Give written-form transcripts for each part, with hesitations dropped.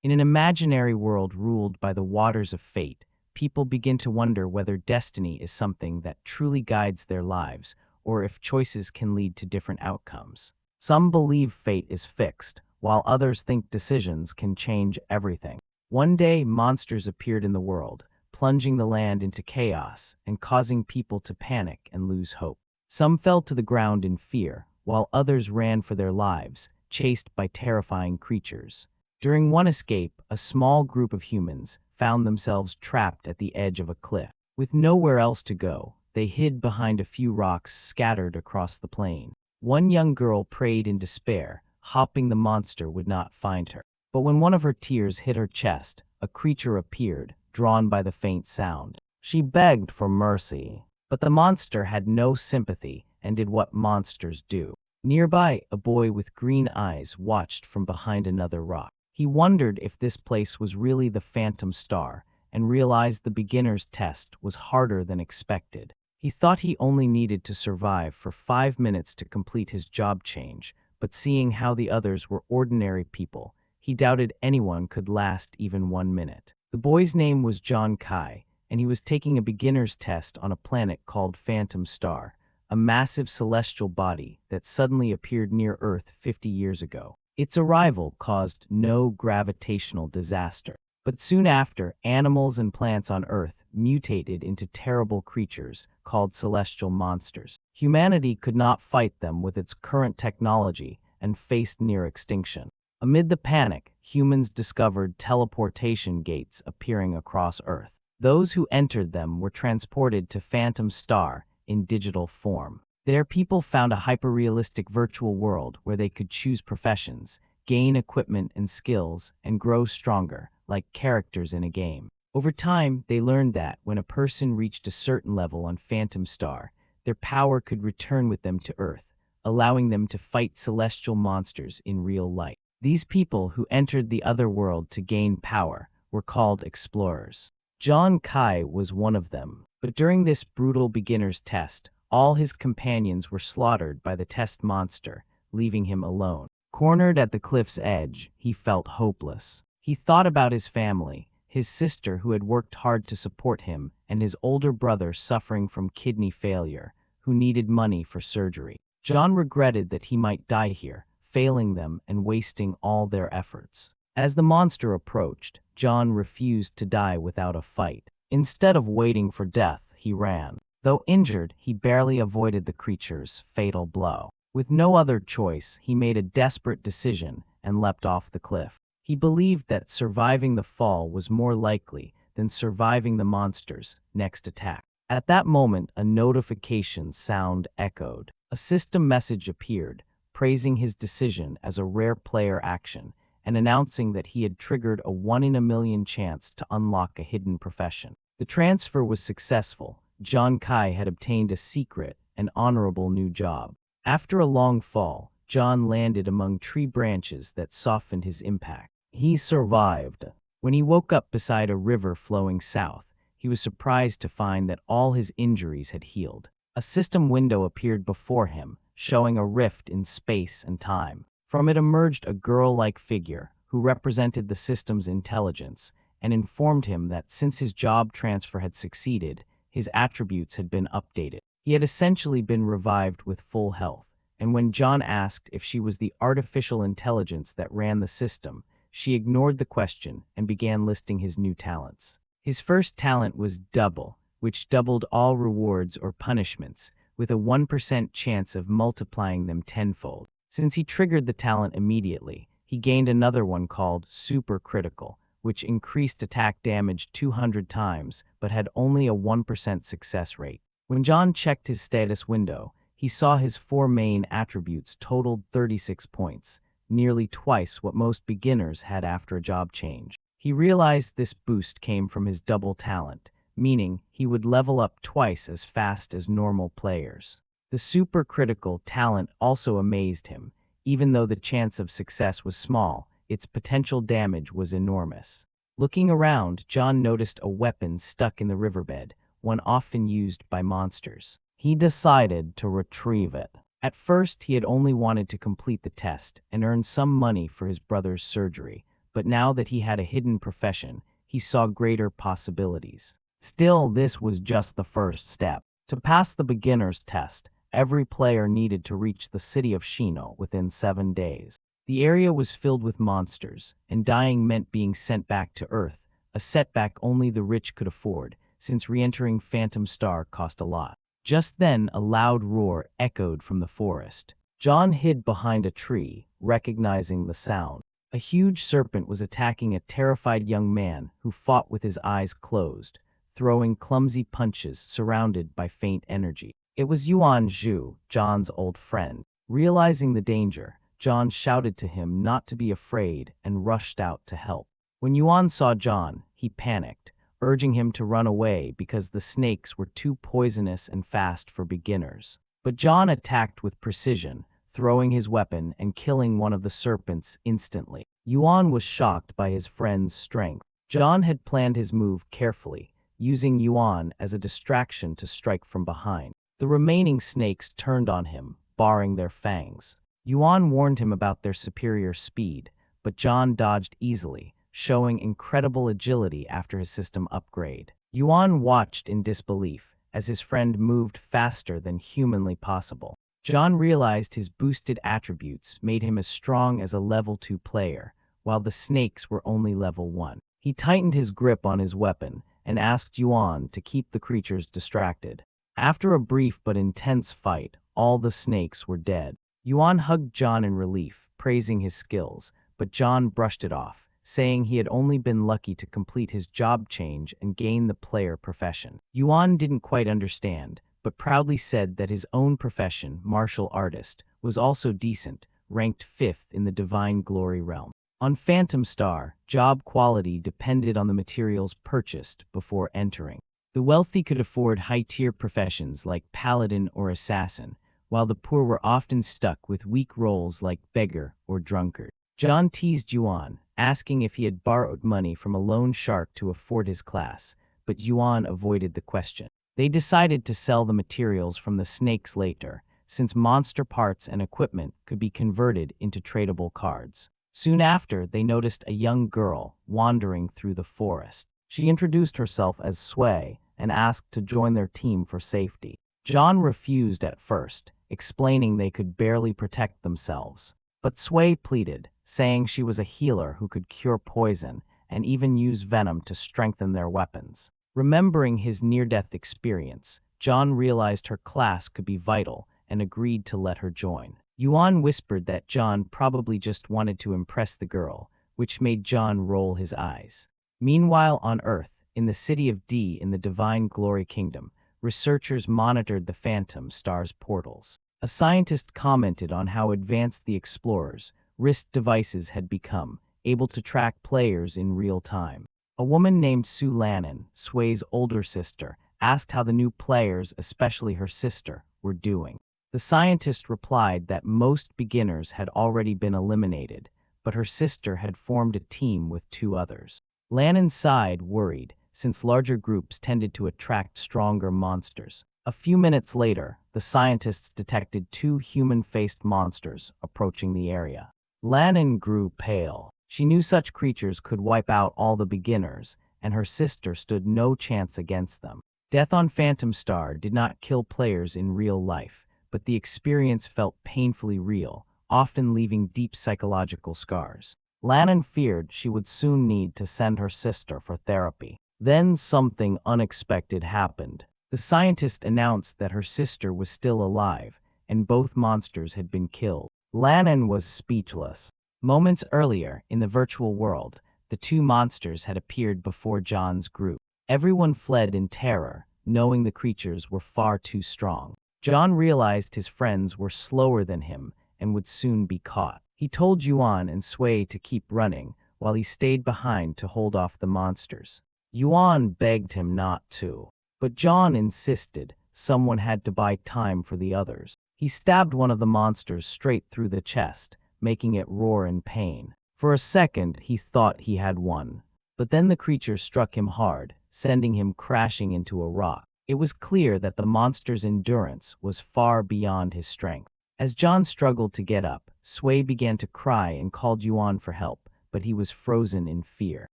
In an imaginary world ruled by the waters of fate, people begin to wonder whether destiny is something that truly guides their lives, or if choices can lead to different outcomes. Some believe fate is fixed, while others think decisions can change everything. One day, monsters appeared in the world, plunging the land into chaos and causing people to panic and lose hope. Some fell to the ground in fear, while others ran for their lives, chased by terrifying creatures. During one escape, a small group of humans found themselves trapped at the edge of a cliff. With nowhere else to go, they hid behind a few rocks scattered across the plain. One young girl prayed in despair, hoping the monster would not find her. But when one of her tears hit her chest, a creature appeared, drawn by the faint sound. She begged for mercy, but the monster had no sympathy and did what monsters do. Nearby, a boy with green eyes watched from behind another rock. He wondered if this place was really the Phantom Star and realized the beginner's test was harder than expected. He thought he only needed to survive for 5 minutes to complete his job change, but seeing how the others were ordinary people, he doubted anyone could last even 1 minute. The boy's name was John Kai, and he was taking a beginner's test on a planet called Phantom Star, a massive celestial body that suddenly appeared near Earth 50 years ago. Its arrival caused no gravitational disaster. But soon after, animals and plants on Earth mutated into terrible creatures called celestial monsters. Humanity could not fight them with its current technology and faced near extinction. Amid the panic, humans discovered teleportation gates appearing across Earth. Those who entered them were transported to Phantom Star in digital form. There, people found a hyper-realistic virtual world where they could choose professions, gain equipment and skills, and grow stronger, like characters in a game. Over time, they learned that when a person reached a certain level on Phantom Star, their power could return with them to Earth, allowing them to fight celestial monsters in real life. These people who entered the other world to gain power were called explorers. John Kai was one of them, but during this brutal beginner's test, all his companions were slaughtered by the test monster, leaving him alone. Cornered at the cliff's edge, he felt hopeless. He thought about his family, his sister who had worked hard to support him, and his older brother suffering from kidney failure, who needed money for surgery. John regretted that he might die here, failing them and wasting all their efforts. As the monster approached, John refused to die without a fight. Instead of waiting for death, he ran. Though injured, he barely avoided the creature's fatal blow. With no other choice, he made a desperate decision and leapt off the cliff. He believed that surviving the fall was more likely than surviving the monster's next attack. At that moment, a notification sound echoed. A system message appeared, praising his decision as a rare player action and announcing that he had triggered a 1 in a million chance to unlock a hidden profession. The transfer was successful. John Kai had obtained a secret and honorable new job. After a long fall, John landed among tree branches that softened his impact. He survived. When he woke up beside a river flowing south, he was surprised to find that all his injuries had healed. A system window appeared before him, showing a rift in space and time. From it emerged a girl-like figure who represented the system's intelligence and informed him that since his job transfer had succeeded, his attributes had been updated. He had essentially been revived with full health, and when John asked if she was the artificial intelligence that ran the system, she ignored the question and began listing his new talents. His first talent was Double, which doubled all rewards or punishments, with a 1% chance of multiplying them tenfold. Since he triggered the talent immediately, he gained another one called Super Critical, which increased attack damage 200 times but had only a 1% success rate. When John checked his status window, he saw his 4 main attributes totaled 36 points, nearly twice what most beginners had after a job change. He realized this boost came from his double talent, meaning he would level up twice as fast as normal players. The super critical talent also amazed him. Even though the chance of success was small, its potential damage was enormous. Looking around, John noticed a weapon stuck in the riverbed, one often used by monsters. He decided to retrieve it. At first, he had only wanted to complete the test and earn some money for his brother's surgery, but now that he had a hidden profession, he saw greater possibilities. Still, this was just the first step. To pass the beginner's test, every player needed to reach the city of Shino within 7 days. The area was filled with monsters, and dying meant being sent back to Earth, a setback only the rich could afford, since re-entering Phantom Star cost a lot. Just then, a loud roar echoed from the forest. John hid behind a tree, recognizing the sound. A huge serpent was attacking a terrified young man who fought with his eyes closed, throwing clumsy punches surrounded by faint energy. It was Yuan Zhu, John's old friend. Realizing the danger, John shouted to him not to be afraid and rushed out to help. When Yuan saw John, he panicked, urging him to run away because the snakes were too poisonous and fast for beginners. But John attacked with precision, throwing his weapon and killing one of the serpents instantly. Yuan was shocked by his friend's strength. John had planned his move carefully, using Yuan as a distraction to strike from behind. The remaining snakes turned on him, baring their fangs. Yuan warned him about their superior speed, but John dodged easily, showing incredible agility after his system upgrade. Yuan watched in disbelief as his friend moved faster than humanly possible. John realized his boosted attributes made him as strong as a level 2 player, while the snakes were only level 1. He tightened his grip on his weapon and asked Yuan to keep the creatures distracted. After a brief but intense fight, all the snakes were dead. Yuan hugged John in relief, praising his skills, but John brushed it off, saying he had only been lucky to complete his job change and gain the player profession. Yuan didn't quite understand, but proudly said that his own profession, martial artist, was also decent, ranked 5th in the Divine Glory realm. On Phantom Star, job quality depended on the materials purchased before entering. The wealthy could afford high-tier professions like paladin or assassin, while the poor were often stuck with weak roles like beggar or drunkard. John teased Yuan, asking if he had borrowed money from a loan shark to afford his class, but Yuan avoided the question. They decided to sell the materials from the snakes later, since monster parts and equipment could be converted into tradable cards. Soon after, they noticed a young girl wandering through the forest. She introduced herself as Sway and asked to join their team for safety. John refused at first, explaining they could barely protect themselves. But Sway pleaded, saying she was a healer who could cure poison and even use venom to strengthen their weapons. Remembering his near-death experience, John realized her class could be vital and agreed to let her join. Yuan whispered that John probably just wanted to impress the girl, which made John roll his eyes. Meanwhile, on Earth, in the city of D in the Divine Glory Kingdom, researchers monitored the Phantom Star's portals. A scientist commented on how advanced the explorers' wrist devices had become, able to track players in real time. A woman named Su Lannan, Sway's older sister, asked how the new players, especially her sister, were doing. The scientist replied that most beginners had already been eliminated, but her sister had formed a team with 2 others. Lannan sighed, worried, since larger groups tended to attract stronger monsters. A few minutes later, the scientists detected 2 human-faced monsters approaching the area. Lannan grew pale. She knew such creatures could wipe out all the beginners, and her sister stood no chance against them. Death on Phantom Star did not kill players in real life, but the experience felt painfully real, often leaving deep psychological scars. Lannan feared she would soon need to send her sister for therapy. Then something unexpected happened. The scientist announced that her sister was still alive, and both monsters had been killed. Lannan was speechless. Moments earlier, in the virtual world, the 2 monsters had appeared before John's group. Everyone fled in terror, knowing the creatures were far too strong. John realized his friends were slower than him and would soon be caught. He told Yuan and Sway to keep running, while he stayed behind to hold off the monsters. Yuan begged him not to, but John insisted someone had to buy time for the others. He stabbed one of the monsters straight through the chest, making it roar in pain. For a second, he thought he had won, but then the creature struck him hard, sending him crashing into a rock. It was clear that the monster's endurance was far beyond his strength. As John struggled to get up, Sway began to cry and called Yuan for help, but he was frozen in fear.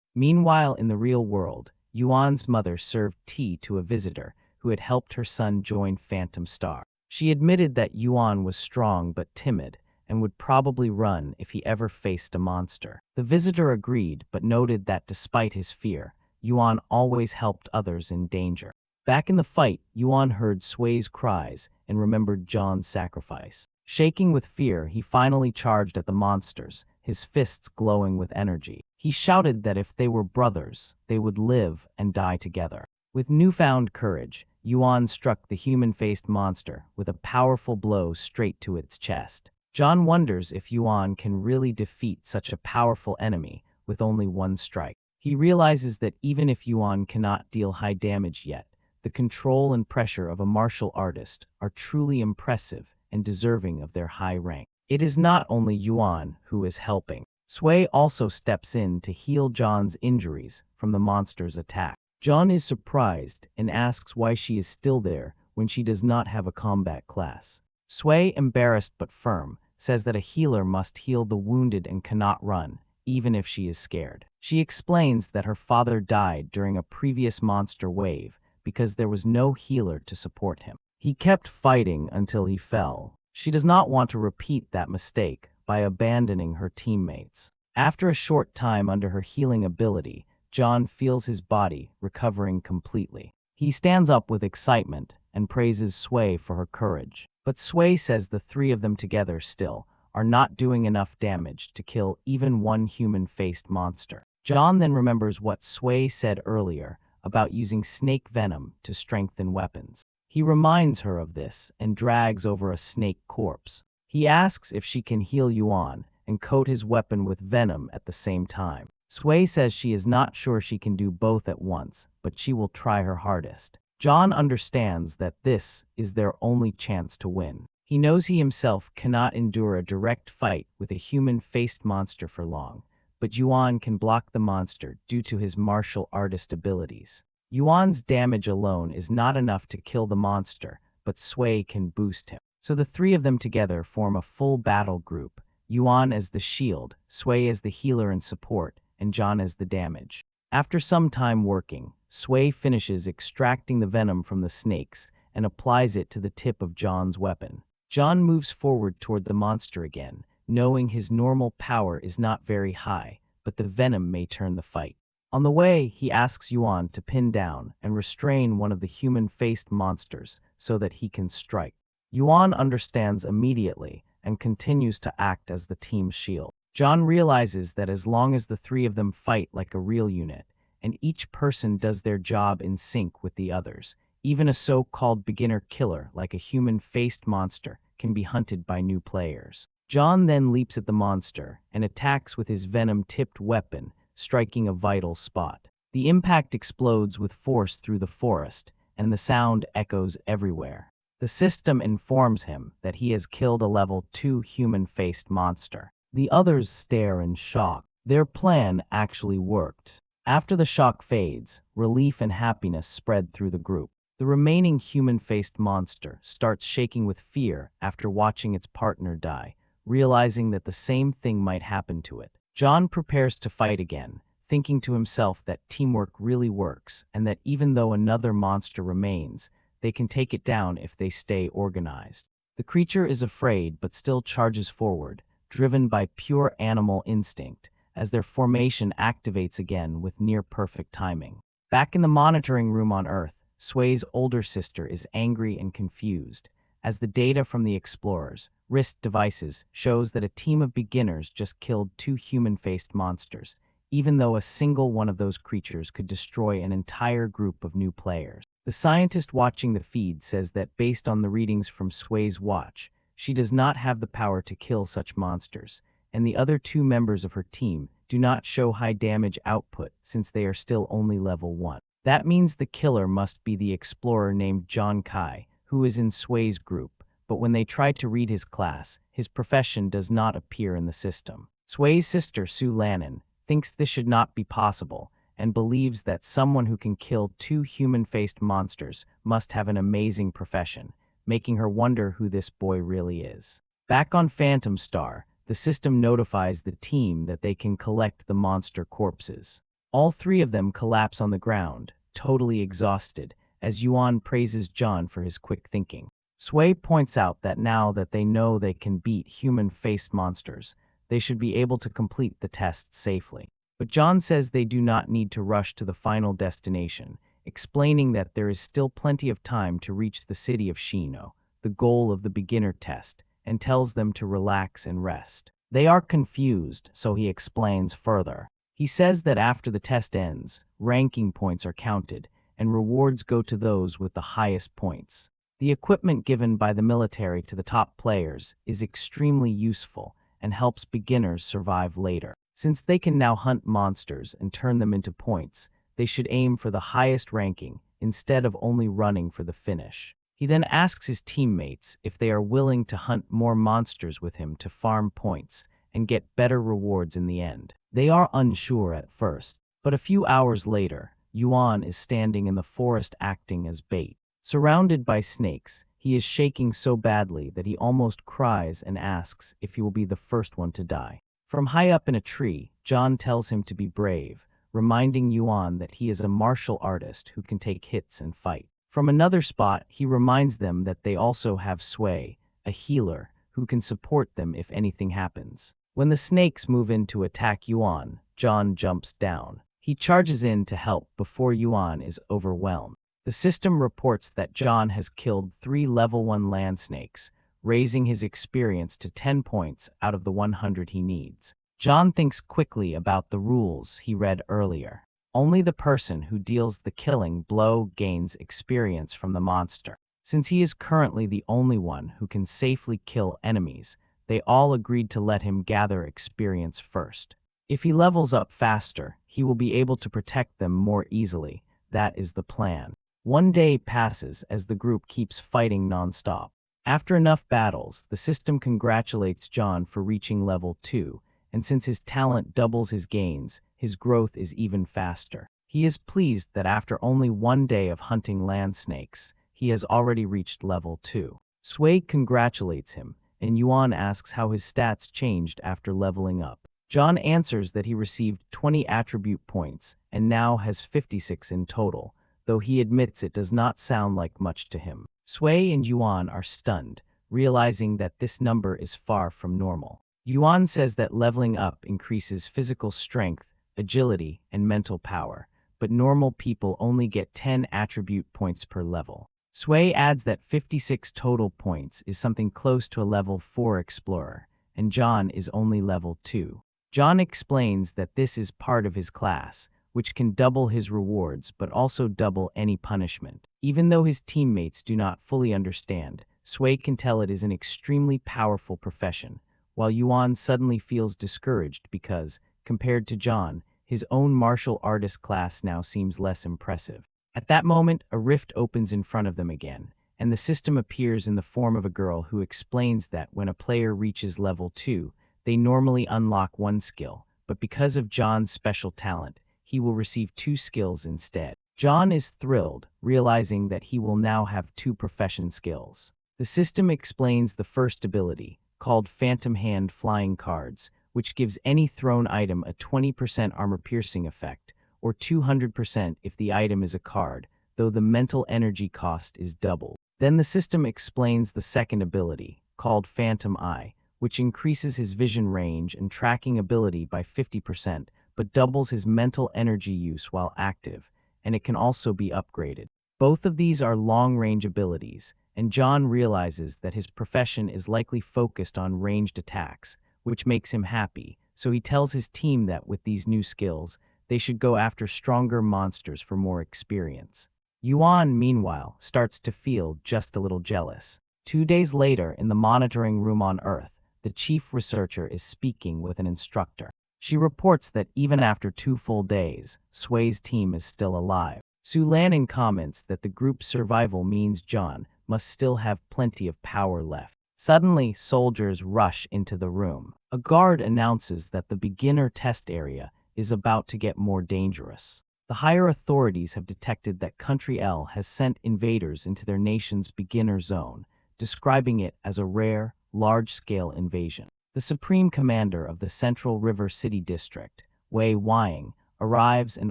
Meanwhile, in the real world, Yuan's mother served tea to a visitor who had helped her son join Phantom Star. She admitted that Yuan was strong but timid and would probably run if he ever faced a monster. The visitor agreed but noted that despite his fear, Yuan always helped others in danger. Back in the fight, Yuan heard Sui's cries and remembered John's sacrifice. Shaking with fear, he finally charged at the monsters, his fists glowing with energy. He shouted that if they were brothers, they would live and die together. With newfound courage, Yuan struck the human-faced monster with a powerful blow straight to its chest. John wonders if Yuan can really defeat such a powerful enemy with only one strike. He realizes that even if Yuan cannot deal high damage yet, the control and pressure of a martial artist are truly impressive and deserving of their high rank. It is not only Yuan who is helping. Sui also steps in to heal John's injuries from the monster's attack. John is surprised and asks why she is still there when she does not have a combat class. Sui, embarrassed but firm, says that a healer must heal the wounded and cannot run, even if she is scared. She explains that her father died during a previous monster wave because there was no healer to support him. He kept fighting until he fell. She does not want to repeat that mistake by abandoning her teammates. After a short time under her healing ability, John feels his body recovering completely. He stands up with excitement and praises Sui for her courage. But Sui says the three of them together still are not doing enough damage to kill even one human-faced monster. John then remembers what Sui said earlier about using snake venom to strengthen weapons. He reminds her of this and drags over a snake corpse. He asks if she can heal Yuan and coat his weapon with venom at the same time. Sui says she is not sure she can do both at once, but she will try her hardest. John understands that this is their only chance to win. He knows he himself cannot endure a direct fight with a human-faced monster for long, but Yuan can block the monster due to his martial artist abilities. Yuan's damage alone is not enough to kill the monster, but Sui can boost him. So the three of them together form a full battle group, Yuan as the shield, Sui as the healer and support, and John as the damage. After some time working, Sui finishes extracting the venom from the snakes and applies it to the tip of John's weapon. John moves forward toward the monster again, knowing his normal power is not very high, but the venom may turn the fight. On the way, he asks Yuan to pin down and restrain one of the human-faced monsters so that he can strike. Yuan understands immediately and continues to act as the team's shield. John realizes that as long as the three of them fight like a real unit, and each person does their job in sync with the others, even a so-called beginner killer like a human-faced monster can be hunted by new players. John then leaps at the monster and attacks with his venom-tipped weapon, striking a vital spot. The impact explodes with force through the forest, and the sound echoes everywhere. The system informs him that he has killed a level 2 human-faced monster. The others stare in shock. Their plan actually worked. After the shock fades, relief and happiness spread through the group. The remaining human-faced monster starts shaking with fear after watching its partner die, realizing that the same thing might happen to it. John prepares to fight again, thinking to himself that teamwork really works and that even though another monster remains, they can take it down if they stay organized. The creature is afraid but still charges forward, driven by pure animal instinct, as their formation activates again with near-perfect timing. Back in the monitoring room on Earth, Sui's older sister is angry and confused, as the data from the explorers' wrist devices shows that a team of beginners just killed 2 human-faced monsters, even though a single one of those creatures could destroy an entire group of new players. The scientist watching the feed says that based on the readings from Sui's watch, she does not have the power to kill such monsters, and the other 2 members of her team do not show high damage output since they are still only level 1. That means the killer must be the explorer named John Kai, who is in Sui's group, but when they try to read his class, his profession does not appear in the system. Sui's sister Su Lannon thinks this should not be possible and believes that someone who can kill 2 human-faced monsters must have an amazing profession, making her wonder who this boy really is. Back on Phantom Star, the system notifies the team that they can collect the monster corpses. All three of them collapse on the ground, totally exhausted, as Yuan praises John for his quick thinking. Sui points out that now that they know they can beat human-faced monsters, they should be able to complete the test safely. But John says they do not need to rush to the final destination, explaining that there is still plenty of time to reach the city of Shino, the goal of the beginner test, and tells them to relax and rest. They are confused, so he explains further. He says that after the test ends, ranking points are counted, and rewards go to those with the highest points. The equipment given by the military to the top players is extremely useful and helps beginners survive later. Since they can now hunt monsters and turn them into points, they should aim for the highest ranking instead of only running for the finish. He then asks his teammates if they are willing to hunt more monsters with him to farm points and get better rewards in the end. They are unsure at first, but a few hours later, Yuan is standing in the forest acting as bait. Surrounded by snakes, he is shaking so badly that he almost cries and asks if he will be the first one to die. From high up in a tree, John tells him to be brave, reminding Yuan that he is a martial artist who can take hits and fight. From another spot, he reminds them that they also have Sui, a healer, who can support them if anything happens. When the snakes move in to attack Yuan, John jumps down. He charges in to help before Yuan is overwhelmed. The system reports that John has killed 3 level 1 land snakes, raising his experience to 10 points out of the 100 he needs. John thinks quickly about the rules he read earlier. Only the person who deals the killing blow gains experience from the monster. Since he is currently the only one who can safely kill enemies, they all agreed to let him gather experience first. If he levels up faster, he will be able to protect them more easily. That is the plan. One day passes as the group keeps fighting non-stop. After enough battles, the system congratulates John for reaching level 2, and since his talent doubles his gains, his growth is even faster. He is pleased that after only 1 day of hunting land snakes, he has already reached level 2. Sui congratulates him, and Yuan asks how his stats changed after leveling up. John answers that he received 20 attribute points and now has 56 in total, though he admits it does not sound like much to him. Sui and Yuan are stunned, realizing that this number is far from normal. Yuan says that leveling up increases physical strength, agility, and mental power, but normal people only get 10 attribute points per level. Sui adds that 56 total points is something close to a level 4 explorer, and John is only level 2. John explains that this is part of his class, which can double his rewards but also double any punishment. Even though his teammates do not fully understand, Sui can tell it is an extremely powerful profession, while Yuan suddenly feels discouraged because, compared to John, his own martial artist class now seems less impressive. At that moment, a rift opens in front of them again, and the system appears in the form of a girl who explains that when a player reaches level 2, they normally unlock 1 skill, but because of John's special talent, he will receive 2 skills instead. John is thrilled, realizing that he will now have 2 profession skills. The system explains the first ability, called Phantom Hand Flying Cards, which gives any thrown item a 20% armor-piercing effect, or 200% if the item is a card, though the mental energy cost is doubled. Then the system explains the second ability, called Phantom Eye, which increases his vision range and tracking ability by 50%, but doubles his mental energy use while active, and it can also be upgraded. Both of these are long-range abilities, and John realizes that his profession is likely focused on ranged attacks, which makes him happy, so he tells his team that with these new skills, they should go after stronger monsters for more experience. Yuan, meanwhile, starts to feel just a little jealous. 2 days later, in the monitoring room on Earth, the chief researcher is speaking with an instructor. She reports that even after 2 full days, Sui's team is still alive. Su Lanin comments that the group's survival means John must still have plenty of power left. Suddenly, soldiers rush into the room. A guard announces that the beginner test area is about to get more dangerous. The higher authorities have detected that Country L has sent invaders into their nation's beginner zone, describing it as a rare, large-scale invasion. The supreme commander of the Central River City District, Wei Wying, arrives and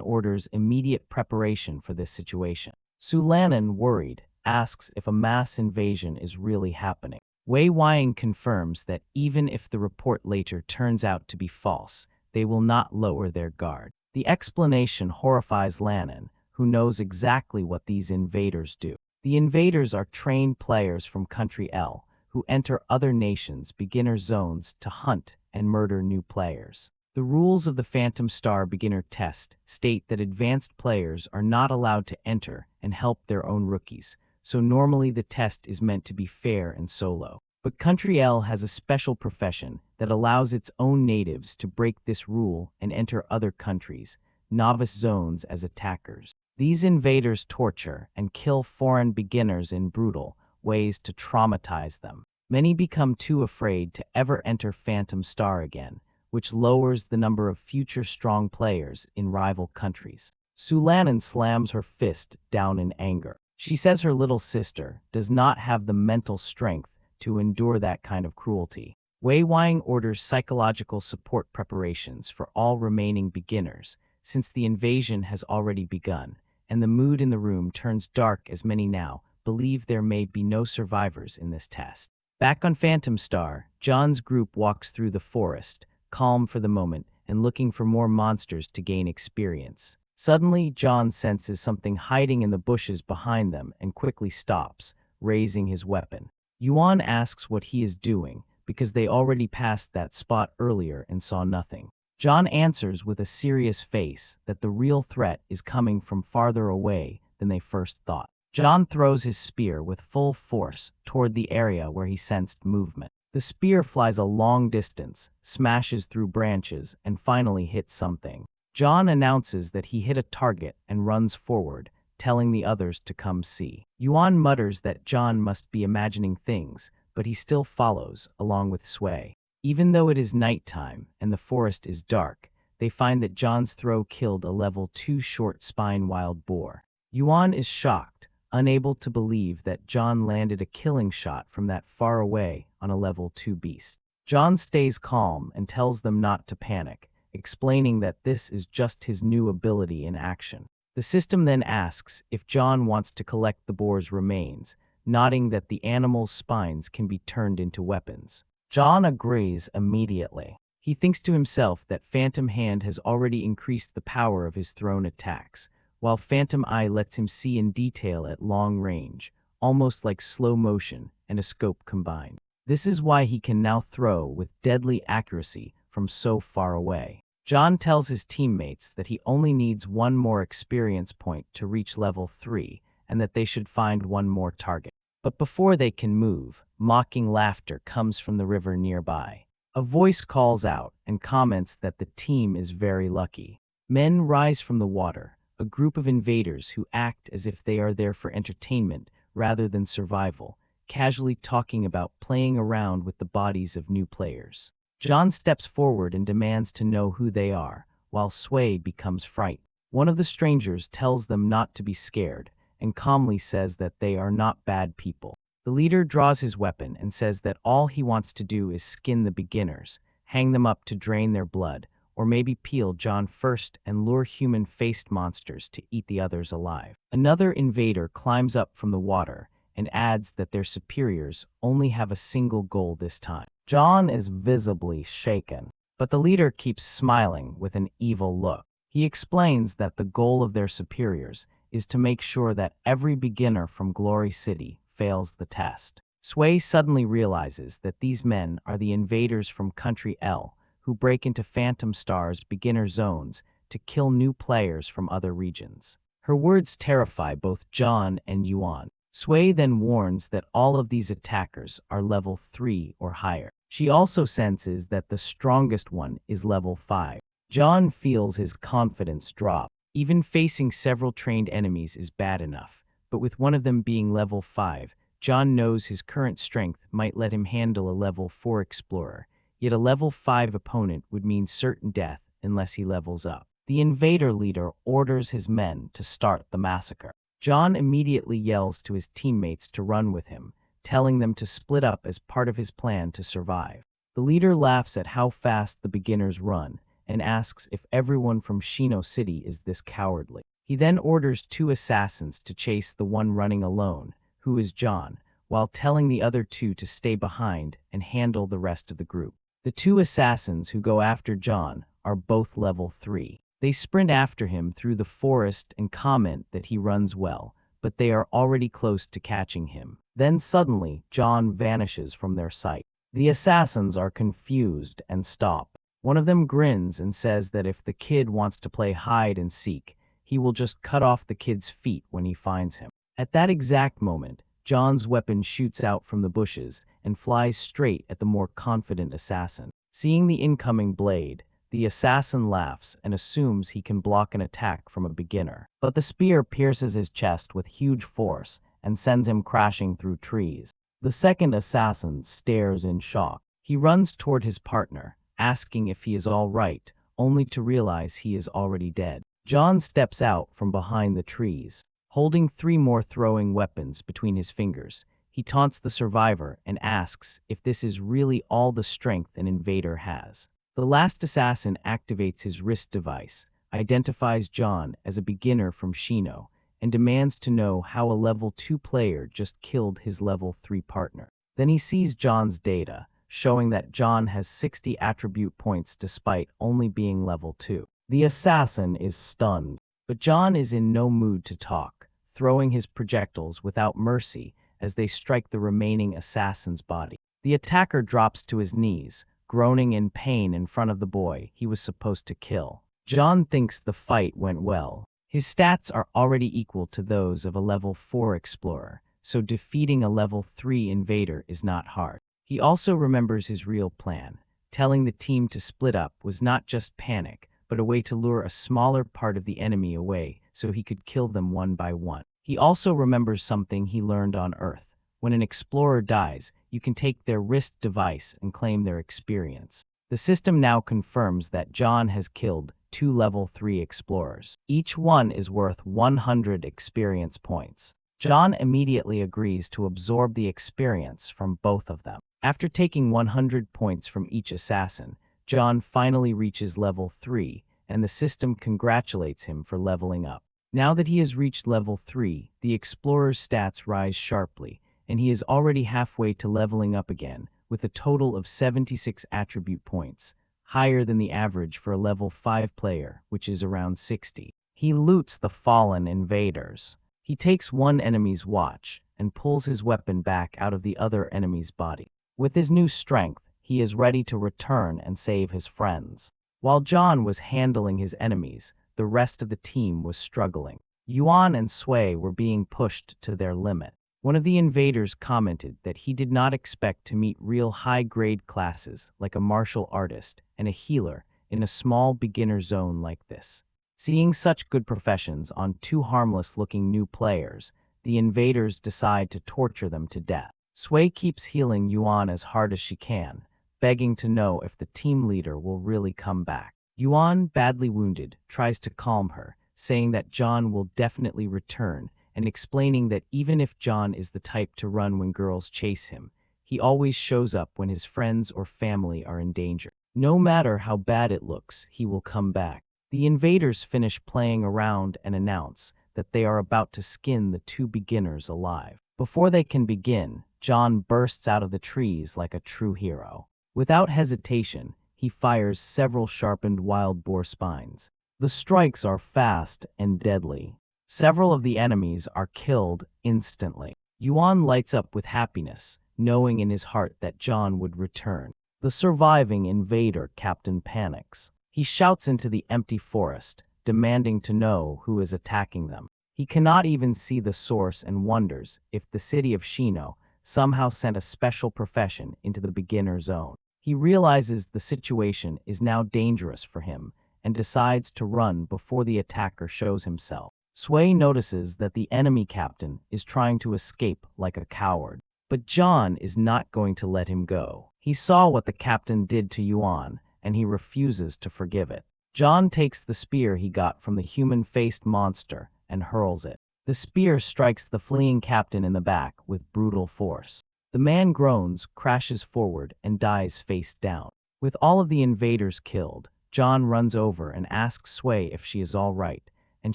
orders immediate preparation for this situation. Su Lanan, worried, asks if a mass invasion is really happening. Wei Wying confirms that even if the report later turns out to be false, they will not lower their guard. The explanation horrifies Lanan, who knows exactly what these invaders do. The invaders are trained players from Country L, who enter other nations' beginner zones to hunt and murder new players. The rules of the Phantom Star beginner test state that advanced players are not allowed to enter and help their own rookies, so normally the test is meant to be fair and solo. But Country L has a special profession that allows its own natives to break this rule and enter other countries' novice zones as attackers. These invaders torture and kill foreign beginners in brutal ways to traumatize them. Many become too afraid to ever enter Phantom Star again, which lowers the number of future strong players in rival countries. Su Lanan slams her fist down in anger. She says her little sister does not have the mental strength to endure that kind of cruelty. Wei Wying orders psychological support preparations for all remaining beginners, since the invasion has already begun, and the mood in the room turns dark as many now believe there may be no survivors in this test. Back on Phantom Star, John's group walks through the forest, calm for the moment and looking for more monsters to gain experience. Suddenly, John senses something hiding in the bushes behind them and quickly stops, raising his weapon. Yuan asks what he is doing, because they already passed that spot earlier and saw nothing. John answers with a serious face that the real threat is coming from farther away than they first thought. John throws his spear with full force toward the area where he sensed movement. The spear flies a long distance, smashes through branches, and finally hits something. John announces that he hit a target and runs forward, telling the others to come see. Yuan mutters that John must be imagining things, but he still follows, along with Sui. Even though it is nighttime and the forest is dark, they find that John's throw killed a level 2 short spine wild boar. Yuan is shocked, unable to believe that John landed a killing shot from that far away on a level 2 beast. John stays calm and tells them not to panic, explaining that this is just his new ability in action. The system then asks if John wants to collect the boar's remains, nodding that the animal's spines can be turned into weapons. John agrees immediately. He thinks to himself that Phantom Hand has already increased the power of his thrown attacks, while Phantom Eye lets him see in detail at long range, almost like slow motion and a scope combined. This is why he can now throw with deadly accuracy from so far away. John tells his teammates that he only needs one more experience point to reach level 3 and that they should find one more target. But before they can move, mocking laughter comes from the river nearby. A voice calls out and comments that the team is very lucky. Men rise from the water, a group of invaders who act as if they are there for entertainment rather than survival, casually talking about playing around with the bodies of new players. John steps forward and demands to know who they are, while Sui becomes frightened. One of the strangers tells them not to be scared, and calmly says that they are not bad people. The leader draws his weapon and says that all he wants to do is skin the beginners, hang them up to drain their blood, or maybe peel John first and lure human-faced monsters to eat the others alive. Another invader climbs up from the water and adds that their superiors only have a single goal this time. John is visibly shaken, but the leader keeps smiling with an evil look. He explains that the goal of their superiors is to make sure that every beginner from Glory City fails the test. Sui suddenly realizes that these men are the invaders from Country L, who break into Phantom Star's beginner zones to kill new players from other regions. Her words terrify both John and Yuan. Sui then warns that all of these attackers are level 3 or higher. She also senses that the strongest one is level 5. John feels his confidence drop. Even facing several trained enemies is bad enough, but with one of them being level 5, John knows his current strength might let him handle a level 4 explorer, yet a level 5 opponent would mean certain death unless he levels up. The invader leader orders his men to start the massacre. John immediately yells to his teammates to run with him, telling them to split up as part of his plan to survive. The leader laughs at how fast the beginners run and asks if everyone from Shino City is this cowardly. He then orders 2 assassins to chase the one running alone, who is John, while telling the other 2 to stay behind and handle the rest of the group. The 2 assassins who go after John are both level 3. They sprint after him through the forest and comment that he runs well, but they are already close to catching him. Then suddenly, John vanishes from their sight. The assassins are confused and stop. One of them grins and says that if the kid wants to play hide and seek, he will just cut off the kid's feet when he finds him. At that exact moment, John's weapon shoots out from the bushes and flies straight at the more confident assassin. Seeing the incoming blade, the assassin laughs and assumes he can block an attack from a beginner. But the spear pierces his chest with huge force and sends him crashing through trees. The second assassin stares in shock. He runs toward his partner, asking if he is all right, only to realize he is already dead. John steps out from behind the trees. Holding 3 more throwing weapons between his fingers, he taunts the survivor and asks if this is really all the strength an invader has. The last assassin activates his wrist device, identifies John as a beginner from Shino, and demands to know how a level 2 player just killed his level 3 partner. Then he sees John's data, showing that John has 60 attribute points despite only being level 2. The assassin is stunned, but John is in no mood to talk, throwing his projectiles without mercy as they strike the remaining assassin's body. The attacker drops to his knees, groaning in pain in front of the boy he was supposed to kill. John thinks the fight went well. His stats are already equal to those of a level 4 explorer, so defeating a level 3 invader is not hard. He also remembers his real plan. Telling the team to split up was not just panic, but a way to lure a smaller part of the enemy away so he could kill them one by one. He also remembers something he learned on Earth. When an explorer dies, you can take their wrist device and claim their experience. The system now confirms that John has killed 2 level 3 explorers. Each one is worth 100 experience points. John immediately agrees to absorb the experience from both of them. After taking 100 points from each assassin, John finally reaches level 3, and the system congratulates him for leveling up. Now that he has reached level 3, the explorer's stats rise sharply, and he is already halfway to leveling up again, with a total of 76 attribute points, higher than the average for a level 5 player, which is around 60. He loots the fallen invaders. He takes one enemy's watch and pulls his weapon back out of the other enemy's body. With his new strength, he is ready to return and save his friends. While John was handling his enemies, the rest of the team was struggling. Yuan and Sui were being pushed to their limit. One of the invaders commented that he did not expect to meet real high-grade classes like a martial artist and a healer in a small beginner zone like this. Seeing such good professions on 2 harmless-looking new players, the invaders decide to torture them to death. Sui keeps healing Yuan as hard as she can, begging to know if the team leader will really come back. Yuan, badly wounded, tries to calm her, saying that John will definitely return, and explaining that even if John is the type to run when girls chase him, he always shows up when his friends or family are in danger. No matter how bad it looks, he will come back. The invaders finish playing around and announce that they are about to skin the 2 beginners alive. Before they can begin, John bursts out of the trees like a true hero. Without hesitation, he fires several sharpened wild boar spines. The strikes are fast and deadly. Several of the enemies are killed instantly. Yuan lights up with happiness, knowing in his heart that John would return. The surviving invader captain panics. He shouts into the empty forest, demanding to know who is attacking them. He cannot even see the source and wonders if the city of Shino somehow sent a special profession into the beginner zone. He realizes the situation is now dangerous for him and decides to run before the attacker shows himself. Sui notices that the enemy captain is trying to escape like a coward, but John is not going to let him go. He saw what the captain did to Yuan, and he refuses to forgive it. John takes the spear he got from the human-faced monster and hurls it. The spear strikes the fleeing captain in the back with brutal force. The man groans, crashes forward, and dies face down. With all of the invaders killed, John runs over and asks Sway if she is all right, and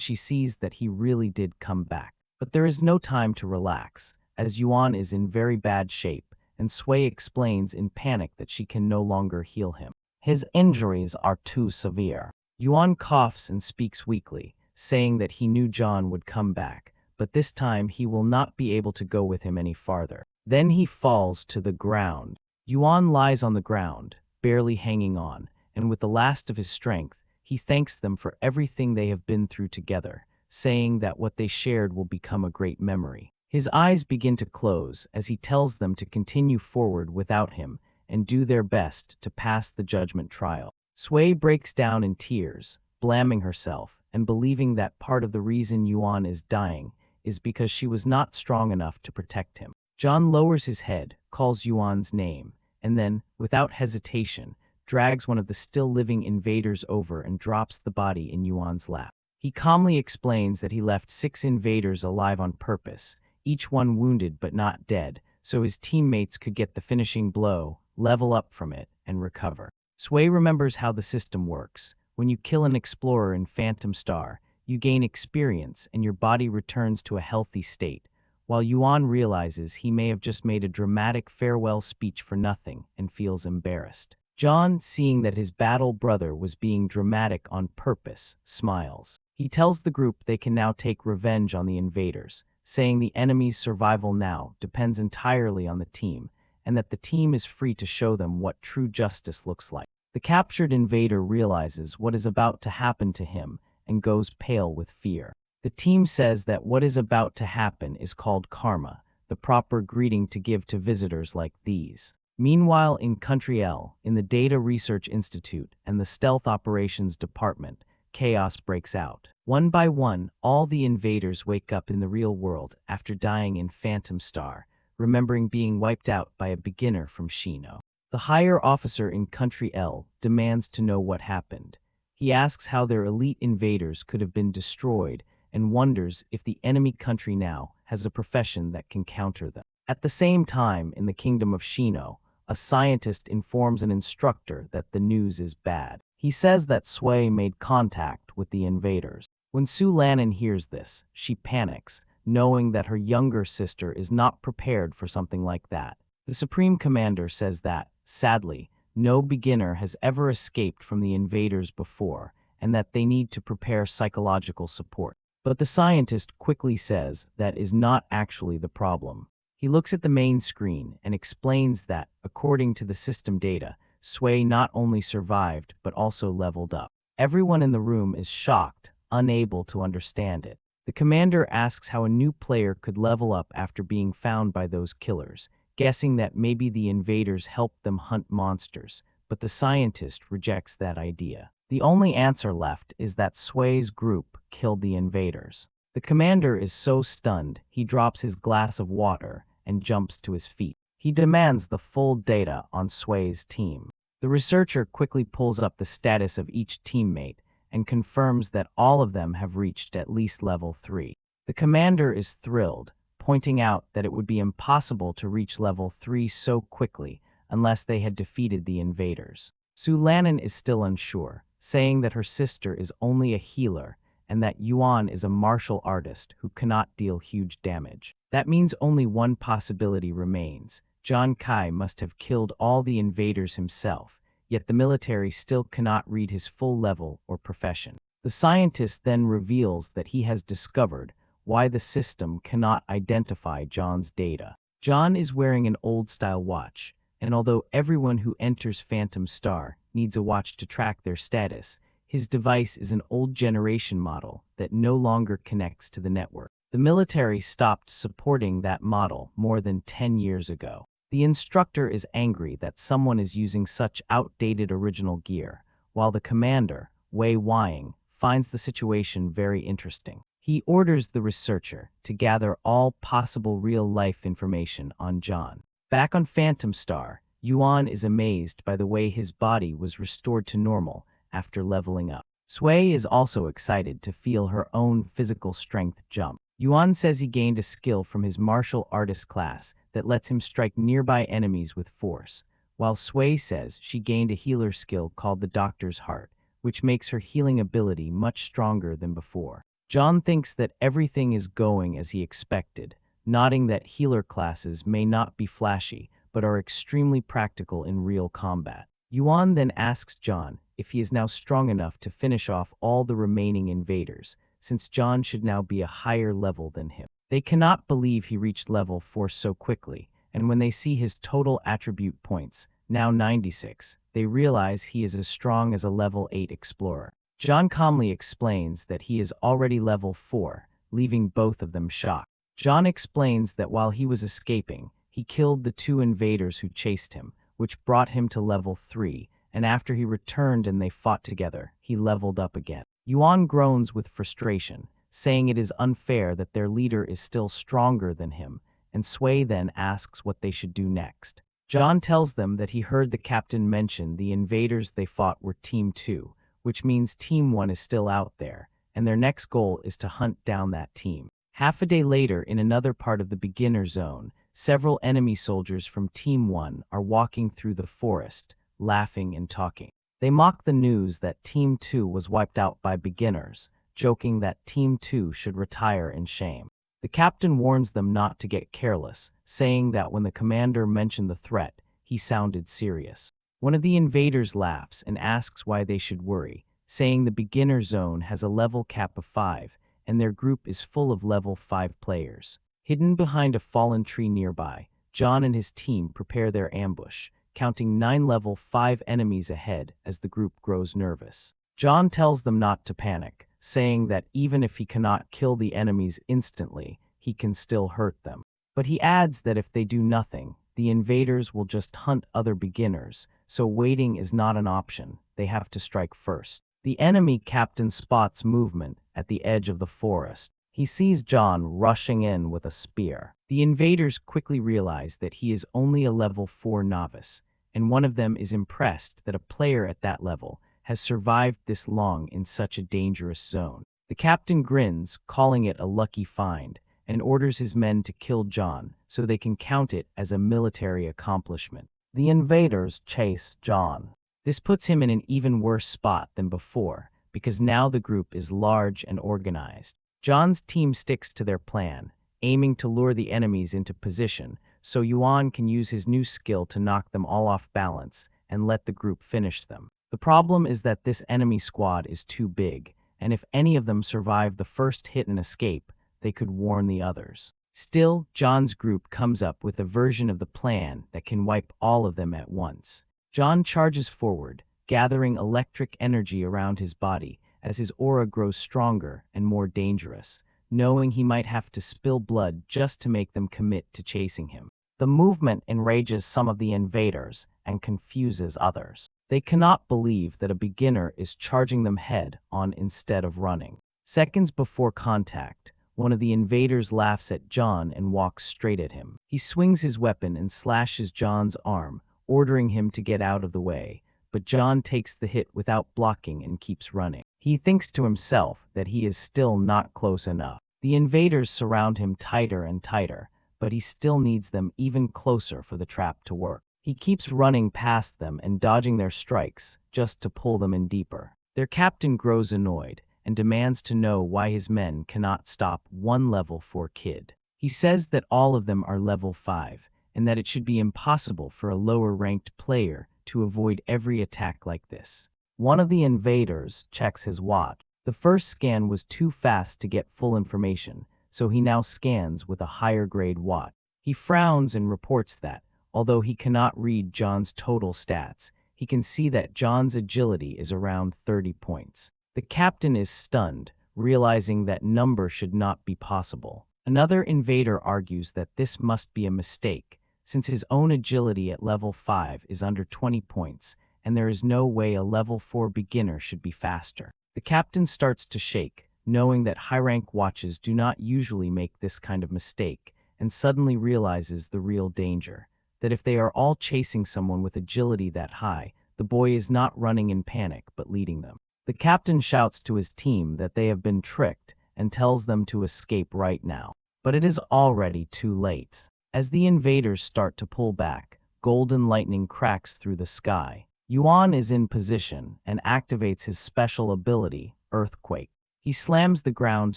she sees that he really did come back. But there is no time to relax, as Yuan is in very bad shape, and Sway explains in panic that she can no longer heal him. His injuries are too severe. Yuan coughs and speaks weakly, saying that he knew John would come back, but this time he will not be able to go with him any farther. Then he falls to the ground. Yuan lies on the ground, barely hanging on, and with the last of his strength, he thanks them for everything they have been through together, saying that what they shared will become a great memory. His eyes begin to close as he tells them to continue forward without him and do their best to pass the judgment trial. Sway breaks down in tears, blaming herself and believing that part of the reason Yuan is dying is because she was not strong enough to protect him. John lowers his head, calls Yuan's name, and then, without hesitation, drags one of the still living invaders over and drops the body in Yuan's lap. He calmly explains that he left 6 invaders alive on purpose, each one wounded but not dead, so his teammates could get the finishing blow, level up from it, and recover. Sway remembers how the system works. When you kill an explorer in Phantom Star, you gain experience and your body returns to a healthy state, while Yuan realizes he may have just made a dramatic farewell speech for nothing and feels embarrassed. John, seeing that his battle brother was being dramatic on purpose, smiles. He tells the group they can now take revenge on the invaders, saying the enemy's survival now depends entirely on the team, and that the team is free to show them what true justice looks like. The captured invader realizes what is about to happen to him and goes pale with fear. The team says that what is about to happen is called karma, the proper greeting to give to visitors like these. Meanwhile, in Country L, in the Data Research Institute and the Stealth Operations Department, chaos breaks out. One by one, all the invaders wake up in the real world after dying in Phantom Star, remembering being wiped out by a beginner from Shino. The higher officer in Country L demands to know what happened. He asks how their elite invaders could have been destroyed and wonders if the enemy country now has a profession that can counter them. At the same time, in the kingdom of Shino, a scientist informs an instructor that the news is bad. He says that Sway made contact with the invaders. When Su Lannon hears this, she panics, knowing that her younger sister is not prepared for something like that. The Supreme Commander says that, sadly, no beginner has ever escaped from the invaders before, and that they need to prepare psychological support. But the scientist quickly says that is not actually the problem. He looks at the main screen and explains that, according to the system data, Sway not only survived but also leveled up. Everyone in the room is shocked, unable to understand it. The commander asks how a new player could level up after being found by those killers, guessing that maybe the invaders helped them hunt monsters, but the scientist rejects that idea. The only answer left is that Sway's group killed the invaders. The commander is so stunned, he drops his glass of water and jumps to his feet. He demands the full data on Sway's team. The researcher quickly pulls up the status of each teammate and confirms that all of them have reached at least level 3. The commander is thrilled, pointing out that it would be impossible to reach level 3 so quickly unless they had defeated the invaders. Su Lannon is still unsure, saying that her sister is only a healer and that Yuan is a martial artist who cannot deal huge damage. That means only one possibility remains. John Kai must have killed all the invaders himself, yet the military still cannot read his full level or profession. The scientist then reveals that he has discovered why the system cannot identify John's data. John is wearing an old-style watch, and although everyone who enters Phantom Star needs a watch to track their status, his device is an old generation model that no longer connects to the network. The military stopped supporting that model more than 10 years ago. The instructor is angry that someone is using such outdated original gear, while the commander, Wei Wying, finds the situation very interesting. He orders the researcher to gather all possible real-life information on John. Back on Phantom Star, Yuan is amazed by the way his body was restored to normal after leveling up. Sway is also excited to feel her own physical strength jump. Yuan says he gained a skill from his martial artist class that lets him strike nearby enemies with force, while Sui says she gained a healer skill called the Doctor's Heart, which makes her healing ability much stronger than before. John thinks that everything is going as he expected, nodding that healer classes may not be flashy, but are extremely practical in real combat. Yuan then asks John if he is now strong enough to finish off all the remaining invaders, since John should now be a higher level than him. They cannot believe he reached level 4 so quickly, and when they see his total attribute points, now 96, they realize he is as strong as a level 8 explorer. John calmly explains that he is already level 4, leaving both of them shocked. John explains that while he was escaping, he killed the 2 invaders who chased him, which brought him to level 3, and after he returned and they fought together, he leveled up again. Yuan groans with frustration, saying it is unfair that their leader is still stronger than him, and Sui then asks what they should do next. John tells them that he heard the captain mention the invaders they fought were Team 2, which means Team 1 is still out there, and their next goal is to hunt down that team. Half a day later, in another part of the beginner zone, several enemy soldiers from Team 1 are walking through the forest, laughing and talking. They mock the news that Team 2 was wiped out by beginners, joking that Team 2 should retire in shame. The captain warns them not to get careless, saying that when the commander mentioned the threat, he sounded serious. One of the invaders laughs and asks why they should worry, saying the beginner zone has a level cap of 5, and their group is full of level 5 players. Hidden behind a fallen tree nearby, John and his team prepare their ambush, counting 9 level 5 enemies ahead as the group grows nervous. John tells them not to panic, saying that even if he cannot kill the enemies instantly, he can still hurt them. But he adds that if they do nothing, the invaders will just hunt other beginners, so waiting is not an option, they have to strike first. The enemy captain spots movement at the edge of the forest. He sees John rushing in with a spear. The invaders quickly realize that he is only a level 4 novice, and one of them is impressed that a player at that level has survived this long in such a dangerous zone. The captain grins, calling it a lucky find, and orders his men to kill John so they can count it as a military accomplishment. The invaders chase John. This puts him in an even worse spot than before, because now the group is large and organized. John's team sticks to their plan, aiming to lure the enemies into position, so Yuan can use his new skill to knock them all off balance and let the group finish them. The problem is that this enemy squad is too big, and if any of them survive the first hit and escape, they could warn the others. Still, John's group comes up with a version of the plan that can wipe all of them at once. John charges forward, gathering electric energy around his body as his aura grows stronger and more dangerous, knowing he might have to spill blood just to make them commit to chasing him. The movement enrages some of the invaders and confuses others. They cannot believe that a beginner is charging them head-on instead of running. Seconds before contact, one of the invaders laughs at John and walks straight at him. He swings his weapon and slashes John's arm, ordering him to get out of the way, but John takes the hit without blocking and keeps running. He thinks to himself that he is still not close enough. The invaders surround him tighter and tighter, but he still needs them even closer for the trap to work. He keeps running past them and dodging their strikes just to pull them in deeper. Their captain grows annoyed and demands to know why his men cannot stop one level 4 kid. He says that all of them are level 5 and that it should be impossible for a lower-ranked player to avoid every attack like this. One of the invaders checks his watch. The first scan was too fast to get full information, so he now scans with a higher-grade watch. He frowns and reports that, although he cannot read John's total stats, he can see that John's agility is around 30 points. The captain is stunned, realizing that number should not be possible. Another invader argues that this must be a mistake, since his own agility at level 5 is under 20 points, and there is no way a level 4 beginner should be faster. The captain starts to shake, knowing that high-rank watches do not usually make this kind of mistake, and suddenly realizes the real danger, that if they are all chasing someone with agility that high, the boy is not running in panic but leading them. The captain shouts to his team that they have been tricked and tells them to escape right now. But it is already too late. As the invaders start to pull back, golden lightning cracks through the sky. Yuan is in position and activates his special ability, Earthquake. He slams the ground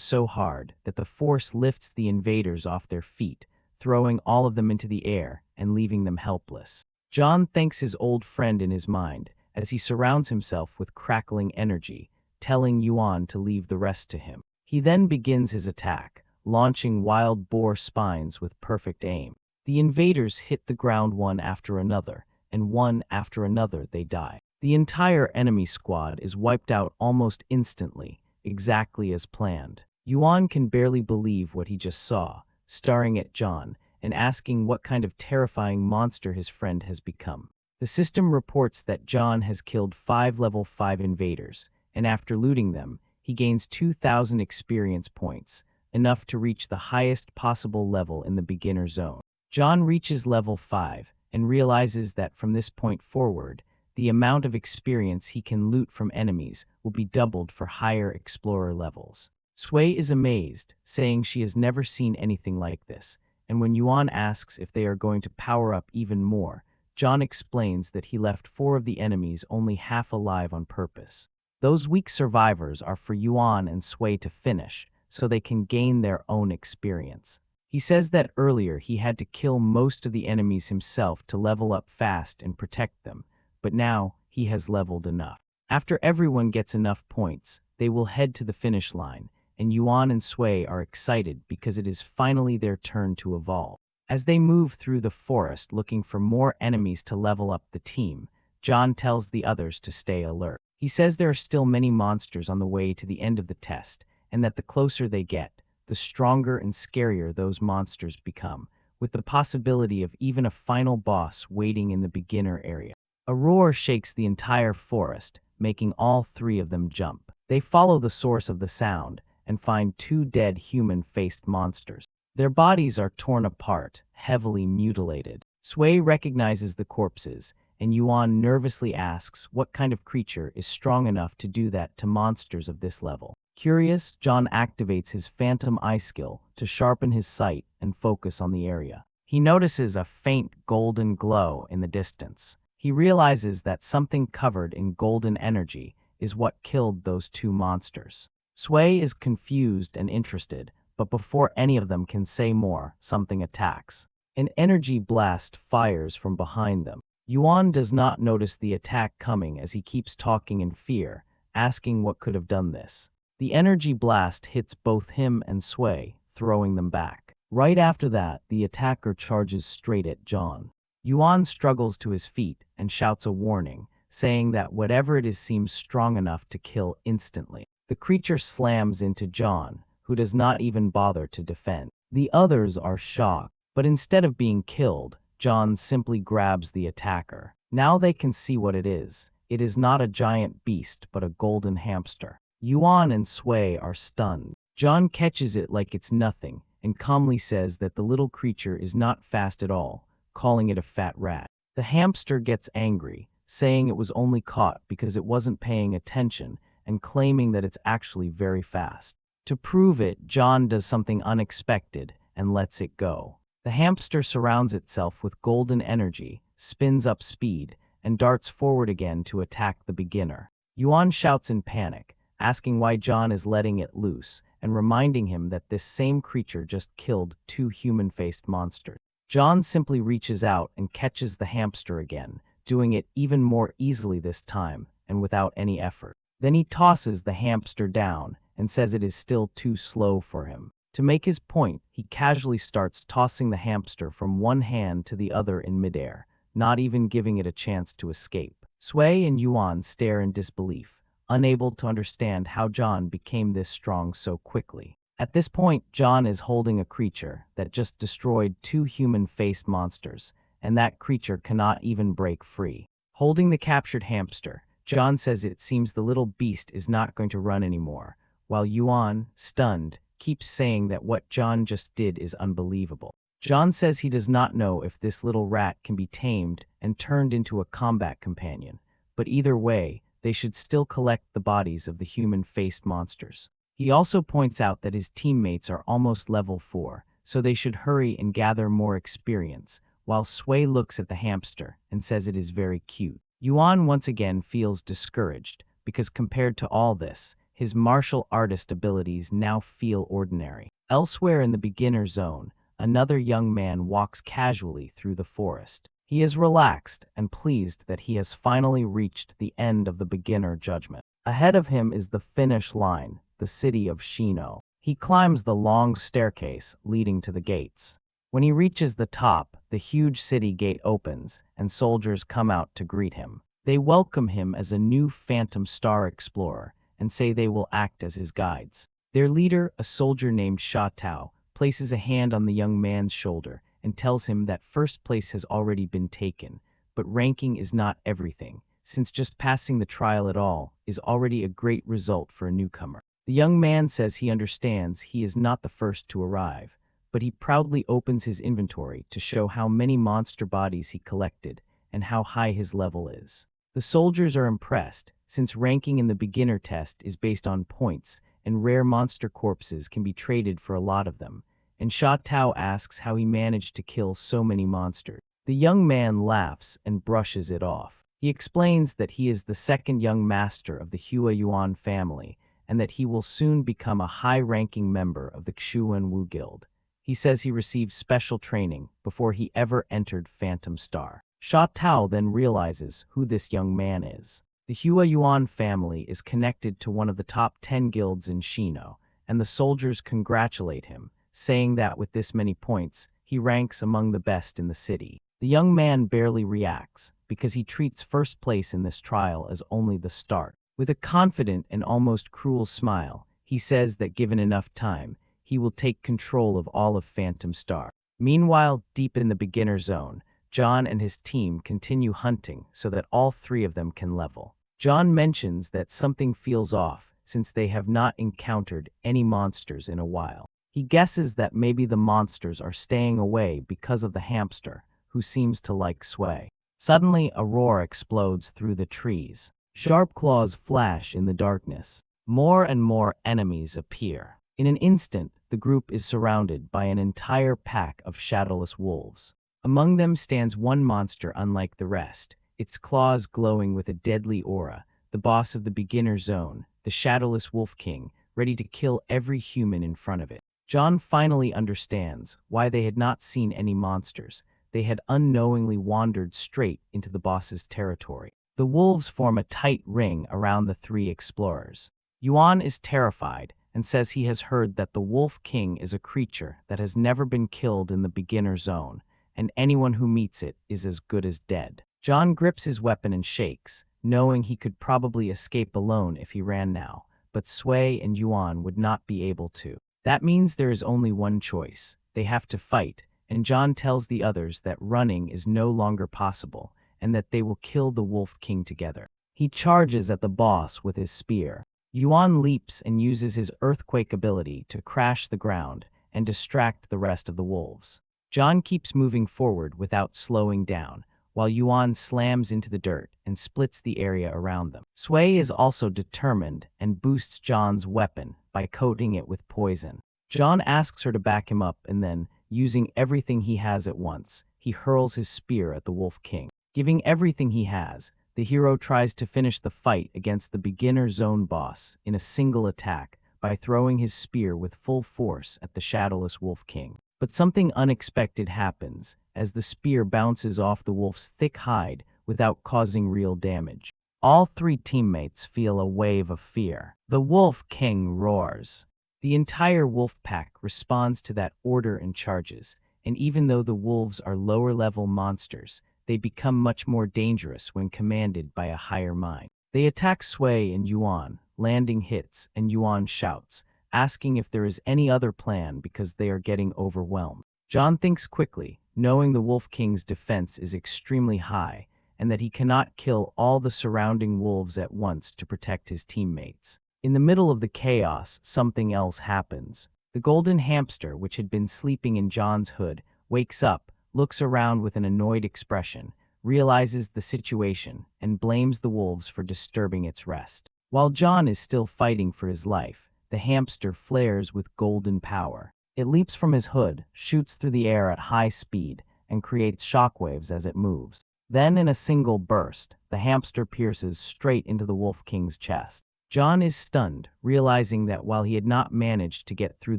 so hard that the force lifts the invaders off their feet, throwing all of them into the air and leaving them helpless. John thanks his old friend in his mind as he surrounds himself with crackling energy, telling Yuan to leave the rest to him. He then begins his attack, launching wild boar spines with perfect aim. The invaders hit the ground one after another, and one after another they die. The entire enemy squad is wiped out almost instantly, exactly as planned. Yuan can barely believe what he just saw, staring at John and asking what kind of terrifying monster his friend has become. The system reports that John has killed 5 level 5 invaders, and after looting them, he gains 2,000 experience points, enough to reach the highest possible level in the beginner zone. John reaches level 5 and realizes that from this point forward, the amount of experience he can loot from enemies will be doubled for higher explorer levels. Sui is amazed, saying she has never seen anything like this, and when Yuan asks if they are going to power up even more, John explains that he left 4 of the enemies only half alive on purpose. Those weak survivors are for Yuan and Sui to finish, so they can gain their own experience. He says that earlier he had to kill most of the enemies himself to level up fast and protect them, but now he has leveled enough. After everyone gets enough points, they will head to the finish line, and Yuan and Sui are excited because it is finally their turn to evolve. As they move through the forest looking for more enemies to level up the team, John tells the others to stay alert. He says there are still many monsters on the way to the end of the test, and that the closer they get, the stronger and scarier those monsters become, with the possibility of even a final boss waiting in the beginner area. A roar shakes the entire forest, making all 3 of them jump. They follow the source of the sound and find 2 dead human-faced monsters. Their bodies are torn apart, heavily mutilated. Sui recognizes the corpses, and Yuan nervously asks what kind of creature is strong enough to do that to monsters of this level. Curious, John activates his phantom eye skill to sharpen his sight and focus on the area. He notices a faint golden glow in the distance. He realizes that something covered in golden energy is what killed those 2 monsters. Sui is confused and interested, but before any of them can say more, something attacks. An energy blast fires from behind them. Yuan does not notice the attack coming as he keeps talking in fear, asking what could have done this. The energy blast hits both him and Sui, throwing them back. Right after that, the attacker charges straight at John. Yuan struggles to his feet and shouts a warning, saying that whatever it is seems strong enough to kill instantly. The creature slams into John, who does not even bother to defend. The others are shocked, but instead of being killed, John simply grabs the attacker. Now they can see what it is. It is not a giant beast, but a golden hamster. Yuan and Sui are stunned. John catches it like it's nothing and calmly says that the little creature is not fast at all, calling it a fat rat. The hamster gets angry, saying it was only caught because it wasn't paying attention and claiming that it's actually very fast. To prove it, John does something unexpected and lets it go. The hamster surrounds itself with golden energy, spins up speed, and darts forward again to attack the beginner. Yuan shouts in panic, asking why John is letting it loose, and reminding him that this same creature just killed 2 human-faced monsters. John simply reaches out and catches the hamster again, doing it even more easily this time, and without any effort. Then he tosses the hamster down and says it is still too slow for him. To make his point, he casually starts tossing the hamster from one hand to the other in midair, not even giving it a chance to escape. Sui and Yuan stare in disbelief, unable to understand how John became this strong so quickly. At this point, John is holding a creature that just destroyed 2 human-faced monsters, and that creature cannot even break free. Holding the captured hamster, John says it seems the little beast is not going to run anymore, while Yuan, stunned, keeps saying that what John just did is unbelievable. John says he does not know if this little rat can be tamed and turned into a combat companion, but either way, they should still collect the bodies of the human-faced monsters. He also points out that his teammates are almost level 4, so they should hurry and gather more experience, while Sui looks at the hamster and says it is very cute. Yuan once again feels discouraged, because compared to all this, his martial artist abilities now feel ordinary. Elsewhere in the beginner zone, another young man walks casually through the forest. He is relaxed and pleased that he has finally reached the end of the beginner judgment. Ahead of him is the finish line, the city of Shino. He climbs the long staircase leading to the gates. When he reaches the top, the huge city gate opens and soldiers come out to greet him. They welcome him as a new Phantom Star explorer and say they will act as his guides. Their leader, a soldier named Sha Tao, places a hand on the young man's shoulder and tells him that first place has already been taken, but ranking is not everything, since just passing the trial at all is already a great result for a newcomer. The young man says he understands he is not the first to arrive, but he proudly opens his inventory to show how many monster bodies he collected and how high his level is. The soldiers are impressed, since ranking in the beginner test is based on points, and rare monster corpses can be traded for a lot of them, and Sha Tao asks how he managed to kill so many monsters. The young man laughs and brushes it off. He explains that he is the second young master of the Hua Yuan family, and that he will soon become a high-ranking member of the Xuan Wu Guild. He says he received special training before he ever entered Phantom Star. Sha Tao then realizes who this young man is. The Hua Yuan family is connected to one of the top 10 guilds in Shino, and the soldiers congratulate him, saying that with this many points, he ranks among the best in the city. The young man barely reacts, because he treats first place in this trial as only the start. With a confident and almost cruel smile, he says that given enough time, he will take control of all of Phantom Star. Meanwhile, deep in the beginner zone, John and his team continue hunting so that all three of them can level. John mentions that something feels off since they have not encountered any monsters in a while. He guesses that maybe the monsters are staying away because of the hamster, who seems to like Sui. Suddenly, a roar explodes through the trees. Sharp claws flash in the darkness. More and more enemies appear. In an instant, the group is surrounded by an entire pack of shadowless wolves. Among them stands one monster unlike the rest, its claws glowing with a deadly aura, the boss of the beginner zone, the shadowless wolf king, ready to kill every human in front of it. John finally understands why they had not seen any monsters. They had unknowingly wandered straight into the boss's territory. The wolves form a tight ring around the three explorers. Yuan is terrified and says he has heard that the Wolf King is a creature that has never been killed in the beginner zone, and anyone who meets it is as good as dead. John grips his weapon and shakes, knowing he could probably escape alone if he ran now, but Sui and Yuan would not be able to. That means there is only one choice. They have to fight, and John tells the others that running is no longer possible, and that they will kill the Wolf King together. He charges at the boss with his spear. Yuan leaps and uses his earthquake ability to crash the ground and distract the rest of the wolves. John keeps moving forward without slowing down, while Yuan slams into the dirt and splits the area around them. Sui is also determined and boosts John's weapon by coating it with poison. John asks her to back him up and then, using everything he has at once, he hurls his spear at the Wolf King. Giving everything he has, the hero tries to finish the fight against the beginner zone boss in a single attack by throwing his spear with full force at the shadowless Wolf King. But something unexpected happens as the spear bounces off the wolf's thick hide without causing real damage. All three teammates feel a wave of fear. The Wolf King roars. The entire wolf pack responds to that order and charges, and even though the wolves are lower-level monsters, they become much more dangerous when commanded by a higher mind. They attack Sui and Yuan, landing hits, and Yuan shouts, asking if there is any other plan because they are getting overwhelmed. John thinks quickly, knowing the Wolf King's defense is extremely high, and that he cannot kill all the surrounding wolves at once to protect his teammates. In the middle of the chaos, something else happens. The golden hamster, which had been sleeping in John's hood, wakes up, looks around with an annoyed expression, realizes the situation, and blames the wolves for disturbing its rest. While John is still fighting for his life, the hamster flares with golden power. It leaps from his hood, shoots through the air at high speed, and creates shockwaves as it moves. Then, in a single burst, the hamster pierces straight into the Wolf King's chest. John is stunned, realizing that while he had not managed to get through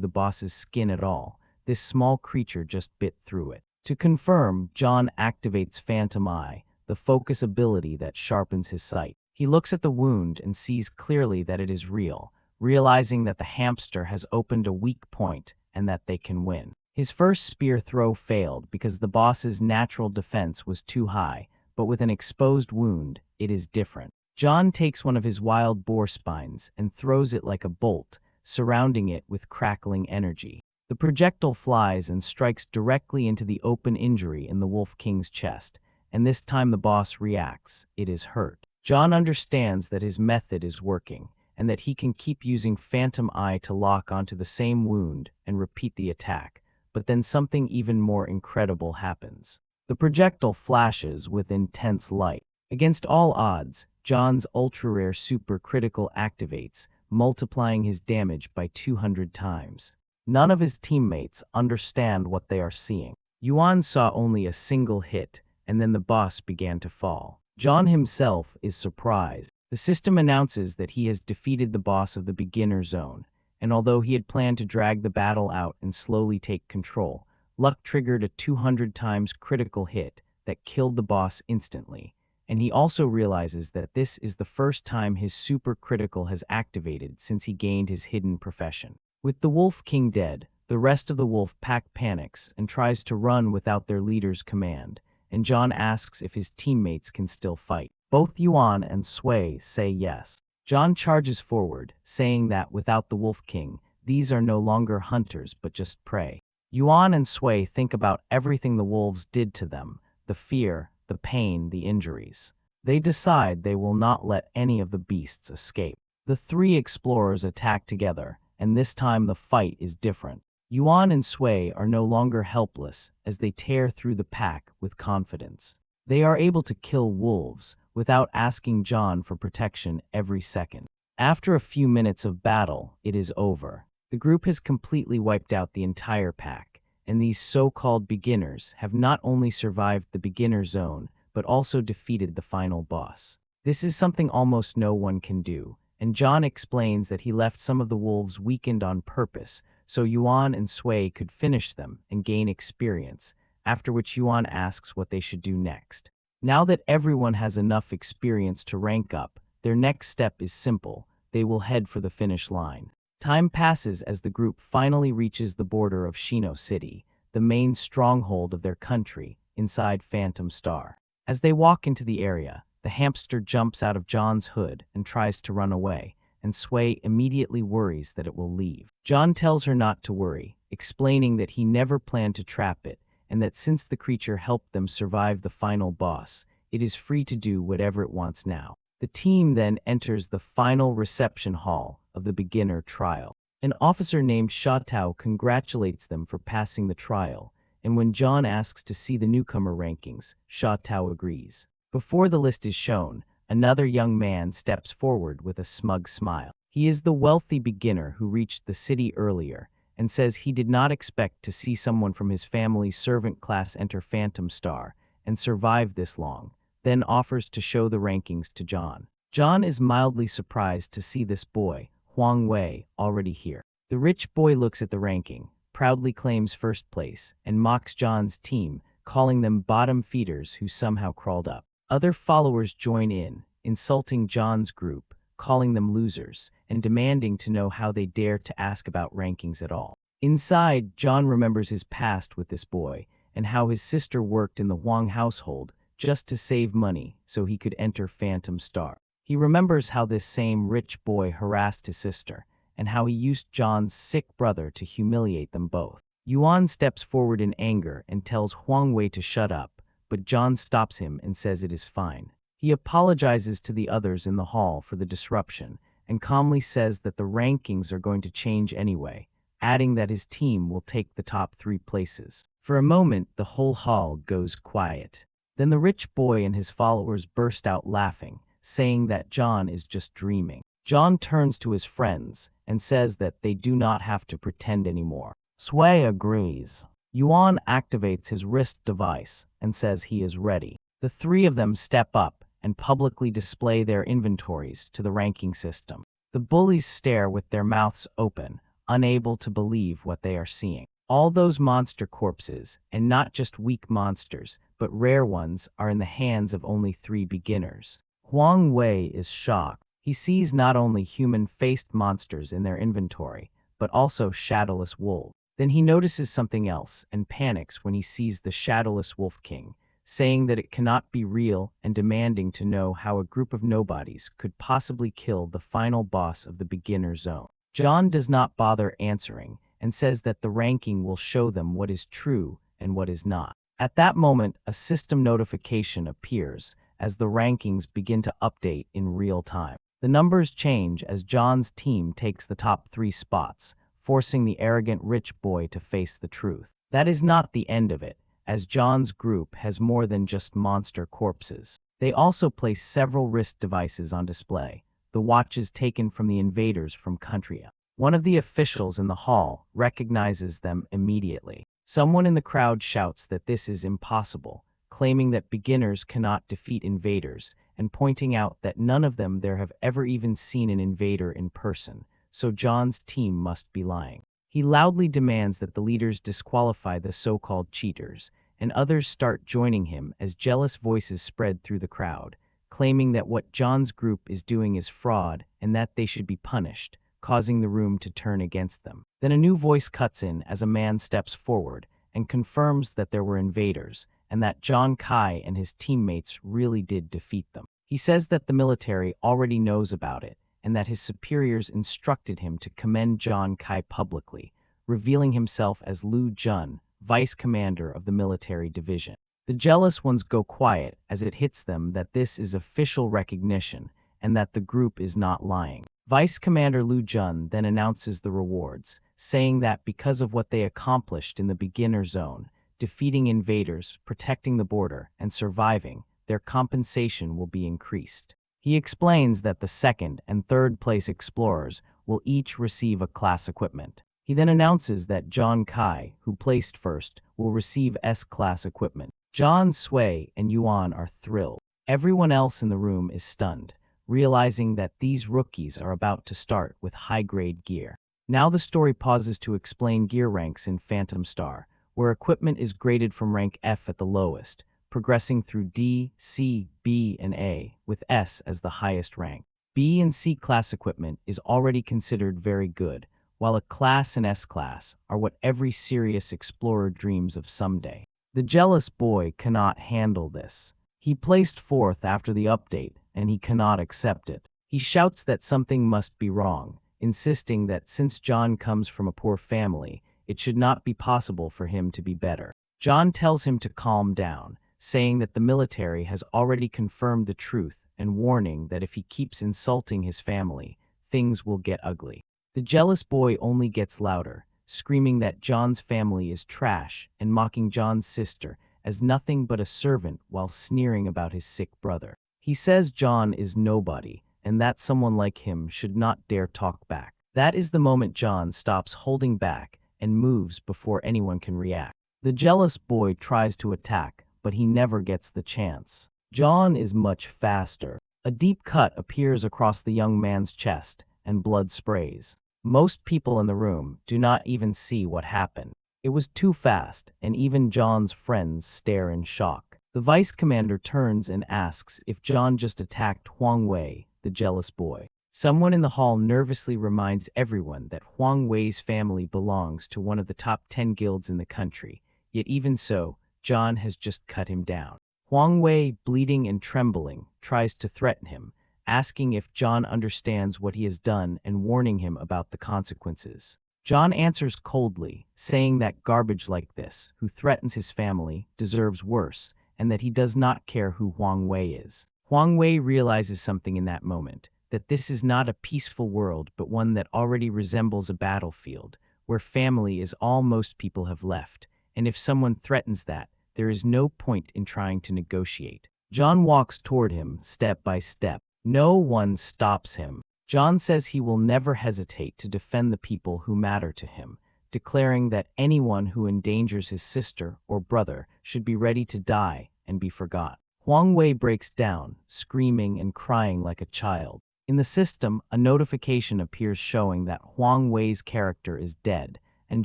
the boss's skin at all, this small creature just bit through it. To confirm, John activates Phantom Eye, the focus ability that sharpens his sight. He looks at the wound and sees clearly that it is real, realizing that the hamster has opened a weak point and that they can win. His first spear throw failed because the boss's natural defense was too high, but with an exposed wound, it is different. John takes one of his wild boar spines and throws it like a bolt, surrounding it with crackling energy. The projectile flies and strikes directly into the open injury in the Wolf King's chest, and this time the boss reacts. It is hurt. John understands that his method is working, and that he can keep using Phantom Eye to lock onto the same wound and repeat the attack. But then something even more incredible happens. The projectile flashes with intense light. Against all odds, John's ultra-rare super critical activates, multiplying his damage by 200 times. None of his teammates understand what they are seeing. Yuan saw only a single hit, and then the boss began to fall. John himself is surprised. The system announces that he has defeated the boss of the beginner zone, and although he had planned to drag the battle out and slowly take control, luck triggered a 200 times critical hit that killed the boss instantly, and he also realizes that this is the first time his super critical has activated since he gained his hidden profession. With the Wolf King dead, the rest of the wolf pack panics and tries to run without their leader's command, and John asks if his teammates can still fight. Both Yuan and Sui say yes. John charges forward, saying that without the Wolf King, these are no longer hunters but just prey. Yuan and Sui think about everything the wolves did to them, the fear, the pain, the injuries. They decide they will not let any of the beasts escape. The three explorers attack together, and this time the fight is different. Yuan and Sui are no longer helpless as they tear through the pack with confidence. They are able to kill wolves without asking John for protection every second. After a few minutes of battle, it is over. The group has completely wiped out the entire pack, and these so-called beginners have not only survived the beginner zone, but also defeated the final boss. This is something almost no one can do, and John explains that he left some of the wolves weakened on purpose so Yuan and Sui could finish them and gain experience, after which Yuan asks what they should do next. Now that everyone has enough experience to rank up, their next step is simple. They will head for the finish line. Time passes as the group finally reaches the border of Shino City, the main stronghold of their country, inside Phantom Star. As they walk into the area, the hamster jumps out of John's hood and tries to run away, and Sui immediately worries that it will leave. John tells her not to worry, explaining that he never planned to trap it, and that since the creature helped them survive the final boss, it is free to do whatever it wants now. The team then enters the final reception hall of the beginner trial. An officer named Shatao congratulates them for passing the trial, and when John asks to see the newcomer rankings, Shatao agrees. Before the list is shown, another young man steps forward with a smug smile. He is the wealthy beginner who reached the city earlier, and says he did not expect to see someone from his family's servant class enter Phantom Star and survive this long, then offers to show the rankings to John. John is mildly surprised to see this boy, Huang Wei, already here. The rich boy looks at the ranking, proudly claims first place, and mocks John's team, calling them bottom feeders who somehow crawled up. Other followers join in, insulting John's group, calling them losers, and demanding to know how they dare to ask about rankings at all. Inside, John remembers his past with this boy, and how his sister worked in the Huang household just to save money so he could enter Phantom Star. He remembers how this same rich boy harassed his sister, and how he used John's sick brother to humiliate them both. Yuan steps forward in anger and tells Huang Wei to shut up, but John stops him and says it is fine. He apologizes to the others in the hall for the disruption, and calmly says that the rankings are going to change anyway, adding that his team will take the top 3 places. For a moment, the whole hall goes quiet. Then the rich boy and his followers burst out laughing, saying that John is just dreaming. John turns to his friends and says that they do not have to pretend anymore. Sui agrees. Yuan activates his wrist device and says he is ready. The three of them step up and publicly display their inventories to the ranking system. The bullies stare with their mouths open, unable to believe what they are seeing. All those monster corpses, and not just weak monsters, but rare ones, are in the hands of only 3 beginners. Huang Wei is shocked. He sees not only human-faced monsters in their inventory, but also shadowless wolves. Then he notices something else and panics when he sees the shadowless Wolf King, saying that it cannot be real and demanding to know how a group of nobodies could possibly kill the final boss of the beginner zone. John does not bother answering and says that the ranking will show them what is true and what is not. At that moment, a system notification appears as the rankings begin to update in real time. The numbers change as John's team takes the top 3 spots, forcing the arrogant rich boy to face the truth. That is not the end of it, as John's group has more than just monster corpses. They also place several wrist devices on display, the watches taken from the invaders from Country. One of the officials in the hall recognizes them immediately. Someone in the crowd shouts that this is impossible, claiming that beginners cannot defeat invaders, and pointing out that none of them there have ever even seen an invader in person, so John's team must be lying. He loudly demands that the leaders disqualify the so-called cheaters, and others start joining him as jealous voices spread through the crowd, claiming that what John's group is doing is fraud and that they should be punished, causing the room to turn against them. Then a new voice cuts in as a man steps forward and confirms that there were invaders, and that John Kai and his teammates really did defeat them. He says that the military already knows about it, and that his superiors instructed him to commend John Kai publicly, revealing himself as Lu Jun, vice commander of the military division. The jealous ones go quiet as it hits them that this is official recognition and that the group is not lying. Vice Commander Lu Jun then announces the rewards, saying that because of what they accomplished in the beginner zone, defeating invaders, protecting the border, and surviving, their compensation will be increased. He explains that the 2nd and 3rd place explorers will each receive a class equipment. He then announces that John Kai, who placed first, will receive S-class equipment. John, Sui, and Yuan are thrilled. Everyone else in the room is stunned, realizing that these rookies are about to start with high-grade gear. Now the story pauses to explain gear ranks in Phantom Star, where equipment is graded from rank F at the lowest, progressing through D, C, B, and A, with S as the highest rank. B and C class equipment is already considered very good, while a class and S class are what every serious explorer dreams of someday. The jealous boy cannot handle this. He placed 4th after the update, and he cannot accept it. He shouts that something must be wrong, insisting that since John comes from a poor family, it should not be possible for him to be better. John tells him to calm down, saying that the military has already confirmed the truth and warning that if he keeps insulting his family, things will get ugly. The jealous boy only gets louder, screaming that John's family is trash and mocking John's sister as nothing but a servant while sneering about his sick brother. He says John is nobody and that someone like him should not dare talk back. That is the moment John stops holding back and moves before anyone can react. The jealous boy tries to attack, but he never gets the chance. John is much faster. A deep cut appears across the young man's chest, and blood sprays. Most people in the room do not even see what happened. It was too fast, and even John's friends stare in shock. The vice commander turns and asks if John just attacked Huang Wei, the jealous boy. Someone in the hall nervously reminds everyone that Huang Wei's family belongs to one of the top 10 guilds in the country, yet even so, John has just cut him down. Huang Wei, bleeding and trembling, tries to threaten him, asking if John understands what he has done and warning him about the consequences. John answers coldly, saying that garbage like this, who threatens his family, deserves worse, and that he does not care who Huang Wei is. Huang Wei realizes something in that moment, that this is not a peaceful world but one that already resembles a battlefield, where family is all most people have left, and if someone threatens that, there is no point in trying to negotiate. John walks toward him, step by step. No one stops him. John says he will never hesitate to defend the people who matter to him, declaring that anyone who endangers his sister or brother should be ready to die and be forgot. Huang Wei breaks down, screaming and crying like a child. In the system, a notification appears showing that Huang Wei's character is dead, and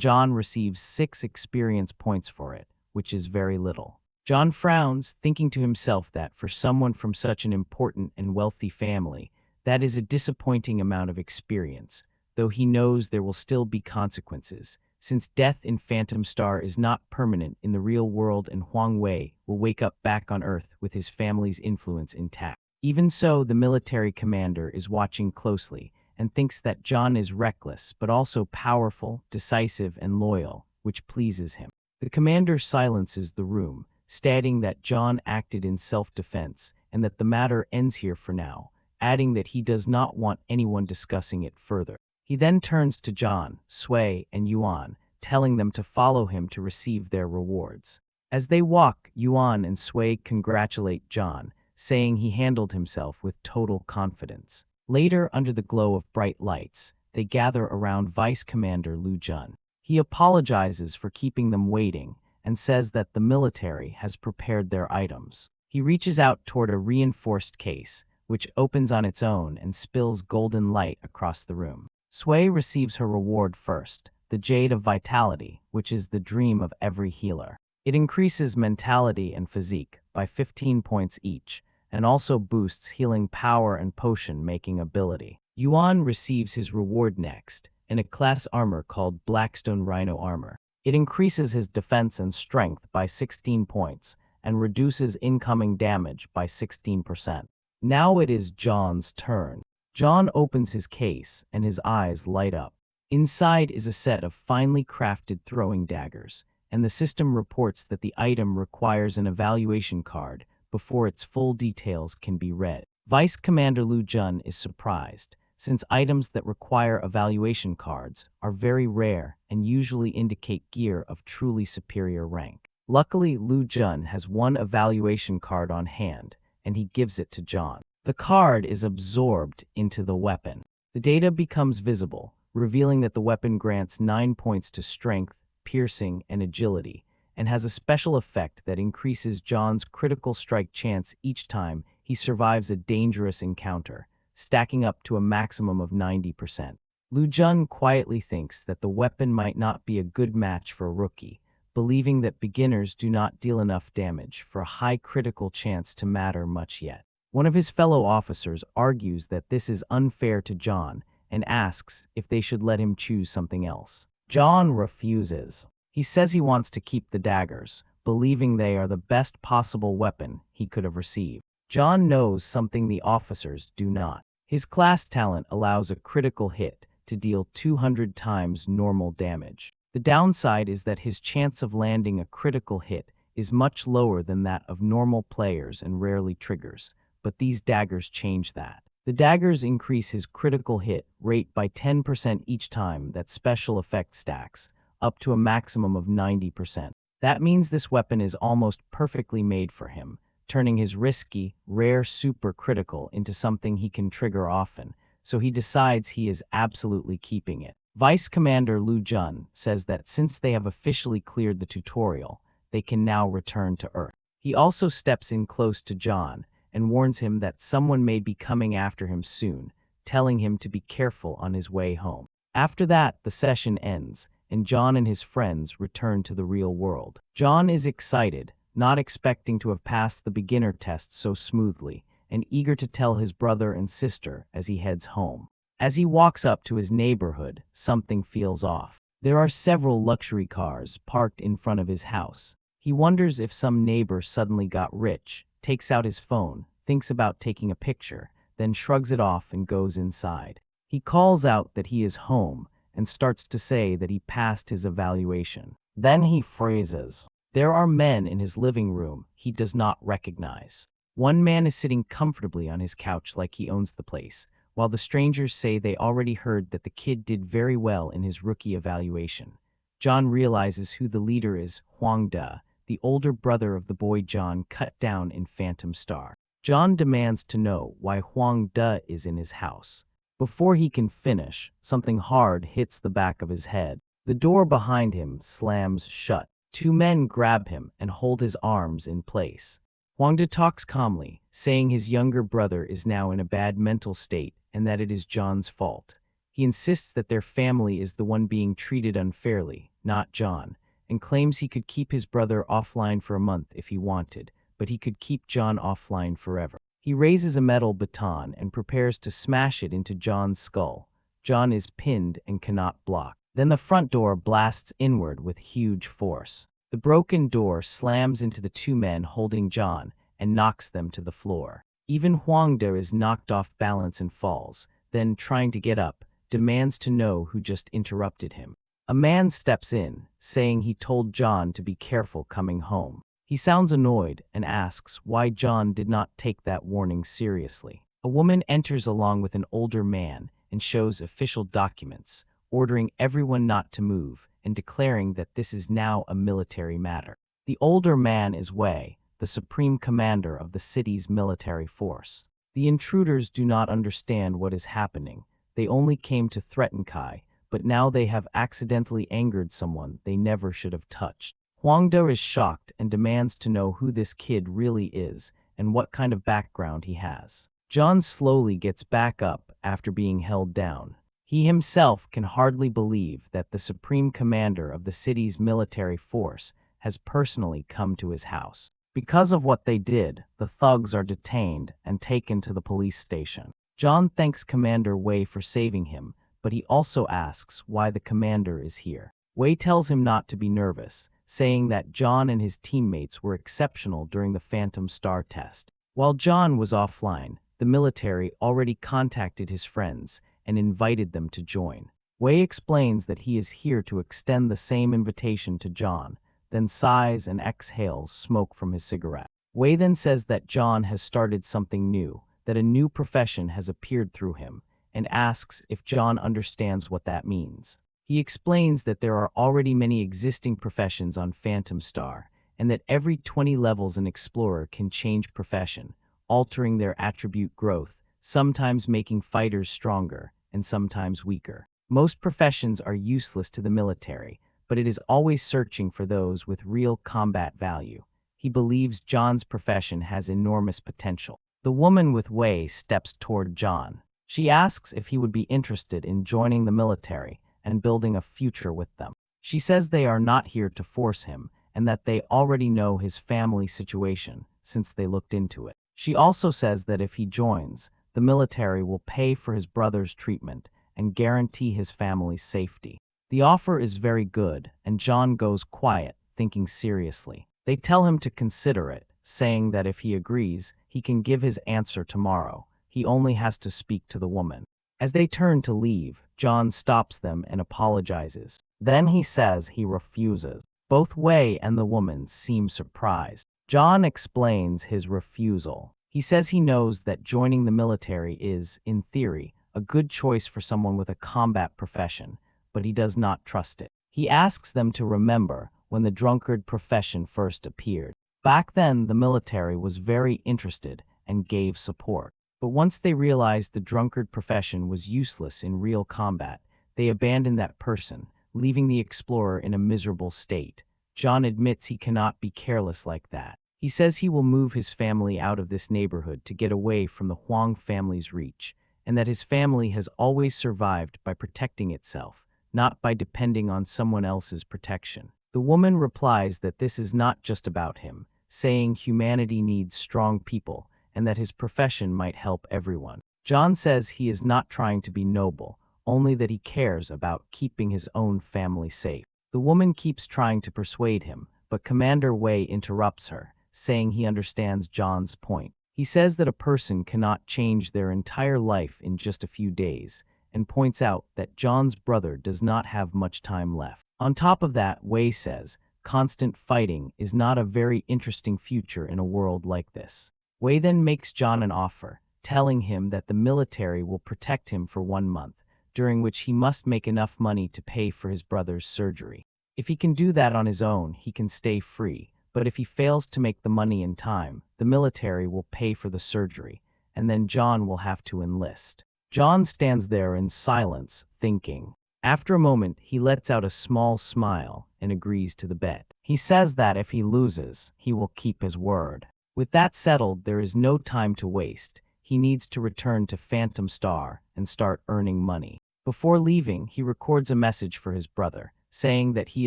John receives 6 experience points for it, which is very little. John frowns, thinking to himself that for someone from such an important and wealthy family, that is a disappointing amount of experience, though he knows there will still be consequences, since death in Phantom Star is not permanent in the real world and Huang Wei will wake up back on Earth with his family's influence intact. Even so, the military commander is watching closely and thinks that John is reckless but also powerful, decisive, and loyal, which pleases him. The commander silences the room, stating that John acted in self-defense and that the matter ends here for now, adding that he does not want anyone discussing it further. He then turns to John, Sui, and Yuan, telling them to follow him to receive their rewards. As they walk, Yuan and Sui congratulate John, saying he handled himself with total confidence. Later, under the glow of bright lights, they gather around Vice Commander Lu Jun. He apologizes for keeping them waiting and says that the military has prepared their items. He reaches out toward a reinforced case, which opens on its own and spills golden light across the room. Sui receives her reward first, the Jade of Vitality, which is the dream of every healer. It increases mentality and physique by 15 points each, and also boosts healing power and potion-making ability. Yuan receives his reward next, in a class armor called Blackstone Rhino Armor. It increases his defense and strength by 16 points, and reduces incoming damage by 16%. Now it is John's turn. John opens his case, and his eyes light up. Inside is a set of finely crafted throwing daggers, and the system reports that the item requires an evaluation card before its full details can be read. Vice Commander Lu Jun is surprised, since items that require evaluation cards are very rare and usually indicate gear of truly superior rank. Luckily, Lu Jun has one evaluation card on hand, and he gives it to John. The card is absorbed into the weapon. The data becomes visible, revealing that the weapon grants 9 points to strength, piercing, and agility, and has a special effect that increases John's critical strike chance each time he survives a dangerous encounter, stacking up to a maximum of 90%. Lu Jun quietly thinks that the weapon might not be a good match for a rookie, believing that beginners do not deal enough damage for a high critical chance to matter much yet. One of his fellow officers argues that this is unfair to John and asks if they should let him choose something else. John refuses. He says he wants to keep the daggers, believing they are the best possible weapon he could have received. John knows something the officers do not. His class talent allows a critical hit to deal 200 times normal damage. The downside is that his chance of landing a critical hit is much lower than that of normal players and rarely triggers, but these daggers change that. The daggers increase his critical hit rate by 10% each time that special effect stacks, up to a maximum of 90%. That means this weapon is almost perfectly made for him, turning his risky, rare super critical into something he can trigger often, so he decides he is absolutely keeping it. Vice Commander Lu Jun says that since they have officially cleared the tutorial, they can now return to Earth. He also steps in close to John and warns him that someone may be coming after him soon, telling him to be careful on his way home. After that, the session ends, and John and his friends return to the real world. John is excited, not expecting to have passed the beginner test so smoothly, and eager to tell his brother and sister as he heads home. As he walks up to his neighborhood, something feels off. There are several luxury cars parked in front of his house. He wonders if some neighbor suddenly got rich, takes out his phone, thinks about taking a picture, then shrugs it off and goes inside. He calls out that he is home and starts to say that he passed his evaluation. Then he freezes. There are men in his living room he does not recognize. One man is sitting comfortably on his couch like he owns the place, while the strangers say they already heard that the kid did very well in his rookie evaluation. John realizes who the leader is, Huang De, the older brother of the boy John cut down in Phantom Star. John demands to know why Huang De is in his house. Before he can finish, something hard hits the back of his head. The door behind him slams shut. Two men grab him and hold his arms in place. Hwangda talks calmly, saying his younger brother is now in a bad mental state and that it is John's fault. He insists that their family is the one being treated unfairly, not John, and claims he could keep his brother offline for a month if he wanted, but he could keep John offline forever. He raises a metal baton and prepares to smash it into John's skull. John is pinned and cannot block. Then the front door blasts inward with huge force. The broken door slams into the two men holding John and knocks them to the floor. Even Hwangda is knocked off balance and falls, then, trying to get up, demands to know who just interrupted him. A man steps in, saying he told John to be careful coming home. He sounds annoyed and asks why John did not take that warning seriously. A woman enters along with an older man and shows official documents, ordering everyone not to move and declaring that this is now a military matter. The older man is Wei, the supreme commander of the city's military force. The intruders do not understand what is happening. They only came to threaten Kai, but now they have accidentally angered someone they never should have touched. Hwangda is shocked and demands to know who this kid really is and what kind of background he has. John slowly gets back up after being held down. He himself can hardly believe that the supreme commander of the city's military force has personally come to his house. Because of what they did, the thugs are detained and taken to the police station. John thanks Commander Wei for saving him, but he also asks why the commander is here. Wei tells him not to be nervous, saying that John and his teammates were exceptional during the Phantom Star test. While John was offline, the military already contacted his friends and invited them to join. Wei explains that he is here to extend the same invitation to John, then sighs and exhales smoke from his cigarette. Wei then says that John has started something new, that a new profession has appeared through him, and asks if John understands what that means. He explains that there are already many existing professions on Phantom Star, and that every 20 levels an explorer can change profession, altering their attribute growth, sometimes making fighters stronger and sometimes weaker. Most professions are useless to the military, but it is always searching for those with real combat value. He believes John's profession has enormous potential. The woman with Wei steps toward John. She asks if he would be interested in joining the military and building a future with them. She says they are not here to force him and that they already know his family situation since they looked into it. She also says that if he joins, the military will pay for his brother's treatment and guarantee his family's safety. The offer is very good, and John goes quiet, thinking seriously. They tell him to consider it, saying that if he agrees, he can give his answer tomorrow. He only has to speak to the woman. As they turn to leave, John stops them and apologizes. Then he says he refuses. Both Wei and the woman seem surprised. John explains his refusal. He says he knows that joining the military is, in theory, a good choice for someone with a combat profession, but he does not trust it. He asks them to remember when the drunkard profession first appeared. Back then, the military was very interested and gave support. But once they realized the drunkard profession was useless in real combat, they abandoned that person, leaving the explorer in a miserable state. John admits he cannot be careless like that. He says he will move his family out of this neighborhood to get away from the Huang family's reach, and that his family has always survived by protecting itself, not by depending on someone else's protection. The woman replies that this is not just about him, saying humanity needs strong people, and that his profession might help everyone. John says he is not trying to be noble, only that he cares about keeping his own family safe. The woman keeps trying to persuade him, but Commander Wei interrupts her, saying he understands John's point. He says that a person cannot change their entire life in just a few days, and points out that John's brother does not have much time left. On top of that, Wei says, constant fighting is not a very interesting future in a world like this. Wei then makes John an offer, telling him that the military will protect him for 1 month, during which he must make enough money to pay for his brother's surgery. If he can do that on his own, he can stay free, but if he fails to make the money in time, the military will pay for the surgery, and then John will have to enlist. John stands there in silence, thinking. After a moment, he lets out a small smile and agrees to the bet. He says that if he loses, he will keep his word. With that settled, there is no time to waste. He needs to return to Phantom Star and start earning money. Before leaving, he records a message for his brother, saying that he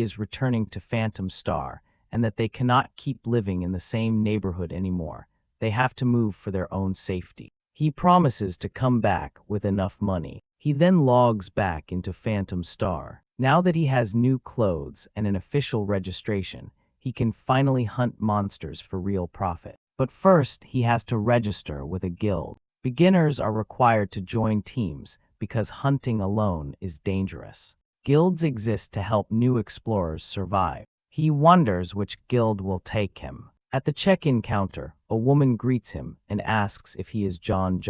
is returning to Phantom Star and that they cannot keep living in the same neighborhood anymore. They have to move for their own safety. He promises to come back with enough money. He then logs back into Phantom Star. Now that he has new clothes and an official registration, he can finally hunt monsters for real profit. But first, he has to register with a guild. Beginners are required to join teams because hunting alone is dangerous. Guilds exist to help new explorers survive. He wonders which guild will take him. At the check-in counter, a woman greets him and asks if he is John.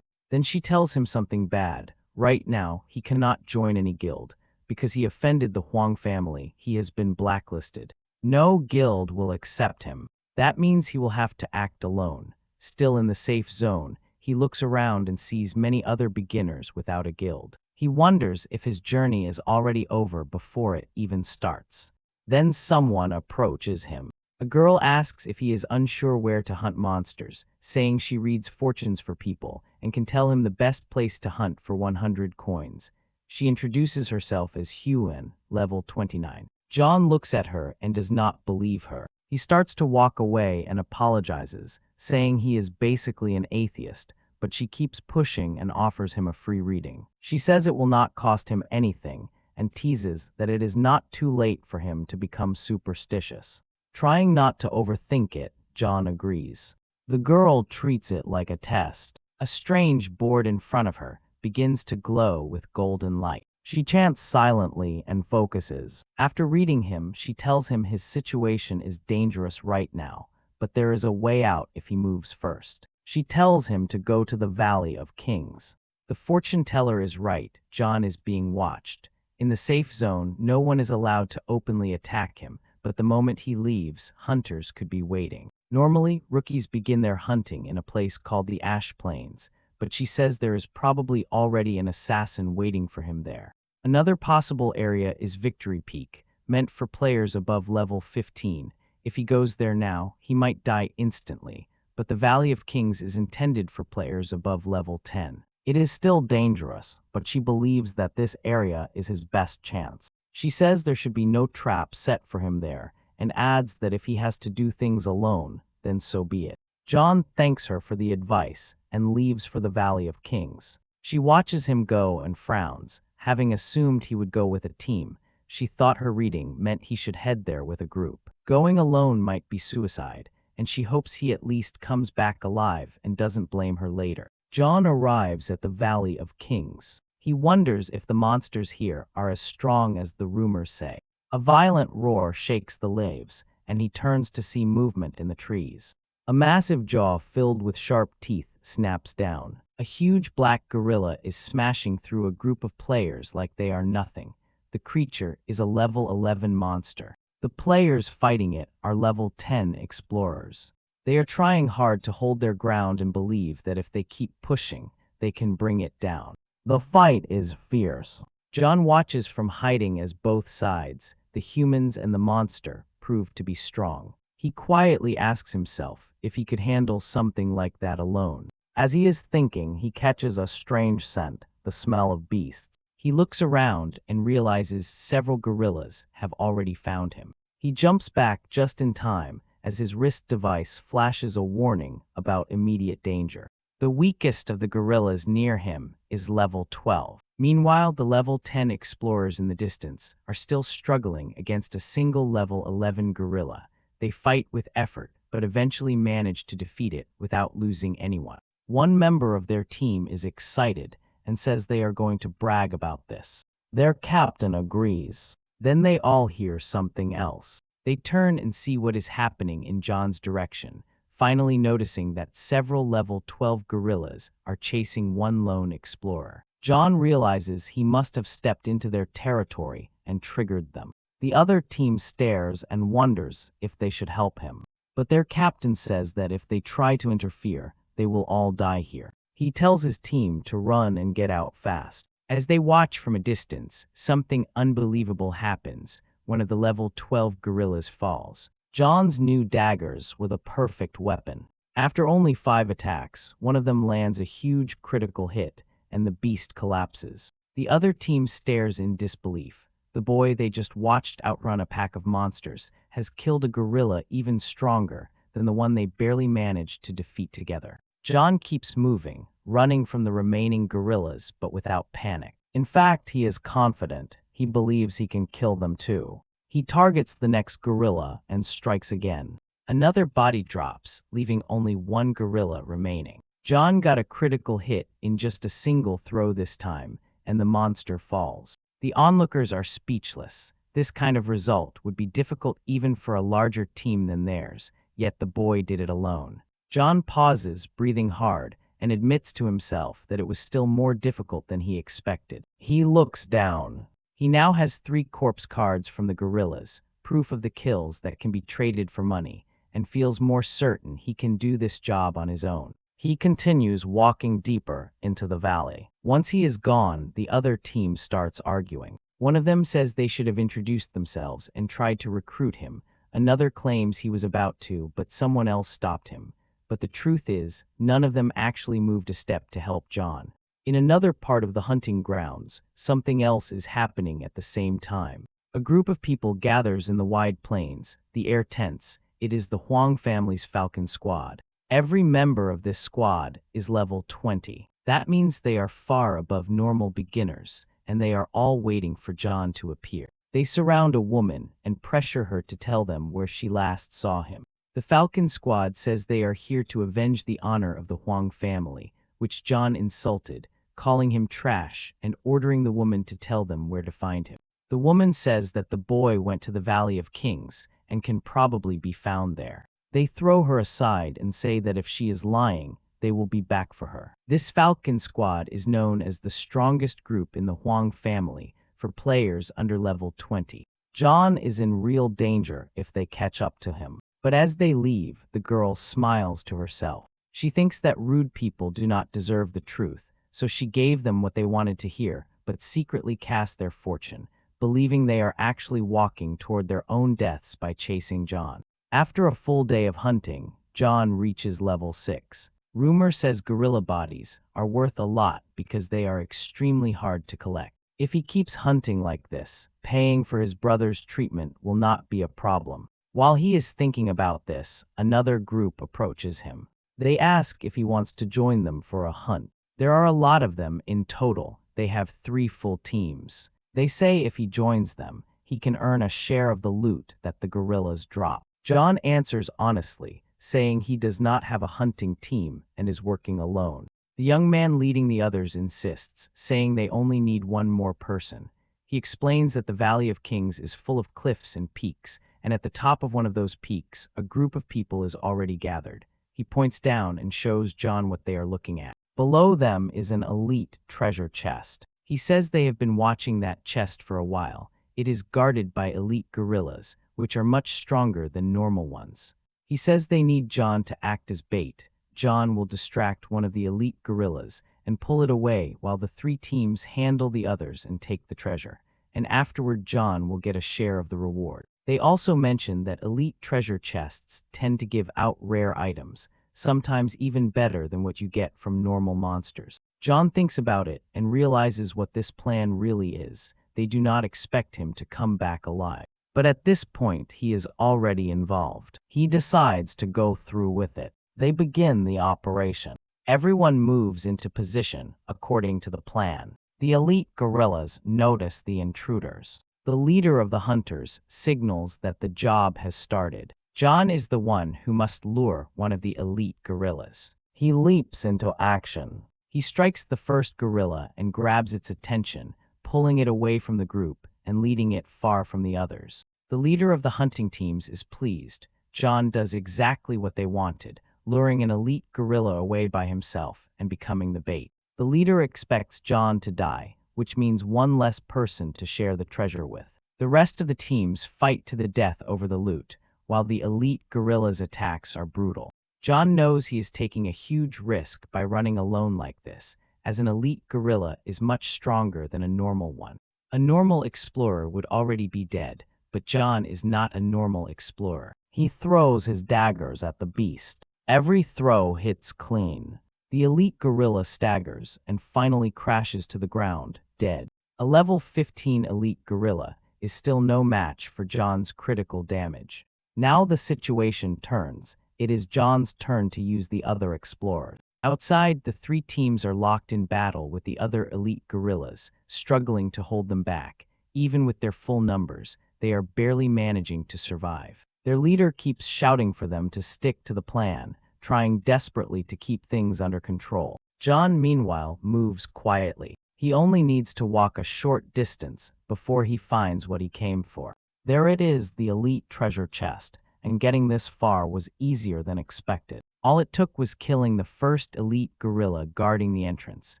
Then she tells him something bad. Right now, he cannot join any guild. Because he offended the Huang family, he has been blacklisted. No guild will accept him. That means he will have to act alone. Still in the safe zone, he looks around and sees many other beginners without a guild. He wonders if his journey is already over before it even starts. Then someone approaches him. A girl asks if he is unsure where to hunt monsters, saying she reads fortunes for people and can tell him the best place to hunt for 100 coins. She introduces herself as Huan, level 29. John looks at her and does not believe her. He starts to walk away and apologizes, saying he is basically an atheist, but she keeps pushing and offers him a free reading. She says it will not cost him anything and teases that it is not too late for him to become superstitious. Trying not to overthink it, John agrees. The girl treats it like a test. A strange board in front of her begins to glow with golden light. She chants silently and focuses. After reading him, she tells him his situation is dangerous right now, but there is a way out if he moves first. She tells him to go to the Valley of Kings. The fortune teller is right. John is being watched. In the safe zone, no one is allowed to openly attack him, but the moment he leaves, hunters could be waiting. Normally, rookies begin their hunting in a place called the Ash Plains, but she says there is probably already an assassin waiting for him there. Another possible area is Victory Peak, meant for players above level 15. If he goes there now, he might die instantly, but the Valley of Kings is intended for players above level 10. It is still dangerous, but she believes that this area is his best chance. She says there should be no trap set for him there, and adds that if he has to do things alone, then so be it. John thanks her for the advice and leaves for the Valley of Kings. She watches him go and frowns. Having assumed he would go with a team, she thought her reading meant he should head there with a group. Going alone might be suicide, and she hopes he at least comes back alive and doesn't blame her later. John arrives at the Valley of Kings. He wonders if the monsters here are as strong as the rumors say. A violent roar shakes the leaves, and he turns to see movement in the trees. A massive jaw filled with sharp teeth snaps down. A huge black gorilla is smashing through a group of players like they are nothing. The creature is a level 11 monster. The players fighting it are level 10 explorers. They are trying hard to hold their ground and believe that if they keep pushing, they can bring it down. The fight is fierce. John watches from hiding as both sides, the humans and the monster, prove to be strong. He quietly asks himself if he could handle something like that alone. As he is thinking, he catches a strange scent, the smell of beasts. He looks around and realizes several gorillas have already found him. He jumps back just in time as his wrist device flashes a warning about immediate danger. The weakest of the gorillas near him is level 12. Meanwhile, the level 10 explorers in the distance are still struggling against a single level 11 gorilla. They fight with effort, but eventually manage to defeat it without losing anyone. One member of their team is excited and says they are going to brag about this. Their captain agrees. Then they all hear something else. They turn and see what is happening in John's direction, finally noticing that several level 12 gorillas are chasing one lone explorer. John realizes he must have stepped into their territory and triggered them. The other team stares and wonders if they should help him. But their captain says that if they try to interfere, they will all die here. He tells his team to run and get out fast. As they watch from a distance, something unbelievable happens. One of the level 12 gorillas falls. John's new daggers were the perfect weapon. After only 5 attacks, one of them lands a huge critical hit, and the beast collapses. The other team stares in disbelief. The boy they just watched outrun a pack of monsters has killed a gorilla even stronger than the one they barely managed to defeat together. John keeps moving, running from the remaining gorillas, but without panic. In fact, he is confident. He believes he can kill them too. He targets the next gorilla and strikes again. Another body drops, leaving only one gorilla remaining. John got a critical hit in just a single throw this time, and the monster falls. The onlookers are speechless. This kind of result would be difficult even for a larger team than theirs, yet the boy did it alone. John pauses, breathing hard, and admits to himself that it was still more difficult than he expected. He looks down. He now has 3 corpse cards from the gorillas, proof of the kills that can be traded for money, and feels more certain he can do this job on his own. He continues walking deeper into the valley. Once he is gone, the other team starts arguing. One of them says they should have introduced themselves and tried to recruit him. Another claims he was about to, but someone else stopped him. But the truth is, none of them actually moved a step to help John. In another part of the hunting grounds, something else is happening at the same time. A group of people gathers in the wide plains, the air tense. It is the Huang family's Falcon Squad. Every member of this squad is level 20. That means they are far above normal beginners, and they are all waiting for John to appear. They surround a woman and pressure her to tell them where she last saw him. The Falcon Squad says they are here to avenge the honor of the Huang family, which John insulted, calling him trash and ordering the woman to tell them where to find him. The woman says that the boy went to the Valley of Kings and can probably be found there. They throw her aside and say that if she is lying, they will be back for her. This Falcon Squad is known as the strongest group in the Huang family for players under level 20. John is in real danger if they catch up to him. But as they leave, the girl smiles to herself. She thinks that rude people do not deserve the truth, so she gave them what they wanted to hear, but secretly cast their fortune, believing they are actually walking toward their own deaths by chasing John. After a full day of hunting, John reaches level 6. Rumor says gorilla bodies are worth a lot because they are extremely hard to collect. If he keeps hunting like this, paying for his brother's treatment will not be a problem. While he is thinking about this, another group approaches him. They ask if he wants to join them for a hunt. There are a lot of them in total. They have 3 full teams. They say if he joins them, he can earn a share of the loot that the gorillas drop. John answers honestly, saying he does not have a hunting team and is working alone. The young man leading the others insists, saying they only need one more person. He explains that the Valley of Kings is full of cliffs and peaks, and at the top of one of those peaks, a group of people is already gathered. He points down and shows John what they are looking at. Below them is an elite treasure chest. He says they have been watching that chest for a while. It is guarded by elite gorillas, which are much stronger than normal ones. He says they need John to act as bait. John will distract one of the elite gorillas and pull it away while the 3 teams handle the others and take the treasure. And afterward, John will get a share of the reward. They also mention that elite treasure chests tend to give out rare items, sometimes even better than what you get from normal monsters. John thinks about it and realizes what this plan really is. They do not expect him to come back alive. But at this point, he is already involved. He decides to go through with it. They begin the operation. Everyone moves into position according to the plan. The elite gorillas notice the intruders. The leader of the hunters signals that the job has started. John is the one who must lure one of the elite gorillas. He leaps into action. He strikes the first gorilla and grabs its attention, pulling it away from the group and leading it far from the others. The leader of the hunting teams is pleased. John does exactly what they wanted, luring an elite gorilla away by himself and becoming the bait. The leader expects John to die, which means one less person to share the treasure with. The rest of the teams fight to the death over the loot, while the elite gorilla's attacks are brutal. John knows he is taking a huge risk by running alone like this, as an elite gorilla is much stronger than a normal one. A normal explorer would already be dead, but John is not a normal explorer. He throws his daggers at the beast. Every throw hits clean. The elite gorilla staggers and finally crashes to the ground, dead. A level 15 elite gorilla is still no match for John's critical damage. Now the situation turns. It is John's turn to use the other explorers. Outside, the three teams are locked in battle with the other elite gorillas, struggling to hold them back. Even with their full numbers, they are barely managing to survive. Their leader keeps shouting for them to stick to the plan, trying desperately to keep things under control. John, meanwhile, moves quietly. He only needs to walk a short distance before he finds what he came for. There it is, the elite treasure chest, and getting this far was easier than expected. All it took was killing the first elite gorilla guarding the entrance,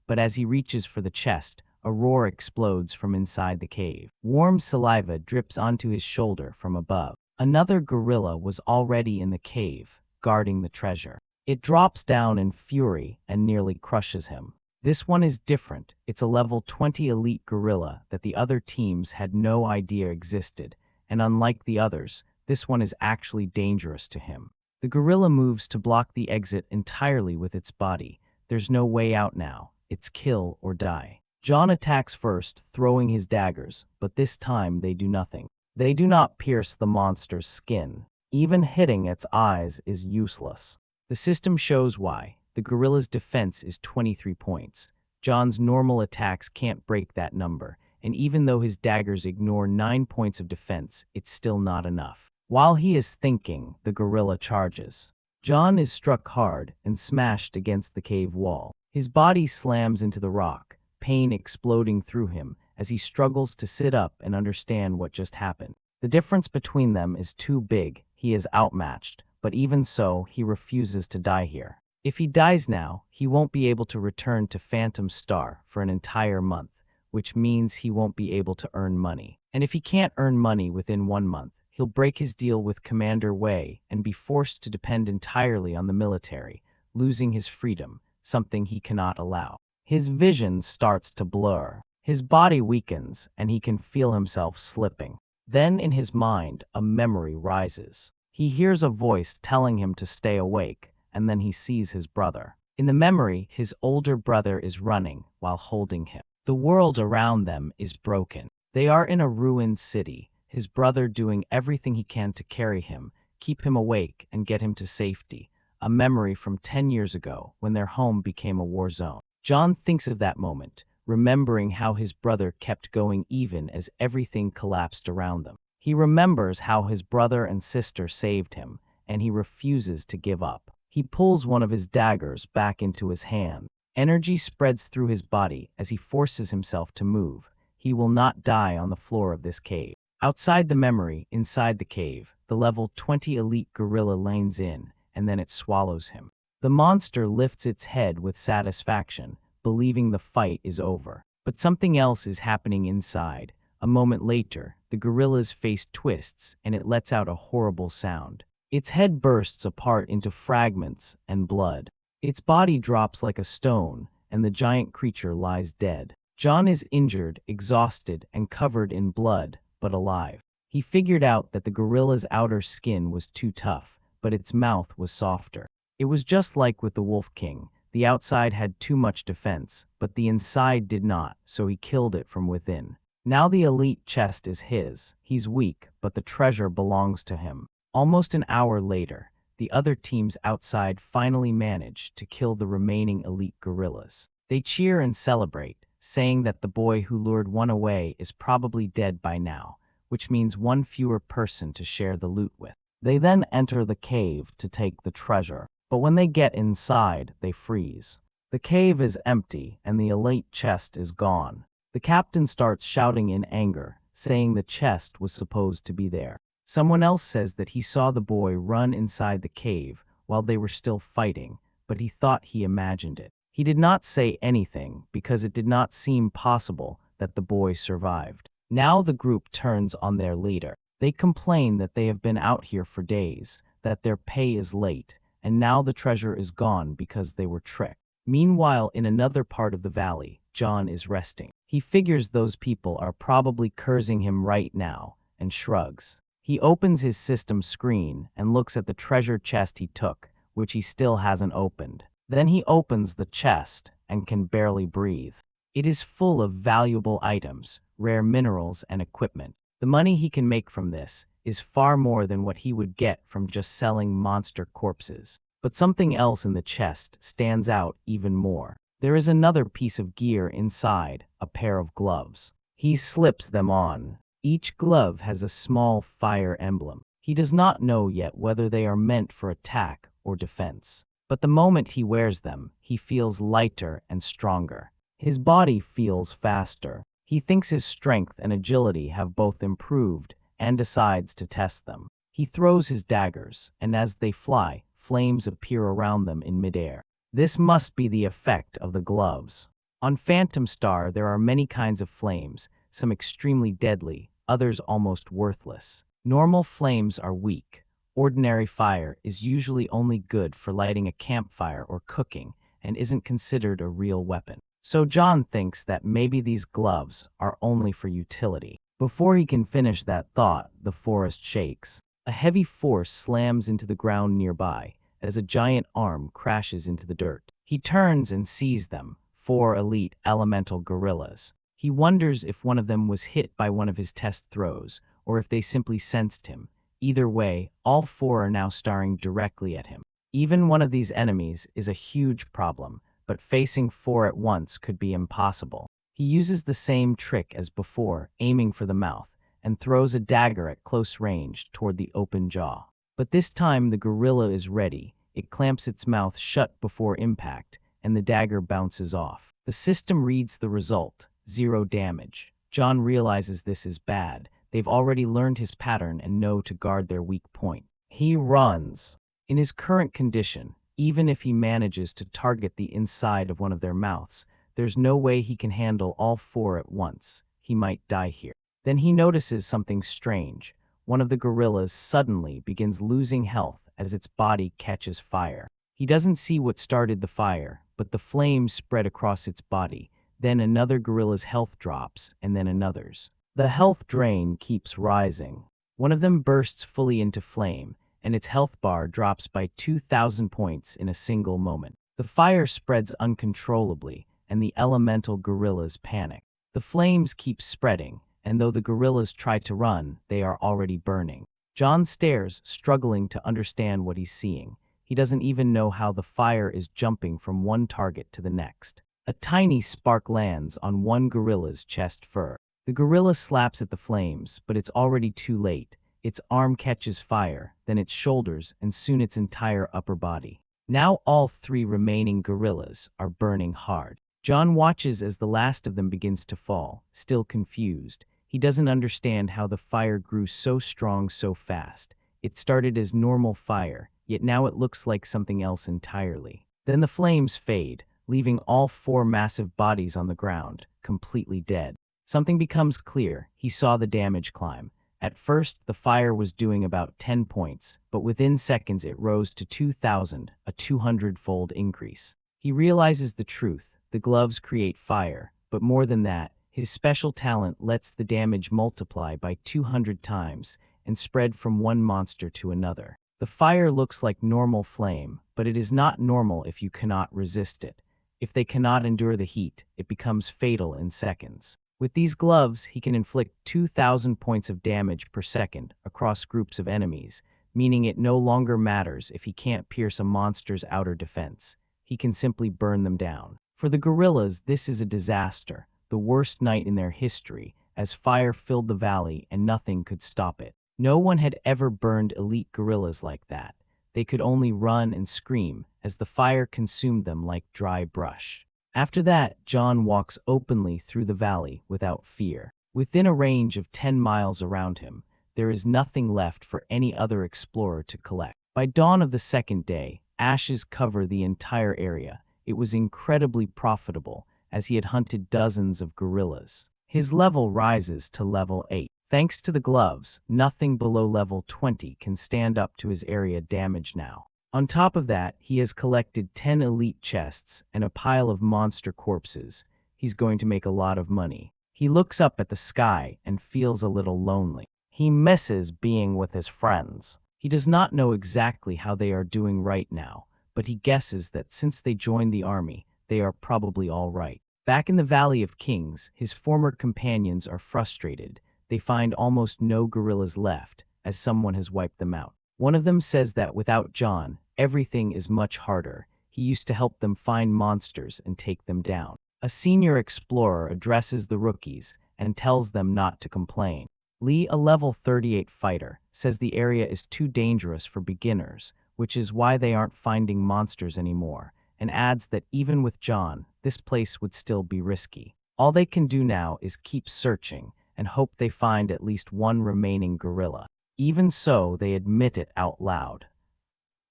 but as he reaches for the chest, a roar explodes from inside the cave. Warm saliva drips onto his shoulder from above. Another gorilla was already in the cave, guarding the treasure. It drops down in fury and nearly crushes him. This one is different. It's a level 20 elite gorilla that the other teams had no idea existed, and unlike the others, this one is actually dangerous to him. The gorilla moves to block the exit entirely with its body. There's no way out now. It's kill or die. John attacks first, throwing his daggers, but this time they do nothing. They do not pierce the monster's skin. Even hitting its eyes is useless. The system shows why. The gorilla's defense is 23 points. John's normal attacks can't break that number, and even though his daggers ignore 9 points of defense, it's still not enough. While he is thinking, the gorilla charges. John is struck hard and smashed against the cave wall. His body slams into the rock, pain exploding through him as he struggles to sit up and understand what just happened. The difference between them is too big. He is outmatched, but even so, he refuses to die here. If he dies now, he won't be able to return to Phantom Star for an entire month, which means he won't be able to earn money. And if he can't earn money within 1 month, he'll break his deal with Commander Wei and be forced to depend entirely on the military, losing his freedom, something he cannot allow. His vision starts to blur. His body weakens, and he can feel himself slipping. Then in his mind, a memory rises. He hears a voice telling him to stay awake, and then he sees his brother. In the memory, his older brother is running while holding him. The world around them is broken. They are in a ruined city, his brother doing everything he can to carry him, keep him awake, and get him to safety. A memory from 10 years ago when their home became a war zone. John thinks of that moment, remembering how his brother kept going even as everything collapsed around them. He remembers how his brother and sister saved him, and he refuses to give up. He pulls one of his daggers back into his hand. Energy spreads through his body as he forces himself to move. He will not die on the floor of this cave. Outside the memory, inside the cave, the level 20 elite gorilla lanes in, and then it swallows him. The monster lifts its head with satisfaction, believing the fight is over. But something else is happening inside. A moment later, the gorilla's face twists and it lets out a horrible sound. Its head bursts apart into fragments and blood. Its body drops like a stone, and the giant creature lies dead. John is injured, exhausted, and covered in blood, but alive. He figured out that the gorilla's outer skin was too tough, but its mouth was softer. It was just like with the Wolf King. The outside had too much defense, but the inside did not, so he killed it from within. Now the elite chest is his. He's weak, but the treasure belongs to him. Almost an hour later, the other teams outside finally manage to kill the remaining elite gorillas. They cheer and celebrate, saying that the boy who lured one away is probably dead by now, which means one fewer person to share the loot with. They then enter the cave to take the treasure, but when they get inside, they freeze. The cave is empty, and the elite chest is gone. The captain starts shouting in anger, saying the chest was supposed to be there. Someone else says that he saw the boy run inside the cave while they were still fighting, but he thought he imagined it. He did not say anything because it did not seem possible that the boy survived. Now the group turns on their leader. They complain that they have been out here for days, that their pay is late, and now the treasure is gone because they were tricked. Meanwhile, in another part of the valley, John is resting. He figures those people are probably cursing him right now and shrugs. He opens his system screen and looks at the treasure chest he took, which he still hasn't opened. Then he opens the chest and can barely breathe. It is full of valuable items, rare minerals, and equipment. The money he can make from this is far more than what he would get from just selling monster corpses. But something else in the chest stands out even more. There is another piece of gear inside, a pair of gloves. He slips them on. Each glove has a small fire emblem. He does not know yet whether they are meant for attack or defense. But the moment he wears them, he feels lighter and stronger. His body feels faster. He thinks his strength and agility have both improved and decides to test them. He throws his daggers, and as they fly, flames appear around them in midair. This must be the effect of the gloves. On Phantom Star, there are many kinds of flames, some extremely deadly, others almost worthless. Normal flames are weak. Ordinary fire is usually only good for lighting a campfire or cooking and isn't considered a real weapon. So John thinks that maybe these gloves are only for utility. Before he can finish that thought, the forest shakes. A heavy force slams into the ground nearby as a giant arm crashes into the dirt. He turns and sees them, 4 elite elemental gorillas. He wonders if one of them was hit by one of his test throws, or if they simply sensed him. Either way, all 4 are now staring directly at him. Even one of these enemies is a huge problem, but facing 4 at once could be impossible. He uses the same trick as before, aiming for the mouth, and throws a dagger at close range toward the open jaw. But this time the gorilla is ready. It clamps its mouth shut before impact, and the dagger bounces off. The system reads the result, 0 damage. John realizes this is bad. They've already learned his pattern and know to guard their weak point. He runs. In his current condition, even if he manages to target the inside of one of their mouths, there's no way he can handle all 4 at once. He might die here. Then he notices something strange. One of the gorillas suddenly begins losing health as its body catches fire. He doesn't see what started the fire, but the flames spread across its body. Then another gorilla's health drops, and then another's. The health drain keeps rising. One of them bursts fully into flame, and its health bar drops by 2,000 points in a single moment. The fire spreads uncontrollably, and the elemental gorillas panic. The flames keep spreading, and though the gorillas try to run, they are already burning. John stares, struggling to understand what he's seeing. He doesn't even know how the fire is jumping from one target to the next. A tiny spark lands on one gorilla's chest fur. The gorilla slaps at the flames, but it's already too late. Its arm catches fire, then its shoulders, and soon its entire upper body. Now all 3 remaining gorillas are burning hard. John watches as the last of them begins to fall, still confused. He doesn't understand how the fire grew so strong so fast. It started as normal fire, yet now it looks like something else entirely. Then the flames fade, leaving all 4 massive bodies on the ground, completely dead. Something becomes clear. He saw the damage climb. At first, the fire was doing about 10 points, but within seconds it rose to 2,000, a 200-fold increase. He realizes the truth. The gloves create fire, but more than that, his special talent lets the damage multiply by 200 times and spread from one monster to another. The fire looks like normal flame, but it is not normal if you cannot resist it. If they cannot endure the heat, it becomes fatal in seconds. With these gloves, he can inflict 2,000 points of damage per second across groups of enemies, meaning it no longer matters if he can't pierce a monster's outer defense. He can simply burn them down. For the gorillas, this is a disaster, the worst night in their history, as fire filled the valley and nothing could stop it. No one had ever burned elite gorillas like that. They could only run and scream as the fire consumed them like dry brush. After that, John walks openly through the valley without fear. Within a range of 10 miles around him, there is nothing left for any other explorer to collect. By dawn of the second day, ashes cover the entire area. It was incredibly profitable, as he had hunted dozens of gorillas. His level rises to level 8. Thanks to the gloves, nothing below level 20 can stand up to his area damage now. On top of that, he has collected 10 elite chests and a pile of monster corpses. He's going to make a lot of money. He looks up at the sky and feels a little lonely. He misses being with his friends. He does not know exactly how they are doing right now, but he guesses that since they joined the army, they are probably all right. Back in the Valley of Kings, his former companions are frustrated. They find almost no gorillas left, as someone has wiped them out. One of them says that without John, everything is much harder. He used to help them find monsters and take them down. A senior explorer addresses the rookies and tells them not to complain. Lee, a level 38 fighter, says the area is too dangerous for beginners, which is why they aren't finding monsters anymore, and adds that even with John, this place would still be risky. All they can do now is keep searching and hope they find at least one remaining gorilla. Even so, they admit it out loud.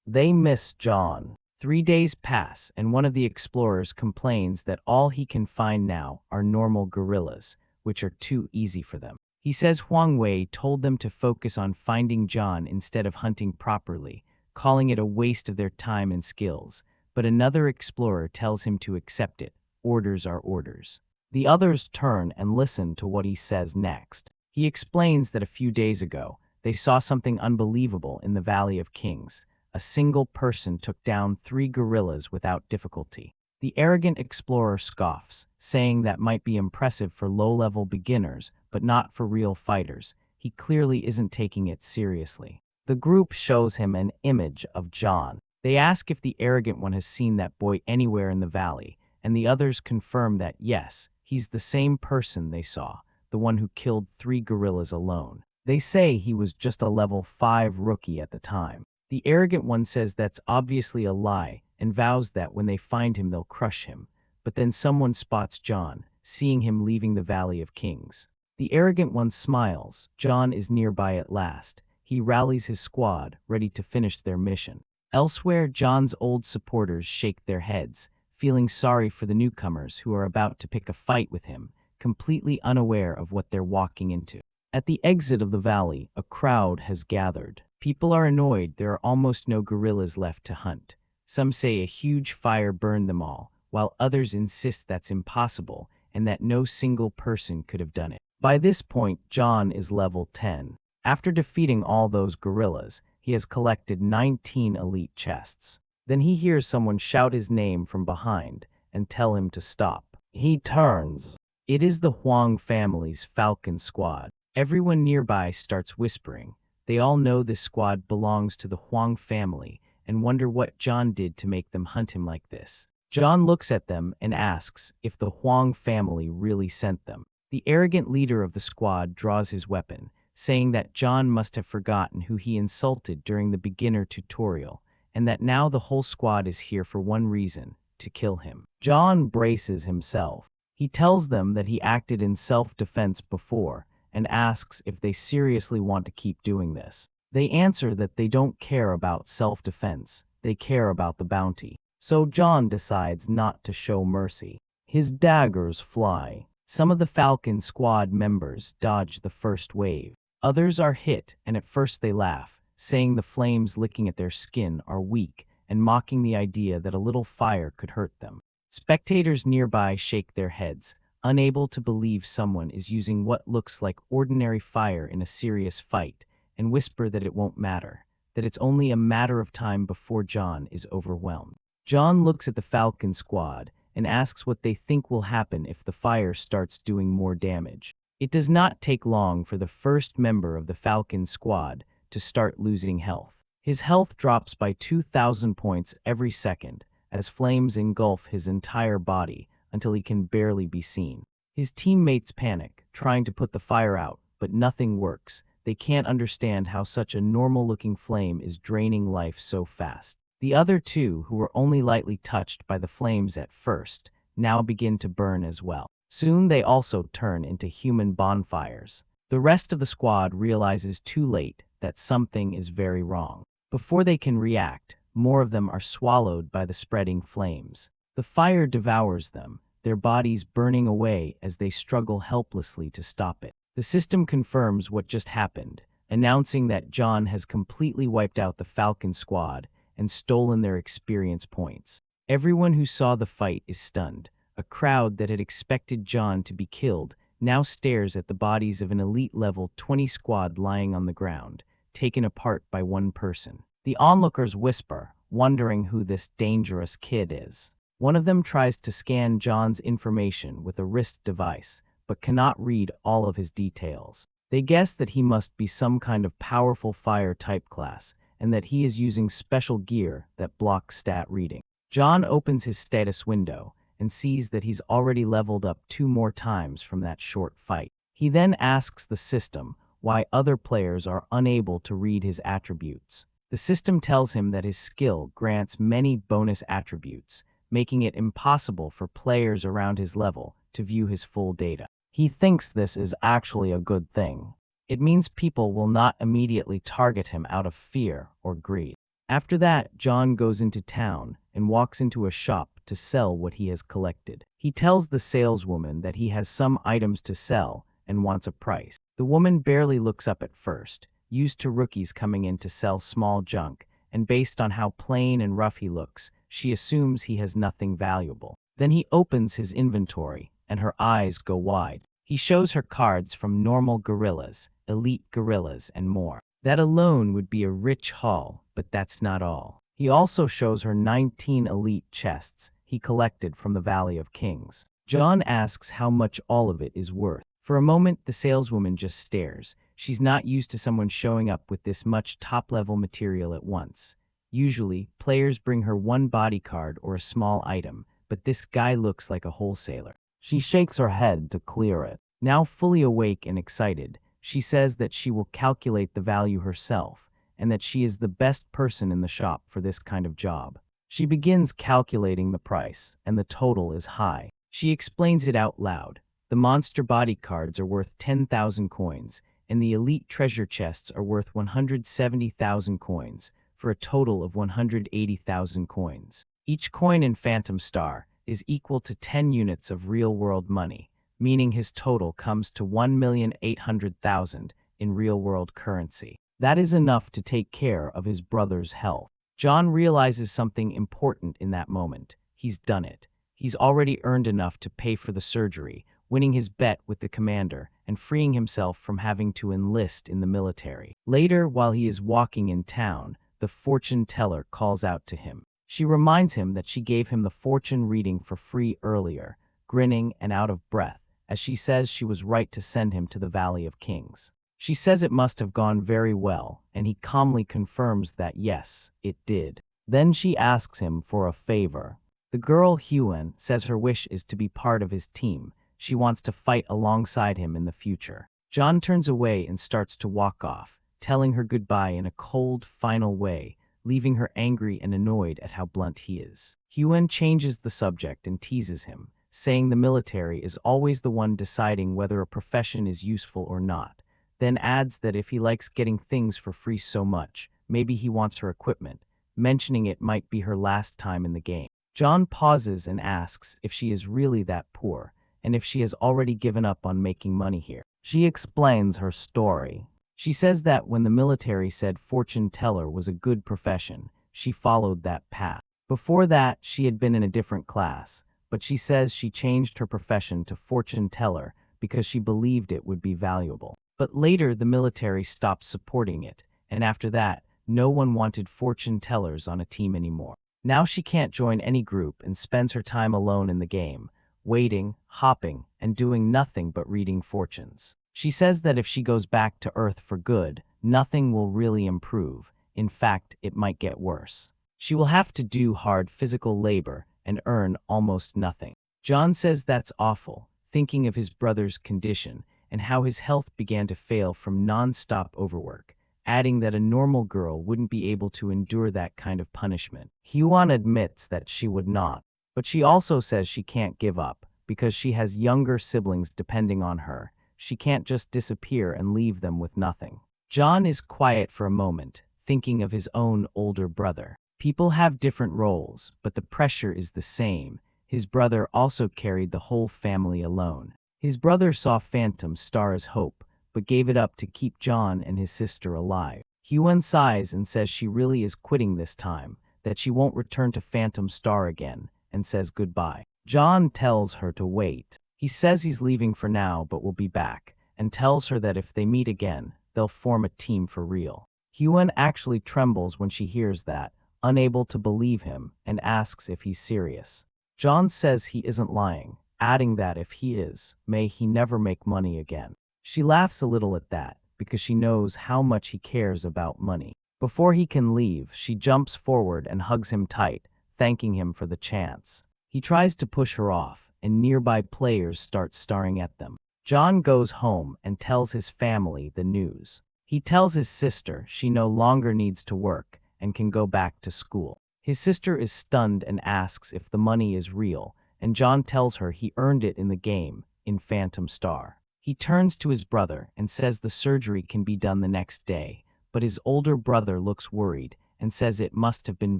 They miss John. 3 days pass, and one of the explorers complains that all he can find now are normal gorillas, which are too easy for them. He says Huang Wei told them to focus on finding John instead of hunting properly, calling it a waste of their time and skills, but another explorer tells him to accept it. Orders are orders. The others turn and listen to what he says next. He explains that a few days ago, they saw something unbelievable in the Valley of Kings. A single person took down 3 gorillas without difficulty. The arrogant explorer scoffs, saying that might be impressive for low-level beginners, but not for real fighters. He clearly isn't taking it seriously. The group shows him an image of John. They ask if the arrogant one has seen that boy anywhere in the valley, and the others confirm that yes, he's the same person they saw, the one who killed 3 gorillas alone. They say he was just a level 5 rookie at the time. The arrogant one says that's obviously a lie and vows that when they find him they'll crush him, but then someone spots John, seeing him leaving the Valley of Kings. The arrogant one smiles. John is nearby at last. He rallies his squad, ready to finish their mission. Elsewhere, John's old supporters shake their heads, feeling sorry for the newcomers who are about to pick a fight with him, completely unaware of what they're walking into. At the exit of the valley, a crowd has gathered. People are annoyed there are almost no gorillas left to hunt. Some say a huge fire burned them all, while others insist that's impossible and that no single person could have done it. By this point, John is level 10. After defeating all those gorillas, he has collected 19 elite chests. Then he hears someone shout his name from behind and tell him to stop. He turns. It is the Huang family's Falcon squad. Everyone nearby starts whispering. They all know this squad belongs to the Huang family and wonder what John did to make them hunt him like this. John looks at them and asks if the Huang family really sent them. The arrogant leader of the squad draws his weapon, saying that John must have forgotten who he insulted during the beginner tutorial, and that now the whole squad is here for one reason, to kill him. John braces himself. He tells them that he acted in self-defense before, and asks if they seriously want to keep doing this. They answer that they don't care about self-defense, they care about the bounty. So John decides not to show mercy. His daggers fly. Some of the Falcon squad members dodge the first wave. Others are hit, and at first they laugh, saying the flames licking at their skin are weak, and mocking the idea that a little fire could hurt them. Spectators nearby shake their heads, unable to believe someone is using what looks like ordinary fire in a serious fight, and whisper that it won't matter, that it's only a matter of time before John is overwhelmed. John looks at the Falcon squad and asks what they think will happen if the fire starts doing more damage. It does not take long for the first member of the Falcon squad to start losing health. His health drops by 2,000 points every second as flames engulf his entire body until he can barely be seen. His teammates panic, trying to put the fire out, but nothing works. They can't understand how such a normal-looking flame is draining life so fast. The other 2, who were only lightly touched by the flames at first, now begin to burn as well. Soon they also turn into human bonfires. The rest of the squad realizes too late that something is very wrong. Before they can react, more of them are swallowed by the spreading flames. The fire devours them, their bodies burning away as they struggle helplessly to stop it. The system confirms what just happened, announcing that John has completely wiped out the Falcon squad and stolen their experience points. Everyone who saw the fight is stunned. A crowd that had expected John to be killed now stares at the bodies of an elite level 20 squad lying on the ground, taken apart by one person. The onlookers whisper, wondering who this dangerous kid is. One of them tries to scan John's information with a wrist device, but cannot read all of his details. They guess that he must be some kind of powerful fire type class, and that he is using special gear that blocks stat reading. John opens his status window and sees that he's already leveled up 2 more times from that short fight. He then asks the system why other players are unable to read his attributes. The system tells him that his skill grants many bonus attributes, making it impossible for players around his level to view his full data. He thinks this is actually a good thing. It means people will not immediately target him out of fear or greed. After that, John goes into town and walks into a shop to sell what he has collected. He tells the saleswoman that he has some items to sell and wants a price. The woman barely looks up at first, used to rookies coming in to sell small junk, and based on how plain and rough he looks, she assumes he has nothing valuable. Then he opens his inventory, and her eyes go wide. He shows her cards from normal gorillas, elite gorillas, and more. That alone would be a rich haul, but that's not all. He also shows her 19 elite chests he collected from the Valley of Kings. John asks how much all of it is worth. For a moment, the saleswoman just stares. She's not used to someone showing up with this much top-level material at once. Usually, players bring her one body card or a small item, but this guy looks like a wholesaler. She shakes her head to clear it. Now fully awake and excited, she says that she will calculate the value herself, and that she is the best person in the shop for this kind of job. She begins calculating the price, and the total is high. She explains it out loud. The monster body cards are worth 10,000 coins, and the elite treasure chests are worth 170,000 coins, for a total of 180,000 coins. Each coin in Phantom Star is equal to 10 units of real-world money, meaning his total comes to 1,800,000 in real-world currency. That is enough to take care of his brother's health. John realizes something important in that moment. He's done it. He's already earned enough to pay for the surgery, winning his bet with the commander and freeing himself from having to enlist in the military. Later, while he is walking in town, the fortune teller calls out to him. She reminds him that she gave him the fortune reading for free earlier, grinning and out of breath, as she says she was right to send him to the Valley of Kings. She says it must have gone very well, and he calmly confirms that yes, it did. Then she asks him for a favor. The girl Hyun says her wish is to be part of his team. She wants to fight alongside him in the future. John turns away and starts to walk off, telling her goodbye in a cold, final way, leaving her angry and annoyed at how blunt he is. Hyun changes the subject and teases him, saying the military is always the one deciding whether a profession is useful or not, then adds that if he likes getting things for free so much, maybe he wants her equipment, mentioning it might be her last time in the game. John pauses and asks if she is really that poor, and if she has already given up on making money here. She explains her story. She says that when the military said fortune teller was a good profession, she followed that path. Before that, she had been in a different class, but she says she changed her profession to fortune teller because she believed it would be valuable. But later, the military stopped supporting it, and after that, no one wanted fortune tellers on a team anymore. Now she can't join any group and spends her time alone in the game, waiting, hopping, and doing nothing but reading fortunes. She says that if she goes back to Earth for good, nothing will really improve. In fact, it might get worse. She will have to do hard physical labor and earn almost nothing. John says that's awful, thinking of his brother's condition and how his health began to fail from non-stop overwork, adding that a normal girl wouldn't be able to endure that kind of punishment. Hyun admits that she would not, but she also says she can't give up because she has younger siblings depending on her. She can't just disappear and leave them with nothing. John is quiet for a moment, thinking of his own older brother. People have different roles, but the pressure is the same. His brother also carried the whole family alone. His brother saw Phantom Star as hope, but gave it up to keep John and his sister alive. Hyun sighs and says she really is quitting this time, that she won't return to Phantom Star again, and says goodbye. John tells her to wait. He says he's leaving for now but will be back, and tells her that if they meet again, they'll form a team for real. Hyun actually trembles when she hears that, unable to believe him, and asks if he's serious. John says he isn't lying, adding that if he is, may he never make money again. She laughs a little at that, because she knows how much he cares about money. Before he can leave, she jumps forward and hugs him tight, thanking him for the chance. He tries to push her off, and nearby players start staring at them. John goes home and tells his family the news. He tells his sister she no longer needs to work and can go back to school. His sister is stunned and asks if the money is real, and John tells her he earned it in the game, in Phantom Star. He turns to his brother and says the surgery can be done the next day, but his older brother looks worried and says it must have been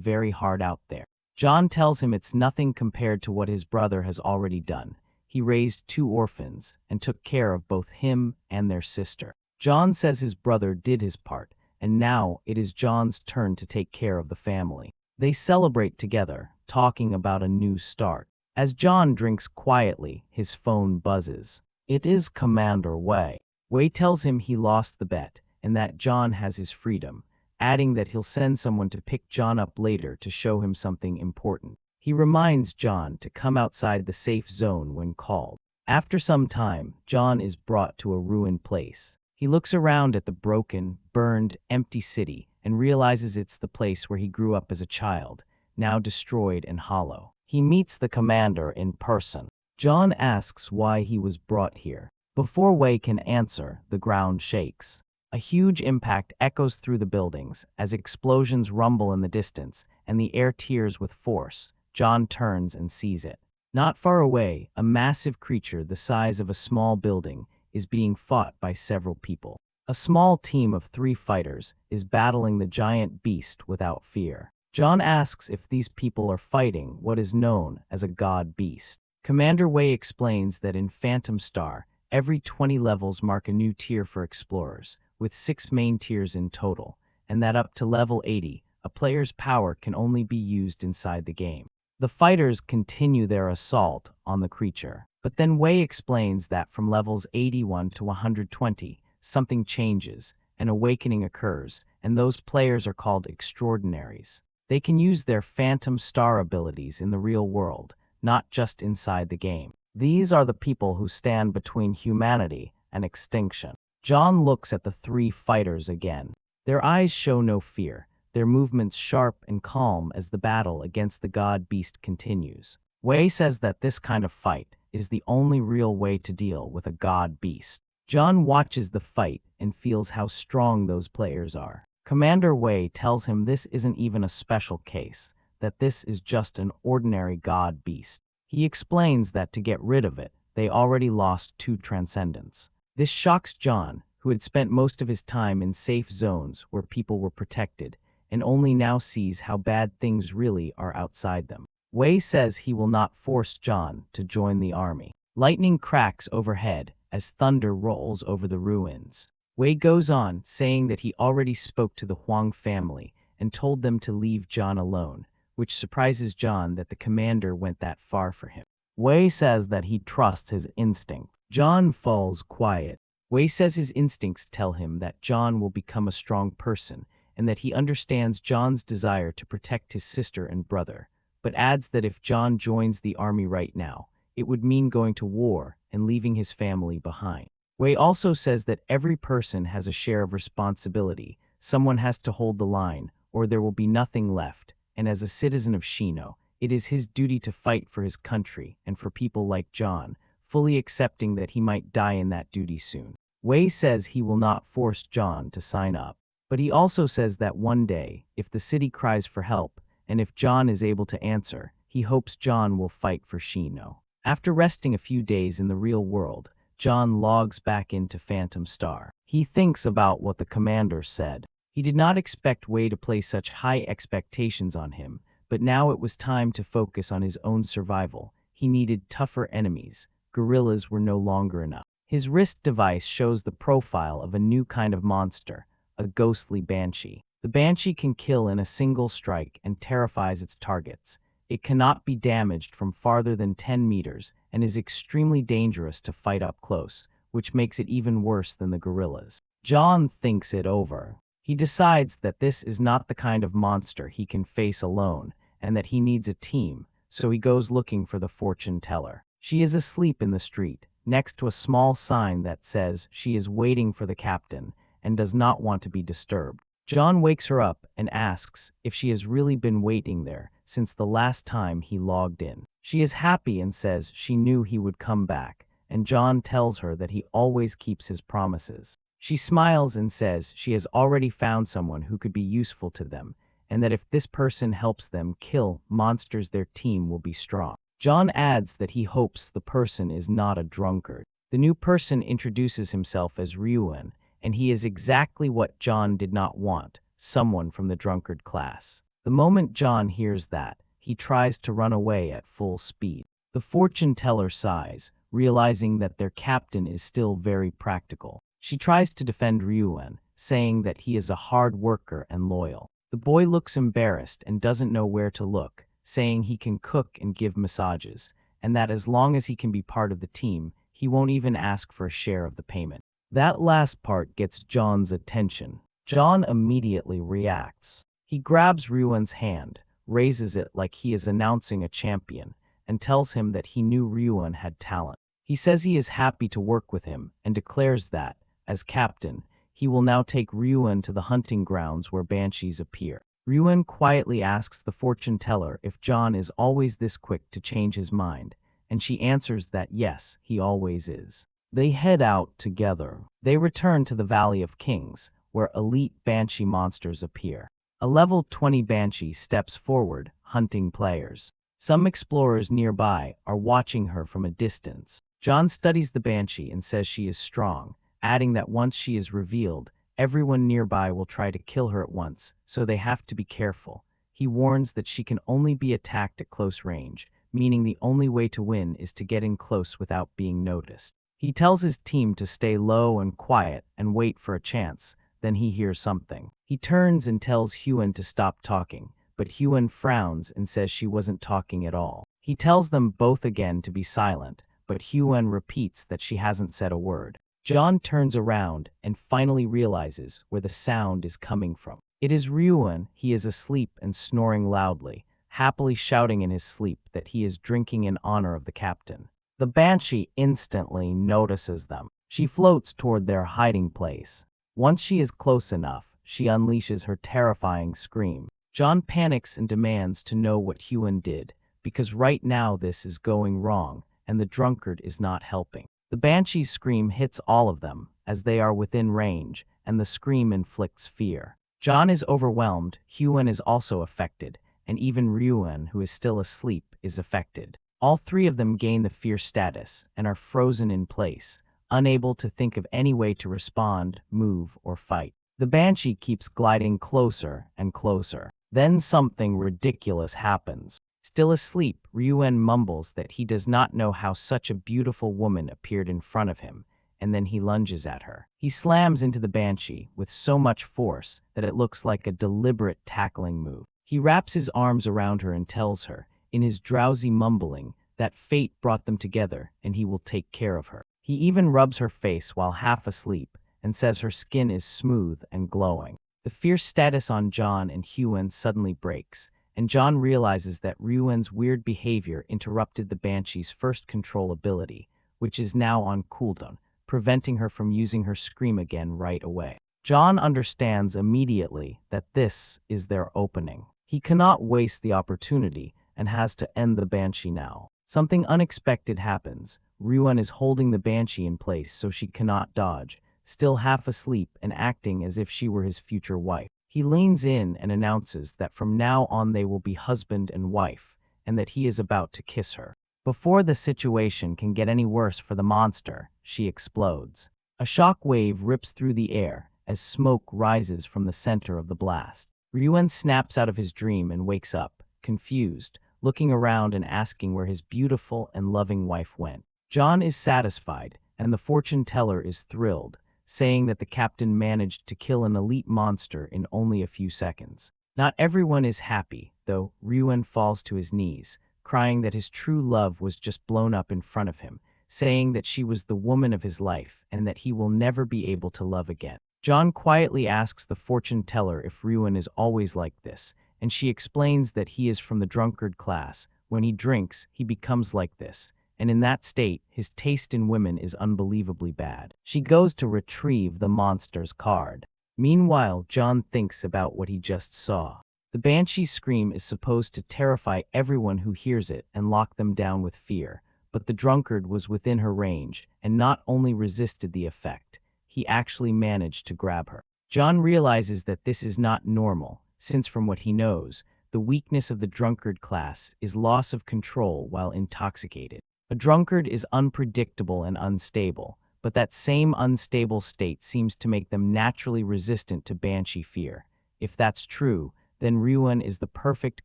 very hard out there. John tells him it's nothing compared to what his brother has already done. He raised 2 orphans and took care of both him and their sister. John says his brother did his part, and now it is John's turn to take care of the family. They celebrate together, talking about a new start. As John drinks quietly, his phone buzzes. It is Commander Wei. Wei tells him he lost the bet, and that John has his freedom, adding that he'll send someone to pick John up later to show him something important. He reminds John to come outside the safe zone when called. After some time, John is brought to a ruined place. He looks around at the broken, burned, empty city and realizes it's the place where he grew up as a child, now destroyed and hollow. He meets the commander in person. John asks why he was brought here. Before Wei can answer, the ground shakes. A huge impact echoes through the buildings as explosions rumble in the distance and the air tears with force. John turns and sees it. Not far away, a massive creature the size of a small building is being fought by several people. A small team of 3 fighters is battling the giant beast without fear. John asks if these people are fighting what is known as a god beast. Commander Wei explains that in Phantom Star, every 20 levels mark a new tier for explorers, with 6 main tiers in total, and that up to level 80, a player's power can only be used inside the game. The fighters continue their assault on the creature, but then Wei explains that from levels 81 to 120, something changes, an awakening occurs, and those players are called extraordinaries. They can use their Phantom Star abilities in the real world, not just inside the game. These are the people who stand between humanity and extinction. John looks at the 3 fighters again. Their eyes show no fear, their movements sharp and calm as the battle against the god beast continues. Wei says that this kind of fight is the only real way to deal with a god beast. John watches the fight and feels how strong those players are. Commander Wei tells him this isn't even a special case, that this is just an ordinary god beast. He explains that to get rid of it, they already lost 2 transcendents. This shocks John, who had spent most of his time in safe zones where people were protected, and only now sees how bad things really are outside them. Wei says he will not force John to join the army. Lightning cracks overhead as thunder rolls over the ruins. Wei goes on, saying that he already spoke to the Huang family and told them to leave John alone, which surprises John that the commander went that far for him. Wei says that he trusts his instinct. John falls quiet. Wei says his instincts tell him that John will become a strong person and that he understands John's desire to protect his sister and brother, but adds that if John joins the army right now, it would mean going to war and leaving his family behind. Wei also says that every person has a share of responsibility. Someone has to hold the line, or there will be nothing left, and as a citizen of Shino, it is his duty to fight for his country and for people like John, fully accepting that he might die in that duty soon. Wei says he will not force John to sign up, but he also says that one day, if the city cries for help, and if John is able to answer, he hopes John will fight for Shino. After resting a few days in the real world, John logs back into Phantom Star. He thinks about what the commander said. He did not expect Wei to place such high expectations on him, but now it was time to focus on his own survival. He needed tougher enemies. Gorillas were no longer enough. His wrist device shows the profile of a new kind of monster, a ghostly banshee. The banshee can kill in a single strike and terrifies its targets. It cannot be damaged from farther than 10 meters and is extremely dangerous to fight up close, which makes it even worse than the gorillas. John thinks it over. He decides that this is not the kind of monster he can face alone and that he needs a team, so he goes looking for the fortune teller. She is asleep in the street, next to a small sign that says she is waiting for the captain and does not want to be disturbed. John wakes her up and asks if she has really been waiting there since the last time he logged in. She is happy and says she knew he would come back, and John tells her that he always keeps his promises. She smiles and says she has already found someone who could be useful to them, and that if this person helps them kill monsters, their team will be strong. John adds that he hopes the person is not a drunkard. The new person introduces himself as Ryuan, and he is exactly what John did not want, someone from the drunkard class. The moment John hears that, he tries to run away at full speed. The fortune teller sighs, realizing that their captain is still very practical. She tries to defend Ryuan, saying that he is a hard worker and loyal. The boy looks embarrassed and doesn't know where to look, saying he can cook and give massages, and that as long as he can be part of the team, he won't even ask for a share of the payment. That last part gets John's attention. John immediately reacts. He grabs Ryuan's hand, raises it like he is announcing a champion, and tells him that he knew Ryuan had talent. He says he is happy to work with him and declares that, as captain, he will now take Ryuan to the hunting grounds where banshees appear. Ryuan quietly asks the fortune teller if John is always this quick to change his mind, and she answers that yes, he always is. They head out together. They return to the Valley of Kings, where elite banshee monsters appear. A level 20 banshee steps forward, hunting players. Some explorers nearby are watching her from a distance. John studies the banshee and says she is strong, adding that once she is revealed, everyone nearby will try to kill her at once, so they have to be careful. He warns that she can only be attacked at close range, meaning the only way to win is to get in close without being noticed. He tells his team to stay low and quiet and wait for a chance. Then he hears something. He turns and tells Hyun to stop talking, but Hyun frowns and says she wasn't talking at all. He tells them both again to be silent, but Hyun repeats that she hasn't said a word. John turns around and finally realizes where the sound is coming from. It is Ryuan. He is asleep and snoring loudly, happily shouting in his sleep that he is drinking in honor of the captain. The banshee instantly notices them. She floats toward their hiding place. Once she is close enough, she unleashes her terrifying scream. John panics and demands to know what Hyun did, because right now this is going wrong, and the drunkard is not helping. The banshee's scream hits all of them, as they are within range, and the scream inflicts fear. John is overwhelmed, Hyun is also affected, and even Ryuan, who is still asleep, is affected. All three of them gain the fear status and are frozen in place, unable to think of any way to respond, move, or fight. The banshee keeps gliding closer and closer. Then something ridiculous happens. Still asleep, Ryuan mumbles that he does not know how such a beautiful woman appeared in front of him, and then he lunges at her. He slams into the banshee with so much force that it looks like a deliberate tackling move. He wraps his arms around her and tells her, in his drowsy mumbling, that fate brought them together and he will take care of her. He even rubs her face while half asleep and says her skin is smooth and glowing. The fierce status on John and Hyun suddenly breaks, and John realizes that Ryuan's weird behavior interrupted the banshee's first control ability, which is now on cooldown, preventing her from using her scream again right away. John understands immediately that this is their opening. He cannot waste the opportunity and has to end the banshee now. Something unexpected happens. Ryuan is holding the banshee in place so she cannot dodge, still half asleep and acting as if she were his future wife. He leans in and announces that from now on they will be husband and wife, and that he is about to kiss her. Before the situation can get any worse for the monster, she explodes. A shock wave rips through the air as smoke rises from the center of the blast. Ryuan snaps out of his dream and wakes up, confused, looking around and asking where his beautiful and loving wife went. John is satisfied, and the fortune teller is thrilled, saying that the captain managed to kill an elite monster in only a few seconds. Not everyone is happy, though. Ryuan falls to his knees, crying that his true love was just blown up in front of him, saying that she was the woman of his life and that he will never be able to love again. John quietly asks the fortune teller if Ryuan is always like this, and she explains that he is from the drunkard class. When he drinks, he becomes like this, and in that state, his taste in women is unbelievably bad. She goes to retrieve the monster's card. Meanwhile, John thinks about what he just saw. The banshee's scream is supposed to terrify everyone who hears it and lock them down with fear, but the drunkard was within her range and not only resisted the effect, he actually managed to grab her. John realizes that this is not normal, since from what he knows, the weakness of the drunkard class is loss of control while intoxicated. A drunkard is unpredictable and unstable, but that same unstable state seems to make them naturally resistant to banshee fear. If that's true, then Ryuan is the perfect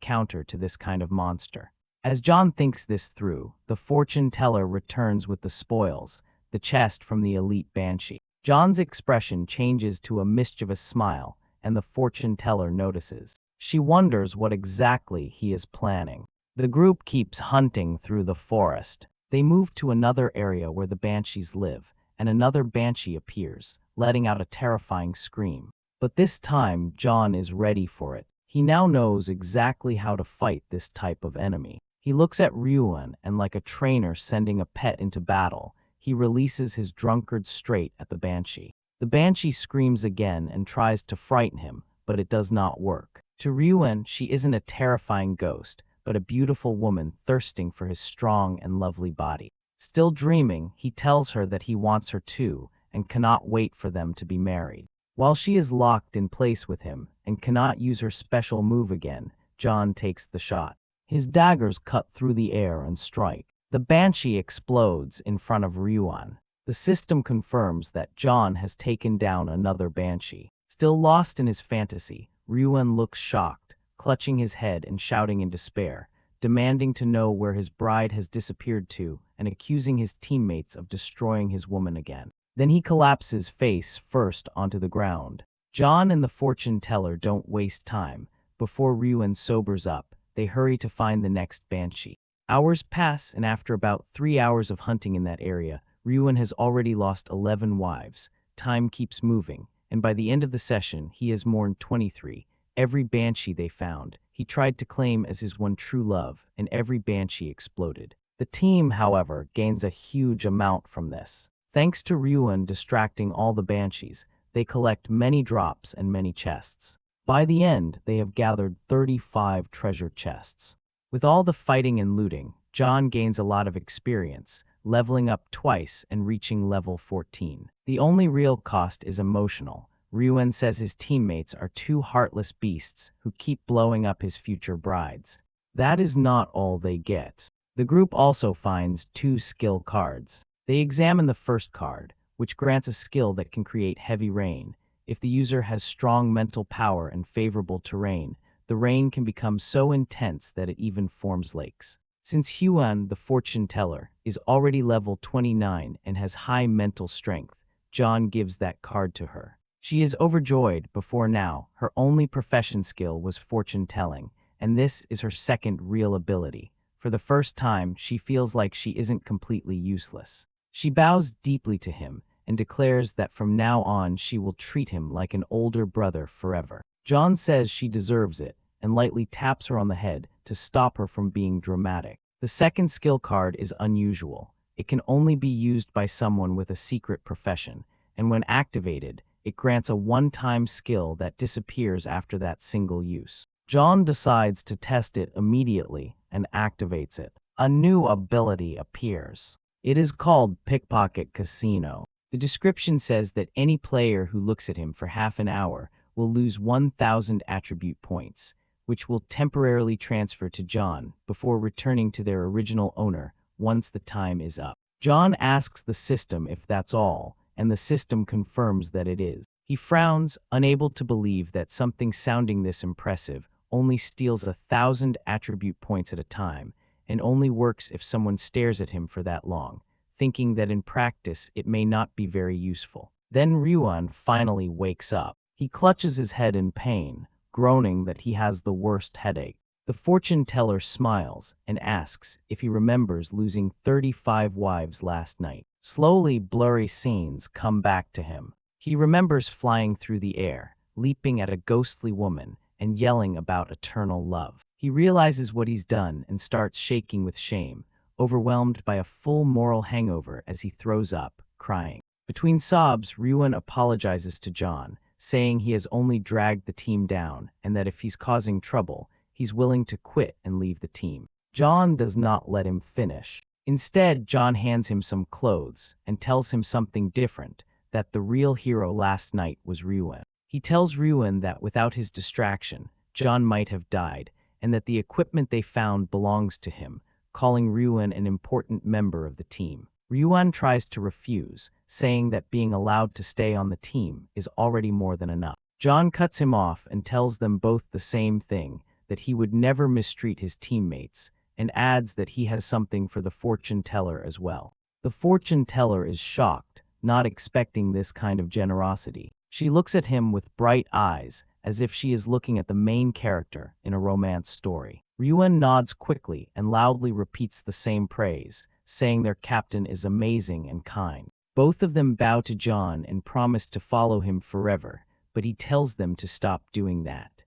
counter to this kind of monster. As John thinks this through, the fortune teller returns with the spoils, the chest from the elite banshee. John's expression changes to a mischievous smile, and the fortune teller notices. She wonders what exactly he is planning. The group keeps hunting through the forest. They move to another area where the banshees live, and another banshee appears, letting out a terrifying scream. But this time, John is ready for it. He now knows exactly how to fight this type of enemy. He looks at Ryuan and, like a trainer sending a pet into battle, he releases his drunkard straight at the banshee. The banshee screams again and tries to frighten him, but it does not work. To Ryuan, she isn't a terrifying ghost, but a beautiful woman thirsting for his strong and lovely body. Still dreaming, he tells her that he wants her too and cannot wait for them to be married. While she is locked in place with him and cannot use her special move again, John takes the shot. His daggers cut through the air and strike. The banshee explodes in front of Ryuan. The system confirms that John has taken down another banshee. Still lost in his fantasy, Ryuan looks shocked, clutching his head and shouting in despair, demanding to know where his bride has disappeared to and accusing his teammates of destroying his woman again. Then he collapses face first onto the ground. John and the fortune teller don't waste time. Before Ryuan sobers up, they hurry to find the next banshee. Hours pass, and after about 3 hours of hunting in that area, Ryuan has already lost 11 wives. Time keeps moving, and by the end of the session, he has mourned 23. Every banshee they found, he tried to claim as his one true love, and every banshee exploded. The team, however, gains a huge amount from this. Thanks to Ryuan distracting all the banshees, they collect many drops and many chests. By the end, they have gathered 35 treasure chests. With all the fighting and looting, John gains a lot of experience, leveling up twice and reaching level 14. The only real cost is emotional. Ryuan says his teammates are two heartless beasts who keep blowing up his future brides. That is not all they get. The group also finds 2 skill cards. They examine the first card, which grants a skill that can create heavy rain. If the user has strong mental power and favorable terrain, the rain can become so intense that it even forms lakes. Since Hyuan, the fortune teller, is already level 29 and has high mental strength, John gives that card to her. She is overjoyed. Before now, her only profession skill was fortune telling, and this is her second real ability. For the first time, she feels like she isn't completely useless. She bows deeply to him and declares that from now on she will treat him like an older brother forever. John says she deserves it and lightly taps her on the head to stop her from being dramatic. The second skill card is unusual. It can only be used by someone with a secret profession, and when activated, it grants a one-time skill that disappears after that single use. John decides to test it immediately and activates it. A new ability appears. It is called Pickpocket Casino. The description says that any player who looks at him for half an hour will lose 1,000 attribute points, which will temporarily transfer to John before returning to their original owner once the time is up. John asks the system if that's all, and the system confirms that it is. He frowns, unable to believe that something sounding this impressive only steals 1,000 attribute points at a time, and only works if someone stares at him for that long, thinking that in practice it may not be very useful. Then Ryuan finally wakes up. He clutches his head in pain, groaning that he has the worst headache. The fortune teller smiles and asks if he remembers losing 35 wives last night. Slowly, blurry scenes come back to him. He remembers flying through the air, leaping at a ghostly woman, and yelling about eternal love. He realizes what he's done and starts shaking with shame, overwhelmed by a full moral hangover as he throws up, crying. Between sobs, Ryuan apologizes to John, saying he has only dragged the team down and that if he's causing trouble, he's willing to quit and leave the team. John does not let him finish. Instead, John hands him some clothes and tells him something different, that the real hero last night was Ryuan. He tells Ryuan that without his distraction, John might have died, and that the equipment they found belongs to him, calling Ryuan an important member of the team. Ryuan tries to refuse, saying that being allowed to stay on the team is already more than enough. John cuts him off and tells them both the same thing, that he would never mistreat his teammates, and adds that he has something for the fortune teller as well. The fortune teller is shocked, not expecting this kind of generosity. She looks at him with bright eyes, as if she is looking at the main character in a romance story. Ryuan nods quickly and loudly repeats the same praise, saying their captain is amazing and kind. Both of them bow to John and promise to follow him forever, but he tells them to stop doing that.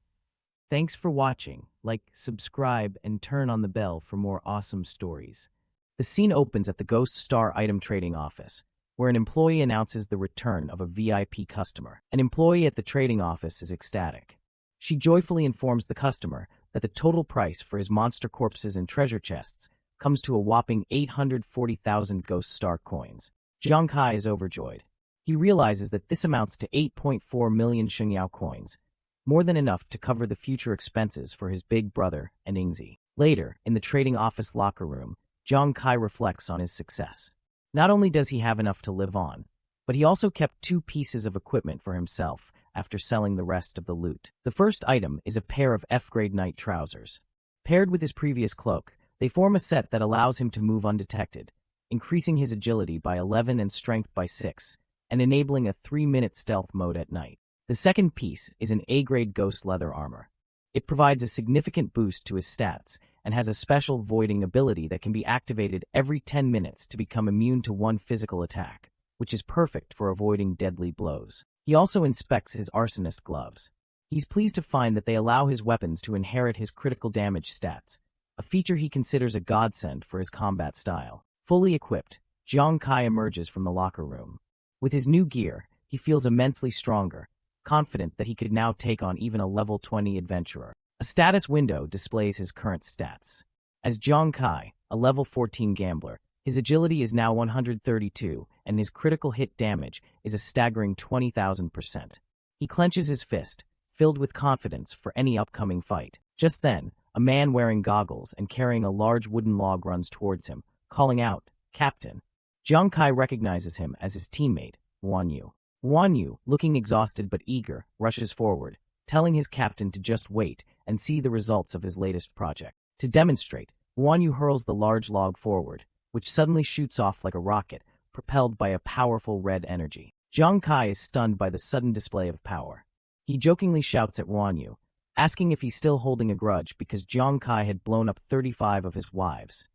Thanks for watching. Like, subscribe, and turn on the bell for more awesome stories. The scene opens at the Ghost Star item trading office, where an employee announces the return of a VIP customer. An employee at the trading office is ecstatic. She joyfully informs the customer that the total price for his monster corpses and treasure chests comes to a whopping 840,000 Ghost Star coins. Jiang Kai is overjoyed. He realizes that this amounts to 8.4 million Xingyao coins, more than enough to cover the future expenses for his big brother and Ingzi. Later, in the trading office locker room, Jiang Kai reflects on his success. Not only does he have enough to live on, but he also kept 2 pieces of equipment for himself after selling the rest of the loot. The first item is a pair of F-grade night trousers. Paired with his previous cloak, they form a set that allows him to move undetected, increasing his agility by 11 and strength by 6, and enabling a 3-minute stealth mode at night. The second piece is an A-grade ghost leather armor. It provides a significant boost to his stats and has a special voiding ability that can be activated every 10 minutes to become immune to 1 physical attack, which is perfect for avoiding deadly blows. He also inspects his arsonist gloves. He's pleased to find that they allow his weapons to inherit his critical damage stats, a feature he considers a godsend for his combat style. Fully equipped, Jiang Kai emerges from the locker room. With his new gear, he feels immensely stronger, confident that he could now take on even a level 20 adventurer. A status window displays his current stats. As Jiang Kai, a level 14 gambler, his agility is now 132, and his critical hit damage is a staggering 20,000%. He clenches his fist, filled with confidence for any upcoming fight. Just then, a man wearing goggles and carrying a large wooden log runs towards him, calling out, "Captain." Jiang Kai recognizes him as his teammate, Wan Yu. Wan Yu, looking exhausted but eager, rushes forward, telling his captain to just wait and see the results of his latest project. To demonstrate, Wan Yu hurls the large log forward, which suddenly shoots off like a rocket, propelled by a powerful red energy. Jiang Kai is stunned by the sudden display of power. He jokingly shouts at Wan Yu, asking if he's still holding a grudge because Jiang Kai had blown up 35 of his wives,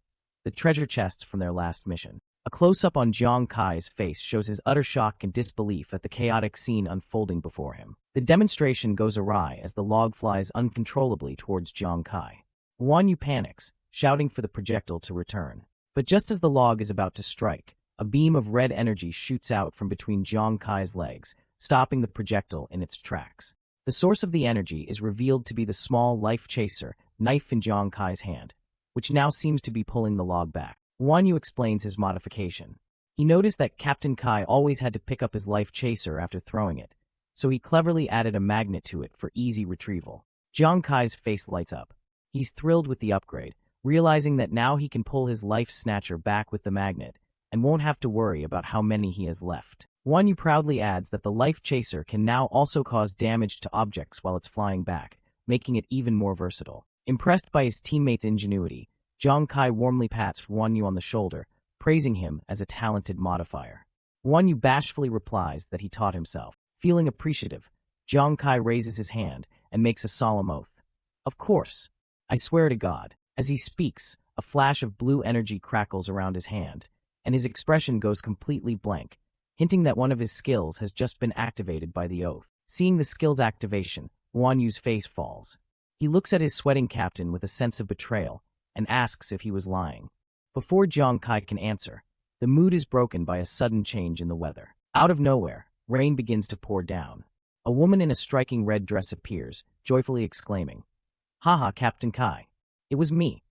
the treasure chests from their last mission. A close-up on Jiang Kai's face shows his utter shock and disbelief at the chaotic scene unfolding before him. The demonstration goes awry as the log flies uncontrollably towards Jiang Kai. Wan Yu panics, shouting for the projectile to return. But just as the log is about to strike, a beam of red energy shoots out from between Jiang Kai's legs, stopping the projectile in its tracks. The source of the energy is revealed to be the small life chaser knife in Jiang Kai's hand, which now seems to be pulling the log back. Wan Yu explains his modification. He noticed that Captain Kai always had to pick up his life chaser after throwing it, so he cleverly added a magnet to it for easy retrieval. Jiang Kai's face lights up. He's thrilled with the upgrade, realizing that now he can pull his life snatcher back with the magnet and won't have to worry about how many he has left. Wan Yu proudly adds that the life chaser can now also cause damage to objects while it's flying back, making it even more versatile. Impressed by his teammates' ingenuity, Jiang Kai warmly pats Wan Yu on the shoulder, praising him as a talented modifier. Guan Yu bashfully replies that he taught himself. Feeling appreciative, Jiang Kai raises his hand and makes a solemn oath. Of course. I swear to God. As he speaks, a flash of blue energy crackles around his hand, and his expression goes completely blank, hinting that one of his skills has just been activated by the oath. Seeing the skill's activation, Guan Yu's face falls. He looks at his sweating captain with a sense of betrayal and asks if he was lying. Before Jiang Kai can answer, the mood is broken by a sudden change in the weather. Out of nowhere, rain begins to pour down. A woman in a striking red dress appears, joyfully exclaiming, "Haha, Captain Kai. It was me."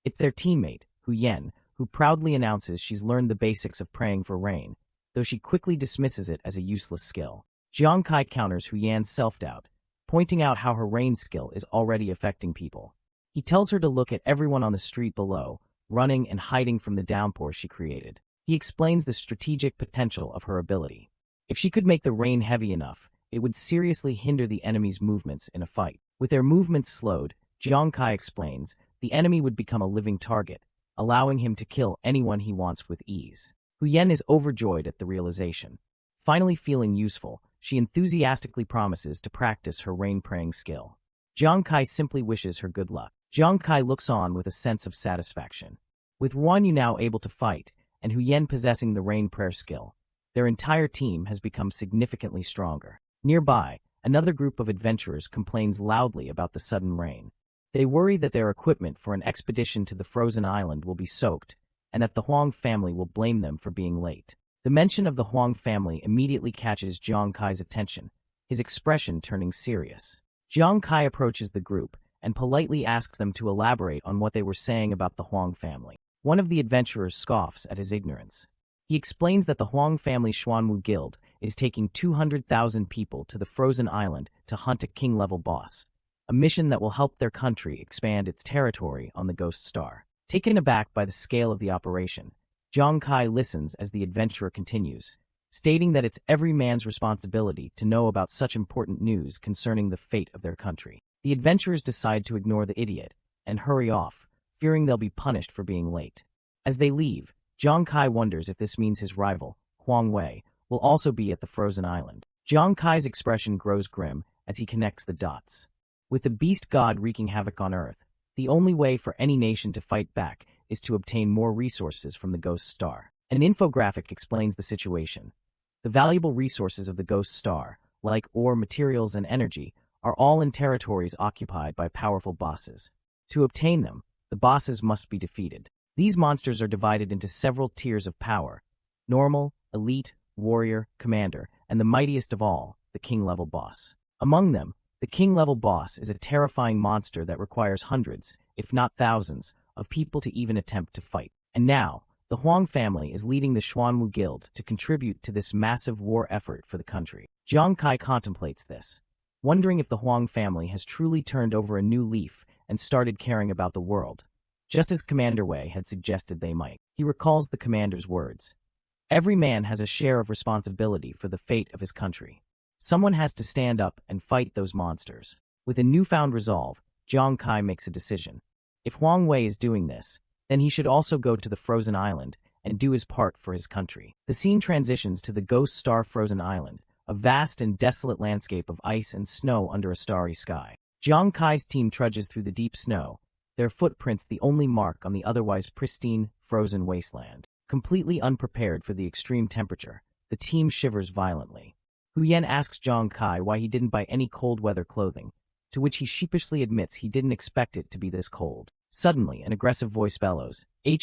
It's their teammate, Hu Yan, who proudly announces she's learned the basics of praying for rain, though she quickly dismisses it as a useless skill. Jiang Kai counters Hu Yan's self-doubt, pointing out how her rain skill is already affecting people. He tells her to look at everyone on the street below, running and hiding from the downpour she created. He explains the strategic potential of her ability. If she could make the rain heavy enough, it would seriously hinder the enemy's movements in a fight. With their movements slowed, Jiang Kai explains, the enemy would become a living target, allowing him to kill anyone he wants with ease. Hu Yan is overjoyed at the realization. Finally feeling useful, she enthusiastically promises to practice her rain-praying skill. Jiang Kai simply wishes her good luck. Jiang Kai looks on with a sense of satisfaction. With Guan Yu now able to fight, and Hu Yan possessing the rain prayer skill, their entire team has become significantly stronger. Nearby, another group of adventurers complains loudly about the sudden rain. They worry that their equipment for an expedition to the frozen island will be soaked, and that the Huang family will blame them for being late. The mention of the Huang family immediately catches Jiang Kai's attention, his expression turning serious. Jiang Kai approaches the group and politely asks them to elaborate on what they were saying about the Huang family. One of the adventurers scoffs at his ignorance. He explains that the Huang family Xuanwu Guild is taking 200,000 people to the frozen island to hunt a king-level boss, a mission that will help their country expand its territory on the Ghost Star. Taken aback by the scale of the operation, Jiang Kai listens as the adventurer continues, stating that it's every man's responsibility to know about such important news concerning the fate of their country. The adventurers decide to ignore the idiot and hurry off, fearing they'll be punished for being late. As they leave, Jiang Kai wonders if this means his rival, Huang Wei, will also be at the frozen island. Jiang Kai's expression grows grim as he connects the dots. With the beast god wreaking havoc on Earth, the only way for any nation to fight back is to obtain more resources from the Ghost Star. An infographic explains the situation. The valuable resources of the Ghost Star, like ore, materials, and energy, are all in territories occupied by powerful bosses. To obtain them, the bosses must be defeated. These monsters are divided into several tiers of power: normal, elite, warrior, commander, and the mightiest of all, the king-level boss. Among them, the king-level boss is a terrifying monster that requires hundreds, if not thousands, of people to even attempt to fight. And now, the Huang family is leading the Xuanwu Guild to contribute to this massive war effort for the country. Jiang Kai contemplates this, wondering if the Huang family has truly turned over a new leaf and started caring about the world, just as Commander Wei had suggested they might. He recalls the commander's words. Every man has a share of responsibility for the fate of his country. Someone has to stand up and fight those monsters. With a newfound resolve, Jiang Kai makes a decision. If Huang Wei is doing this, then he should also go to the frozen island and do his part for his country. The scene transitions to the Ghost Star frozen island, a vast and desolate landscape of ice and snow under a starry sky. Jiang Kai's team trudges through the deep snow, their footprints the only mark on the otherwise pristine, frozen wasteland. Completely unprepared for the extreme temperature, the team shivers violently. Hu Yan asks Jiang Kai why he didn't buy any cold-weather clothing, to which he sheepishly admits he didn't expect it to be this cold. Suddenly, an aggressive voice bellows, "Hey!"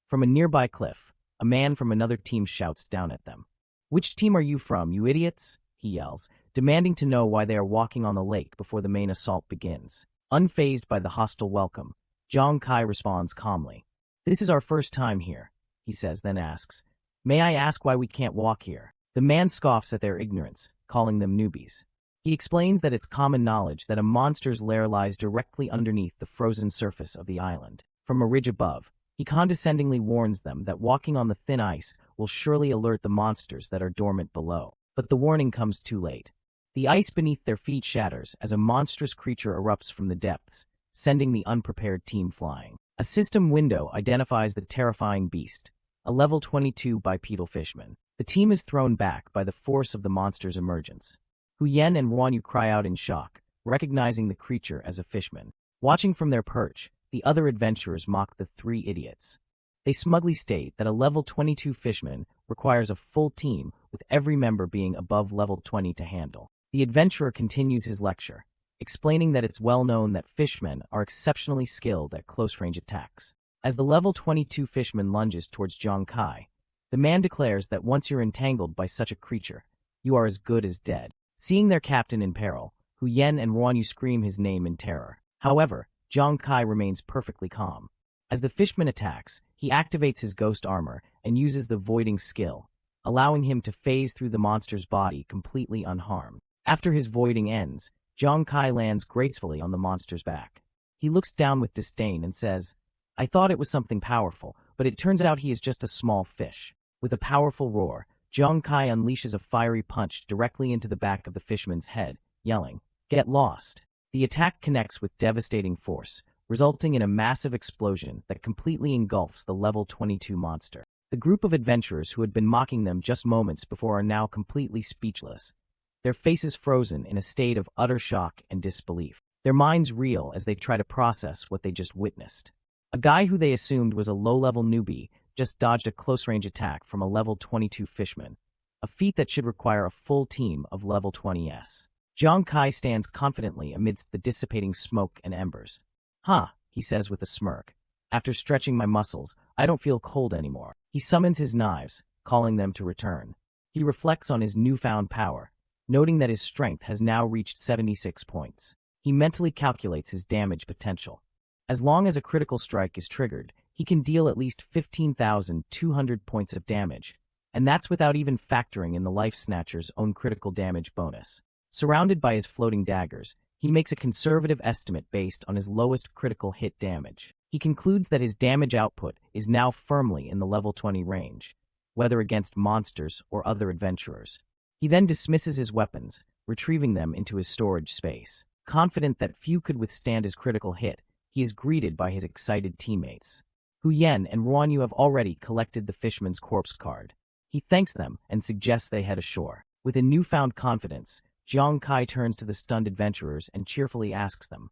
From a nearby cliff, a man from another team shouts down at them. "Which team are you from, you idiots?" he yells, demanding to know why they are walking on the lake before the main assault begins. Unfazed by the hostile welcome, Jiang Kai responds calmly. "This is our first time here," he says, then asks, "May I ask why we can't walk here?" The man scoffs at their ignorance, calling them newbies. He explains that it's common knowledge that a monster's lair lies directly underneath the frozen surface of the island. From a ridge above, he condescendingly warns them that walking on the thin ice will surely alert the monsters that are dormant below. But the warning comes too late. The ice beneath their feet shatters as a monstrous creature erupts from the depths, sending the unprepared team flying. A system window identifies the terrifying beast, a level 22 bipedal fishman. The team is thrown back by the force of the monster's emergence. Hu Yen and Ruanyu cry out in shock, recognizing the creature as a fishman. Watching from their perch, the other adventurers mock the three idiots. They smugly state that a level 22 fishman requires a full team, with every member being above level 20 to handle. The adventurer continues his lecture, explaining that it's well known that fishmen are exceptionally skilled at close-range attacks. As the level 22 fishman lunges towards Zhang Kai, the man declares that once you're entangled by such a creature, you are as good as dead. Seeing their captain in peril, Hu Yen and Ruanyu scream his name in terror. However, Zhang Kai remains perfectly calm. As the fishman attacks, he activates his ghost armor and uses the voiding skill, allowing him to phase through the monster's body completely unharmed. After his voiding ends, Zhang Kai lands gracefully on the monster's back. He looks down with disdain and says, "I thought it was something powerful, but it turns out he is just a small fish." With a powerful roar, Zhang Kai unleashes a fiery punch directly into the back of the fishman's head, yelling, "Get lost." The attack connects with devastating force, resulting in a massive explosion that completely engulfs the level 22 monster. The group of adventurers who had been mocking them just moments before are now completely speechless, their faces frozen in a state of utter shock and disbelief. Their minds reel as they try to process what they just witnessed. A guy who they assumed was a low-level newbie just dodged a close-range attack from a level 22 fishman, a feat that should require a full team of level 20s. Zhang Kai stands confidently amidst the dissipating smoke and embers. "Huh," he says with a smirk. "After stretching my muscles, I don't feel cold anymore." He summons his knives, calling them to return. He reflects on his newfound power, noting that his strength has now reached 76 points. He mentally calculates his damage potential. As long as a critical strike is triggered, he can deal at least 15,200 points of damage, and that's without even factoring in the Life Snatcher's own critical damage bonus. Surrounded by his floating daggers, he makes a conservative estimate based on his lowest critical hit damage. He concludes that his damage output is now firmly in the level 20 range, whether against monsters or other adventurers. He then dismisses his weapons, retrieving them into his storage space. Confident that few could withstand his critical hit, he is greeted by his excited teammates. Hu Yen and Ruanyu have already collected the fishman's corpse card. He thanks them and suggests they head ashore. With a newfound confidence, Zhang Kai turns to the stunned adventurers and cheerfully asks them,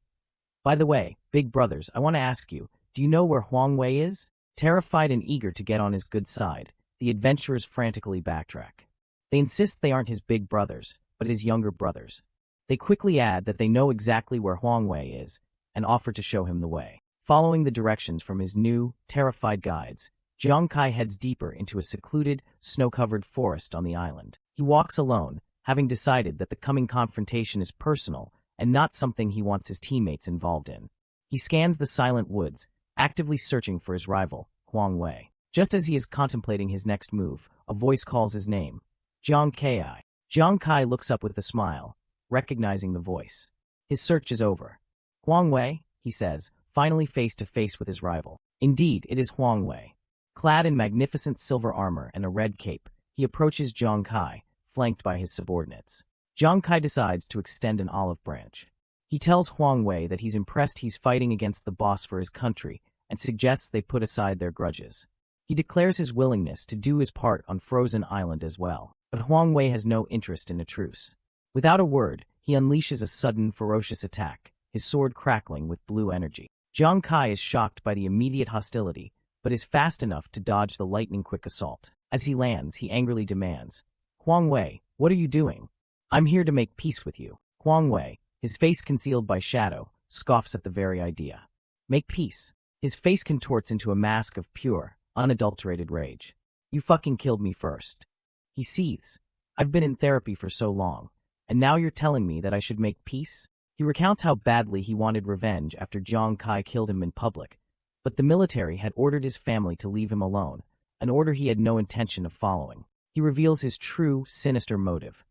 "By the way, big brothers, I want to ask you, do you know where Huang Wei is?" Terrified and eager to get on his good side, the adventurers frantically backtrack. They insist they aren't his big brothers, but his younger brothers. They quickly add that they know exactly where Huang Wei is and offer to show him the way. Following the directions from his new, terrified guides, Zhang Kai heads deeper into a secluded, snow-covered forest on the island. He walks alone, having decided that the coming confrontation is personal and not something he wants his teammates involved in. He scans the silent woods, actively searching for his rival, Huang Wei. Just as he is contemplating his next move, a voice calls his name, Zhang Kai. Zhang Kai looks up with a smile, recognizing the voice. His search is over. "Huang Wei," he says, finally face to face with his rival. Indeed, it is Huang Wei. Clad in magnificent silver armor and a red cape, he approaches Zhang Kai, flanked by his subordinates. Zhang Kai decides to extend an olive branch. He tells Huang Wei that he's impressed he's fighting against the boss for his country and suggests they put aside their grudges. He declares his willingness to do his part on Frozen Island as well, but Huang Wei has no interest in a truce. Without a word, he unleashes a sudden, ferocious attack, his sword crackling with blue energy. Zhang Kai is shocked by the immediate hostility, but is fast enough to dodge the lightning-quick assault. As he lands, he angrily demands, "Huang Wei, what are you doing? I'm here to make peace with you." Huang Wei, his face concealed by shadow, scoffs at the very idea. Make peace? His face contorts into a mask of pure, unadulterated rage. "You fucking killed me first." He seethes. "I've been in therapy for so long, and now you're telling me that I should make peace?" He recounts how badly he wanted revenge after Zhang Kai killed him in public, but the military had ordered his family to leave him alone, an order he had no intention of following. He reveals his true, sinister motive.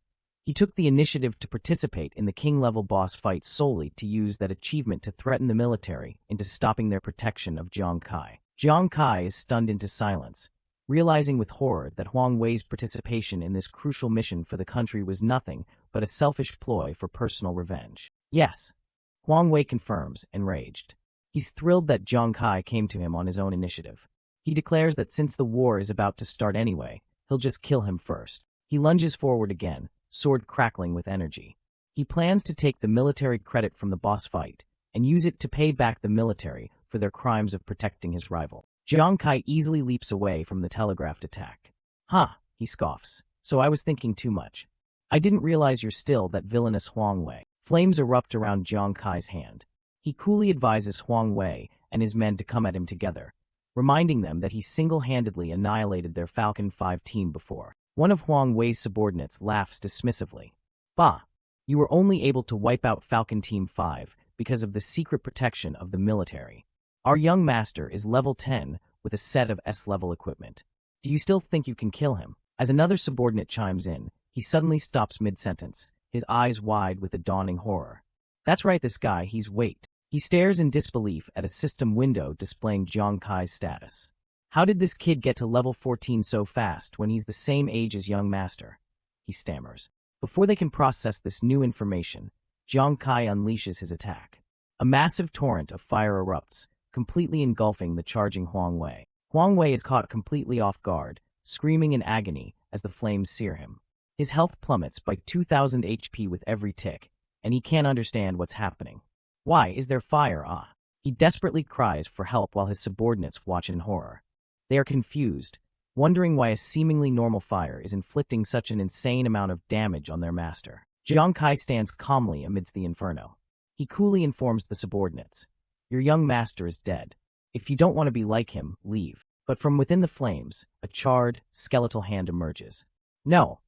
He took the initiative to participate in the king-level boss fight solely to use that achievement to threaten the military into stopping their protection of Zhang Kai. Zhang Kai is stunned into silence, realizing with horror that Huang Wei's participation in this crucial mission for the country was nothing but a selfish ploy for personal revenge. "Yes," Huang Wei confirms, enraged. He's thrilled that Zhang Kai came to him on his own initiative. He declares that since the war is about to start anyway, he'll just kill him first. He lunges forward again, sword crackling with energy. He plans to take the military credit from the boss fight and use it to pay back the military for their crimes of protecting his rival. Jiang Kai easily leaps away from the telegraphed attack. "Huh," he scoffs. "So I was thinking too much. I didn't realize you're still that villainous Huang Wei." Flames erupt around Jiang Kai's hand. He coolly advises Huang Wei and his men to come at him together, reminding them that he single-handedly annihilated their Falcon 5 team before. One of Huang Wei's subordinates laughs dismissively. "Bah, you were only able to wipe out Falcon Team 5 because of the secret protection of the military. Our young master is level 10 with a set of S-level equipment. Do you still think you can kill him?" As another subordinate chimes in, he suddenly stops mid-sentence, his eyes wide with a dawning horror. "That's right, this guy, wait." He stares in disbelief at a system window displaying Jiang Kai's status. "How did this kid get to level 14 so fast when he's the same age as young master?" he stammers. Before they can process this new information, Jiang Kai unleashes his attack. A massive torrent of fire erupts, completely engulfing the charging Huang Wei. Huang Wei is caught completely off guard, screaming in agony as the flames sear him. His health plummets by 2,000 HP with every tick, and he can't understand what's happening. Why is there fire? He desperately cries for help while his subordinates watch in horror. They are confused, wondering why a seemingly normal fire is inflicting such an insane amount of damage on their master. Jiang Kai stands calmly amidst the inferno. He coolly informs the subordinates, "Your young master is dead. If you don't want to be like him, leave." But from within the flames, a charred, skeletal hand emerges. "No,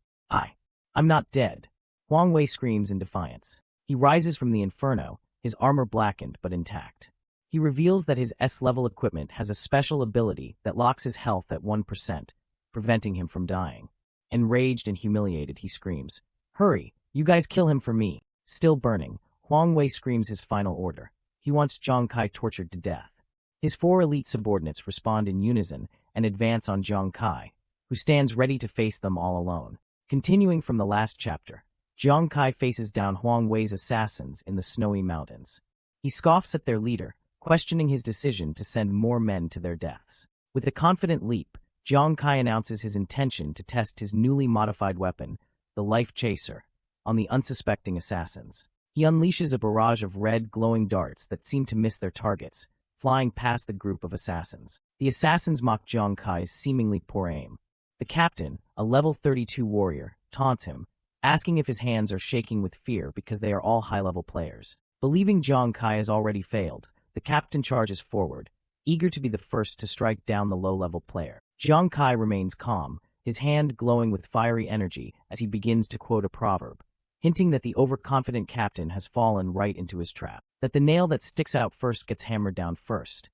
I'm not dead," Huang Wei screams in defiance. He rises from the inferno, his armor blackened but intact. He reveals that his S-level equipment has a special ability that locks his health at 1%, preventing him from dying. Enraged and humiliated, he screams, "Hurry, you guys kill him for me." Still burning, Huang Wei screams his final order. He wants Jiang Kai tortured to death. His 4 elite subordinates respond in unison and advance on Jiang Kai, who stands ready to face them all alone. Continuing from the last chapter, Jiang Kai faces down Huang Wei's assassins in the snowy mountains. He scoffs at their leader, questioning his decision to send more men to their deaths. With a confident leap, Jiang Kai announces his intention to test his newly modified weapon, the Life Chaser, on the unsuspecting assassins. He unleashes a barrage of red, glowing darts that seem to miss their targets, flying past the group of assassins. The assassins mock Jiang Kai's seemingly poor aim. The captain, a level 32 warrior, taunts him, asking if his hands are shaking with fear because they are all high-level players. Believing Jiang Kai has already failed, the captain charges forward, eager to be the first to strike down the low-level player. Jiang Kai remains calm, his hand glowing with fiery energy as he begins to quote a proverb, hinting that the overconfident captain has fallen right into his trap, that the nail that sticks out first gets hammered down first.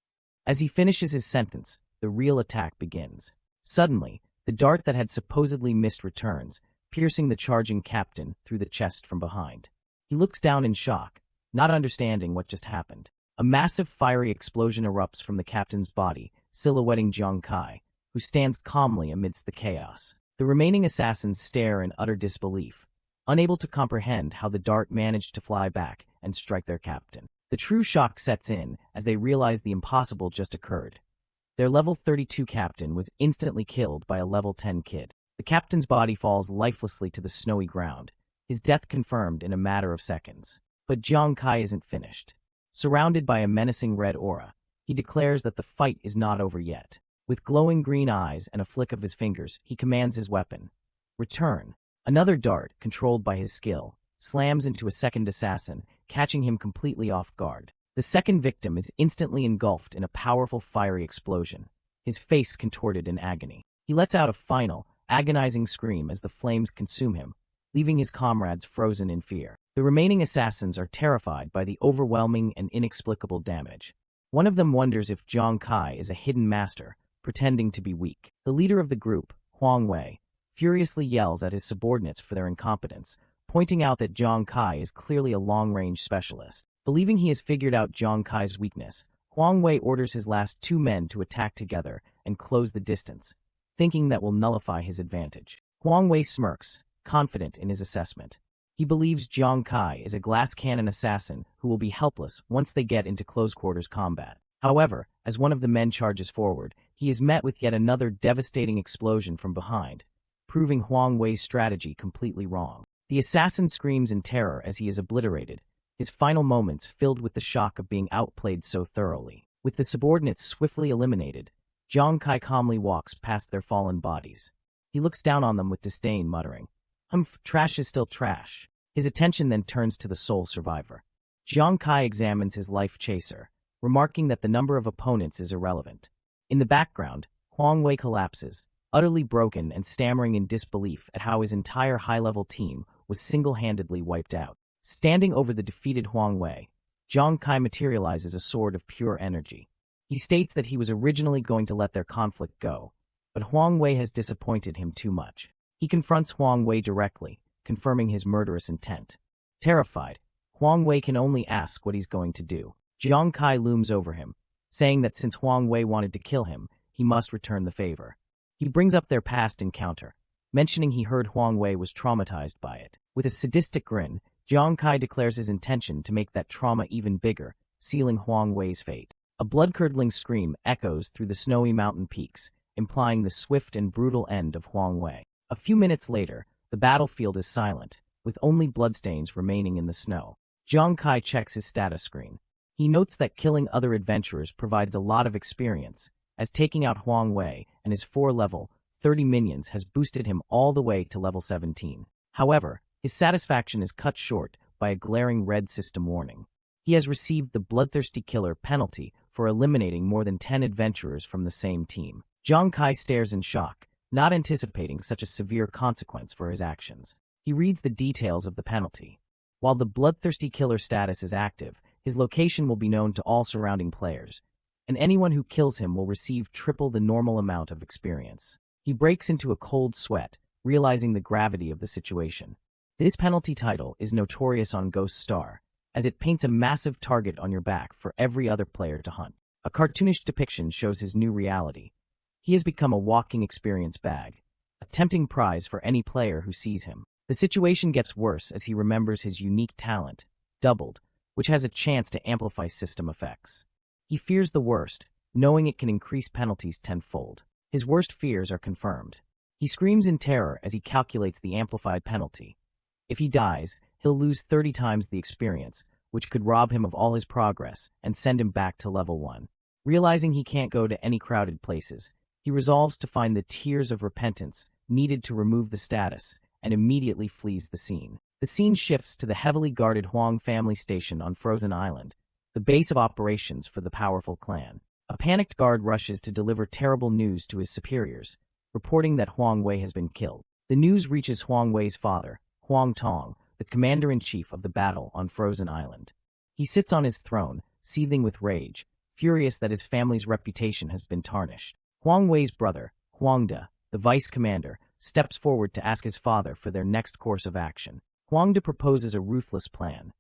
As he finishes his sentence, the real attack begins. Suddenly, the dart that had supposedly missed returns, piercing the charging captain through the chest from behind. He looks down in shock, not understanding what just happened. A massive fiery explosion erupts from the captain's body, silhouetting Jiang Kai, who stands calmly amidst the chaos. The remaining assassins stare in utter disbelief, unable to comprehend how the dart managed to fly back and strike their captain. The true shock sets in as they realize the impossible just occurred. Their level 32 captain was instantly killed by a level 10 kid. The captain's body falls lifelessly to the snowy ground, his death confirmed in a matter of seconds. But Jiang Kai isn't finished. Surrounded by a menacing red aura, he declares that the fight is not over yet. With glowing green eyes and a flick of his fingers, he commands his weapon. Return. Another dart, controlled by his skill, slams into a second assassin, catching him completely off guard. The second victim is instantly engulfed in a powerful fiery explosion, his face contorted in agony. He lets out a final, agonizing scream as the flames consume him, leaving his comrades frozen in fear. The remaining assassins are terrified by the overwhelming and inexplicable damage. One of them wonders if Jiang Kai is a hidden master, pretending to be weak. The leader of the group, Huang Wei, furiously yells at his subordinates for their incompetence, pointing out that Jiang Kai is clearly a long-range specialist. Believing he has figured out Jiang Kai's weakness, Huang Wei orders his last 2 men to attack together and close the distance, thinking that will nullify his advantage. Huang Wei smirks, confident in his assessment. He believes Jiang Kai is a glass cannon assassin who will be helpless once they get into close-quarters combat. However, as one of the men charges forward, he is met with yet another devastating explosion from behind, proving Huang Wei's strategy completely wrong. The assassin screams in terror as he is obliterated, his final moments filled with the shock of being outplayed so thoroughly. With the subordinates swiftly eliminated, Zhang Kai calmly walks past their fallen bodies. He looks down on them with disdain, muttering, "Humph, trash is still trash." His attention then turns to the sole survivor. Zhang Kai examines his life chaser, remarking that the number of opponents is irrelevant. In the background, Huang Wei collapses, utterly broken and stammering in disbelief at how his entire high-level team was single-handedly wiped out. Standing over the defeated Huang Wei, Zhang Kai materializes a sword of pure energy. He states that he was originally going to let their conflict go, but Huang Wei has disappointed him too much. He confronts Huang Wei directly, confirming his murderous intent. Terrified, Huang Wei can only ask what he's going to do. Zhang Kai looms over him, saying that since Huang Wei wanted to kill him, he must return the favor. He brings up their past encounter, mentioning he heard Huang Wei was traumatized by it. With a sadistic grin, Zhang Kai declares his intention to make that trauma even bigger, sealing Huang Wei's fate. A blood-curdling scream echoes through the snowy mountain peaks, implying the swift and brutal end of Huang Wei. A few minutes later, the battlefield is silent, with only bloodstains remaining in the snow. Zhang Kai checks his status screen. He notes that killing other adventurers provides a lot of experience, as taking out Huang Wei and his 4-level, 30 minions has boosted him all the way to level 17. However, his satisfaction is cut short by a glaring red system warning. He has received the Bloodthirsty Killer penalty for eliminating more than 10 adventurers from the same team. Zhang Kai stares in shock, not anticipating such a severe consequence for his actions. He reads the details of the penalty. While the Bloodthirsty Killer status is active, his location will be known to all surrounding players, and anyone who kills him will receive triple the normal amount of experience. He breaks into a cold sweat, realizing the gravity of the situation. This penalty title is notorious on Ghost Star, as it paints a massive target on your back for every other player to hunt. A cartoonish depiction shows his new reality. He has become a walking experience bag, a tempting prize for any player who sees him. The situation gets worse as he remembers his unique talent, Doubled, which has a chance to amplify system effects. He fears the worst, knowing it can increase penalties tenfold. His worst fears are confirmed. He screams in terror as he calculates the amplified penalty. If he dies, he'll lose 30 times the experience, which could rob him of all his progress and send him back to level 1. Realizing he can't go to any crowded places, he resolves to find the tears of repentance needed to remove the status and immediately flees the scene. The scene shifts to the heavily guarded Huang family station on Frozen Island, the base of operations for the powerful clan. A panicked guard rushes to deliver terrible news to his superiors, reporting that Huang Wei has been killed. The news reaches Huang Wei's father, Huang Tong, the commander-in-chief of the battle on Frozen Island. He sits on his throne, seething with rage, furious that his family's reputation has been tarnished. Huang Wei's brother, Huang De, the vice commander, steps forward to ask his father for their next course of action. Huang De proposes a ruthless plan.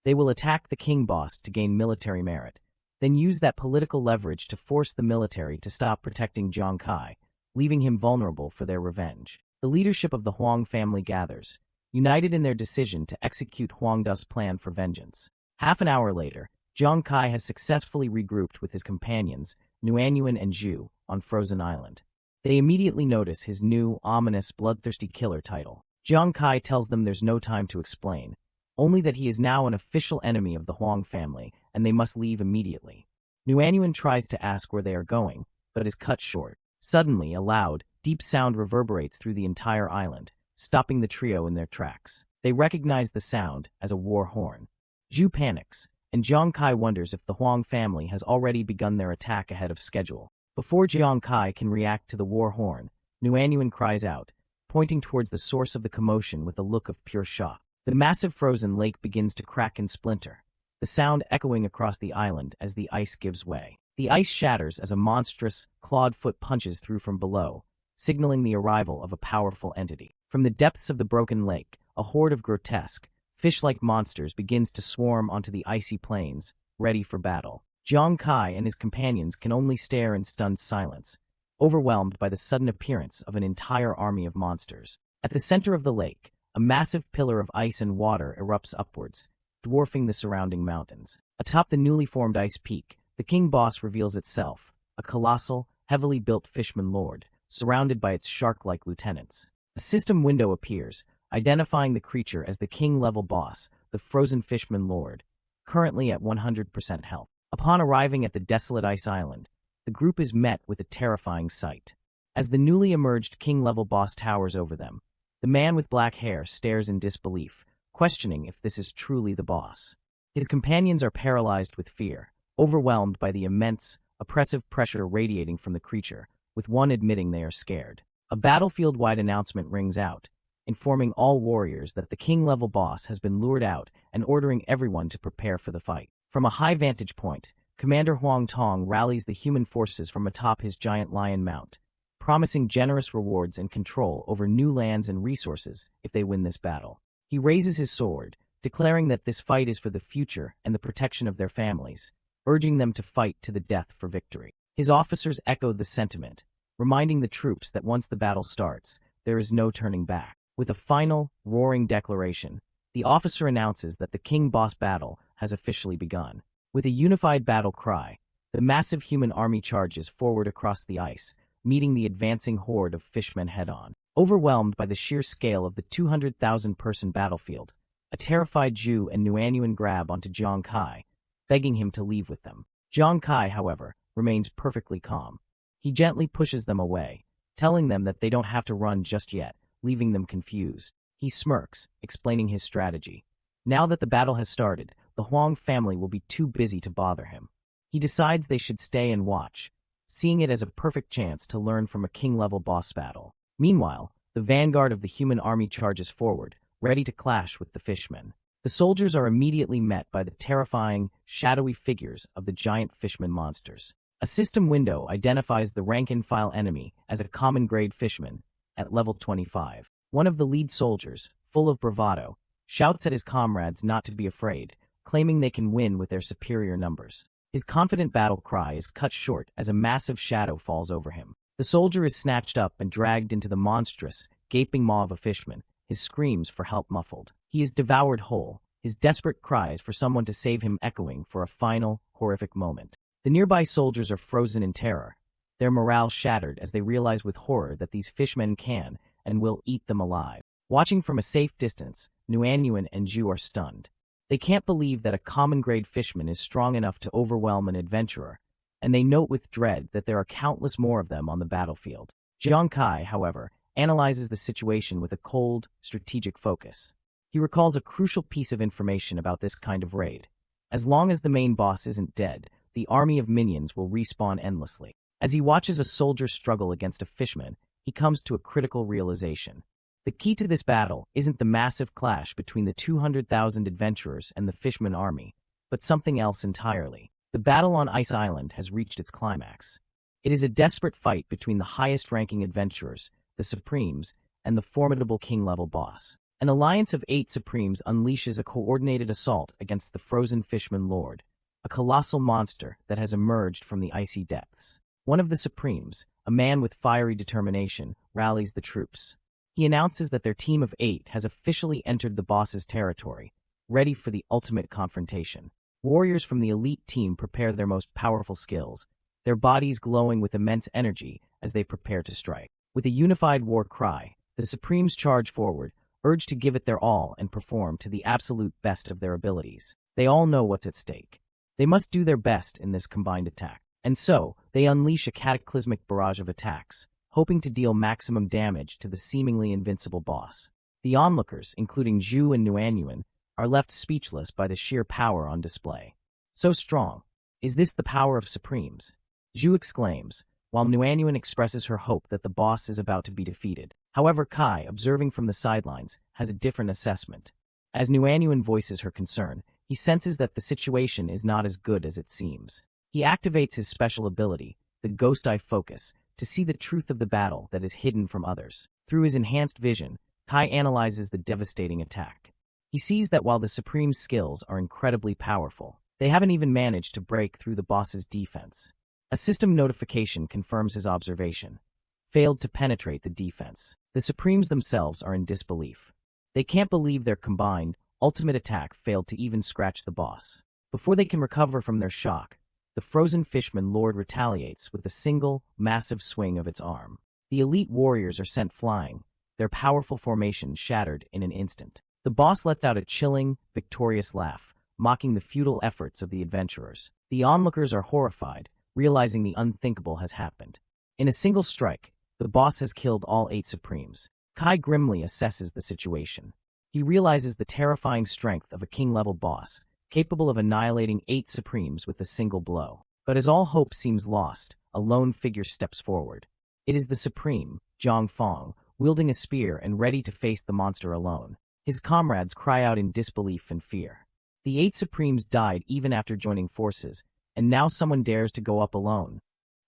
They will attack the king boss to gain military merit, then use that political leverage to force the military to stop protecting Zhang Kai, leaving him vulnerable for their revenge. The leadership of the Huang family gathers, united in their decision to execute Huang De's plan for vengeance. Half an hour later, Zhang Kai has successfully regrouped with his companions, Nuanyuan and Zhu, on Frozen Island. They immediately notice his new, ominous, bloodthirsty killer title. Zhang Kai tells them there's no time to explain, only that he is now an official enemy of the Huang family, and they must leave immediately. Nuanyuan tries to ask where they are going, but is cut short. Suddenly, a loud, deep sound reverberates through the entire island, stopping the trio in their tracks. They recognize the sound as a war horn. Zhu panics, and Zhang Kai wonders if the Huang family has already begun their attack ahead of schedule. Before Zhang Kai can react to the war horn, Nuanyuan cries out, pointing towards the source of the commotion with a look of pure shock. The massive frozen lake begins to crack and splinter, the sound echoing across the island as the ice gives way. The ice shatters as a monstrous, clawed foot punches through from below, signaling the arrival of a powerful entity. From the depths of the broken lake, a horde of grotesque, fish-like monsters begins to swarm onto the icy plains, ready for battle. Zhang Kai and his companions can only stare in stunned silence, overwhelmed by the sudden appearance of an entire army of monsters. At the center of the lake, a massive pillar of ice and water erupts upwards, dwarfing the surrounding mountains. Atop the newly formed ice peak, the king boss reveals itself, a colossal, heavily built fishman lord, surrounded by its shark-like lieutenants. A system window appears, identifying the creature as the king-level boss, the Frozen Fishman Lord, currently at 100% health. Upon arriving at the desolate ice island, the group is met with a terrifying sight. As the newly emerged king-level boss towers over them, the man with black hair stares in disbelief, questioning if this is truly the boss. His companions are paralyzed with fear, overwhelmed by the immense, oppressive pressure radiating from the creature, with one admitting they are scared. A battlefield-wide announcement rings out, informing all warriors that the king-level boss has been lured out and ordering everyone to prepare for the fight. From a high vantage point, Commander Huang Tong rallies the human forces from atop his giant lion mount, promising generous rewards and control over new lands and resources if they win this battle. He raises his sword, declaring that this fight is for the future and the protection of their families, urging them to fight to the death for victory. His officers echo the sentiment, reminding the troops that once the battle starts, there is no turning back. With a final, roaring declaration, the officer announces that the King Boss battle has officially begun. With a unified battle cry, the massive human army charges forward across the ice, meeting the advancing horde of fishmen head-on. Overwhelmed by the sheer scale of the 200,000-person battlefield, a terrified Zhu and Nuanyuan grab onto Jiang Kai, begging him to leave with them. Jiang Kai, however, remains perfectly calm. He gently pushes them away, telling them that they don't have to run just yet, leaving them confused. He smirks, explaining his strategy. Now that the battle has started, the Huang family will be too busy to bother him. He decides they should stay and watch, seeing it as a perfect chance to learn from a king-level boss battle. Meanwhile, the vanguard of the human army charges forward, ready to clash with the fishmen. The soldiers are immediately met by the terrifying, shadowy figures of the giant fishman monsters. A system window identifies the rank-and-file enemy as a common-grade fishman at level 25. One of the lead soldiers, full of bravado, shouts at his comrades not to be afraid, claiming they can win with their superior numbers. His confident battle cry is cut short as a massive shadow falls over him. The soldier is snatched up and dragged into the monstrous, gaping maw of a fishman, his screams for help muffled. He is devoured whole, his desperate cries for someone to save him echoing for a final, horrific moment. The nearby soldiers are frozen in terror, their morale shattered as they realize with horror that these fishmen can and will eat them alive. Watching from a safe distance, Nuanyuan and Zhu are stunned. They can't believe that a common-grade fishman is strong enough to overwhelm an adventurer, and they note with dread that there are countless more of them on the battlefield. Jiang Kai, however, analyzes the situation with a cold, strategic focus. He recalls a crucial piece of information about this kind of raid. As long as the main boss isn't dead, the army of minions will respawn endlessly. As he watches a soldier struggle against a fishman, he comes to a critical realization. The key to this battle isn't the massive clash between the 200,000 adventurers and the fishman army, but something else entirely. The battle on Ice Island has reached its climax. It is a desperate fight between the highest-ranking adventurers, the Supremes, and the formidable king-level boss. An alliance of 8 Supremes unleashes a coordinated assault against the Frozen Fishman Lord, a colossal monster that has emerged from the icy depths. One of the Supremes, a man with fiery determination, rallies the troops. He announces that their team of 8 has officially entered the boss's territory, ready for the ultimate confrontation. Warriors from the elite team prepare their most powerful skills, their bodies glowing with immense energy as they prepare to strike. With a unified war cry, the Supremes charge forward, urged to give it their all and perform to the absolute best of their abilities. They all know what's at stake. They must do their best in this combined attack. And so, they unleash a cataclysmic barrage of attacks, hoping to deal maximum damage to the seemingly invincible boss. The onlookers, including Zhu and Nuanyuan, are left speechless by the sheer power on display. So strong. Is this the power of Supremes? Zhu exclaims, while Nuanyuan expresses her hope that the boss is about to be defeated. However, Kai, observing from the sidelines, has a different assessment. As Nuanyuan voices her concern, he senses that the situation is not as good as it seems. He activates his special ability, the Ghost Eye Focus, to see the truth of the battle that is hidden from others. Through his enhanced vision, Kai analyzes the devastating attack. He sees that while the Supreme's skills are incredibly powerful, they haven't even managed to break through the boss's defense. A system notification confirms his observation. Failed to penetrate the defense. The Supremes themselves are in disbelief. They can't believe their combined, ultimate attack failed to even scratch the boss. Before they can recover from their shock, the Frozen Fishman Lord retaliates with a single, massive swing of its arm. The elite warriors are sent flying, their powerful formation shattered in an instant. The boss lets out a chilling, victorious laugh, mocking the futile efforts of the adventurers. The onlookers are horrified, realizing the unthinkable has happened. In a single strike, the boss has killed all 8 Supremes. Kai grimly assesses the situation. He realizes the terrifying strength of a king-level boss, capable of annihilating 8 Supremes with a single blow. But as all hope seems lost, a lone figure steps forward. It is the Supreme, Zhang Fong, wielding a spear and ready to face the monster alone. His comrades cry out in disbelief and fear. The 8 Supremes died even after joining forces, and now someone dares to go up alone.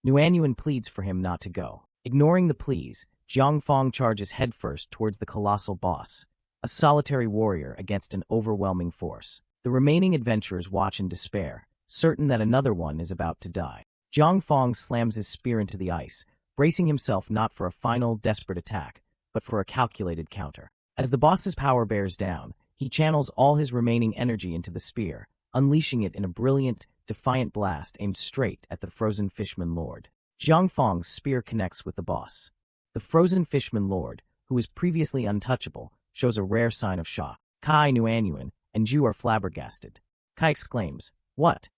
Nuanyuan pleads for him not to go. Ignoring the pleas, Zhang Fong charges headfirst towards the colossal boss, a solitary warrior against an overwhelming force. The remaining adventurers watch in despair, certain that another one is about to die. Zhang Fong slams his spear into the ice, bracing himself not for a final, desperate attack, but for a calculated counter. As the boss's power bears down, he channels all his remaining energy into the spear, unleashing it in a brilliant, defiant blast aimed straight at the frozen fishman lord. Zhang Fong's spear connects with the boss. The frozen fishman lord, who was previously untouchable, shows a rare sign of shock. Kai, Nuanyuan, and Ju are flabbergasted. Kai exclaims, "What?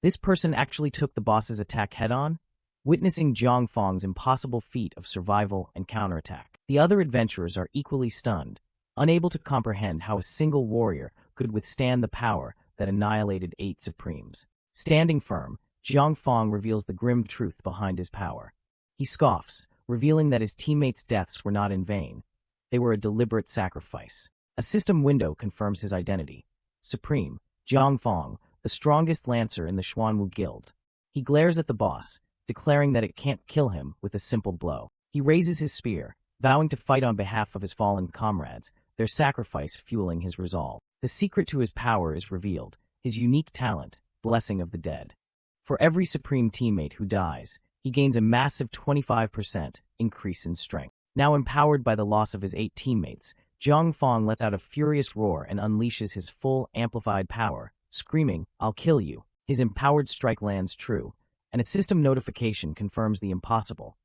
This person actually took the boss's attack head-on?" Witnessing Zhang Fong's impossible feat of survival and counterattack. The other adventurers are equally stunned, unable to comprehend how a single warrior could withstand the power that annihilated 8 Supremes. Standing firm, Zhang Fong reveals the grim truth behind his power. He scoffs, revealing that his teammates' deaths were not in vain. They were a deliberate sacrifice. A system window confirms his identity. Supreme, Zhang Fong, the strongest lancer in the Xuanwu Guild. He glares at the boss, declaring that it can't kill him with a simple blow. He raises his spear, vowing to fight on behalf of his fallen comrades, their sacrifice fueling his resolve. The secret to his power is revealed, his unique talent, Blessing of the Dead. For every Supreme teammate who dies, he gains a massive 25% increase in strength. Now empowered by the loss of his 8 teammates, Zhang Fong lets out a furious roar and unleashes his full, amplified power, screaming, "I'll kill you." His empowered strike lands true, and a system notification confirms the impossible.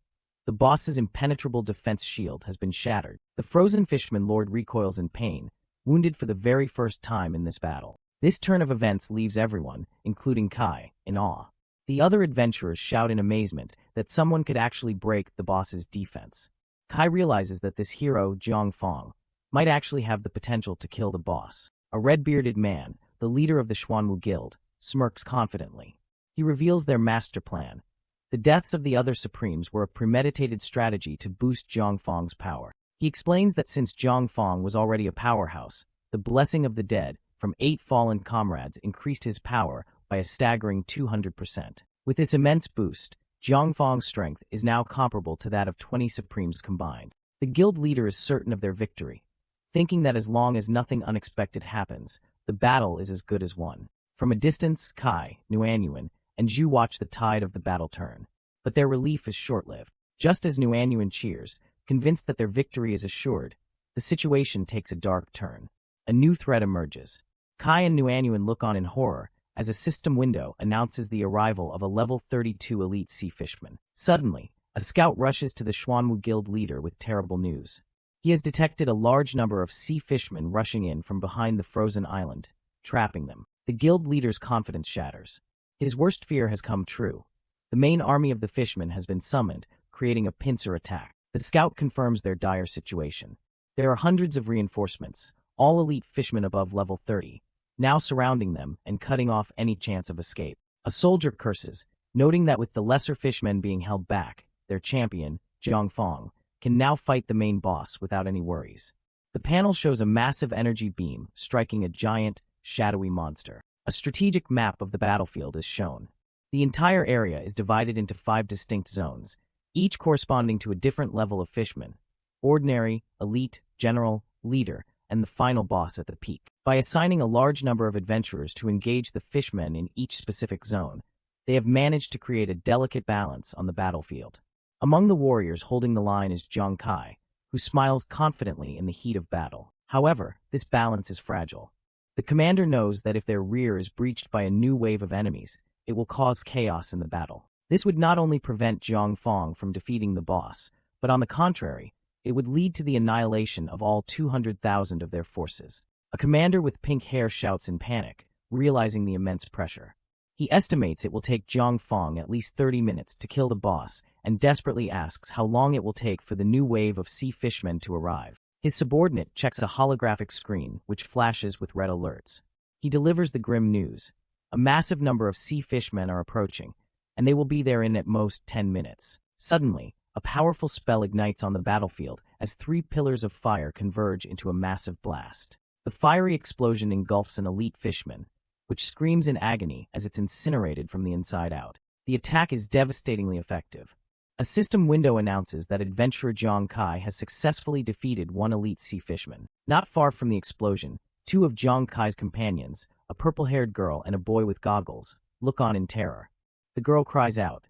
The boss's impenetrable defense shield has been shattered. The frozen fishman lord recoils in pain, wounded for the very first time in this battle. This turn of events leaves everyone, including Kai, in awe. The other adventurers shout in amazement that someone could actually break the boss's defense. Kai realizes that this hero, Zhang Fong, might actually have the potential to kill the boss. A red-bearded man, the leader of the Xuanwu Guild, smirks confidently. He reveals their master plan. The deaths of the other Supremes were a premeditated strategy to boost Zhang Fong's power. He explains that since Zhang Fong was already a powerhouse, the Blessing of the Dead from 8 fallen comrades increased his power by a staggering 200%. With this immense boost, Zhang Fong's strength is now comparable to that of 20 Supremes combined. The guild leader is certain of their victory, thinking that as long as nothing unexpected happens, the battle is as good as won. From a distance, Kai, Nuanyuan, and Zhu watch the tide of the battle turn. But their relief is short-lived. Just as Nuanyuan cheers, convinced that their victory is assured, the situation takes a dark turn. A new threat emerges. Kai and Nuanyuan look on in horror as a system window announces the arrival of a level 32 elite sea fishman. Suddenly, a scout rushes to the Xuanwu Guild leader with terrible news. He has detected a large number of sea fishmen rushing in from behind the frozen island, trapping them. The guild leader's confidence shatters. His worst fear has come true. The main army of the fishmen has been summoned, creating a pincer attack. The scout confirms their dire situation. There are hundreds of reinforcements, all elite fishmen above level 30, now surrounding them and cutting off any chance of escape. A soldier curses, noting that with the lesser fishmen being held back, their champion, Zhang Fong, can now fight the main boss without any worries. The panel shows a massive energy beam striking a giant, shadowy monster. A strategic map of the battlefield is shown. The entire area is divided into 5 distinct zones, each corresponding to a different level of fishmen: ordinary, elite, general, leader, and the final boss at the peak. By assigning a large number of adventurers to engage the fishmen in each specific zone, they have managed to create a delicate balance on the battlefield. Among the warriors holding the line is Zhang Kai, who smiles confidently in the heat of battle. However, this balance is fragile. The commander knows that if their rear is breached by a new wave of enemies, it will cause chaos in the battle. This would not only prevent Zhang Fong from defeating the boss, but on the contrary, It would lead to the annihilation of all 200,000 of their forces. A commander with pink hair shouts in panic, realizing the immense pressure. He estimates it will take Zhang Fong at least 30 minutes to kill the boss and desperately asks how long it will take for the new wave of sea fishmen to arrive. His subordinate checks a holographic screen which flashes with red alerts. He delivers the grim news. A massive number of sea fishmen are approaching, and they will be there in at most 10 minutes. Suddenly, a powerful spell ignites on the battlefield as 3 pillars of fire converge into a massive blast. The fiery explosion engulfs an elite fishman, which screams in agony as it's incinerated from the inside out. The attack is devastatingly effective. A system window announces that adventurer Zhang Kai has successfully defeated 1 elite sea fishman. Not far from the explosion, 2 of Zhang Kai's companions, a purple-haired girl and a boy with goggles, look on in terror. The girl cries out,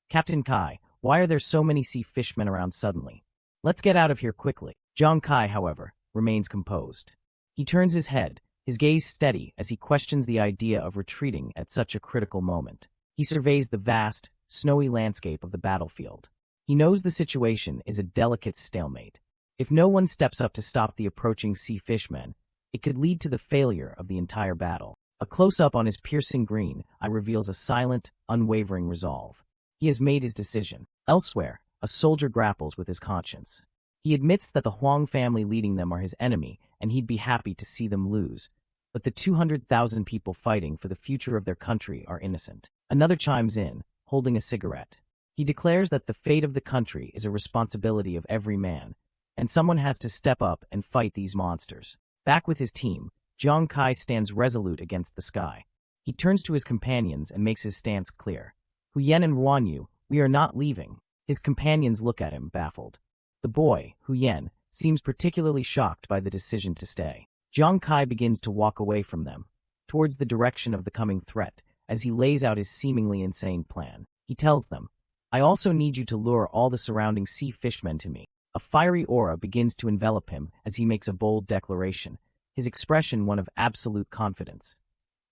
"Captain Kai, why are there so many sea fishmen around suddenly? Let's get out of here quickly." Zhang Kai, however, remains composed. He turns his head, his gaze steady as he questions the idea of retreating at such a critical moment. He surveys the vast, snowy landscape of the battlefield. He knows the situation is a delicate stalemate. If no one steps up to stop the approaching sea fishmen, it could lead to the failure of the entire battle. A close-up on his piercing green eye reveals a silent, unwavering resolve. He has made his decision. Elsewhere, a soldier grapples with his conscience. He admits that the Huang family leading them are his enemy, and he'd be happy to see them lose. But the 200,000 people fighting for the future of their country are innocent. Another chimes in, holding a cigarette. He declares that the fate of the country is a responsibility of every man, and someone has to step up and fight these monsters. Back with his team, Zhang Kai stands resolute against the sky. He turns to his companions and makes his stance clear. Huyen and Ruanyu, we are not leaving. His companions look at him, baffled. The boy, Huyen, seems particularly shocked by the decision to stay. Zhang Kai begins to walk away from them, towards the direction of the coming threat, as he lays out his seemingly insane plan. He tells them, "I also need you to lure all the surrounding sea fishmen to me." A fiery aura begins to envelop him as he makes a bold declaration, his expression one of absolute confidence.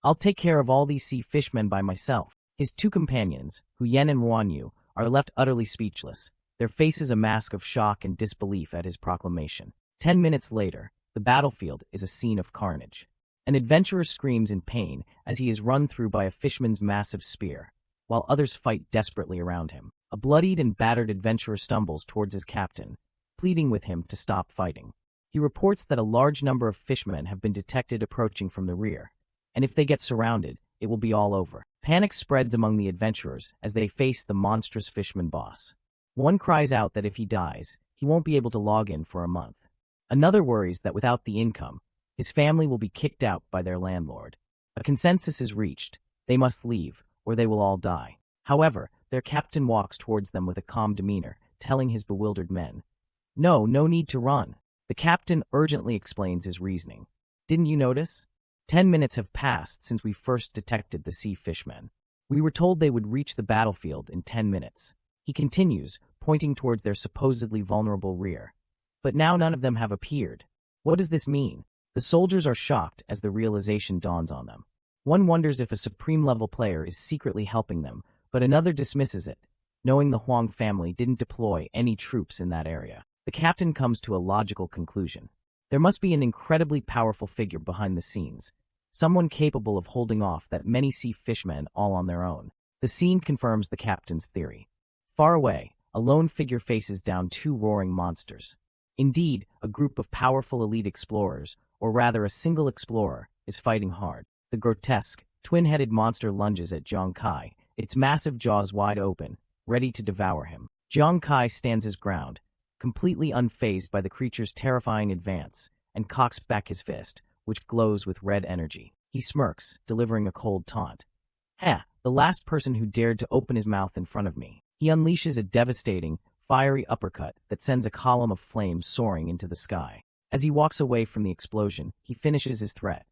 "I'll take care of all these sea fishmen by myself." His 2 companions, Huyen and Ruanyu, are left utterly speechless, their faces a mask of shock and disbelief at his proclamation. 10 minutes later, the battlefield is a scene of carnage. An adventurer screams in pain as he is run through by a fishman's massive spear, while others fight desperately around him. A bloodied and battered adventurer stumbles towards his captain, pleading with him to stop fighting. He reports that a large number of fishmen have been detected approaching from the rear, and if they get surrounded, it will be all over. Panic spreads among the adventurers as they face the monstrous fishman boss. One cries out that if he dies, he won't be able to log in for a month. Another worries that without the income, his family will be kicked out by their landlord. A consensus is reached. They must leave, or they will all die. However, their captain walks towards them with a calm demeanor, telling his bewildered men, No need to run." The captain urgently explains his reasoning. "Didn't you notice? 10 minutes have passed since we first detected the sea fishmen. We were told they would reach the battlefield in 10 minutes. He continues, pointing towards their supposedly vulnerable rear. "But now none of them have appeared. What does this mean?" The soldiers are shocked as the realization dawns on them. One wonders if a supreme-level player is secretly helping them, but another dismisses it, knowing the Huang family didn't deploy any troops in that area. The captain comes to a logical conclusion. There must be an incredibly powerful figure behind the scenes, someone capable of holding off that many sea fishmen all on their own. The scene confirms the captain's theory. Far away, a lone figure faces down 2 roaring monsters. Indeed, a group of powerful elite explorers, or rather a single explorer, is fighting hard. The grotesque, twin-headed monster lunges at Zhang Kai, its massive jaws wide open, ready to devour him. Zhang Kai stands his ground, completely unfazed by the creature's terrifying advance, and cocks back his fist, which glows with red energy. He smirks, delivering a cold taunt. The last person who dared to open his mouth in front of me." He unleashes a devastating, fiery uppercut that sends a column of flame soaring into the sky. As he walks away from the explosion, he finishes his threat.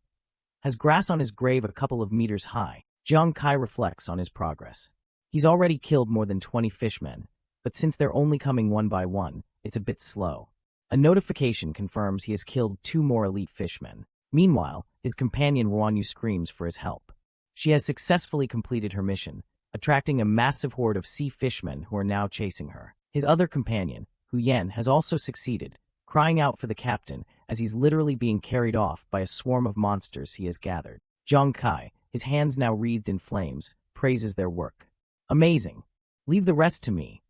Has grass on his grave a couple of meters high. Zhang Kai reflects on his progress. He's already killed more than 20 fishmen, but since they're only coming one by one, it's a bit slow. A notification confirms he has killed 2 more elite fishmen. Meanwhile, his companion Ruanyu screams for his help. She has successfully completed her mission, attracting a massive horde of sea fishmen who are now chasing her. His other companion, Yen, has also succeeded, crying out for the captain as he's literally being carried off by a swarm of monsters he has gathered. Zhang Kai, his hands now wreathed in flames, praises their work. Amazing. Leave the rest to me,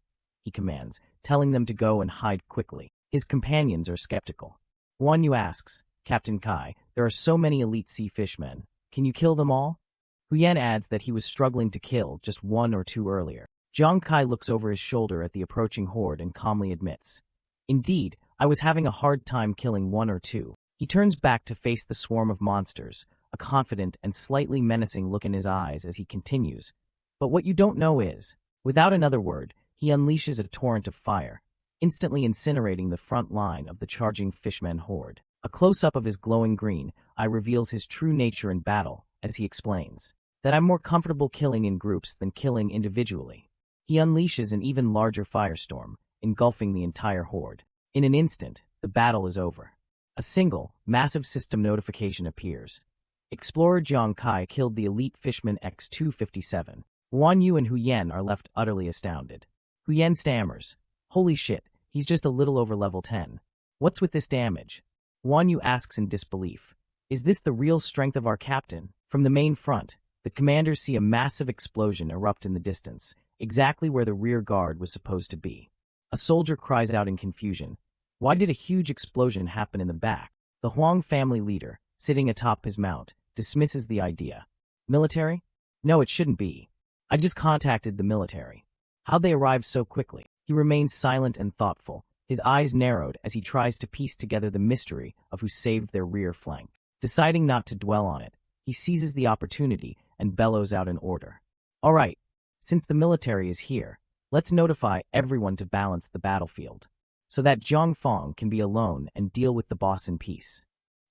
he commands, telling them to go and hide quickly. His companions are skeptical. Yu asks, Captain Kai, there are so many elite sea fishmen. Can you kill them all? Yen adds that he was struggling to kill just one or two earlier. Zhang Kai looks over his shoulder at the approaching horde and calmly admits, Indeed, I was having a hard time killing one or two. He turns back to face the swarm of monsters, a confident and slightly menacing look in his eyes as he continues. But what you don't know is, without another word, he unleashes a torrent of fire, instantly incinerating the front line of the charging fishmen horde. A close-up of his glowing green eye reveals his true nature in battle, as he explains, that I'm more comfortable killing in groups than killing individually. He unleashes an even larger firestorm, engulfing the entire horde. In an instant, the battle is over. A single, massive system notification appears. Explorer Zhang Kai killed the elite fishman X257. Yu and Yen are left utterly astounded. Yen stammers, Holy shit, he's just a little over level 10. What's with this damage? Yu asks in disbelief. Is this the real strength of our captain? From the main front, the commanders see a massive explosion erupt in the distance, exactly where the rear guard was supposed to be. A soldier cries out in confusion. Why did a huge explosion happen in the back? The Huang family leader, sitting atop his mount, dismisses the idea. Military? No, it shouldn't be. I just contacted the military. How'd they arrive so quickly? He remains silent and thoughtful, his eyes narrowed as he tries to piece together the mystery of who saved their rear flank. Deciding not to dwell on it, he seizes the opportunity and bellows out an order. All right, since the military is here, let's notify everyone to balance the battlefield, so that Zhang Fong can be alone and deal with the boss in peace.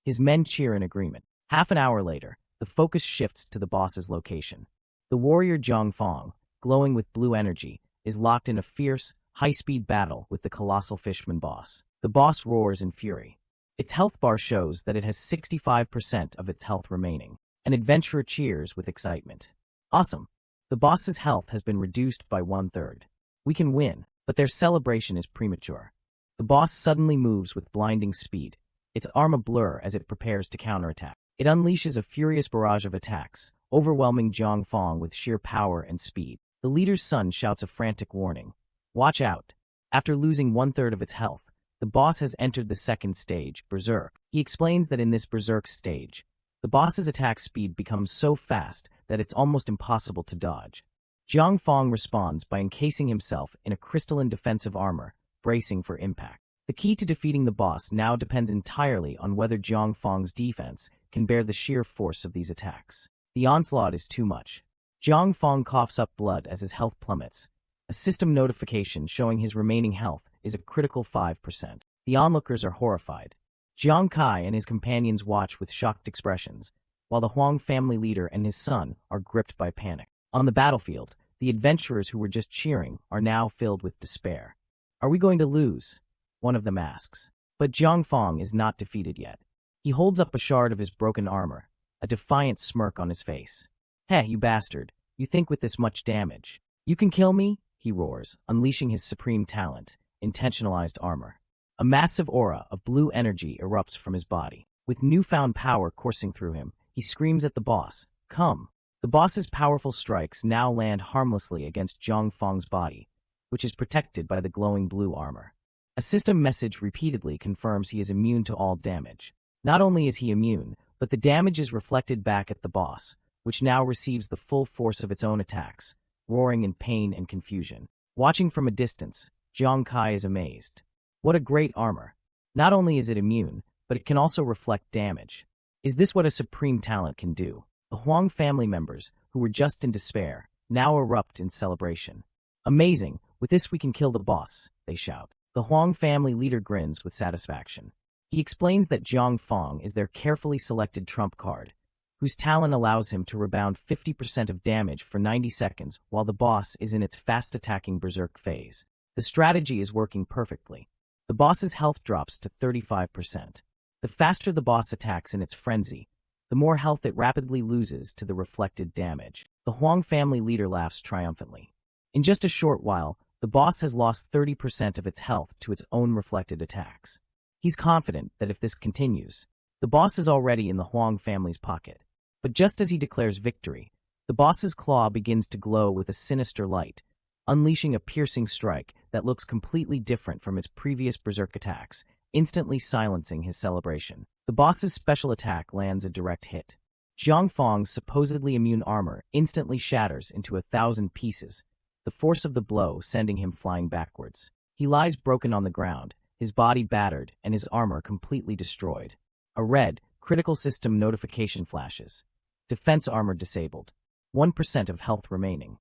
His men cheer in agreement. Half an hour later, the focus shifts to the boss's location. The warrior Zhang Fong, glowing with blue energy, is locked in a fierce, high-speed battle with the colossal fishman boss. The boss roars in fury. Its health bar shows that it has 65% of its health remaining. An adventurer cheers with excitement. Awesome! The boss's health has been reduced by 1/3. We can win, but their celebration is premature. The boss suddenly moves with blinding speed, its arm a blur as it prepares to counterattack. It unleashes a furious barrage of attacks, overwhelming Zhang Fong with sheer power and speed. The leader's son shouts a frantic warning. Watch out! After losing 1/3 of its health, the boss has entered the second stage, Berserk. He explains that in this Berserk stage, the boss's attack speed becomes so fast that it's almost impossible to dodge. Zhang Fong responds by encasing himself in a crystalline defensive armor, bracing for impact. The key to defeating the boss now depends entirely on whether Zhang Fong's defense can bear the sheer force of these attacks. The onslaught is too much. Zhang Fong coughs up blood as his health plummets. A system notification showing his remaining health is a critical 5%. The onlookers are horrified. Zhang Kai and his companions watch with shocked expressions, while the Huang family leader and his son are gripped by panic. On the battlefield, the adventurers who were just cheering are now filled with despair. Are we going to lose? One of them asks. But Zhang Fong is not defeated yet. He holds up a shard of his broken armor, a defiant smirk on his face. Hey, you bastard, you think with this much damage, you can kill me? He roars, unleashing his supreme talent, intentionalized armor. A massive aura of blue energy erupts from his body. With newfound power coursing through him, he screams at the boss, come. The boss's powerful strikes now land harmlessly against Zhang Fong's body, which is protected by the glowing blue armor. A system message repeatedly confirms he is immune to all damage. Not only is he immune, but the damage is reflected back at the boss, which now receives the full force of its own attacks, roaring in pain and confusion. Watching from a distance, Zhang Kai is amazed. What a great armor. Not only is it immune, but it can also reflect damage. Is this what a supreme talent can do? The Huang family members, who were just in despair, now erupt in celebration. Amazing, with this we can kill the boss, they shout. The Huang family leader grins with satisfaction. He explains that Zhang Fong is their carefully selected trump card, whose talent allows him to rebound 50% of damage for 90 seconds while the boss is in its fast-attacking berserk phase. The strategy is working perfectly. The boss's health drops to 35%. The faster the boss attacks in its frenzy, the more health it rapidly loses to the reflected damage. The Huang family leader laughs triumphantly. In just a short while, The boss has lost 30% of its health to its own reflected attacks. He's confident that if this continues, the boss is already in the Huang family's pocket. But just as he declares victory, the boss's claw begins to glow with a sinister light, unleashing a piercing strike that looks completely different from its previous berserk attacks, instantly silencing his celebration. The boss's special attack lands a direct hit. Zhang Feng's supposedly immune armor instantly shatters into 1,000 pieces, the force of the blow sending him flying backwards. He lies broken on the ground, his body battered and his armor completely destroyed. A red, critical system notification flashes. Defense armor disabled. 1% of health remaining.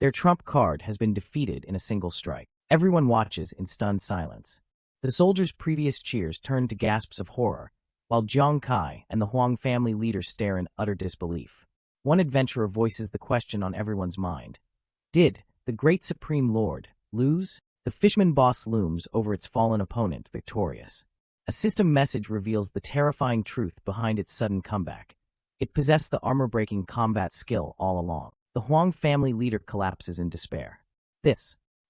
Their trump card has been defeated in a single strike. Everyone watches in stunned silence. The soldiers' previous cheers turn to gasps of horror, while Zhang Kai and the Huang family leader stare in utter disbelief. One adventurer voices the question on everyone's mind. Did the great Supreme Lord lose? The fishman boss looms over its fallen opponent, victorious. A system message reveals the terrifying truth behind its sudden comeback. It possessed the armor-breaking combat skill all along. The Huang family leader collapses in despair.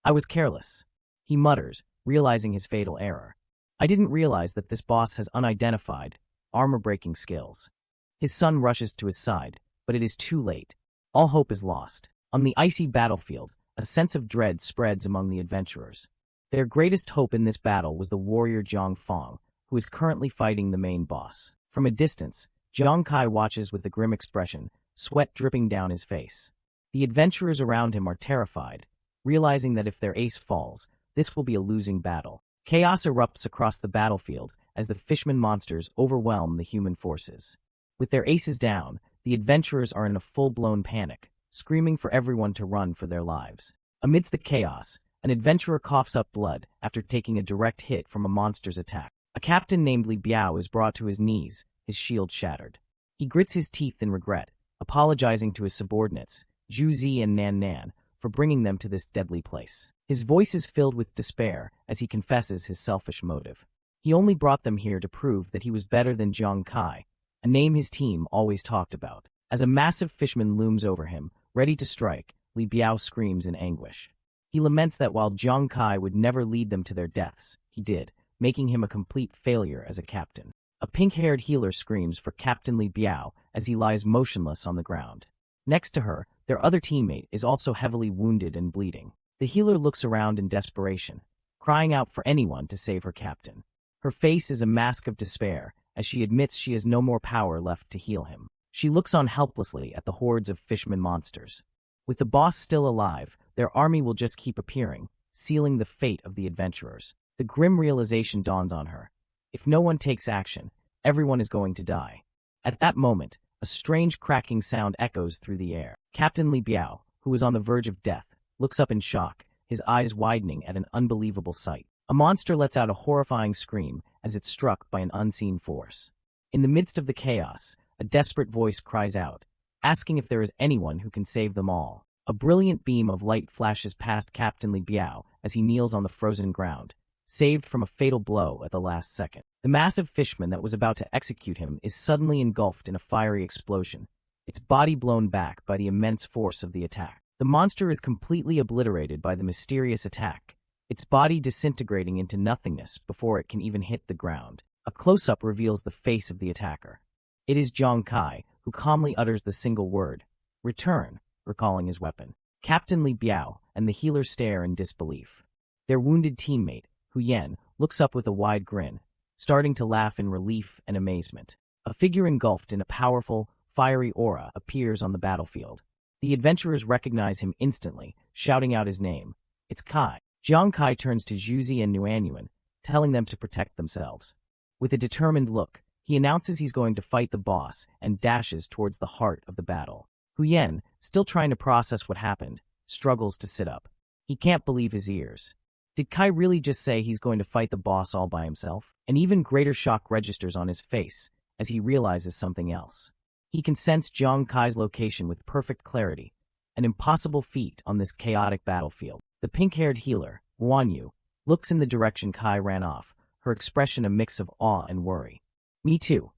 I was careless, he mutters, realizing his fatal error. I didn't realize that this boss has unidentified, armor-breaking skills. His son rushes to his side, but it is too late. All hope is lost. On the icy battlefield, a sense of dread spreads among the adventurers. Their greatest hope in this battle was the warrior Zhang Feng, who is currently fighting the main boss. From a distance, Zhang Kai watches with a grim expression, sweat dripping down his face. The adventurers around him are terrified, realizing that if their ace falls, this will be a losing battle. Chaos erupts across the battlefield as the fishman monsters overwhelm the human forces. With their aces down, the adventurers are in a full-blown panic, screaming for everyone to run for their lives. Amidst the chaos, an adventurer coughs up blood after taking a direct hit from a monster's attack. A captain named Li Biao is brought to his knees, his shield shattered. He grits his teeth in regret, apologizing to his subordinates, Zhu Zi and Nan Nan, for bringing them to this deadly place. His voice is filled with despair as he confesses his selfish motive. He only brought them here to prove that he was better than Zhang Kai, a name his team always talked about. As a massive fishman looms over him, ready to strike, Li Biao screams in anguish. He laments that while Zhang Kai would never lead them to their deaths, he did, making him a complete failure as a captain. A pink-haired healer screams for Captain Li Biao as he lies motionless on the ground. Next to her, their other teammate is also heavily wounded and bleeding. The healer looks around in desperation, crying out for anyone to save her captain. Her face is a mask of despair as she admits she has no more power left to heal him. She looks on helplessly at the hordes of fishman monsters. With the boss still alive, their army will just keep appearing, sealing the fate of the adventurers. The grim realization dawns on her. If no one takes action, everyone is going to die. At that moment, a strange cracking sound echoes through the air. Captain Li Biao, who is on the verge of death, looks up in shock, his eyes widening at an unbelievable sight. A monster lets out a horrifying scream as it's struck by an unseen force. In the midst of the chaos, a desperate voice cries out, asking if there is anyone who can save them all. A brilliant beam of light flashes past Captain Li Biao as he kneels on the frozen ground, saved from a fatal blow at the last second. The massive fishman that was about to execute him is suddenly engulfed in a fiery explosion, its body blown back by the immense force of the attack. The monster is completely obliterated by the mysterious attack, its body disintegrating into nothingness before it can even hit the ground. A close-up reveals the face of the attacker. It is Zhang Kai, who calmly utters the single word, "Return," recalling his weapon. Captain Li Biao and the healer stare in disbelief. Their wounded teammate, Hu Yan, looks up with a wide grin, starting to laugh in relief and amazement. A figure engulfed in a powerful, fiery aura appears on the battlefield. The adventurers recognize him instantly, shouting out his name. It's Kai. Zhang Kai turns to Zhuzi and Nuanyuan, telling them to protect themselves. With a determined look, he announces he's going to fight the boss and dashes towards the heart of the battle. Hu Yan, still trying to process what happened, struggles to sit up. He can't believe his ears. Did Kai really just say he's going to fight the boss all by himself? An even greater shock registers on his face as he realizes something else. He can sense Zhang Kai's location with perfect clarity, an impossible feat on this chaotic battlefield. The pink-haired healer, Wanyu, looks in the direction Kai ran off, her expression a mix of awe and worry. Me too,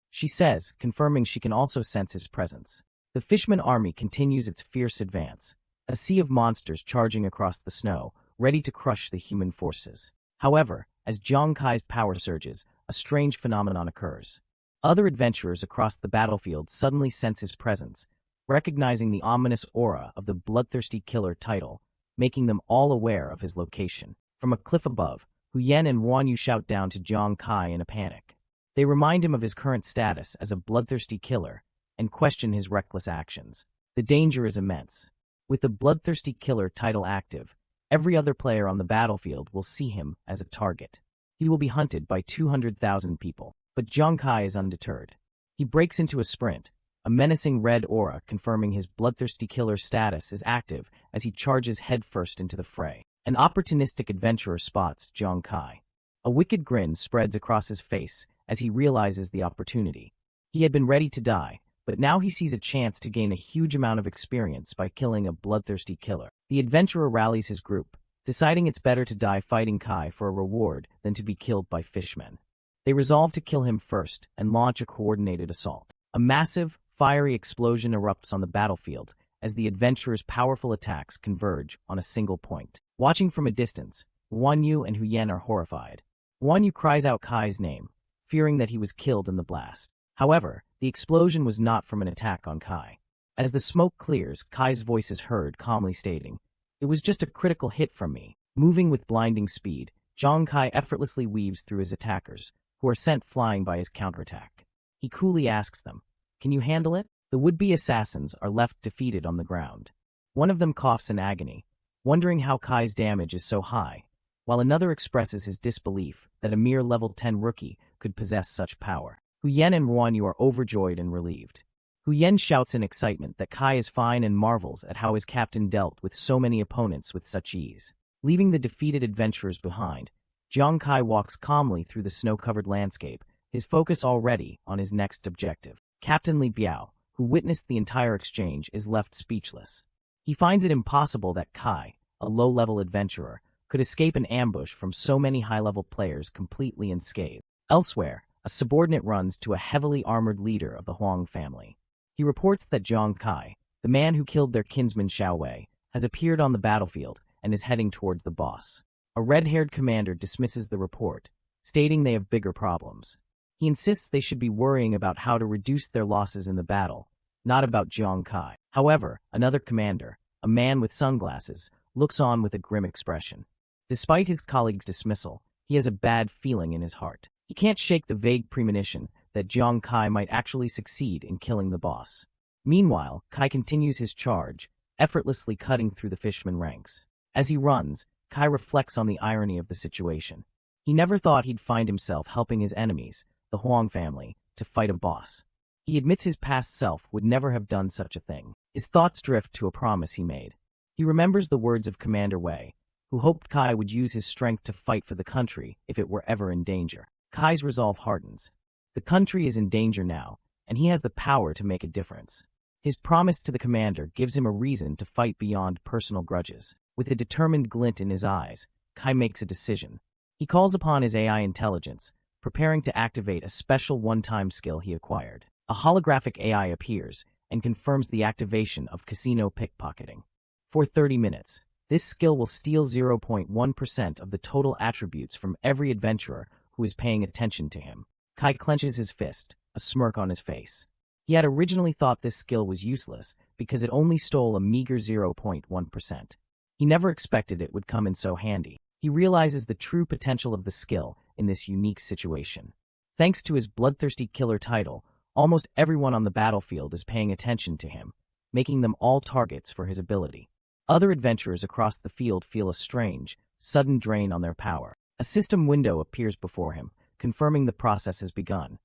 she says, confirming she can also sense his presence. The fishman army continues its fierce advance, a sea of monsters charging across the snow, ready to crush the human forces. However, as Zhang Kai's power surges, a strange phenomenon occurs. Other adventurers across the battlefield suddenly sense his presence, recognizing the ominous aura of the bloodthirsty killer title, making them all aware of his location. From a cliff above, Hu Yan and Ruan Yu shout down to Zhang Kai in a panic. They remind him of his current status as a bloodthirsty killer and question his reckless actions. The danger is immense. With the bloodthirsty killer title active, every other player on the battlefield will see him as a target. He will be hunted by 200,000 people. But Zhang Kai is undeterred. He breaks into a sprint, a menacing red aura confirming his bloodthirsty killer status is active as he charges headfirst into the fray. An opportunistic adventurer spots Zhang Kai. A wicked grin spreads across his face as he realizes the opportunity. He had been ready to die, but now he sees a chance to gain a huge amount of experience by killing a bloodthirsty killer. The adventurer rallies his group, deciding it's better to die fighting Kai for a reward than to be killed by fishmen. They resolve to kill him first and launch a coordinated assault. A massive, fiery explosion erupts on the battlefield as the adventurers' powerful attacks converge on a single point. Watching from a distance, Ruan Yu and Hu Yan are horrified. Ruan Yu cries out Kai's name, fearing that he was killed in the blast. However, the explosion was not from an attack on Kai. As the smoke clears, Kai's voice is heard calmly stating, "It was just a critical hit from me." Moving with blinding speed, Zhang Kai effortlessly weaves through his attackers, who are sent flying by his counterattack. He coolly asks them, "Can you handle it?" The would-be assassins are left defeated on the ground. One of them coughs in agony, wondering how Kai's damage is so high, while another expresses his disbelief that a mere level 10 rookie could possess such power. Hu Yan and Ruan Yu are overjoyed and relieved. Hu Yan shouts in excitement that Kai is fine and marvels at how his captain dealt with so many opponents with such ease. Leaving the defeated adventurers behind, Zhang Kai walks calmly through the snow-covered landscape, his focus already on his next objective. Captain Li Biao, who witnessed the entire exchange, is left speechless. He finds it impossible that Kai, a low-level adventurer, could escape an ambush from so many high-level players completely unscathed. Elsewhere, a subordinate runs to a heavily armored leader of the Huang family. He reports that Zhang Kai, the man who killed their kinsman Xiao Wei, has appeared on the battlefield and is heading towards the boss. A red-haired commander dismisses the report, stating they have bigger problems. He insists they should be worrying about how to reduce their losses in the battle, not about Zhang Kai. However, another commander, a man with sunglasses, looks on with a grim expression. Despite his colleague's dismissal, he has a bad feeling in his heart. He can't shake the vague premonition that Zhang Kai might actually succeed in killing the boss. Meanwhile, Kai continues his charge, effortlessly cutting through the fishman ranks. As he runs, Kai reflects on the irony of the situation. He never thought he'd find himself helping his enemies, the Huang family, to fight a boss. He admits his past self would never have done such a thing. His thoughts drift to a promise he made. He remembers the words of Commander Wei, who hoped Kai would use his strength to fight for the country if it were ever in danger. Kai's resolve hardens. The country is in danger now, and he has the power to make a difference. His promise to the commander gives him a reason to fight beyond personal grudges. With a determined glint in his eyes, Kai makes a decision. He calls upon his AI intelligence, preparing to activate a special one-time skill he acquired. A holographic AI appears and confirms the activation of casino pickpocketing. For 30 minutes, this skill will steal 0.1% of the total attributes from every adventurer who is paying attention to him. Kai clenches his fist, a smirk on his face. He had originally thought this skill was useless because it only stole a meager 0.1%. He never expected it would come in so handy. He realizes the true potential of the skill in this unique situation. Thanks to his bloodthirsty killer title, almost everyone on the battlefield is paying attention to him, making them all targets for his ability. Other adventurers across the field feel a strange, sudden drain on their power. A system window appears before him, confirming the process has begun.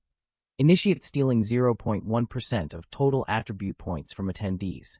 Initiate stealing 0.1% of total attribute points from attendees.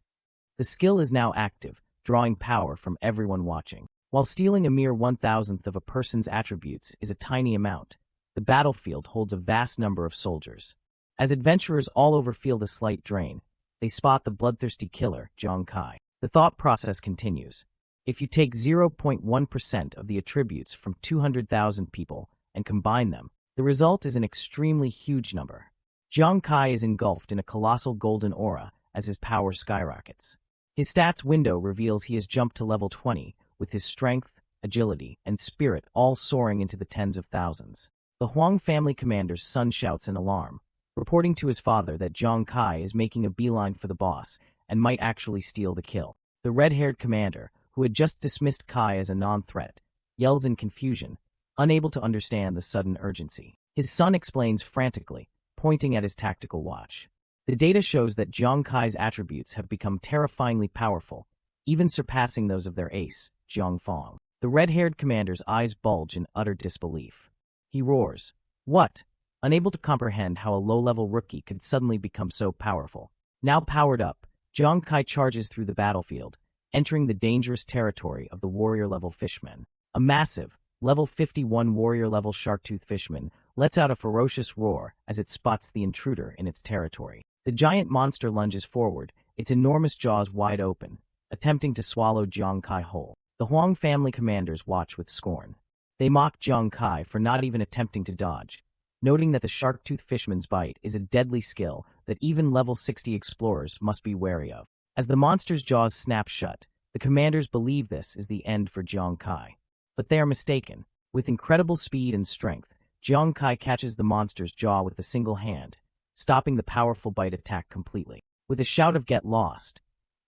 The skill is now active, drawing power from everyone watching. While stealing a mere 1,000th of a person's attributes is a tiny amount, the battlefield holds a vast number of soldiers. As adventurers all over feel the slight drain, they spot the bloodthirsty killer, Zhang Kai. The thought process continues. If you take 0.1% of the attributes from 200,000 people and combine them, the result is an extremely huge number. Zhang Kai is engulfed in a colossal golden aura as his power skyrockets. His stats window reveals he has jumped to level 20, with his strength, agility, and spirit all soaring into the tens of thousands. The Huang family commander's son shouts in alarm, reporting to his father that Zhang Kai is making a beeline for the boss and might actually steal the kill. The red-haired commander, who had just dismissed Kai as a non-threat, yells in confusion, unable to understand the sudden urgency. His son explains frantically, pointing at his tactical watch. The data shows that Zhang Kai's attributes have become terrifyingly powerful, even surpassing those of their ace, Zhang Fong. The red-haired commander's eyes bulge in utter disbelief. He roars, "What?" Unable to comprehend how a low-level rookie could suddenly become so powerful. Now powered up, Zhang Kai charges through the battlefield, entering the dangerous territory of the warrior-level fishmen. A massive, level 51 warrior-level shark-tooth fishman lets out a ferocious roar as it spots the intruder in its territory. The giant monster lunges forward, its enormous jaws wide open, attempting to swallow Zhang Kai whole. The Huang family commanders watch with scorn. They mock Zhang Kai for not even attempting to dodge, noting that the shark-tooth fishman's bite is a deadly skill that even level 60 explorers must be wary of. As the monster's jaws snap shut, the commanders believe this is the end for Zhang Kai. But they are mistaken. With incredible speed and strength, Zhang Kai catches the monster's jaw with a single hand, stopping the powerful bite attack completely. With a shout of "Get lost!"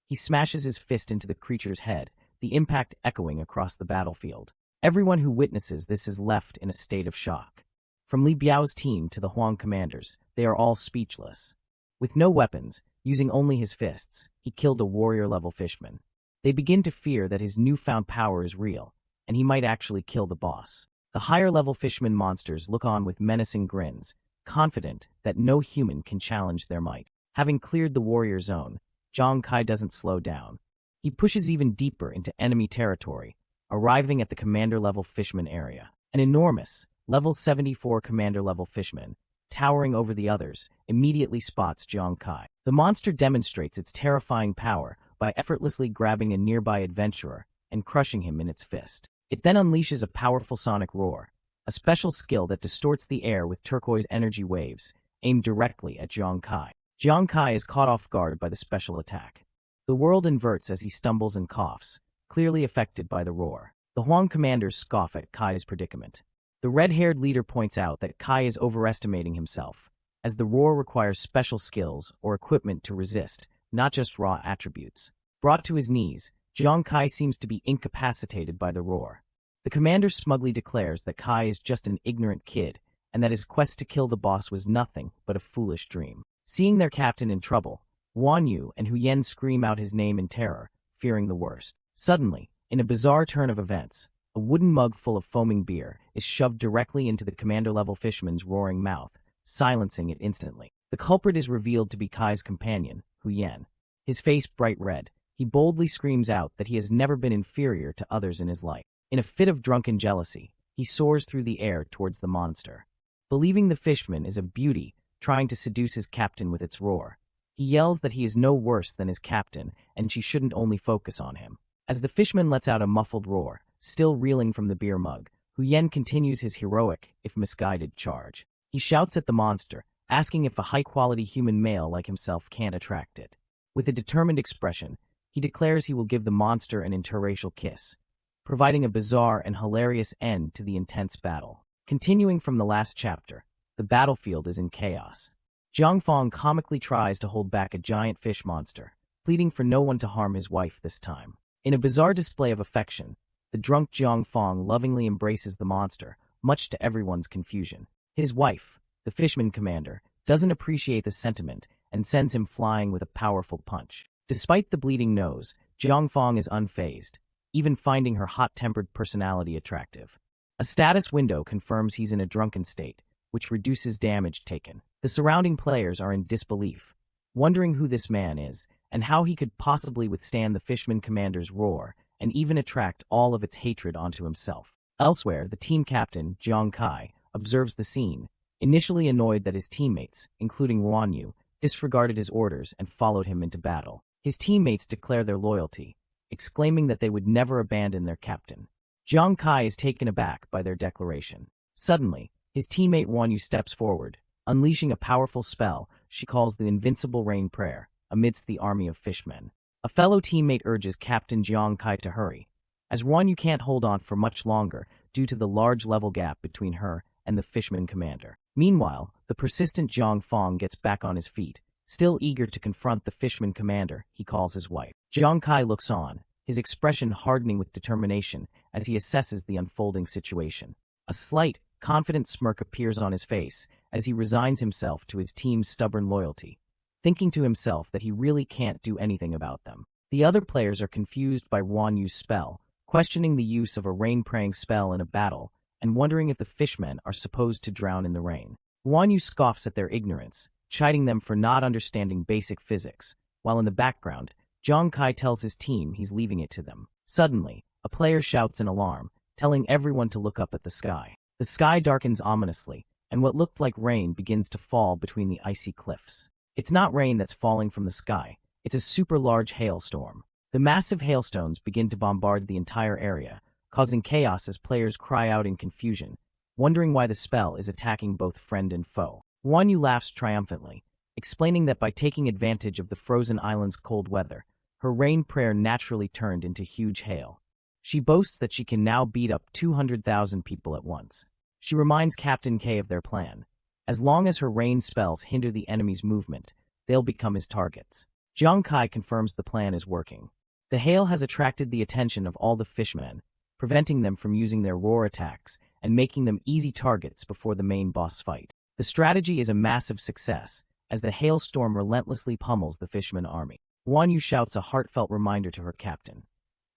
he smashes his fist into the creature's head, the impact echoing across the battlefield. Everyone who witnesses this is left in a state of shock. From Li Biao's team to the Huang commanders, they are all speechless. With no weapons, using only his fists, he killed a warrior-level fishman. They begin to fear that his newfound power is real, and he might actually kill the boss. The higher-level fishman monsters look on with menacing grins, confident that no human can challenge their might. Having cleared the warrior zone, Zhang Kai doesn't slow down. He pushes even deeper into enemy territory, arriving at the commander-level fishman area. An enormous, level 74 commander-level fishman, towering over the others, immediately spots Zhang Kai. The monster demonstrates its terrifying power by effortlessly grabbing a nearby adventurer and crushing him in its fist. It then unleashes a powerful sonic roar, a special skill that distorts the air with turquoise energy waves, aimed directly at Zhang Kai. Zhang Kai is caught off guard by the special attack. The world inverts as he stumbles and coughs, clearly affected by the roar. The Huang commanders scoff at Kai's predicament. The red-haired leader points out that Kai is overestimating himself, as the roar requires special skills or equipment to resist, not just raw attributes. Brought to his knees, Zhang Kai seems to be incapacitated by the roar. The commander smugly declares that Kai is just an ignorant kid, and that his quest to kill the boss was nothing but a foolish dream. Seeing their captain in trouble, Guan Yu and Hu Yen scream out his name in terror, fearing the worst. Suddenly, in a bizarre turn of events, a wooden mug full of foaming beer is shoved directly into the commander-level fishman's roaring mouth, silencing it instantly. The culprit is revealed to be Kai's companion, Hu Yen. His face bright red, he boldly screams out that he has never been inferior to others in his life. In a fit of drunken jealousy, he soars through the air towards the monster. Believing the fishman is a beauty, trying to seduce his captain with its roar, he yells that he is no worse than his captain and she shouldn't only focus on him. As the fishman lets out a muffled roar, still reeling from the beer mug, Hu Yen continues his heroic, if misguided, charge. He shouts at the monster, asking if a high-quality human male like himself can't attract it. With a determined expression, he declares he will give the monster an interracial kiss, providing a bizarre and hilarious end to the intense battle. Continuing from the last chapter, the battlefield is in chaos. Zhang Fong comically tries to hold back a giant fish monster, pleading for no one to harm his wife this time. In a bizarre display of affection, the drunk Zhang Fong lovingly embraces the monster, much to everyone's confusion. His wife, the fishman commander, doesn't appreciate the sentiment and sends him flying with a powerful punch. Despite the bleeding nose, Zhang Fong is unfazed, even finding her hot-tempered personality attractive. A status window confirms he's in a drunken state, which reduces damage taken. The surrounding players are in disbelief, wondering who this man is and how he could possibly withstand the fishman commander's roar and even attract all of its hatred onto himself. Elsewhere, the team captain, Zhang Kai, observes the scene, initially annoyed that his teammates, including Guan Yu, disregarded his orders and followed him into battle. His teammates declare their loyalty, exclaiming that they would never abandon their captain. Zhang Kai is taken aback by their declaration. Suddenly, his teammate Guan Yu steps forward, unleashing a powerful spell she calls the Invincible Rain Prayer, amidst the army of fishmen. A fellow teammate urges Captain Zhang Kai to hurry, as Yu can't hold on for much longer due to the large level gap between her and the Fishman commander. Meanwhile, the persistent Zhang Fong gets back on his feet, still eager to confront the Fishman commander he calls his wife. Zhang Kai looks on, his expression hardening with determination as he assesses the unfolding situation. A slight, confident smirk appears on his face as he resigns himself to his team's stubborn loyalty, thinking to himself that he really can't do anything about them. The other players are confused by Yu's spell, questioning the use of a rain-praying spell in a battle, and wondering if the fishmen are supposed to drown in the rain. Yu scoffs at their ignorance, chiding them for not understanding basic physics, while in the background, Zhang Kai tells his team he's leaving it to them. Suddenly, a player shouts an alarm, telling everyone to look up at the sky. The sky darkens ominously, and what looked like rain begins to fall between the icy cliffs. It's not rain that's falling from the sky, it's a super large hailstorm. The massive hailstones begin to bombard the entire area, causing chaos as players cry out in confusion, wondering why the spell is attacking both friend and foe. Yu laughs triumphantly, explaining that by taking advantage of the frozen island's cold weather, her rain prayer naturally turned into huge hail. She boasts that she can now beat up 200,000 people at once. She reminds Captain K of their plan. As long as her rain spells hinder the enemy's movement, they'll become his targets. Zhang Kai confirms the plan is working. The hail has attracted the attention of all the fishmen, preventing them from using their roar attacks and making them easy targets before the main boss fight. The strategy is a massive success, as the hailstorm relentlessly pummels the fishman army. Yu shouts a heartfelt reminder to her captain.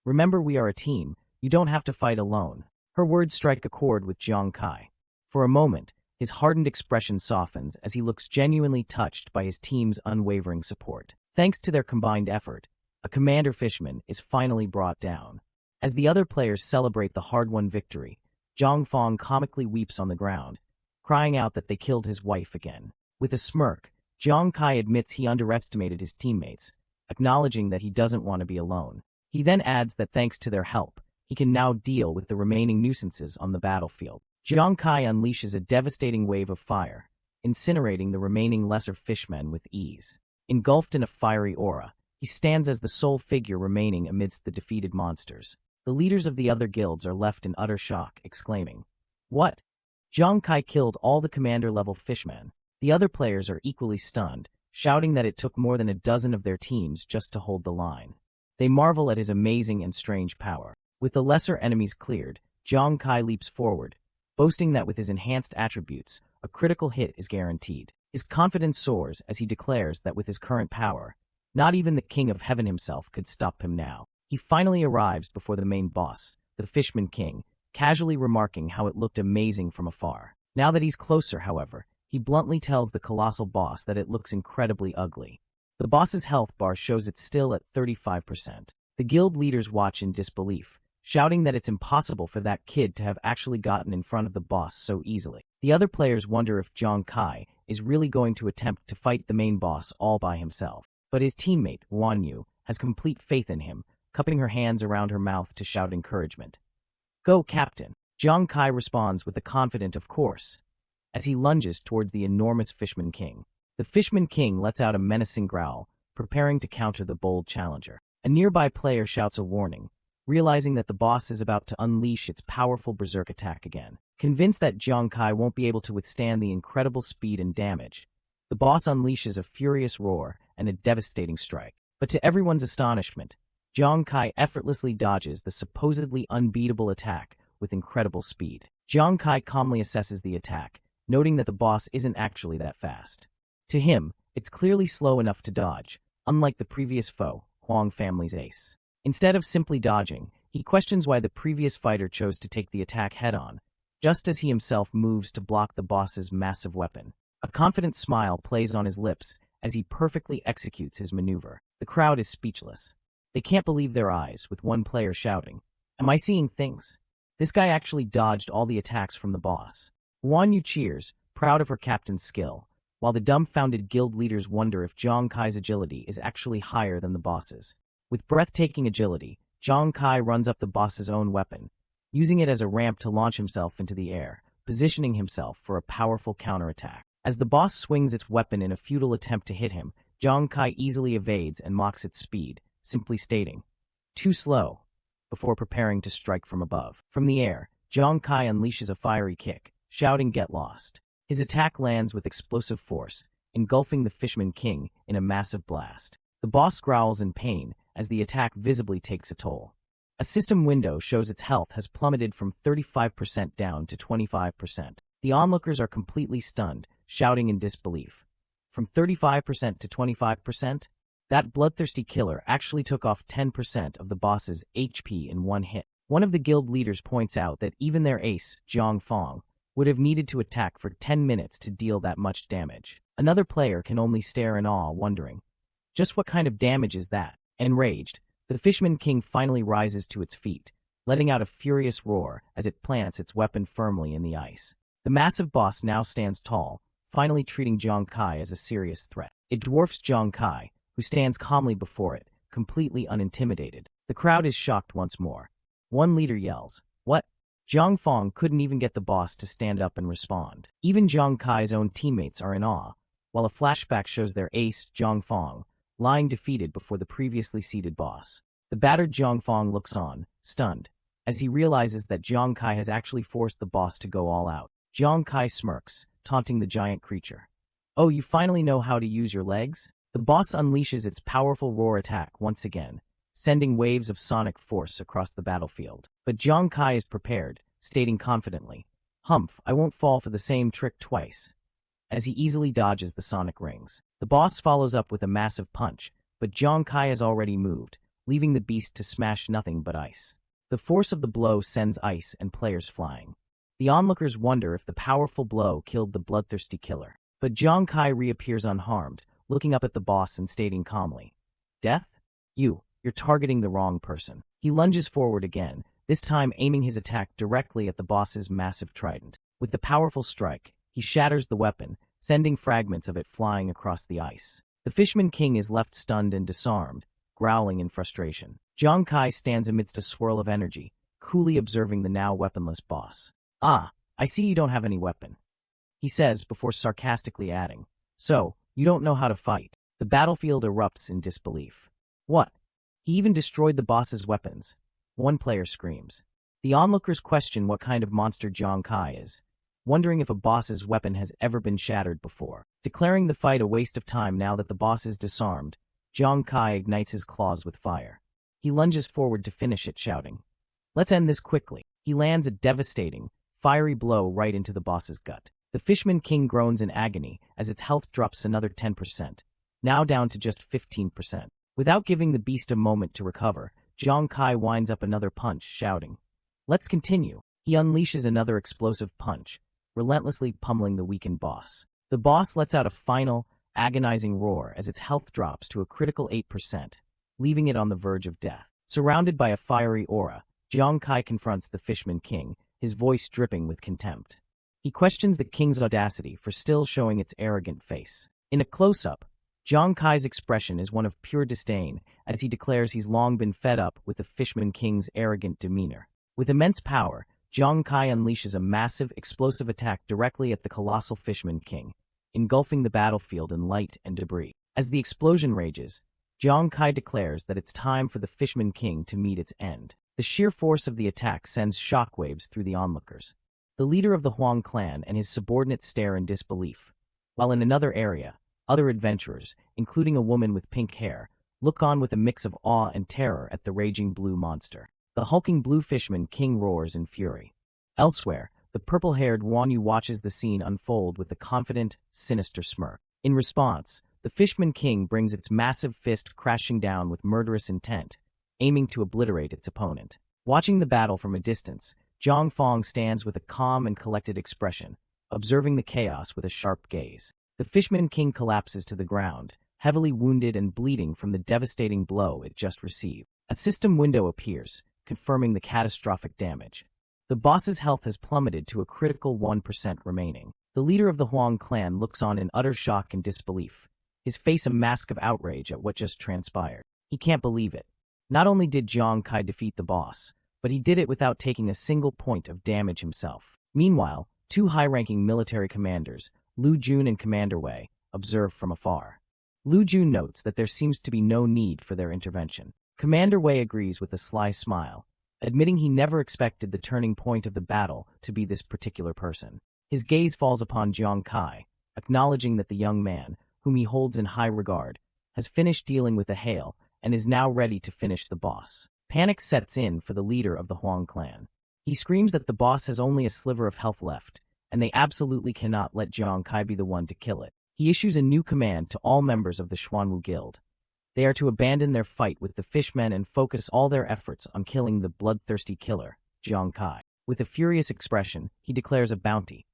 Remember, we are a team, you don't have to fight alone. Her words strike a chord with Zhang Kai. For a moment, his hardened expression softens as he looks genuinely touched by his team's unwavering support. Thanks to their combined effort, a commander fishman is finally brought down. As the other players celebrate the hard-won victory, Zhang Fong comically weeps on the ground, crying out that they killed his wife again. With a smirk, Zhang Kai admits he underestimated his teammates, acknowledging that he doesn't want to be alone. He then adds that thanks to their help, he can now deal with the remaining nuisances on the battlefield. Zhang Kai unleashes a devastating wave of fire, incinerating the remaining lesser fishmen with ease. Engulfed in a fiery aura, he stands as the sole figure remaining amidst the defeated monsters. The leaders of the other guilds are left in utter shock, exclaiming, "What? Zhang Kai killed all the commander-level fishmen." The other players are equally stunned, shouting that it took more than a dozen of their teams just to hold the line. They marvel at his amazing and strange power. With the lesser enemies cleared, Zhang Kai leaps forward, boasting that with his enhanced attributes, a critical hit is guaranteed. His confidence soars as he declares that with his current power, not even the King of Heaven himself could stop him now. He finally arrives before the main boss, the Fishman King, casually remarking how it looked amazing from afar. Now that he's closer, however, he bluntly tells the colossal boss that it looks incredibly ugly. The boss's health bar shows it's still at 35%. The guild leaders watch in disbelief, shouting that it's impossible for that kid to have actually gotten in front of the boss so easily. The other players wonder if Zhang Kai is really going to attempt to fight the main boss all by himself. But his teammate, Yu, has complete faith in him, cupping her hands around her mouth to shout encouragement. "Go, Captain!" Zhang Kai responds with a confident "of course," as he lunges towards the enormous Fishman King. The Fishman King lets out a menacing growl, preparing to counter the bold challenger. A nearby player shouts a warning, realizing that the boss is about to unleash its powerful berserk attack again. Convinced that Zhang Kai won't be able to withstand the incredible speed and damage, the boss unleashes a furious roar and a devastating strike. But to everyone's astonishment, Zhang Kai effortlessly dodges the supposedly unbeatable attack with incredible speed. Zhang Kai calmly assesses the attack, noting that the boss isn't actually that fast. To him, it's clearly slow enough to dodge, unlike the previous foe, Huang family's ace. Instead of simply dodging, he questions why the previous fighter chose to take the attack head-on, just as he himself moves to block the boss's massive weapon. A confident smile plays on his lips as he perfectly executes his maneuver. The crowd is speechless. They can't believe their eyes, with one player shouting, "Am I seeing things? This guy actually dodged all the attacks from the boss." Yu cheers, proud of her captain's skill, while the dumbfounded guild leaders wonder if Zhang Kai's agility is actually higher than the boss's. With breathtaking agility, Zhang Kai runs up the boss's own weapon, using it as a ramp to launch himself into the air, positioning himself for a powerful counterattack. As the boss swings its weapon in a futile attempt to hit him, Zhang Kai easily evades and mocks its speed, simply stating, "Too slow." before preparing to strike from above. From the air, Zhang Kai unleashes a fiery kick, shouting "Get lost." His attack lands with explosive force, engulfing the Fishman King in a massive blast. The boss growls in pain as the attack visibly takes a toll. A system window shows its health has plummeted from 35% down to 25%. The onlookers are completely stunned, shouting in disbelief. From 35% to 25%? That bloodthirsty killer actually took off 10% of the boss's HP in one hit. One of the guild leaders points out that even their ace, Zhang Fong, would have needed to attack for 10 minutes to deal that much damage. Another player can only stare in awe, wondering, just what kind of damage is that? Enraged, the Fishman King finally rises to its feet, letting out a furious roar as it plants its weapon firmly in the ice. The massive boss now stands tall, finally treating Zhang Kai as a serious threat. It dwarfs Zhang Kai, who stands calmly before it, completely unintimidated. The crowd is shocked once more. One leader yells, "What?" Zhang Fong couldn't even get the boss to stand up and respond. Even Zhang Kai's own teammates are in awe, while a flashback shows their ace, Zhang Fong, lying defeated before the previously seated boss. The battered Zhang Fong looks on, stunned, as he realizes that Zhang Kai has actually forced the boss to go all out. Zhang Kai smirks, taunting the giant creature. "Oh, you finally know how to use your legs?" The boss unleashes its powerful roar attack once again, sending waves of sonic force across the battlefield. But Zhang Kai is prepared, stating confidently, "Humph, I won't fall for the same trick twice," as he easily dodges the sonic rings. The boss follows up with a massive punch, but Zhang Kai has already moved, leaving the beast to smash nothing but ice. The force of the blow sends ice and players flying. The onlookers wonder if the powerful blow killed the bloodthirsty killer. But Zhang Kai reappears unharmed, looking up at the boss and stating calmly, "Death? You're targeting the wrong person." He lunges forward again, this time aiming his attack directly at the boss's massive trident. With the powerful strike, he shatters the weapon, sending fragments of it flying across the ice. The Fishman King is left stunned and disarmed, growling in frustration. Zhang Kai stands amidst a swirl of energy, coolly observing the now weaponless boss. "Ah, I see you don't have any weapon," he says before sarcastically adding, "So, you don't know how to fight." The battlefield erupts in disbelief. "What? He even destroyed the boss's weapons," one player screams. The onlookers question what kind of monster Zhang Kai is, wondering if a boss's weapon has ever been shattered before. Declaring the fight a waste of time now that the boss is disarmed, Zhang Kai ignites his claws with fire. He lunges forward to finish it, shouting, "Let's end this quickly." He lands a devastating, fiery blow right into the boss's gut. The Fishman King groans in agony as its health drops another 10%, now down to just 15%. Without giving the beast a moment to recover, Zhang Kai winds up another punch, shouting, "Let's continue." He unleashes another explosive punch, relentlessly pummeling the weakened boss. The boss lets out a final, agonizing roar as its health drops to a critical 8%, leaving it on the verge of death. Surrounded by a fiery aura, Zhang Kai confronts the Fishman King, his voice dripping with contempt. He questions the king's audacity for still showing its arrogant face. In a close-up, Zhang Kai's expression is one of pure disdain as he declares he's long been fed up with the Fishman King's arrogant demeanor. With immense power, Zhang Kai unleashes a massive, explosive attack directly at the colossal Fishman King, engulfing the battlefield in light and debris. As the explosion rages, Zhang Kai declares that it's time for the Fishman King to meet its end. The sheer force of the attack sends shockwaves through the onlookers. The leader of the Huang clan and his subordinates stare in disbelief, while in another area, other adventurers, including a woman with pink hair, look on with a mix of awe and terror at the raging blue monster. The hulking blue Fishman King roars in fury. Elsewhere, the purple-haired Wanyu watches the scene unfold with a confident, sinister smirk. In response, the Fishman King brings its massive fist crashing down with murderous intent, aiming to obliterate its opponent. Watching the battle from a distance, Zhang Fong stands with a calm and collected expression, observing the chaos with a sharp gaze. The Fishman King collapses to the ground, heavily wounded and bleeding from the devastating blow it just received. A system window appears, confirming the catastrophic damage. The boss's health has plummeted to a critical 1% remaining. The leader of the Huang clan looks on in utter shock and disbelief, his face a mask of outrage at what just transpired. He can't believe it. Not only did Zhang Kai defeat the boss, but he did it without taking a single point of damage himself. Meanwhile, two high-ranking military commanders, Lu Jun and Commander Wei, observe from afar. Lu Jun notes that there seems to be no need for their intervention. Commander Wei agrees with a sly smile, admitting he never expected the turning point of the battle to be this particular person. His gaze falls upon Jiang Kai, acknowledging that the young man, whom he holds in high regard, has finished dealing with Yahello and is now ready to finish the boss. Panic sets in for the leader of the Huang clan. He screams that the boss has only a sliver of health left, and they absolutely cannot let Jiang Kai be the one to kill it. He issues a new command to all members of the Xuanwu Guild. They are to abandon their fight with the fishmen and focus all their efforts on killing the bloodthirsty killer, Jiang Kai. With a furious expression, he declares a bounty.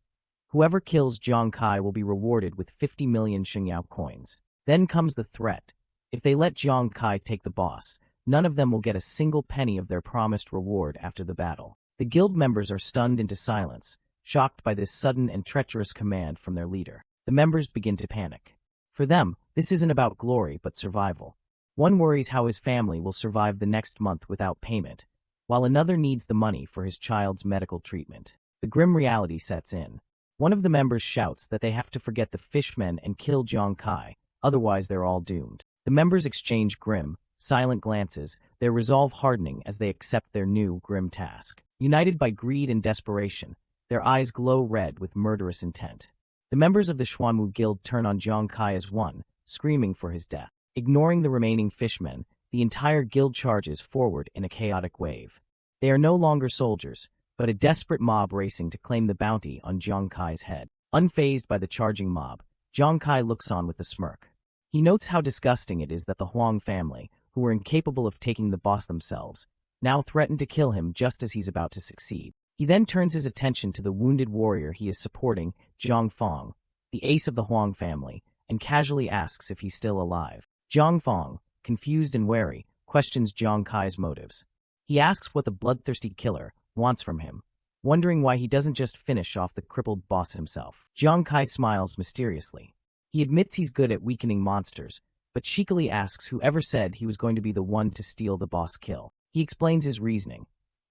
Whoever kills Jiang Kai will be rewarded with 50 million Xingyao coins. Then comes the threat. If they let Jiang Kai take the boss, none of them will get a single penny of their promised reward after the battle. The guild members are stunned into silence, shocked by this sudden and treacherous command from their leader. The members begin to panic. For them, this isn't about glory but survival. One worries how his family will survive the next month without payment, while another needs the money for his child's medical treatment. The grim reality sets in. One of the members shouts that they have to forget the fishmen and kill Jiang Kai, otherwise they're all doomed. The members exchange grim, silent glances, their resolve hardening as they accept their new, grim task. United by greed and desperation, their eyes glow red with murderous intent. The members of the Xuanwu Guild turn on Jiang Kai as one, screaming for his death. Ignoring the remaining fishmen, the entire guild charges forward in a chaotic wave. They are no longer soldiers, but a desperate mob racing to claim the bounty on Jiang Kai's head. Unfazed by the charging mob, Jiang Kai looks on with a smirk. He notes how disgusting it is that the Huang family, who were incapable of taking the boss themselves, now threaten to kill him just as he's about to succeed. He then turns his attention to the wounded warrior he is supporting, Zhang Fong, the ace of the Huang family, and casually asks if he's still alive. Zhang Fong, confused and wary, questions Jiang Kai's motives. He asks what the bloodthirsty killer wants from him, wondering why he doesn't just finish off the crippled boss himself. Jiang Kai smiles mysteriously. He admits he's good at weakening monsters, but cheekily asks whoever said he was going to be the one to steal the boss kill. He explains his reasoning.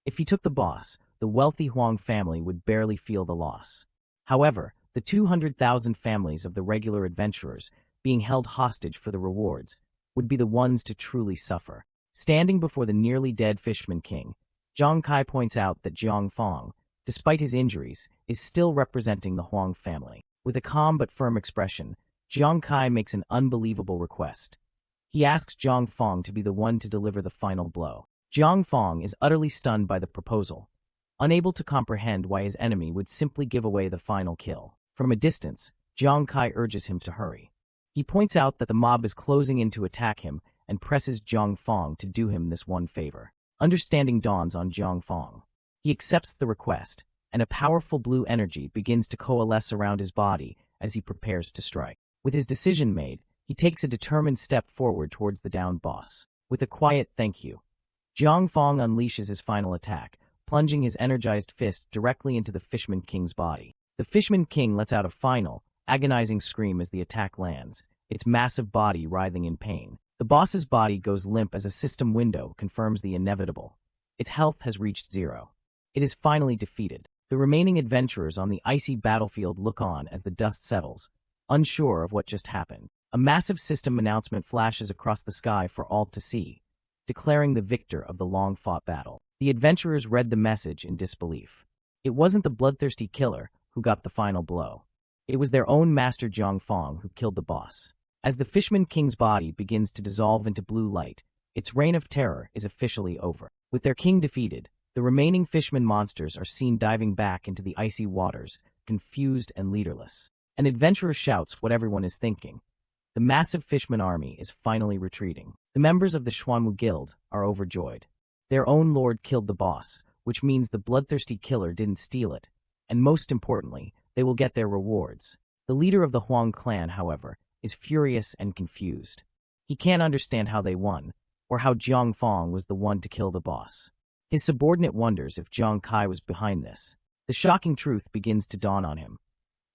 If he took the boss, the wealthy Huang family would barely feel the loss. However, the 200,000 families of the regular adventurers, being held hostage for the rewards, would be the ones to truly suffer. Standing before the nearly dead Fishman King, Jiang Kai points out that Zhang Fong, despite his injuries, is still representing the Huang family. With a calm but firm expression, Jiang Kai makes an unbelievable request. He asks Zhang Fong to be the one to deliver the final blow. Zhang Fong is utterly stunned by the proposal, unable to comprehend why his enemy would simply give away the final kill. From a distance, Jiang Kai urges him to hurry. He points out that the mob is closing in to attack him and presses Zhang Fong to do him this one favor. Understanding dawns on Zhang Fong. He accepts the request, and a powerful blue energy begins to coalesce around his body as he prepares to strike. With his decision made, he takes a determined step forward towards the downed boss. With a quiet thank you, Zhang Fong unleashes his final attack, plunging his energized fist directly into the Fishman King's body. The Fishman King lets out a final, agonizing scream as the attack lands, its massive body writhing in pain. The boss's body goes limp as a system window confirms the inevitable. Its health has reached zero. It is finally defeated. The remaining adventurers on the icy battlefield look on as the dust settles, unsure of what just happened. A massive system announcement flashes across the sky for all to see, declaring the victor of the long-fought battle. The adventurers read the message in disbelief. It wasn't the bloodthirsty killer who got the final blow. It was their own master Zhang Fong who killed the boss. As the Fishman King's body begins to dissolve into blue light, its reign of terror is officially over. With their king defeated, the remaining Fishman monsters are seen diving back into the icy waters, confused and leaderless. An adventurer shouts what everyone is thinking. The massive Fishman army is finally retreating. The members of the Xuanwu Guild are overjoyed. Their own lord killed the boss, which means the bloodthirsty killer didn't steal it, and most importantly, they will get their rewards. The leader of the Huang clan, however, is furious and confused. He can't understand how they won, or how Zhang Fong was the one to kill the boss. His subordinate wonders if Jiang Kai was behind this. The shocking truth begins to dawn on him.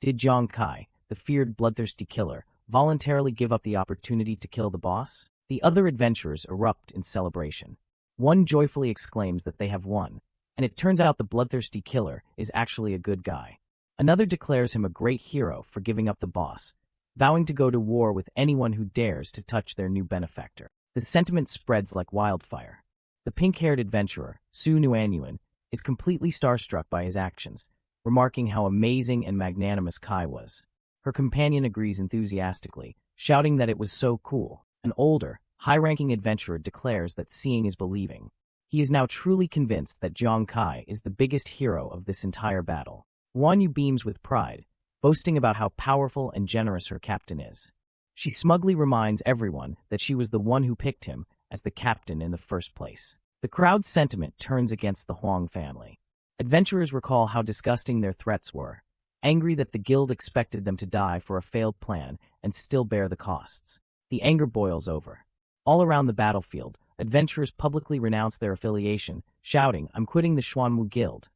Did Jiang Kai, the feared bloodthirsty killer, voluntarily give up the opportunity to kill the boss? The other adventurers erupt in celebration. One joyfully exclaims that they have won, and it turns out the bloodthirsty killer is actually a good guy. Another declares him a great hero for giving up the boss, vowing to go to war with anyone who dares to touch their new benefactor. The sentiment spreads like wildfire. The pink-haired adventurer, Su Nuanyuan, is completely starstruck by his actions, remarking how amazing and magnanimous Kai was. Her companion agrees enthusiastically, shouting that it was so cool. An older, high-ranking adventurer declares that seeing is believing. He is now truly convinced that Jiang Kai is the biggest hero of this entire battle. Wanyu beams with pride, boasting about how powerful and generous her captain is. She smugly reminds everyone that she was the one who picked him as the captain in the first place. The crowd's sentiment turns against the Huang family. Adventurers recall how disgusting their threats were, angry that the guild expected them to die for a failed plan and still bear the costs. The anger boils over. All around the battlefield, adventurers publicly renounce their affiliation, shouting, "I'm quitting the Xuanwu Guild,"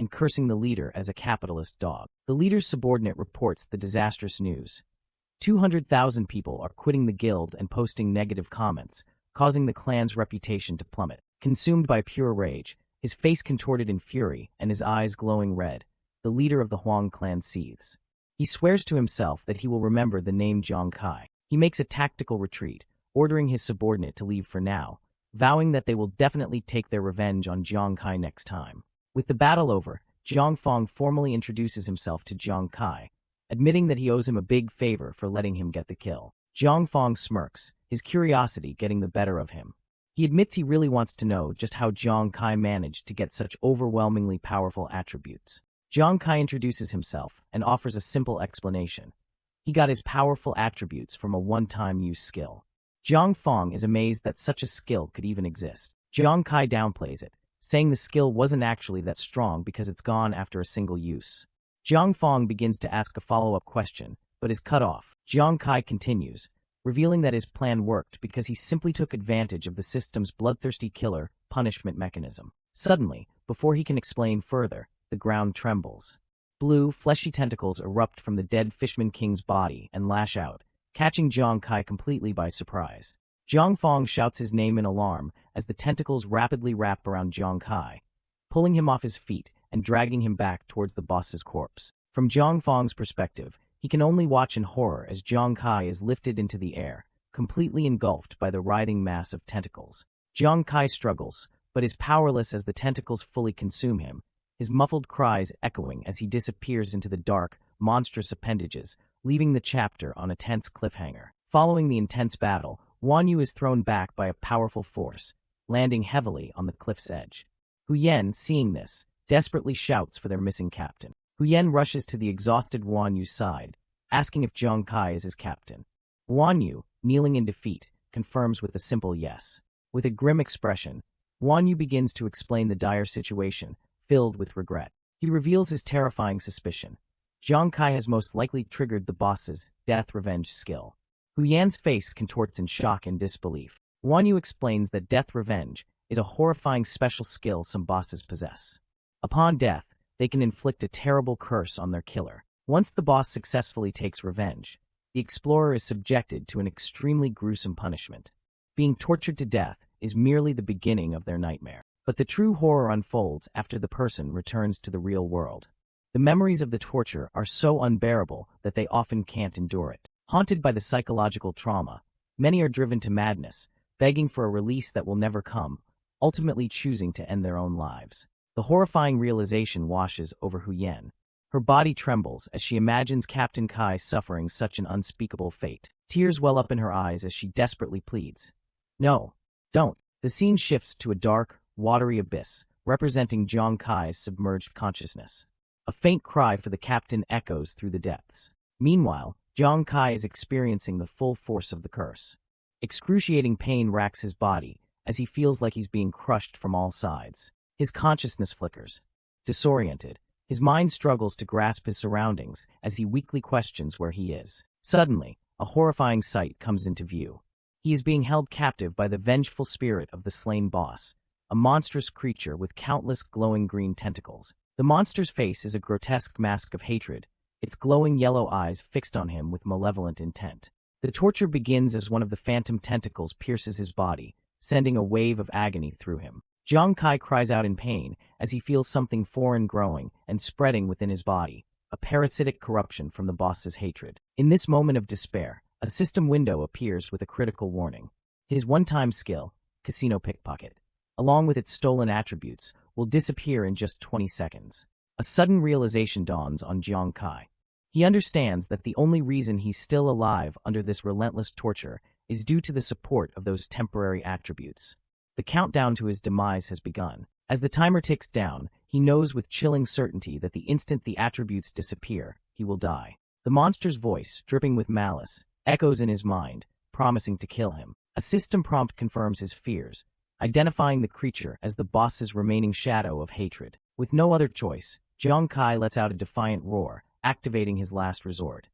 and cursing the leader as a capitalist dog. The leader's subordinate reports the disastrous news. 200,000 people are quitting the guild and posting negative comments, causing the clan's reputation to plummet. Consumed by pure rage, his face contorted in fury and his eyes glowing red, the leader of the Huang clan seethes. He swears to himself that he will remember the name Jiang Kai. He makes a tactical retreat, ordering his subordinate to leave for now, vowing that they will definitely take their revenge on Jiang Kai next time. With the battle over, Jiang Fong formally introduces himself to Jiang Kai, admitting that he owes him a big favor for letting him get the kill. Jiang Fong smirks, his curiosity getting the better of him. He admits he really wants to know just how Jiang Kai managed to get such overwhelmingly powerful attributes. Jiang Kai introduces himself and offers a simple explanation. He got his powerful attributes from a one-time use skill. Jiang Fong is amazed that such a skill could even exist. Jiang Kai downplays it, saying the skill wasn't actually that strong because it's gone after a single use. Jiang Fong begins to ask a follow-up question, but is cut off. Jiang Kai continues, revealing that his plan worked because he simply took advantage of the system's bloodthirsty killer punishment mechanism. Suddenly, before he can explain further, the ground trembles. Blue, fleshy tentacles erupt from the dead Fishman King's body and lash out, catching Jiang Kai completely by surprise. Jiang Fong shouts his name in alarm as the tentacles rapidly wrap around Jiang Kai, pulling him off his feet and dragging him back towards the boss's corpse. From Jiang Fong's perspective, he can only watch in horror as Jiang Kai is lifted into the air, completely engulfed by the writhing mass of tentacles. Jiang Kai struggles, but is powerless as the tentacles fully consume him, his muffled cries echoing as he disappears into the dark, monstrous appendages, leaving the chapter on a tense cliffhanger. Following the intense battle, Wanyu is thrown back by a powerful force, landing heavily on the cliff's edge. Huyen, seeing this, desperately shouts for their missing captain. Huyen rushes to the exhausted Wanyu's side, asking if Jiang Kai is his captain. Wanyu, kneeling in defeat, confirms with a simple yes. With a grim expression, Wanyu begins to explain the dire situation, filled with regret. He reveals his terrifying suspicion. Jiang Kai has most likely triggered the boss's death revenge skill. Huyan's face contorts in shock and disbelief. Wanyu explains that death revenge is a horrifying special skill some bosses possess. Upon death, they can inflict a terrible curse on their killer. Once the boss successfully takes revenge, the explorer is subjected to an extremely gruesome punishment. Being tortured to death is merely the beginning of their nightmare. But the true horror unfolds after the person returns to the real world. The memories of the torture are so unbearable that they often can't endure it. Haunted by the psychological trauma, many are driven to madness, begging for a release that will never come, ultimately choosing to end their own lives. The horrifying realization washes over Huyen. Her body trembles as she imagines Captain Kai suffering such an unspeakable fate. Tears well up in her eyes as she desperately pleads, "No, don't." The scene shifts to a dark, watery abyss, representing Jiang Kai's submerged consciousness. A faint cry for the captain echoes through the depths. Meanwhile, Jiang Kai is experiencing the full force of the curse. Excruciating pain racks his body as he feels like he's being crushed from all sides. His consciousness flickers. Disoriented, his mind struggles to grasp his surroundings as he weakly questions where he is. Suddenly, a horrifying sight comes into view. He is being held captive by the vengeful spirit of the slain boss, a monstrous creature with countless glowing green tentacles. The monster's face is a grotesque mask of hatred, its glowing yellow eyes fixed on him with malevolent intent. The torture begins as one of the phantom tentacles pierces his body, sending a wave of agony through him. Jiang Kai cries out in pain as he feels something foreign growing and spreading within his body, a parasitic corruption from the boss's hatred. In this moment of despair, a system window appears with a critical warning. His one-time skill, Casino Pickpocket, along with its stolen attributes, will disappear in just 20 seconds. A sudden realization dawns on Jiang Kai. He understands that the only reason he's still alive under this relentless torture is due to the support of those temporary attributes. The countdown to his demise has begun. As the timer ticks down, he knows with chilling certainty that the instant the attributes disappear, he will die. The monster's voice, dripping with malice, echoes in his mind, promising to kill him. A system prompt confirms his fears, identifying the creature as the boss's remaining shadow of hatred. With no other choice, Jiang Kai lets out a defiant roar, activating his last resort.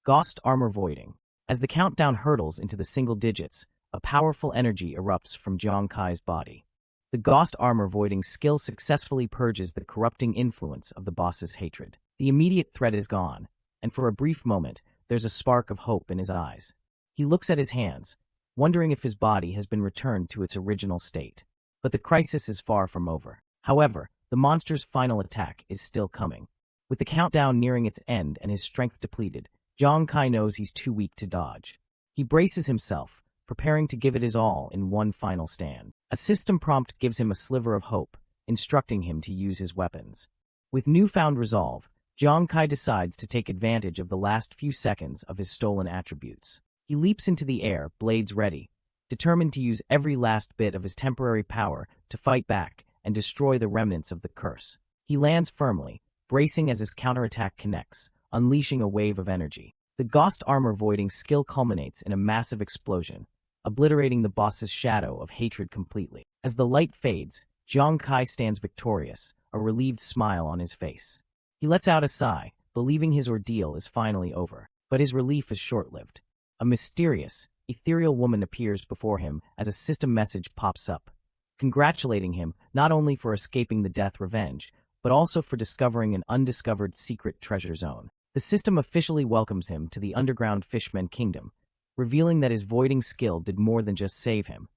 Ghost Armor Voiding. As the countdown hurtles into the single digits, a powerful energy erupts from Jiang Kai's body. The Ghost Armor Voiding skill successfully purges the corrupting influence of the boss's hatred. The immediate threat is gone, and for a brief moment, there's a spark of hope in his eyes. He looks at his hands, wondering if his body has been returned to its original state. But the crisis is far from over. However, the monster's final attack is still coming. With the countdown nearing its end and his strength depleted, Jiang Kai knows he's too weak to dodge. He braces himself, preparing to give it his all in one final stand. A system prompt gives him a sliver of hope, instructing him to use his weapons. With newfound resolve, Jiang Kai decides to take advantage of the last few seconds of his stolen attributes. He leaps into the air, blades ready, determined to use every last bit of his temporary power to fight back and destroy the remnants of the curse. He lands firmly, bracing as his counterattack connects, unleashing a wave of energy. The Ghost Armor Voiding skill culminates in a massive explosion, obliterating the boss's shadow of hatred completely. As the light fades, Jiang Kai stands victorious, a relieved smile on his face. He lets out a sigh, believing his ordeal is finally over. But his relief is short-lived. A mysterious, ethereal woman appears before him as a system message pops up, congratulating him not only for escaping the death revenge, but also for discovering an undiscovered secret treasure zone. The system officially welcomes him to the underground Fishman Kingdom, revealing that his voiding skill did more than just save him.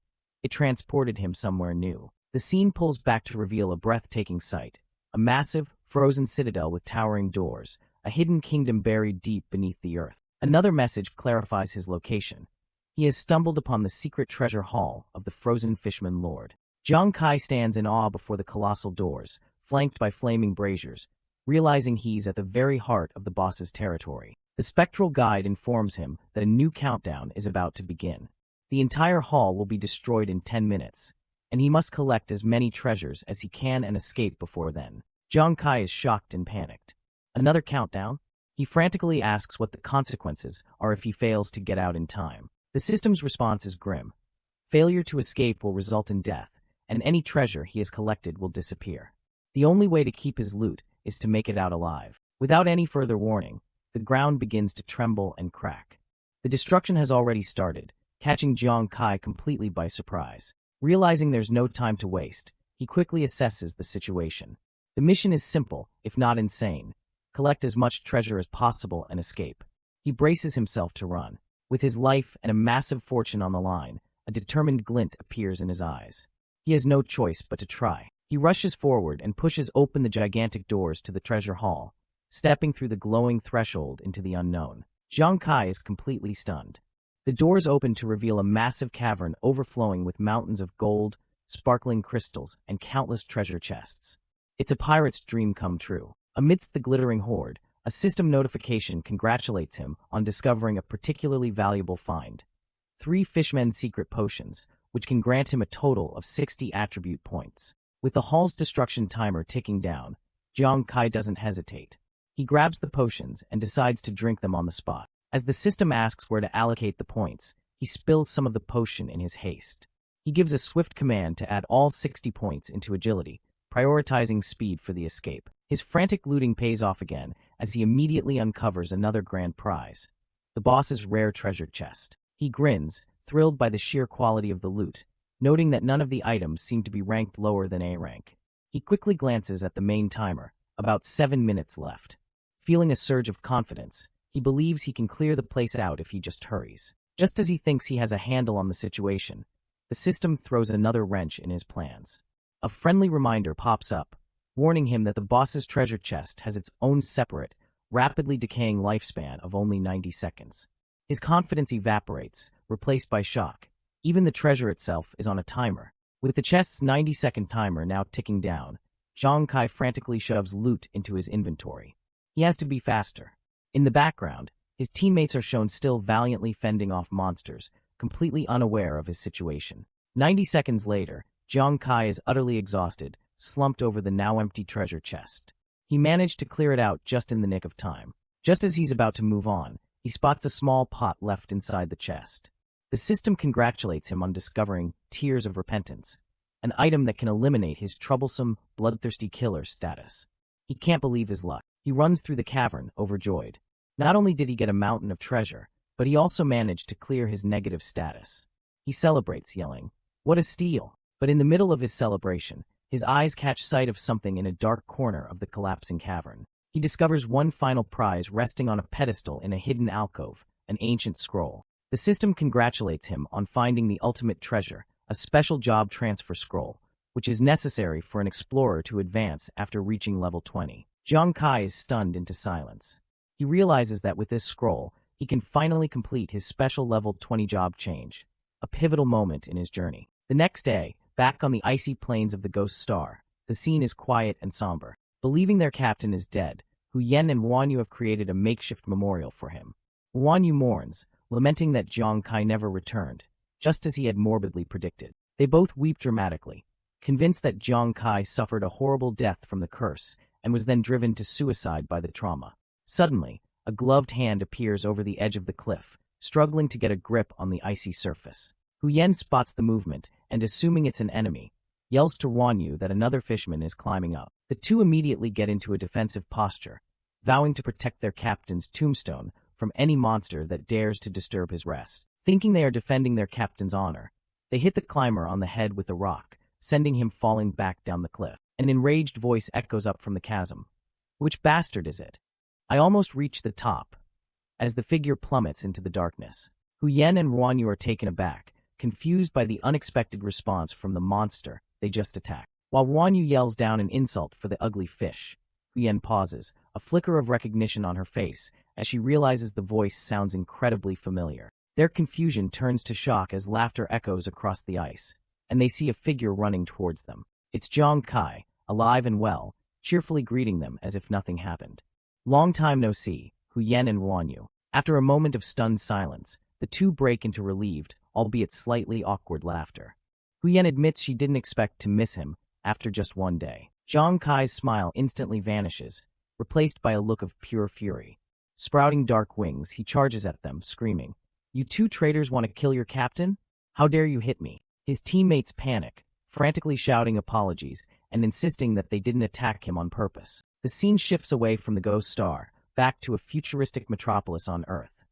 It transported him somewhere new. The scene pulls back to reveal a breathtaking sight, a massive, frozen citadel with towering doors, a hidden kingdom buried deep beneath the earth. Another message clarifies his location. He has stumbled upon the secret treasure hall of the frozen Fishman Lord. Jiang Kai stands in awe before the colossal doors, flanked by flaming braziers, realizing he's at the very heart of the boss's territory. The spectral guide informs him that a new countdown is about to begin. The entire hall will be destroyed in 10 minutes, and he must collect as many treasures as he can and escape before then. Jiang Kai is shocked and panicked. Another countdown? He frantically asks what the consequences are if he fails to get out in time. The system's response is grim. Failure to escape will result in death, and any treasure he has collected will disappear. The only way to keep his loot is to make it out alive. Without any further warning, the ground begins to tremble and crack. The destruction has already started, catching Jiang Kai completely by surprise. Realizing there's no time to waste, he quickly assesses the situation. The mission is simple, if not insane. Collect as much treasure as possible and escape. He braces himself to run. With his life and a massive fortune on the line, a determined glint appears in his eyes. He has no choice but to try. He rushes forward and pushes open the gigantic doors to the treasure hall, stepping through the glowing threshold into the unknown. Jiang Kai is completely stunned. The doors open to reveal a massive cavern overflowing with mountains of gold, sparkling crystals, and countless treasure chests. It's a pirate's dream come true. Amidst the glittering hoard, a system notification congratulates him on discovering a particularly valuable find. 3 Fishmen's secret potions, which can grant him a total of 60 attribute points. With the hall's destruction timer ticking down, Jiang Kai doesn't hesitate. He grabs the potions and decides to drink them on the spot. As the system asks where to allocate the points, he spills some of the potion in his haste. He gives a swift command to add all 60 points into agility, prioritizing speed for the escape. His frantic looting pays off again as he immediately uncovers another grand prize, the boss's rare treasure chest. He grins, thrilled by the sheer quality of the loot, noting that none of the items seem to be ranked lower than A rank. He quickly glances at the main timer, about 7 minutes left. Feeling a surge of confidence, he believes he can clear the place out if he just hurries. Just as he thinks he has a handle on the situation, the system throws another wrench in his plans. A friendly reminder pops up, warning him that the boss's treasure chest has its own separate, rapidly decaying lifespan of only 90 seconds. His confidence evaporates, replaced by shock. Even the treasure itself is on a timer, With the chest's 90-second timer now ticking down, Zhang Kai frantically shoves loot into his inventory. He has to be faster. In the background, his teammates are shown still valiantly fending off monsters, completely unaware of his situation. 90 seconds later, Zhang Kai is utterly exhausted, slumped over the now empty treasure chest. He managed to clear it out just in the nick of time. Just as he's about to move on, he spots a small pot left inside the chest. The system congratulates him on discovering Tears of Repentance, an item that can eliminate his troublesome, bloodthirsty killer status. He can't believe his luck. He runs through the cavern, overjoyed. Not only did he get a mountain of treasure, but he also managed to clear his negative status. He celebrates, yelling, "What a steal!" But in the middle of his celebration, his eyes catch sight of something in a dark corner of the collapsing cavern. He discovers one final prize resting on a pedestal in a hidden alcove, an ancient scroll. The system congratulates him on finding the ultimate treasure, a special job transfer scroll, which is necessary for an explorer to advance after reaching level 20. Zhang Kai is stunned into silence. He realizes that with this scroll, he can finally complete his special level 20 job change, a pivotal moment in his journey. The next day, back on the icy plains of the Ghost Star, the scene is quiet and somber. Believing their captain is dead, Hu Yan and Wanyu have created a makeshift memorial for him. Wanyu mourns, lamenting that Zhang Kai never returned, just as he had morbidly predicted. They both weep dramatically, convinced that Zhang Kai suffered a horrible death from the curse and was then driven to suicide by the trauma. Suddenly, a gloved hand appears over the edge of the cliff, struggling to get a grip on the icy surface. Hu Yan spots the movement and, assuming it's an enemy, yells to Wanyu that another fisherman is climbing up. The two immediately get into a defensive posture, vowing to protect their captain's tombstone from any monster that dares to disturb his rest. Thinking they are defending their captain's honor, they hit the climber on the head with a rock, sending him falling back down the cliff. An enraged voice echoes up from the chasm. "Which bastard is it? I almost reached the top," as the figure plummets into the darkness. Hu Yan and Wanyu are taken aback, confused by the unexpected response from the monster they just attacked. While Wanyu yells down an insult for the ugly fish, Hu Yan pauses, a flicker of recognition on her face as she realizes the voice sounds incredibly familiar. Their confusion turns to shock as laughter echoes across the ice, and they see a figure running towards them. It's Zhang Kai, alive and well, cheerfully greeting them as if nothing happened. "Long time no see, Hu Yan and Wanyu." After a moment of stunned silence, the two break into relieved, albeit slightly awkward laughter. Hu Yan admits she didn't expect to miss him after just one day. Zhang Kai's smile instantly vanishes, replaced by a look of pure fury. Sprouting dark wings, he charges at them, screaming, "You two traitors want to kill your captain? How dare you hit me?" His teammates panic, frantically shouting apologies and insisting that they didn't attack him on purpose. The scene shifts away from the Ghost Star, back to a futuristic metropolis on Earth,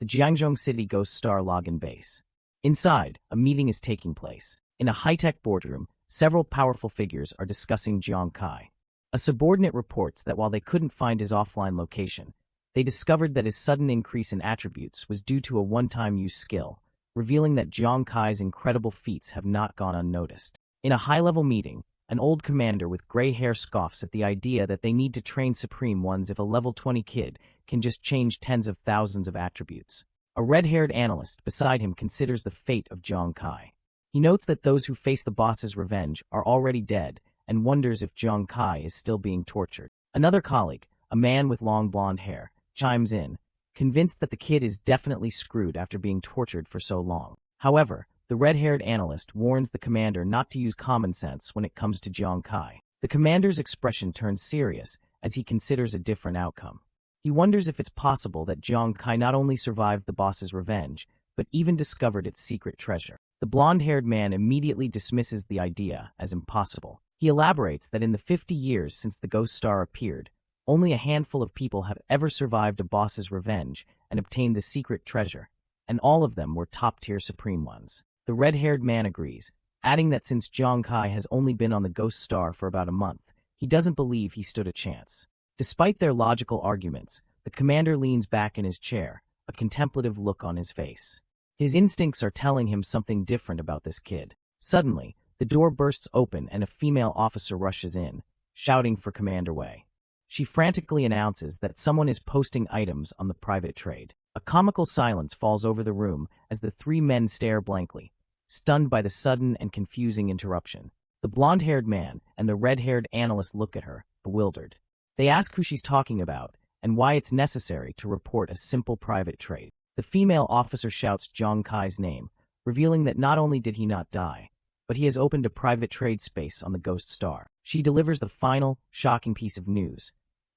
the Jiangzhou City Ghost Star login base. Inside, a meeting is taking place. In a high-tech boardroom, several powerful figures are discussing Zhang Kai. A subordinate reports that while they couldn't find his offline location, they discovered that his sudden increase in attributes was due to a one-time use skill, revealing that Zhang Kai's incredible feats have not gone unnoticed. In a high-level meeting, an old commander with gray hair scoffs at the idea that they need to train Supreme Ones if a level 20 kid can just change tens of thousands of attributes. A red-haired analyst beside him considers the fate of Zhang Kai. He notes that those who face the boss's revenge are already dead and wonders if Zhang Kai is still being tortured. Another colleague, a man with long blonde hair, chimes in, convinced that the kid is definitely screwed after being tortured for so long. However, the red-haired analyst warns the commander not to use common sense when it comes to Zhang Kai. The commander's expression turns serious as he considers a different outcome. He wonders if it's possible that Zhang Kai not only survived the boss's revenge, but even discovered its secret treasure. The blonde-haired man immediately dismisses the idea as impossible. He elaborates that in the 50 years since the Ghost Star appeared, only a handful of people have ever survived a boss's revenge and obtained the secret treasure, and all of them were top-tier Supreme Ones. The red-haired man agrees, adding that since Zhang Kai has only been on the Ghost Star for about a month, he doesn't believe he stood a chance. Despite their logical arguments, the commander leans back in his chair, a contemplative look on his face. His instincts are telling him something different about this kid. Suddenly, the door bursts open and a female officer rushes in, shouting for Commander Wei. She frantically announces that someone is posting items on the private trade. A comical silence falls over the room as the three men stare blankly, stunned by the sudden and confusing interruption. The blonde-haired man and the red-haired analyst look at her, bewildered. They ask who she's talking about and why it's necessary to report a simple private trade. The female officer shouts Zhang Kai's name, revealing that not only did he not die, but he has opened a private trade space on the Ghost Star. She delivers the final, shocking piece of news.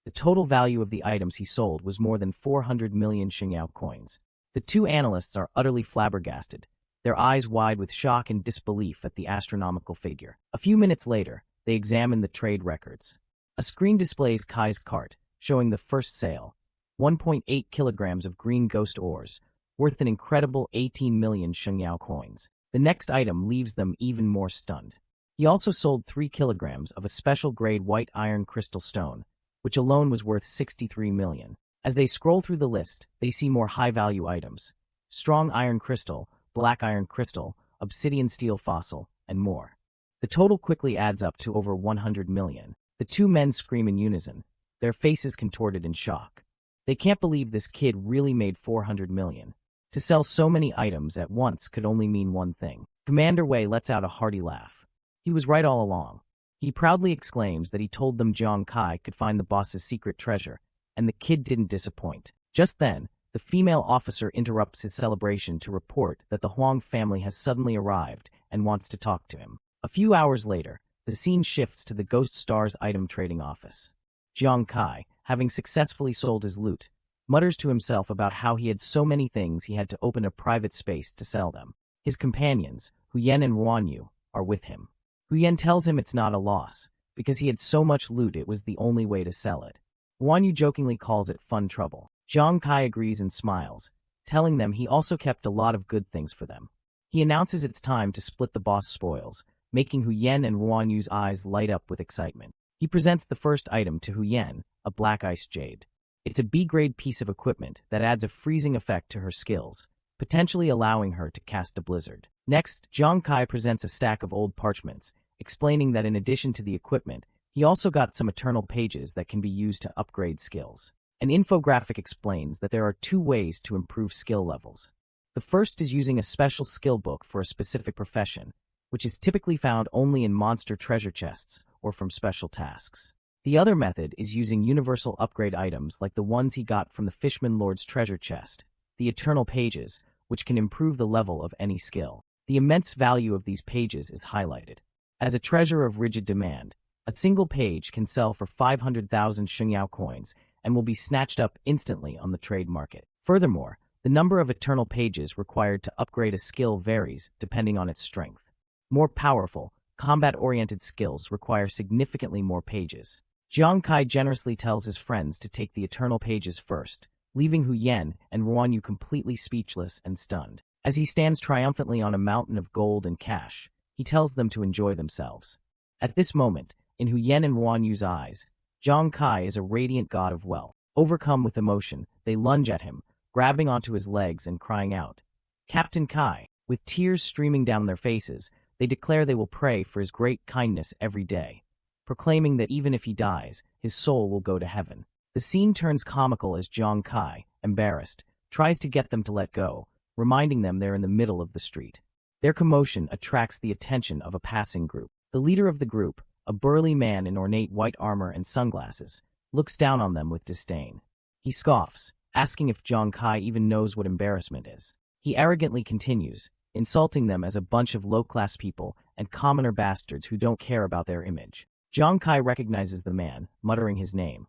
The total value of the items he sold was more than 400 million Xingyao coins. The two analysts are utterly flabbergasted, their eyes wide with shock and disbelief at the astronomical figure. A few minutes later, they examine the trade records. A screen displays Kai's cart, showing the first sale, 1.8 kilograms of green ghost ores, worth an incredible 18 million Xingyao coins. The next item leaves them even more stunned. He also sold 3 kilograms of a special-grade white iron crystal stone, which alone was worth 63 million. As they scroll through the list, they see more high-value items: strong iron crystal, black iron crystal, obsidian steel fossil, and more. The total quickly adds up to over 100 million. The two men scream in unison, their faces contorted in shock. They can't believe this kid really made 400 million. To sell so many items at once could only mean one thing. Commander Wei lets out a hearty laugh. He was right all along. He proudly exclaims that he told them Zhang Kai could find the boss's secret treasure, and the kid didn't disappoint. Just then, the female officer interrupts his celebration to report that the Huang family has suddenly arrived and wants to talk to him. A few hours later, the scene shifts to the Ghost Star's item trading office. Zhang Kai, having successfully sold his loot, mutters to himself about how he had so many things he had to open a private space to sell them. His companions, Huyen and Ruanyu, are with him. Huyen tells him it's not a loss, because he had so much loot it was the only way to sell it. Ruanyu jokingly calls it fun trouble. Zhang Kai agrees and smiles, telling them he also kept a lot of good things for them. He announces it's time to split the boss spoils, making Huyen and Ruanyu's eyes light up with excitement. He presents the first item to Huyen, a black ice jade. It's a B-grade piece of equipment that adds a freezing effect to her skills, potentially allowing her to cast a blizzard. Next, Zhang Kai presents a stack of old parchments, explaining that in addition to the equipment, he also got some eternal pages that can be used to upgrade skills. An infographic explains that there are 2 ways to improve skill levels. The first is using a special skill book for a specific profession, which is typically found only in monster treasure chests or from special tasks. The other method is using universal upgrade items like the ones he got from the Fishman Lord's treasure chest, the eternal pages, which can improve the level of any skill. The immense value of these pages is highlighted. As a treasure of rigid demand, a single page can sell for 500,000 Xingyao coins and will be snatched up instantly on the trade market. Furthermore, the number of eternal pages required to upgrade a skill varies depending on its strength. More powerful, combat-oriented skills require significantly more pages. Zhang Kai generously tells his friends to take the eternal pages first, leaving Huyen and Ruanyu completely speechless and stunned. As he stands triumphantly on a mountain of gold and cash, he tells them to enjoy themselves. At this moment, in Huyen and Ruanyu's eyes, Zhang Kai is a radiant god of wealth. Overcome with emotion, they lunge at him, grabbing onto his legs and crying out, "Captain Kai!" With tears streaming down their faces, they declare they will pray for his great kindness every day, proclaiming that even if he dies, his soul will go to heaven. The scene turns comical as Zhang Kai, embarrassed, tries to get them to let go, reminding them they're in the middle of the street. Their commotion attracts the attention of a passing group. The leader of the group, a burly man in ornate white armor and sunglasses, looks down on them with disdain. He scoffs, asking if Zhang Kai even knows what embarrassment is. He arrogantly continues, insulting them as a bunch of low-class people and commoner bastards who don't care about their image. Zhang Kai recognizes the man, muttering his name,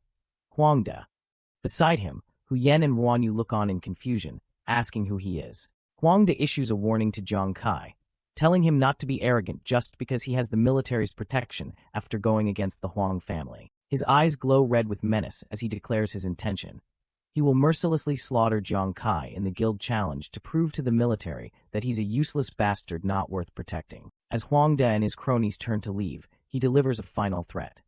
Huangda. Beside him, Huyen and Ruanyu look on in confusion, asking who he is. Huangda issues a warning to Zhang Kai, telling him not to be arrogant just because he has the military's protection after going against the Huang family. His eyes glow red with menace as he declares his intention. He will mercilessly slaughter Zhang Kai in the guild challenge to prove to the military that he's a useless bastard not worth protecting. As Huangda and his cronies turn to leave, he delivers a final threat.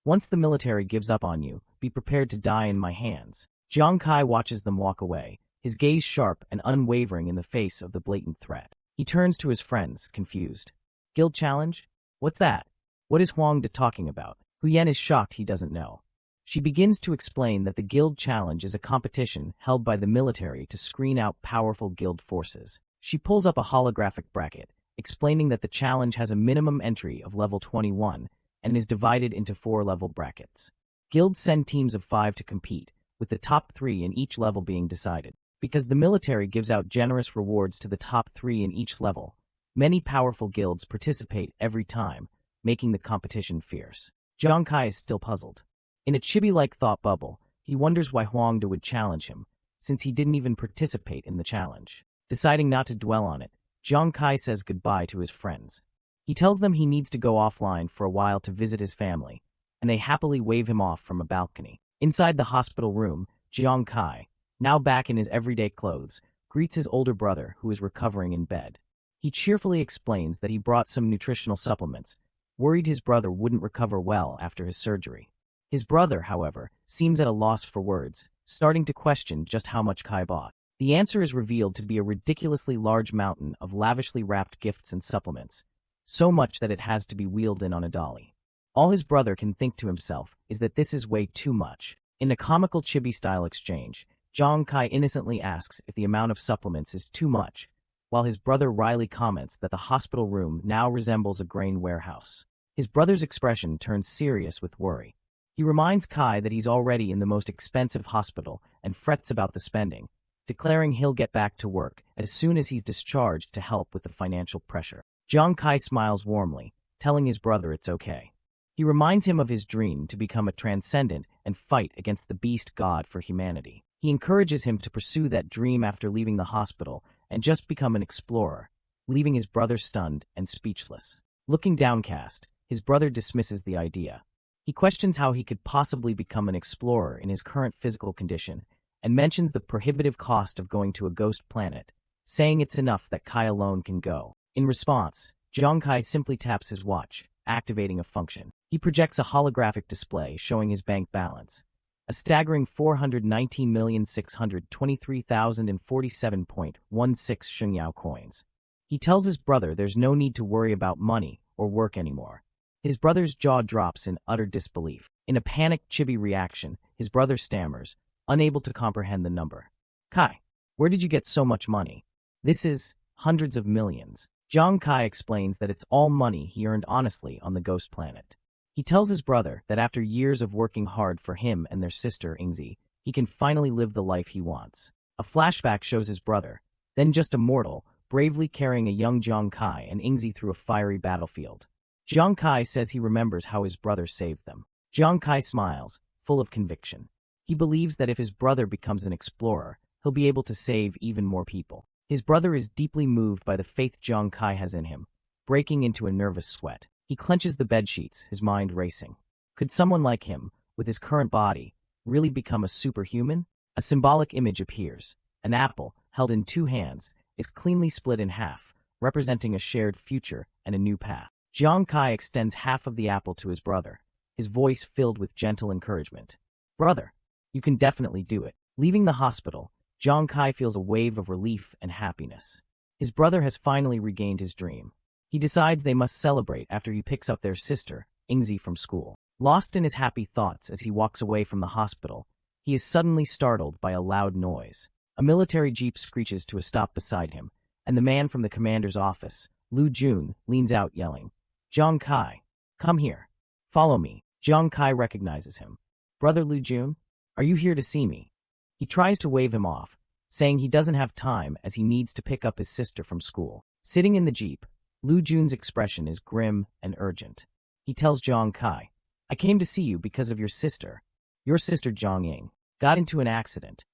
"Once the military gives up on you, be prepared to die in my hands." Zhang Kai watches them walk away, his gaze sharp and unwavering in the face of the blatant threat. He turns to his friends, confused. "Guild challenge? What's that? What is Huangda talking about?" Huyen is shocked he doesn't know. She begins to explain that the Guild Challenge is a competition held by the military to screen out powerful guild forces. She pulls up a holographic bracket, explaining that the challenge has a minimum entry of level 21 and is divided into 4 level brackets. Guilds send teams of 5 to compete, with the top 3 in each level being decided. Because the military gives out generous rewards to the top 3 in each level, many powerful guilds participate every time, making the competition fierce. Jiang Kai is still puzzled. In a chibi-like thought bubble, he wonders why Huangde would challenge him, since he didn't even participate in the challenge. Deciding not to dwell on it, Jiang Kai says goodbye to his friends. He tells them he needs to go offline for a while to visit his family, and they happily wave him off from a balcony. Inside the hospital room, Jiang Kai, now back in his everyday clothes, greets his older brother who is recovering in bed. He cheerfully explains that he brought some nutritional supplements, worried his brother wouldn't recover well after his surgery. His brother, however, seems at a loss for words, starting to question just how much Kai bought. The answer is revealed to be a ridiculously large mountain of lavishly wrapped gifts and supplements, so much that it has to be wheeled in on a dolly. All his brother can think to himself is that this is way too much. In a comical chibi-style exchange, Jiang Kai innocently asks if the amount of supplements is too much, while his brother wryly comments that the hospital room now resembles a grain warehouse. His brother's expression turns serious with worry. He reminds Kai that he's already in the most expensive hospital and frets about the spending, declaring he'll get back to work as soon as he's discharged to help with the financial pressure. Jiang Kai smiles warmly, telling his brother it's okay. He reminds him of his dream to become a transcendent and fight against the beast god for humanity. He encourages him to pursue that dream after leaving the hospital and just become an explorer, leaving his brother stunned and speechless. Looking downcast, his brother dismisses the idea. He questions how he could possibly become an explorer in his current physical condition and mentions the prohibitive cost of going to a ghost planet, saying it's enough that Kai alone can go. In response, Jiang Kai simply taps his watch, activating a function. He projects a holographic display showing his bank balance, a staggering 419,623,047.16 Shenyao coins. He tells his brother there's no need to worry about money or work anymore. His brother's jaw drops in utter disbelief. In a panicked chibi reaction, his brother stammers, unable to comprehend the number. Kai, where did you get so much money? This is hundreds of millions. Jiang Kai explains that it's all money he earned honestly on the ghost planet. He tells his brother that after years of working hard for him and their sister Ingzi, he can finally live the life he wants. A flashback shows his brother, then just a mortal, bravely carrying a young Jiang Kai and Ingzi through a fiery battlefield. Jiang Kai says he remembers how his brother saved them. Jiang Kai smiles, full of conviction. He believes that if his brother becomes an explorer, he'll be able to save even more people. His brother is deeply moved by the faith Jiang Kai has in him, breaking into a nervous sweat. He clenches the bedsheets, his mind racing. Could someone like him, with his current body, really become a superhuman? A symbolic image appears. An apple, held in 2 hands, is cleanly split in half, representing a shared future and a new path. Jiang Kai extends half of the apple to his brother, his voice filled with gentle encouragement. Brother, you can definitely do it. Leaving the hospital, Jiang Kai feels a wave of relief and happiness. His brother has finally regained his dream. He decides they must celebrate after he picks up their sister, Ingzi, from school. Lost in his happy thoughts as he walks away from the hospital, he is suddenly startled by a loud noise. A military jeep screeches to a stop beside him, and the man from the commander's office, Lu Jun, leans out yelling, Jiang Kai, come here. Follow me. Jiang Kai recognizes him. Brother Lu Jun, are you here to see me? He tries to wave him off, saying he doesn't have time as he needs to pick up his sister from school. Sitting in the jeep, Lu Jun's expression is grim and urgent. He tells Jiang Kai, I came to see you because of your sister. Your sister Jiang Ying got into an accident.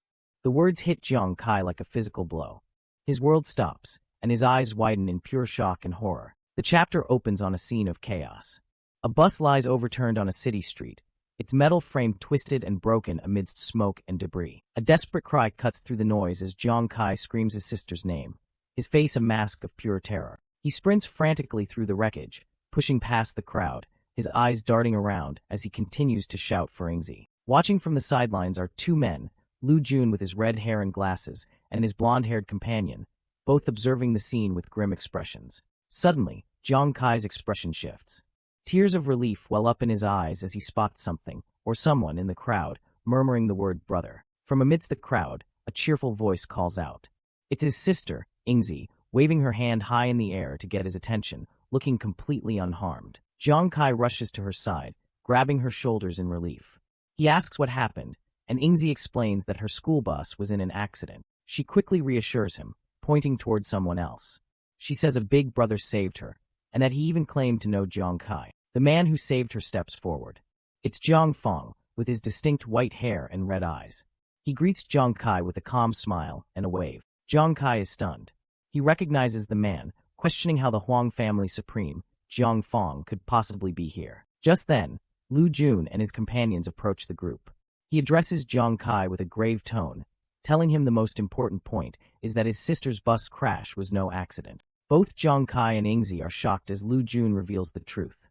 The words hit Jiang Kai like a physical blow. His world stops, and his eyes widen in pure shock and horror. The chapter opens on a scene of chaos. A bus lies overturned on a city street, its metal frame twisted and broken amidst smoke and debris. A desperate cry cuts through the noise as Jiang Kai screams his sister's name, his face a mask of pure terror. He sprints frantically through the wreckage, pushing past the crowd, his eyes darting around as he continues to shout for Ingzi. Watching from the sidelines are 2 men, Lu Jun with his red hair and glasses, and his blonde-haired companion, both observing the scene with grim expressions. Suddenly, Jiang Kai's expression shifts. Tears of relief well up in his eyes as he spots something, or someone in the crowd, murmuring the word brother. From amidst the crowd, a cheerful voice calls out. It's his sister, Ingzi, waving her hand high in the air to get his attention, looking completely unharmed. Jiang Kai rushes to her side, grabbing her shoulders in relief. He asks what happened, and Ingzi explains that her school bus was in an accident. She quickly reassures him, pointing towards someone else. She says a big brother saved her, and that he even claimed to know Jiang Kai. The man who saved her steps forward. It's Jiang Fong, with his distinct white hair and red eyes. He greets Jiang Kai with a calm smile and a wave. Jiang Kai is stunned. He recognizes the man, questioning how the Huang family supreme, Jiang Fong, could possibly be here. Just then, Lu Jun and his companions approach the group. He addresses Jiang Kai with a grave tone, telling him the most important point is that his sister's bus crash was no accident. Both Jiang Kai and Ingzi are shocked as Lu Jun reveals the truth.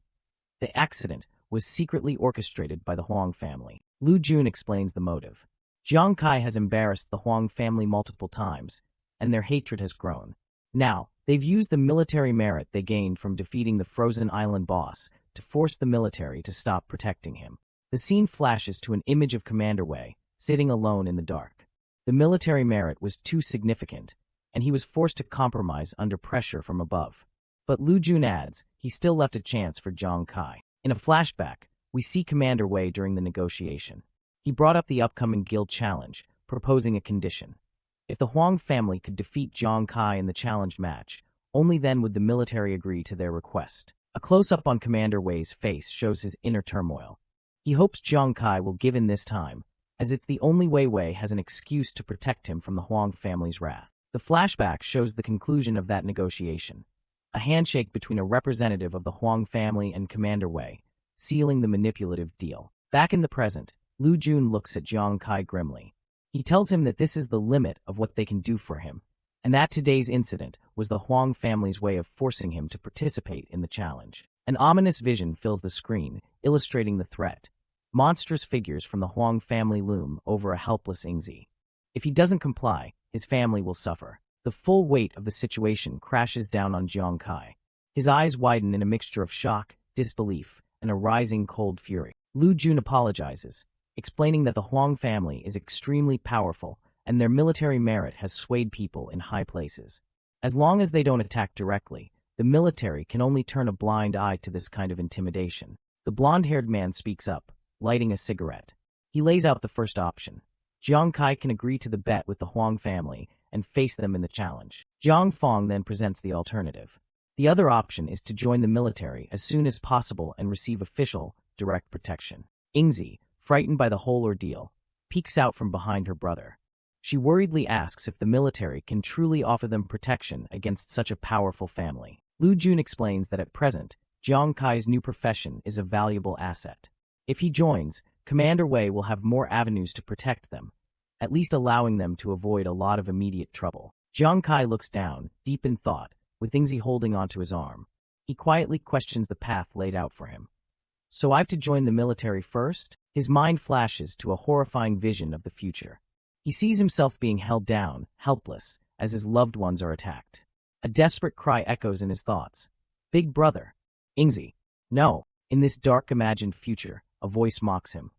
The accident was secretly orchestrated by the Huang family. Lu Jun explains the motive. Jiang Kai has embarrassed the Huang family multiple times, and their hatred has grown. Now, they've used the military merit they gained from defeating the Frozen Island boss to force the military to stop protecting him. The scene flashes to an image of Commander Wei, sitting alone in the dark. The military merit was too significant, and he was forced to compromise under pressure from above. But Lu Jun adds, he still left a chance for Jiang Kai. In a flashback, we see Commander Wei during the negotiation. He brought up the upcoming guild challenge, proposing a condition. If the Huang family could defeat Jiang Kai in the challenge match, only then would the military agree to their request. A close-up on Commander Wei's face shows his inner turmoil. He hopes Jiang Kai will give in this time, as it's the only way Wei has an excuse to protect him from the Huang family's wrath. The flashback shows the conclusion of that negotiation. A handshake between a representative of the Huang family and Commander Wei, sealing the manipulative deal. Back in the present, Lu Jun looks at Jiang Kai grimly. He tells him that this is the limit of what they can do for him, and that today's incident was the Huang family's way of forcing him to participate in the challenge. An ominous vision fills the screen, illustrating the threat. Monstrous figures from the Huang family loom over a helpless Ingzi. If he doesn't comply, his family will suffer. The full weight of the situation crashes down on Jiang Kai. His eyes widen in a mixture of shock, disbelief, and a rising cold fury. Lu Jun apologizes, explaining that the Huang family is extremely powerful and their military merit has swayed people in high places. As long as they don't attack directly, the military can only turn a blind eye to this kind of intimidation. The blonde-haired man speaks up, lighting a cigarette. He lays out the first option. Jiang Kai can agree to the bet with the Huang family and face them in the challenge. Jiang Fong then presents the alternative. The other option is to join the military as soon as possible and receive official, direct protection. Ingzi, frightened by the whole ordeal, peeks out from behind her brother. She worriedly asks if the military can truly offer them protection against such a powerful family. Lu Jun explains that at present, Jiang Kai's new profession is a valuable asset. If he joins, Commander Wei will have more avenues to protect them, at least allowing them to avoid a lot of immediate trouble. Jiang Kai looks down, deep in thought, with Ingzi holding onto his arm. He quietly questions the path laid out for him. So I've to join the military first? His mind flashes to a horrifying vision of the future. He sees himself being held down, helpless, as his loved ones are attacked. A desperate cry echoes in his thoughts. Big brother. Ingzi. No. In this dark imagined future, a voice mocks him.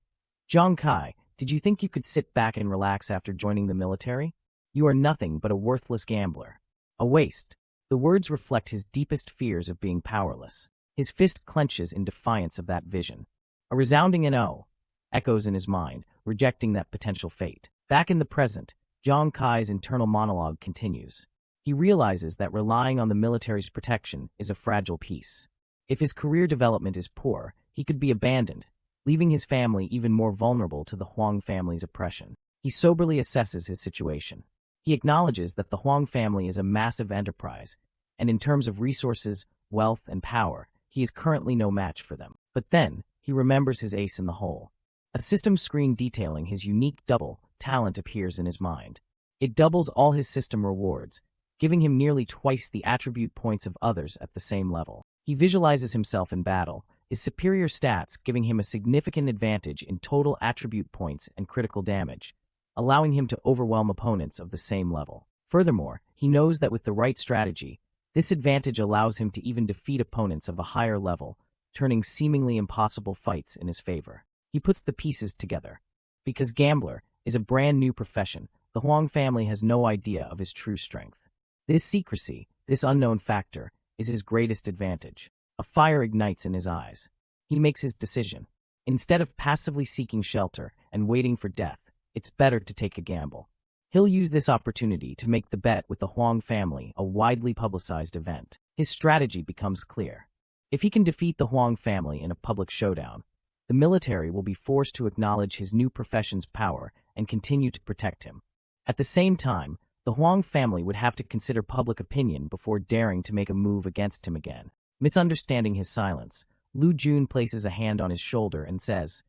Jiang Kai, did you think you could sit back and relax after joining the military? You are nothing but a worthless gambler. A waste. The words reflect his deepest fears of being powerless. His fist clenches in defiance of that vision. A resounding "no" echoes in his mind, rejecting that potential fate. Back in the present, Jiang Kai's internal monologue continues. He realizes that relying on the military's protection is a fragile piece. If his career development is poor, he could be abandoned, leaving his family even more vulnerable to the Huang family's oppression. He soberly assesses his situation. He acknowledges that the Huang family is a massive enterprise, and in terms of resources, wealth, and power, he is currently no match for them. But then, he remembers his ace in the hole. A system screen detailing his unique double talent appears in his mind. It doubles all his system rewards, giving him nearly twice the attribute points of others at the same level. He visualizes himself in battle, his superior stats giving him a significant advantage in total attribute points and critical damage, allowing him to overwhelm opponents of the same level. Furthermore, he knows that with the right strategy, this advantage allows him to even defeat opponents of a higher level, turning seemingly impossible fights in his favor. He puts the pieces together. Because gambler is a brand new profession, the Huang family has no idea of his true strength. This secrecy This unknown factor is his greatest advantage. A fire ignites in his eyes. He makes his decision. Instead of passively seeking shelter and waiting for death, it's better to take a gamble. He'll use this opportunity to make the bet with the Huang family a widely publicized event. His strategy becomes clear. If he can defeat the Huang family in a public showdown, the military will be forced to acknowledge his new profession's power and continue to protect him. At the same time, the Huang family would have to consider public opinion before daring to make a move against him again. Misunderstanding his silence, Lu Jun places a hand on his shoulder and says,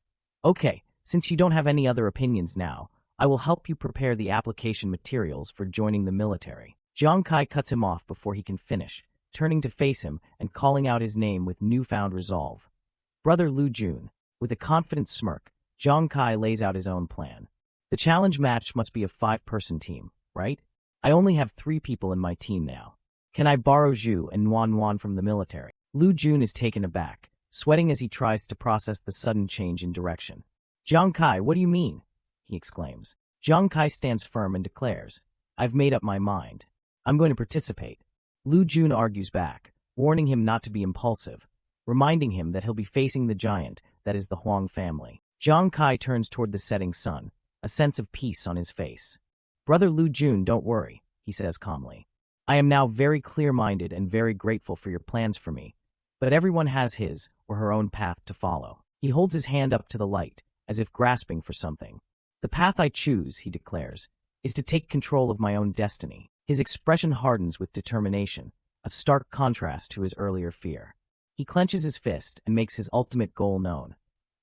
"Okay, since you don't have any other opinions now, I will help you prepare the application materials for joining the military." Jiang Kai cuts him off before he can finish, turning to face him and calling out his name with newfound resolve. "Brother Lu Jun." With a confident smirk, Jiang Kai lays out his own plan. "The challenge match must be a 5-person team, right? I only have 3 people in my team now. Can I borrow Zhu and Nuan from the military?" Lu Jun is taken aback, sweating as he tries to process the sudden change in direction. "Jiang Kai, what do you mean?" he exclaims. Jiang Kai stands firm and declares, "I've made up my mind. I'm going to participate." Lu Jun argues back, warning him not to be impulsive, reminding him that he'll be facing the giant that is the Huang family. Jiang Kai turns toward the setting sun, a sense of peace on his face. "Brother Lu Jun, don't worry," he says calmly. "I am now very clear-minded and very grateful for your plans for me, but everyone has his or her own path to follow." He holds his hand up to the light, as if grasping for something. "The path I choose," he declares, "is to take control of my own destiny." His expression hardens with determination, a stark contrast to his earlier fear. He clenches his fist and makes his ultimate goal known.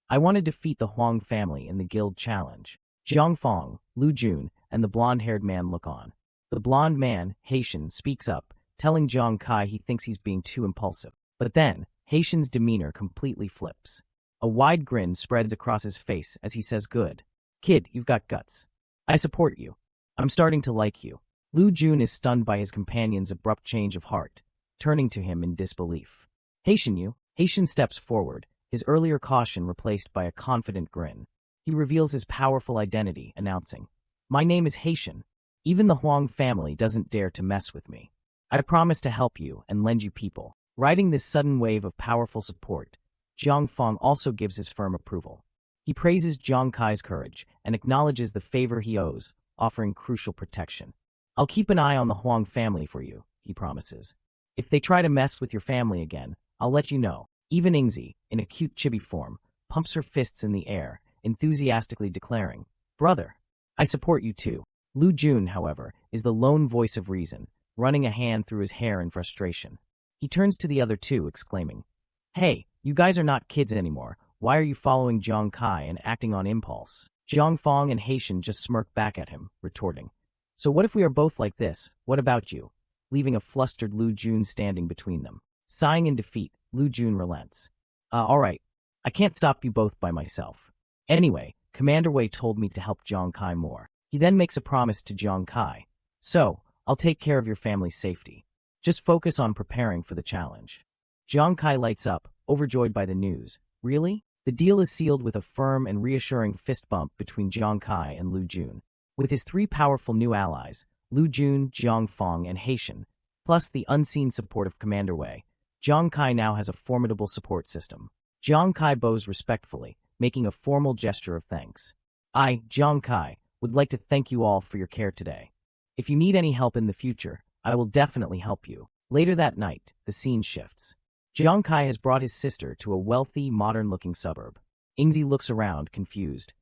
"I want to defeat the Huang family in the guild challenge." Jiang Fong, Lu Jun, and the blonde-haired man look on. The blonde man, Haitian, speaks up, telling Jiang Kai he thinks he's being too impulsive. But then, Haitian's demeanor completely flips. A wide grin spreads across his face as he says, "Good. Kid, you've got guts. I support you. I'm starting to like you." Lu Jun is stunned by his companion's abrupt change of heart, turning to him in disbelief. "Haitian, you?" Haitian steps forward, his earlier caution replaced by a confident grin. He reveals his powerful identity, announcing, "My name is Haitian. Even the Huang family doesn't dare to mess with me. I promise to help you and lend you people." Riding this sudden wave of powerful support, Jiang Fong also gives his firm approval. He praises Jiang Kai's courage and acknowledges the favor he owes, offering crucial protection. "I'll keep an eye on the Huang family for you," he promises. "If they try to mess with your family again, I'll let you know." Even Ingzi, in a cute chibi form, pumps her fists in the air, enthusiastically declaring, "Brother, I support you too." Lu Jun, however, is the lone voice of reason, running a hand through his hair in frustration. He turns to the other two, exclaiming, "Hey, you guys are not kids anymore. Why are you following Jiang Kai and acting on impulse?" Jiang Fong and Haitian just smirk back at him, retorting, "So what if we are both like this? What about you?" Leaving a flustered Lu Jun standing between them. Sighing in defeat, Lu Jun relents. Alright, I can't stop you both by myself. Anyway, Commander Wei told me to help Jiang Kai more." He then makes a promise to Jiang Kai. "So, I'll take care of your family's safety. Just focus on preparing for the challenge." Jiang Kai lights up, overjoyed by the news. "Really?" The deal is sealed with a firm and reassuring fist bump between Jiang Kai and Lu Jun. With his 3 powerful new allies, Lu Jun, Jiang Fong, and Haitian, plus the unseen support of Commander Wei, Jiang Kai now has a formidable support system. Jiang Kai bows respectfully, making a formal gesture of thanks. "I, Jiang Kai, would like to thank you all for your care today. If you need any help in the future, I will definitely help you." Later that night, the scene shifts. Jiang Kai has brought his sister to a wealthy, modern-looking suburb. Ingzi looks around, confused.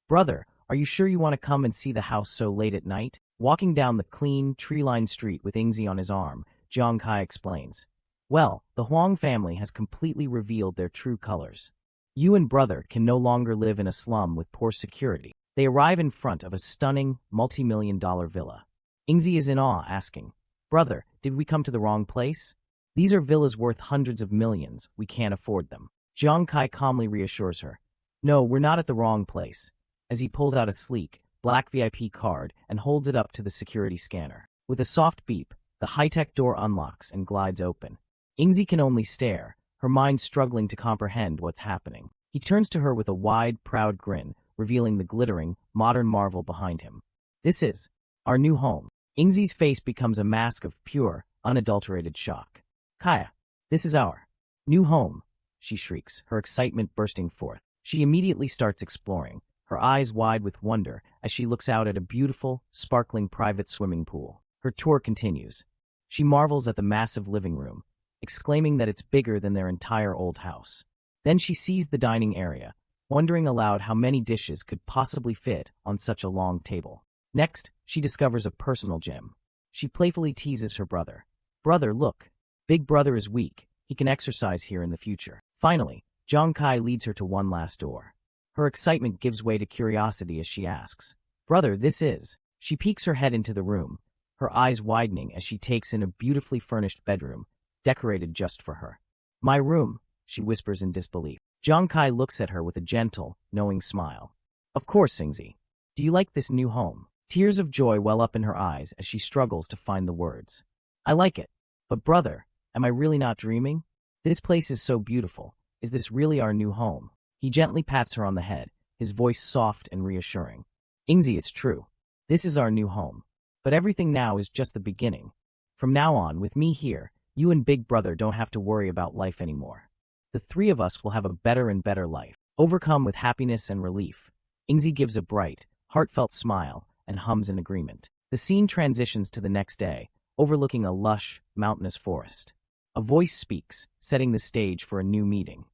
"Brother, are you sure you want to come and see the house so late at night?" Walking down the clean, tree-lined street with Ingzi on his arm, Jiang Kai explains, "Well, the Huang family has completely revealed their true colors. You and brother can no longer live in a slum with poor security." They arrive in front of a stunning, multi-million-dollar villa. Ingzi is in awe, asking, "Brother, did we come to the wrong place? These are villas worth hundreds of millions. We can't afford them." Jiang Kai calmly reassures her, "No, we're not at the wrong place," as he pulls out a sleek, black VIP card and holds it up to the security scanner. With a soft beep, the high-tech door unlocks and glides open. Ingzi can only stare, her mind struggling to comprehend what's happening. He turns to her with a wide, proud grin, revealing the glittering, modern marvel behind him. "This is our new home." Ingzi's face becomes a mask of pure, unadulterated shock. Kaya, this is our new home, she shrieks, her excitement bursting forth. She immediately starts exploring, her eyes wide with wonder as she looks out at a beautiful, sparkling private swimming pool. Her tour continues. She marvels at the massive living room, exclaiming that it's bigger than their entire old house. Then she sees the dining area, wondering aloud how many dishes could possibly fit on such a long table. Next, she discovers a personal gem. She playfully teases her brother. Brother, look. Big brother is weak. He can exercise here in the future. Finally, Jong Kai leads her to one last door. Her excitement gives way to curiosity as she asks, Brother, this is. She peeks her head into the room, her eyes widening as she takes in a beautifully furnished bedroom, decorated just for her. My room, she whispers in disbelief. Jong Kai looks at her with a gentle, knowing smile. Of course, Singzi. Do you like this new home? Tears of joy well up in her eyes as she struggles to find the words. I like it. But brother, am I really not dreaming? This place is so beautiful. Is this really our new home? He gently pats her on the head, his voice soft and reassuring. Ingzi, it's true. This is our new home. But everything now is just the beginning. From now on, with me here, you and Big Brother don't have to worry about life anymore. The three of us will have a better and better life, overcome with happiness and relief. Ingzi gives a bright, heartfelt smile and hums in agreement. The scene transitions to the next day, overlooking a lush, mountainous forest. A voice speaks, setting the stage for a new meeting.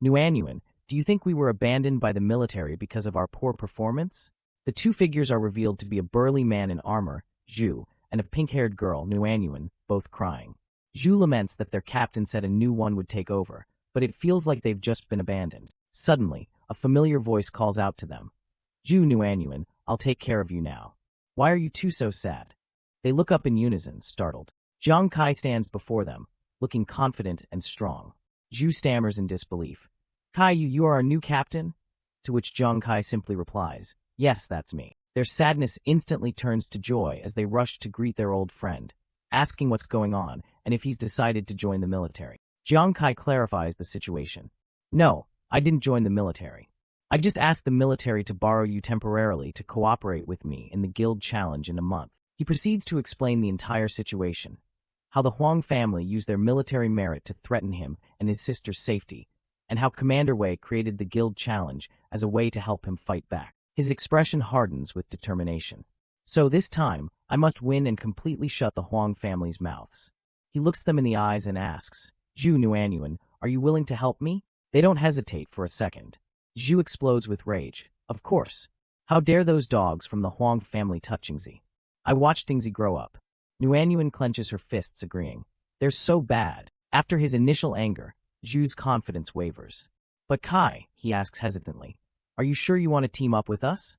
Nuanyuan, do you think we were abandoned by the military because of our poor performance? The two figures are revealed to be a burly man in armor, Zhu, and a pink-haired girl, Nuanyuan, both crying. Zhu laments that their captain said a new one would take over, but it feels like they've just been abandoned. Suddenly, a familiar voice calls out to them. Zhu, Nuanyuan, I'll take care of you now. Why are you two so sad? They look up in unison, startled. Zhang Kai stands before them, looking confident and strong. Zhu stammers in disbelief. Kai, you are our new captain? To which Zhang Kai simply replies, Yes, that's me. Their sadness instantly turns to joy as they rush to greet their old friend, asking what's going on and if he's decided to join the military. Zhang Kai clarifies the situation. No, I didn't join the military. I just asked the military to borrow you temporarily to cooperate with me in the guild challenge in a month. He proceeds to explain the entire situation, how the Huang family used their military merit to threaten him and his sister's safety, and how Commander Wei created the guild challenge as a way to help him fight back. His expression hardens with determination. So this time, I must win and completely shut the Huang family's mouths. He looks them in the eyes and asks, Zhu, Nuanyuan, are you willing to help me? They don't hesitate for a second. Zhu explodes with rage. Of course. How dare those dogs from the Huang family touch Ingzi? I watched Ingzi grow up. Nuanyuan clenches her fists, agreeing. They're so bad. After his initial anger, Zhu's confidence wavers. But Kai, he asks hesitantly, are you sure you want to team up with us?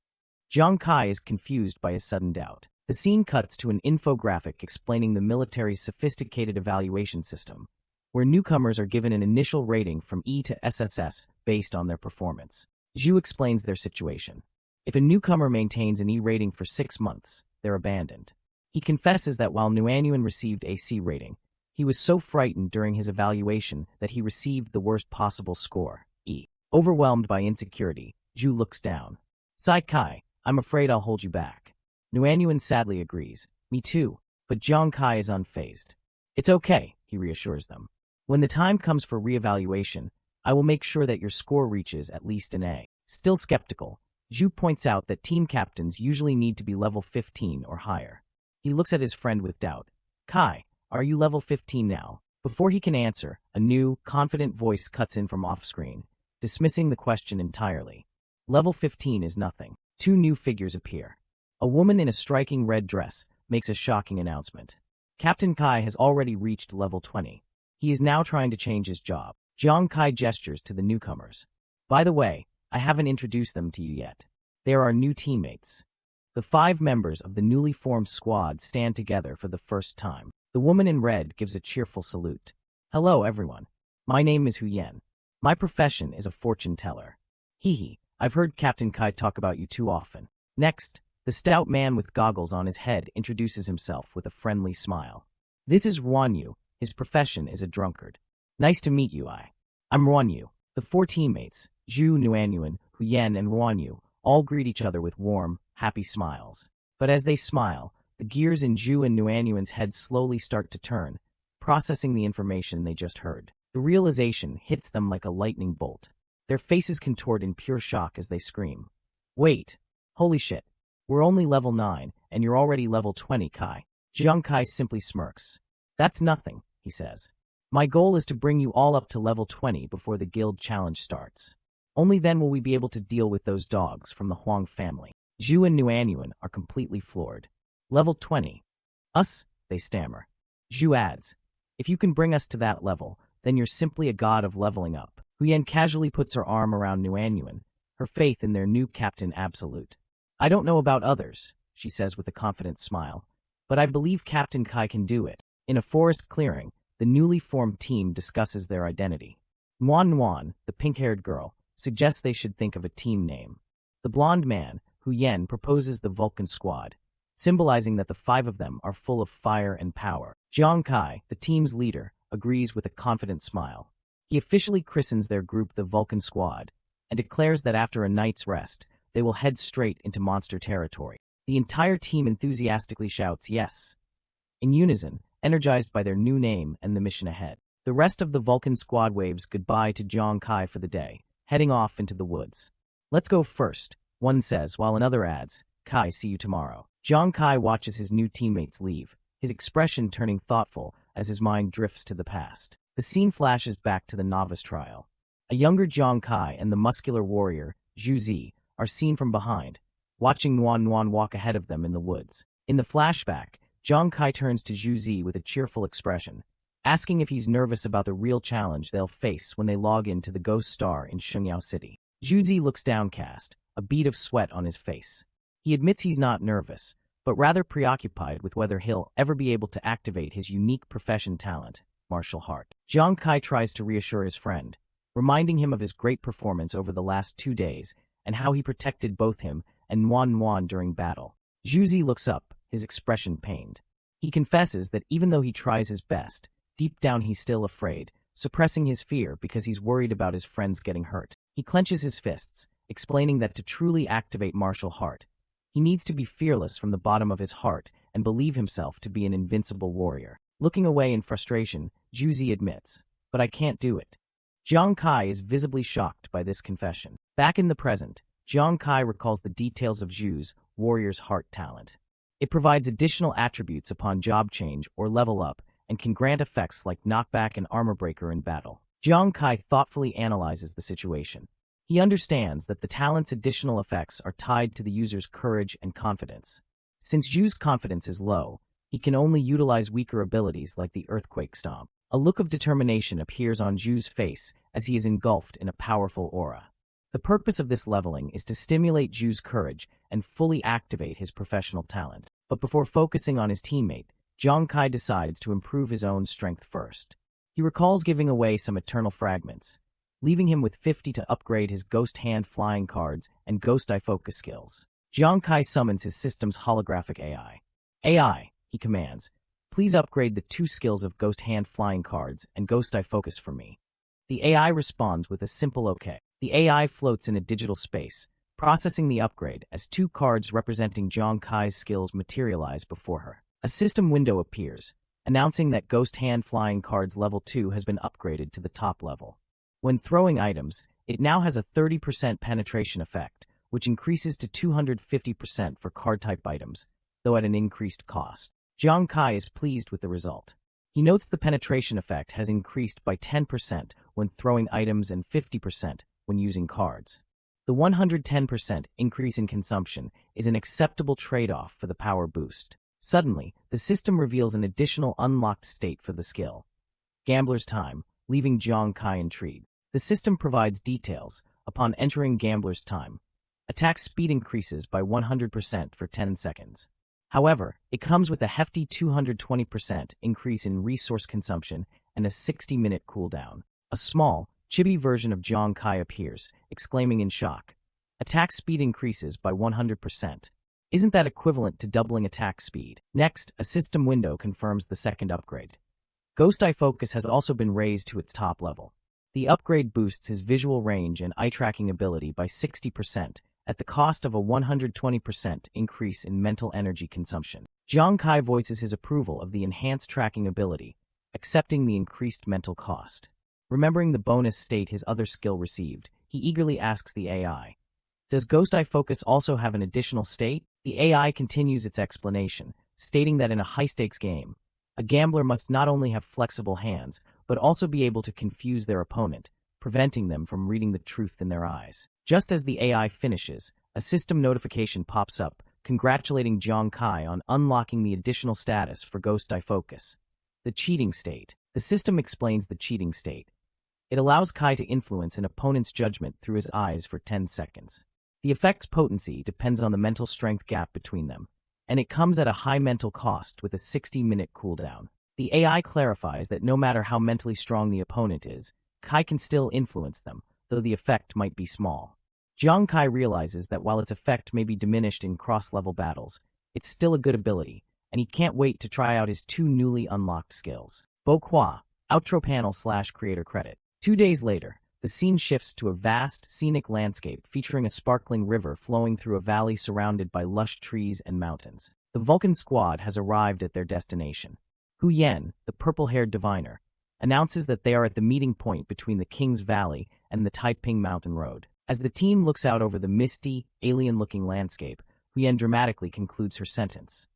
Zhang Kai is confused by his sudden doubt. The scene cuts to an infographic explaining the military's sophisticated evaluation system, where newcomers are given an initial rating from E to SSS based on their performance. Zhu explains their situation. If a newcomer maintains an E rating for 6 months, they're abandoned. He confesses that while Nuanyuan received a C rating, he was so frightened during his evaluation that he received the worst possible score, E. Overwhelmed by insecurity, Zhu looks down. Sai Kai, I'm afraid I'll hold you back. Nuanyuan sadly agrees. Me too. But Zhang Kai is unfazed. It's okay, he reassures them. When the time comes for reevaluation, I will make sure that your score reaches at least an A. Still skeptical, Zhu points out that team captains usually need to be level 15 or higher. He looks at his friend with doubt. Kai, are you level 15 now? Before he can answer, a new, confident voice cuts in from off-screen, dismissing the question entirely. Level 15 is nothing. 2 new figures appear. A woman in a striking red dress makes a shocking announcement. Captain Kai has already reached level 20. He is now trying to change his job. Zhang Kai gestures to the newcomers. By the way, I haven't introduced them to you yet. They are our new teammates. The 5 members of the newly formed squad stand together for the first time. The woman in red gives a cheerful salute. Hello, everyone. My name is Hu Yan. My profession is a fortune teller. Hee, I've heard Captain Kai talk about you too often. Next, the stout man with goggles on his head introduces himself with a friendly smile. This is Ruan Yu. His profession is a drunkard. Nice to meet you, I'm Ruan Yu. The 4 teammates, Zhu, Nuanyuan, Huyen, and Ruan Yu, all greet each other with warm, happy smiles. But as they smile, The gears in Zhu and Nuanyuan's heads slowly start to turn, processing the information they just heard. The realization hits them like a lightning bolt. Their faces contort in pure shock as they scream. Wait! Holy shit! We're only level 9, and you're already level 20, Kai. Jiang Kai simply smirks. That's nothing, he says. My goal is to bring you all up to level 20 before the guild challenge starts. Only then will we be able to deal with those dogs from the Huang family. Zhu and Nuanyuan are completely floored. Level 20. Us? They stammer. Zhu adds, if you can bring us to that level, then you're simply a god of leveling up. Huyen casually puts her arm around Nuanyuan, her faith in their new captain absolute. I don't know about others, she says with a confident smile, but I believe Captain Kai can do it. In a forest clearing, the newly formed team discusses their identity. Nuan, the pink-haired girl, suggests they should think of a team name. The blonde man, Huyen, proposes the Vulcan Squad, symbolizing that the 5 of them are full of fire and power. Jiang Kai, the team's leader, agrees with a confident smile. He officially christens their group the Vulcan Squad and declares that after a night's rest, they will head straight into monster territory. The entire team enthusiastically shouts yes, in unison, energized by their new name and the mission ahead. The rest of the Vulcan Squad waves goodbye to Jiang Kai for the day, heading off into the woods. Let's go first, one says, while another adds, Kai, see you tomorrow. Jiang Kai watches his new teammates leave, his expression turning thoughtful as his mind drifts to the past. The scene flashes back to the novice trial. A younger Jiang Kai and the muscular warrior, Zhu Zi, are seen from behind, watching Nuan walk ahead of them in the woods. In the flashback, Jiang Kai turns to Zhu Zi with a cheerful expression, asking if he's nervous about the real challenge they'll face when they log into the Ghost Star in Shengyao City. Zhu Zi looks downcast, a bead of sweat on his face. He admits he's not nervous, but rather preoccupied with whether he'll ever be able to activate his unique profession talent, martial art. Jiang Kai tries to reassure his friend, reminding him of his great performance over the last 2 days and how he protected both him and Nuan during battle. Zhu Zi looks up, his expression pained. He confesses that even though he tries his best, deep down he's still afraid, suppressing his fear because he's worried about his friends getting hurt. He clenches his fists, explaining that to truly activate martial art, he needs to be fearless from the bottom of his heart and believe himself to be an invincible warrior. Looking away in frustration, Zhu Zi admits, but I can't do it. Jiang Kai is visibly shocked by this confession. Back in the present, Jiang Kai recalls the details of Zhu's warrior's heart talent. It provides additional attributes upon job change or level up and can grant effects like knockback and armor breaker in battle. Jiang Kai thoughtfully analyzes the situation. He understands that the talent's additional effects are tied to the user's courage and confidence. Since Zhu's confidence is low, he can only utilize weaker abilities like the Earthquake Stomp. A look of determination appears on Zhu's face as he is engulfed in a powerful aura. The purpose of this leveling is to stimulate Zhu's courage and fully activate his professional talent. But before focusing on his teammate, Jiang Kai decides to improve his own strength first. He recalls giving away some eternal fragments, leaving him with 50 to upgrade his Ghost Hand flying cards and Ghost Eye focus skills. Jiang Kai summons his system's holographic AI. AI, he commands, please upgrade the 2 skills of Ghost Hand flying cards and Ghost Eye focus for me. The AI responds with a simple OK. The AI floats in a digital space, processing the upgrade as 2 cards representing Jiang Kai's skills materialize before her. A system window appears, announcing that Ghost Hand Flying Cards Level 2 has been upgraded to the top level. When throwing items, it now has a 30% penetration effect, which increases to 250% for card-type items, though at an increased cost. Jiang Kai is pleased with the result. He notes the penetration effect has increased by 10% when throwing items and 50% when using cards. The 110% increase in consumption is an acceptable trade-off for the power boost. Suddenly, the system reveals an additional unlocked state for the skill, Gambler's Time, leaving Jiang Kai intrigued. The system provides details. Upon entering Gambler's Time, attack speed increases by 100% for 10 seconds. However, it comes with a hefty 220% increase in resource consumption and a 60-minute cooldown. A small, chibi version of Jiang Kai appears, exclaiming in shock, attack speed increases by 100%. Isn't that equivalent to doubling attack speed? Next, a system window confirms the second upgrade. Ghost Eye Focus has also been raised to its top level. The upgrade boosts his visual range and eye-tracking ability by 60% at the cost of a 120% increase in mental energy consumption. Jiang Kai voices his approval of the enhanced tracking ability, accepting the increased mental cost. Remembering the bonus state his other skill received, he eagerly asks the AI, "Does Ghost Eye Focus also have an additional state?" The AI continues its explanation, stating that in a high-stakes game, a gambler must not only have flexible hands, but also be able to confuse their opponent, preventing them from reading the truth in their eyes. Just as the AI finishes, a system notification pops up, congratulating Jiang Kai on unlocking the additional status for Ghost Eye Focus. The cheating state. The system explains the cheating state. It allows Kai to influence an opponent's judgment through his eyes for 10 seconds. The effect's potency depends on the mental strength gap between them, and it comes at a high mental cost with a 60-minute cooldown. The AI clarifies that no matter how mentally strong the opponent is, Kai can still influence them, though the effect might be small. Jiang Kai realizes that while its effect may be diminished in cross-level battles, it's still a good ability, and he can't wait to try out his 2 newly unlocked skills. Bo Kwa, Outro Panel/Creator Credit. 2 days later, the scene shifts to a vast, scenic landscape featuring a sparkling river flowing through a valley surrounded by lush trees and mountains. The Vulcan squad has arrived at their destination. Hu Yan, the purple-haired diviner, announces that they are at the meeting point between the King's Valley and the Taiping Mountain Road. As the team looks out over the misty, alien-looking landscape, Hu Yan dramatically concludes her sentence.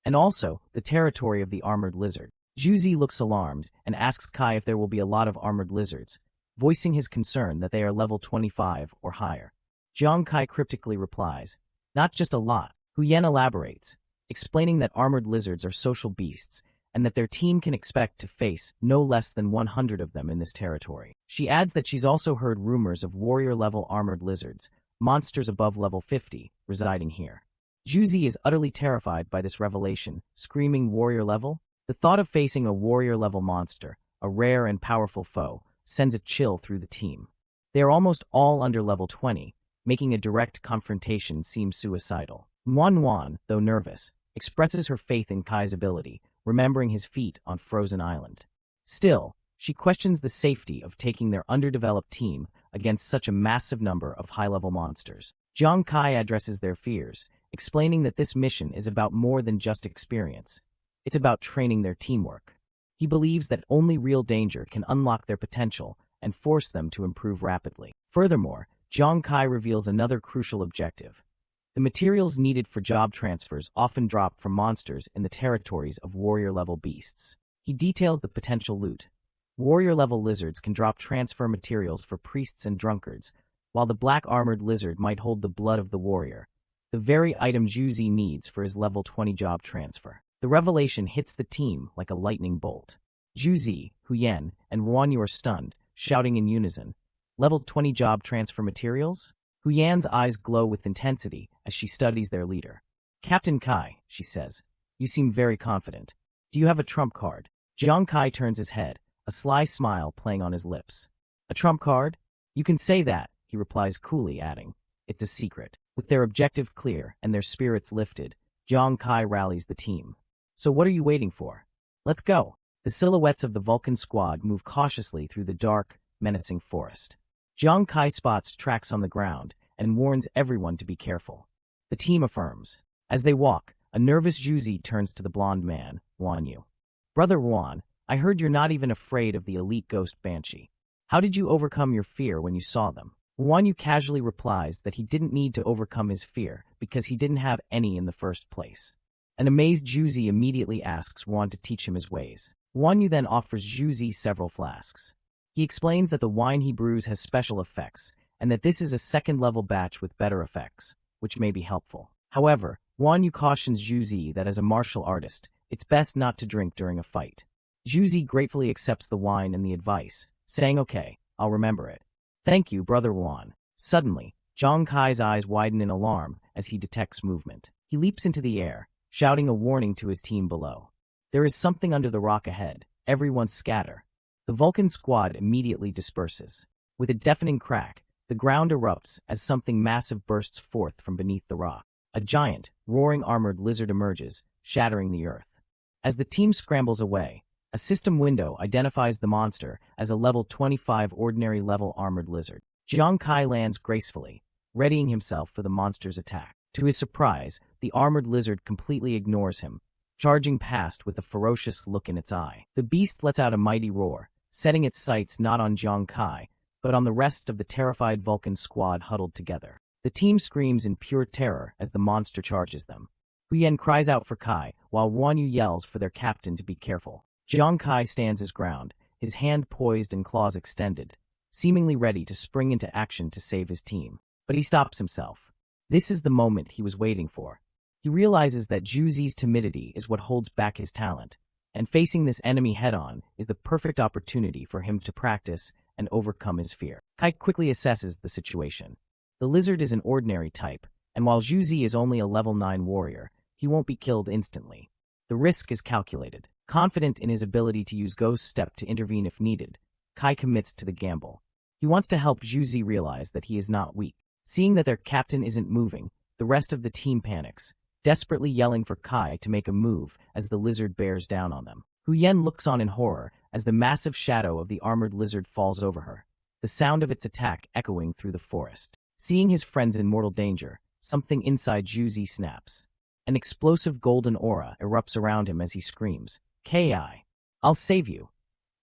And also, the territory of the armored lizard. Juzi looks alarmed and asks Kai if there will be a lot of armored lizards, voicing his concern that they are level 25 or higher. Jiang Kai cryptically replies, "Not just a lot." Hu Yan elaborates, explaining that armored lizards are social beasts and that their team can expect to face no less than 100 of them in this territory. She adds that she's also heard rumors of warrior-level armored lizards, monsters above level 50, residing here. Juzi is utterly terrified by this revelation, screaming warrior level. The thought of facing a warrior-level monster, a rare and powerful foe, sends a chill through the team. They are almost all under level 20, making a direct confrontation seem suicidal. Manhwa, though nervous, expresses her faith in Kai's ability, remembering his feat on Frozen Island. Still, she questions the safety of taking their underdeveloped team against such a massive number of high-level monsters. Jiang Kai addresses their fears, explaining that this mission is about more than just experience. It's about training their teamwork. He believes that only real danger can unlock their potential and force them to improve rapidly. Furthermore, Jiang Kai reveals another crucial objective. The materials needed for job transfers often drop from monsters in the territories of warrior-level beasts. He details the potential loot. Warrior-level lizards can drop transfer materials for priests and drunkards, while the black-armored lizard might hold the blood of the warrior, the very item Juzi needs for his level 20 job transfer. The revelation hits the team like a lightning bolt. Juzi, Hu Yan, and Ruanyu are stunned, shouting in unison, "Level 20 job transfer materials?" Hu Yan's eyes glow with intensity as she studies their leader. "Captain Kai," she says, "you seem very confident. Do you have a trump card?" Jiang Kai turns his head, a sly smile playing on his lips. "A trump card? You can say that," he replies coolly, adding, "It's a secret." With their objective clear and their spirits lifted, Jiang Kai rallies the team. "So what are you waiting for? Let's go." The silhouettes of the Vulcan squad move cautiously through the dark, menacing forest. Jiang Kai spots tracks on the ground and warns everyone to be careful. The team affirms. As they walk, a nervous Juzi turns to the blonde man, Ruanyu. "Brother Ruan, I heard you're not even afraid of the elite ghost banshee. How did you overcome your fear when you saw them?" Ruanyu casually replies that he didn't need to overcome his fear because he didn't have any in the first place. An amazed Juzi immediately asks Ruan to teach him his ways. Ruanyu then offers Juzi several flasks. He explains that the wine he brews has special effects, and that this is a second-level batch with better effects, which may be helpful. However, Ruanyu cautions Juzi that as a martial artist, it's best not to drink during a fight. Juzi gratefully accepts the wine and the advice, saying, "Okay, I'll remember it." "Thank you, Brother Ruan." Suddenly, Jiang Kai's eyes widen in alarm as he detects movement. He leaps into the air, shouting a warning to his team below. There is something under the rock ahead. Everyone scatter. The Vulcan squad immediately disperses. With a deafening crack, the ground erupts as something massive bursts forth from beneath the rock. A giant, roaring armored lizard emerges, shattering the earth. As the team scrambles away, a system window identifies the monster as a level 25 ordinary level armored lizard. Jiang Kai lands gracefully, readying himself for the monster's attack. To his surprise, the armored lizard completely ignores him, charging past with a ferocious look in its eye. The beast lets out a mighty roar, setting its sights not on Jiang Kai, but on the rest of the terrified Vulcan squad huddled together. The team screams in pure terror as the monster charges them. Huyen cries out for Kai, while Ruanyu yells for their captain to be careful. Jiang Kai stands his ground, his hand poised and claws extended, seemingly ready to spring into action to save his team. But he stops himself. This is the moment he was waiting for. He realizes that Juzi's timidity is what holds back his talent, and facing this enemy head-on is the perfect opportunity for him to practice and overcome his fear. Kai quickly assesses the situation. The lizard is an ordinary type, and while Juzi is only a level 9 warrior, he won't be killed instantly. The risk is calculated. Confident in his ability to use Ghost Step to intervene if needed, Kai commits to the gamble. He wants to help Juzi realize that he is not weak. Seeing that their captain isn't moving, the rest of the team panics, desperately yelling for Kai to make a move as the lizard bears down on them. Huyen looks on in horror as the massive shadow of the armored lizard falls over her, the sound of its attack echoing through the forest. Seeing his friends in mortal danger, something inside Juzi snaps. An explosive golden aura erupts around him as he screams, "Ki, I'll save you,"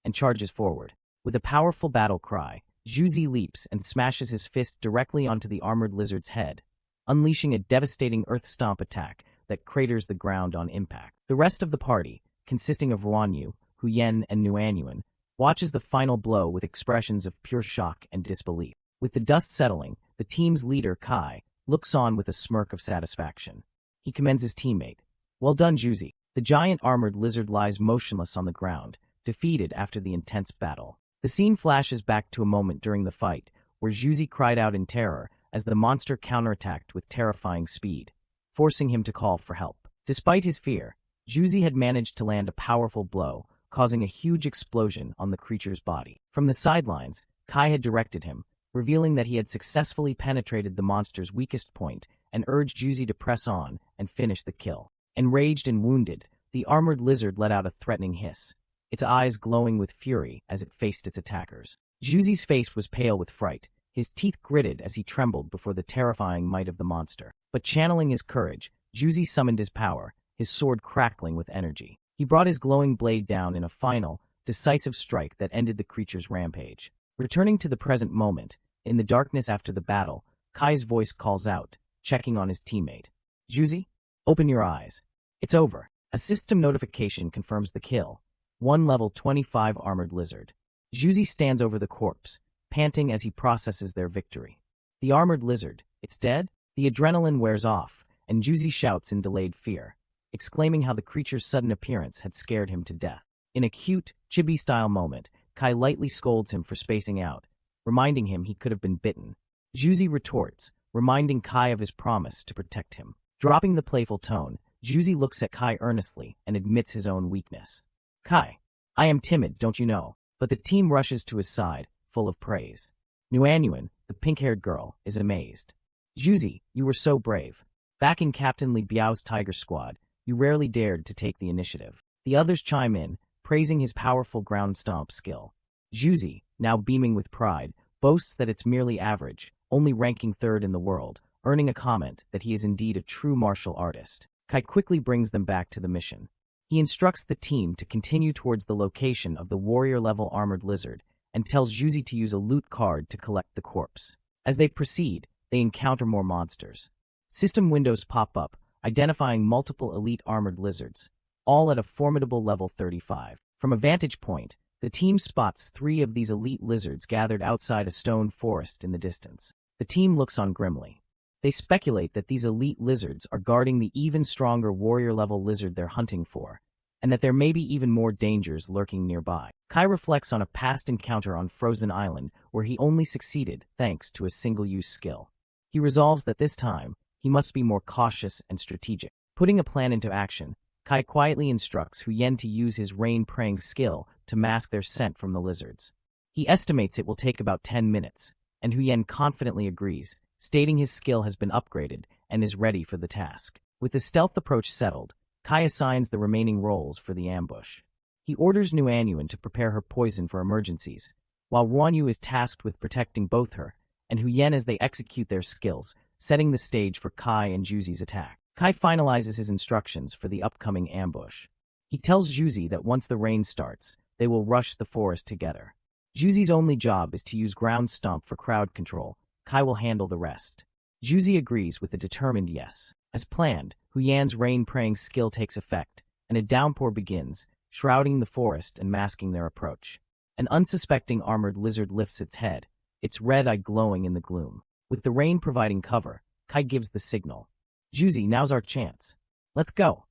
and charges forward. With a powerful battle cry, Juzi leaps and smashes his fist directly onto the armored lizard's head, unleashing a devastating earth stomp attack that craters the ground on impact. The rest of the party, consisting of Ruanyu, Huyen, and Nuanyuan, watches the final blow with expressions of pure shock and disbelief. With the dust settling, the team's leader, Kai, looks on with a smirk of satisfaction. He commends his teammate. "Well done, Juzi." The giant armored lizard lies motionless on the ground, defeated after the intense battle. The scene flashes back to a moment during the fight, where Juzi cried out in terror as the monster counterattacked with terrifying speed, forcing him to call for help. Despite his fear, Juzi had managed to land a powerful blow, causing a huge explosion on the creature's body. From the sidelines, Kai had directed him, revealing that he had successfully penetrated the monster's weakest point and urged Juzi to press on and finish the kill. Enraged and wounded, the armored lizard let out a threatening hiss, its eyes glowing with fury as it faced its attackers. Juzi's face was pale with fright, his teeth gritted as he trembled before the terrifying might of the monster. But channeling his courage, Juzi summoned his power, his sword crackling with energy. He brought his glowing blade down in a final, decisive strike that ended the creature's rampage. Returning to the present moment, in the darkness after the battle, Kai's voice calls out, checking on his teammate. "Juzi, open your eyes. It's over." A system notification confirms the kill. 1 level 25 armored lizard. Juzi stands over the corpse, panting as he processes their victory. The armored lizard, it's dead? The adrenaline wears off, and Juzi shouts in delayed fear, exclaiming how the creature's sudden appearance had scared him to death. In a cute, chibi-style moment, Kai lightly scolds him for spacing out, reminding him he could have been bitten. Juzi retorts, reminding Kai of his promise to protect him. Dropping the playful tone, Juzi looks at Kai earnestly and admits his own weakness. "Kai, I am timid, don't you know?" But the team rushes to his side, full of praise. Nuanyuan, the pink-haired girl, is amazed. "Juzi, you were so brave. Back in Captain Li Biao's Tiger Squad, you rarely dared to take the initiative." The others chime in, praising his powerful ground stomp skill. Juzi, now beaming with pride, boasts that it's merely average, only ranking 3rd in the world, earning a comment that he is indeed a true martial artist. Kai quickly brings them back to the mission. He instructs the team to continue towards the location of the warrior-level armored lizard and tells Juzi to use a loot card to collect the corpse. As they proceed, they encounter more monsters. System windows pop up, identifying multiple elite armored lizards, all at a formidable level 35. From a vantage point, the team spots 3 of these elite lizards gathered outside a stone forest in the distance. The team looks on grimly. They speculate that these elite lizards are guarding the even stronger warrior-level lizard they're hunting for, and that there may be even more dangers lurking nearby. Kai reflects on a past encounter on Frozen Island where he only succeeded thanks to a single-use skill. He resolves that this time, he must be more cautious and strategic. Putting a plan into action, Kai quietly instructs Huyen to use his rain-praying skill to mask their scent from the lizards. He estimates it will take about 10 minutes, and Huyen confidently agrees, stating his skill has been upgraded and is ready for the task. With the stealth approach settled, Kai assigns the remaining roles for the ambush. He orders Nuanyuan to prepare her poison for emergencies, while Ruanyu is tasked with protecting both her and Huyen as they execute their skills, setting the stage for Kai and Juzi's attack. Kai finalizes his instructions for the upcoming ambush. He tells Juzi that once the rain starts, they will rush the forest together. Juzi's only job is to use ground stomp for crowd control. Kai will handle the rest. Juzi agrees with a determined yes. As planned, Huyan's rain-praying skill takes effect, and a downpour begins, shrouding the forest and masking their approach. An unsuspecting armored lizard lifts its head, its red eye glowing in the gloom. With the rain providing cover, Kai gives the signal. Juzi, now's our chance. Let's go.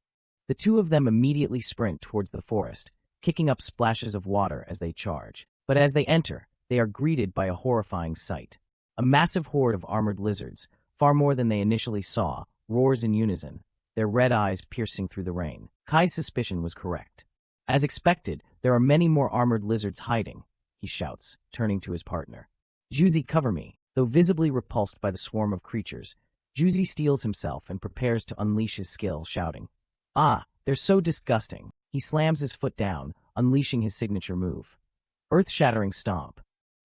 The two of them immediately sprint towards the forest, kicking up splashes of water as they charge. But as they enter, they are greeted by a horrifying sight. A massive horde of armored lizards, far more than they initially saw, roars in unison, their red eyes piercing through the rain. Kai's suspicion was correct. As expected, there are many more armored lizards hiding, he shouts, turning to his partner. Juzi, cover me. Though visibly repulsed by the swarm of creatures, Juzi steels himself and prepares to unleash his skill, shouting, "Ah, they're so disgusting." He slams his foot down, unleashing his signature move. Earth-shattering stomp.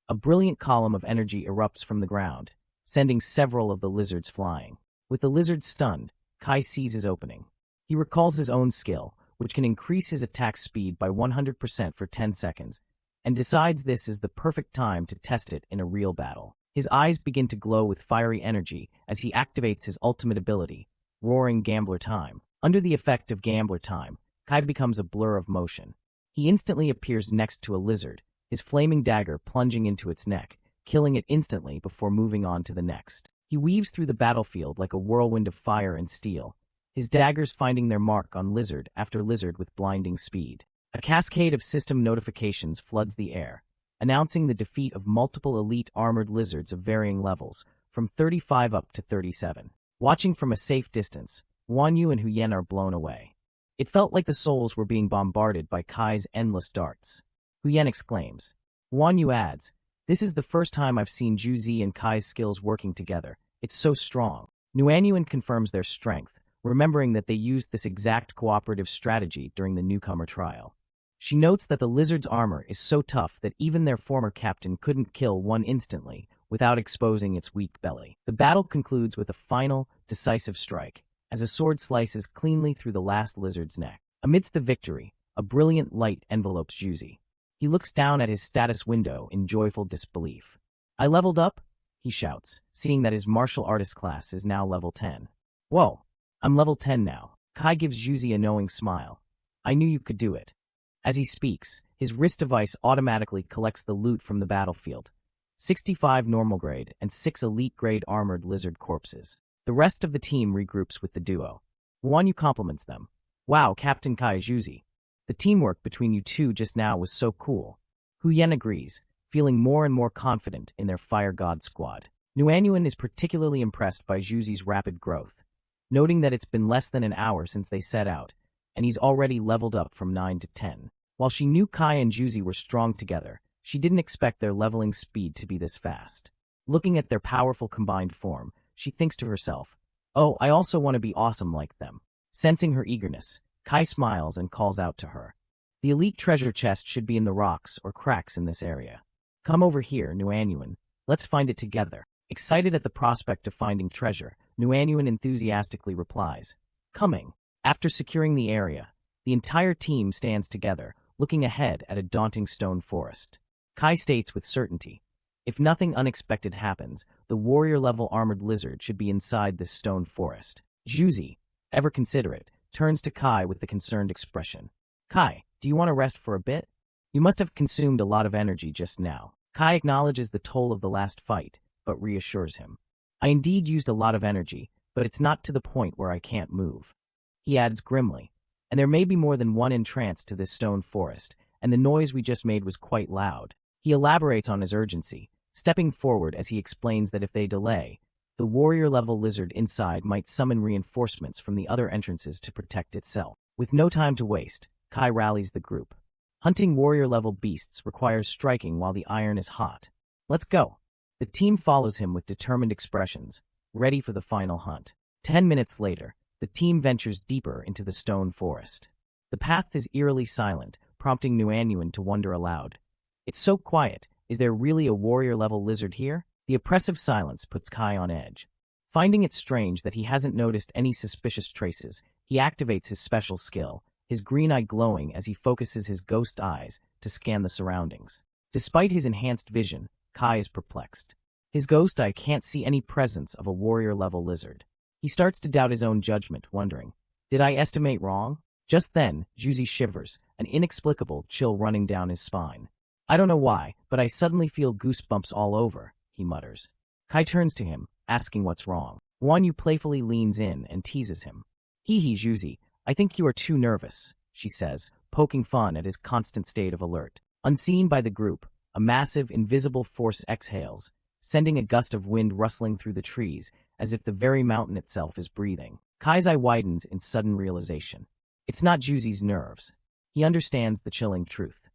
A brilliant column of energy erupts from the ground, sending several of the lizards flying. With the lizards stunned, Kai sees his opening. He recalls his own skill, which can increase his attack speed by 100% for 10 seconds, and decides this is the perfect time to test it in a real battle. His eyes begin to glow with fiery energy as he activates his ultimate ability, Roaring Gambler Time. Under the effect of Gambler Time, Kai becomes a blur of motion. He instantly appears next to a lizard, his flaming dagger plunging into its neck, killing it instantly before moving on to the next. He weaves through the battlefield like a whirlwind of fire and steel, his daggers finding their mark on lizard after lizard with blinding speed. A cascade of system notifications floods the air, announcing the defeat of multiple elite armored lizards of varying levels, from 35 up to 37. Watching from a safe distance, Wanyu and Huyen are blown away. It felt like the souls were being bombarded by Kai's endless darts. Huyen exclaims. Wanyu adds, "This is the first time I've seen Juzi and Kai's skills working together. It's so strong." Nuanyuan confirms their strength, remembering that they used this exact cooperative strategy during the newcomer trial. She notes that the lizard's armor is so tough that even their former captain couldn't kill one instantly without exposing its weak belly. The battle concludes with a final, decisive strike, as a sword slices cleanly through the last lizard's neck. Amidst the victory, a brilliant light envelopes Juzi. He looks down at his status window in joyful disbelief. "I leveled up?" he shouts, seeing that his martial artist class is now level 10. "Whoa, I'm level 10 now." Kai gives Juzi a knowing smile. "I knew you could do it." As he speaks, his wrist device automatically collects the loot from the battlefield. 65 normal grade and 6 elite grade armored lizard corpses. The rest of the team regroups with the duo. Wanyu compliments them. "Wow, Captain Kai Juzi. The teamwork between you two just now was so cool." Huyen agrees, feeling more and more confident in their Fire God squad. Nuanyuan is particularly impressed by Juzi's rapid growth, noting that it's been less than an hour since they set out, and he's already leveled up from 9 to 10. While she knew Kai and Juzi were strong together, she didn't expect their leveling speed to be this fast. Looking at their powerful combined form, she thinks to herself, "Oh, I also want to be awesome like them." Sensing her eagerness, Kai smiles and calls out to her. "The elite treasure chest should be in the rocks or cracks in this area. Come over here, Nuanyuan. Let's find it together." Excited at the prospect of finding treasure, Nuanyuan enthusiastically replies, "Coming." After securing the area, the entire team stands together, looking ahead at a daunting stone forest. Kai states with certainty, "If nothing unexpected happens, the warrior-level armored lizard should be inside this stone forest." Juzi, ever considerate, turns to Kai with a concerned expression. "Kai, do you want to rest for a bit? You must have consumed a lot of energy just now." Kai acknowledges the toll of the last fight, but reassures him. "I indeed used a lot of energy, but it's not to the point where I can't move." He adds grimly, "And there may be more than one entrance to this stone forest, and the noise we just made was quite loud." He elaborates on his urgency, stepping forward as he explains that if they delay, the warrior-level lizard inside might summon reinforcements from the other entrances to protect itself. With no time to waste, Kai rallies the group. Hunting warrior-level beasts requires striking while the iron is hot. "Let's go." The team follows him with determined expressions, ready for the final hunt. 10 minutes later, the team ventures deeper into the stone forest. The path is eerily silent, prompting Nuanyuan to wonder aloud. "It's so quiet. Is there really a warrior-level lizard here?" The oppressive silence puts Kai on edge. Finding it strange that he hasn't noticed any suspicious traces, he activates his special skill, his green eye glowing as he focuses his ghost eyes to scan the surroundings. Despite his enhanced vision, Kai is perplexed. His ghost eye can't see any presence of a warrior-level lizard. He starts to doubt his own judgment, wondering, did I estimate wrong? Just then, Juzi shivers, an inexplicable chill running down his spine. I don't know why, but I suddenly feel goosebumps all over, he mutters. Kai turns to him, asking what's wrong. Wanyu playfully leans in and teases him. Hee, Juzi, I think you are too nervous, she says, poking fun at his constant state of alert. Unseen by the group, a massive, invisible force exhales, sending a gust of wind rustling through the trees as if the very mountain itself is breathing. Kai's eye widens in sudden realization. It's not Juzi's nerves. He understands the chilling truth.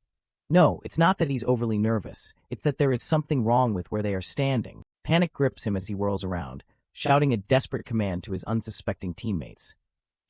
No, it's not that he's overly nervous. It's that there is something wrong with where they are standing. Panic grips him as he whirls around, shouting a desperate command to his unsuspecting teammates.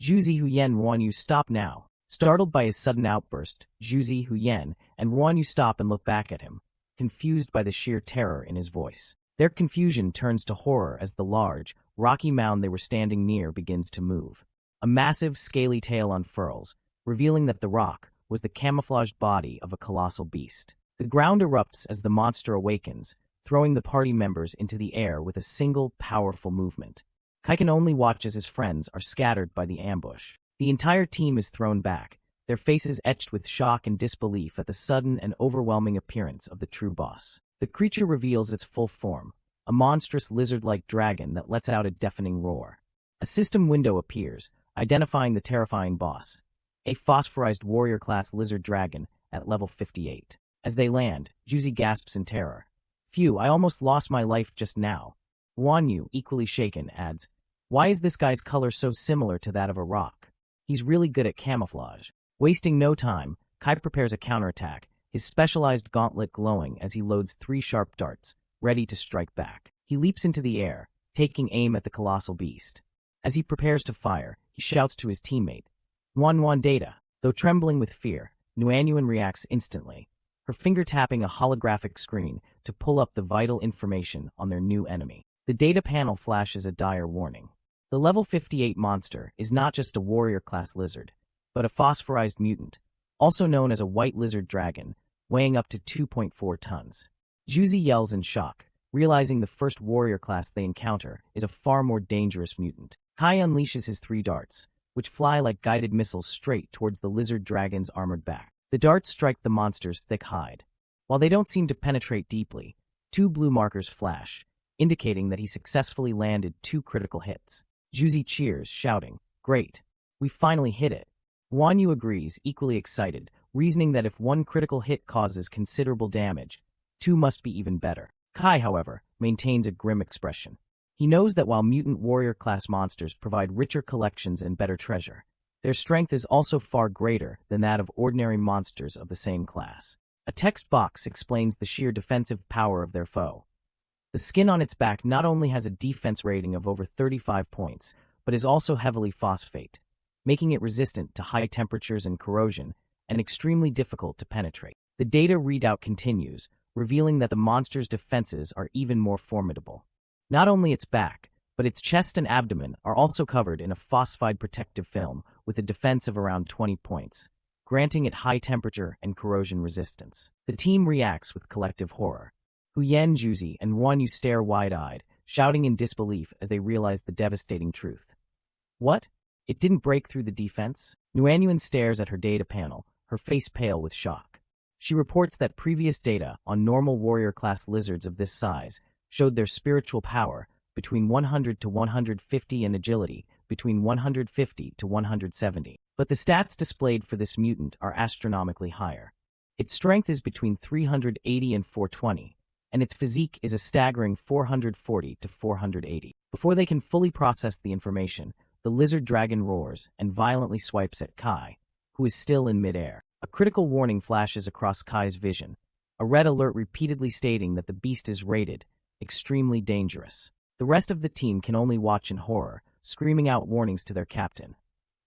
Juzi Huyen Wanyu, stop now. Startled by his sudden outburst, Juzi Huyen and Wanyu stop and look back at him, confused by the sheer terror in his voice. Their confusion turns to horror as the large, rocky mound they were standing near begins to move. A massive, scaly tail unfurls, revealing that the rock was the camouflaged body of a colossal beast. The ground erupts as the monster awakens, throwing the party members into the air with a single, powerful movement. Kai can only watch as his friends are scattered by the ambush. The entire team is thrown back, their faces etched with shock and disbelief at the sudden and overwhelming appearance of the true boss. The creature reveals its full form, a monstrous lizard-like dragon that lets out a deafening roar. A system window appears, identifying the terrifying boss, a phosphorized warrior-class lizard dragon at level 58. As they land, Juzi gasps in terror. Phew, I almost lost my life just now. Wanyu, equally shaken, adds, why is this guy's color so similar to that of a rock? He's really good at camouflage. Wasting no time, Kai prepares a counterattack, his specialized gauntlet glowing as he loads 3 sharp darts, ready to strike back. He leaps into the air, taking aim at the colossal beast. As he prepares to fire, he shouts to his teammate, Wan data. Though trembling with fear, Nuanyuan reacts instantly, her finger tapping a holographic screen to pull up the vital information on their new enemy. The data panel flashes a dire warning. The level 58 monster is not just a warrior-class lizard, but a phosphorized mutant, also known as a white lizard dragon, weighing up to 2.4 tons. Juzi yells in shock, realizing the first warrior class they encounter is a far more dangerous mutant. Kai unleashes his 3 darts, which fly like guided missiles straight towards the lizard dragon's armored back. The darts strike the monster's thick hide. While they don't seem to penetrate deeply, 2 blue markers flash, indicating that he successfully landed 2 critical hits. Juzi cheers, shouting, great, we finally hit it. Wanyu agrees, equally excited, reasoning that if 1 critical hit causes considerable damage, 2 must be even better. Kai, however, maintains a grim expression. He knows that while mutant warrior-class monsters provide richer collections and better treasure, their strength is also far greater than that of ordinary monsters of the same class. A text box explains the sheer defensive power of their foe. The skin on its back not only has a defense rating of over 35 points, but is also heavily phosphate, making it resistant to high temperatures and corrosion, and extremely difficult to penetrate. The data readout continues, revealing that the monster's defenses are even more formidable. Not only its back, but its chest and abdomen are also covered in a phosphide protective film with a defense of around 20 points, granting it high temperature and corrosion resistance. The team reacts with collective horror. Huyen, Juzi, and Wanyu stare wide-eyed, shouting in disbelief as they realize the devastating truth. What? It didn't break through the defense? Nuanyuan stares at her data panel, her face pale with shock. She reports that previous data on normal warrior-class lizards of this size showed their spiritual power between 100 to 150 and agility between 150 to 170. But the stats displayed for this mutant are astronomically higher. Its strength is between 380 and 420, and its physique is a staggering 440 to 480. Before they can fully process the information, the lizard dragon roars and violently swipes at Kai, who is still in midair. A critical warning flashes across Kai's vision, a red alert repeatedly stating that the beast is rated extremely dangerous. The rest of the team can only watch in horror, screaming out warnings to their captain.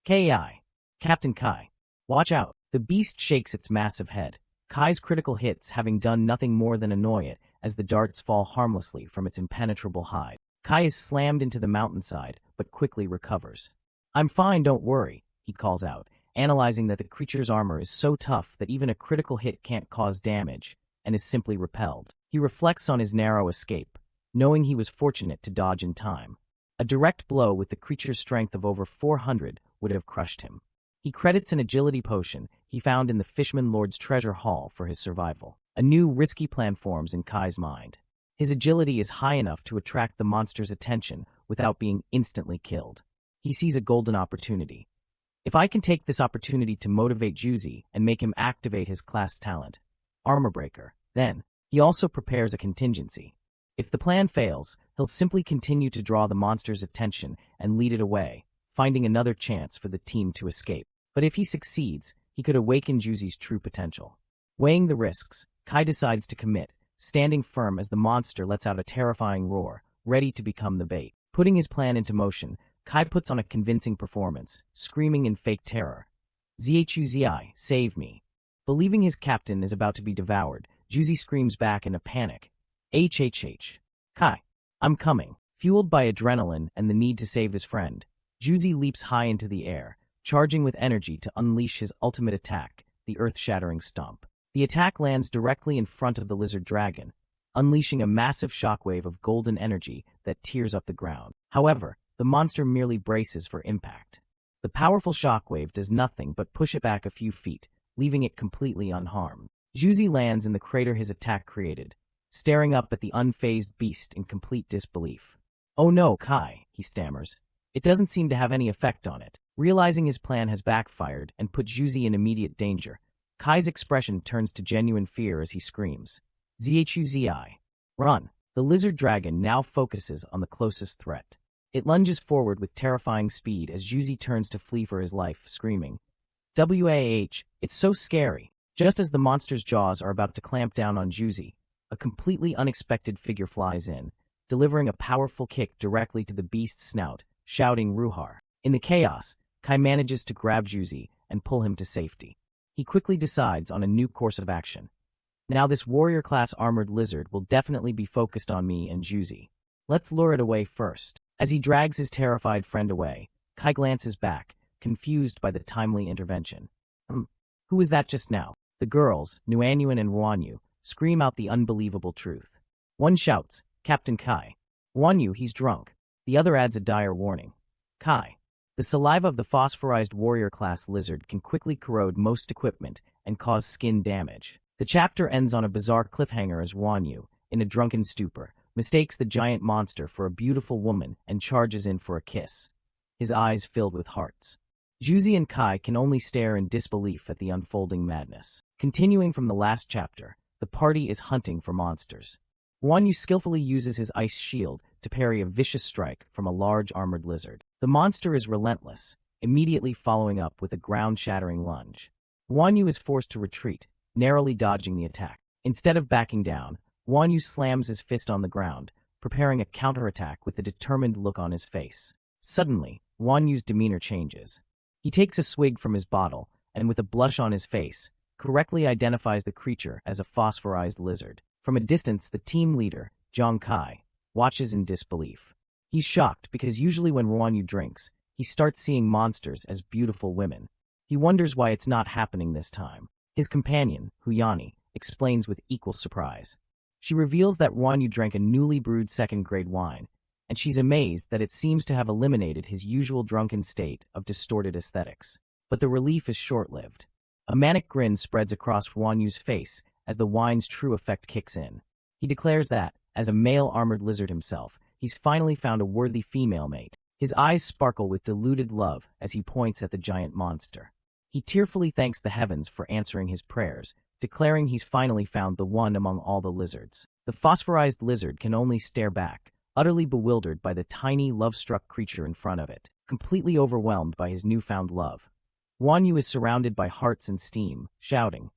Kai, Captain Kai, watch out. The beast shakes its massive head, Kai's critical hits having done nothing more than annoy it as the darts fall harmlessly from its impenetrable hide. Kai is slammed into the mountainside, but quickly recovers. "I'm fine, don't worry," he calls out, analyzing that the creature's armor is so tough that even a critical hit can't cause damage, and is simply repelled. He reflects on his narrow escape, knowing he was fortunate to dodge in time. A direct blow with the creature's strength of over 400 would have crushed him. He credits an agility potion he found in the Fishman Lord's treasure hall for his survival. A new, risky plan forms in Kai's mind. His agility is high enough to attract the monster's attention without being instantly killed. He sees a golden opportunity. If I can take this opportunity to motivate Juzi and make him activate his class talent, Armor Breaker, then he also prepares a contingency. If the plan fails, he'll simply continue to draw the monster's attention and lead it away, finding another chance for the team to escape. But if he succeeds, he could awaken Juzi's true potential. Weighing the risks, Kai decides to commit, standing firm as the monster lets out a terrifying roar, ready to become the bait. Putting his plan into motion, Kai puts on a convincing performance, screaming in fake terror, "Zhuzi, save me." Believing his captain is about to be devoured, Juzi screams back in a panic, "HHH. Kai, I'm coming." Fueled by adrenaline and the need to save his friend, Juzi leaps high into the air, charging with energy to unleash his ultimate attack, the earth-shattering stomp. The attack lands directly in front of the lizard dragon, unleashing a massive shockwave of golden energy that tears up the ground. However, the monster merely braces for impact. The powerful shockwave does nothing but push it back a few feet, leaving it completely unharmed. Juzi lands in the crater his attack created, staring up at the unfazed beast in complete disbelief. "Oh no, Kai," he stammers. "It doesn't seem to have any effect on it." Realizing his plan has backfired and put Juzi in immediate danger, Kai's expression turns to genuine fear as he screams, "Zhuzi, run!" The lizard dragon now focuses on the closest threat. It lunges forward with terrifying speed as Juzi turns to flee for his life, screaming, "Wah, it's so scary." Just as the monster's jaws are about to clamp down on Juzi, a completely unexpected figure flies in, delivering a powerful kick directly to the beast's snout, shouting "Ruhar." In the chaos, Kai manages to grab Juzi and pull him to safety. He quickly decides on a new course of action. Now this warrior-class armored lizard will definitely be focused on me and Juzi. Let's lure it away first. As he drags his terrified friend away, Kai glances back, confused by the timely intervention. Who was that just now? The girls, Nuanyuan and Ruanyu, scream out the unbelievable truth. One shouts, "Captain Kai." Ruanyu, "He's drunk." The other adds a dire warning. Kai. The saliva of the phosphorized warrior-class lizard can quickly corrode most equipment and cause skin damage. The chapter ends on a bizarre cliffhanger as Ruanyu, in a drunken stupor, mistakes the giant monster for a beautiful woman and charges in for a kiss, his eyes filled with hearts. Juzi and Kai can only stare in disbelief at the unfolding madness. Continuing from the last chapter, the party is hunting for monsters. Ruanyu skillfully uses his ice shield to parry a vicious strike from a large armored lizard. The monster is relentless, immediately following up with a ground-shattering lunge. Ruanyu is forced to retreat, narrowly dodging the attack. Instead of backing down, Ruanyu slams his fist on the ground, preparing a counterattack with a determined look on his face. Suddenly, Ruanyu's demeanor changes. He takes a swig from his bottle, and with a blush on his face, correctly identifies the creature as a phosphorized lizard. From a distance, the team leader, Zhang Kai, watches in disbelief. He's shocked because usually when Ruanyu drinks, he starts seeing monsters as beautiful women. He wonders why it's not happening this time. His companion, Huyani, explains with equal surprise. She reveals that Ruanyu drank a newly brewed second-grade wine, and she's amazed that it seems to have eliminated his usual drunken state of distorted aesthetics. But the relief is short-lived. A manic grin spreads across Ruanyu's face as the wine's true effect kicks in. He declares that, as a male armored lizard himself, he's finally found a worthy female mate. His eyes sparkle with deluded love as he points at the giant monster. He tearfully thanks the heavens for answering his prayers, declaring he's finally found the one among all the lizards. The phosphorized lizard can only stare back, utterly bewildered by the tiny, love-struck creature in front of it, completely overwhelmed by his newfound love. Ruanyu is surrounded by hearts and steam, shouting,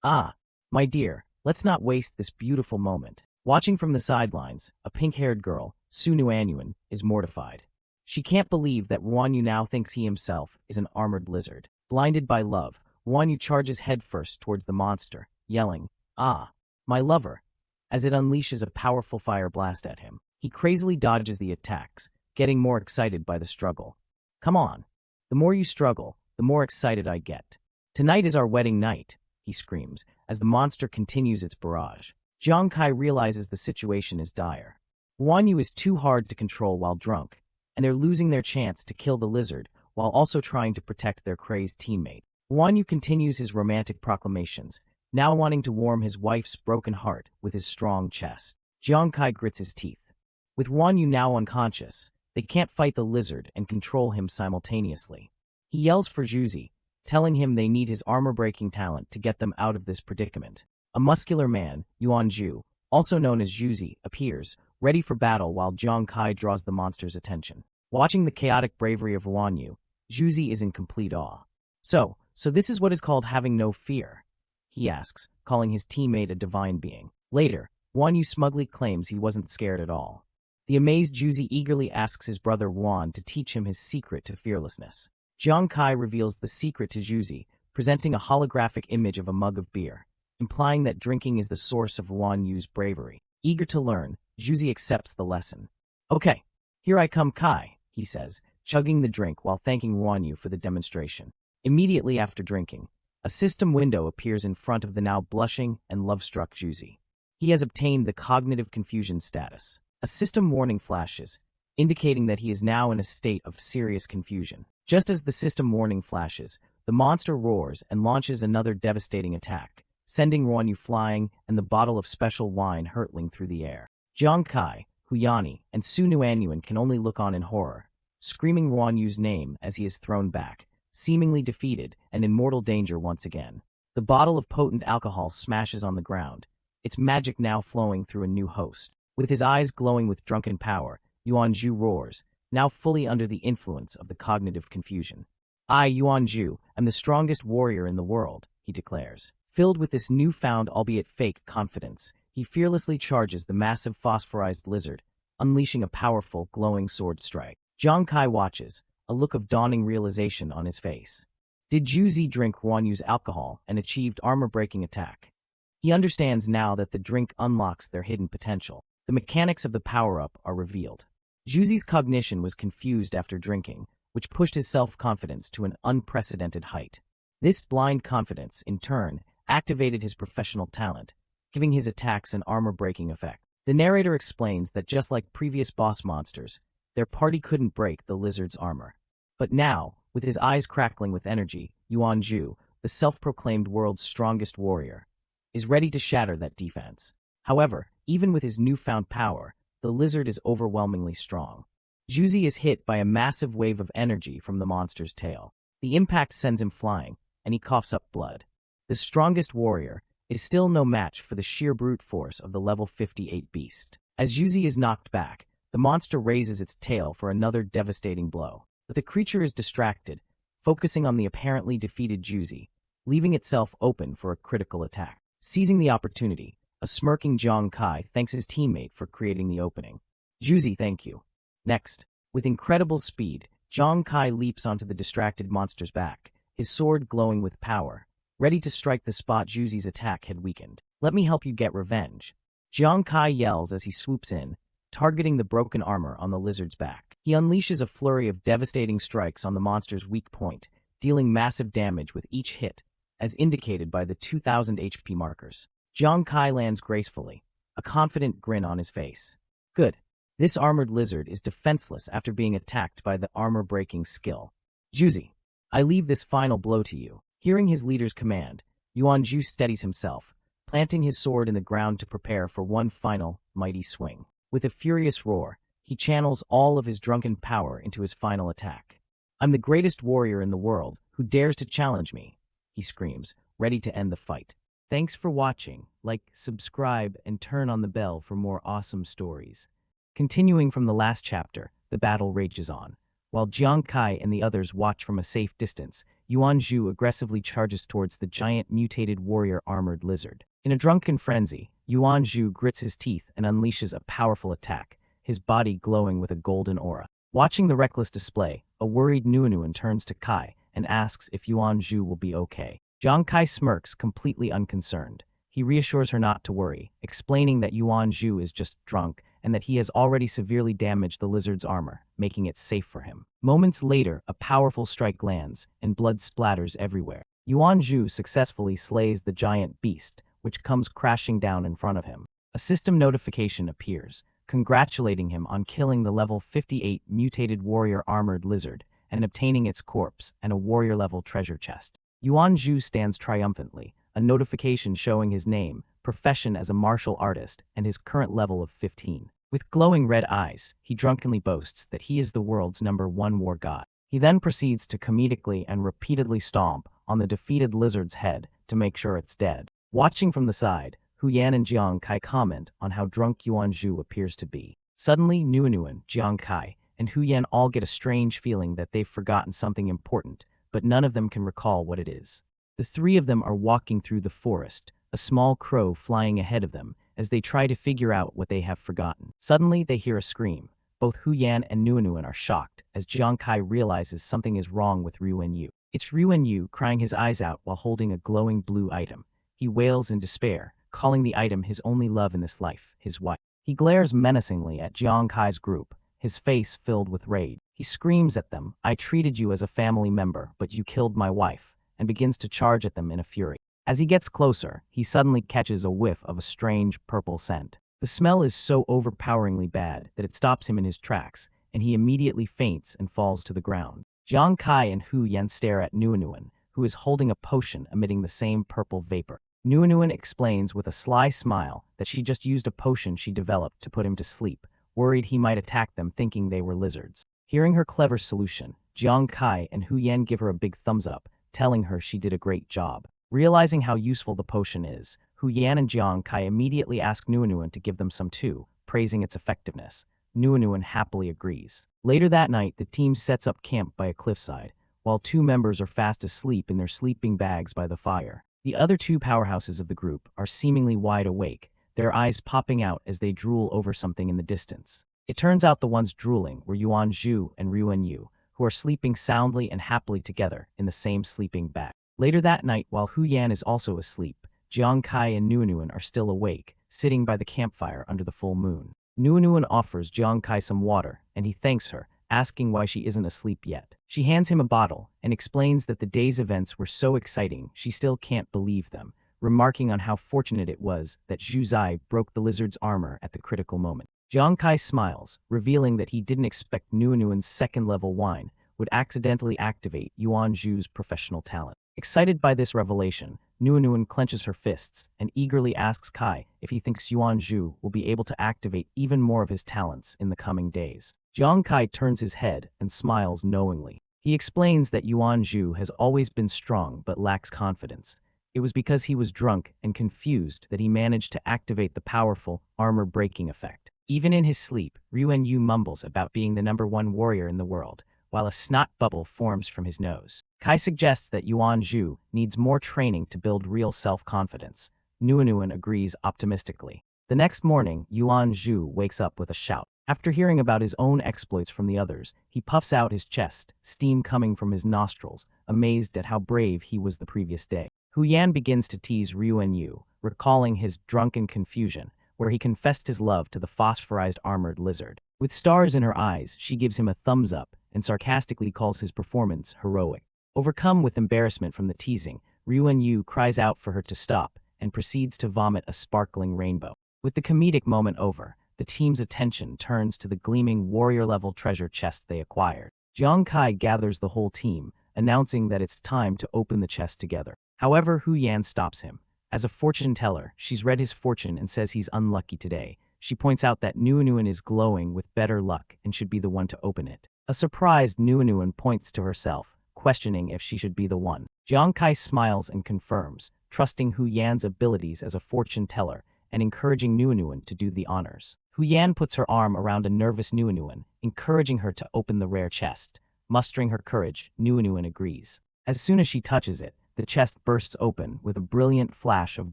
"Ah, my dear, let's not waste this beautiful moment." Watching from the sidelines, a pink-haired girl, Su Nuanyuan, is mortified. She can't believe that Ruanyu now thinks he himself is an armored lizard. Blinded by love, Ruanyu charges headfirst towards the monster, yelling, "Ah, my lover," as it unleashes a powerful fire blast at him. He crazily dodges the attacks, getting more excited by the struggle. Come on. The more you struggle, the more excited I get. Tonight is our wedding night, he screams, as the monster continues its barrage. Jiang Kai realizes the situation is dire. Guan Yu is too hard to control while drunk, and they're losing their chance to kill the lizard while also trying to protect their crazed teammate. Guan Yu continues his romantic proclamations, now wanting to warm his wife's broken heart with his strong chest. Jiang Kai grits his teeth. With Guan Yu now unconscious, they can't fight the lizard and control him simultaneously. He yells for Juzi, telling him they need his armor-breaking talent to get them out of this predicament. A muscular man, Yuanju, also known as Juzi, appears, ready for battle while Jiang Kai draws the monster's attention. Watching the chaotic bravery of Guan Yu, Juzi is in complete awe. So this is what is called having no fear? He asks, calling his teammate a divine being. Later, Guan Yu smugly claims he wasn't scared at all. The amazed Juzi eagerly asks his brother Guan to teach him his secret to fearlessness. Jiang Kai reveals the secret to Juzi, presenting a holographic image of a mug of beer, implying that drinking is the source of Guan Yu's bravery. Eager to learn, Juzi accepts the lesson. Okay, here I come, Kai, he says, chugging the drink while thanking Guan Yu for the demonstration. Immediately after drinking, a system window appears in front of the now blushing and love-struck Juzi. He has obtained the cognitive confusion status. A system warning flashes, indicating that he is now in a state of serious confusion. Just as the system warning flashes, the monster roars and launches another devastating attack, sending Guan Yu flying and the bottle of special wine hurtling through the air. Jiang Kai, Huyani, and Su Nuanyuan can only look on in horror, screaming Guan Yu's name as he is thrown back, seemingly defeated and in mortal danger once again. The bottle of potent alcohol smashes on the ground, its magic now flowing through a new host. With his eyes glowing with drunken power, Yuanju roars, now fully under the influence of the cognitive confusion. I, Yuanju, am the strongest warrior in the world, he declares. Filled with this newfound, albeit fake, confidence, he fearlessly charges the massive phosphorized lizard, unleashing a powerful, glowing sword strike. Jiang Kai watches, a look of dawning realization on his face. Did Juzi drink Guan Yu's alcohol and achieved armor-breaking attack? He understands now that the drink unlocks their hidden potential. The mechanics of the power-up are revealed. Juzi's cognition was confused after drinking, which pushed his self-confidence to an unprecedented height. This blind confidence, in turn, activated his professional talent, giving his attacks an armor-breaking effect. The narrator explains that just like previous boss monsters, their party couldn't break the lizard's armor. But now, with his eyes crackling with energy, Yuanju, the self-proclaimed world's strongest warrior, is ready to shatter that defense. However, even with his newfound power, the lizard is overwhelmingly strong. Juzi is hit by a massive wave of energy from the monster's tail. The impact sends him flying, and he coughs up blood. The strongest warrior is still no match for the sheer brute force of the level 58 beast. As Juzi is knocked back, the monster raises its tail for another devastating blow. But the creature is distracted, focusing on the apparently defeated Juzi, leaving itself open for a critical attack. Seizing the opportunity, a smirking Jiang Kai thanks his teammate for creating the opening. Juzi, thank you. Next, with incredible speed, Jiang Kai leaps onto the distracted monster's back, his sword glowing with power, ready to strike the spot Juzi's attack had weakened. Let me help you get revenge. Jiang Kai yells as he swoops in, targeting the broken armor on the lizard's back. He unleashes a flurry of devastating strikes on the monster's weak point, dealing massive damage with each hit, as indicated by the 2000 HP markers. Jiang Kai lands gracefully, a confident grin on his face. Good. This armored lizard is defenseless after being attacked by the armor-breaking skill. Juzi, I leave this final blow to you. Hearing his leader's command, Yuanju steadies himself, planting his sword in the ground to prepare for one final, mighty swing. With a furious roar, he channels all of his drunken power into his final attack. I'm the greatest warrior in the world, who dares to challenge me, he screams, ready to end the fight. Thanks for watching. Like, subscribe, and turn on the bell for more awesome stories. Continuing from the last chapter, the battle rages on. While Jiang Kai and the others watch from a safe distance, Yuanju aggressively charges towards the giant mutated warrior armored lizard. In a drunken frenzy, Yuanju grits his teeth and unleashes a powerful attack, his body glowing with a golden aura. Watching the reckless display, a worried Nuanuan turns to Kai and asks if Yuanju will be okay. Jiang Kai smirks, completely unconcerned. He reassures her not to worry, explaining that Yuanju is just drunk and that he has already severely damaged the lizard's armor, making it safe for him. Moments later, a powerful strike lands, and blood splatters everywhere. Yuan Zhu successfully slays the giant beast, which comes crashing down in front of him. A system notification appears, congratulating him on killing the level 58 mutated warrior armored lizard and obtaining its corpse and a warrior-level treasure chest. Yuan Zhu stands triumphantly, a notification showing his name, profession as a martial artist, and his current level of 15. With glowing red eyes, he drunkenly boasts that he is the world's #1 war god. He then proceeds to comedically and repeatedly stomp on the defeated lizard's head to make sure it's dead. Watching from the side, Hu Yan and Jiang Kai comment on how drunk Yuan Zhu appears to be. Suddenly, Nuan, Jiang Kai, and Hu Yan all get a strange feeling that they've forgotten something important, but none of them can recall what it is. The three of them are walking through the forest, a small crow flying ahead of them as they try to figure out what they have forgotten. Suddenly, they hear a scream. Both Hu Yan and Nuan are shocked as Jiang Kai realizes something is wrong with Ruan Yu. It's Ruan Yu crying his eyes out while holding a glowing blue item. He wails in despair, calling the item his only love in this life, his wife. He glares menacingly at Jiang Kai's group, his face filled with rage. He screams at them, "I treated you as a family member, but you killed my wife," and begins to charge at them in a fury. As he gets closer, he suddenly catches a whiff of a strange purple scent. The smell is so overpoweringly bad that it stops him in his tracks, and he immediately faints and falls to the ground. Jiang Kai and Hu Yan stare at Nuan, who is holding a potion emitting the same purple vapor. Nuan explains with a sly smile that she just used a potion she developed to put him to sleep, worried he might attack them thinking they were lizards. Hearing her clever solution, Jiang Kai and Hu Yan give her a big thumbs up, telling her she did a great job. Realizing how useful the potion is, Hu Yan and Jiang Kai immediately ask Nuan to give them some too, praising its effectiveness. Nuan happily agrees. Later that night, the team sets up camp by a cliffside, while two members are fast asleep in their sleeping bags by the fire. The other two powerhouses of the group are seemingly wide awake, their eyes popping out as they drool over something in the distance. It turns out the ones drooling were Yuan Zhu and Ruan Yu, who are sleeping soundly and happily together in the same sleeping bag. Later that night, while Hu Yan is also asleep, Jiang Kai and Nuan are still awake, sitting by the campfire under the full moon. Nuan offers Jiang Kai some water, and he thanks her, asking why she isn't asleep yet. She hands him a bottle and explains that the day's events were so exciting she still can't believe them, remarking on how fortunate it was that Zhu Zai broke the lizard's armor at the critical moment. Jiang Kai smiles, revealing that he didn't expect Nuan's second-level wine would accidentally activate Yuan Zhu's professional talent. Excited by this revelation, Nuan clenches her fists and eagerly asks Kai if he thinks Yuan Zhu will be able to activate even more of his talents in the coming days. Jiang Kai turns his head and smiles knowingly. He explains that Yuan Zhu has always been strong but lacks confidence. It was because he was drunk and confused that he managed to activate the powerful armor-breaking effect. Even in his sleep, Ruan Yu mumbles about being the #1 warrior in the world, while a snot bubble forms from his nose. Kai suggests that Yuan Zhu needs more training to build real self-confidence. Nuan agrees optimistically. The next morning, Yuan Zhu wakes up with a shout. After hearing about his own exploits from the others, he puffs out his chest, steam coming from his nostrils, amazed at how brave he was the previous day. Hu Yan begins to tease Ruan Yu, recalling his drunken confusion, where he confessed his love to the phosphorized armored lizard. With stars in her eyes, she gives him a thumbs up and sarcastically calls his performance heroic. Overcome with embarrassment from the teasing, Ruan Yu cries out for her to stop and proceeds to vomit a sparkling rainbow. With the comedic moment over, the team's attention turns to the gleaming warrior-level treasure chest they acquired. Jiang Kai gathers the whole team, announcing that it's time to open the chest together. However, Hu Yan stops him. As a fortune teller, she's read his fortune and says he's unlucky today. She points out that Nuan is glowing with better luck and should be the one to open it. A surprised Nuan points to herself, questioning if she should be the one. Jiang Kai smiles and confirms, trusting Hu Yan's abilities as a fortune teller and encouraging Nuan to do the honors. Hu Yan puts her arm around a nervous Nuan, encouraging her to open the rare chest. Mustering her courage, Nuan agrees. As soon as she touches it, the chest bursts open with a brilliant flash of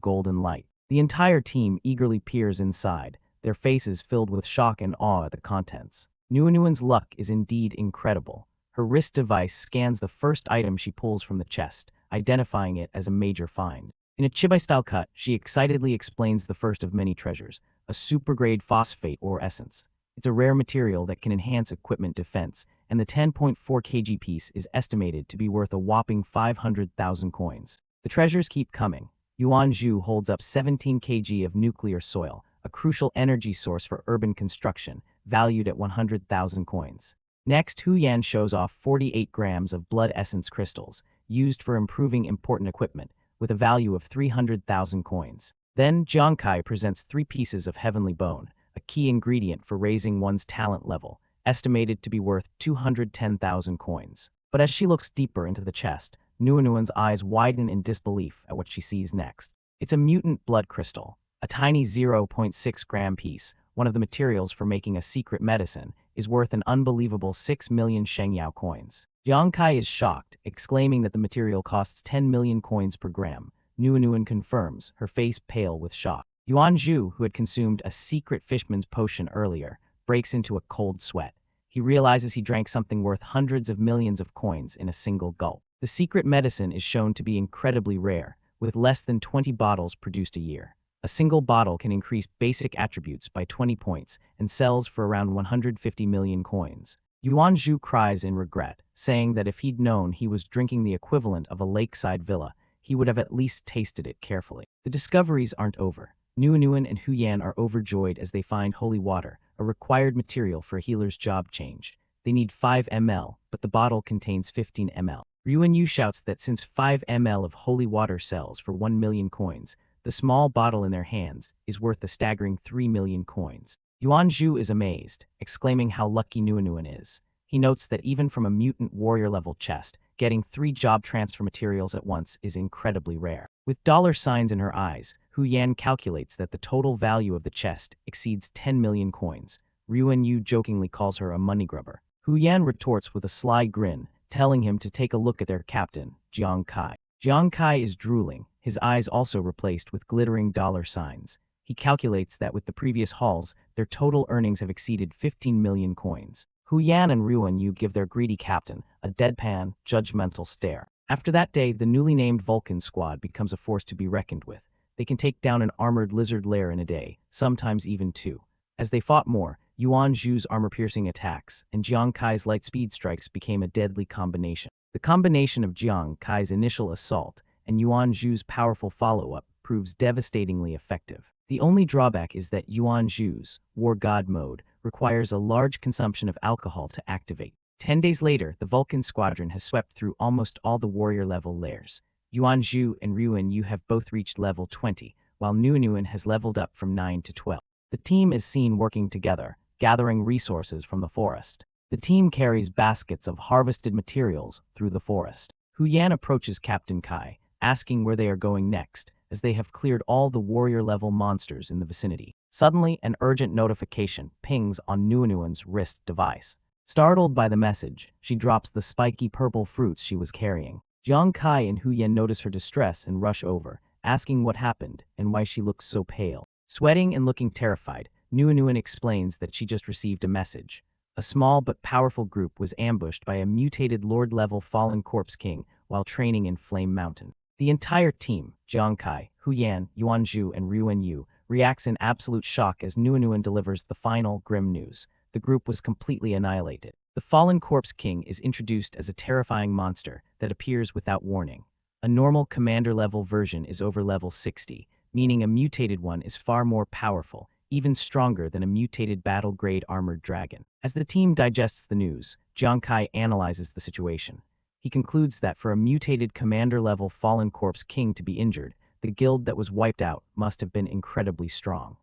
golden light. The entire team eagerly peers inside, their faces filled with shock and awe at the contents. Nuan's luck is indeed incredible. Her wrist device scans the first item she pulls from the chest, identifying it as a major find. In a chibai-style cut, she excitedly explains the first of many treasures, a super-grade phosphate ore essence. It's a rare material that can enhance equipment defense, and the 10.4 kg piece is estimated to be worth a whopping 500,000 coins. The treasures keep coming. Yuan Zhu holds up 17 kg of nuclear soil, a crucial energy source for urban construction, valued at 100,000 coins. Next, Hu Yan shows off 48 grams of blood essence crystals, used for improving important equipment, with a value of 300,000 coins. Then, Jiang Kai presents 3 pieces of heavenly bone, a key ingredient for raising one's talent level, estimated to be worth 210,000 coins. But as she looks deeper into the chest, Nuanuan's eyes widen in disbelief at what she sees next. It's a mutant blood crystal. A tiny 0.6 gram piece, one of the materials for making a secret medicine, is worth an unbelievable 6 million Shengyao coins. Jiang Kai is shocked, exclaiming that the material costs 10 million coins per gram. Nuanuan confirms, her face pale with shock. Yuan Zhu, who had consumed a secret fishman's potion earlier, breaks into a cold sweat. He realizes he drank something worth hundreds of millions of coins in a single gulp. The secret medicine is shown to be incredibly rare, with less than 20 bottles produced a year. A single bottle can increase basic attributes by 20 points and sells for around 150 million coins. Yuan Zhu cries in regret, saying that if he'd known he was drinking the equivalent of a lakeside villa, he would have at least tasted it carefully. The discoveries aren't over. Nuanuan and Hu Yan are overjoyed as they find holy water, a required material for a healer's job change. They need 5 ml, but the bottle contains 15 ml. Yuan Yu shouts that since 5 ml of holy water sells for 1 million coins, the small bottle in their hands is worth a staggering 3 million coins. Yuan Zhu is amazed, exclaiming how lucky Nuanuan is. He notes that even from a mutant warrior-level chest, getting 3 job transfer materials at once is incredibly rare. With dollar signs in her eyes, Hu Yan calculates that the total value of the chest exceeds 10 million coins. Yuan Yu jokingly calls her a money grubber. Hu Yan retorts with a sly grin, telling him to take a look at their captain, Jiang Kai. Jiang Kai is drooling, his eyes also replaced with glittering dollar signs. He calculates that with the previous hauls, their total earnings have exceeded 15 million coins. Hu Yan and Yuan Yu give their greedy captain a deadpan, judgmental stare. After that day, the newly named Vulcan squad becomes a force to be reckoned with. They can take down an armored lizard lair in a day, sometimes even 2. As they fought more, Yuan Zhu's armor-piercing attacks and Jiang Kai's light-speed strikes became a deadly combination. The combination of Jiang Kai's initial assault and Yuan Zhu's powerful follow-up proves devastatingly effective. The only drawback is that Yuan Zhu's War God mode requires a large consumption of alcohol to activate. 10 days later, the Vulcan squadron has swept through almost all the warrior-level lairs. Yuan Zhu and Yuan Yu have both reached level 20, while Nuanuan has leveled up from 9 to 12. The team is seen working together, gathering resources from the forest. The team carries baskets of harvested materials through the forest. Hu Yan approaches Captain Kai, asking where they are going next, as they have cleared all the warrior-level monsters in the vicinity. Suddenly, an urgent notification pings on Nuanuan's wrist device. Startled by the message, she drops the spiky purple fruits she was carrying. Jiang Kai and Hu Yan notice her distress and rush over, asking what happened and why she looks so pale. Sweating and looking terrified, Nuanuan explains that she just received a message. A small but powerful group was ambushed by a mutated Lord-level fallen corpse king while training in Flame Mountain. The entire team, Jiang Kai, Hu Yan, Yuan Zhu, and Yuan Yu, reacts in absolute shock as Nuanuan delivers the final grim news. The group was completely annihilated. The fallen corpse king is introduced as a terrifying monster that appears without warning. A normal commander-level version is over level 60, meaning a mutated one is far more powerful, even stronger than a mutated battle-grade armored dragon. As the team digests the news, Jiang Kai analyzes the situation. He concludes that for a mutated commander-level fallen corpse king to be injured, the guild that was wiped out must have been incredibly strong.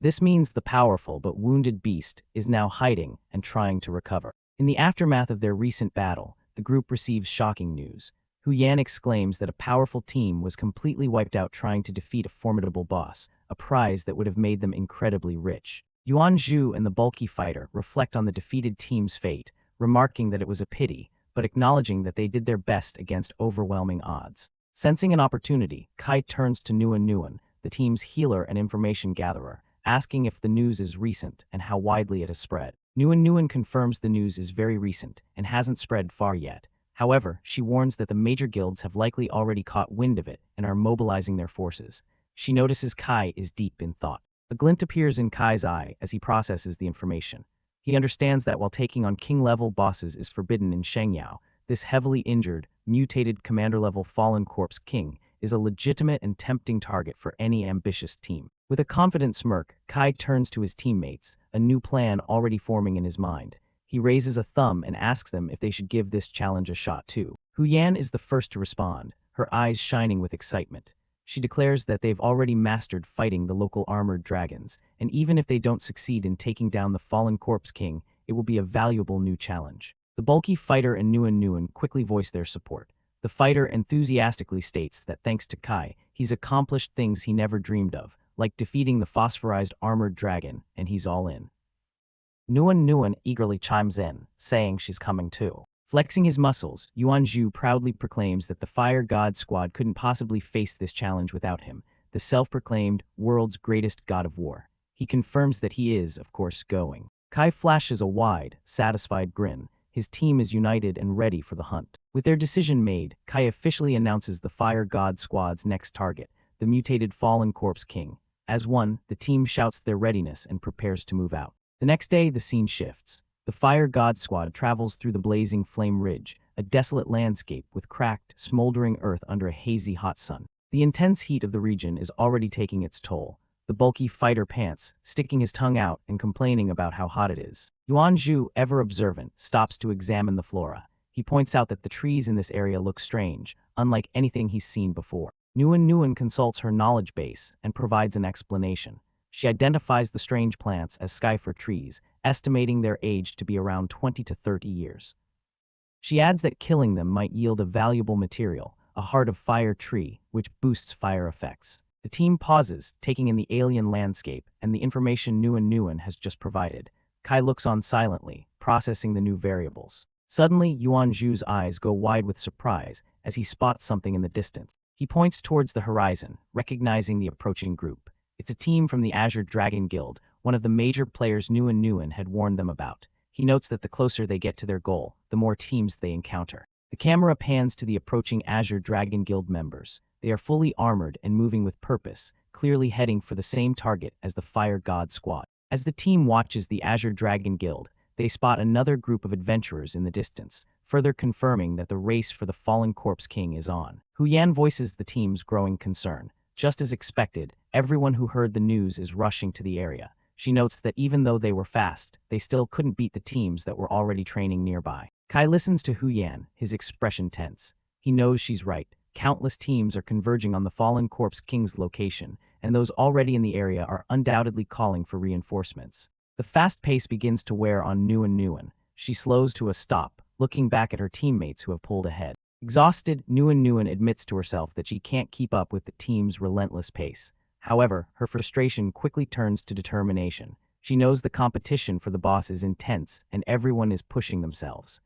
This means the powerful but wounded beast is now hiding and trying to recover. In the aftermath of their recent battle, the group receives shocking news. Hu Yan exclaims that a powerful team was completely wiped out trying to defeat a formidable boss, a prize that would have made them incredibly rich. Yuan Zhu and the bulky fighter reflect on the defeated team's fate, remarking that it was a pity, but acknowledging that they did their best against overwhelming odds. Sensing an opportunity, Kai turns to Nuan, the team's healer and information gatherer, asking if the news is recent and how widely it has spread. Nuan confirms the news is very recent and hasn't spread far yet. However, she warns that the major guilds have likely already caught wind of it and are mobilizing their forces. She notices Kai is deep in thought. A glint appears in Kai's eye as he processes the information. He understands that while taking on king-level bosses is forbidden in Shengyao, this heavily injured, mutated commander-level fallen corpse king is a legitimate and tempting target for any ambitious team. With a confident smirk, Kai turns to his teammates, a new plan already forming in his mind. He raises a thumb and asks them if they should give this challenge a shot too. Hu Yan is the first to respond, her eyes shining with excitement. She declares that they've already mastered fighting the local armored dragons, and even if they don't succeed in taking down the fallen corpse king, it will be a valuable new challenge. The bulky fighter and Nguyen quickly voice their support. The fighter enthusiastically states that thanks to Kai, he's accomplished things he never dreamed of, like defeating the phosphorized armored dragon, and he's all in. Nguyen eagerly chimes in, saying she's coming too. Flexing his muscles, Yuanzhu proudly proclaims that the Fire God Squad couldn't possibly face this challenge without him, the self-proclaimed world's greatest god of war. He confirms that he is, of course, going. Kai flashes a wide, satisfied grin. His team is united and ready for the hunt. With their decision made, Kai officially announces the Fire God Squad's next target, the mutated Fallen Corpse King. As one, the team shouts their readiness and prepares to move out. The next day, the scene shifts. The Fire God Squad travels through the blazing Flame Ridge, a desolate landscape with cracked, smoldering earth under a hazy hot sun. The intense heat of the region is already taking its toll. The bulky fighter pants, sticking his tongue out and complaining about how hot it is. Yuanzhu, ever observant, stops to examine the flora. He points out that the trees in this area look strange, unlike anything he's seen before. Nguyen consults her knowledge base and provides an explanation. She identifies the strange plants as skyfir trees, estimating their age to be around 20 to 30 years. She adds that killing them might yield a valuable material, a heart of fire tree, which boosts fire effects. The team pauses, taking in the alien landscape and the information Nguyen has just provided. Kai looks on silently, processing the new variables. Suddenly, Yuanzhu's eyes go wide with surprise as he spots something in the distance. He points towards the horizon, recognizing the approaching group. It's a team from the Azure Dragon Guild, one of the major players Nguyen had warned them about. He notes that the closer they get to their goal, the more teams they encounter. The camera pans to the approaching Azure Dragon Guild members. They are fully armored and moving with purpose, clearly heading for the same target as the Fire God Squad. As the team watches the Azure Dragon Guild, they spot another group of adventurers in the distance, further confirming that the race for the Fallen Corpse King is on. Hu Yan voices the team's growing concern. Just as expected, everyone who heard the news is rushing to the area. She notes that even though they were fast, they still couldn't beat the teams that were already training nearby. Kai listens to Hu Yan, his expression tense. He knows she's right. Countless teams are converging on the Fallen Corpse King's location, and those already in the area are undoubtedly calling for reinforcements. The fast pace begins to wear on Nguyen. She slows to a stop, looking back at her teammates who have pulled ahead. Exhausted, Nguyen admits to herself that she can't keep up with the team's relentless pace. However, her frustration quickly turns to determination. She knows the competition for the boss is intense, and everyone is pushing themselves.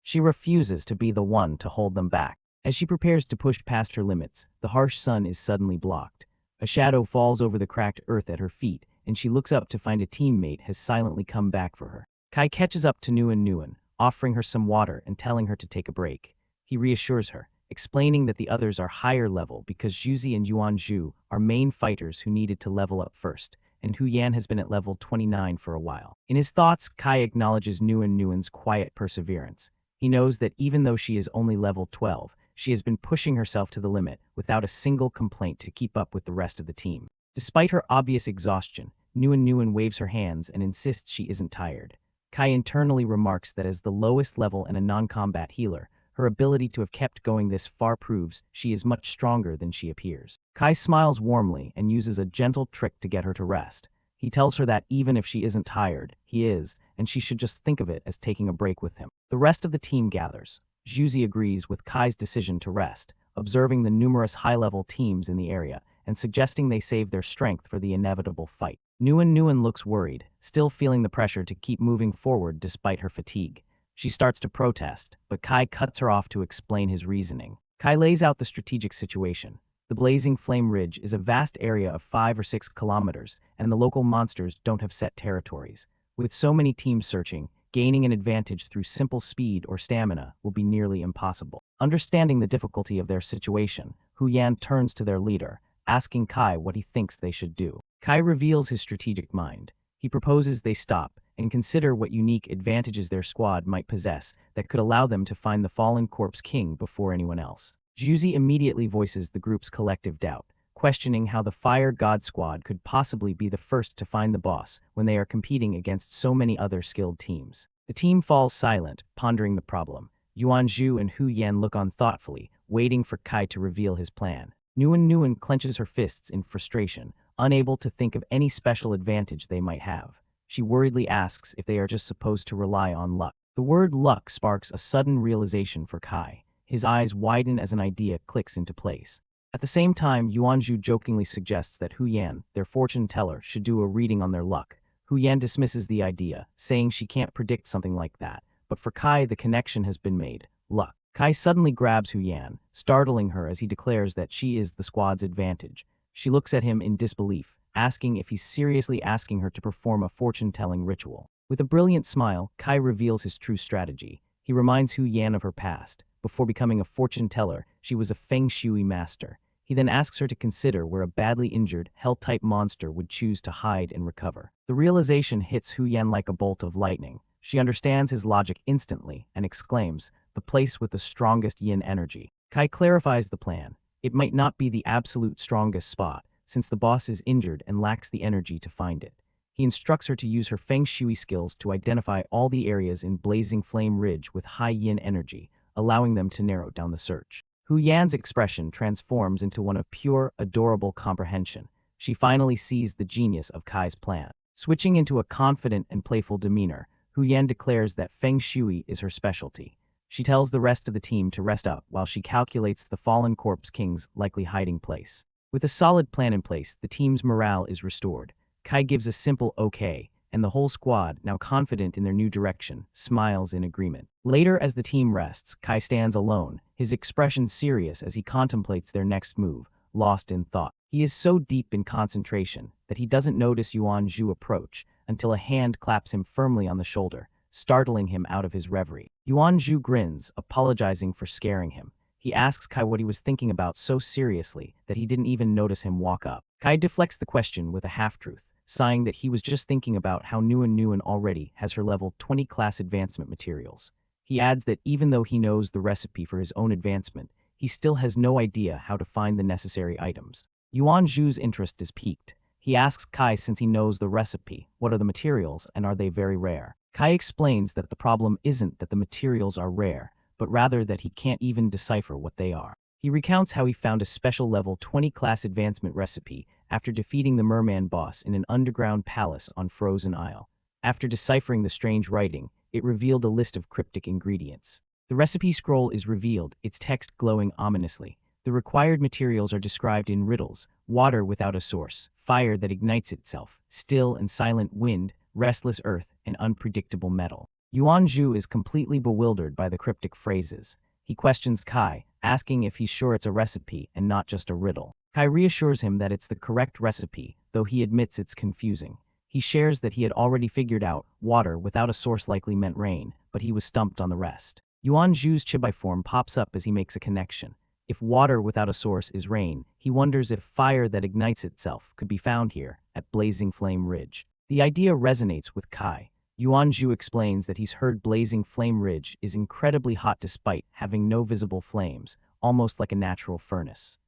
She refuses to be the one to hold them back. As she prepares to push past her limits, the harsh sun is suddenly blocked. A shadow falls over the cracked earth at her feet, and she looks up to find a teammate has silently come back for her. Kai catches up to Nguyen, offering her some water and telling her to take a break. He reassures her, explaining that the others are higher level because Juzi and Yuanzhu are main fighters who needed to level up first, and Hu Yan has been at level 29 for a while. In his thoughts, Kai acknowledges Nguyen's quiet perseverance. He knows that even though she is only level 12, she has been pushing herself to the limit without a single complaint to keep up with the rest of the team. Despite her obvious exhaustion, Nguyen waves her hands and insists she isn't tired. Kai internally remarks that as the lowest level and a non-combat healer, her ability to have kept going this far proves she is much stronger than she appears. Kai smiles warmly and uses a gentle trick to get her to rest. He tells her that even if she isn't tired, he is, and she should just think of it as taking a break with him. The rest of the team gathers. Juzi agrees with Kai's decision to rest, observing the numerous high-level teams in the area and suggesting they save their strength for the inevitable fight. Nguyen looks worried, still feeling the pressure to keep moving forward despite her fatigue. She starts to protest, but Kai cuts her off to explain his reasoning. Kai lays out the strategic situation. The blazing Flame Ridge is a vast area of 5 or 6 kilometers, and the local monsters don't have set territories. With so many teams searching, gaining an advantage through simple speed or stamina will be nearly impossible. Understanding the difficulty of their situation, Hu Yan turns to their leader, asking Kai what he thinks they should do. Kai reveals his strategic mind. He proposes they stop and consider what unique advantages their squad might possess that could allow them to find the fallen corpse king before anyone else. Juzi immediately voices the group's collective doubt, questioning how the Fire God Squad could possibly be the first to find the boss when they are competing against so many other skilled teams. The team falls silent, pondering the problem. Yuan Zhu and Hu Yan look on thoughtfully, waiting for Kai to reveal his plan. Nguyen clenches her fists in frustration, unable to think of any special advantage they might have. She worriedly asks if they are just supposed to rely on luck. The word luck sparks a sudden realization for Kai. His eyes widen as an idea clicks into place. At the same time, Yuanzhu jokingly suggests that Hu Yan, their fortune teller, should do a reading on their luck. Hu Yan dismisses the idea, saying she can't predict something like that, but for Kai the connection has been made. Luck. Kai suddenly grabs Hu Yan, startling her as he declares that she is the squad's advantage. She looks at him in disbelief, asking if he's seriously asking her to perform a fortune-telling ritual. With a brilliant smile, Kai reveals his true strategy. He reminds Hu Yan of her past. Before becoming a fortune teller, she was a feng shui master. He then asks her to consider where a badly injured, hell-type monster would choose to hide and recover. The realization hits Hu Yan like a bolt of lightning. She understands his logic instantly and exclaims, "The place with the strongest yin energy." Kai clarifies the plan. It might not be the absolute strongest spot, since the boss is injured and lacks the energy to find it. He instructs her to use her feng shui skills to identify all the areas in Blazing Flame Ridge with high yin energy, allowing them to narrow down the search. Hu Yan's expression transforms into one of pure, adorable comprehension. She finally sees the genius of Kai's plan. Switching into a confident and playful demeanor, Hu Yan declares that feng shui is her specialty. She tells the rest of the team to rest up while she calculates the fallen corpse king's likely hiding place. With a solid plan in place, the team's morale is restored. Kai gives a simple okay, and the whole squad, now confident in their new direction, smiles in agreement. Later, as the team rests, Kai stands alone, his expression serious as he contemplates their next move, lost in thought. He is so deep in concentration that he doesn't notice Yuan Zhu approach until a hand claps him firmly on the shoulder, startling him out of his reverie. Yuan Zhu grins, apologizing for scaring him. He asks Kai what he was thinking about so seriously that he didn't even notice him walk up. Kai deflects the question with a half-truth, sighing that he was just thinking about how Nguyen already has her level 20 class advancement materials. He adds that even though he knows the recipe for his own advancement, he still has no idea how to find the necessary items. Yuan Zhu's interest is piqued. He asks Kai, since he knows the recipe, what are the materials and are they very rare? Kai explains that the problem isn't that the materials are rare, but rather that he can't even decipher what they are. He recounts how he found a special level 20 class advancement recipe after defeating the merman boss in an underground palace on Frozen Isle. After deciphering the strange writing, it revealed a list of cryptic ingredients. The recipe scroll is revealed, its text glowing ominously. The required materials are described in riddles: water without a source, fire that ignites itself, still and silent wind, restless earth, and unpredictable metal. Yuan Zhu is completely bewildered by the cryptic phrases. He questions Kai, asking if he's sure it's a recipe and not just a riddle. Kai reassures him that it's the correct recipe, though he admits it's confusing. He shares that he had already figured out water without a source likely meant rain, but he was stumped on the rest. Yuan Zhu's chibi form pops up as he makes a connection. If water without a source is rain, he wonders if fire that ignites itself could be found here, at Blazing Flame Ridge. The idea resonates with Kai. Yuan Zhu explains that he's heard Blazing Flame Ridge is incredibly hot despite having no visible flames, almost like a natural furnace.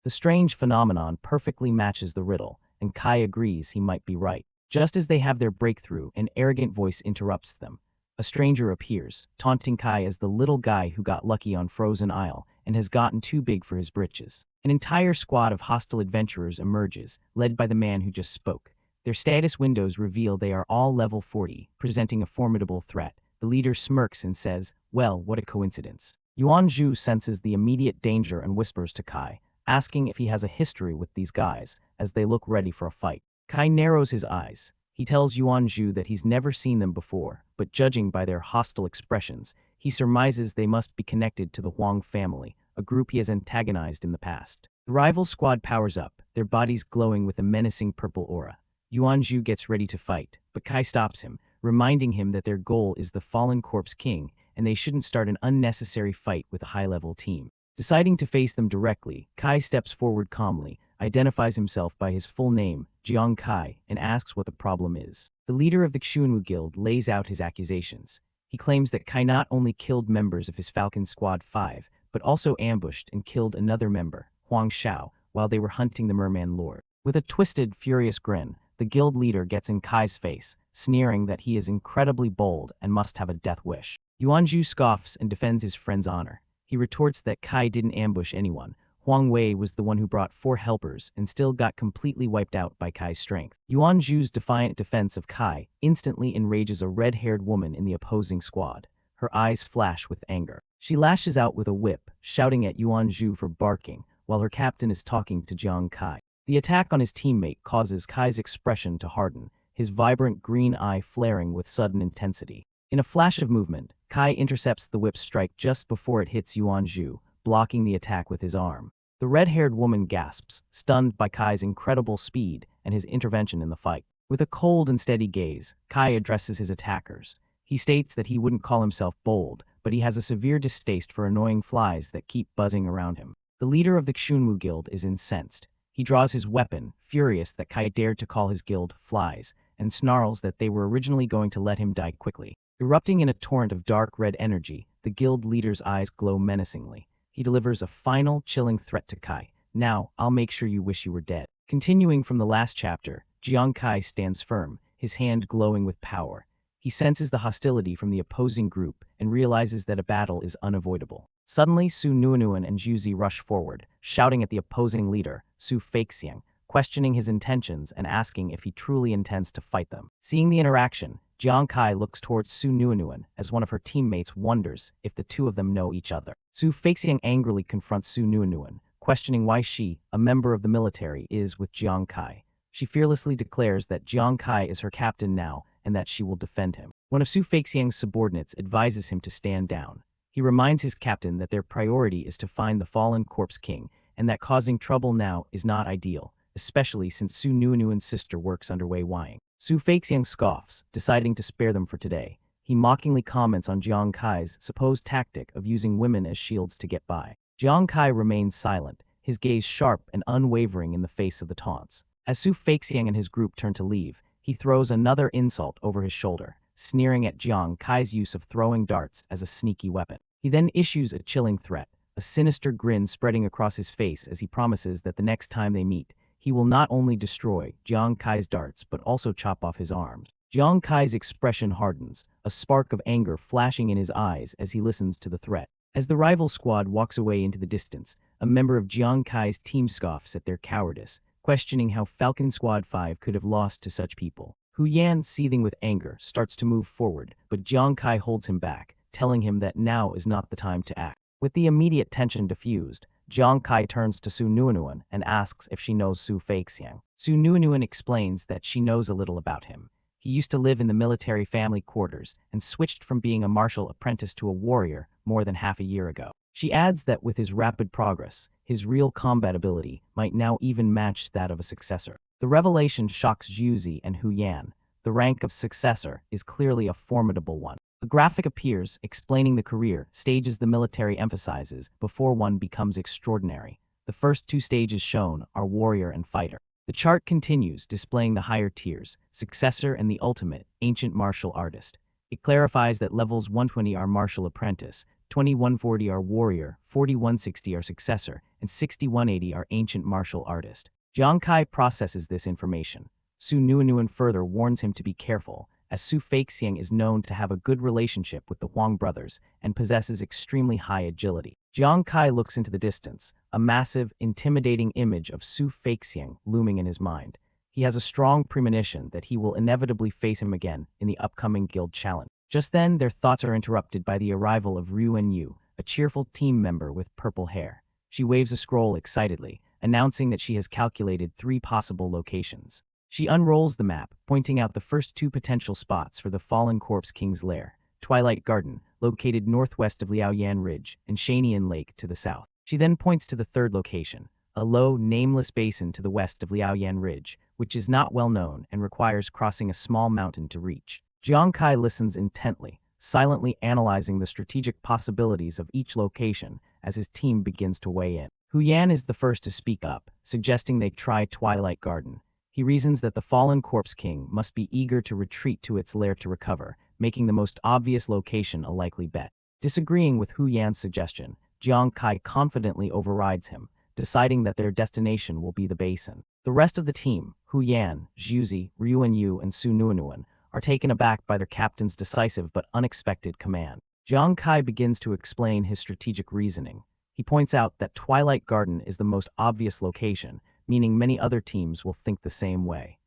The strange phenomenon perfectly matches the riddle, and Kai agrees he might be right. Just as they have their breakthrough, an arrogant voice interrupts them. A stranger appears, taunting Kai as the little guy who got lucky on Frozen Isle and has gotten too big for his britches. An entire squad of hostile adventurers emerges, led by the man who just spoke. Their status windows reveal they are all level 40, presenting a formidable threat. The leader smirks and says, "Well, what a coincidence." Yuan Zhu senses the immediate danger and whispers to Kai, asking if he has a history with these guys, as they look ready for a fight. Kai narrows his eyes. He tells Yuan Zhu that he's never seen them before, but judging by their hostile expressions, he surmises they must be connected to the Huang family, a group he has antagonized in the past. The rival squad powers up, their bodies glowing with a menacing purple aura. Yuan Zhu gets ready to fight, but Kai stops him, reminding him that their goal is the fallen corpse king, and they shouldn't start an unnecessary fight with a high-level team. Deciding to face them directly, Kai steps forward calmly, identifies himself by his full name, Jiang Kai and asks what the problem is. The leader of the Xunwu Guild lays out his accusations. He claims that Kai not only killed members of his Falcon Squad 5, but also ambushed and killed another member, Huang Xiao, while they were hunting the Merman Lord. With a twisted, furious grin, the guild leader gets in Kai's face, sneering that he is incredibly bold and must have a death wish. Yuanzhu scoffs and defends his friend's honor. He retorts that Kai didn't ambush anyone. Huang Wei was the one who brought 4 helpers and still got completely wiped out by Kai's strength. Yuanzhu's defiant defense of Kai instantly enrages a red-haired woman in the opposing squad. Her eyes flash with anger. She lashes out with a whip, shouting at Yuanzhu for barking, while her captain is talking to Jiang Kai. The attack on his teammate causes Kai's expression to harden, his vibrant green eye flaring with sudden intensity. In a flash of movement, Kai intercepts the whip strike just before it hits Yuanzhu, blocking the attack with his arm. The red-haired woman gasps, stunned by Kai's incredible speed and his intervention in the fight. With a cold and steady gaze, Kai addresses his attackers. He states that he wouldn't call himself bold, but he has a severe distaste for annoying flies that keep buzzing around him. The leader of the Xunwu Guild is incensed. He draws his weapon, furious that Kai dared to call his guild flies, and snarls that they were originally going to let him die quickly. Erupting in a torrent of dark red energy, the guild leader's eyes glow menacingly. He delivers a final, chilling threat to Kai. "Now, I'll make sure you wish you were dead." Continuing from the last chapter, Jiang Kai stands firm, his hand glowing with power. He senses the hostility from the opposing group and realizes that a battle is unavoidable. Suddenly, Su Nuanuan and Juzi rush forward, shouting at the opposing leader, Su Feixiang, questioning his intentions and asking if he truly intends to fight them. Seeing the interaction, Jiang Kai looks towards Su Nuanuan as one of her teammates wonders if the two of them know each other. Su Feixiang angrily confronts Su Nuanuan, questioning why she, a member of the military, is with Jiang Kai. She fearlessly declares that Jiang Kai is her captain now and that she will defend him. One of Su Feixiang's subordinates advises him to stand down. He reminds his captain that their priority is to find the fallen corpse king and that causing trouble now is not ideal, especially since Su Nuanuan's sister works under Wei Weiing. Su Feixiang scoffs, deciding to spare them for today. He mockingly comments on Jiang Kai's supposed tactic of using women as shields to get by. Jiang Kai remains silent, his gaze sharp and unwavering in the face of the taunts. As Su Feixiang and his group turn to leave, he throws another insult over his shoulder, sneering at Jiang Kai's use of throwing darts as a sneaky weapon. He then issues a chilling threat, a sinister grin spreading across his face as he promises that the next time they meet, he will not only destroy Jiang Kai's darts but also chop off his arms. Jiang Kai's expression hardens, a spark of anger flashing in his eyes as he listens to the threat. As the rival squad walks away into the distance, a member of Jiang Kai's team scoffs at their cowardice, questioning how Falcon Squad 5 could have lost to such people. Hu Yan, seething with anger, starts to move forward, but Jiang Kai holds him back, telling him that now is not the time to act. With the immediate tension diffused, Jiang Kai turns to Su Nuanuan and asks if she knows Su Feixiang. Su Nuanuan explains that she knows a little about him. He used to live in the military family quarters and switched from being a martial apprentice to a warrior more than half a year ago. She adds that with his rapid progress, his real combat ability might now even match that of a successor. The revelation shocks Juzi and Hu Yan. The rank of successor is clearly a formidable one. A graphic appears explaining the career stages the military emphasizes before one becomes extraordinary. The first 2 stages shown are warrior and fighter. The chart continues displaying the higher tiers, successor and the ultimate, ancient martial artist. It clarifies that levels 120 are martial apprentice, 2140 are warrior, 4160 are successor, and 6180 are ancient martial artist. Jiang Kai processes this information. Su Nuanuan further warns him to be careful, as Su Feixiang is known to have a good relationship with the Huang brothers and possesses extremely high agility. Jiang Kai looks into the distance, a massive, intimidating image of Su Feixiang looming in his mind. He has a strong premonition that he will inevitably face him again in the upcoming guild challenge. Just then, their thoughts are interrupted by the arrival of Ryu and Yu, a cheerful team member with purple hair. She waves a scroll excitedly, announcing that she has calculated 3 possible locations. She unrolls the map, pointing out the first 2 potential spots for the Fallen Corpse King's lair: Twilight Garden, located northwest of Liaoyan Ridge, and Shanian Lake to the south. She then points to the 3rd location, a low, nameless basin to the west of Liaoyan Ridge, which is not well known and requires crossing a small mountain to reach. Jiang Kai listens intently, silently analyzing the strategic possibilities of each location as his team begins to weigh in. Hu Yan is the first to speak up, suggesting they try Twilight Garden. He reasons that the fallen corpse king must be eager to retreat to its lair to recover, making the most obvious location a likely bet. Disagreeing with Hu Yan's suggestion, Jiang Kai confidently overrides him, deciding that their destination will be the basin. The rest of the team, Hu Yan, Zhuzi, Ryuanyu, and Su Nuanuan, are taken aback by their captain's decisive but unexpected command. Jiang Kai begins to explain his strategic reasoning. He points out that Twilight Garden is the most obvious location, meaning many other teams will think the same way.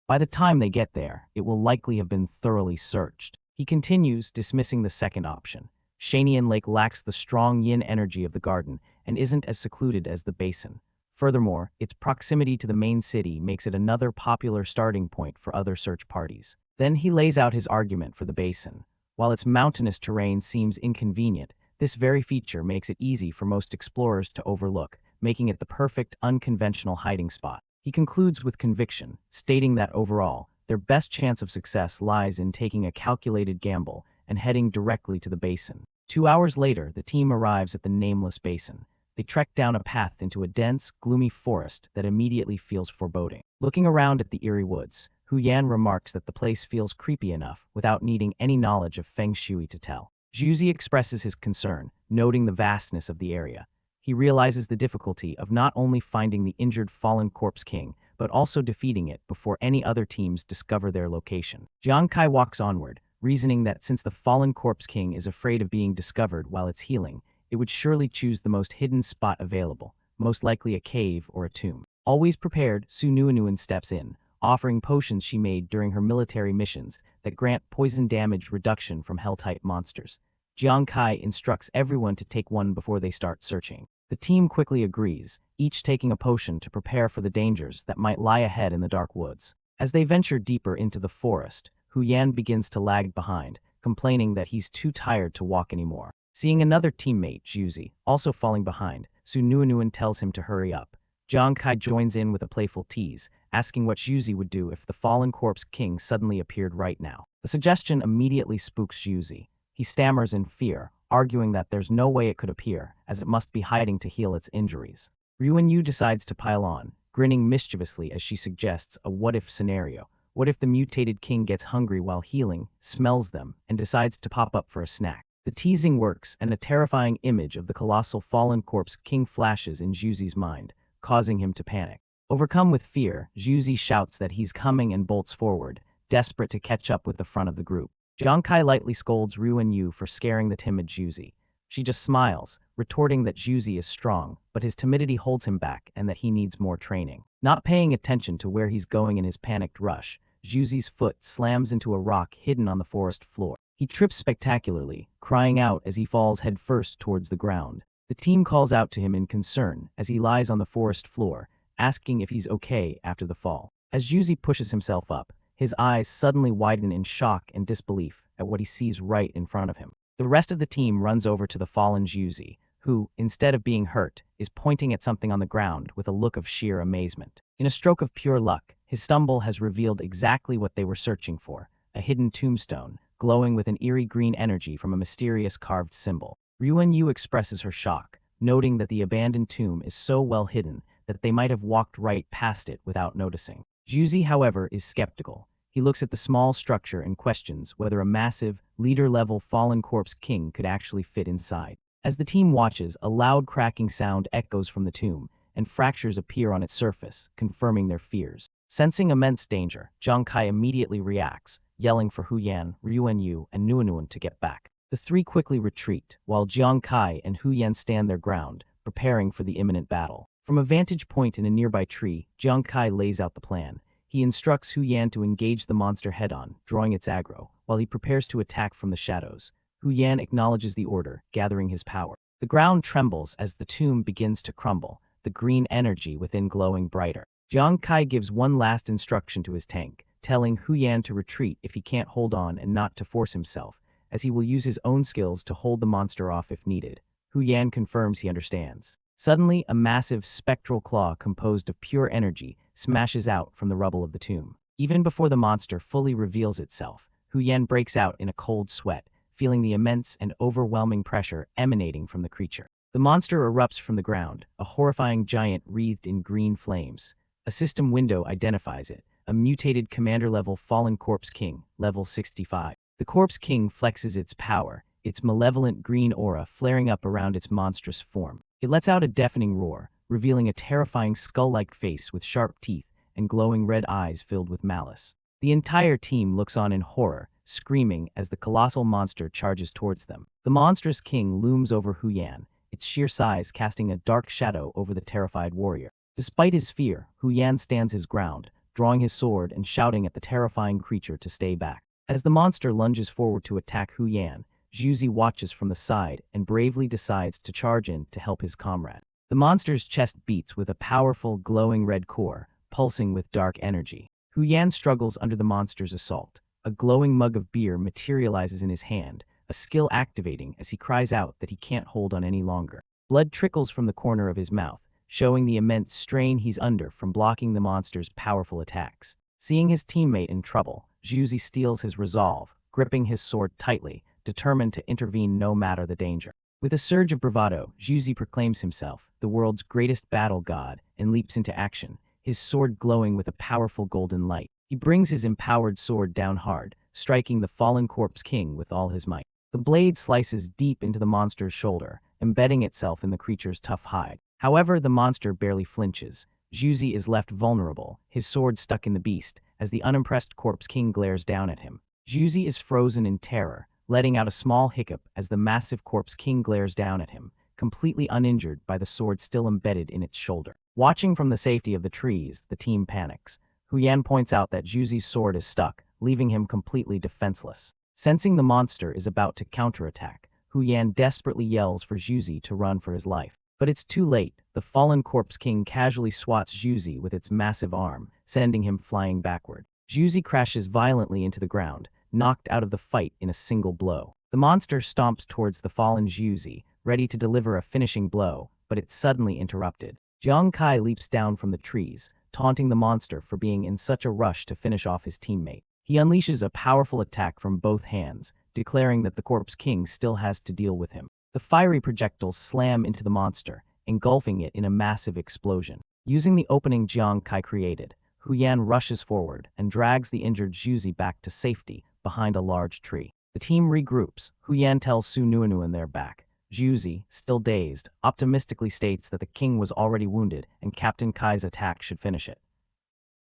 By the time they get there, it will likely have been thoroughly searched. He continues, dismissing the second option. Shanian Lake lacks the strong yin energy of the garden and isn't as secluded as the basin. Furthermore, its proximity to the main city makes it another popular starting point for other search parties. Then he lays out his argument for the basin. While its mountainous terrain seems inconvenient, this very feature makes it easy for most explorers to overlook, making it the perfect, unconventional hiding spot. He concludes with conviction, stating that overall, their best chance of success lies in taking a calculated gamble and heading directly to the basin. 2 hours later, the team arrives at the nameless basin. They trek down a path into a dense, gloomy forest that immediately feels foreboding. Looking around at the eerie woods, Hu Yan remarks that the place feels creepy enough without needing any knowledge of Feng Shui to tell. Zhuzi expresses his concern, noting the vastness of the area. He realizes the difficulty of not only finding the injured fallen corpse king, but also defeating it before any other teams discover their location. Jiang Kai walks onward, reasoning that since the fallen corpse king is afraid of being discovered while it's healing, it would surely choose the most hidden spot available, most likely a cave or a tomb. Always prepared, Su Nuanuan steps in, offering potions she made during her military missions that grant poison damage reduction from hell-type monsters. Jiang Kai instructs everyone to take one before they start searching. The team quickly agrees, each taking a potion to prepare for the dangers that might lie ahead in the dark woods. As they venture deeper into the forest, Hu Yan begins to lag behind, complaining that he's too tired to walk anymore. Seeing another teammate, Zhuzi, also falling behind, Su Nuanuan tells him to hurry up. Jiang Kai joins in with a playful tease, asking what Zhuzi would do if the fallen corpse king suddenly appeared right now. The suggestion immediately spooks Zhuzi. He stammers in fear, arguing that there's no way it could appear, as it must be hiding to heal its injuries. Ryuanyu decides to pile on, grinning mischievously as she suggests a what-if scenario. What if the mutated king gets hungry while healing, smells them, and decides to pop up for a snack? The teasing works, and a terrifying image of the colossal fallen corpse king flashes in Zhuzi's mind, causing him to panic. Overcome with fear, Zhuzi shouts that he's coming and bolts forward, desperate to catch up with the front of the group. Jiang Kai lightly scolds Ryuanyu for scaring the timid Zhuzi. She just smiles, retorting that Zhuzi is strong, but his timidity holds him back and that he needs more training. Not paying attention to where he's going in his panicked rush, Zhuzi's foot slams into a rock hidden on the forest floor. He trips spectacularly, crying out as he falls headfirst towards the ground. The team calls out to him in concern as he lies on the forest floor, asking if he's okay after the fall. As Zhuzi pushes himself up, his eyes suddenly widen in shock and disbelief at what he sees right in front of him. The rest of the team runs over to the fallen Zhuzi, who, instead of being hurt, is pointing at something on the ground with a look of sheer amazement. In a stroke of pure luck, his stumble has revealed exactly what they were searching for, a hidden tombstone, glowing with an eerie green energy from a mysterious carved symbol. Ryuanyu expresses her shock, noting that the abandoned tomb is so well hidden that they might have walked right past it without noticing. Zhuzi, however, is skeptical. He looks at the small structure and questions whether a massive, leader-level fallen corpse king could actually fit inside. As the team watches, a loud cracking sound echoes from the tomb, and fractures appear on its surface, confirming their fears. Sensing immense danger, Jiang Kai immediately reacts, yelling for Hu Yan, Ryuanyu, and Nuanuan to get back. The three quickly retreat, while Jiang Kai and Hu Yan stand their ground, preparing for the imminent battle. From a vantage point in a nearby tree, Jiang Kai lays out the plan. He instructs Hu Yan to engage the monster head-on, drawing its aggro, while he prepares to attack from the shadows. Hu Yan acknowledges the order, gathering his power. The ground trembles as the tomb begins to crumble, the green energy within glowing brighter. Jiang Kai gives one last instruction to his tank, telling Hu Yan to retreat if he can't hold on and not to force himself, as he will use his own skills to hold the monster off if needed. Hu Yan confirms he understands. Suddenly, a massive spectral claw composed of pure energy smashes out from the rubble of the tomb. Even before the monster fully reveals itself, Hu Yan breaks out in a cold sweat, feeling the immense and overwhelming pressure emanating from the creature. The monster erupts from the ground, a horrifying giant wreathed in green flames. A system window identifies it, a mutated commander-level Fallen Corpse King, level 65. The Corpse King flexes its power, its malevolent green aura flaring up around its monstrous form. It lets out a deafening roar, revealing a terrifying skull-like face with sharp teeth and glowing red eyes filled with malice. The entire team looks on in horror, screaming as the colossal monster charges towards them. The monstrous king looms over Huyan, its sheer size casting a dark shadow over the terrified warrior. Despite his fear, Huyan stands his ground, drawing his sword and shouting at the terrifying creature to stay back. As the monster lunges forward to attack Huyan, Zhuzi watches from the side and bravely decides to charge in to help his comrade. The monster's chest beats with a powerful, glowing red core, pulsing with dark energy. Huyan struggles under the monster's assault. A glowing mug of beer materializes in his hand, a skill activating as he cries out that he can't hold on any longer. Blood trickles from the corner of his mouth, showing the immense strain he's under from blocking the monster's powerful attacks. Seeing his teammate in trouble, Zhuzi steals his resolve, gripping his sword tightly, determined to intervene no matter the danger. With a surge of bravado, Zhuzi proclaims himself the world's greatest battle god and leaps into action, his sword glowing with a powerful golden light. He brings his empowered sword down hard, striking the fallen corpse king with all his might. The blade slices deep into the monster's shoulder, embedding itself in the creature's tough hide. However, the monster barely flinches. Zhuzi is left vulnerable, his sword stuck in the beast, as the unimpressed corpse king glares down at him. Zhuzi is frozen in terror, letting out a small hiccup as the massive corpse king glares down at him, completely uninjured by the sword still embedded in its shoulder. Watching from the safety of the trees, the team panics. Huyan points out that Zhuzi's sword is stuck, leaving him completely defenseless. Sensing the monster is about to counterattack, Huyan desperately yells for Zhuzi to run for his life. But it's too late. The fallen corpse king casually swats Zhuzi with its massive arm, sending him flying backward. Zhuzi crashes violently into the ground, knocked out of the fight in a single blow. The monster stomps towards the fallen Zhuzi, ready to deliver a finishing blow, but it's suddenly interrupted. Jiang Kai leaps down from the trees, taunting the monster for being in such a rush to finish off his teammate. He unleashes a powerful attack from both hands, declaring that the corpse king still has to deal with him. The fiery projectiles slam into the monster, engulfing it in a massive explosion. Using the opening Jiang Kai created, Huyan rushes forward and drags the injured Zhuzi back to safety behind a large tree. The team regroups. Huyan tells Su Nuanuan they're back. Zhuzi, still dazed, optimistically states that the king was already wounded and Captain Kai's attack should finish it.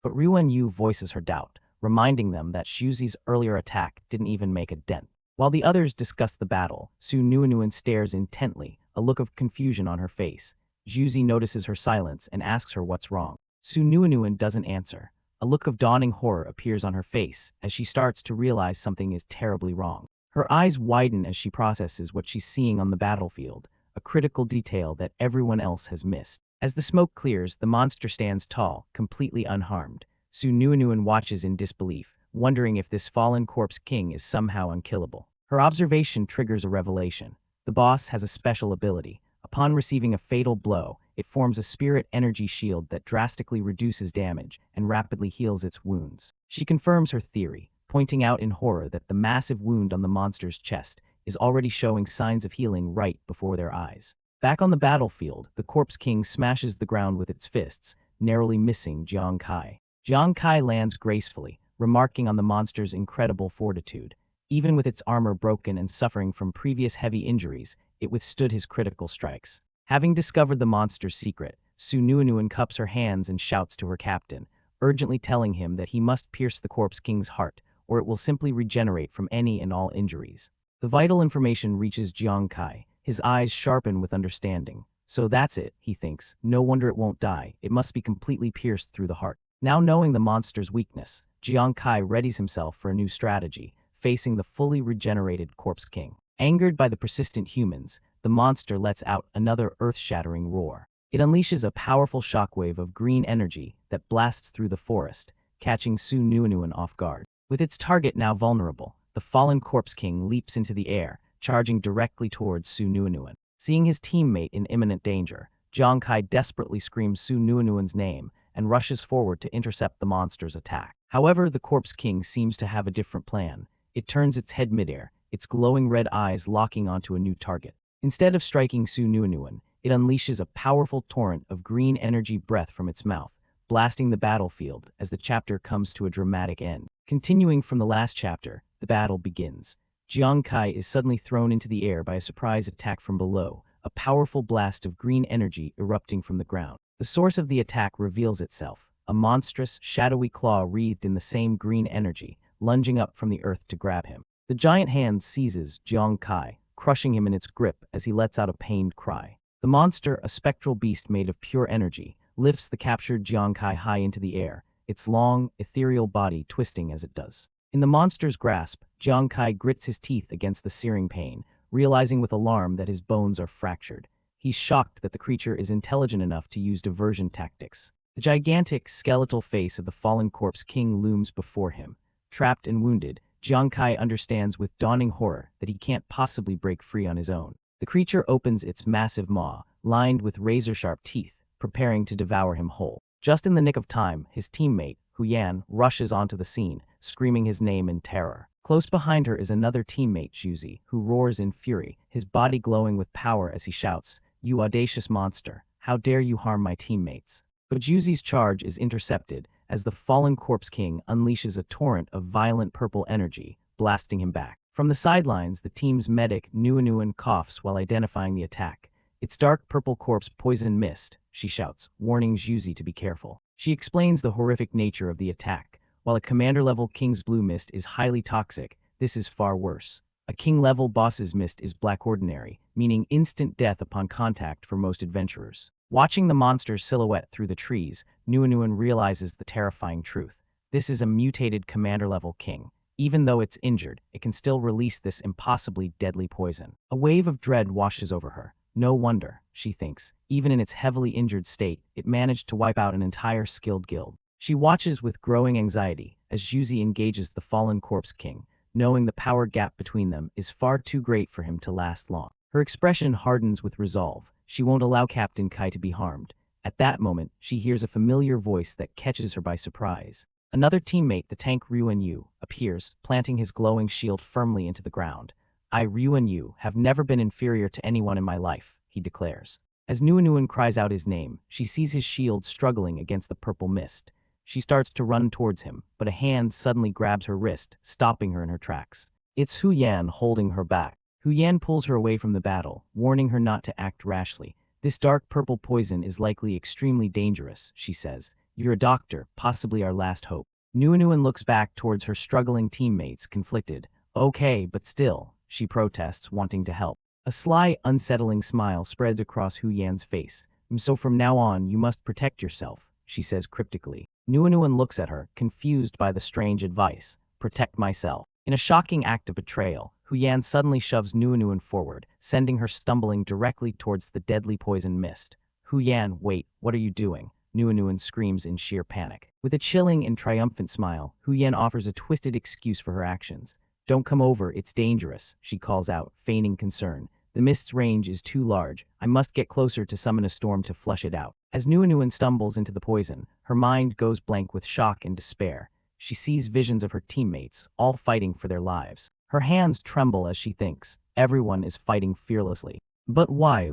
But Ruan Yu voices her doubt, reminding them that Zhuzi's earlier attack didn't even make a dent. While the others discuss the battle, Su Nuanuan stares intently, a look of confusion on her face. Zhuzi notices her silence and asks her what's wrong. Su Nuanuan doesn't answer. A look of dawning horror appears on her face as she starts to realize something is terribly wrong. Her eyes widen as she processes what she's seeing on the battlefield, a critical detail that everyone else has missed. As the smoke clears, the monster stands tall, completely unharmed. Su Nuanuan watches in disbelief, wondering if this fallen corpse king is somehow unkillable. Her observation triggers a revelation. The boss has a special ability. Upon receiving a fatal blow, it forms a spirit energy shield that drastically reduces damage and rapidly heals its wounds. She confirms her theory, pointing out in horror that the massive wound on the monster's chest is already showing signs of healing right before their eyes. Back on the battlefield, the corpse king smashes the ground with its fists, narrowly missing Jiang Kai. Jiang Kai lands gracefully, remarking on the monster's incredible fortitude. Even with its armor broken and suffering from previous heavy injuries, it withstood his critical strikes. Having discovered the monster's secret, Su Nuanuan cups her hands and shouts to her captain, urgently telling him that he must pierce the corpse king's heart, or it will simply regenerate from any and all injuries. The vital information reaches Jiang Kai, his eyes sharpen with understanding. So that's it, he thinks. No wonder it won't die. It must be completely pierced through the heart. Now knowing the monster's weakness, Jiang Kai readies himself for a new strategy, facing the fully regenerated corpse king. Angered by the persistent humans, the monster lets out another earth-shattering roar. It unleashes a powerful shockwave of green energy that blasts through the forest, catching Su Nuanuan off guard. With its target now vulnerable, the fallen corpse king leaps into the air, charging directly towards Su Nuanuan. Seeing his teammate in imminent danger, Jiang Kai desperately screams Su Nuanuan's name and rushes forward to intercept the monster's attack. However, the corpse king seems to have a different plan. It turns its head midair, its glowing red eyes locking onto a new target. Instead of striking Su Nuanuan, it unleashes a powerful torrent of green energy breath from its mouth, blasting the battlefield as the chapter comes to a dramatic end. Continuing from the last chapter, the battle begins. Jiang Kai is suddenly thrown into the air by a surprise attack from below, a powerful blast of green energy erupting from the ground. The source of the attack reveals itself, a monstrous, shadowy claw wreathed in the same green energy, lunging up from the earth to grab him. The giant hand seizes Jiang Kai, crushing him in its grip as he lets out a pained cry. The monster, a spectral beast made of pure energy, lifts the captured Jiang Kai high into the air, its long, ethereal body twisting as it does. In the monster's grasp, Jiang Kai grits his teeth against the searing pain, realizing with alarm that his bones are fractured. He's shocked that the creature is intelligent enough to use diversion tactics. The gigantic, skeletal face of the fallen corpse king looms before him. Trapped and wounded, Jiang Kai understands with dawning horror that he can't possibly break free on his own. The creature opens its massive maw, lined with razor-sharp teeth, preparing to devour him whole. Just in the nick of time, his teammate, Huyan, rushes onto the scene, screaming his name in terror. Close behind her is another teammate, Juzi, who roars in fury, his body glowing with power as he shouts, "You audacious monster, how dare you harm my teammates?" But Juzi's charge is intercepted as the fallen corpse king unleashes a torrent of violent purple energy, blasting him back. From the sidelines, the team's medic, Nuan, coughs while identifying the attack. "It's dark purple corpse poison mist," she shouts, warning Juzi to be careful. She explains the horrific nature of the attack. While a commander-level king's blue mist is highly toxic, this is far worse. A king-level boss's mist is black ordinary, meaning instant death upon contact for most adventurers. Watching the monster's silhouette through the trees, Nuan realizes the terrifying truth. This is a mutated commander-level king. Even though it's injured, it can still release this impossibly deadly poison. A wave of dread washes over her. No wonder, she thinks, even in its heavily injured state, it managed to wipe out an entire skilled guild. She watches with growing anxiety as Juzi engages the fallen corpse king, knowing the power gap between them is far too great for him to last long. Her expression hardens with resolve. She won't allow Captain Kai to be harmed. At that moment, she hears a familiar voice that catches her by surprise. Another teammate, the tank Ryuan Yu, appears, planting his glowing shield firmly into the ground. "I, Ryuan Yu, have never been inferior to anyone in my life," he declares. As Nuan cries out his name, she sees his shield struggling against the purple mist. She starts to run towards him, but a hand suddenly grabs her wrist, stopping her in her tracks. It's Huyan holding her back. Huyan pulls her away from the battle, warning her not to act rashly. "This dark purple poison is likely extremely dangerous," she says. "You're a doctor, possibly our last hope." Nuan looks back towards her struggling teammates, conflicted. "Okay, but still," she protests, wanting to help. A sly, unsettling smile spreads across Huyan's face. "So from now on, you must protect yourself," she says cryptically. Nuan looks at her, confused by the strange advice. "Protect myself." In a shocking act of betrayal, Huyan suddenly shoves Nuan forward, sending her stumbling directly towards the deadly poison mist. "Huyan, wait, what are you doing?" Nuan screams in sheer panic. With a chilling and triumphant smile, Huyan offers a twisted excuse for her actions. "Don't come over, it's dangerous," she calls out, feigning concern. "The mist's range is too large. I must get closer to summon a storm to flush it out." As Nuan stumbles into the poison, her mind goes blank with shock and despair. She sees visions of her teammates, all fighting for their lives. Her hands tremble as she thinks, everyone is fighting fearlessly. But why?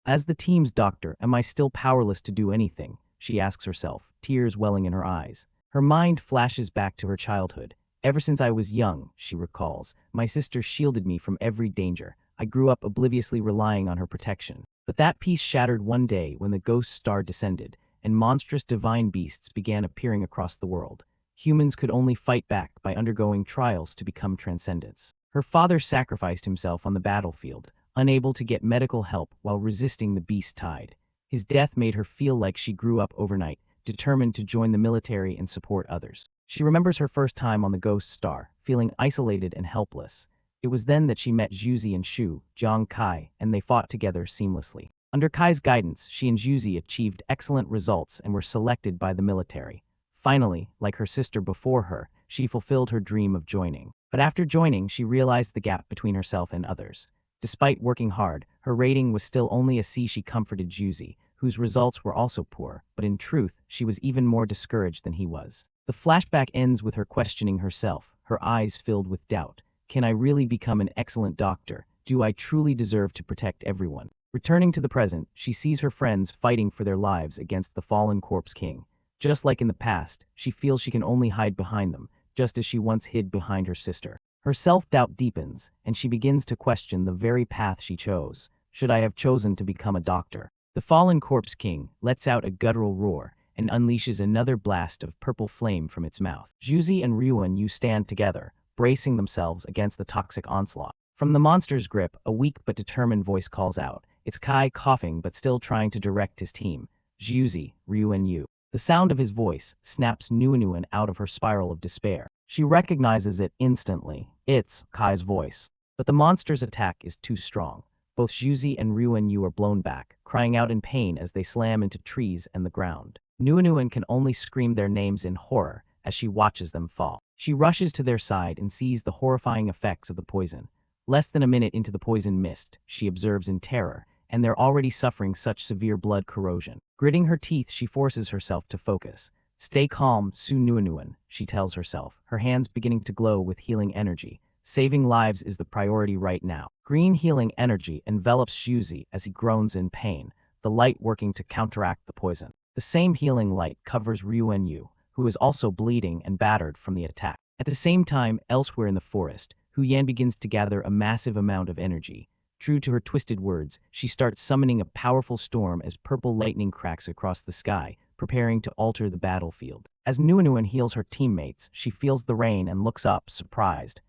As the team's doctor, am I still powerless to do anything? She asks herself, tears welling in her eyes. Her mind flashes back to her childhood. "Ever since I was young," she recalls, "my sister shielded me from every danger. I grew up obliviously relying on her protection. But that peace shattered one day when the ghost star descended, and monstrous divine beasts began appearing across the world. Humans could only fight back by undergoing trials to become transcendents. Her father sacrificed himself on the battlefield, unable to get medical help while resisting the beast tide. His death made her feel like she grew up overnight, determined to join the military and support others. She remembers her first time on the Ghost Star, feeling isolated and helpless. It was then that she met Juzi and Shu, Jiang Kai, and they fought together seamlessly. Under Kai's guidance, she and Juzi achieved excellent results and were selected by the military. Finally, like her sister before her, she fulfilled her dream of joining. But after joining, she realized the gap between herself and others. Despite working hard, her rating was still only a C. She comforted Juzi, whose results were also poor, but in truth, she was even more discouraged than he was. The flashback ends with her questioning herself, her eyes filled with doubt. Can I really become an excellent doctor? Do I truly deserve to protect everyone? Returning to the present, she sees her friends fighting for their lives against the fallen corpse king. Just like in the past, she feels she can only hide behind them, just as she once hid behind her sister. Her self-doubt deepens, and she begins to question the very path she chose. Should I have chosen to become a doctor? The fallen corpse king lets out a guttural roar and unleashes another blast of purple flame from its mouth. Juzi and Ryuan stand together, bracing themselves against the toxic onslaught. From the monster's grip, a weak but determined voice calls out. It's Kai, coughing but still trying to direct his team. Juzi, Ryuan. The sound of his voice snaps Nuan out of her spiral of despair. She recognizes it instantly. It's Kai's voice. But the monster's attack is too strong. Both Juzi and Ryuan are blown back, crying out in pain as they slam into trees and the ground. Nuan can only scream their names in horror as she watches them fall. She rushes to their side and sees the horrifying effects of the poison. Less than a minute into the poison mist, she observes in terror, and they're already suffering such severe blood corrosion. Gritting her teeth, she forces herself to focus. Stay calm, Su Nuan, she tells herself, her hands beginning to glow with healing energy. Saving lives is the priority right now. Green healing energy envelops Juzi as he groans in pain, the light working to counteract the poison. The same healing light covers Ryuan, who is also bleeding and battered from the attack. At the same time, elsewhere in the forest, Huyan begins to gather a massive amount of energy. True to her twisted words, she starts summoning a powerful storm as purple lightning cracks across the sky, preparing to alter the battlefield. As Nuan heals her teammates, she feels the rain and looks up, surprised.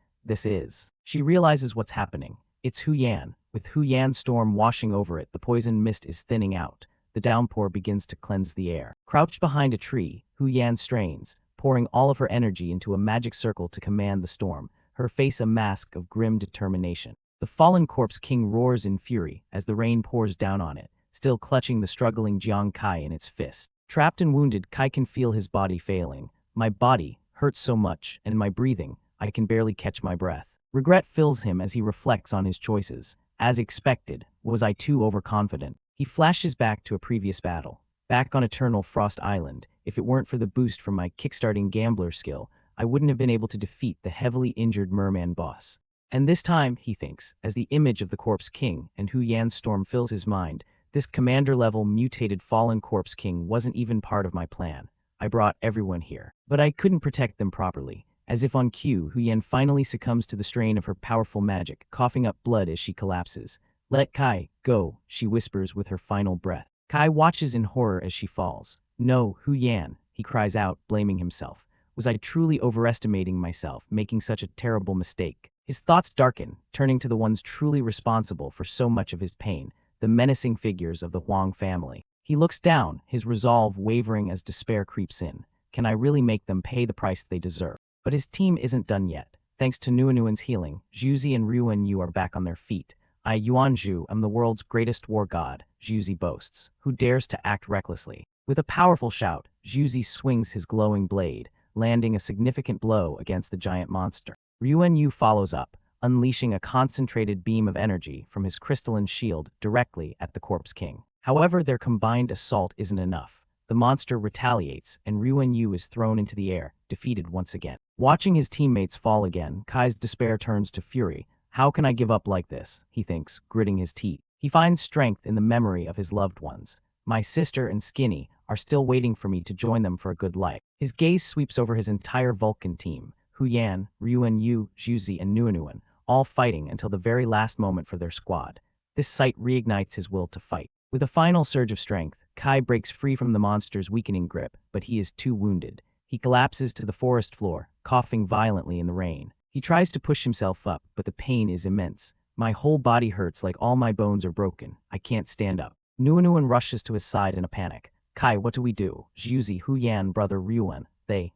She realizes what's happening. It's Huyan. With Huyan's storm washing over it, the poison mist is thinning out. The downpour begins to cleanse the air. Crouched behind a tree, Huyan strains, pouring all of her energy into a magic circle to command the storm, her face a mask of grim determination. The fallen corpse king roars in fury as the rain pours down on it, still clutching the struggling Jiang Kai in its fist. Trapped and wounded, Kai can feel his body failing. My body hurts so much, and my breathing, I can barely catch my breath. Regret fills him as he reflects on his choices. As expected, was I too overconfident? He flashes back to a previous battle. Back on Eternal Frost Island, if it weren't for the boost from my kickstarting gambler skill, I wouldn't have been able to defeat the heavily injured merman boss. And this time, he thinks, as the image of the corpse king and Huyan's storm fills his mind, this commander-level mutated fallen corpse king wasn't even part of my plan. I brought everyone here, but I couldn't protect them properly. As if on cue, Huyan finally succumbs to the strain of her powerful magic, coughing up blood as she collapses. Let Kai go, she whispers with her final breath. Kai watches in horror as she falls. No, Huyan, he cries out, blaming himself. Was I truly overestimating myself, making such a terrible mistake? His thoughts darken, turning to the ones truly responsible for so much of his pain, the menacing figures of the Huang family. He looks down, his resolve wavering as despair creeps in. Can I really make them pay the price they deserve? But his team isn't done yet. Thanks to Nuan's healing, Juzi and Ryuan are back on their feet. I, Yuanzhu, am the world's greatest war god, Juzi boasts, who dares to act recklessly. With a powerful shout, Juzi swings his glowing blade, landing a significant blow against the giant monster. Ryuan follows up, unleashing a concentrated beam of energy from his crystalline shield directly at the corpse king. However, their combined assault isn't enough. The monster retaliates, and Ryuan is thrown into the air, defeated once again. Watching his teammates fall again, Kai's despair turns to fury. How can I give up like this? He thinks, gritting his teeth. He finds strength in the memory of his loved ones. My sister and Skinny are still waiting for me to join them for a good life. His gaze sweeps over his entire Vulcan team. Huyan, Ryuan, Juzi, and Nuan, all fighting until the very last moment for their squad. This sight reignites his will to fight. With a final surge of strength, Kai breaks free from the monster's weakening grip, but he is too wounded. He collapses to the forest floor, coughing violently in the rain. He tries to push himself up, but the pain is immense. My whole body hurts like all my bones are broken. I can't stand up. Nuan rushes to his side in a panic. Kai, what do we do? Juzi, Huyan, brother Ryuan. They.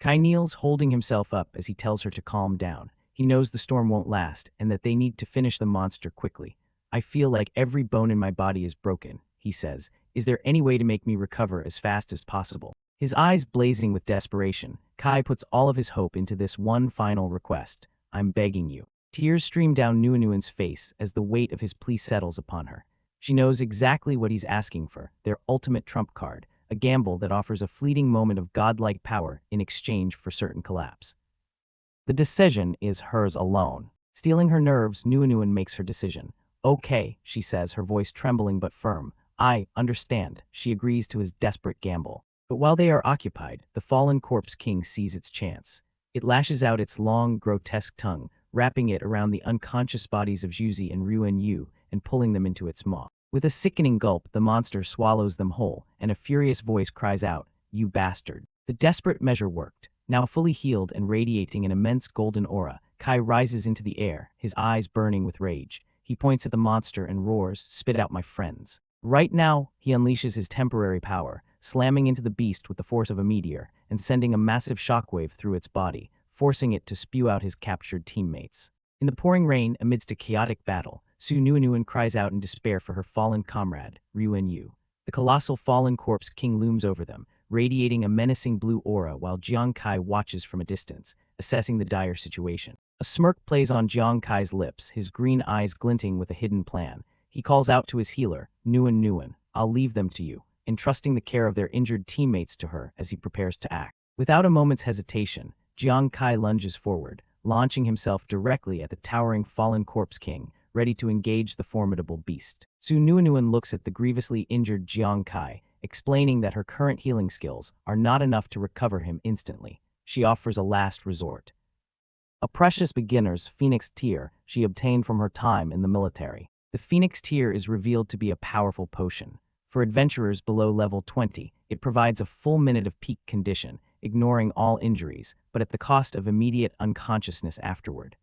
Kai kneels, holding himself up as he tells her to calm down. He knows the storm won't last, and that they need to finish the monster quickly. I feel like every bone in my body is broken, he says. Is there any way to make me recover as fast as possible? His eyes blazing with desperation, Kai puts all of his hope into this one final request. I'm begging you. Tears stream down Nuan's face as the weight of his plea settles upon her. She knows exactly what he's asking for, their ultimate trump card, a gamble that offers a fleeting moment of godlike power in exchange for certain collapse. The decision is hers alone. Stealing her nerves, Nuan makes her decision. Okay, she says, her voice trembling but firm. I understand. She agrees to his desperate gamble. But while they are occupied, the fallen corpse king sees its chance. It lashes out its long, grotesque tongue, wrapping it around the unconscious bodies of Juzi and Ryu and Yu and pulling them into its maw. With a sickening gulp, the monster swallows them whole, and a furious voice cries out, "You bastard." The desperate measure worked. Now fully healed and radiating an immense golden aura, Kai rises into the air, his eyes burning with rage. He points at the monster and roars, "Spit out my friends." Right now, he unleashes his temporary power, slamming into the beast with the force of a meteor and sending a massive shockwave through its body, forcing it to spew out his captured teammates. In the pouring rain, amidst a chaotic battle, Su Nuinuan cries out in despair for her fallen comrade, Ryu and Yu. The colossal fallen corpse king looms over them, radiating a menacing blue aura while Jiang Kai watches from a distance, assessing the dire situation. A smirk plays on Jiang Kai's lips, his green eyes glinting with a hidden plan. He calls out to his healer, Nuan, "I'll leave them to you," entrusting the care of their injured teammates to her as he prepares to act. Without a moment's hesitation, Jiang Kai lunges forward, launching himself directly at the towering fallen corpse king, ready to engage the formidable beast. Su Nuan looks at the grievously injured Jiang Kai, explaining that her current healing skills are not enough to recover him instantly. She offers a last resort. A precious beginner's Phoenix Tear she obtained from her time in the military. The Phoenix Tear is revealed to be a powerful potion. For adventurers below level 20, it provides a full minute of peak condition, ignoring all injuries, but at the cost of immediate unconsciousness afterward.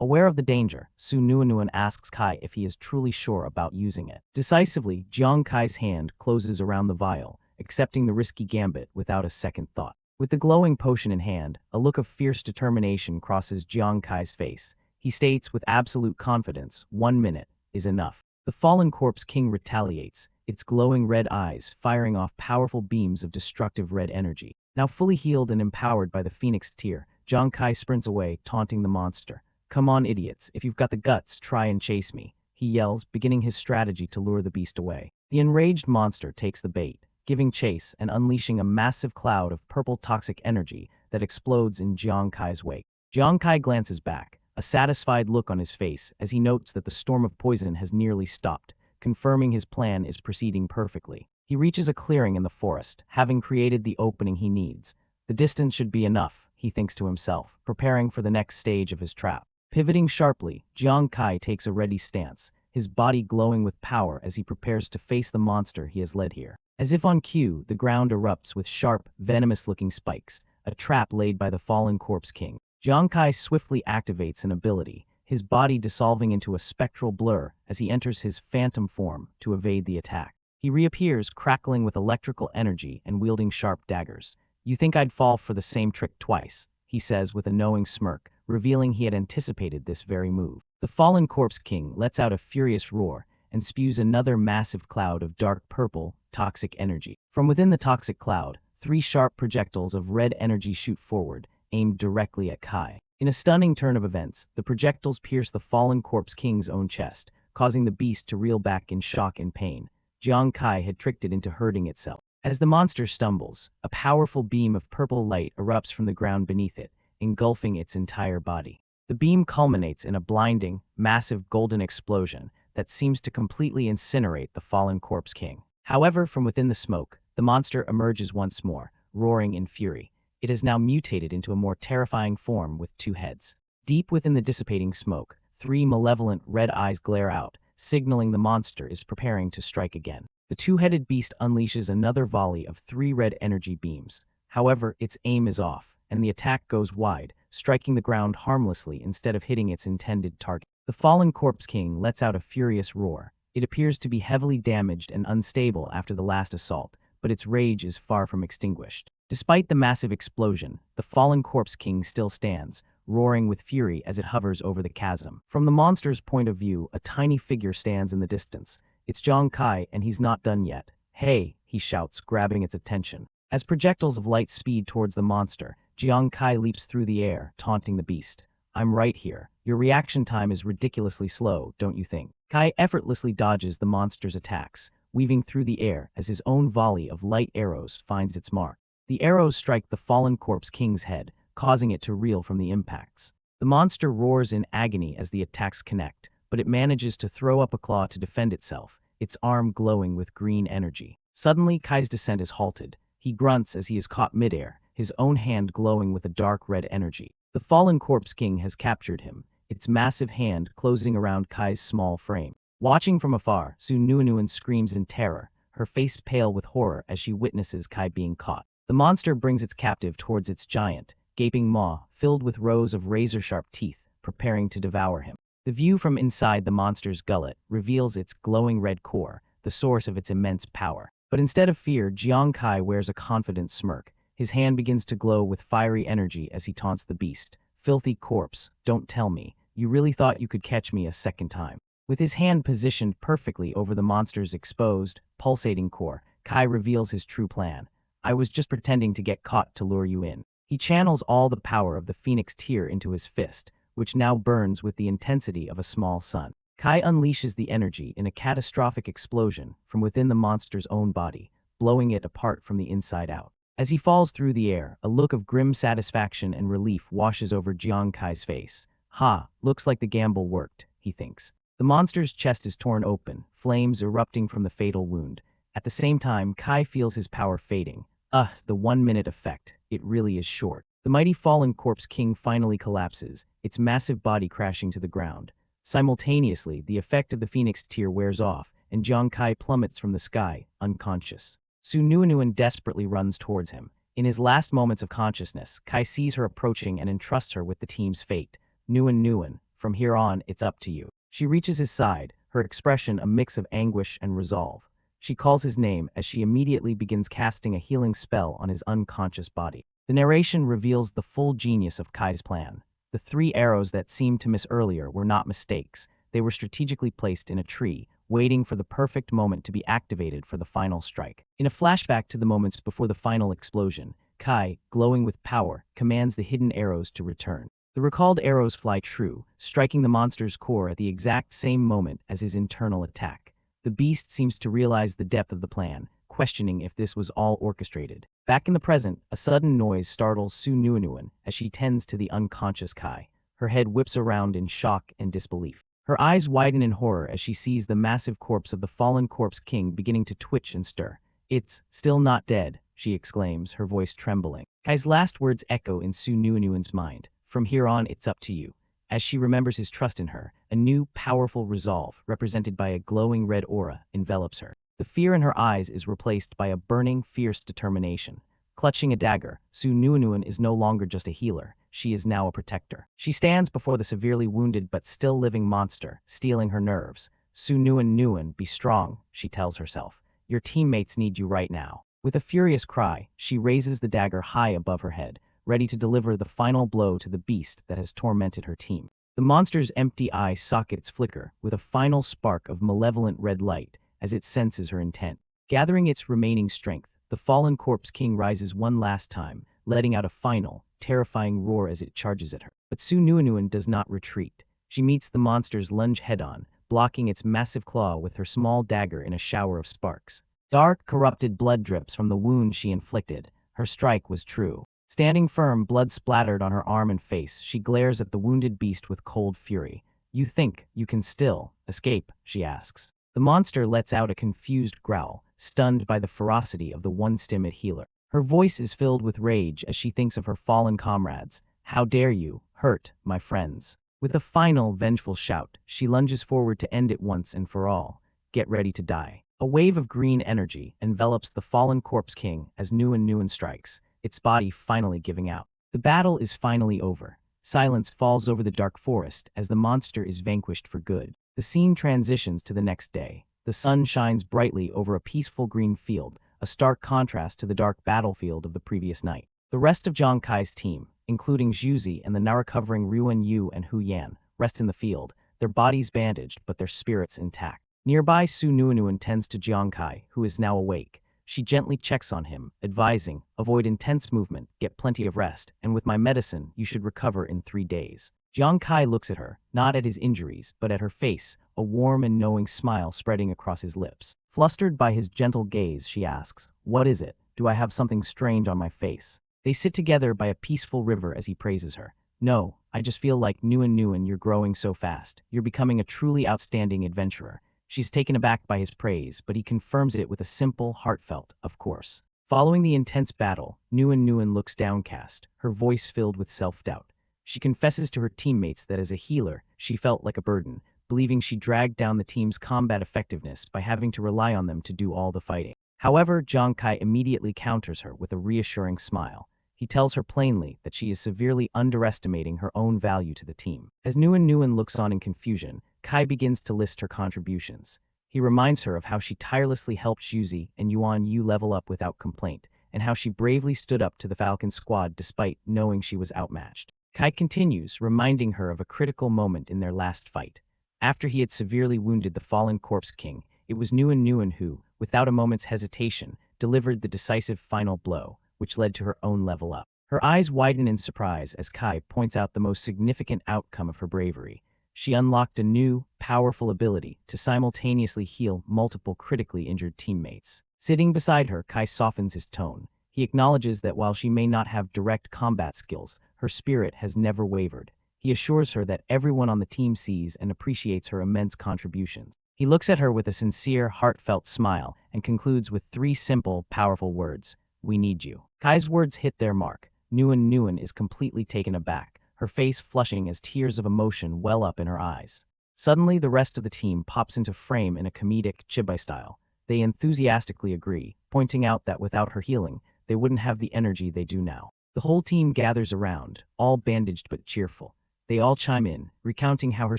Aware of the danger, Su Nuan asks Kai if he is truly sure about using it. Decisively, Jiang Kai's hand closes around the vial, accepting the risky gambit without a second thought. With the glowing potion in hand, a look of fierce determination crosses Jiang Kai's face. He states with absolute confidence, 1 minute is enough. The fallen corpse king retaliates, its glowing red eyes firing off powerful beams of destructive red energy. Now fully healed and empowered by the Phoenix Tear, Jiang Kai sprints away, taunting the monster. "Come on, idiots, if you've got the guts, try and chase me," he yells, beginning his strategy to lure the beast away. The enraged monster takes the bait, giving chase and unleashing a massive cloud of purple toxic energy that explodes in Jiang Kai's wake. Jiang Kai glances back, a satisfied look on his face as he notes that the storm of poison has nearly stopped, confirming his plan is proceeding perfectly. He reaches a clearing in the forest, having created the opening he needs. The distance should be enough, he thinks to himself, preparing for the next stage of his trap. Pivoting sharply, Jiang Kai takes a ready stance, his body glowing with power as he prepares to face the monster he has led here. As if on cue, the ground erupts with sharp, venomous-looking spikes, a trap laid by the fallen corpse king. Jiang Kai swiftly activates an ability, his body dissolving into a spectral blur as he enters his phantom form to evade the attack. He reappears, crackling with electrical energy and wielding sharp daggers. "You think I'd fall for the same trick twice," he says with a knowing smirk, revealing he had anticipated this very move. The fallen corpse king lets out a furious roar and spews another massive cloud of dark purple, toxic energy. From within the toxic cloud, 3 sharp projectiles of red energy shoot forward, aimed directly at Kai. In a stunning turn of events, the projectiles pierce the fallen corpse king's own chest, causing the beast to reel back in shock and pain. Jiang Kai had tricked it into hurting itself. As the monster stumbles, a powerful beam of purple light erupts from the ground beneath it, engulfing its entire body. The beam culminates in a blinding, massive golden explosion that seems to completely incinerate the fallen corpse king. However, from within the smoke, the monster emerges once more, roaring in fury. It has now mutated into a more terrifying form with 2 heads. Deep within the dissipating smoke, 3 malevolent red eyes glare out, signaling the monster is preparing to strike again. The 2-headed beast unleashes another volley of 3 red energy beams. However, its aim is off, and the attack goes wide, striking the ground harmlessly instead of hitting its intended target. The fallen corpse king lets out a furious roar. It appears to be heavily damaged and unstable after the last assault, but its rage is far from extinguished. Despite the massive explosion, the fallen corpse king still stands, roaring with fury as it hovers over the chasm. From the monster's point of view, a tiny figure stands in the distance. It's Jiang Kai, and he's not done yet. "Hey," he shouts, grabbing its attention. As projectiles of light speed towards the monster, Jiang Kai leaps through the air, taunting the beast. "I'm right here. Your reaction time is ridiculously slow, don't you think?" Kai effortlessly dodges the monster's attacks, weaving through the air as his own volley of light arrows finds its mark. The arrows strike the fallen corpse king's head, causing it to reel from the impacts. The monster roars in agony as the attacks connect, but it manages to throw up a claw to defend itself, its arm glowing with green energy. Suddenly, Kai's descent is halted. He grunts as he is caught midair, his own hand glowing with a dark red energy. The fallen corpse king has captured him, its massive hand closing around Kai's small frame. Watching from afar, Su Nuanuen screams in terror, her face pale with horror as she witnesses Kai being caught. The monster brings its captive towards its giant, gaping maw filled with rows of razor-sharp teeth, preparing to devour him. The view from inside the monster's gullet reveals its glowing red core, the source of its immense power. But instead of fear, Jiang Kai wears a confident smirk. His hand begins to glow with fiery energy as he taunts the beast. "Filthy corpse, don't tell me. You really thought you could catch me a second time." With his hand positioned perfectly over the monster's exposed, pulsating core, Kai reveals his true plan. "I was just pretending to get caught to lure you in." He channels all the power of the phoenix tear into his fist, which now burns with the intensity of a small sun. Kai unleashes the energy in a catastrophic explosion from within the monster's own body, blowing it apart from the inside out. As he falls through the air, a look of grim satisfaction and relief washes over Jiang Kai's face. "Ha, looks like the gamble worked," he thinks. The monster's chest is torn open, flames erupting from the fatal wound. At the same time, Kai feels his power fading. The 1-minute effect. It really is short. The mighty fallen corpse king finally collapses, its massive body crashing to the ground. Simultaneously, the effect of the phoenix tear wears off, and Jiang Kai plummets from the sky, unconscious. Su Nuanuen desperately runs towards him. In his last moments of consciousness, Kai sees her approaching and entrusts her with the team's fate. "Nuan, from here on, it's up to you." She reaches his side, her expression a mix of anguish and resolve. She calls his name as she immediately begins casting a healing spell on his unconscious body. The narration reveals the full genius of Kai's plan. The 3 arrows that seemed to miss earlier were not mistakes. They were strategically placed in a tree, waiting for the perfect moment to be activated for the final strike. In a flashback to the moments before the final explosion, Kai, glowing with power, commands the hidden arrows to return. The recalled arrows fly true, striking the monster's core at the exact same moment as his internal attack. The beast seems to realize the depth of the plan, questioning if this was all orchestrated. Back in the present, a sudden noise startles Su Nuanuen as she tends to the unconscious Kai. Her head whips around in shock and disbelief. Her eyes widen in horror as she sees the massive corpse of the fallen corpse king beginning to twitch and stir. "It's still not dead," she exclaims, her voice trembling. Kai's last words echo in Su Nuanuen's mind. "From here on, it's up to you." As she remembers his trust in her, a new, powerful resolve, represented by a glowing red aura, envelops her. The fear in her eyes is replaced by a burning, fierce determination. Clutching a dagger, Su Nuanuen is no longer just a healer. She is now a protector. She stands before the severely wounded but still living monster, steeling her nerves. "Su Nuanuen, be strong," she tells herself. "Your teammates need you right now." With a furious cry, she raises the dagger high above her head, ready to deliver the final blow to the beast that has tormented her team. The monster's empty eye sockets flicker with a final spark of malevolent red light as it senses her intent. Gathering its remaining strength, the fallen corpse king rises one last time, letting out a final, terrifying roar as it charges at her. But Su Nuanuen does not retreat. She meets the monster's lunge head-on, blocking its massive claw with her small dagger in a shower of sparks. Dark, corrupted blood drips from the wound she inflicted. Her strike was true. Standing firm, blood splattered on her arm and face, she glares at the wounded beast with cold fury. "You think you can still escape?" she asks. The monster lets out a confused growl, stunned by the ferocity of the once-timid healer. Her voice is filled with rage as she thinks of her fallen comrades. "How dare you hurt my friends?" With a final, vengeful shout, she lunges forward to end it once and for all. "Get ready to die." A wave of green energy envelops the fallen corpse king as Nuan strikes, its body finally giving out. The battle is finally over. Silence falls over the dark forest as the monster is vanquished for good. The scene transitions to the next day. The sun shines brightly over a peaceful green field, a stark contrast to the dark battlefield of the previous night. The rest of Jiang Kai's team, including Zhuzi and the now recovering Ruan Yu and Hu Yan, rest in the field, their bodies bandaged but their spirits intact. Nearby, Su Nuanuen tends to Jiang Kai, who is now awake. She gently checks on him, advising, "Avoid intense movement, get plenty of rest, and with my medicine, you should recover in 3 days." Jiang Kai looks at her, not at his injuries, but at her face, a warm and knowing smile spreading across his lips. Flustered by his gentle gaze, she asks, "What is it? Do I have something strange on my face?" They sit together by a peaceful river as he praises her. "No, I just feel like Nuan, you're growing so fast. You're becoming a truly outstanding adventurer." She's taken aback by his praise, but he confirms it with a simple, heartfelt, "Of course." Following the intense battle, Nguyen looks downcast, her voice filled with self-doubt. She confesses to her teammates that as a healer, she felt like a burden, believing she dragged down the team's combat effectiveness by having to rely on them to do all the fighting. However, Jong Kai immediately counters her with a reassuring smile. He tells her plainly that she is severely underestimating her own value to the team. As Nguyen looks on in confusion, Kai begins to list her contributions. He reminds her of how she tirelessly helped Juzi and Yuan Yu level up without complaint, and how she bravely stood up to the Falcon squad despite knowing she was outmatched. Kai continues, reminding her of a critical moment in their last fight. After he had severely wounded the fallen Corpse King, it was Nguyen who, without a moment's hesitation, delivered the decisive final blow, which led to her own level up. Her eyes widen in surprise as Kai points out the most significant outcome of her bravery. She unlocked a new, powerful ability to simultaneously heal multiple critically injured teammates. Sitting beside her, Kai softens his tone. He acknowledges that while she may not have direct combat skills, her spirit has never wavered. He assures her that everyone on the team sees and appreciates her immense contributions. He looks at her with a sincere, heartfelt smile and concludes with 3 simple, powerful words: "We need you." Kai's words hit their mark. Nguyen is completely taken aback, her face flushing as tears of emotion well up in her eyes. Suddenly, the rest of the team pops into frame in a comedic, chibai style. They enthusiastically agree, pointing out that without her healing, they wouldn't have the energy they do now. The whole team gathers around, all bandaged but cheerful. They all chime in, recounting how her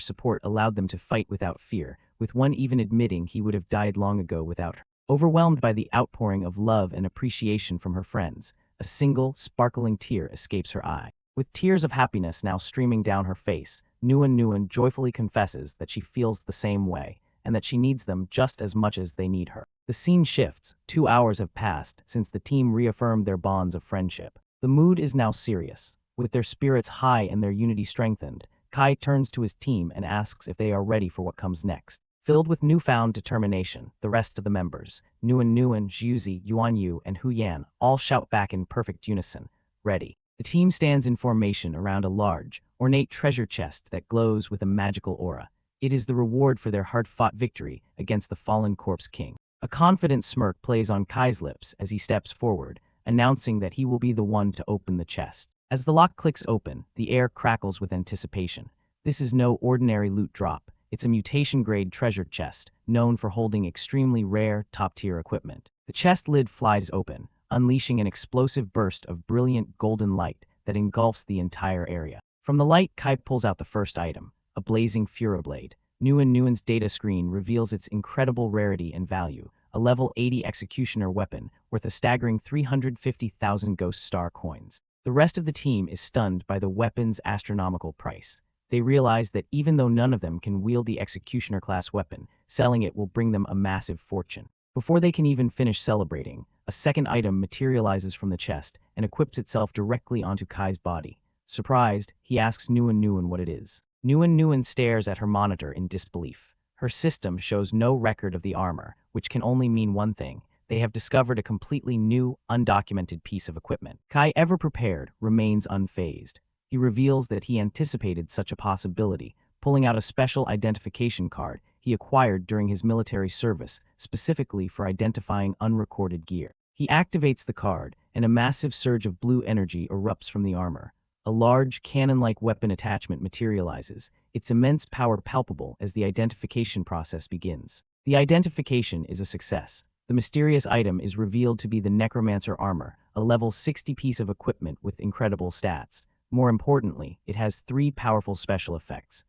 support allowed them to fight without fear, with one even admitting he would have died long ago without her. Overwhelmed by the outpouring of love and appreciation from her friends, a single, sparkling tear escapes her eye. With tears of happiness now streaming down her face, Nguyen joyfully confesses that she feels the same way, and that she needs them just as much as they need her. The scene shifts. 2 hours have passed since the team reaffirmed their bonds of friendship. The mood is now serious. With their spirits high and their unity strengthened, Kai turns to his team and asks if they are ready for what comes next. Filled with newfound determination, the rest of the members, Nguyen, Juzi, Yuan Yu, and Hu Yan, all shout back in perfect unison, "Ready." The team stands in formation around a large, ornate treasure chest that glows with a magical aura. It is the reward for their hard-fought victory against the fallen Corpse King. A confident smirk plays on Kai's lips as he steps forward, announcing that he will be the one to open the chest. As the lock clicks open, the air crackles with anticipation. This is no ordinary loot drop. It's a mutation-grade treasure chest, known for holding extremely rare, top-tier equipment. The chest lid flies open, unleashing an explosive burst of brilliant golden light that engulfs the entire area. From the light, Kai pulls out the first item, a blazing Furoblade. Nguyen's data screen reveals its incredible rarity and value, a level 80 executioner weapon worth a staggering 350,000 Ghost Star coins. The rest of the team is stunned by the weapon's astronomical price. They realize that even though none of them can wield the Executioner-class weapon, selling it will bring them a massive fortune. Before they can even finish celebrating, a second item materializes from the chest and equips itself directly onto Kai's body. Surprised, he asks Nguyen what it is. Nguyen stares at her monitor in disbelief. Her system shows no record of the armor, which can only mean one thing: they have discovered a completely new, undocumented piece of equipment. Kai, ever prepared, remains unfazed. He reveals that he anticipated such a possibility, pulling out a special identification card he acquired during his military service, specifically for identifying unrecorded gear. He activates the card, and a massive surge of blue energy erupts from the armor. A large, cannon-like weapon attachment materializes, its immense power palpable as the identification process begins. The identification is a success. The mysterious item is revealed to be the Necromancer armor, a level 60 piece of equipment with incredible stats. More importantly, it has 3 powerful special effects.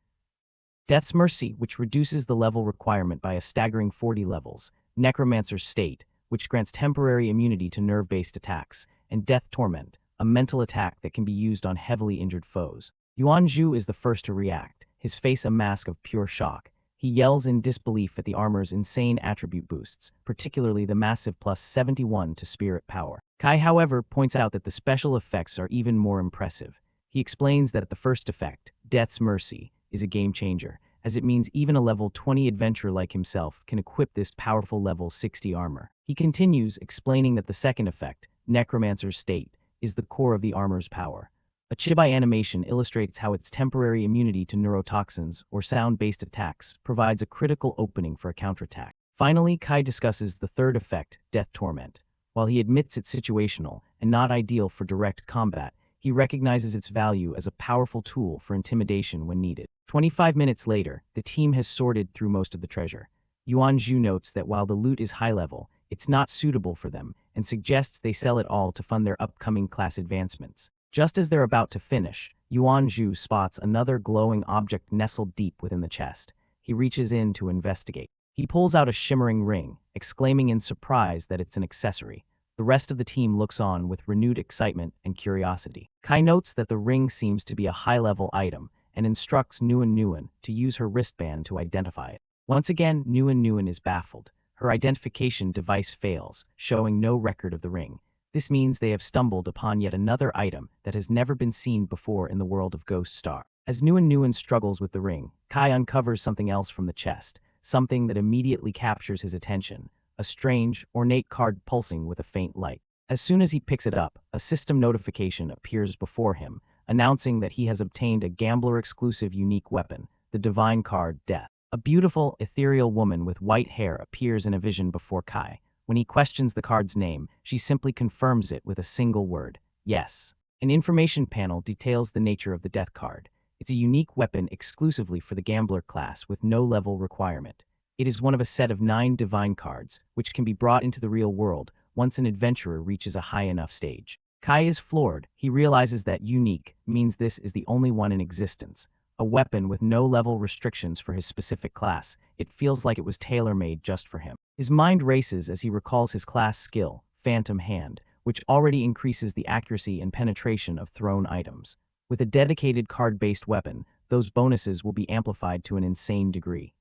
Death's Mercy, which reduces the level requirement by a staggering 40 levels. Necromancer's State, which grants temporary immunity to nerve-based attacks. And Death Torment, a mental attack that can be used on heavily injured foes. Yuan Zhu is the first to react, his face a mask of pure shock. He yells in disbelief at the armor's insane attribute boosts, particularly the massive plus 71 to spirit power. Kai, however, points out that the special effects are even more impressive. He explains that the first effect, Death's Mercy, is a game changer, as it means even a level 20 adventurer like himself can equip this powerful level 60 armor. He continues, explaining that the second effect, Necromancer's State, is the core of the armor's power. A chibi animation illustrates how its temporary immunity to neurotoxins or sound-based attacks provides a critical opening for a counterattack. Finally, Kai discusses the third effect, Death Torment. While he admits it's situational and not ideal for direct combat, he recognizes its value as a powerful tool for intimidation when needed. 25 minutes later, the team has sorted through most of the treasure. Yuan Zhu notes that while the loot is high level, it's not suitable for them and suggests they sell it all to fund their upcoming class advancements. Just as they're about to finish, Yuan Zhu spots another glowing object nestled deep within the chest. He reaches in to investigate. He pulls out a shimmering ring, exclaiming in surprise that it's an accessory. The rest of the team looks on with renewed excitement and curiosity. Kai notes that the ring seems to be a high-level item and instructs Nguyen Nguyen to use her wristband to identify it. Once again, Nguyen Nguyen is baffled. Her identification device fails, showing no record of the ring. This means they have stumbled upon yet another item that has never been seen before in the world of Ghost Star. As Nguyen Nguyen struggles with the ring, Kai uncovers something else from the chest, something that immediately captures his attention. A strange, ornate card pulsing with a faint light. As soon as he picks it up, a system notification appears before him, announcing that he has obtained a gambler-exclusive unique weapon, the divine card Death. A beautiful, ethereal woman with white hair appears in a vision before Kai. When he questions the card's name, she simply confirms it with a single word, yes. An information panel details the nature of the Death card. It's a unique weapon exclusively for the gambler class with no level requirement. It is one of a set of 9 divine cards, which can be brought into the real world once an adventurer reaches a high enough stage. Kai is floored. He realizes that unique means this is the only one in existence. A weapon with no level restrictions for his specific class. It feels like it was tailor-made just for him. His mind races as he recalls his class skill, Phantom Hand, which already increases the accuracy and penetration of thrown items. With a dedicated card-based weapon, those bonuses will be amplified to an insane degree.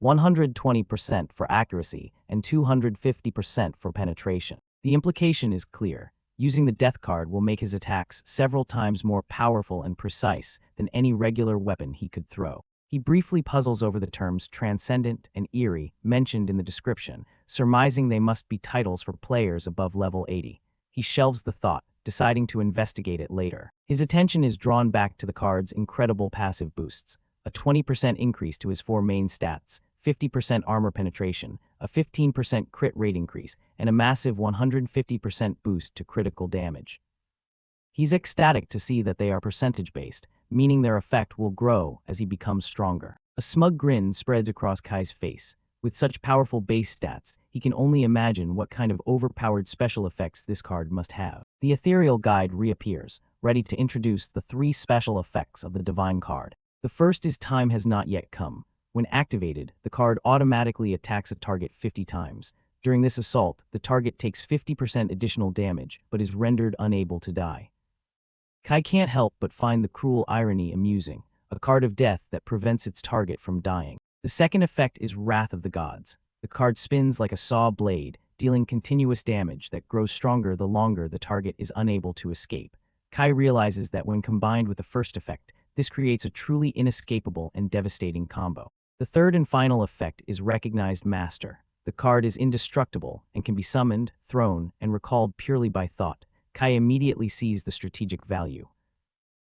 120% for accuracy and 250% for penetration. The implication is clear. Using the Death card will make his attacks several times more powerful and precise than any regular weapon he could throw. He briefly puzzles over the terms transcendent and eerie mentioned in the description, surmising they must be titles for players above level 80. He shelves the thought, deciding to investigate it later. His attention is drawn back to the card's incredible passive boosts. A 20% increase to his 4 main stats, 50% armor penetration, a 15% crit rate increase, and a massive 150% boost to critical damage. He's ecstatic to see that they are percentage-based, meaning their effect will grow as he becomes stronger. A smug grin spreads across Kai's face. With such powerful base stats, he can only imagine what kind of overpowered special effects this card must have. The ethereal guide reappears, ready to introduce the 3 special effects of the divine card. The first is Time Has Not Yet Come. When activated, the card automatically attacks a target 50 times. During this assault, the target takes 50% additional damage, but is rendered unable to die. Kai can't help but find the cruel irony amusing, a card of death that prevents its target from dying. The second effect is Wrath of the Gods. The card spins like a saw blade, dealing continuous damage that grows stronger the longer the target is unable to escape. Kai realizes that when combined with the first effect, this creates a truly inescapable and devastating combo. The third and final effect is Recognized Master. The card is indestructible and can be summoned, thrown, and recalled purely by thought. Kai immediately sees the strategic value.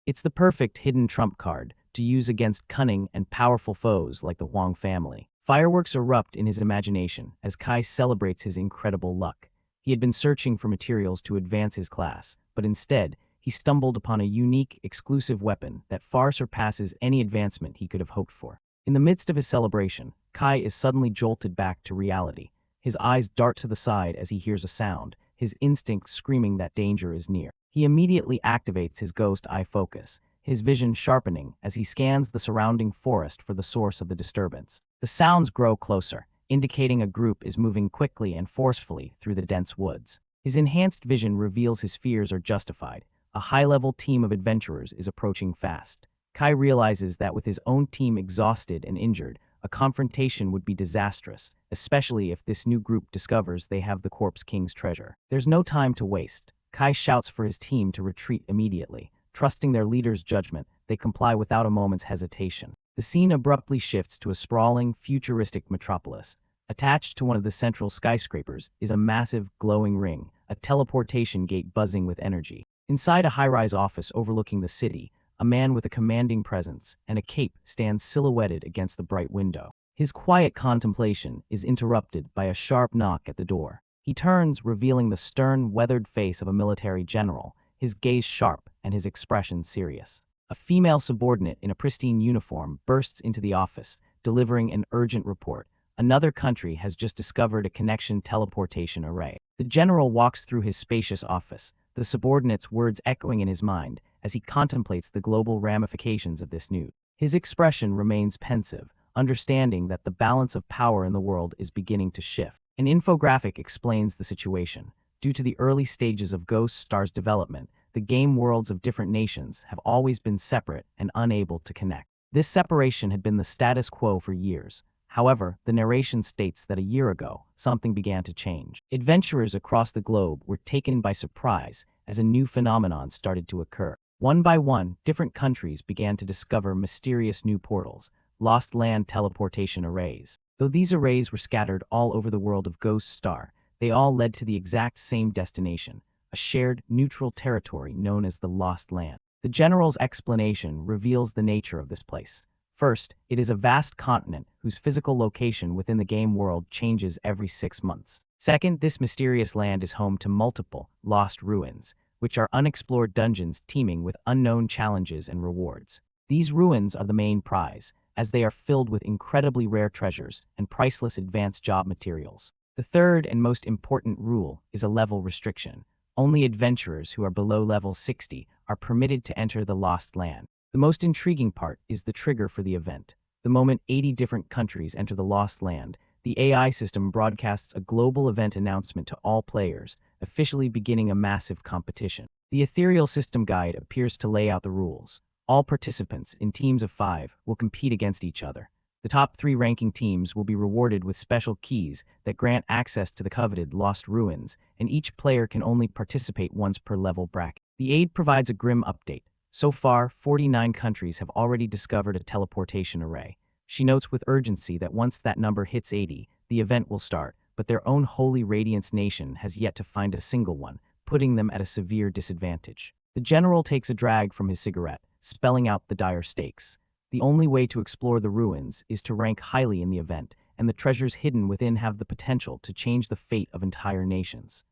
It's the perfect hidden trump card to use against cunning and powerful foes like the Huang family. Fireworks erupt in his imagination as Kai celebrates his incredible luck. He had been searching for materials to advance his class, but instead, he stumbled upon a unique, exclusive weapon that far surpasses any advancement he could have hoped for. In the midst of his celebration, Kai is suddenly jolted back to reality. His eyes dart to the side as he hears a sound, his instinct screaming that danger is near. He immediately activates his ghost eye focus, his vision sharpening as he scans the surrounding forest for the source of the disturbance. The sounds grow closer, indicating a group is moving quickly and forcefully through the dense woods. His enhanced vision reveals his fears are justified. A high-level team of adventurers is approaching fast. Kai realizes that with his own team exhausted and injured, a confrontation would be disastrous, especially if this new group discovers they have the Corpse King's treasure. There's no time to waste. Kai shouts for his team to retreat immediately. Trusting their leader's judgment, they comply without a moment's hesitation. The scene abruptly shifts to a sprawling, futuristic metropolis. Attached to one of the central skyscrapers is a massive, glowing ring, a teleportation gate buzzing with energy. Inside a high-rise office overlooking the city, a man with a commanding presence and a cape stands silhouetted against the bright window. His quiet contemplation is interrupted by a sharp knock at the door. He turns, revealing the stern, weathered face of a military general, his gaze sharp and his expression serious. A female subordinate in a pristine uniform bursts into the office, delivering an urgent report. Another country has just discovered a connection teleportation array. The general walks through his spacious office, the subordinate's words echoing in his mind as he contemplates the global ramifications of this news. His expression remains pensive, understanding that the balance of power in the world is beginning to shift. An infographic explains the situation. Due to the early stages of Ghost Star's development, the game worlds of different nations have always been separate and unable to connect. This separation had been the status quo for years. However, the narration states that a year ago, something began to change. Adventurers across the globe were taken by surprise as a new phenomenon started to occur. One by one, different countries began to discover mysterious new portals, lost land teleportation arrays. Though these arrays were scattered all over the world of Ghost Star, they all led to the exact same destination, a shared, neutral territory known as the Lost Land. The general's explanation reveals the nature of this place. First, it is a vast continent whose physical location within the game world changes every 6 months. Second, this mysterious land is home to multiple lost ruins, which are unexplored dungeons teeming with unknown challenges and rewards. These ruins are the main prize, as they are filled with incredibly rare treasures and priceless advanced job materials. The third and most important rule is a level restriction. Only adventurers who are below level 60 are permitted to enter the Lost Land. The most intriguing part is the trigger for the event. The moment 80 different countries enter the Lost Land, the AI system broadcasts a global event announcement to all players, officially beginning a massive competition. The ethereal system guide appears to lay out the rules. All participants, in teams of 5, will compete against each other. The top 3 ranking teams will be rewarded with special keys that grant access to the coveted Lost Ruins, and each player can only participate once per level bracket. The aid provides a grim update. So far, 49 countries have already discovered a teleportation array. She notes with urgency that once that number hits 80, the event will start, but their own Holy Radiance nation has yet to find a single one, putting them at a severe disadvantage. The general takes a drag from his cigarette, spelling out the dire stakes. The only way to explore the ruins is to rank highly in the event, and the treasures hidden within have the potential to change the fate of entire nations.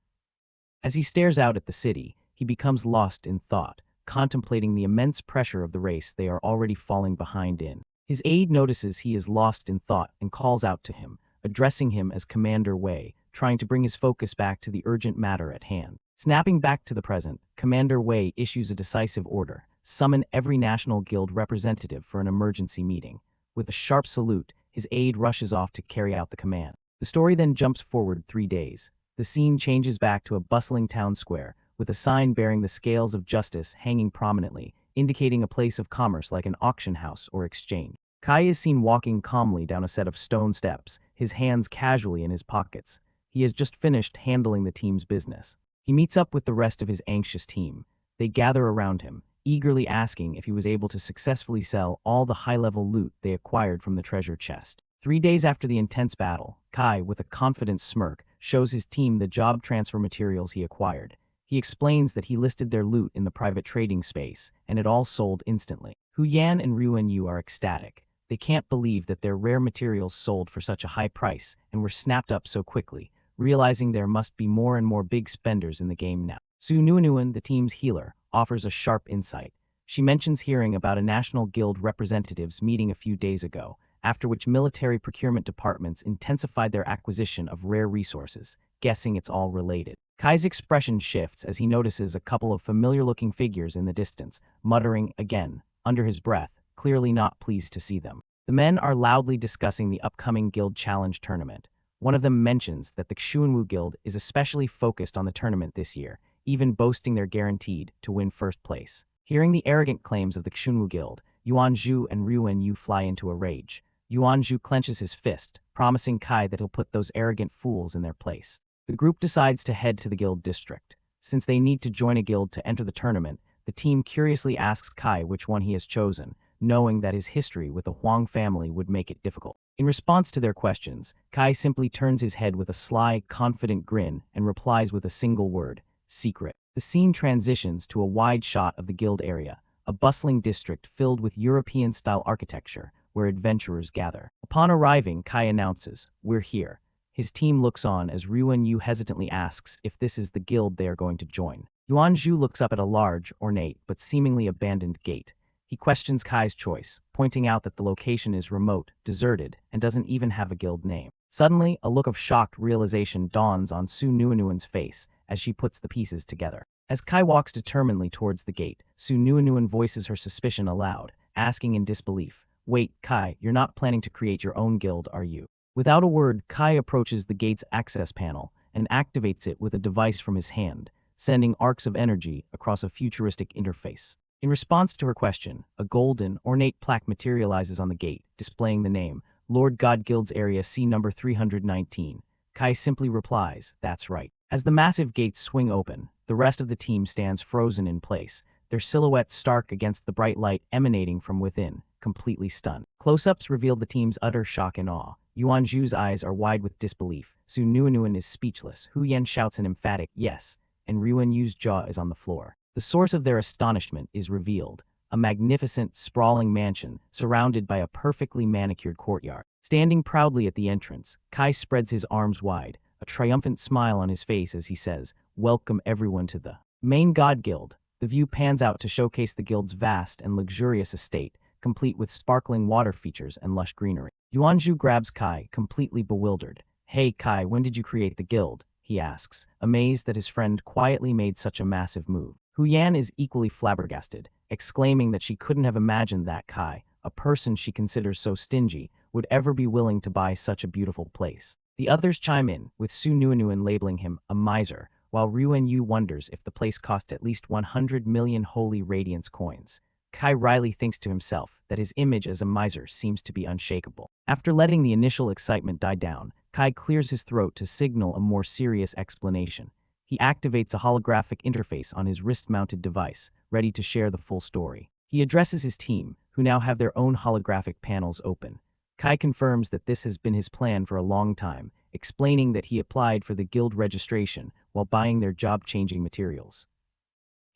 As he stares out at the city, he becomes lost in thought, contemplating the immense pressure of the race they are already falling behind in. His aide notices he is lost in thought and calls out to him, addressing him as Commander Wei, trying to bring his focus back to the urgent matter at hand. Snapping back to the present, Commander Wei issues a decisive order: summon every National Guild representative for an emergency meeting. With a sharp salute, his aide rushes off to carry out the command. The story then jumps forward 3 days. The scene changes back to a bustling town square, with a sign bearing the scales of justice hanging prominently, indicating a place of commerce like an auction house or exchange. Kai is seen walking calmly down a set of stone steps, his hands casually in his pockets. He has just finished handling the team's business. He meets up with the rest of his anxious team. They gather around him, eagerly asking if he was able to successfully sell all the high-level loot they acquired from the treasure chest. 3 days after the intense battle, Kai, with a confident smirk, shows his team the job transfer materials he acquired. He explains that he listed their loot in the private trading space, and it all sold instantly. Hu Yan and Ruan Yu are ecstatic. They can't believe that their rare materials sold for such a high price and were snapped up so quickly, realizing there must be more and more big spenders in the game now. Su Nuanuan, the team's healer, offers a sharp insight. She mentions hearing about a National Guild representatives meeting a few days ago, after which military procurement departments intensified their acquisition of rare resources, guessing it's all related. Kai's expression shifts as he notices a couple of familiar-looking figures in the distance, muttering again, under his breath, clearly not pleased to see them. The men are loudly discussing the upcoming Guild Challenge tournament. One of them mentions that the Xuanwu Guild is especially focused on the tournament this year, even boasting they're guaranteed to win first place. Hearing the arrogant claims of the Xuanwu Guild, Yuan Zhu and Ruan Yu fly into a rage. Yuan Zhu clenches his fist, promising Kai that he'll put those arrogant fools in their place. The group decides to head to the guild district. Since they need to join a guild to enter the tournament, the team curiously asks Kai which one he has chosen, knowing that his history with the Huang family would make it difficult. In response to their questions, Kai simply turns his head with a sly, confident grin and replies with a single word: secret. The scene transitions to a wide shot of the guild area, a bustling district filled with European-style architecture where adventurers gather. Upon arriving, Kai announces, "We're here." His team looks on as Ryuan Yu hesitantly asks if this is the guild they are going to join. Yuan Zhu looks up at a large, ornate, but seemingly abandoned gate. He questions Kai's choice, pointing out that the location is remote, deserted, and doesn't even have a guild name. Suddenly, a look of shocked realization dawns on Su Nuanuan's face as she puts the pieces together. As Kai walks determinedly towards the gate, Su Nuanuan voices her suspicion aloud, asking in disbelief, "Wait, Kai, you're not planning to create your own guild, are you?" Without a word, Kai approaches the gate's access panel and activates it with a device from his hand, sending arcs of energy across a futuristic interface. In response to her question, a golden, ornate plaque materializes on the gate, displaying the name, Lord God Guild's Area C number 319. Kai simply replies, "That's right." As the massive gates swing open, the rest of the team stands frozen in place, their silhouettes stark against the bright light emanating from within, completely stunned. Close-ups reveal the team's utter shock and awe. Yuan Zhu's eyes are wide with disbelief. Su Nuanuan is speechless. Hu Yan shouts an emphatic yes, and Ryuan Yu's jaw is on the floor. The source of their astonishment is revealed, a magnificent, sprawling mansion surrounded by a perfectly manicured courtyard. Standing proudly at the entrance, Kai spreads his arms wide, a triumphant smile on his face as he says, "Welcome everyone to the main God Guild." The view pans out to showcase the guild's vast and luxurious estate, complete with sparkling water features and lush greenery. Yuanzhu grabs Kai, completely bewildered. "Hey Kai, when did you create the guild?" he asks, amazed that his friend quietly made such a massive move. Hu Yan is equally flabbergasted, exclaiming that she couldn't have imagined that Kai, a person she considers so stingy, would ever be willing to buy such a beautiful place. The others chime in, with Su Nuanuan labeling him a miser, while Ryuan Yu wonders if the place cost at least 100 million holy radiance coins. Kai wryly thinks to himself that his image as a miser seems to be unshakable. After letting the initial excitement die down, Kai clears his throat to signal a more serious explanation. He activates a holographic interface on his wrist-mounted device, ready to share the full story. He addresses his team, who now have their own holographic panels open. Kai confirms that this has been his plan for a long time, explaining that he applied for the guild registration while buying their job-changing materials.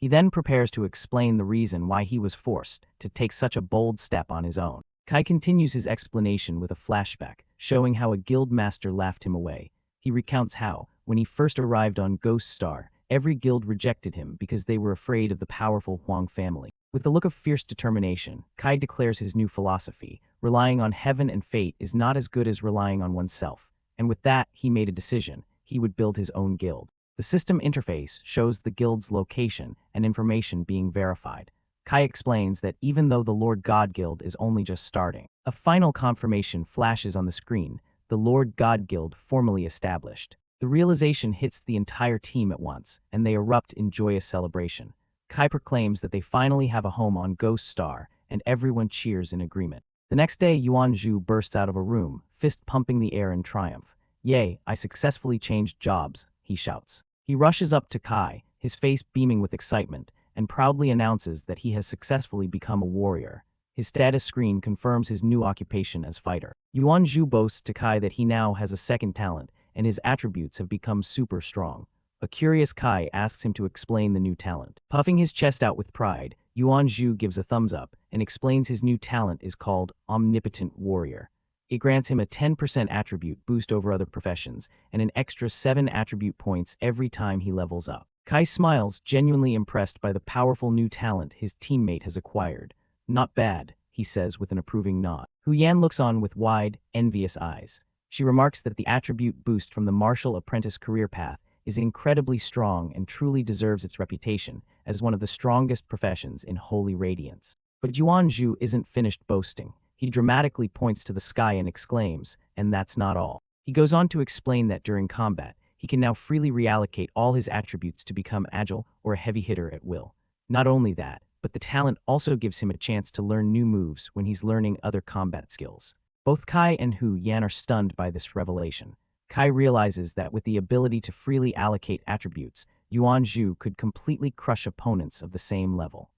He then prepares to explain the reason why he was forced to take such a bold step on his own. Kai continues his explanation with a flashback, showing how a guild master laughed him away. He recounts how, when he first arrived on Ghost Star, every guild rejected him because they were afraid of the powerful Huang family. With a look of fierce determination, Kai declares his new philosophy: relying on heaven and fate is not as good as relying on oneself. And with that, he made a decision: he would build his own guild. The system interface shows the guild's location and information being verified. Kai explains that even though the Lord God Guild is only just starting, a final confirmation flashes on the screen: the Lord God Guild formally established. The realization hits the entire team at once, and they erupt in joyous celebration. Kai proclaims that they finally have a home on Ghost Star, and everyone cheers in agreement. The next day, Yuan Zhu bursts out of a room, fist pumping the air in triumph. "Yay, I successfully changed jobs," he shouts. He rushes up to Kai, his face beaming with excitement, and proudly announces that he has successfully become a warrior. His status screen confirms his new occupation as fighter. Yuan Zhu boasts to Kai that he now has a second talent, and his attributes have become super strong. A curious Kai asks him to explain the new talent. Puffing his chest out with pride, Yuan Zhu gives a thumbs up and explains his new talent is called Omnipotent Warrior. It grants him a 10% attribute boost over other professions and an extra 7 attribute points every time he levels up. Kai smiles, genuinely impressed by the powerful new talent his teammate has acquired. "Not bad," he says with an approving nod. Hu Yan looks on with wide, envious eyes. She remarks that the attribute boost from the martial apprentice career path is incredibly strong and truly deserves its reputation as one of the strongest professions in Holy Radiance. But Yuan Zhu isn't finished boasting. He dramatically points to the sky and exclaims, "And that's not all." He goes on to explain that during combat, he can now freely reallocate all his attributes to become agile or a heavy hitter at will. Not only that, but the talent also gives him a chance to learn new moves when he's learning other combat skills. Both Kai and Hu Yan are stunned by this revelation. Kai realizes that with the ability to freely allocate attributes, Yuan Zhu could completely crush opponents of the same level.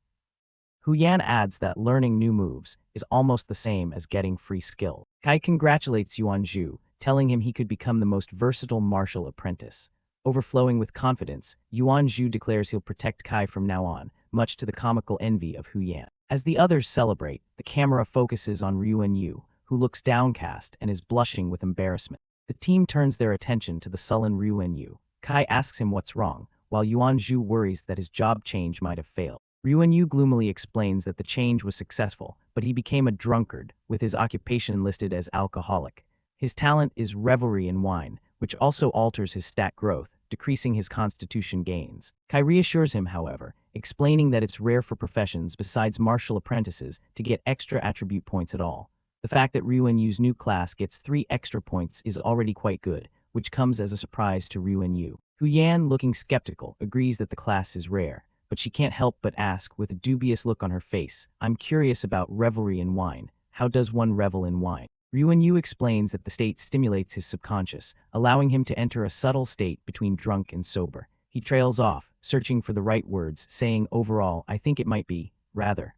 Hu Yan adds that learning new moves is almost the same as getting free skill. Kai congratulates Yuan Zhu, telling him he could become the most versatile martial apprentice. Overflowing with confidence, Yuan Zhu declares he'll protect Kai from now on, much to the comical envy of Hu Yan. As the others celebrate, the camera focuses on Ryuan Yu, who looks downcast and is blushing with embarrassment. The team turns their attention to the sullen Ryuan-yu. Kai asks him what's wrong, while Yuan-ju worries that his job change might have failed. Ryuan-yu gloomily explains that the change was successful, but he became a drunkard, with his occupation listed as alcoholic. His talent is revelry in wine, which also alters his stat growth, decreasing his constitution gains. Kai reassures him, however, explaining that it's rare for professions besides martial apprentices to get extra attribute points at all. The fact that Ryuan-yu's new class gets 3 extra points is already quite good, which comes as a surprise to Ryuan-yu. Hu-yan, looking skeptical, agrees that the class is rare, but she can't help but ask with a dubious look on her face, "I'm curious about revelry in wine. How does one revel in wine?" Ryuan-yu explains that the state stimulates his subconscious, allowing him to enter a subtle state between drunk and sober. He trails off, searching for the right words, saying, "Overall, I think it might be, rather."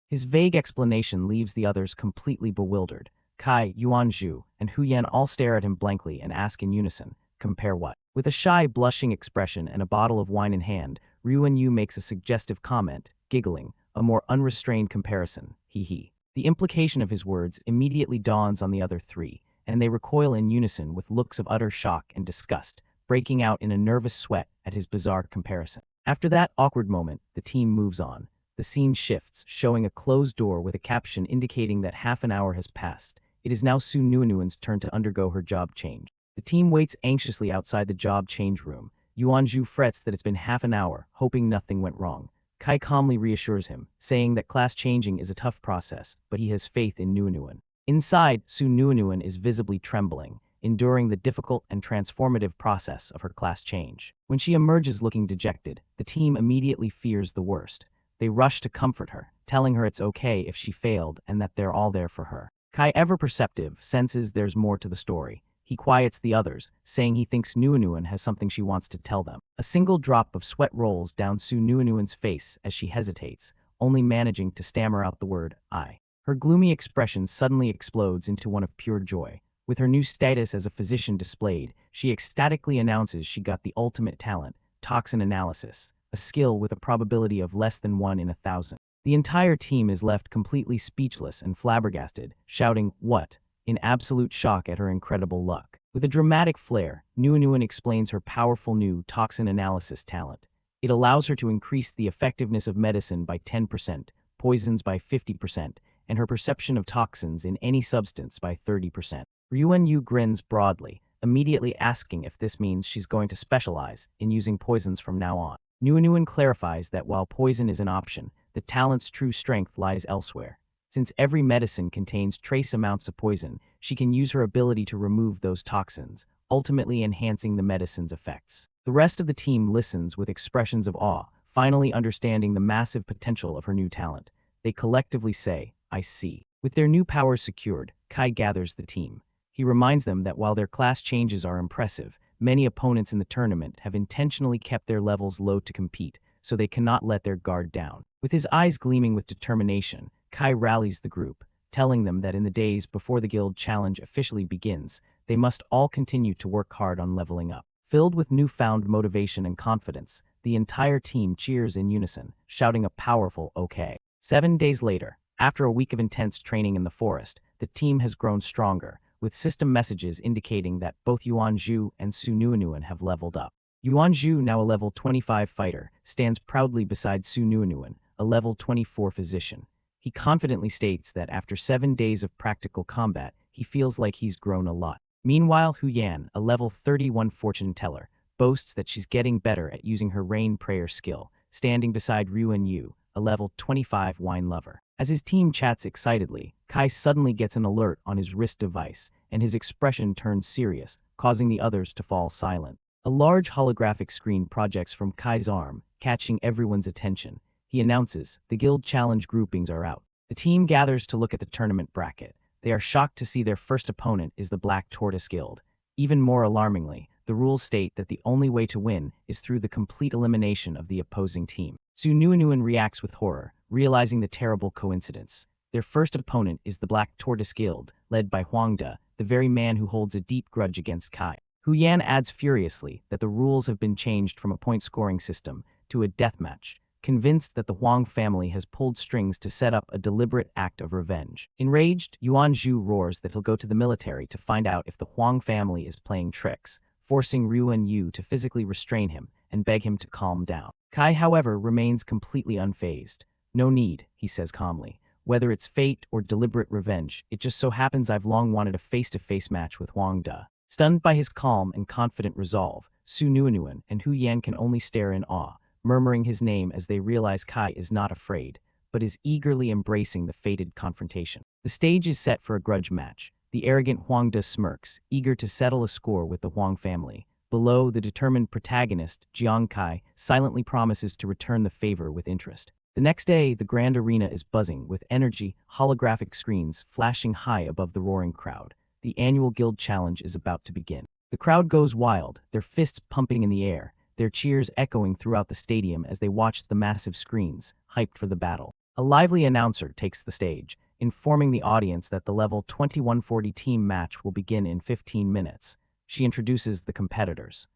His vague explanation leaves the others completely bewildered. Kai, Yuan-ju, and Hu-yan all stare at him blankly and ask in unison, "Compare what?" With a shy, blushing expression and a bottle of wine in hand, Ryuan-yu makes a suggestive comment, giggling, "A more unrestrained comparison, hee." The implication of his words immediately dawns on the other three, and they recoil in unison with looks of utter shock and disgust, breaking out in a nervous sweat at his bizarre comparison. After that awkward moment, the team moves on. The scene shifts, showing a closed door with a caption indicating that half an hour has passed. It is now Su Nuanuan's turn to undergo her job change. The team waits anxiously outside the job change room. Yuan-ju frets that it's been half an hour, hoping nothing went wrong. Kai calmly reassures him, saying that class changing is a tough process, but he has faith in Nuanuan. Inside, Su Nuanuan is visibly trembling, enduring the difficult and transformative process of her class change. When she emerges looking dejected, the team immediately fears the worst. They rush to comfort her, telling her it's okay if she failed and that they're all there for her. Kai, ever perceptive, senses there's more to the story. He quiets the others, saying he thinks Nuanuan has something she wants to tell them. A single drop of sweat rolls down Su Nuanuan's face as she hesitates, only managing to stammer out the word, "I." Her gloomy expression suddenly explodes into one of pure joy. With her new status as a physician displayed, she ecstatically announces she got the ultimate talent, toxin analysis, a skill with a probability of less than 1 in 1,000. The entire team is left completely speechless and flabbergasted, shouting, "What?" in absolute shock at her incredible luck. With a dramatic flair, Nuanuan explains her powerful new toxin analysis talent. It allows her to increase the effectiveness of medicine by 10%, poisons by 50%, and her perception of toxins in any substance by 30%. Ryuan-yu grins broadly, immediately asking if this means she's going to specialize in using poisons from now on. Nuanuan clarifies that while poison is an option, the talent's true strength lies elsewhere. Since every medicine contains trace amounts of poison, she can use her ability to remove those toxins, ultimately enhancing the medicine's effects. The rest of the team listens with expressions of awe, finally understanding the massive potential of her new talent. They collectively say, "I see." With their new powers secured, Kai gathers the team. He reminds them that while their class changes are impressive, many opponents in the tournament have intentionally kept their levels low to compete, so they cannot let their guard down. With his eyes gleaming with determination, Kai rallies the group, telling them that in the days before the guild challenge officially begins, they must all continue to work hard on leveling up. Filled with newfound motivation and confidence, the entire team cheers in unison, shouting a powerful "okay." 7 days later, after a week of intense training in the forest, the team has grown stronger, with system messages indicating that both Yuan-ju and Su Nuanuan have leveled up. Yuan-ju, now a level 25 fighter, stands proudly beside Su Nuanuan, a level 24 physician. He confidently states that after 7 days of practical combat, he feels like he's grown a lot. Meanwhile, Hu-yan, a level 31 fortune teller, boasts that she's getting better at using her rain prayer skill, standing beside Ryuan-yu, a level 25 wine lover. As his team chats excitedly, Kai suddenly gets an alert on his wrist device, and his expression turns serious, causing the others to fall silent. A large holographic screen projects from Kai's arm, catching everyone's attention. He announces, the guild challenge groupings are out. The team gathers to look at the tournament bracket. They are shocked to see their first opponent is the Black Tortoise Guild. Even more alarmingly, the rules state that the only way to win is through the complete elimination of the opposing team. Su Nuanuan reacts with horror, realizing the terrible coincidence. Their first opponent is the Black Tortoise Guild, led by Huangda, the very man who holds a deep grudge against Kai. Hu-yan adds furiously that the rules have been changed from a point-scoring system to a deathmatch, convinced that the Huang family has pulled strings to set up a deliberate act of revenge. Enraged, Yuanzhu roars that he'll go to the military to find out if the Huang family is playing tricks, forcing Ruan Yu to physically restrain him and beg him to calm down. Kai, however, remains completely unfazed. "No need," he says calmly. "Whether it's fate or deliberate revenge, it just so happens I've long wanted a face-to-face match with Huang Da." Stunned by his calm and confident resolve, Su Nuanuan and Hu Yan can only stare in awe, murmuring his name as they realize Kai is not afraid, but is eagerly embracing the fated confrontation. The stage is set for a grudge match. The arrogant Huang Da smirks, eager to settle a score with the Huang family. Below, the determined protagonist, Jiang Kai, silently promises to return the favor with interest. The next day, the grand arena is buzzing with energy, holographic screens flashing high above the roaring crowd. The annual guild challenge is about to begin. The crowd goes wild, their fists pumping in the air, their cheers echoing throughout the stadium as they watch the massive screens, hyped for the battle. A lively announcer takes the stage, informing the audience that the level 2140 team match will begin in 15 minutes. She introduces the competitors.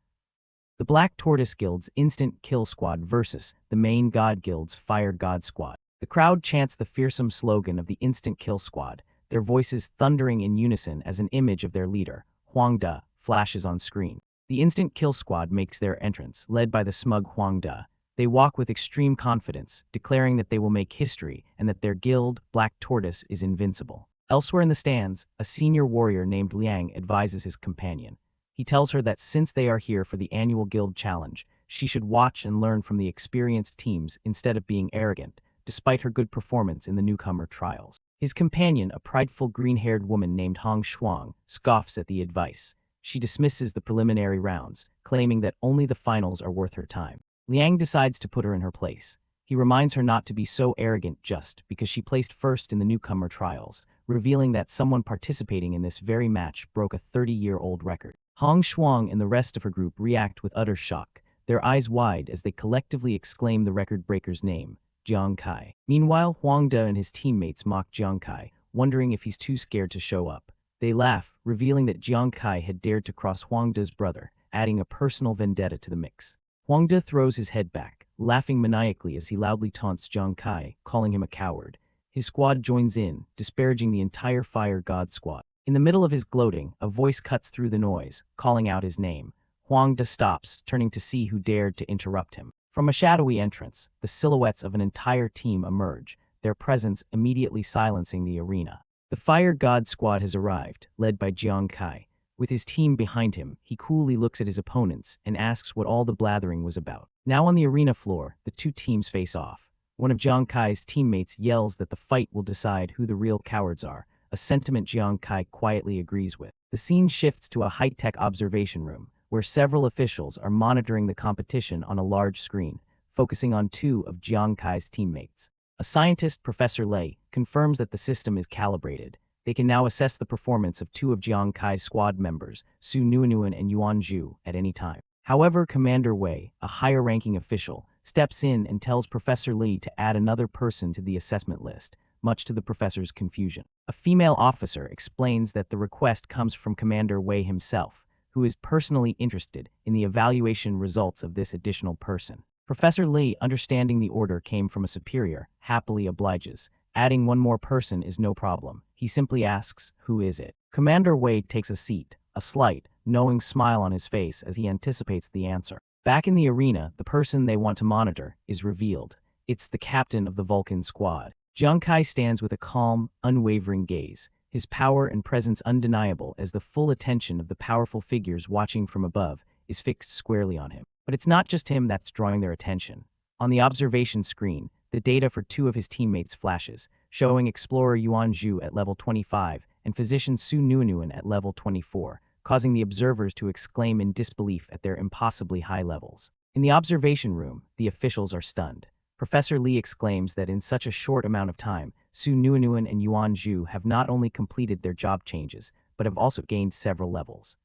The Black Tortoise Guild's Instant Kill Squad versus the Main God Guild's Fire God Squad. The crowd chants the fearsome slogan of the Instant Kill Squad, their voices thundering in unison as an image of their leader, Huang Da, flashes on screen. The Instant Kill Squad makes their entrance, led by the smug Huang Da. They walk with extreme confidence, declaring that they will make history and that their guild, Black Tortoise, is invincible. Elsewhere in the stands, a senior warrior named Liang advises his companion. He tells her that since they are here for the annual guild challenge, she should watch and learn from the experienced teams instead of being arrogant, despite her good performance in the newcomer trials. His companion, a prideful green-haired woman named Hong Shuang, scoffs at the advice. She dismisses the preliminary rounds, claiming that only the finals are worth her time. Liang decides to put her in her place. He reminds her not to be so arrogant just because she placed first in the newcomer trials, revealing that someone participating in this very match broke a 30-year-old record. Hong Shuang and the rest of her group react with utter shock, their eyes wide as they collectively exclaim the record breaker's name, Jiang Kai. Meanwhile, Huang Da and his teammates mock Jiang Kai, wondering if he's too scared to show up. They laugh, revealing that Jiang Kai had dared to cross Huang Da's brother, adding a personal vendetta to the mix. Huang Da throws his head back, laughing maniacally as he loudly taunts Jiang Kai, calling him a coward. His squad joins in, disparaging the entire Fire God squad. In the middle of his gloating, a voice cuts through the noise, calling out his name. Huang Da stops, turning to see who dared to interrupt him. From a shadowy entrance, the silhouettes of an entire team emerge, their presence immediately silencing the arena. The Fire God squad has arrived, led by Jiang Kai. With his team behind him, he coolly looks at his opponents and asks what all the blathering was about. Now on the arena floor, the two teams face off. One of Jiang Kai's teammates yells that the fight will decide who the real cowards are, a sentiment Jiang Kai quietly agrees with. The scene shifts to a high-tech observation room, where several officials are monitoring the competition on a large screen, focusing on two of Jiang Kai's teammates. A scientist, Professor Lei, confirms that the system is calibrated. They can now assess the performance of two of Jiang Kai's squad members, Su Nuanuan and Yuanzhu, at any time. However, Commander Wei, a higher-ranking official, steps in and tells Professor Li to add another person to the assessment list, much to the professor's confusion. A female officer explains that the request comes from Commander Wei himself, who is personally interested in the evaluation results of this additional person. Professor Li, understanding the order came from a superior, happily obliges. Adding one more person is no problem. He simply asks, "Who is it?" Commander Wei takes a seat, a slight, knowing smile on his face as he anticipates the answer. Back in the arena, the person they want to monitor is revealed. It's the captain of the Vulcan squad. Jiang Kai stands with a calm, unwavering gaze, his power and presence undeniable as the full attention of the powerful figures watching from above is fixed squarely on him. But it's not just him that's drawing their attention. On the observation screen, the data for two of his teammates flashes, showing Explorer Yuanzhu at level 25 and Physician Su Nuanuan at level 24, causing the observers to exclaim in disbelief at their impossibly high levels. In the observation room, the officials are stunned. Professor Li exclaims that in such a short amount of time, Su Nuanuan and Yuanzhu have not only completed their job changes, but have also gained several levels.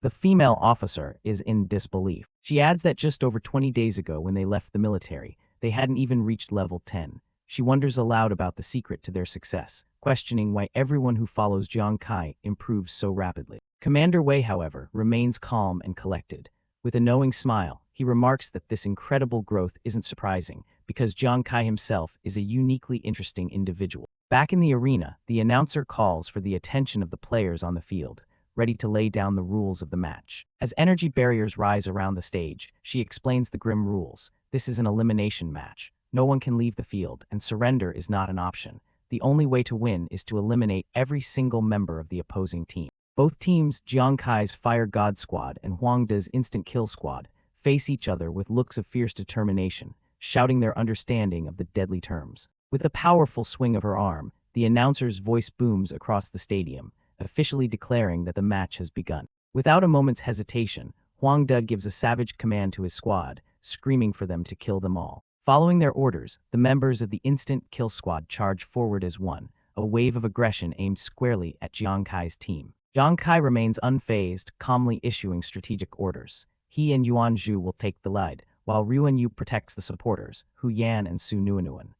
The female officer is in disbelief. She adds that just over 20 days ago when they left the military, they hadn't even reached level 10. She wonders aloud about the secret to their success, questioning why everyone who follows Jiang Kai improves so rapidly. Commander Wei, however, remains calm and collected. With a knowing smile, He remarks that this incredible growth isn't surprising because Jiang Kai himself is a uniquely interesting individual. Back in the arena, the announcer calls for the attention of the players on the field, ready to lay down the rules of the match. As energy barriers rise around the stage, she explains the grim rules. This is an elimination match. No one can leave the field, and surrender is not an option. The only way to win is to eliminate every single member of the opposing team. Both teams, Jiang Kai's Fire God Squad and Huang De's Instant Kill Squad, face each other with looks of fierce determination, shouting their understanding of the deadly terms. With a powerful swing of her arm, the announcer's voice booms across the stadium, officially declaring that the match has begun. Without a moment's hesitation, Huang De gives a savage command to his squad, screaming for them to kill them all. Following their orders, the members of the Instant Kill Squad charge forward as one, a wave of aggression aimed squarely at Jiang Kai's team. Jiang Kai remains unfazed, calmly issuing strategic orders. He and Yuan Zhu will take the lead, while Ruan Yu protects the supporters, Hu Yan and Su Nuanuan.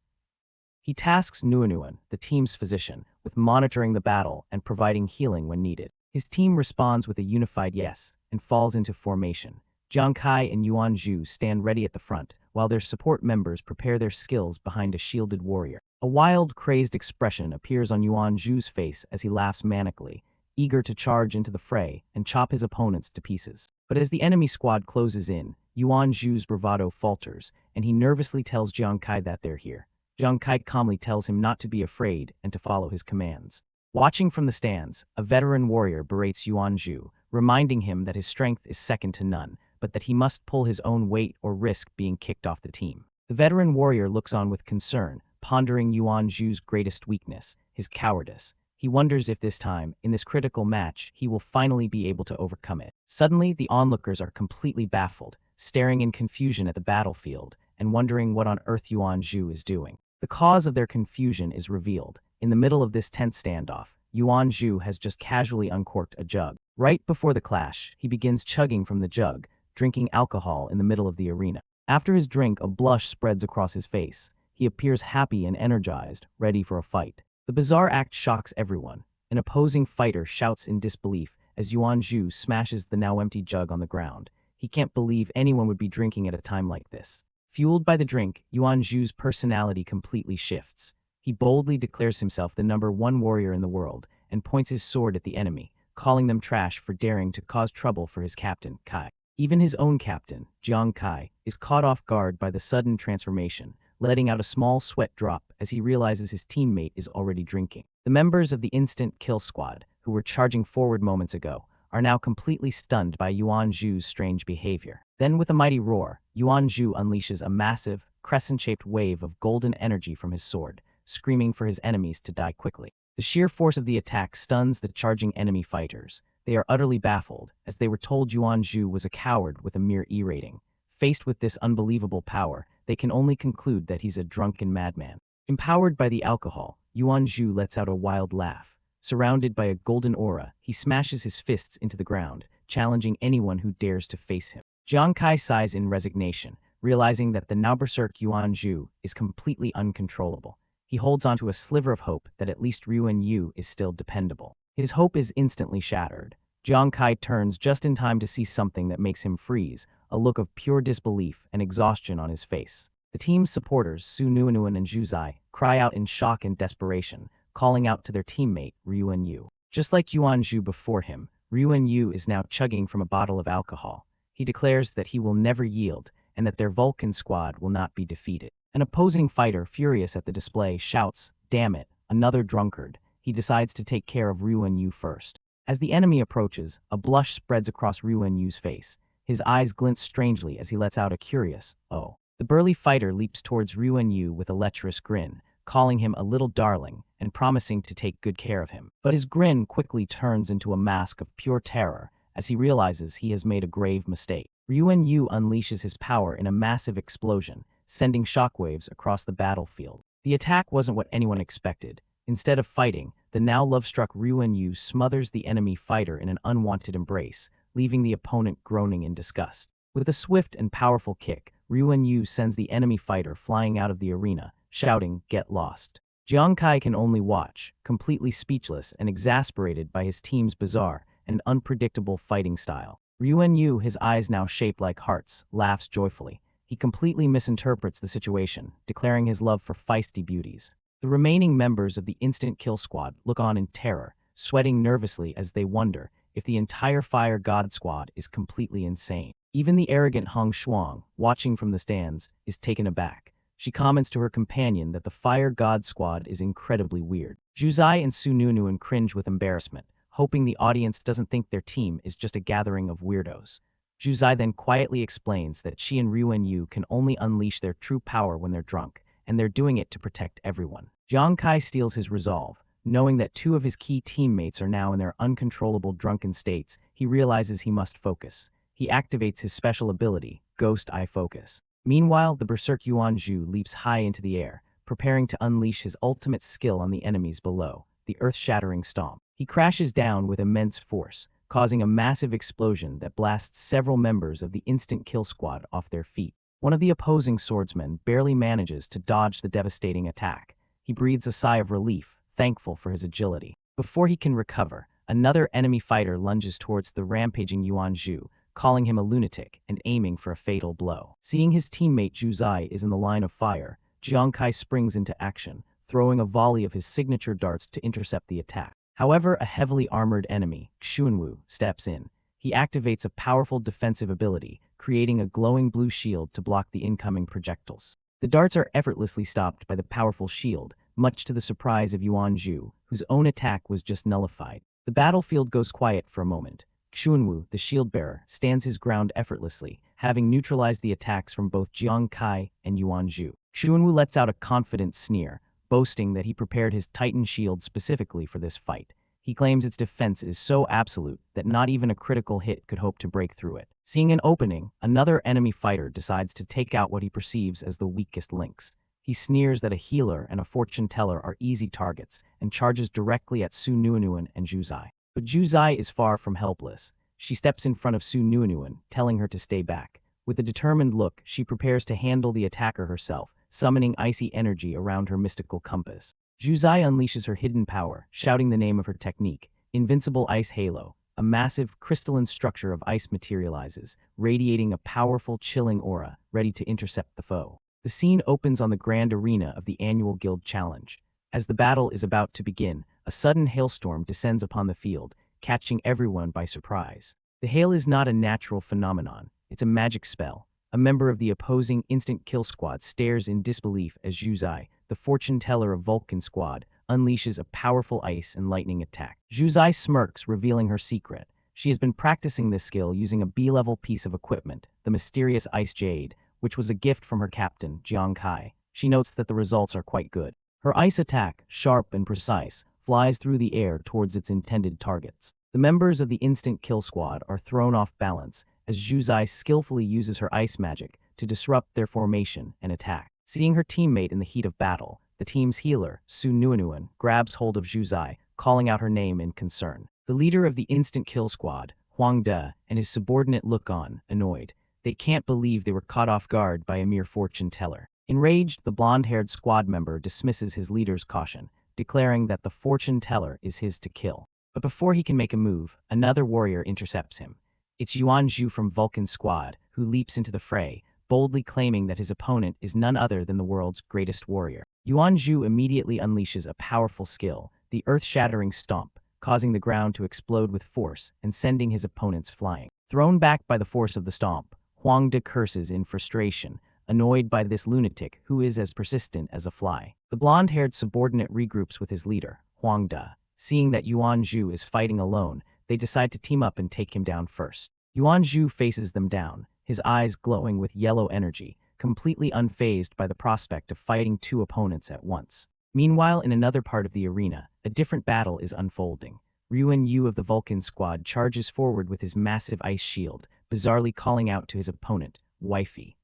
He tasks Nuanuan, the team's physician, with monitoring the battle and providing healing when needed. His team responds with a unified yes and falls into formation. Jiang Kai and Yuan Zhu stand ready at the front, while their support members prepare their skills behind a shielded warrior. A wild, crazed expression appears on Yuan Zhu's face as he laughs manically, eager to charge into the fray and chop his opponents to pieces. But as the enemy squad closes in, Yuan Zhu's bravado falters, and he nervously tells Jiang Kai that they're here. Jiang Kai calmly tells him not to be afraid and to follow his commands. Watching from the stands, a veteran warrior berates Yuan Zhu, reminding him that his strength is second to none, but that he must pull his own weight or risk being kicked off the team. The veteran warrior looks on with concern, pondering Yuan Zhu's greatest weakness, his cowardice. He wonders if this time, in this critical match, he will finally be able to overcome it. Suddenly, the onlookers are completely baffled, staring in confusion at the battlefield and wondering what on earth Yuan Zhu is doing. The cause of their confusion is revealed. In the middle of this tense standoff, Yuan Zhu has just casually uncorked a jug. Right before the clash, he begins chugging from the jug, drinking alcohol in the middle of the arena. After his drink, a blush spreads across his face. He appears happy and energized, ready for a fight. The bizarre act shocks everyone. An opposing fighter shouts in disbelief as Yuan Zhu smashes the now empty jug on the ground. He can't believe anyone would be drinking at a time like this. Fueled by the drink, Yuan Zhu's personality completely shifts. He boldly declares himself the #1 warrior in the world and points his sword at the enemy, calling them trash for daring to cause trouble for his captain, Kai. Even his own captain, Jiang Kai, is caught off guard by the sudden transformation, letting out a small sweat drop as he realizes his teammate is already drinking. The members of the Instant Kill Squad, who were charging forward moments ago, are now completely stunned by Yuan Zhu's strange behavior. Then with a mighty roar, Yuan Zhu unleashes a massive, crescent-shaped wave of golden energy from his sword, screaming for his enemies to die quickly. The sheer force of the attack stuns the charging enemy fighters. They are utterly baffled, as they were told Yuan Zhu was a coward with a mere E rating. Faced with this unbelievable power, they can only conclude that he's a drunken madman. Empowered by the alcohol, Yuan Zhu lets out a wild laugh. Surrounded by a golden aura, he smashes his fists into the ground, challenging anyone who dares to face him. Jiang Kai sighs in resignation, realizing that the now berserk Yuan Zhu is completely uncontrollable. He holds onto a sliver of hope that at least Ruan Yu is still dependable. His hope is instantly shattered. Jiang Kai turns just in time to see something that makes him freeze, a look of pure disbelief and exhaustion on his face. The team's supporters, Su Nuanuan and Zhu Zai, cry out in shock and desperation, calling out to their teammate, Ruan Yu. Just like Yuan Zhu before him, Ruan Yu is now chugging from a bottle of alcohol. He declares that he will never yield and that their Vulcan squad will not be defeated. An opposing fighter, furious at the display, shouts, "Damn it, another drunkard." He decides to take care of Ruan Yu first. As the enemy approaches, a blush spreads across Ruan Yu's face. His eyes glint strangely as he lets out a curious, "Oh." The burly fighter leaps towards Ruan Yu with a lecherous grin, calling him a little darling and promising to take good care of him. But his grin quickly turns into a mask of pure terror as he realizes he has made a grave mistake. Ruan Yu unleashes his power in a massive explosion, sending shockwaves across the battlefield. The attack wasn't what anyone expected. Instead of fighting, the now love-struck Ruan Yu smothers the enemy fighter in an unwanted embrace, leaving the opponent groaning in disgust. With a swift and powerful kick, Ruan Yu sends the enemy fighter flying out of the arena, shouting, "Get lost." Jiang Kai can only watch, completely speechless and exasperated by his team's bizarre and unpredictable fighting style. Yu, his eyes now shaped like hearts, laughs joyfully. He completely misinterprets the situation, declaring his love for feisty beauties. The remaining members of the instant kill squad look on in terror, sweating nervously as they wonder if the entire Fire God squad is completely insane. Even the arrogant Hong Shuang, watching from the stands, is taken aback. She comments to her companion that the Fire God squad is incredibly weird. Juzai and Su Nunuan cringe with embarrassment, hoping the audience doesn't think their team is just a gathering of weirdos. Juzai then quietly explains that she and Yu can only unleash their true power when they're drunk, and they're doing it to protect everyone. Jiang Kai steals his resolve. Knowing that two of his key teammates are now in their uncontrollable drunken states, he realizes he must focus. He activates his special ability, Ghost Eye Focus. Meanwhile, the berserk Yuanzhu leaps high into the air, preparing to unleash his ultimate skill on the enemies below, the earth-shattering stomp. He crashes down with immense force, causing a massive explosion that blasts several members of the instant kill squad off their feet. One of the opposing swordsmen barely manages to dodge the devastating attack. He breathes a sigh of relief, thankful for his agility. Before he can recover, another enemy fighter lunges towards the rampaging Yuanzhu, calling him a lunatic and aiming for a fatal blow. Seeing his teammate Juzai is in the line of fire, Jiang Kai springs into action, throwing a volley of his signature darts to intercept the attack. However, a heavily armored enemy, Xuanwu, steps in. He activates a powerful defensive ability, creating a glowing blue shield to block the incoming projectiles. The darts are effortlessly stopped by the powerful shield, much to the surprise of Yuanzhu, whose own attack was just nullified. The battlefield goes quiet for a moment. Xuanwu, the shield-bearer, stands his ground effortlessly, having neutralized the attacks from both Jiang Kai and Yuanzhu. Xuanwu lets out a confident sneer, boasting that he prepared his Titan shield specifically for this fight. He claims its defense is so absolute that not even a critical hit could hope to break through it. Seeing an opening, another enemy fighter decides to take out what he perceives as the weakest links. He sneers that a healer and a fortune teller are easy targets and charges directly at Su Nunuan and Juzai. But Juzai is far from helpless. She steps in front of Su Nunuan, telling her to stay back. With a determined look, she prepares to handle the attacker herself, summoning icy energy around her mystical compass. Juzai unleashes her hidden power, shouting the name of her technique, Invincible Ice Halo. A massive, crystalline structure of ice materializes, radiating a powerful, chilling aura, ready to intercept the foe. The scene opens on the grand arena of the annual guild challenge. As the battle is about to begin, a sudden hailstorm descends upon the field, catching everyone by surprise. The hail is not a natural phenomenon, it's a magic spell. A member of the opposing instant kill squad stares in disbelief as Juzai, the fortune teller of Vulcan squad, unleashes a powerful ice and lightning attack. Juzai smirks, revealing her secret. She has been practicing this skill using a B-level piece of equipment, the mysterious ice jade, which was a gift from her captain, Jiang Kai. She notes that the results are quite good. Her ice attack, sharp and precise, flies through the air towards its intended targets. The members of the instant kill squad are thrown off balance as Juzai skillfully uses her ice magic to disrupt their formation and attack. Seeing her teammate in the heat of battle, the team's healer, Su Nunuan, grabs hold of Juzai, calling out her name in concern. The leader of the instant kill squad, Huang De, and his subordinate look on, annoyed. They can't believe they were caught off guard by a mere fortune teller. Enraged, the blonde-haired squad member dismisses his leader's caution, declaring that the fortune teller is his to kill. But before he can make a move, another warrior intercepts him. It's Yuanzhu from Vulcan squad, who leaps into the fray, boldly claiming that his opponent is none other than the world's greatest warrior. Yuanzhu immediately unleashes a powerful skill, the earth-shattering stomp, causing the ground to explode with force and sending his opponents flying. Thrown back by the force of the stomp, Huang De curses in frustration, annoyed by this lunatic who is as persistent as a fly. The blonde-haired subordinate regroups with his leader, Huang De. Seeing that Yuanzhu is fighting alone, they decide to team up and take him down first. Yuanzhu faces them down, his eyes glowing with yellow energy, completely unfazed by the prospect of fighting two opponents at once. Meanwhile, in another part of the arena, a different battle is unfolding. Yu of the Vulcan squad charges forward with his massive ice shield, bizarrely calling out to his opponent, Wifey.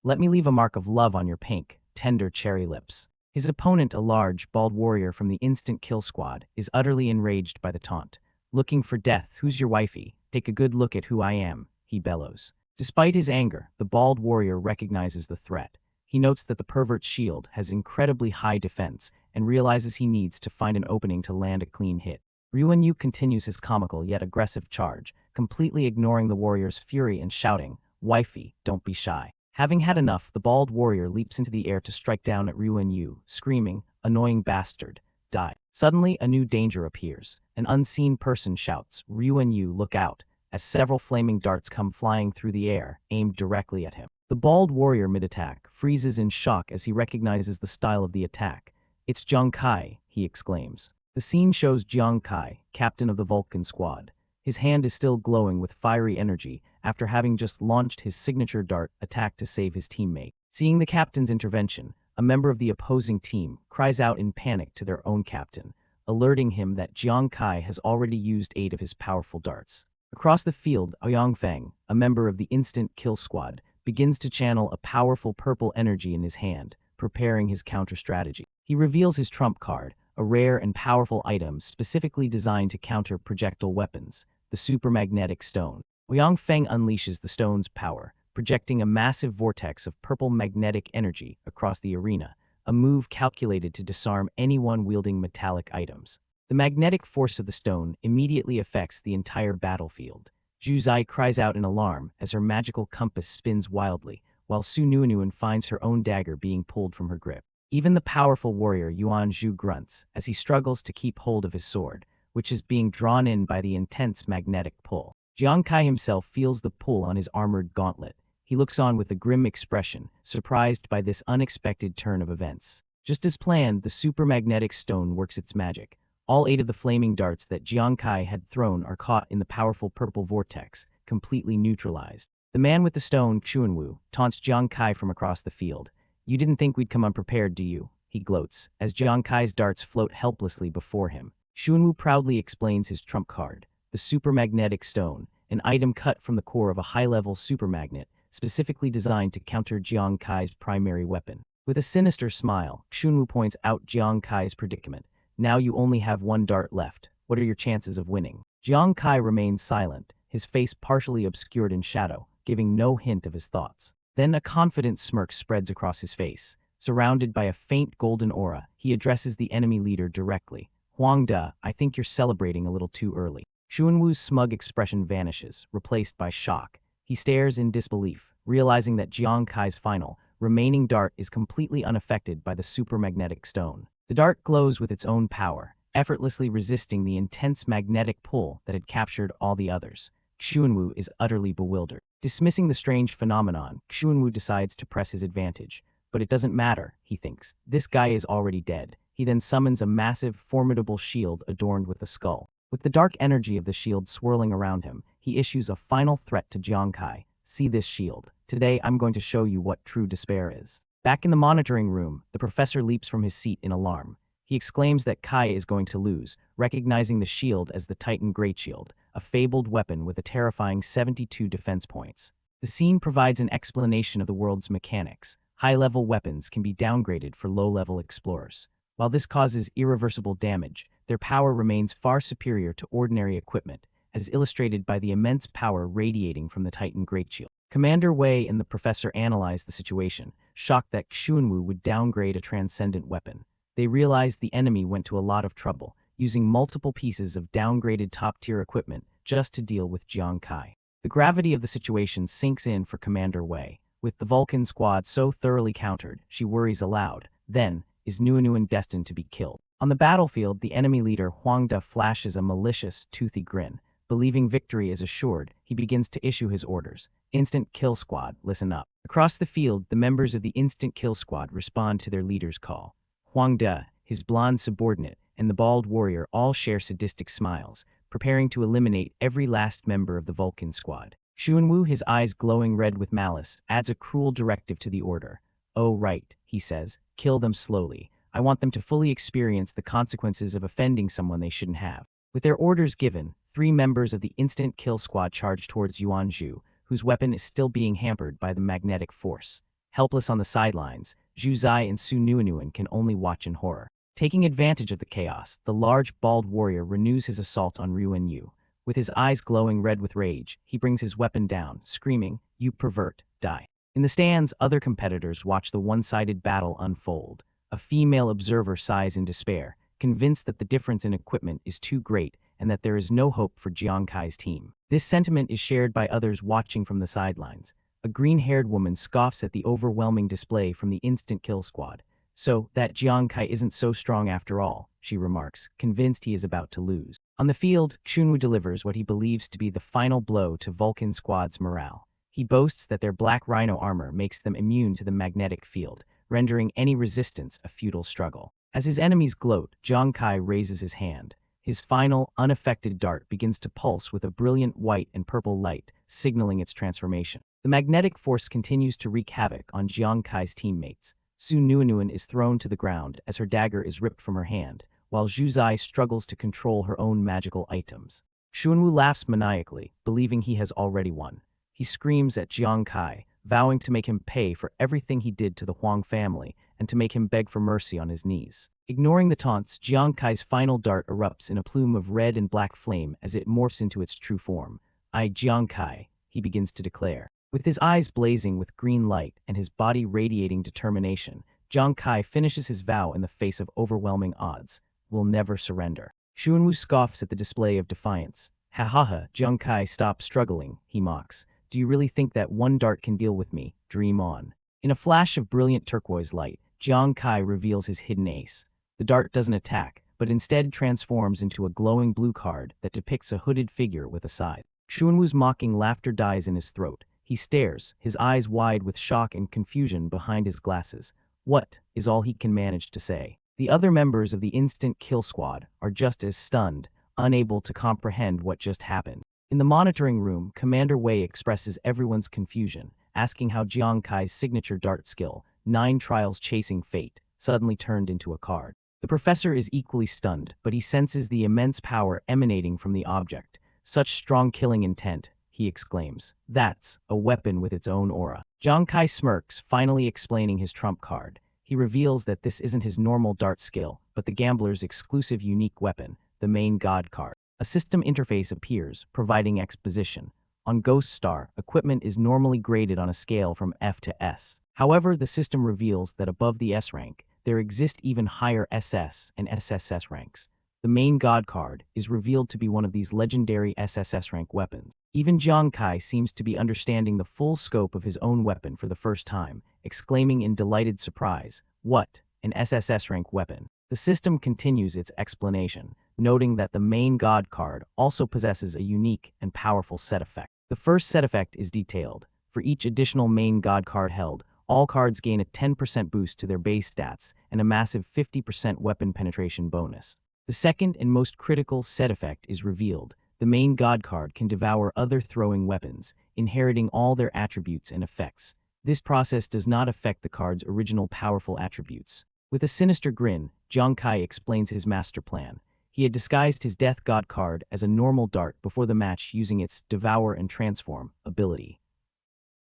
Let me leave a mark of love on your pink, tender cherry lips. His opponent, a large, bald warrior from the instant kill squad, is utterly enraged by the taunt. Looking for death, who's your wifey? Take a good look at who I am, he bellows. Despite his anger, the bald warrior recognizes the threat. He notes that the pervert's shield has incredibly high defense and realizes he needs to find an opening to land a clean hit. Yu continues his comical yet aggressive charge, completely ignoring the warrior's fury and shouting, "Wifey, don't be shy." Having had enough, the bald warrior leaps into the air to strike down at Ryu and Yu, screaming, "Annoying bastard, die." Suddenly, a new danger appears. An unseen person shouts, "Ryu and Yu, look out," as several flaming darts come flying through the air, aimed directly at him. The bald warrior mid-attack freezes in shock as he recognizes the style of the attack. "It's Jiang Kai," he exclaims. The scene shows Jiang Kai, captain of the Vulcan squad. His hand is still glowing with fiery energy after having just launched his signature dart attack to save his teammate. Seeing the captain's intervention, a member of the opposing team cries out in panic to their own captain, alerting him that Jiang Kai has already used 8 of his powerful darts. Across the field, Ouyang Feng, a member of the Instant Kill Squad, begins to channel a powerful purple energy in his hand, preparing his counter-strategy. He reveals his trump card, a rare and powerful item specifically designed to counter projectile weapons, the supermagnetic stone. Ouyang Feng unleashes the stone's power, projecting a massive vortex of purple magnetic energy across the arena, a move calculated to disarm anyone wielding metallic items. The magnetic force of the stone immediately affects the entire battlefield. Zhu Zai cries out in alarm as her magical compass spins wildly, while Su Nuinuan finds her own dagger being pulled from her grip. Even the powerful warrior Yuan Zhu grunts as he struggles to keep hold of his sword, which is being drawn in by the intense magnetic pull. Jiang Kai himself feels the pull on his armored gauntlet. He looks on with a grim expression, surprised by this unexpected turn of events. Just as planned, the supermagnetic stone works its magic. All 8 of the flaming darts that Jiang Kai had thrown are caught in the powerful purple vortex, completely neutralized. The man with the stone, Chuanwu, taunts Jiang Kai from across the field. "You didn't think we'd come unprepared, do you?" he gloats, as Jiang Kai's darts float helplessly before him. Xuanwu proudly explains his trump card, the supermagnetic stone, an item cut from the core of a high-level supermagnet, specifically designed to counter Jiang Kai's primary weapon. With a sinister smile, Xuanwu points out Jiang Kai's predicament. "Now you only have 1 dart left. What are your chances of winning?" Jiang Kai remains silent, his face partially obscured in shadow, giving no hint of his thoughts. Then a confident smirk spreads across his face. Surrounded by a faint golden aura, he addresses the enemy leader directly. "Huang De, I think you're celebrating a little too early." Xuanwu's smug expression vanishes, replaced by shock. He stares in disbelief, realizing that Jiang Kai's final, remaining dart is completely unaffected by the supermagnetic stone. The dart glows with its own power, effortlessly resisting the intense magnetic pull that had captured all the others. Xuanwu is utterly bewildered. Dismissing the strange phenomenon, Xuanwu decides to press his advantage. But it doesn't matter, he thinks. This guy is already dead. He then summons a massive, formidable shield adorned with a skull. With the dark energy of the shield swirling around him, he issues a final threat to Jiang Kai. "See this shield. Today I'm going to show you what true despair is." Back in the monitoring room, the professor leaps from his seat in alarm. He exclaims that Kai is going to lose, recognizing the shield as the Titan Great Shield, a fabled weapon with a terrifying 72 defense points. The scene provides an explanation of the world's mechanics. High-level weapons can be downgraded for low-level explorers. While this causes irreversible damage, their power remains far superior to ordinary equipment, as illustrated by the immense power radiating from the Titan Great Shield. Commander Wei and the professor analyze the situation, shocked that Xuanwu would downgrade a transcendent weapon. They realized the enemy went to a lot of trouble, using multiple pieces of downgraded top-tier equipment just to deal with Jiang Kai. The gravity of the situation sinks in for Commander Wei. With the Vulcan squad so thoroughly countered, she worries aloud. Then, is Nuinuan destined to be killed? On the battlefield, the enemy leader Huang De flashes a malicious, toothy grin. Believing victory is assured, he begins to issue his orders. "Instant Kill Squad, listen up." Across the field, the members of the Instant Kill Squad respond to their leader's call. Huang De, his blonde subordinate, and the bald warrior all share sadistic smiles, preparing to eliminate every last member of the Vulcan squad. Xuanwu, his eyes glowing red with malice, adds a cruel directive to the order. "Oh right," he says, "kill them slowly. I want them to fully experience the consequences of offending someone they shouldn't have." With their orders given, 3 members of the Instant Kill Squad charge towards Yuan Zhu, whose weapon is still being hampered by the magnetic force. Helpless on the sidelines, Zhu Zai and Su Nuinuan can only watch in horror. Taking advantage of the chaos, the large, bald warrior renews his assault on Ryu and Yu. With his eyes glowing red with rage, he brings his weapon down, screaming, "You pervert, die." In the stands, other competitors watch the one-sided battle unfold. A female observer sighs in despair, convinced that the difference in equipment is too great and that there is no hope for Jiang Kai's team. This sentiment is shared by others watching from the sidelines. A green-haired woman scoffs at the overwhelming display from the instant kill squad. So, that Jiang Kai isn't so strong after all, she remarks, convinced he is about to lose. On the field, Chunwoo delivers what he believes to be the final blow to Vulcan Squad's morale. He boasts that their black rhino armor makes them immune to the magnetic field, rendering any resistance a futile struggle. As his enemies gloat, Jiang Kai raises his hand. His final, unaffected dart begins to pulse with a brilliant white and purple light, signaling its transformation. The magnetic force continues to wreak havoc on Jiang Kai's teammates. Su Nuanuan is thrown to the ground as her dagger is ripped from her hand, while Zhu Zai struggles to control her own magical items. Chunwoo laughs maniacally, believing he has already won. He screams at Jiang Kai, vowing to make him pay for everything he did to the Huang family and to make him beg for mercy on his knees. Ignoring the taunts, Jiang Kai's final dart erupts in a plume of red and black flame as it morphs into its true form. "I, Jiang Kai," he begins to declare. With his eyes blazing with green light and his body radiating determination, Jiang Kai finishes his vow in the face of overwhelming odds. "Will never surrender." Chunwoo scoffs at the display of defiance. "Ha ha ha, Jiang Kai, stop struggling," he mocks. "Do you really think that one dart can deal with me? Dream on." In a flash of brilliant turquoise light, Jiang Kai reveals his hidden ace. The dart doesn't attack, but instead transforms into a glowing blue card that depicts a hooded figure with a scythe. Chunwoo's mocking laughter dies in his throat. He stares, his eyes wide with shock and confusion behind his glasses. "What?" is all he can manage to say. The other members of the instant kill squad are just as stunned, unable to comprehend what just happened. In the monitoring room, Commander Wei expresses everyone's confusion, asking how Jiang Kai's signature dart skill, 9 trials chasing fate, suddenly turned into a card. The professor is equally stunned, but he senses the immense power emanating from the object. "Such strong killing intent," he exclaims. "That's a weapon with its own aura." Jiang Kai smirks, finally explaining his trump card. He reveals that this isn't his normal dart skill, but the gambler's exclusive unique weapon, the main god card. A system interface appears, providing exposition. On Ghost Star, equipment is normally graded on a scale from F to S. However, the system reveals that above the S rank, there exist even higher SS and SSS ranks. The main god card is revealed to be one of these legendary SSS rank weapons. Even Jiang Kai seems to be understanding the full scope of his own weapon for the first time, exclaiming in delighted surprise, "What? An SSS rank weapon?" The system continues its explanation, noting that the main god card also possesses a unique and powerful set effect. The first set effect is detailed. For each additional main god card held, all cards gain a 10% boost to their base stats and a massive 50% weapon penetration bonus. The second and most critical set effect is revealed. The main god card can devour other throwing weapons, inheriting all their attributes and effects. This process does not affect the card's original powerful attributes. With a sinister grin, Jiang Kai explains his master plan. He had disguised his Death God card as a normal dart before the match using its Devour and Transform ability.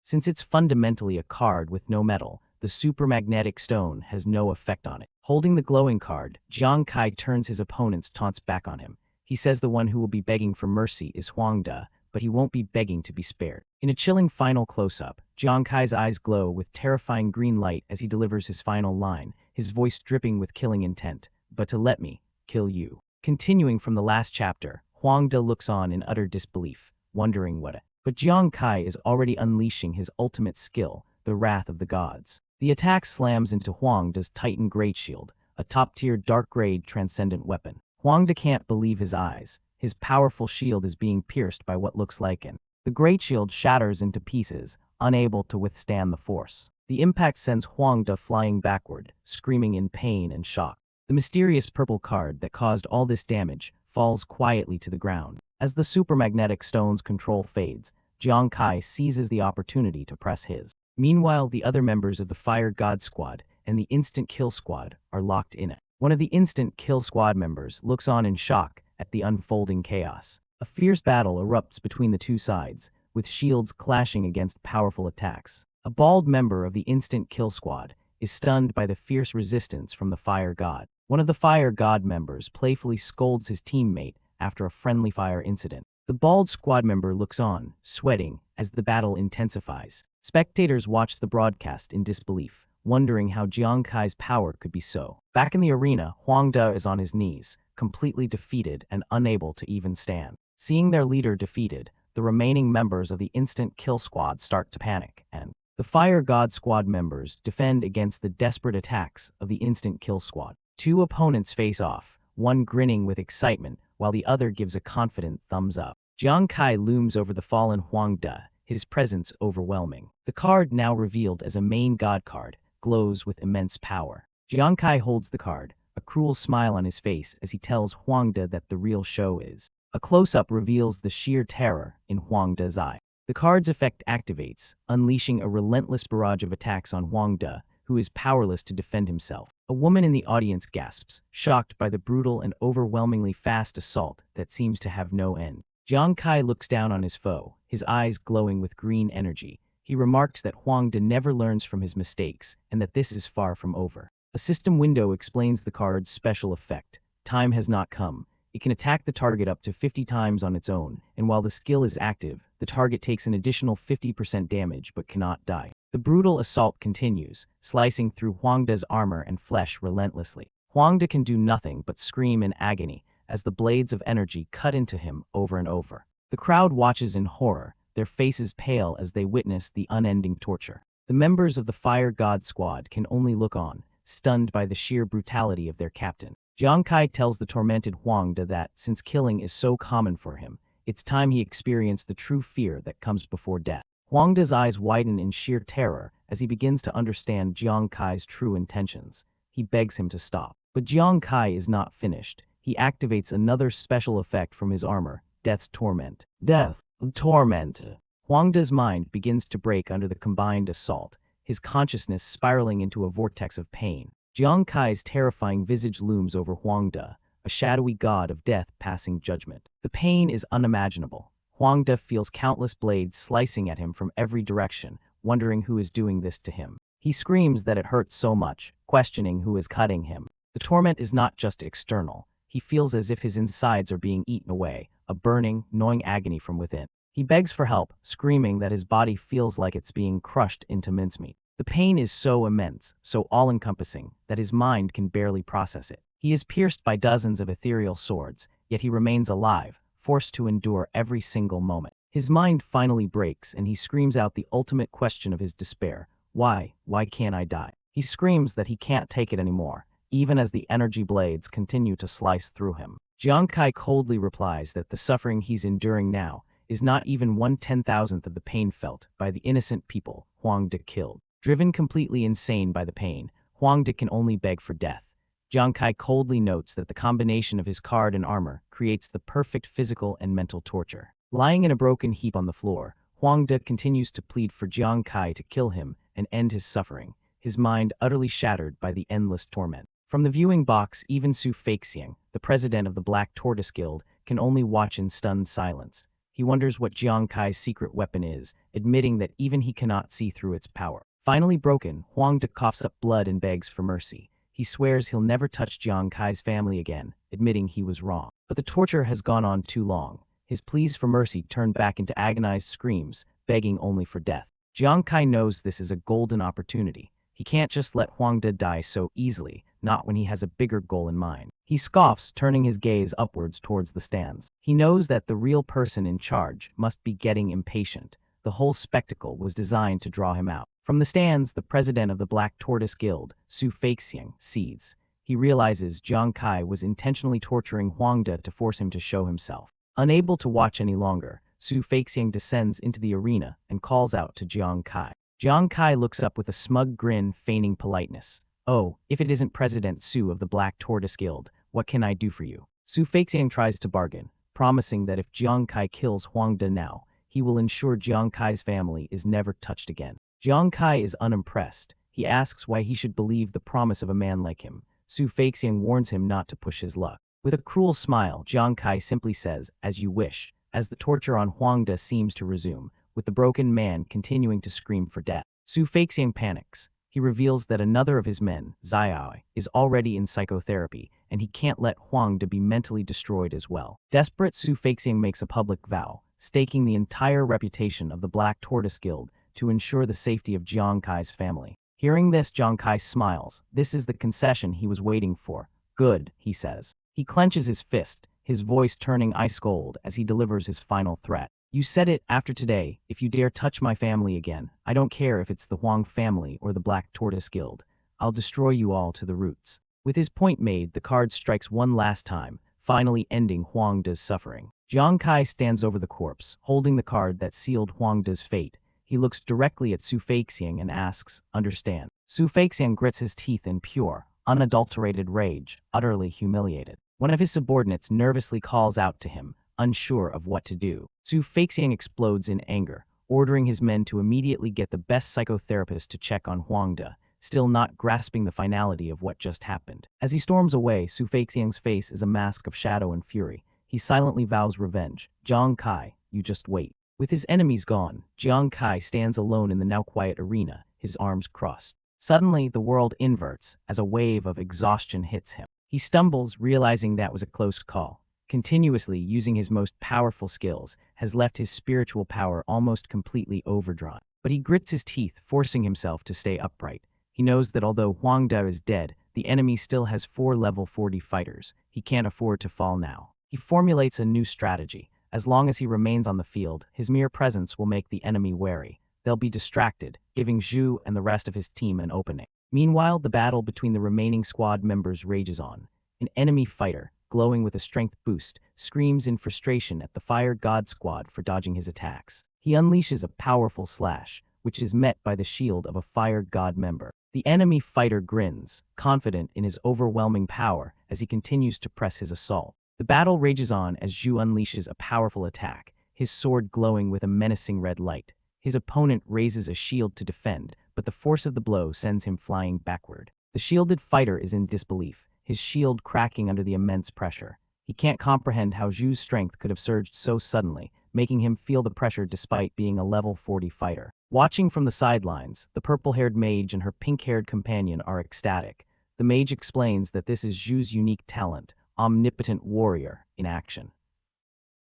Since it's fundamentally a card with no metal, the supermagnetic stone has no effect on it. Holding the glowing card, Jiang Kai turns his opponent's taunts back on him. He says the one who will be begging for mercy is Huang De, but he won't be begging to be spared. In a chilling final close-up, Jiang Kai's eyes glow with terrifying green light as he delivers his final line, his voice dripping with killing intent. "But to let me kill you." Continuing from the last chapter, Huang De looks on in utter disbelief, wondering what. But Jiang Kai is already unleashing his ultimate skill, the Wrath of the Gods. The attack slams into Huang De's Titan Great Shield, a top-tier dark-grade transcendent weapon. Huang De can't believe his eyes. His powerful shield is being pierced by what looks like an. The Great Shield shatters into pieces, unable to withstand the force. The impact sends Huang De flying backward, screaming in pain and shock. The mysterious purple card that caused all this damage falls quietly to the ground. As the supermagnetic stone's control fades, Jiang Kai seizes the opportunity to press his. Meanwhile, the other members of the Fire God Squad and the Instant Kill Squad are locked in it. One of the Instant Kill Squad members looks on in shock at the unfolding chaos. A fierce battle erupts between the two sides, with shields clashing against powerful attacks. A bald member of the Instant Kill Squad is stunned by the fierce resistance from the Fire God. One of the Fire God members playfully scolds his teammate after a friendly fire incident. The bald squad member looks on, sweating, as the battle intensifies. Spectators watch the broadcast in disbelief, wondering how Jiang Kai's power could be so. Back in the arena, Huang De is on his knees, completely defeated and unable to even stand. Seeing their leader defeated, the remaining members of the Instant Kill Squad start to panic, and the Fire God Squad members defend against the desperate attacks of the Instant Kill Squad. Two opponents face off, one grinning with excitement while the other gives a confident thumbs up. Jiang Kai looms over the fallen Huang De, his presence overwhelming. The card, now revealed as a main god card, glows with immense power. Jiang Kai holds the card, a cruel smile on his face as he tells Huang De that the real show is. A close-up reveals the sheer terror in Huang De's eye. The card's effect activates, unleashing a relentless barrage of attacks on Huang De, who is powerless to defend himself. A woman in the audience gasps, shocked by the brutal and overwhelmingly fast assault that seems to have no end. Jiang Kai looks down on his foe, his eyes glowing with green energy. He remarks that Huang De never learns from his mistakes and that this is far from over. A system window explains the card's special effect. Time has not come. It can attack the target up to 50 times on its own, and while the skill is active, the target takes an additional 50% damage but cannot die. The brutal assault continues, slicing through Huang De's armor and flesh relentlessly. Huang De can do nothing but scream in agony as the blades of energy cut into him over and over. The crowd watches in horror, their faces pale as they witness the unending torture. The members of the Fire God Squad can only look on, stunned by the sheer brutality of their captain. Jiang Kai tells the tormented Huang De that, since killing is so common for him, it's time he experienced the true fear that comes before death. Huang De's eyes widen in sheer terror as he begins to understand Jiang Kai's true intentions. He begs him to stop. But Jiang Kai is not finished. He activates another special effect from his armor, Death's Torment. Death. Torment. Huang De's mind begins to break under the combined assault, his consciousness spiraling into a vortex of pain. Jiang Kai's terrifying visage looms over Huang De, a shadowy god of death passing judgment. The pain is unimaginable. Huang De feels countless blades slicing at him from every direction, wondering who is doing this to him. He screams that it hurts so much, questioning who is cutting him. The torment is not just external. He feels as if his insides are being eaten away, a burning, gnawing agony from within. He begs for help, screaming that his body feels like it's being crushed into mincemeat. The pain is so immense, so all-encompassing, that his mind can barely process it. He is pierced by dozens of ethereal swords, yet he remains alive, forced to endure every single moment. His mind finally breaks, and he screams out the ultimate question of his despair. Why? Why can't I die? He screams that he can't take it anymore, even as the energy blades continue to slice through him. Jiang Kai coldly replies that the suffering he's enduring now is not even 1/10,000th of the pain felt by the innocent people Huang De killed. Driven completely insane by the pain, Huang De can only beg for death. Jiang Kai coldly notes that the combination of his card and armor creates the perfect physical and mental torture. Lying in a broken heap on the floor, Huang De continues to plead for Jiang Kai to kill him and end his suffering, his mind utterly shattered by the endless torment. From the viewing box, even Su Feixiang, the president of the Black Tortoise Guild, can only watch in stunned silence. He wonders what Jiang Kai's secret weapon is, admitting that even he cannot see through its power. Finally broken, Huang De coughs up blood and begs for mercy. He swears he'll never touch Jiang Kai's family again, admitting he was wrong. But the torture has gone on too long. His pleas for mercy turn back into agonized screams, begging only for death. Jiang Kai knows this is a golden opportunity. He can't just let Huang De die so easily, not when he has a bigger goal in mind. He scoffs, turning his gaze upwards towards the stands. He knows that the real person in charge must be getting impatient. The whole spectacle was designed to draw him out. From the stands, the president of the Black Tortoise Guild, Su Feixiang, sees. He realizes Jiang Kai was intentionally torturing Huang De to force him to show himself. Unable to watch any longer, Su Feixiang descends into the arena and calls out to Jiang Kai. Jiang Kai looks up with a smug grin, feigning politeness. "Oh, if it isn't President Su of the Black Tortoise Guild, what can I do for you?" Su Feixiang tries to bargain, promising that if Jiang Kai kills Huang De now, he will ensure Jiang Kai's family is never touched again. Jiang Kai is unimpressed. He asks why he should believe the promise of a man like him. Su Feixiang warns him not to push his luck. With a cruel smile, Jiang Kai simply says, "As you wish," as the torture on Huang De seems to resume, with the broken man continuing to scream for death. Su Feixiang panics. He reveals that another of his men, Xiao, is already in psychotherapy, and he can't let Huang De be mentally destroyed as well. Desperate, Su Feixiang makes a public vow, staking the entire reputation of the Black Tortoise Guild to ensure the safety of Jiang Kai's family. Hearing this, Jiang Kai smiles. This is the concession he was waiting for. "Good," he says. He clenches his fist, his voice turning ice cold as he delivers his final threat. You said it. After today, if you dare touch my family again, I don't care if it's the Huang family or the Black Tortoise Guild. I'll destroy you all to the roots. With his point made, the card strikes one last time, finally ending Huang De's suffering. Jiang Kai stands over the corpse, holding the card that sealed Huang De's fate. He looks directly at Su Feixiang and asks, "Understand?" Su Feixiang grits his teeth in pure, unadulterated rage, utterly humiliated. One of his subordinates nervously calls out to him, unsure of what to do. Su Feixiang explodes in anger, ordering his men to immediately get the best psychotherapist to check on Huang De, still not grasping the finality of what just happened. As he storms away, Su Feixiang's face is a mask of shadow and fury. He silently vows revenge. Jiang Kai, you just wait. With his enemies gone, Jiang Kai stands alone in the now quiet arena, his arms crossed. Suddenly, the world inverts as a wave of exhaustion hits him. He stumbles, realizing that was a close call. Continuously using his most powerful skills has left his spiritual power almost completely overdrawn. But he grits his teeth, forcing himself to stay upright. He knows that although Huang De is dead, the enemy still has 4 level 40 fighters. He can't afford to fall now. He formulates a new strategy. As long as he remains on the field, his mere presence will make the enemy wary. They'll be distracted, giving Zhu and the rest of his team an opening. Meanwhile, the battle between the remaining squad members rages on. An enemy fighter, glowing with a strength boost, screams in frustration at the Fire God squad for dodging his attacks. He unleashes a powerful slash, which is met by the shield of a Fire God member. The enemy fighter grins, confident in his overwhelming power as he continues to press his assault. The battle rages on as Zhu unleashes a powerful attack, his sword glowing with a menacing red light. His opponent raises a shield to defend, but the force of the blow sends him flying backward. The shielded fighter is in disbelief, his shield cracking under the immense pressure. He can't comprehend how Zhu's strength could have surged so suddenly, making him feel the pressure despite being a level 40 fighter. Watching from the sidelines, the purple-haired mage and her pink-haired companion are ecstatic. The mage explains that this is Zhu's unique talent, omnipotent warrior, in action.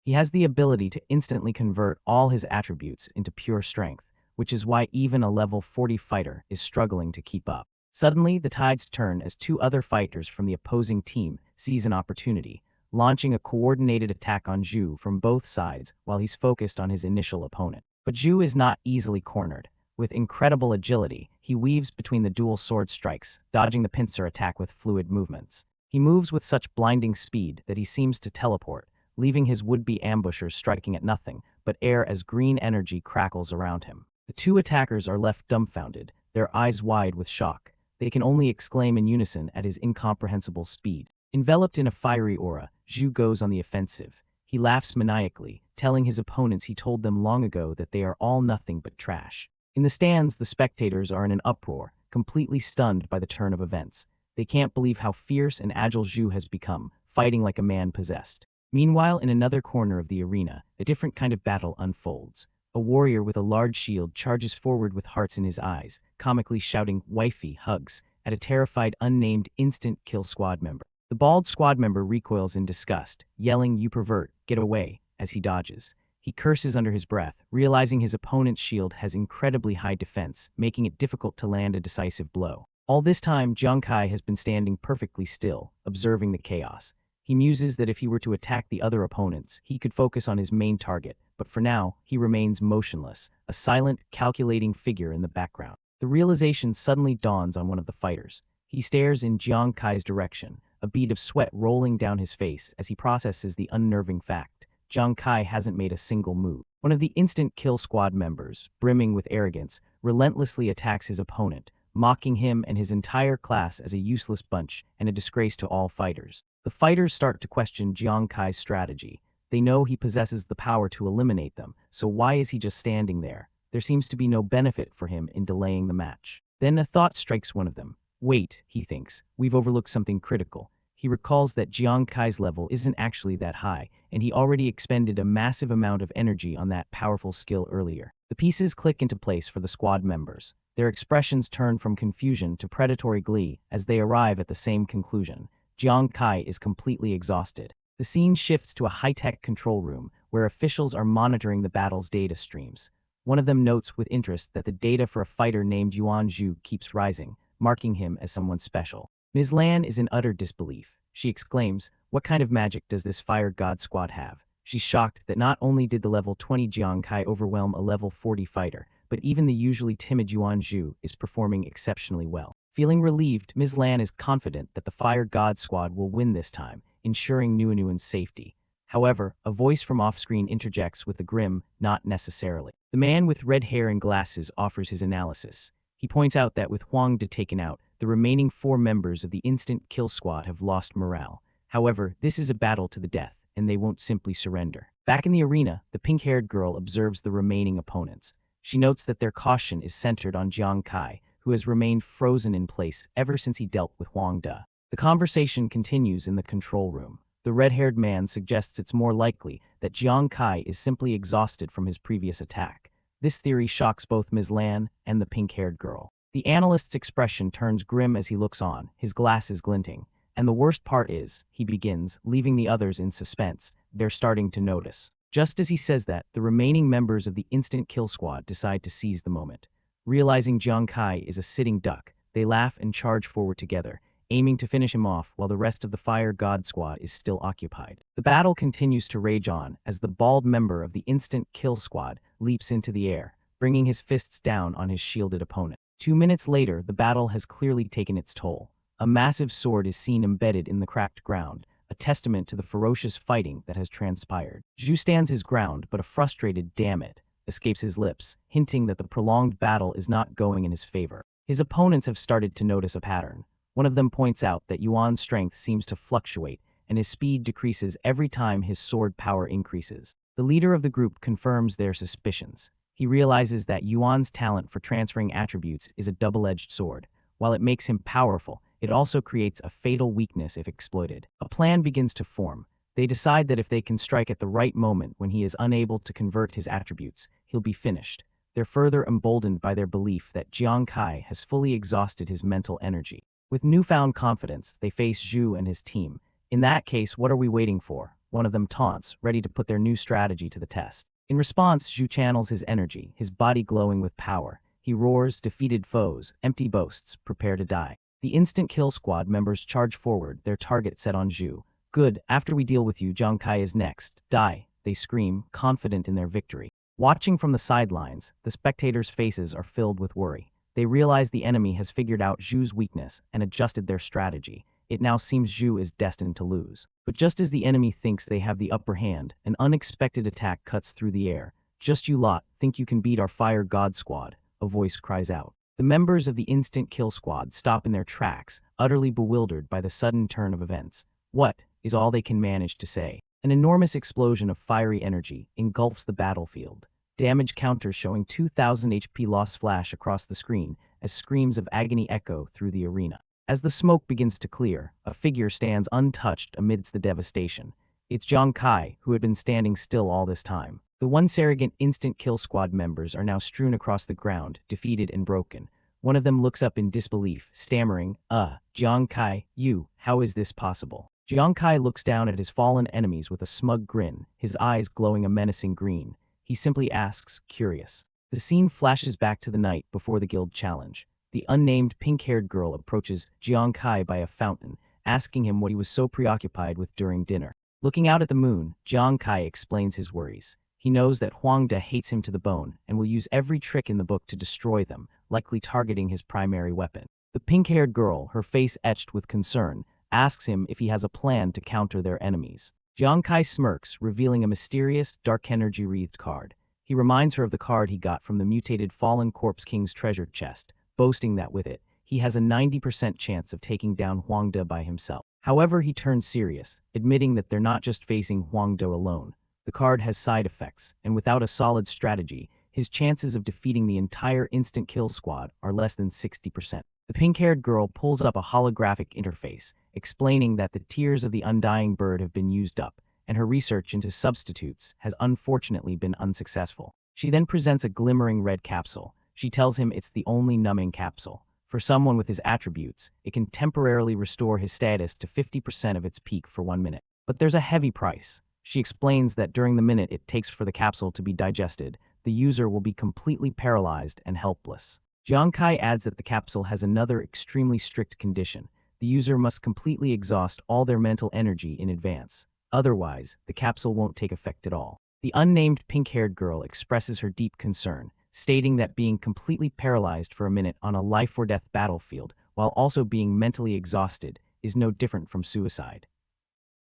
He has the ability to instantly convert all his attributes into pure strength, which is why even a level 40 fighter is struggling to keep up. Suddenly, the tides turn as 2 other fighters from the opposing team seize an opportunity, launching a coordinated attack on Zhu from both sides while he's focused on his initial opponent. But Zhu is not easily cornered. With incredible agility, he weaves between the dual sword strikes, dodging the pincer attack with fluid movements. He moves with such blinding speed that he seems to teleport, leaving his would-be ambushers striking at nothing but air as green energy crackles around him. The 2 attackers are left dumbfounded, their eyes wide with shock. They can only exclaim in unison at his incomprehensible speed. Enveloped in a fiery aura, Zhu goes on the offensive. He laughs maniacally, telling his opponents he told them long ago that they are all nothing but trash. In the stands, the spectators are in an uproar, completely stunned by the turn of events. They can't believe how fierce and agile Zhu has become, fighting like a man possessed. Meanwhile, in another corner of the arena, a different kind of battle unfolds. A warrior with a large shield charges forward with hearts in his eyes, comically shouting "Wifey, hugs" at a terrified unnamed instant kill squad member. The bald squad member recoils in disgust, yelling "You pervert, get away," as he dodges. He curses under his breath, realizing his opponent's shield has incredibly high defense, making it difficult to land a decisive blow. All this time, Jiang Kai has been standing perfectly still, observing the chaos. He muses that if he were to attack the other opponents, he could focus on his main target, but for now, he remains motionless, a silent, calculating figure in the background. The realization suddenly dawns on one of the fighters. He stares in Jiang Kai's direction, a bead of sweat rolling down his face as he processes the unnerving fact. Jiang Kai hasn't made a single move. One of the instant kill squad members, brimming with arrogance, relentlessly attacks his opponent, mocking him and his entire class as a useless bunch and a disgrace to all fighters. The fighters start to question Jiang Kai's strategy. They know he possesses the power to eliminate them, so why is he just standing there? There seems to be no benefit for him in delaying the match. Then a thought strikes one of them. Wait, he thinks, we've overlooked something critical. He recalls that Jiang Kai's level isn't actually that high, and he already expended a massive amount of energy on that powerful skill earlier. The pieces click into place for the squad members. Their expressions turn from confusion to predatory glee as they arrive at the same conclusion. Jiang Kai is completely exhausted. The scene shifts to a high-tech control room where officials are monitoring the battle's data streams. One of them notes with interest that the data for a fighter named Yuan Zhu keeps rising, marking him as someone special. Ms. Lan is in utter disbelief. She exclaims, "What kind of magic does this fire god squad have?" She's shocked that not only did the level 20 Jiang Kai overwhelm a level 40 fighter, but even the usually timid Yuan Zhu is performing exceptionally well. Feeling relieved, Ms. Lan is confident that the fire god squad will win this time, ensuring Nuanuan's safety. However, a voice from off-screen interjects with a grim, "Not necessarily." The man with red hair and glasses offers his analysis. He points out that with Huang De taken out, the remaining 4 members of the instant kill squad have lost morale. However, this is a battle to the death, and they won't simply surrender. Back in the arena, the pink-haired girl observes the remaining opponents. She notes that their caution is centered on Jiang Kai, who has remained frozen in place ever since he dealt with Huang De. The conversation continues in the control room. The red-haired man suggests it's more likely that Jiang Kai is simply exhausted from his previous attack. This theory shocks both Ms. Lan and the pink-haired girl. The analyst's expression turns grim as he looks on, his glasses glinting. And the worst part is, he begins, leaving the others in suspense. They're starting to notice. Just as he says that, the remaining members of the instant kill squad decide to seize the moment. Realizing Jiang Kai is a sitting duck, they laugh and charge forward together, aiming to finish him off while the rest of the fire god squad is still occupied. The battle continues to rage on as the bald member of the instant kill squad leaps into the air, bringing his fists down on his shielded opponent. 2 minutes later, the battle has clearly taken its toll. A massive sword is seen embedded in the cracked ground, a testament to the ferocious fighting that has transpired. Zhu stands his ground, but a frustrated "damn it" escapes his lips, hinting that the prolonged battle is not going in his favor. His opponents have started to notice a pattern. One of them points out that Yuan's strength seems to fluctuate, and his speed decreases every time his sword power increases. The leader of the group confirms their suspicions. He realizes that Yuan's talent for transferring attributes is a double-edged sword. While it makes him powerful, it also creates a fatal weakness if exploited. A plan begins to form. They decide that if they can strike at the right moment when he is unable to convert his attributes, he'll be finished. They're further emboldened by their belief that Jiang Kai has fully exhausted his mental energy. With newfound confidence, they face Zhu and his team. "In that case, what are we waiting for?" one of them taunts, ready to put their new strategy to the test. In response, Zhu channels his energy, his body glowing with power. He roars, "Defeated foes, empty boasts, prepare to die." The instant kill squad members charge forward, their target set on Zhu. "Good, after we deal with you, Jiang Kai is next. Die," they scream, confident in their victory. Watching from the sidelines, the spectators' faces are filled with worry. They realize the enemy has figured out Zhu's weakness and adjusted their strategy. It now seems Zhu is destined to lose. But just as the enemy thinks they have the upper hand, an unexpected attack cuts through the air. "Just you lot think you can beat our fire god squad," a voice cries out. The members of the instant kill squad stop in their tracks, utterly bewildered by the sudden turn of events. "What?" is all they can manage to say. An enormous explosion of fiery energy engulfs the battlefield. Damage counters showing 2000 HP loss flash across the screen as screams of agony echo through the arena. As the smoke begins to clear, a figure stands untouched amidst the devastation. It's Jiang Kai, who had been standing still all this time. The once arrogant instant kill squad members are now strewn across the ground, defeated and broken. One of them looks up in disbelief, stammering, Jiang Kai, you, how is this possible?" Jiang Kai looks down at his fallen enemies with a smug grin, his eyes glowing a menacing green. He simply asks, curious. The scene flashes back to the night before the guild challenge. The unnamed pink-haired girl approaches Jiang Kai by a fountain, asking him what he was so preoccupied with during dinner. Looking out at the moon, Jiang Kai explains his worries. He knows that Huang De hates him to the bone and will use every trick in the book to destroy them, likely targeting his primary weapon. The pink-haired girl, her face etched with concern, asks him if he has a plan to counter their enemies. Jiang Kai smirks, revealing a mysterious, dark energy-wreathed card. He reminds her of the card he got from the mutated Fallen Corpse King's treasure chest, boasting that with it, he has a 90% chance of taking down Huang De by himself. However, he turns serious, admitting that they're not just facing Huang De alone. The card has side effects, and without a solid strategy, his chances of defeating the entire instant kill squad are less than 60%. The pink-haired girl pulls up a holographic interface, explaining that the tears of the undying bird have been used up, and her research into substitutes has unfortunately been unsuccessful. She then presents a glimmering red capsule. She tells him it's the only numbing capsule. For someone with his attributes, it can temporarily restore his status to 50% of its peak for 1 minute. But there's a heavy price. She explains that during the minute it takes for the capsule to be digested, the user will be completely paralyzed and helpless. Jiang Kai adds that the capsule has another extremely strict condition. the user must completely exhaust all their mental energy in advance. Otherwise, the capsule won't take effect at all. The unnamed pink-haired girl expresses her deep concern, stating that being completely paralyzed for a minute on a life-or-death battlefield, while also being mentally exhausted, is no different from suicide.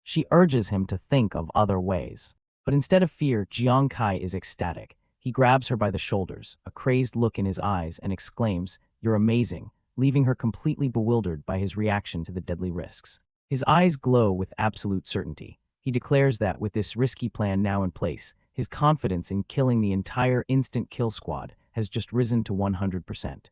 She urges him to think of other ways. But instead of fear, Jiang Kai is ecstatic. He grabs her by the shoulders, a crazed look in his eyes, and exclaims, "You're amazing," leaving her completely bewildered by his reaction to the deadly risks. His eyes glow with absolute certainty. He declares that with this risky plan now in place, his confidence in killing the entire instant kill squad has just risen to 100%.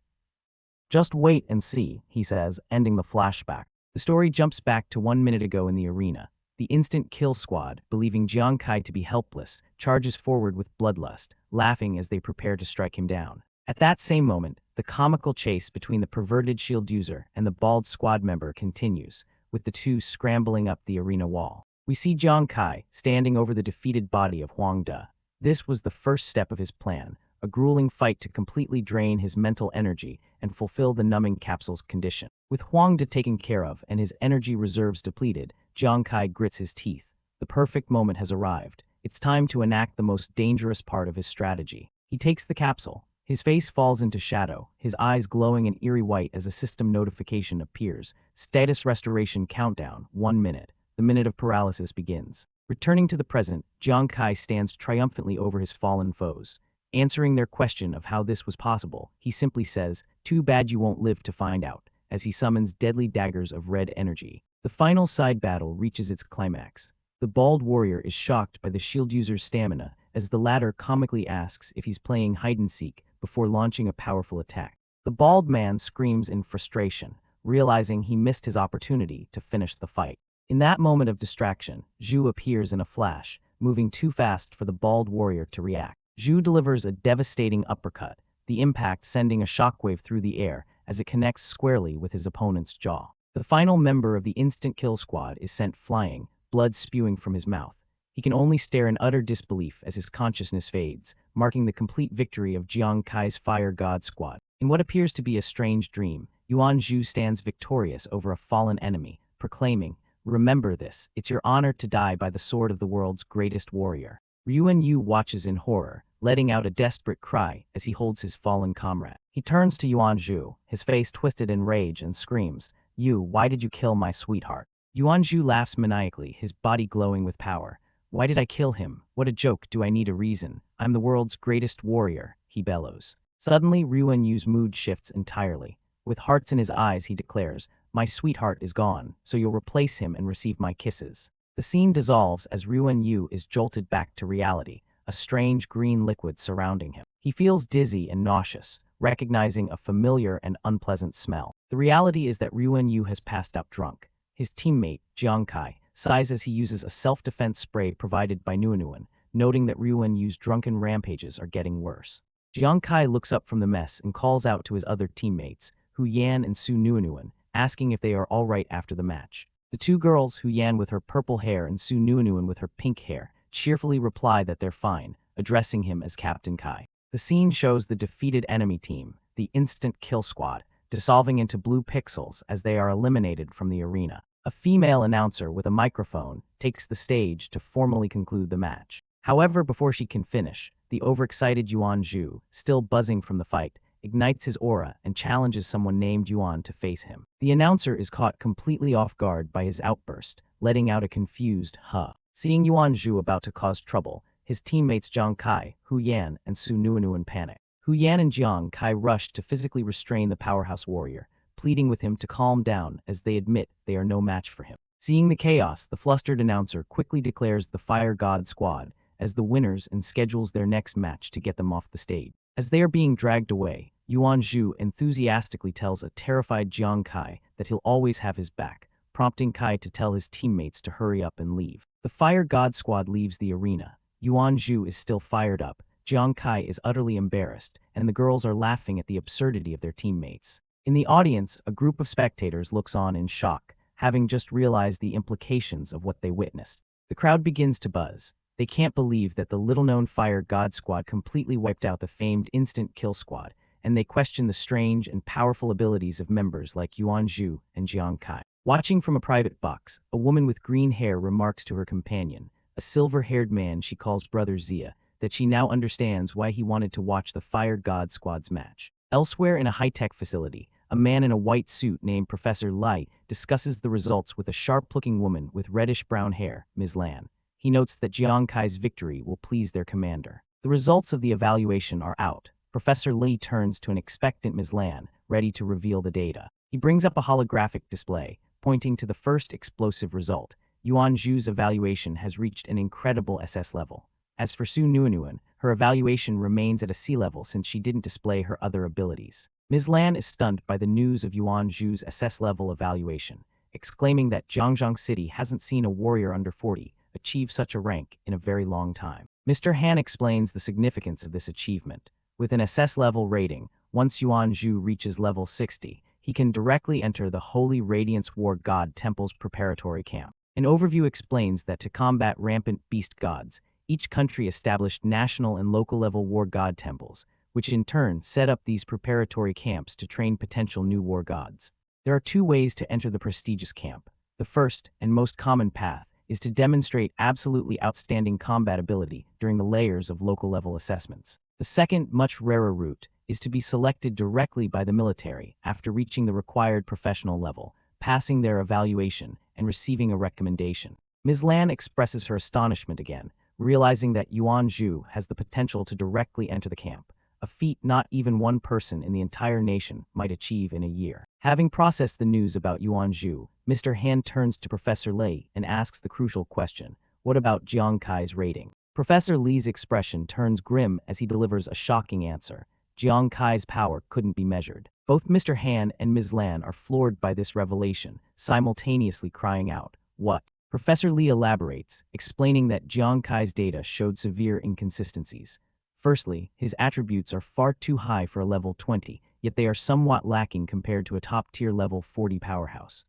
"Just wait and see," he says, ending the flashback. The story jumps back to 1 minute ago in the arena. The instant kill squad, believing Jiang Kai to be helpless, charges forward with bloodlust, laughing as they prepare to strike him down. At that same moment, the comical chase between the perverted shield user and the bald squad member continues, with the two scrambling up the arena wall. We see Jiang Kai standing over the defeated body of Huang De. This was the first step of his plan, a grueling fight to completely drain his mental energy and fulfill the numbing capsule's condition. With Huang De taken care of and his energy reserves depleted, Jiang Kai grits his teeth. The perfect moment has arrived. It's time to enact the most dangerous part of his strategy. He takes the capsule. His face falls into shadow, his eyes glowing an eerie white as a system notification appears. Status restoration countdown, 1 minute. The minute of paralysis begins. Returning to the present, Jiang Kai stands triumphantly over his fallen foes. Answering their question of how this was possible, he simply says, "Too bad you won't live to find out," as he summons deadly daggers of red energy. The final side battle reaches its climax. The bald warrior is shocked by the shield user's stamina, as the latter comically asks if he's playing hide-and-seek before launching a powerful attack. The bald man screams in frustration, realizing he missed his opportunity to finish the fight. In that moment of distraction, Zhu appears in a flash, moving too fast for the bald warrior to react. Zhu delivers a devastating uppercut, the impact sending a shockwave through the air as it connects squarely with his opponent's jaw. The final member of the instant kill squad is sent flying, blood spewing from his mouth. He can only stare in utter disbelief as his consciousness fades, marking the complete victory of Jiang Kai's Fire God squad. In what appears to be a strange dream, Yuan Zhu stands victorious over a fallen enemy, proclaiming, "Remember this, it's your honor to die by the sword of the world's greatest warrior." Yuan Yu watches in horror, letting out a desperate cry as he holds his fallen comrade. He turns to Yuan Zhu, his face twisted in rage, and screams, "You, why did you kill my sweetheart?" Yuan Zhu laughs maniacally, his body glowing with power. "Why did I kill him? What a joke, do I need a reason? I'm the world's greatest warrior," he bellows. Suddenly, Yuan Yu's mood shifts entirely. With hearts in his eyes, he declares, "My sweetheart is gone, so you'll replace him and receive my kisses." The scene dissolves as Yuan Yu is jolted back to reality, a strange green liquid surrounding him. He feels dizzy and nauseous, recognizing a familiar and unpleasant smell. The reality is that Yuan Yu has passed out drunk. His teammate, Jiang Kai, sighs as he uses a self-defense spray provided by Nuanuan, noting that Yuan Yu's drunken rampages are getting worse. Jiang Kai looks up from the mess and calls out to his other teammates, Hu Yan and Su Nuanuan, asking if they are all right after the match. The two girls, Hu Yan with her purple hair and Su Nuanuan with her pink hair, cheerfully reply that they're fine, addressing him as Captain Kai. The scene shows the defeated enemy team, the instant kill squad, dissolving into blue pixels as they are eliminated from the arena. A female announcer with a microphone takes the stage to formally conclude the match. However, before she can finish, the overexcited Yuan Zhu, still buzzing from the fight, ignites his aura and challenges someone named Yuan to face him. The announcer is caught completely off guard by his outburst, letting out a confused "huh." Seeing Yuan Zhu about to cause trouble, his teammates Jiang Kai, Hu Yan, and Su Nuanuan panic. Hu Yan and Jiang Kai rush to physically restrain the powerhouse warrior, pleading with him to calm down as they admit they are no match for him. Seeing the chaos, the flustered announcer quickly declares the Fire God squad as the winners and schedules their next match to get them off the stage. As they are being dragged away, Yuan Zhu enthusiastically tells a terrified Jiang Kai that he'll always have his back, prompting Kai to tell his teammates to hurry up and leave. The Fire God squad leaves the arena. Yuan Zhu is still fired up, Jiang Kai is utterly embarrassed, and the girls are laughing at the absurdity of their teammates. In the audience, a group of spectators looks on in shock, having just realized the implications of what they witnessed. The crowd begins to buzz. They can't believe that the little-known Fire God squad completely wiped out the famed Instant Kill squad, and they question the strange and powerful abilities of members like Yuan Zhu and Jiang Kai. Watching from a private box, a woman with green hair remarks to her companion, a silver-haired man she calls Brother Zia, that she now understands why he wanted to watch the Fire God Squad's match. Elsewhere in a high-tech facility, a man in a white suit named Professor Lai discusses the results with a sharp-looking woman with reddish-brown hair, Ms. Lan. He notes that Jiang Kai's victory will please their commander. The results of the evaluation are out. Professor Li turns to an expectant Ms. Lan, ready to reveal the data. He brings up a holographic display, pointing to the first explosive result. Yuan Zhu's evaluation has reached an incredible SS level. As for Su Nuanuan, her evaluation remains at a C level since she didn't display her other abilities. Ms. Lan is stunned by the news of Yuan Zhu's SS level evaluation, exclaiming that Jiangzhong City hasn't seen a warrior under 40 achieve such a rank in a very long time. Mr. Han explains the significance of this achievement. With an SS level rating, once Yuan Zhu reaches level 60, he can directly enter the Holy Radiance War God Temple's preparatory camp. An overview explains that to combat rampant beast gods, each country established national and local level war god temples, which in turn set up these preparatory camps to train potential new war gods. There are two ways to enter the prestigious camp. The first, and most common path, is to demonstrate absolutely outstanding combat ability during the layers of local level assessments. The second, much rarer route, is to be selected directly by the military after reaching the required professional level, passing their evaluation, and receiving a recommendation. Ms. Lan expresses her astonishment again, realizing that Yuan Zhu has the potential to directly enter the camp, a feat not even one person in the entire nation might achieve in a year. Having processed the news about Yuan Zhu, Mr. Han turns to Professor Li and asks the crucial question, what about Jiang Kai's rating? Professor Li's expression turns grim as he delivers a shocking answer. Jiang Kai's power couldn't be measured. Both Mr. Han and Ms. Lan are floored by this revelation, simultaneously crying out, "What?" Professor Li elaborates, explaining that Jiang Kai's data showed severe inconsistencies. Firstly, his attributes are far too high for a level 20, yet they are somewhat lacking compared to a top-tier level 40 powerhouse.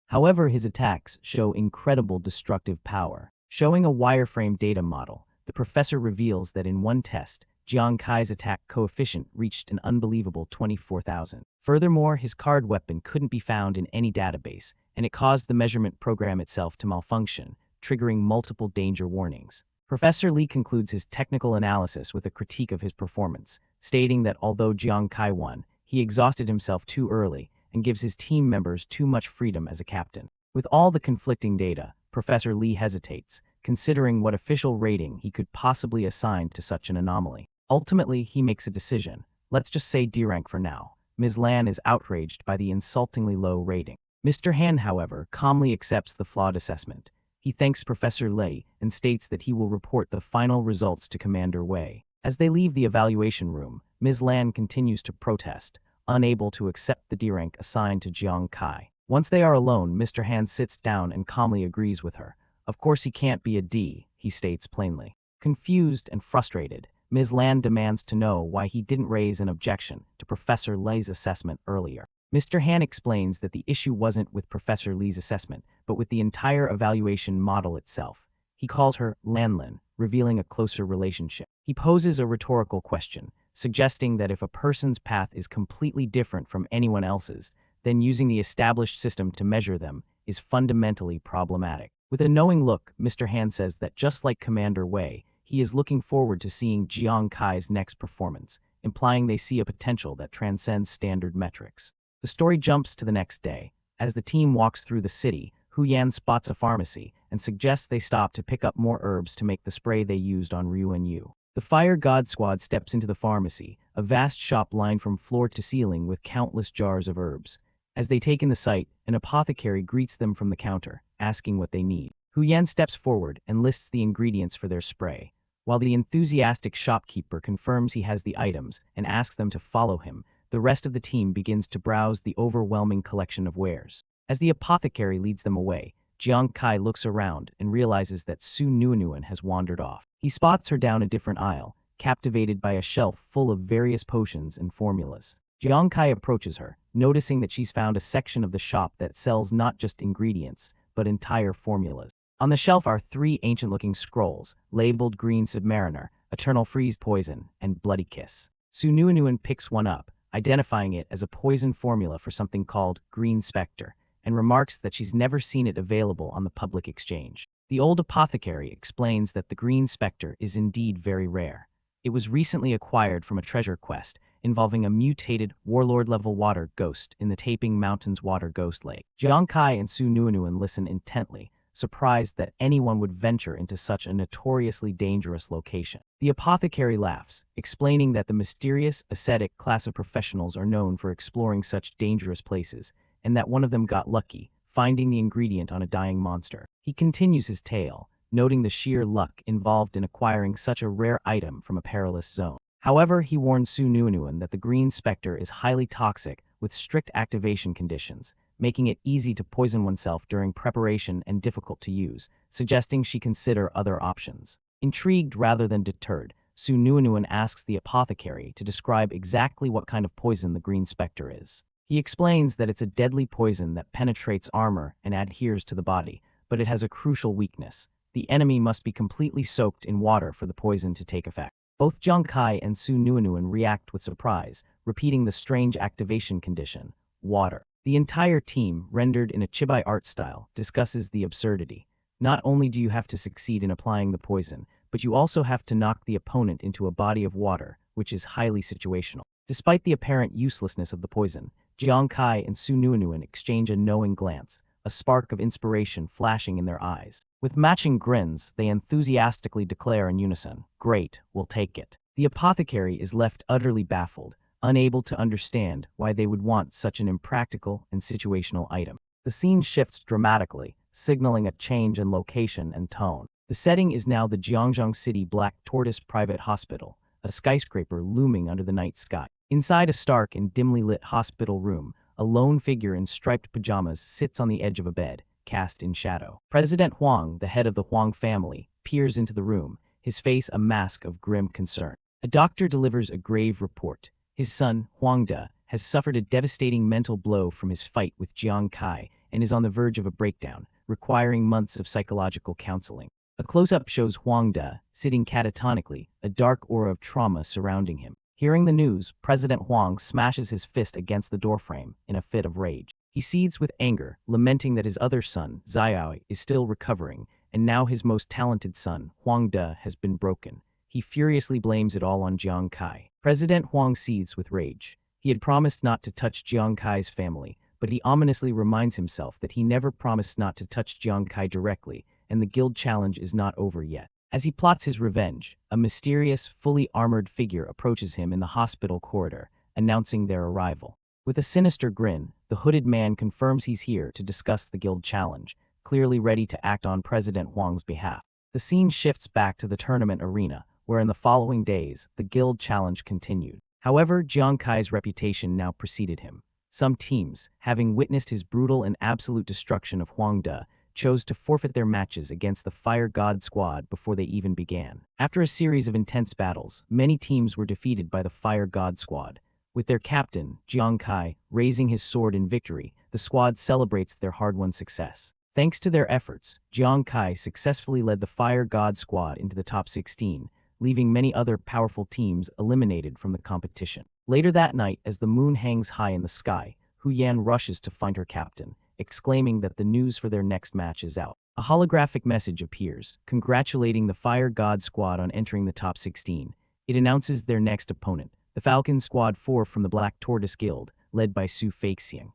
However, his attacks show incredible destructive power. Showing a wireframe data model, the professor reveals that in one test, Jiang Kai's attack coefficient reached an unbelievable 24,000. Furthermore, his card weapon couldn't be found in any database, and it caused the measurement program itself to malfunction, triggering multiple danger warnings. Professor Li concludes his technical analysis with a critique of his performance, stating that although Jiang Kai won, he exhausted himself too early and gives his team members too much freedom as a captain. With all the conflicting data, Professor Li hesitates, considering what official rating he could possibly assign to such an anomaly. Ultimately, he makes a decision. Let's just say D rank for now. Ms. Lan is outraged by the insultingly low rating. Mr. Han, however, calmly accepts the flawed assessment. He thanks Professor Li and states that he will report the final results to Commander Wei. As they leave the evaluation room, Ms. Lan continues to protest, unable to accept the D rank assigned to Jiang Kai. Once they are alone, Mr. Han sits down and calmly agrees with her. Of course he can't be a D, he states plainly. Confused and frustrated, Ms. Lan demands to know why he didn't raise an objection to Professor Li's assessment earlier. Mr. Han explains that the issue wasn't with Professor Li's assessment, but with the entire evaluation model itself. He calls her Lanlin, revealing a closer relationship. He poses a rhetorical question, suggesting that if a person's path is completely different from anyone else's, then using the established system to measure them is fundamentally problematic. With a knowing look, Mr. Han says that just like Commander Wei, he is looking forward to seeing Jiang Kai's next performance, implying they see a potential that transcends standard metrics. The story jumps to the next day. As the team walks through the city, Hu Yan spots a pharmacy and suggests they stop to pick up more herbs to make the spray they used on Ryu and Yu. The Fire God Squad steps into the pharmacy, a vast shop lined from floor to ceiling with countless jars of herbs. As they take in the sight, an apothecary greets them from the counter, asking what they need. Hu Yan steps forward and lists the ingredients for their spray. While the enthusiastic shopkeeper confirms he has the items and asks them to follow him, the rest of the team begins to browse the overwhelming collection of wares. As the apothecary leads them away, Jiang Kai looks around and realizes that Su Nuanuan has wandered off. He spots her down a different aisle, captivated by a shelf full of various potions and formulas. Jiang Kai approaches her, noticing that she's found a section of the shop that sells not just ingredients, but entire formulas. On the shelf are 3 ancient-looking scrolls, labeled Green Submariner, Eternal Freeze Poison, and Bloody Kiss. Su Nuanuan picks one up, identifying it as a poison formula for something called Green Spectre, and remarks that she's never seen it available on the public exchange. The old apothecary explains that the green spectre is indeed very rare. It was recently acquired from a treasure quest involving a mutated warlord-level water ghost in the Taping Mountains Water Ghost Lake. Jiang Kai and Su Nuanuan listen intently, surprised that anyone would venture into such a notoriously dangerous location. The apothecary laughs, explaining that the mysterious, ascetic class of professionals are known for exploring such dangerous places, and that one of them got lucky, finding the ingredient on a dying monster. He continues his tale, noting the sheer luck involved in acquiring such a rare item from a perilous zone. However, he warns Su Nuanuan that the green spectre is highly toxic with strict activation conditions, making it easy to poison oneself during preparation and difficult to use, suggesting she consider other options. Intrigued rather than deterred, Su Nuanuan asks the apothecary to describe exactly what kind of poison the green spectre is. He explains that it's a deadly poison that penetrates armor and adheres to the body, but it has a crucial weakness. The enemy must be completely soaked in water for the poison to take effect. Both Jiang Kai and Su Nuanuan react with surprise, repeating the strange activation condition, water. The entire team, rendered in a chibai art style, discusses the absurdity. Not only do you have to succeed in applying the poison, but you also have to knock the opponent into a body of water, which is highly situational. Despite the apparent uselessness of the poison, Jiang Kai and Su Nuanuan exchange a knowing glance, a spark of inspiration flashing in their eyes. With matching grins, they enthusiastically declare in unison, "Great, we'll take it." The apothecary is left utterly baffled, unable to understand why they would want such an impractical and situational item. The scene shifts dramatically, signaling a change in location and tone. The setting is now the Jiangzhou City Black Tortoise Private Hospital, a skyscraper looming under the night sky. Inside a stark and dimly lit hospital room, a lone figure in striped pajamas sits on the edge of a bed, cast in shadow. President Huang, the head of the Huang family, peers into the room, his face a mask of grim concern. A doctor delivers a grave report. His son, Huang De, has suffered a devastating mental blow from his fight with Jiang Kai and is on the verge of a breakdown, requiring months of psychological counseling. A close-up shows Huang De, sitting catatonically, a dark aura of trauma surrounding him. Hearing the news, President Huang smashes his fist against the doorframe in a fit of rage. He seethes with anger, lamenting that his other son, Xiao, is still recovering, and now his most talented son, Huang De, has been broken. He furiously blames it all on Jiang Kai. President Huang seethes with rage. He had promised not to touch Jiang Kai's family, but he ominously reminds himself that he never promised not to touch Jiang Kai directly, and the guild challenge is not over yet. As he plots his revenge, a mysterious, fully armored figure approaches him in the hospital corridor, announcing their arrival. With a sinister grin, the hooded man confirms he's here to discuss the guild challenge, clearly ready to act on President Huang's behalf. The scene shifts back to the tournament arena, where in the following days, the guild challenge continued. However, Jiang Kai's reputation now preceded him. Some teams, having witnessed his brutal and absolute destruction of Huang De, chose to forfeit their matches against the Fire God squad before they even began. After a series of intense battles, many teams were defeated by the Fire God squad. With their captain, Jiang Kai, raising his sword in victory, the squad celebrates their hard-won success. Thanks to their efforts, Jiang Kai successfully led the Fire God squad into the top 16, leaving many other powerful teams eliminated from the competition. Later that night, as the moon hangs high in the sky, Hu Yan rushes to find her captain, exclaiming that the news for their next match is out. A holographic message appears, congratulating the Fire God squad on entering the top 16. It announces their next opponent, the Falcon Squad 4 from the Black Tortoise Guild, led by Su Feixiang.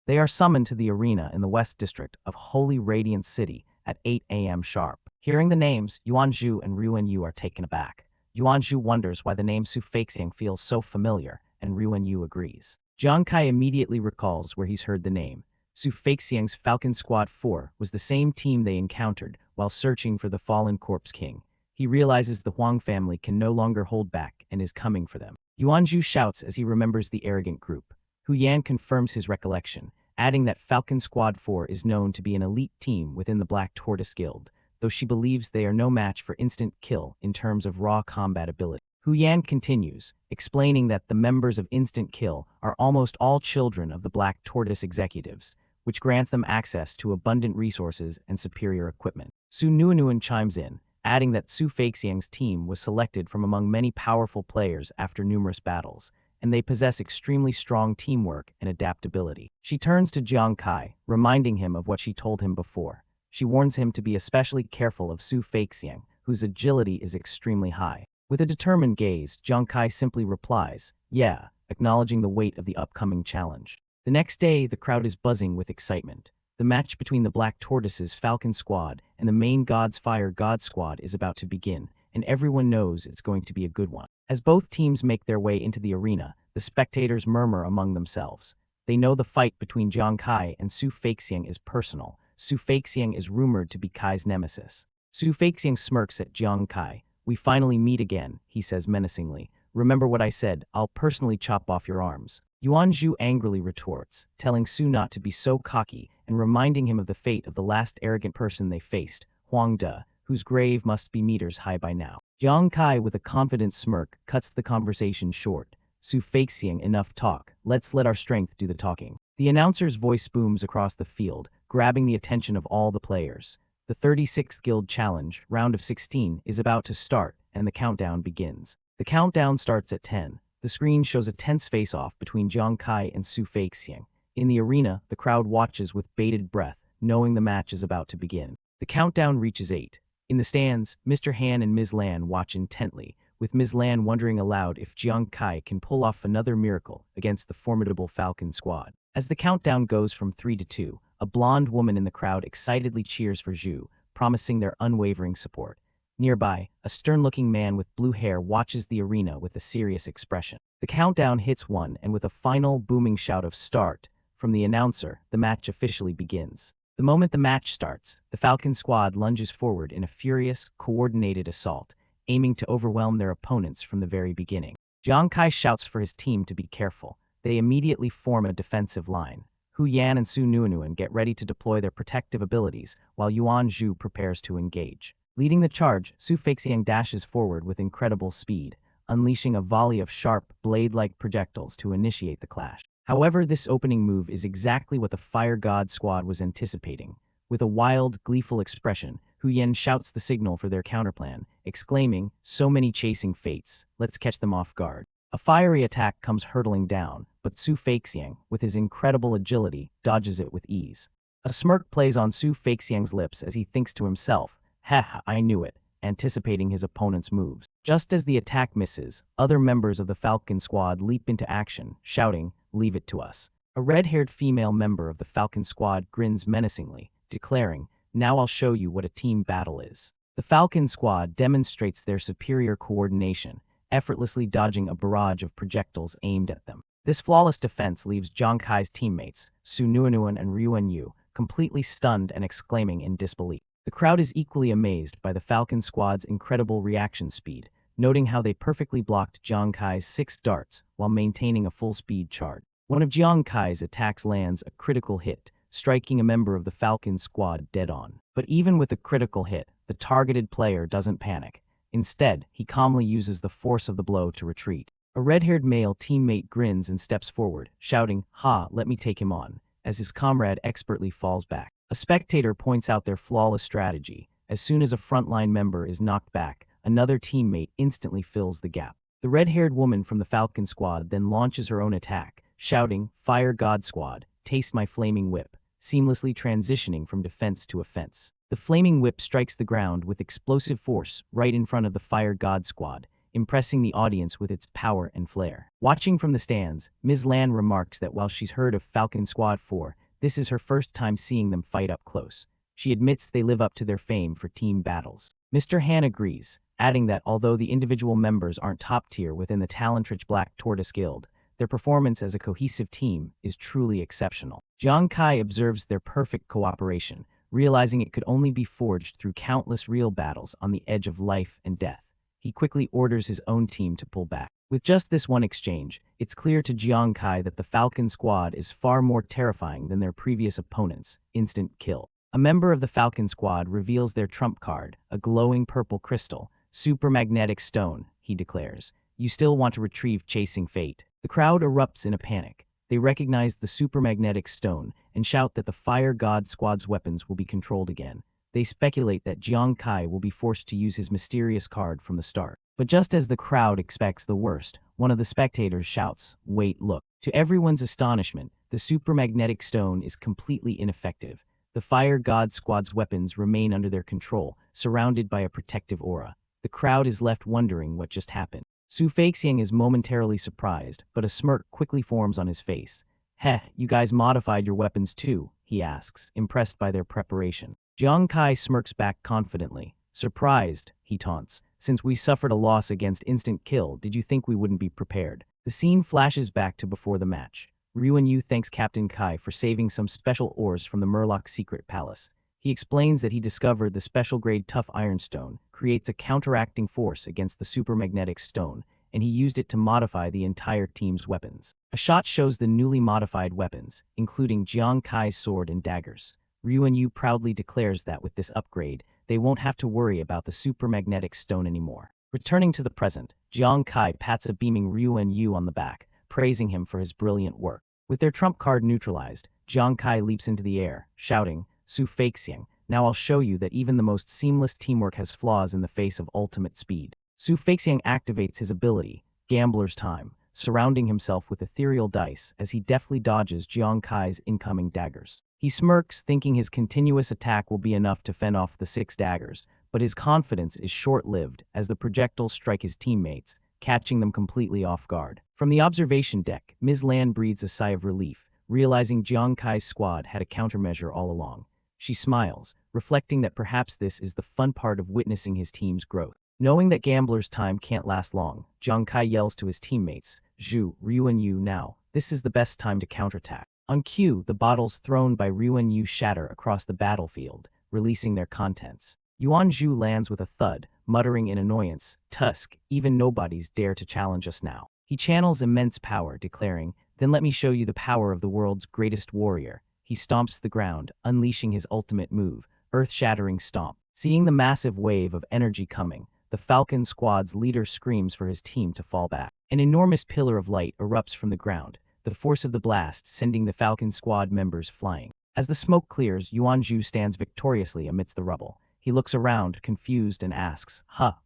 They are summoned to the arena in the West District of Holy Radiance City at 8 a.m. sharp. Hearing the names, Yuanzhu and Ruanyu are taken aback. Yuanzhu wonders why the name Su Feixiang feels so familiar, and Ruanyu agrees. Jiang Kai immediately recalls where he's heard the name. Su Feixiang's Falcon Squad 4 was the same team they encountered while searching for the fallen Corpse King. He realizes the Huang family can no longer hold back and is coming for them. Yuanzhu shouts as he remembers the arrogant group. Hu Yan confirms his recollection, adding that Falcon Squad 4 is known to be an elite team within the Black Tortoise Guild, though she believes they are no match for instant kill in terms of raw combat ability. Hu Yan continues, explaining that the members of Instant Kill are almost all children of the Black Tortoise executives, which grants them access to abundant resources and superior equipment. Su Nuanuan chimes in, adding that Su Feixiang's team was selected from among many powerful players after numerous battles, and they possess extremely strong teamwork and adaptability. She turns to Jiang Kai, reminding him of what she told him before. She warns him to be especially careful of Su Feixiang, whose agility is extremely high. With a determined gaze, Jiang Kai simply replies, "Yeah," acknowledging the weight of the upcoming challenge. The next day, the crowd is buzzing with excitement. The match between the Black Tortoise's Falcon Squad and the main God's Fire God Squad is about to begin, and everyone knows it's going to be a good one. As both teams make their way into the arena, the spectators murmur among themselves. They know the fight between Jiang Kai and Su Feixiang is personal. Su Feixiang is rumored to be Kai's nemesis. Su Feixiang smirks at Jiang Kai. "We finally meet again," he says menacingly. "Remember what I said, I'll personally chop off your arms." Yuan Zhu angrily retorts, telling Su not to be so cocky and reminding him of the fate of the last arrogant person they faced, Huang De, whose grave must be meters high by now. Jiang Kai, with a confident smirk, cuts the conversation short. "Su Feixiang, enough talk. Let's let our strength do the talking." The announcer's voice booms across the field, grabbing the attention of all the players. The 36th Guild Challenge, round of 16, is about to start, and the countdown begins. The countdown starts at 10. The screen shows a tense face-off between Jiang Kai and Su Feixiang. In the arena, the crowd watches with bated breath, knowing the match is about to begin. The countdown reaches 8. In the stands, Mr. Han and Ms. Lan watch intently, with Ms. Lan wondering aloud if Jiang Kai can pull off another miracle against the formidable Falcon Squad. As the countdown goes from 3 to 2, a blonde woman in the crowd excitedly cheers for Zhu, promising their unwavering support. Nearby, a stern-looking man with blue hair watches the arena with a serious expression. The countdown hits 1, and with a final booming shout of "Start" from the announcer, the match officially begins. The moment the match starts, the Falcon Squad lunges forward in a furious, coordinated assault, aiming to overwhelm their opponents from the very beginning. Jiang Kai shouts for his team to be careful. They immediately form a defensive line. Hu Yan and Su Nuanuan get ready to deploy their protective abilities, while Yuan Zhu prepares to engage. Leading the charge, Su Feixiang dashes forward with incredible speed, unleashing a volley of sharp, blade-like projectiles to initiate the clash. However, this opening move is exactly what the Fire God Squad was anticipating. With a wild, gleeful expression, Hu Yan shouts the signal for their counterplan, exclaiming, "So many chasing fates, let's catch them off guard." A fiery attack comes hurtling down, but Su Feixiang, with his incredible agility, dodges it with ease. A smirk plays on Su Feixiang's lips as he thinks to himself, "Ha, I knew it," anticipating his opponent's moves. Just as the attack misses, other members of the Falcon Squad leap into action, shouting, "Leave it to us." A red-haired female member of the Falcon Squad grins menacingly, declaring, "Now I'll show you what a team battle is." The Falcon Squad demonstrates their superior coordination, effortlessly dodging a barrage of projectiles aimed at them. This flawless defense leaves Jiang Kai's teammates, Su Nuanuan and Ryuan Yu, completely stunned and exclaiming in disbelief. The crowd is equally amazed by the Falcon Squad's incredible reaction speed, noting how they perfectly blocked Jiang Kai's 6 darts while maintaining a full-speed charge. One of Jiang Kai's attacks lands a critical hit, striking a member of the Falcon Squad dead on. But even with a critical hit, the targeted player doesn't panic. Instead, he calmly uses the force of the blow to retreat. A red-haired male teammate grins and steps forward, shouting, "Ha, let me take him on," as his comrade expertly falls back. A spectator points out their flawless strategy. As soon as a frontline member is knocked back, another teammate instantly fills the gap. The red-haired woman from the Falcon Squad then launches her own attack, shouting, "Fire God Squad, taste my flaming whip," seamlessly transitioning from defense to offense. The flaming whip strikes the ground with explosive force right in front of the Fire God Squad, impressing the audience with its power and flair. Watching from the stands, Ms. Lan remarks that while she's heard of Falcon Squad 4, this is her first time seeing them fight up close. She admits they live up to their fame for team battles. Mr. Han agrees, adding that although the individual members aren't top tier within the talent-rich Black Tortoise Guild, their performance as a cohesive team is truly exceptional. Jiang Kai observes their perfect cooperation, realizing it could only be forged through countless real battles on the edge of life and death. He quickly orders his own team to pull back. With just this one exchange, it's clear to Jiang Kai that the Falcon Squad is far more terrifying than their previous opponents. Instant kill. A member of the Falcon Squad reveals their trump card, a glowing purple crystal, supermagnetic stone, he declares. "You still want to retrieve chasing fate." The crowd erupts in a panic. They recognize the supermagnetic stone and shout that the Fire God Squad's weapons will be controlled again. They speculate that Jiang Kai will be forced to use his mysterious card from the start. But just as the crowd expects the worst, one of the spectators shouts, "Wait, look." To everyone's astonishment, the supermagnetic stone is completely ineffective. The Fire God Squad's weapons remain under their control, surrounded by a protective aura. The crowd is left wondering what just happened. Su Feixiang is momentarily surprised, but a smirk quickly forms on his face. "Heh, you guys modified your weapons too," he asks, impressed by their preparation. Jiang Kai smirks back confidently. "Surprised," he taunts. "Since we suffered a loss against instant kill, did you think we wouldn't be prepared?" The scene flashes back to before the match. Ryuan Yu thanks Captain Kai for saving some special ores from the Murloc's secret palace. He explains that he discovered the special-grade tough ironstone creates a counteracting force against the supermagnetic stone, and he used it to modify the entire team's weapons. A shot shows the newly modified weapons, including Jiang Kai's sword and daggers. Ryuan Yu proudly declares that with this upgrade, they won't have to worry about the supermagnetic stone anymore. Returning to the present, Jiang Kai pats a beaming Ryuan Yu on the back, praising him for his brilliant work. With their trump card neutralized, Jiang Kai leaps into the air, shouting, "Su Feixiang, now I'll show you that even the most seamless teamwork has flaws in the face of ultimate speed." Su Feixiang activates his ability, Gambler's Time, surrounding himself with ethereal dice as he deftly dodges Jiang Kai's incoming daggers. He smirks, thinking his continuous attack will be enough to fend off the 6 daggers, but his confidence is short-lived as the projectiles strike his teammates, catching them completely off guard. From the observation deck, Ms. Lan breathes a sigh of relief, realizing Jiang Kai's squad had a countermeasure all along. She smiles, reflecting that perhaps this is the fun part of witnessing his team's growth. Knowing that Gambler's Time can't last long, Jiang Kai yells to his teammates, "Zhu, Ryuan Yu now. This is the best time to counterattack." On cue, the bottles thrown by Ryuan Yu shatter across the battlefield, releasing their contents. Yuan Zhu lands with a thud, muttering in annoyance, "Tusk, even nobodies dare to challenge us now." He channels immense power, declaring, "Then let me show you the power of the world's greatest warrior." He stomps the ground, unleashing his ultimate move, earth-shattering stomp. Seeing the massive wave of energy coming, the Falcon Squad's leader screams for his team to fall back. An enormous pillar of light erupts from the ground, the force of the blast sending the Falcon Squad members flying. As the smoke clears, Yuan Zhu stands victoriously amidst the rubble. He looks around, confused, and asks,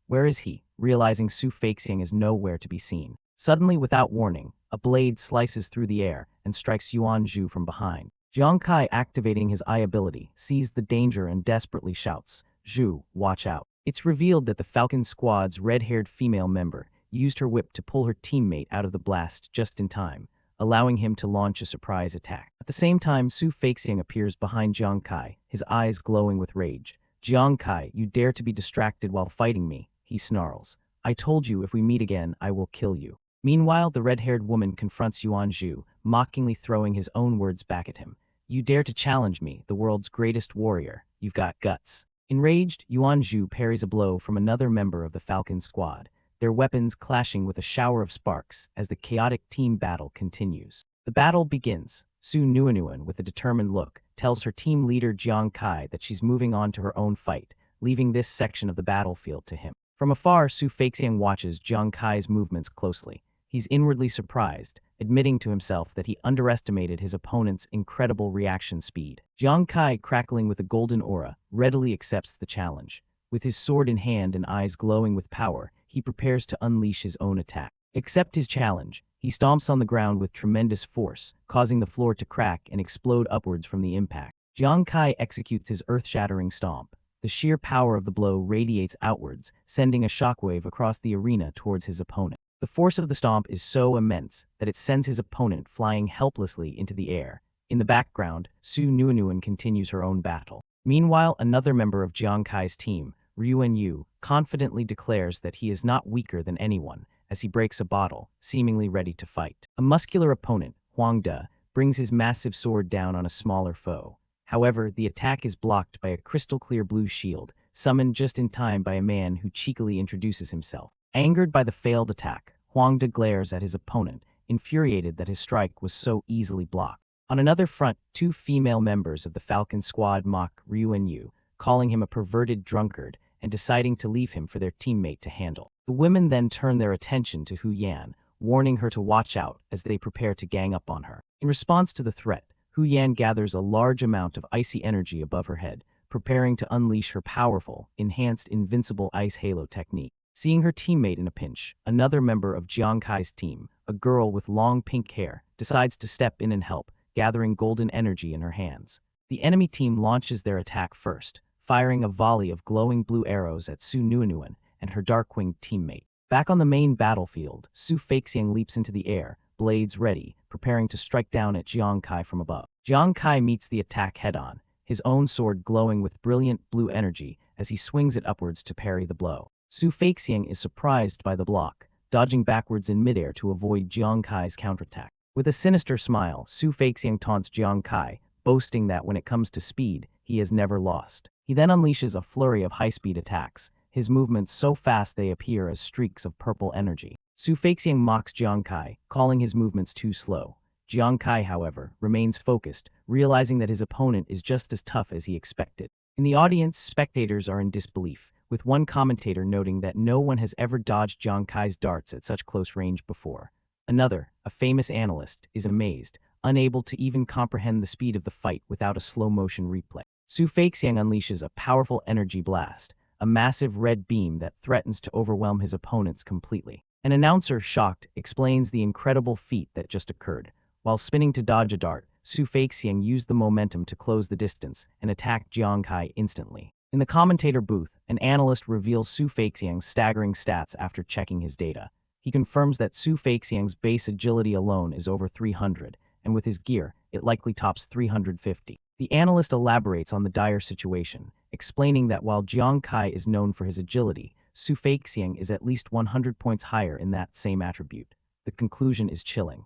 where is he?" realizing Su Feixiang is nowhere to be seen. Suddenly, without warning, a blade slices through the air and strikes Yuan Zhu from behind. Jiang Kai, activating his eye ability, sees the danger and desperately shouts, "Zhu, watch out." It's revealed that the Falcon Squad's red-haired female member used her whip to pull her teammate out of the blast just in time, allowing him to launch a surprise attack. At the same time, Su Feixiang appears behind Jiang Kai, his eyes glowing with rage. "Jiang Kai, you dare to be distracted while fighting me," he snarls. "I told you if we meet again, I will kill you." Meanwhile, the red-haired woman confronts Yuan Zhu, mockingly throwing his own words back at him. "You dare to challenge me, the world's greatest warrior. You've got guts." Enraged, Yuan Zhu parries a blow from another member of the Falcon Squad, their weapons clashing with a shower of sparks as the chaotic team battle continues. The battle begins. Su Nuanuan, with a determined look, tells her team leader Jiang Kai that she's moving on to her own fight, leaving this section of the battlefield to him. From afar, Su Feixiang watches Jiang Kai's movements closely. He's inwardly surprised, admitting to himself that he underestimated his opponent's incredible reaction speed. Jiang Kai, crackling with a golden aura, readily accepts the challenge. With his sword in hand and eyes glowing with power, he prepares to unleash his own attack. Accept his challenge. He stomps on the ground with tremendous force, causing the floor to crack and explode upwards from the impact. Jiang Kai executes his earth-shattering stomp. The sheer power of the blow radiates outwards, sending a shockwave across the arena towards his opponent. The force of the stomp is so immense that it sends his opponent flying helplessly into the air. In the background, Su Nuanuan continues her own battle. Meanwhile, another member of Jiang Kai's team, Ryuan Yu, confidently declares that he is not weaker than anyone, as he breaks a bottle, seemingly ready to fight. A muscular opponent, Huang De, brings his massive sword down on a smaller foe. However, the attack is blocked by a crystal-clear blue shield, summoned just in time by a man who cheekily introduces himself. Angered by the failed attack, Huang De glares at his opponent, infuriated that his strike was so easily blocked. On another front, 2 female members of the Falcon Squad mock Ryuan Yu, calling him a perverted drunkard and deciding to leave him for their teammate to handle. The women then turn their attention to Hu Yan, warning her to watch out as they prepare to gang up on her. In response to the threat, Hu Yan gathers a large amount of icy energy above her head, preparing to unleash her powerful, enhanced invincible ice halo technique. Seeing her teammate in a pinch, another member of Jiang Kai's team, a girl with long pink hair, decides to step in and help, gathering golden energy in her hands. The enemy team launches their attack first, firing a volley of glowing blue arrows at Su Nuanuan and her dark-winged teammate. Back on the main battlefield, Su Feixiang leaps into the air, blades ready, preparing to strike down at Jiang Kai from above. Jiang Kai meets the attack head-on, his own sword glowing with brilliant blue energy as he swings it upwards to parry the blow. Su Feixiang is surprised by the block, dodging backwards in midair to avoid Jiang Kai's counterattack. With a sinister smile, Su Feixiang taunts Jiang Kai, boasting that when it comes to speed, he has never lost. He then unleashes a flurry of high-speed attacks, his movements so fast they appear as streaks of purple energy. Su Feixiang mocks Jiang Kai, calling his movements too slow. Jiang Kai, however, remains focused, realizing that his opponent is just as tough as he expected. In the audience, spectators are in disbelief, with one commentator noting that no one has ever dodged Jiang Kai's darts at such close range before. Another, a famous analyst, is amazed, unable to even comprehend the speed of the fight without a slow-motion replay. Su Feixiang unleashes a powerful energy blast, a massive red beam that threatens to overwhelm his opponents completely. An announcer, shocked, explains the incredible feat that just occurred. While spinning to dodge a dart, Su Feixiang used the momentum to close the distance and attacked Jiang Kai instantly. In the commentator booth, an analyst reveals Su Feixiang's staggering stats after checking his data. He confirms that Su Feixiang's base agility alone is over 300, and with his gear, it likely tops 350. The analyst elaborates on the dire situation, explaining that while Jiang Kai is known for his agility, Su Feixiang is at least 100 points higher in that same attribute. The conclusion is chilling.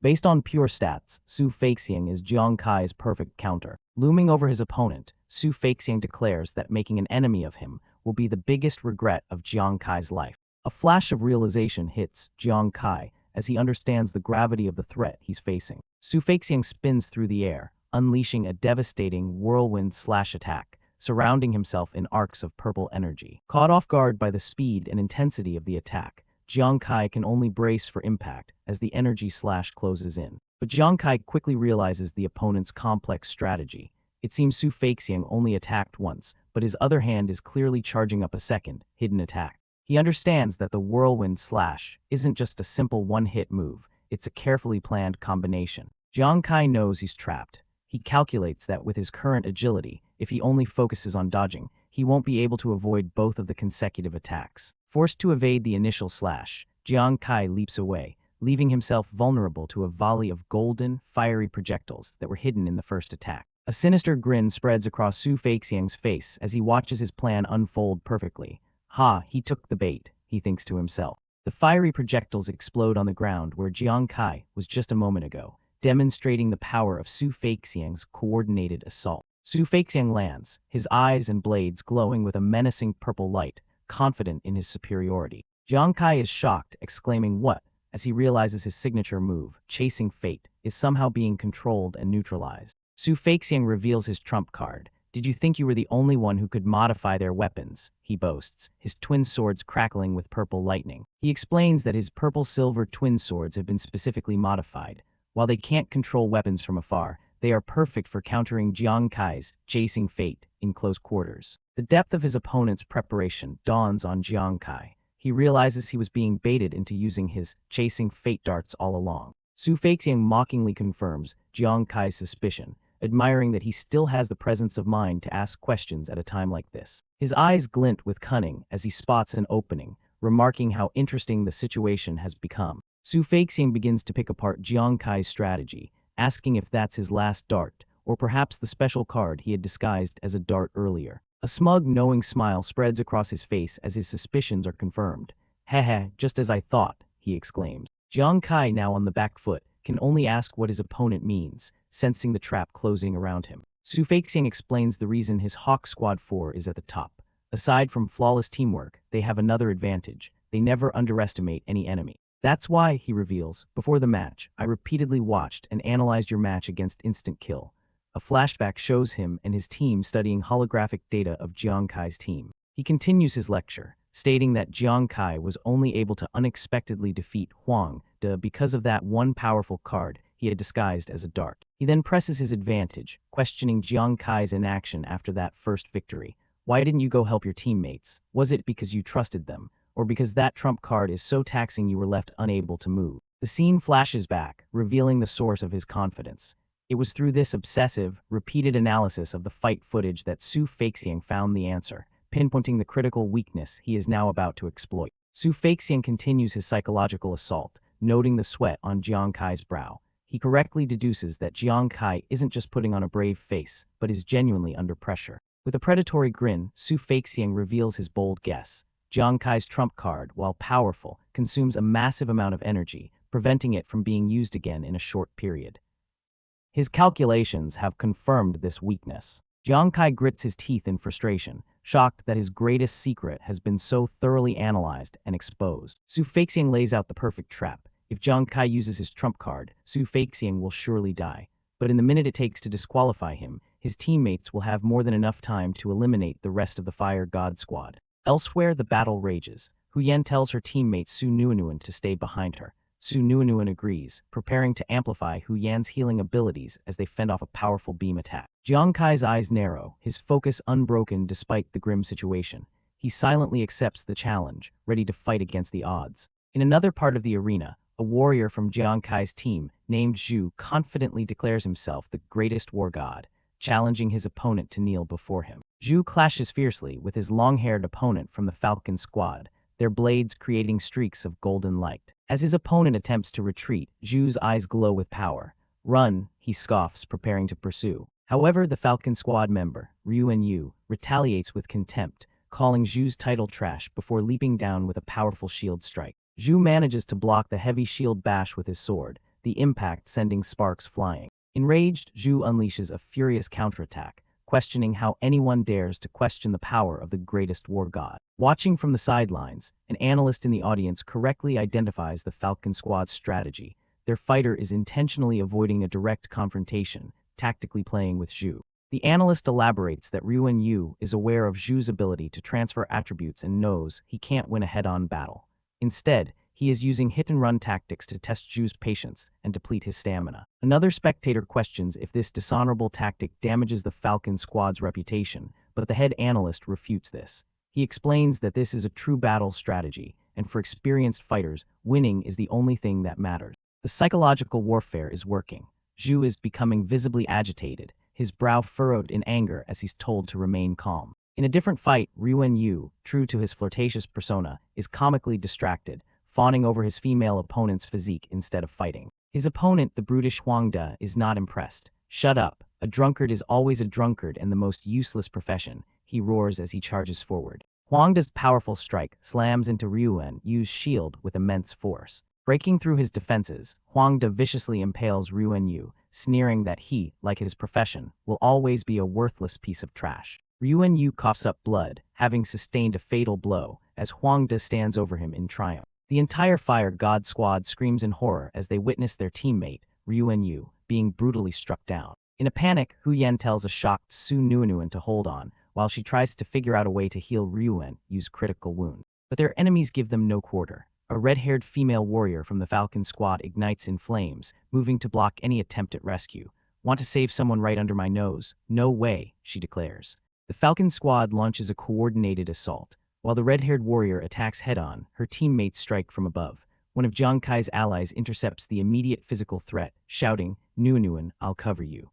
Based on pure stats, Su Feixiang is Jiang Kai's perfect counter. Looming over his opponent, Su Feixiang declares that making an enemy of him will be the biggest regret of Jiang Kai's life. A flash of realization hits Jiang Kai as he understands the gravity of the threat he's facing. Su Feixiang spins through the air, unleashing a devastating whirlwind-attack, surrounding himself in arcs of purple energy. Caught off guard by the speed and intensity of the attack, Jiang Kai can only brace for impact as the energy slash closes in. But Jiang Kai quickly realizes the opponent's complex strategy. It seems Su Feixiang only attacked once, but his other hand is clearly charging up a second, hidden attack. He understands that the whirlwind slash isn't just a simple one-hit move, it's a carefully planned combination. Jiang Kai knows he's trapped. He calculates that with his current agility, if he only focuses on dodging, he won't be able to avoid both of the consecutive attacks. Forced to evade the initial slash, Jiang Kai leaps away, leaving himself vulnerable to a volley of golden, fiery projectiles that were hidden in the first attack. A sinister grin spreads across Su Feixiang's face as he watches his plan unfold perfectly. Ha, he took the bait, he thinks to himself. The fiery projectiles explode on the ground where Jiang Kai was just a moment ago, demonstrating the power of Su Feixiang's coordinated assault. Su Feixiang lands, his eyes and blades glowing with a menacing purple light, confident in his superiority. Jiang Kai is shocked, exclaiming "What?" as he realizes his signature move, Chasing Fate, is somehow being controlled and neutralized. Su Feixiang reveals his trump card. "Did you think you were the only one who could modify their weapons?" he boasts, his twin swords crackling with purple lightning. He explains that his purple-silver twin swords have been specifically modified. While they can't control weapons from afar, they are perfect for countering Jiang Kai's Chasing Fate in close quarters. The depth of his opponent's preparation dawns on Jiang Kai. He realizes he was being baited into using his Chasing Fate darts all along. Su Feixiang mockingly confirms Jiang Kai's suspicion, admiring that he still has the presence of mind to ask questions at a time like this. His eyes glint with cunning as he spots an opening, remarking how interesting the situation has become. Su Feixiang begins to pick apart Jiang Kai's strategy, asking if that's his last dart, or perhaps the special card he had disguised as a dart earlier. A smug, knowing smile spreads across his face as his suspicions are confirmed. "Heh, just as I thought," he exclaims. Jiang Kai, now on the back foot, can only ask what his opponent means, sensing the trap closing around him. Su Feixiang explains the reason his Hawk Squad 4 is at the top. Aside from flawless teamwork, they have another advantage: they never underestimate any enemy. "That's why," he reveals, "before the match, I repeatedly watched and analyzed your match against Instant Kill." A flashback shows him and his team studying holographic data of Jiang Kai's team. He continues his lecture, stating that Jiang Kai was only able to unexpectedly defeat Huang De because of that one powerful card he had disguised as a dart. He then presses his advantage, questioning Jiang Kai's inaction after that first victory. Why didn't you go help your teammates? Was it because you trusted them, or because that trump card is so taxing you were left unable to move? The scene flashes back, revealing the source of his confidence. It was through this obsessive, repeated analysis of the fight footage that Su Feixiang found the answer, pinpointing the critical weakness he is now about to exploit. Su Feixiang continues his psychological assault, noting the sweat on Jiang Kai's brow. He correctly deduces that Jiang Kai isn't just putting on a brave face, but is genuinely under pressure. With a predatory grin, Su Feixiang reveals his bold guess. Jiang Kai's trump card, while powerful, consumes a massive amount of energy, preventing it from being used again in a short period. His calculations have confirmed this weakness. Jiang Kai grits his teeth in frustration, shocked that his greatest secret has been so thoroughly analyzed and exposed. Su Feixiang lays out the perfect trap. If Jiang Kai uses his trump card, Su Feixiang will surely die. But in the minute it takes to disqualify him, his teammates will have more than enough time to eliminate the rest of the Fire God Squad. Elsewhere, the battle rages. Hu Yan tells her teammate Su Nuanuan to stay behind her. Su Nuanuan agrees, preparing to amplify Hu Yan's healing abilities as they fend off a powerful beam attack. Jiang Kai's eyes narrow, his focus unbroken despite the grim situation. He silently accepts the challenge, ready to fight against the odds. In another part of the arena, a warrior from Jiang Kai's team, named Zhu, confidently declares himself the greatest war god, challenging his opponent to kneel before him. Zhu clashes fiercely with his long-haired opponent from the Falcon Squad, their blades creating streaks of golden light. As his opponent attempts to retreat, Zhu's eyes glow with power. "Run," he scoffs, preparing to pursue. However, the Falcon Squad member, Ryuan Yu, retaliates with contempt, calling Zhu's title trash before leaping down with a powerful shield strike. Zhu manages to block the heavy shield bash with his sword, the impact sending sparks flying. Enraged, Zhu unleashes a furious counterattack, questioning how anyone dares to question the power of the greatest war god. Watching from the sidelines, an analyst in the audience correctly identifies the Falcon Squad's strategy. Their fighter is intentionally avoiding a direct confrontation, tactically playing with Zhu. The analyst elaborates that Ryuan Yu is aware of Zhu's ability to transfer attributes and knows he can't win a head-on battle. Instead, he is using hit-and-run tactics to test Zhu's patience and deplete his stamina. Another spectator questions if this dishonorable tactic damages the Falcon Squad's reputation, but the head analyst refutes this. He explains that this is a true battle strategy, and for experienced fighters, winning is the only thing that matters. The psychological warfare is working. Zhu is becoming visibly agitated, his brow furrowed in anger as he's told to remain calm. In a different fight, Ryuan Yu, true to his flirtatious persona, is comically distracted, fawning over his female opponent's physique instead of fighting. His opponent, the brutish Huang De, is not impressed. "Shut up. A drunkard is always a drunkard and the most useless profession," he roars as he charges forward. Huang De's powerful strike slams into Ryuan Yu's shield with immense force. Breaking through his defenses, Huang De viciously impales Ryuan Yu, sneering that he, like his profession, will always be a worthless piece of trash. Ryuan Yu coughs up blood, having sustained a fatal blow, as Huang De stands over him in triumph. The entire Fire God Squad screams in horror as they witness their teammate, Ryuan Yu, being brutally struck down. In a panic, Hu Yan tells a shocked Su Nuanuan to hold on, while she tries to figure out a way to heal Ryuan Yu's critical wound. But their enemies give them no quarter. A red-haired female warrior from the Falcon Squad ignites in flames, moving to block any attempt at rescue. "Want to save someone right under my nose? No way," she declares. The Falcon Squad launches a coordinated assault. While the red-haired warrior attacks head-on, her teammates strike from above. One of Jiang Kai's allies intercepts the immediate physical threat, shouting, "Nuanuan, I'll cover you."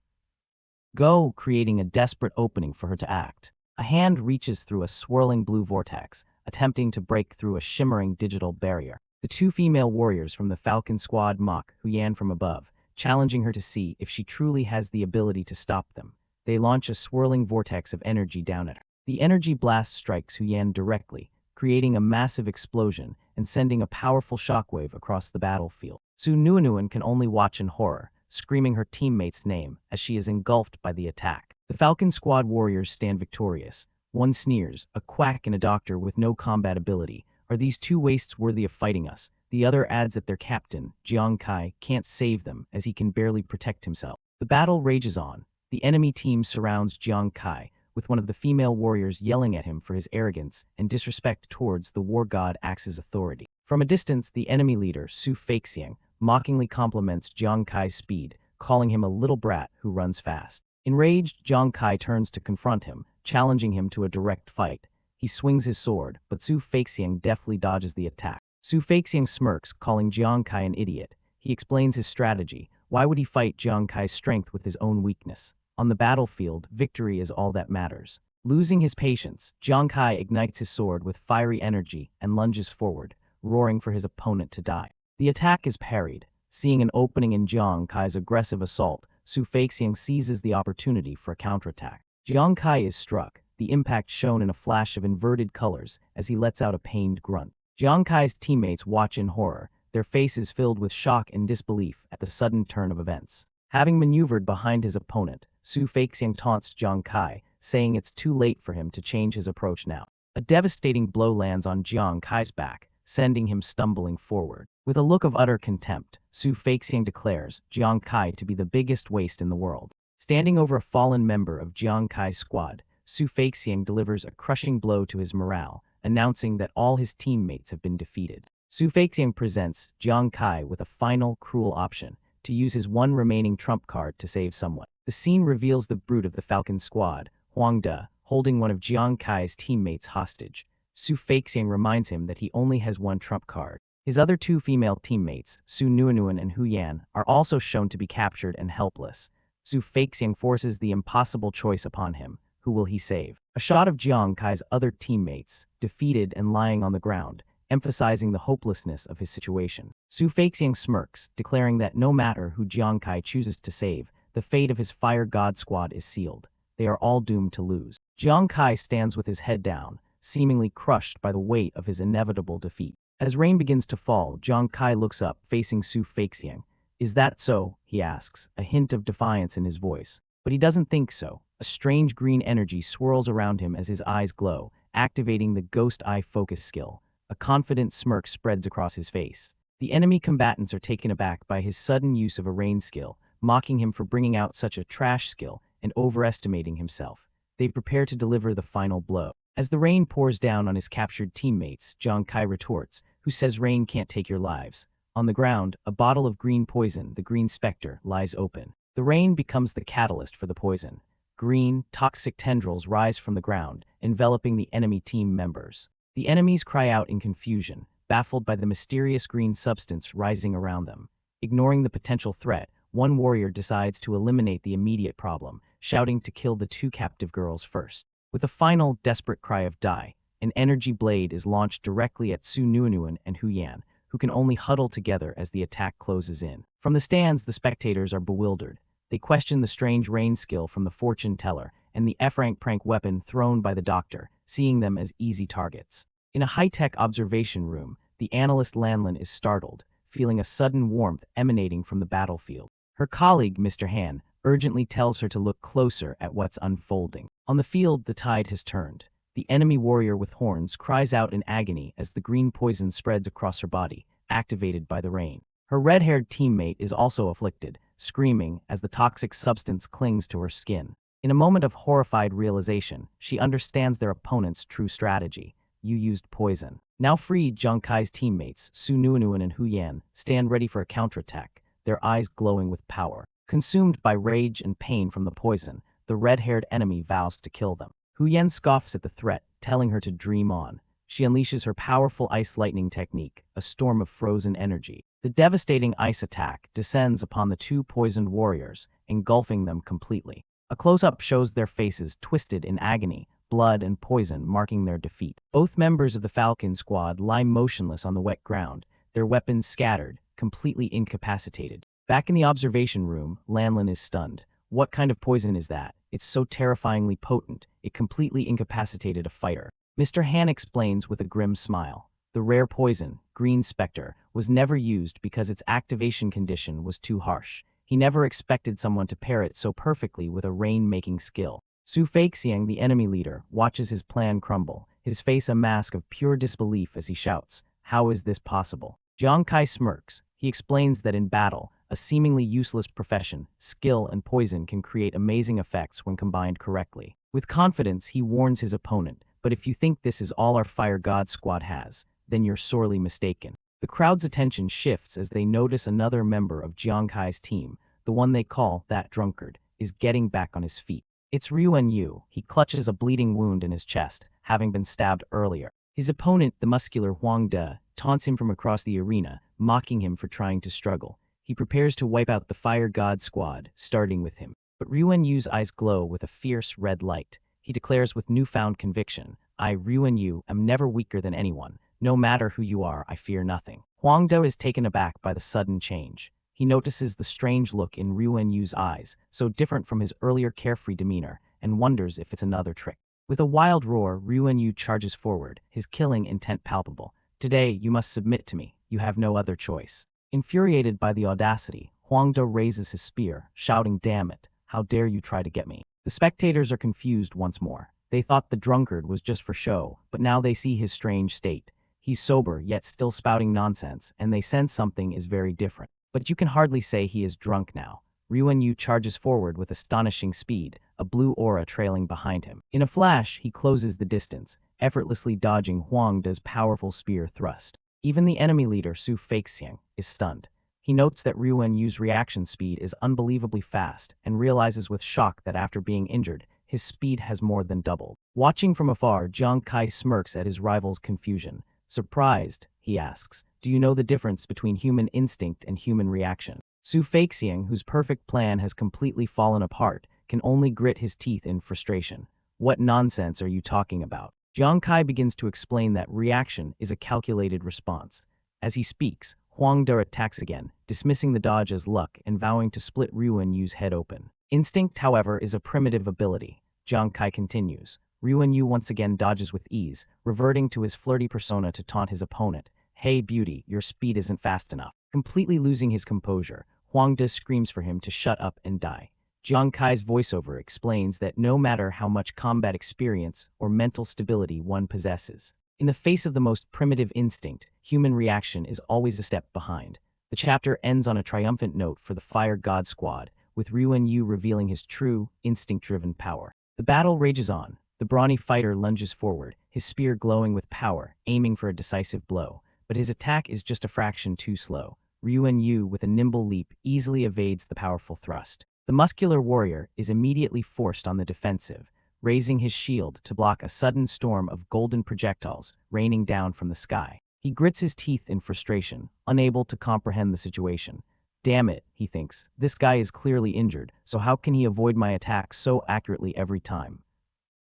Go, creating a desperate opening for her to act. A hand reaches through a swirling blue vortex, attempting to break through a shimmering digital barrier. The two female warriors from the Falcon Squad mock Hu Yan from above, challenging her to see if she truly has the ability to stop them. They launch a swirling vortex of energy down at her. The energy blast strikes Hu Yan directly, creating a massive explosion and sending a powerful shockwave across the battlefield. Su Nuanuan can only watch in horror, screaming her teammate's name as she is engulfed by the attack. The Falcon Squad warriors stand victorious. One sneers, a quack and a doctor with no combat ability. "Are these two wastes worthy of fighting us?" The other adds that their captain, Jiang Kai, can't save them as he can barely protect himself. The battle rages on. The enemy team surrounds Jiang Kai, with one of the female warriors yelling at him for his arrogance and disrespect towards the war god Axe's authority. From a distance, the enemy leader, Su Feixiang, mockingly compliments Jiang Kai's speed, calling him a little brat who runs fast. Enraged, Jiang Kai turns to confront him, challenging him to a direct fight. He swings his sword, but Su Feixiang deftly dodges the attack. Su Feixiang smirks, calling Jiang Kai an idiot. He explains his strategy. Why would he fight Jiang Kai's strength with his own weakness? On the battlefield, victory is all that matters. Losing his patience, Jiang Kai ignites his sword with fiery energy and lunges forward, roaring for his opponent to die. The attack is parried. Seeing an opening in Jiang Kai's aggressive assault, Su Feixiang seizes the opportunity for a counterattack. Jiang Kai is struck, the impact shown in a flash of inverted colors as he lets out a pained grunt. Jiang Kai's teammates watch in horror, their faces filled with shock and disbelief at the sudden turn of events. Having maneuvered behind his opponent, Su Feixiang taunts Jiang Kai, saying it's too late for him to change his approach now. A devastating blow lands on Jiang Kai's back, sending him stumbling forward. With a look of utter contempt, Su Feixiang declares Jiang Kai to be the biggest waste in the world. Standing over a fallen member of Jiang Kai's squad, Su Feixiang delivers a crushing blow to his morale, announcing that all his teammates have been defeated. Su Feixiang presents Jiang Kai with a final, cruel option, to use his one remaining trump card to save someone. The scene reveals the brute of the Falcon squad, Huang De, holding one of Jiang Kai's teammates hostage. Su Feixiang reminds him that he only has one trump card. His other two female teammates, Su Nuanuan and Hu Yan, are also shown to be captured and helpless. Su Feixiang forces the impossible choice upon him. Who will he save? A shot of Jiang Kai's other teammates, defeated and lying on the ground, emphasizing the hopelessness of his situation. Su Feixiang smirks, declaring that no matter who Jiang Kai chooses to save, the fate of his Fire God squad is sealed. They are all doomed to lose. Jiang Kai stands with his head down, seemingly crushed by the weight of his inevitable defeat. As rain begins to fall, Jiang Kai looks up, facing Su Feixiang. Is that so? He asks, a hint of defiance in his voice. But he doesn't think so. A strange green energy swirls around him as his eyes glow, activating the Ghost Eye Focus skill. A confident smirk spreads across his face. The enemy combatants are taken aback by his sudden use of a rain skill, mocking him for bringing out such a trash skill and overestimating himself. They prepare to deliver the final blow. As the rain pours down on his captured teammates, Jiang Kai retorts, who says rain can't take your lives. On the ground, a bottle of green poison, the Green Spectre, lies open. The rain becomes the catalyst for the poison. Green, toxic tendrils rise from the ground, enveloping the enemy team members. The enemies cry out in confusion, baffled by the mysterious green substance rising around them. Ignoring the potential threat, one warrior decides to eliminate the immediate problem, shouting to kill the two captive girls first. With a final, desperate cry of die, an energy blade is launched directly at Su Nuanuan and Hu Yan, who can only huddle together as the attack closes in. From the stands, the spectators are bewildered. They question the strange rain skill from the fortune teller and the F-rank prank weapon thrown by the doctor, seeing them as easy targets. In a high-tech observation room, the analyst Lanlin is startled, feeling a sudden warmth emanating from the battlefield. Her colleague, Mr. Han, urgently tells her to look closer at what's unfolding. On the field, the tide has turned. The enemy warrior with horns cries out in agony as the green poison spreads across her body, activated by the rain. Her red-haired teammate is also afflicted, screaming as the toxic substance clings to her skin. In a moment of horrified realization, she understands their opponent's true strategy. You used poison. Now freed, Jiang Kai's teammates, Su Nuanuan and Hu Yan, stand ready for a counterattack, their eyes glowing with power. Consumed by rage and pain from the poison, the red-haired enemy vows to kill them. Hu Yan scoffs at the threat, telling her to dream on. She unleashes her powerful ice lightning technique, a storm of frozen energy. The devastating ice attack descends upon the two poisoned warriors, engulfing them completely. A close-up shows their faces twisted in agony, blood and poison marking their defeat. Both members of the Falcon squad lie motionless on the wet ground, their weapons scattered, completely incapacitated. Back in the observation room, Lanlin is stunned. What kind of poison is that? It's so terrifyingly potent, it completely incapacitated a fighter. Mr. Han explains with a grim smile. The rare poison, Green Spectre, was never used because its activation condition was too harsh. He never expected someone to pair it so perfectly with a rain-making skill. Su Feixiang, the enemy leader, watches his plan crumble, his face a mask of pure disbelief as he shouts, "How is this possible?" Jiang Kai smirks. He explains that in battle, a seemingly useless profession, skill and poison can create amazing effects when combined correctly. With confidence, he warns his opponent, "But if you think this is all our Fire God squad has, then you're sorely mistaken." The crowd's attention shifts as they notice another member of Jiang Kai's team, the one they call that drunkard, is getting back on his feet. It's Ryu. He clutches a bleeding wound in his chest, having been stabbed earlier. His opponent, the muscular Huang De, taunts him from across the arena, mocking him for trying to struggle. He prepares to wipe out the Fire God squad, starting with him. But Ryu eyes glow with a fierce red light. He declares with newfound conviction, I, Ryu, am never weaker than anyone. No matter who you are, I fear nothing. Huang De is taken aback by the sudden change. He notices the strange look in Ryu's eyes, so different from his earlier carefree demeanor, and wonders if it's another trick. With a wild roar, Ryu charges forward, his killing intent palpable. Today, you must submit to me. You have no other choice. Infuriated by the audacity, Huang De raises his spear, shouting, Damn it, how dare you try to get me? The spectators are confused once more. They thought the drunkard was just for show, but now they see his strange state. He's sober, yet still spouting nonsense, and they sense something is very different. But you can hardly say he is drunk now. Ryu charges forward with astonishing speed, a blue aura trailing behind him. In a flash, he closes the distance, effortlessly dodging Huang De's powerful spear thrust. Even the enemy leader, Su Feixiang, is stunned. He notes that Ryu's reaction speed is unbelievably fast and realizes with shock that after being injured, his speed has more than doubled. Watching from afar, Jiang Kai smirks at his rival's confusion. Surprised, he asks, do you know the difference between human instinct and human reaction? Su Feixiang, whose perfect plan has completely fallen apart, can only grit his teeth in frustration. What nonsense are you talking about? Jiang Kai begins to explain that reaction is a calculated response. As he speaks, Huang De attacks again, dismissing the dodge as luck and vowing to split Ryu's head open. Instinct, however, is a primitive ability. Jiang Kai continues. Ryu once again dodges with ease, reverting to his flirty persona to taunt his opponent. Hey beauty, your speed isn't fast enough. Completely losing his composure, Huang De screams for him to shut up and die. Jiang Kai's voiceover explains that no matter how much combat experience or mental stability one possesses, in the face of the most primitive instinct, human reaction is always a step behind. The chapter ends on a triumphant note for the Fire God squad, with Ryu revealing his true, instinct-driven power. The battle rages on. The brawny fighter lunges forward, his spear glowing with power, aiming for a decisive blow. But his attack is just a fraction too slow. Ryu, with a nimble leap, easily evades the powerful thrust. The muscular warrior is immediately forced on the defensive, raising his shield to block a sudden storm of golden projectiles raining down from the sky. He grits his teeth in frustration, unable to comprehend the situation. Damn it, he thinks, this guy is clearly injured, so how can he avoid my attacks so accurately every time?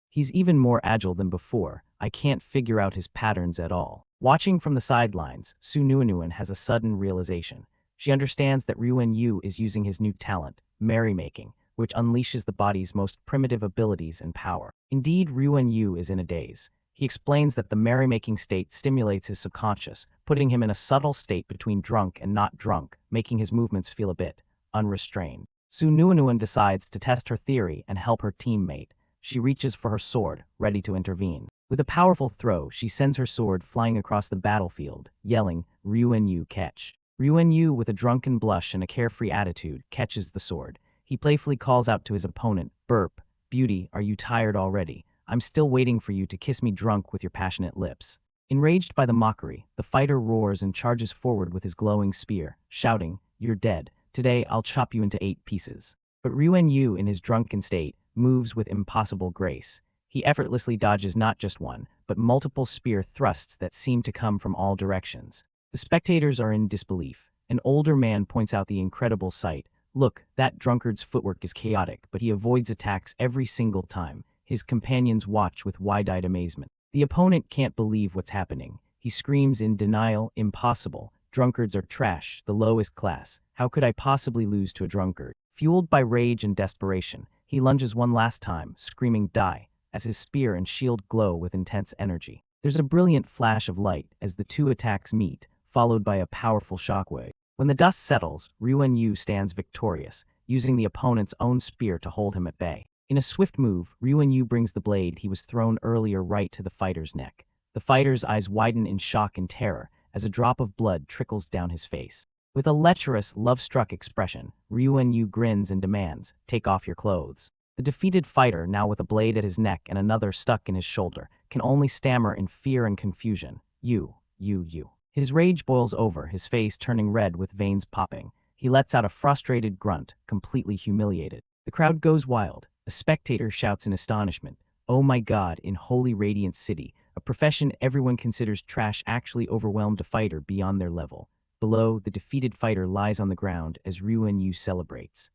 He's even more agile than before. I can't figure out his patterns at all. Watching from the sidelines, Su Nuan has a sudden realization. She understands that Ryu is using his new talent, merrymaking, which unleashes the body's most primitive abilities and power. Indeed, Ryu is in a daze. He explains that the merrymaking state stimulates his subconscious, putting him in a subtle state between drunk and not drunk, making his movements feel a bit unrestrained. Su Nuan decides to test her theory and help her teammate. She reaches for her sword, ready to intervene. With a powerful throw, she sends her sword flying across the battlefield, yelling, Ryu catch. Ryu, with a drunken blush and a carefree attitude, catches the sword. He playfully calls out to his opponent, Burp, beauty, are you tired already? I'm still waiting for you to kiss me drunk with your passionate lips. Enraged by the mockery, the fighter roars and charges forward with his glowing spear, shouting, You're dead. Today I'll chop you into 8 pieces. But Ryu, in his drunken state, moves with impossible grace. He effortlessly dodges not just one, but multiple spear thrusts that seem to come from all directions. The spectators are in disbelief. An older man points out the incredible sight. Look, that drunkard's footwork is chaotic, but he avoids attacks every single time. His companions watch with wide-eyed amazement. The opponent can't believe what's happening. He screams in denial, impossible. Drunkards are trash, the lowest class. How could I possibly lose to a drunkard? Fueled by rage and desperation, he lunges one last time, screaming die, as his spear and shield glow with intense energy. There's a brilliant flash of light as the two attacks meet, followed by a powerful shockwave. When the dust settles, Ryu stands victorious, using the opponent's own spear to hold him at bay. In a swift move, Ryu brings the blade he was thrown earlier right to the fighter's neck. The fighter's eyes widen in shock and terror as a drop of blood trickles down his face. With a lecherous, love-struck expression, Ryu grins and demands, take off your clothes. The defeated fighter, now with a blade at his neck and another stuck in his shoulder, can only stammer in fear and confusion. You. His rage boils over, his face turning red with veins popping. He lets out a frustrated grunt, completely humiliated. The crowd goes wild. A spectator shouts in astonishment, "Oh my god, in Holy Radiant City, a profession everyone considers trash actually overwhelmed a fighter beyond their level. Below, the defeated fighter lies on the ground as Ryuan Yu celebrates."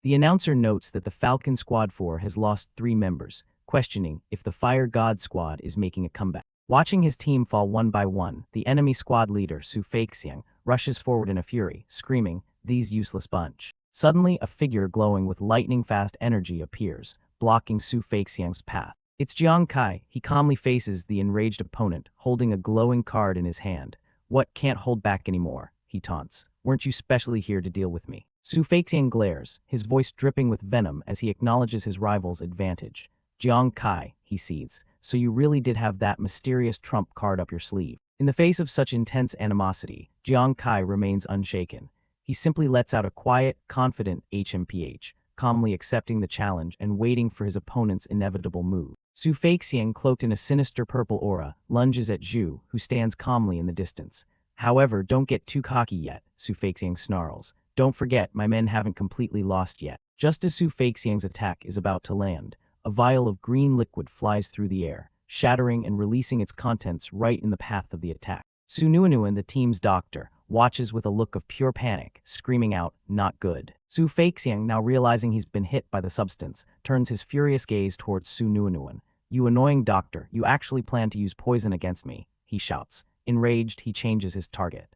The announcer notes that the Falcon Squad 4 has lost 3 members, questioning if the Fire God Squad is making a comeback. Watching his team fall one by one, the enemy squad leader, Su Feixiang, rushes forward in a fury, screaming, "These useless bunch." Suddenly, a figure glowing with lightning-fast energy appears, blocking Su Feixiang's path. It's Jiang Kai. He calmly faces the enraged opponent, holding a glowing card in his hand. "What, can't hold back anymore?" he taunts. "Weren't you specially here to deal with me?" Su Feixiang glares, his voice dripping with venom as he acknowledges his rival's advantage. "Jiang Kai," he seethes, "so you really did have that mysterious trump card up your sleeve." In the face of such intense animosity, Jiang Kai remains unshaken. He simply lets out a quiet, confident HMPH, calmly accepting the challenge and waiting for his opponent's inevitable move. Su Feixiang, cloaked in a sinister purple aura, lunges at Zhu, who stands calmly in the distance. "However, don't get too cocky yet," Su Feixiang snarls. "Don't forget, my men haven't completely lost yet." Just as Su Feixiang's attack is about to land, a vial of green liquid flies through the air, shattering and releasing its contents right in the path of the attack. Su Nuinuan, the team's doctor, watches with a look of pure panic, screaming out, "Not good." Su Feixiang, now realizing he's been hit by the substance, turns his furious gaze towards Su Nuinuan. "You annoying doctor, you actually plan to use poison against me," he shouts. Enraged, he changes his target.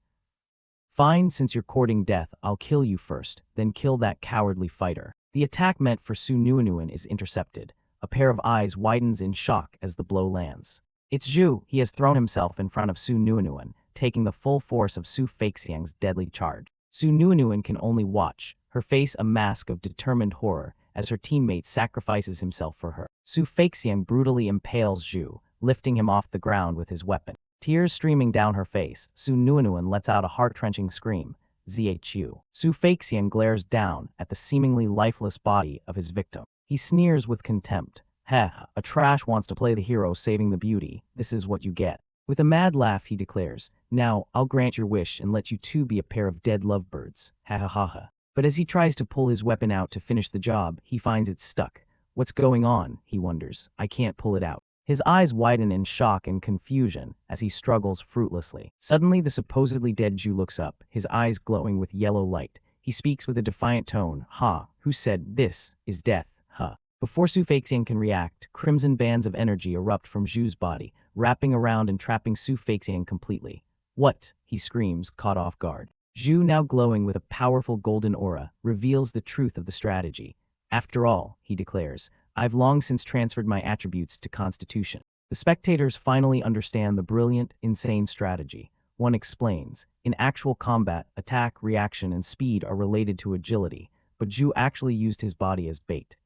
"Fine, since you're courting death, I'll kill you first, then kill that cowardly fighter." The attack meant for Su Nuinuan is intercepted. A pair of eyes widens in shock as the blow lands. It's Zhu. He has thrown himself in front of Su Nuinuan, taking the full force of Su Feixiang's deadly charge. Su Nuinuan can only watch, her face a mask of determined horror, as her teammate sacrifices himself for her. Su Feixiang brutally impales Zhu, lifting him off the ground with his weapon. Tears streaming down her face, Su Nuinuan lets out a heart-wrenching scream. "Zhu." Su Feixiang glares down at the seemingly lifeless body of his victim. He sneers with contempt. "Heh, a trash wants to play the hero saving the beauty. This is what you get." With a mad laugh, he declares, "Now, I'll grant your wish and let you two be a pair of dead lovebirds. Ha ha ha ha." But as he tries to pull his weapon out to finish the job, he finds it stuck. "What's going on?" he wonders. "I can't pull it out." His eyes widen in shock and confusion as he struggles fruitlessly. Suddenly, the supposedly dead Jew looks up, his eyes glowing with yellow light. He speaks with a defiant tone. "Ha, who said this is death, huh?" Before Su Feixiang can react, crimson bands of energy erupt from Zhu's body, wrapping around and trapping Su Feixiang completely. "What?" he screams, caught off guard. Zhu, now glowing with a powerful golden aura, reveals the truth of the strategy. "After all," he declares, "I've long since transferred my attributes to Constitution." The spectators finally understand the brilliant, insane strategy. One explains, in actual combat, attack, reaction, and speed are related to agility, but Zhu actually used his body as bait,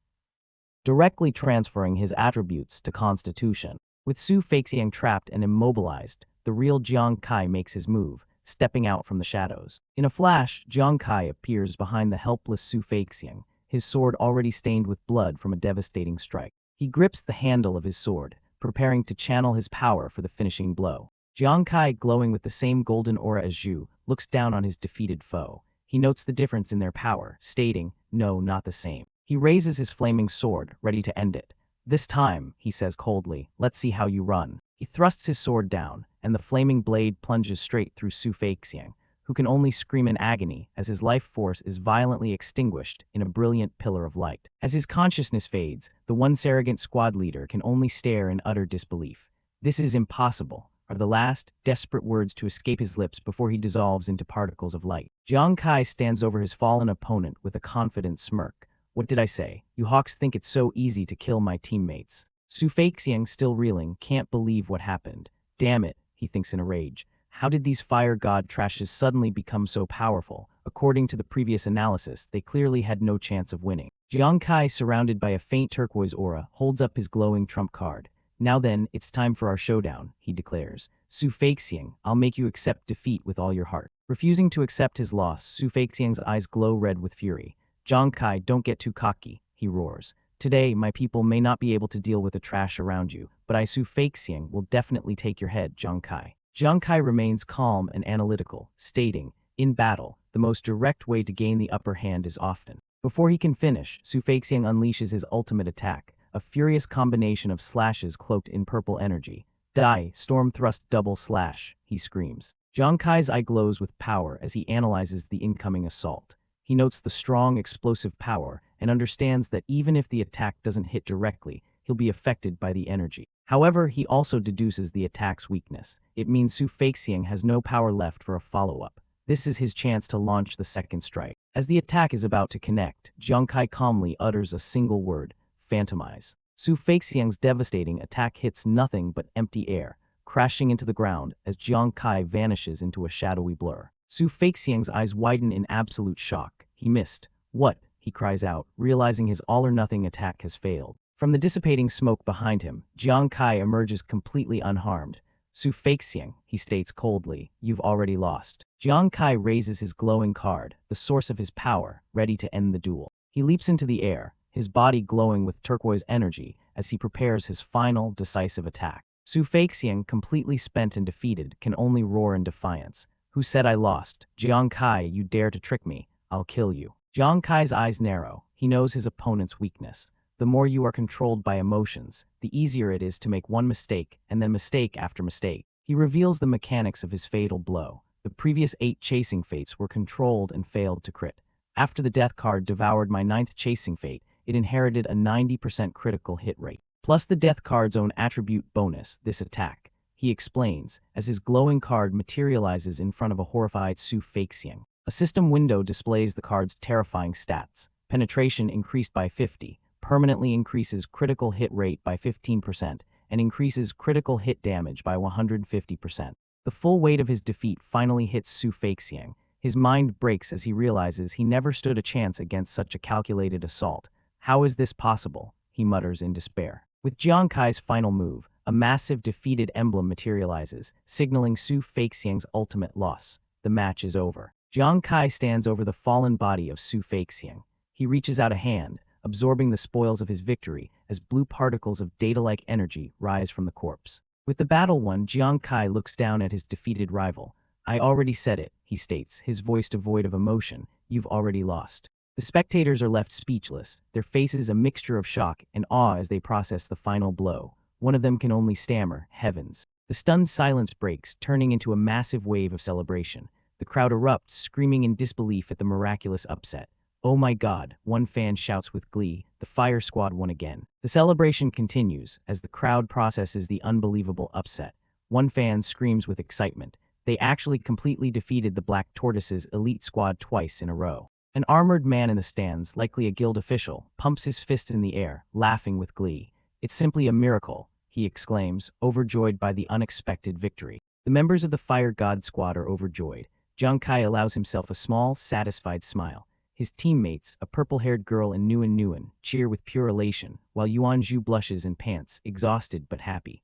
directly transferring his attributes to Constitution. With Su Feixiang trapped and immobilized, the real Jiang Kai makes his move, stepping out from the shadows. In a flash, Jiang Kai appears behind the helpless Su Feixiang, his sword already stained with blood from a devastating strike. He grips the handle of his sword, preparing to channel his power for the finishing blow. Jiang Kai, glowing with the same golden aura as Zhu, looks down on his defeated foe. He notes the difference in their power, stating, "No, not the same." He raises his flaming sword, ready to end it. "This time," he says coldly, "let's see how you run." He thrusts his sword down, and the flaming blade plunges straight through Su Feixiang, who can only scream in agony as his life force is violently extinguished in a brilliant pillar of light. As his consciousness fades, the once arrogant squad leader can only stare in utter disbelief. "This is impossible," are the last, desperate words to escape his lips before he dissolves into particles of light. Jiang Kai stands over his fallen opponent with a confident smirk. "What did I say? You hawks think it's so easy to kill my teammates." Su Feixiang, still reeling, can't believe what happened. "Damn it," he thinks in a rage. "How did these fire god trashes suddenly become so powerful? According to the previous analysis, they clearly had no chance of winning." Jiang Kai, surrounded by a faint turquoise aura, holds up his glowing trump card. "Now then, it's time for our showdown," he declares. "Su Feixiang, I'll make you accept defeat with all your heart." Refusing to accept his loss, Su Feixiang's eyes glow red with fury. "Jiang Kai, don't get too cocky," he roars. "Today, my people may not be able to deal with the trash around you, but I, Su Feixiang, will definitely take your head, Jiang Kai." Jiang Kai remains calm and analytical, stating, "In battle, the most direct way to gain the upper hand is often Before he can finish, Su Feixiang unleashes his ultimate attack, a furious combination of slashes cloaked in purple energy. Die, storm thrust double slash, he screams. Jiang Kai's eye glows with power as he analyzes the incoming assault. He notes the strong, explosive power and understands that even if the attack doesn't hit directly, he'll be affected by the energy. However, he also deduces the attack's weakness. It means Su Feixiang has no power left for a follow-up. This is his chance to launch the second strike. As the attack is about to connect, Jiang Kai calmly utters a single word, phantomize. Su Feixiang's devastating attack hits nothing but empty air, crashing into the ground as Jiang Kai vanishes into a shadowy blur. Su Feixiang's eyes widen in absolute shock. He missed. What? He cries out, realizing his all-or-nothing attack has failed. From the dissipating smoke behind him, Jiang Kai emerges completely unharmed. Su Feixiang, he states coldly, you've already lost. Jiang Kai raises his glowing card, the source of his power, ready to end the duel. He leaps into the air, his body glowing with turquoise energy as he prepares his final, decisive attack. Su Feixiang, completely spent and defeated, can only roar in defiance. Who said I lost? Jiang Kai, you dare to trick me. I'll kill you. Jiang Kai's eyes narrow. He knows his opponent's weakness. The more you are controlled by emotions, the easier it is to make one mistake and then mistake after mistake. He reveals the mechanics of his fatal blow. The previous 8 chasing fates were controlled and failed to crit. After the death card devoured my 9th chasing fate, it inherited a 90% critical hit rate. Plus the death card's own attribute bonus, this attack. He explains, as his glowing card materializes in front of a horrified Su Feixiang. A system window displays the card's terrifying stats. Penetration increased by 50. Permanently increases critical hit rate by 15%, and increases critical hit damage by 150%. The full weight of his defeat finally hits Su Feixiang. His mind breaks as he realizes he never stood a chance against such a calculated assault. How is this possible? He mutters in despair. With Jiang Kai's final move, a massive defeated emblem materializes, signaling Su Feixiang's ultimate loss. The match is over. Jiang Kai stands over the fallen body of Su Feixiang. He reaches out a hand, absorbing the spoils of his victory as blue particles of data-like energy rise from the corpse. With the battle won, Jiang Kai looks down at his defeated rival. I already said it, he states, his voice devoid of emotion. You've already lost. The spectators are left speechless, their faces a mixture of shock and awe as they process the final blow. One of them can only stammer, heavens. The stunned silence breaks, turning into a massive wave of celebration. The crowd erupts, screaming in disbelief at the miraculous upset. Oh my God, one fan shouts with glee, the Fire Squad won again. The celebration continues as the crowd processes the unbelievable upset. One fan screams with excitement. They actually completely defeated the Black Tortoise's elite squad twice in a row. An armored man in the stands, likely a guild official, pumps his fists in the air, laughing with glee. It's simply a miracle, he exclaims, overjoyed by the unexpected victory. The members of the Fire God Squad are overjoyed. Jiang Kai allows himself a small, satisfied smile. His teammates, a purple-haired girl and Nguyen, cheer with pure elation, while Yuan Zhu blushes and pants, exhausted but happy.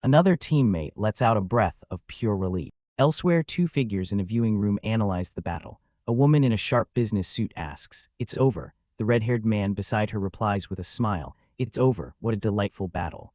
Another teammate lets out a breath of pure relief. Elsewhere, 2 figures in a viewing room analyze the battle. A woman in a sharp business suit asks, "It's over." The red-haired man beside her replies with a smile, "It's over, what a delightful battle."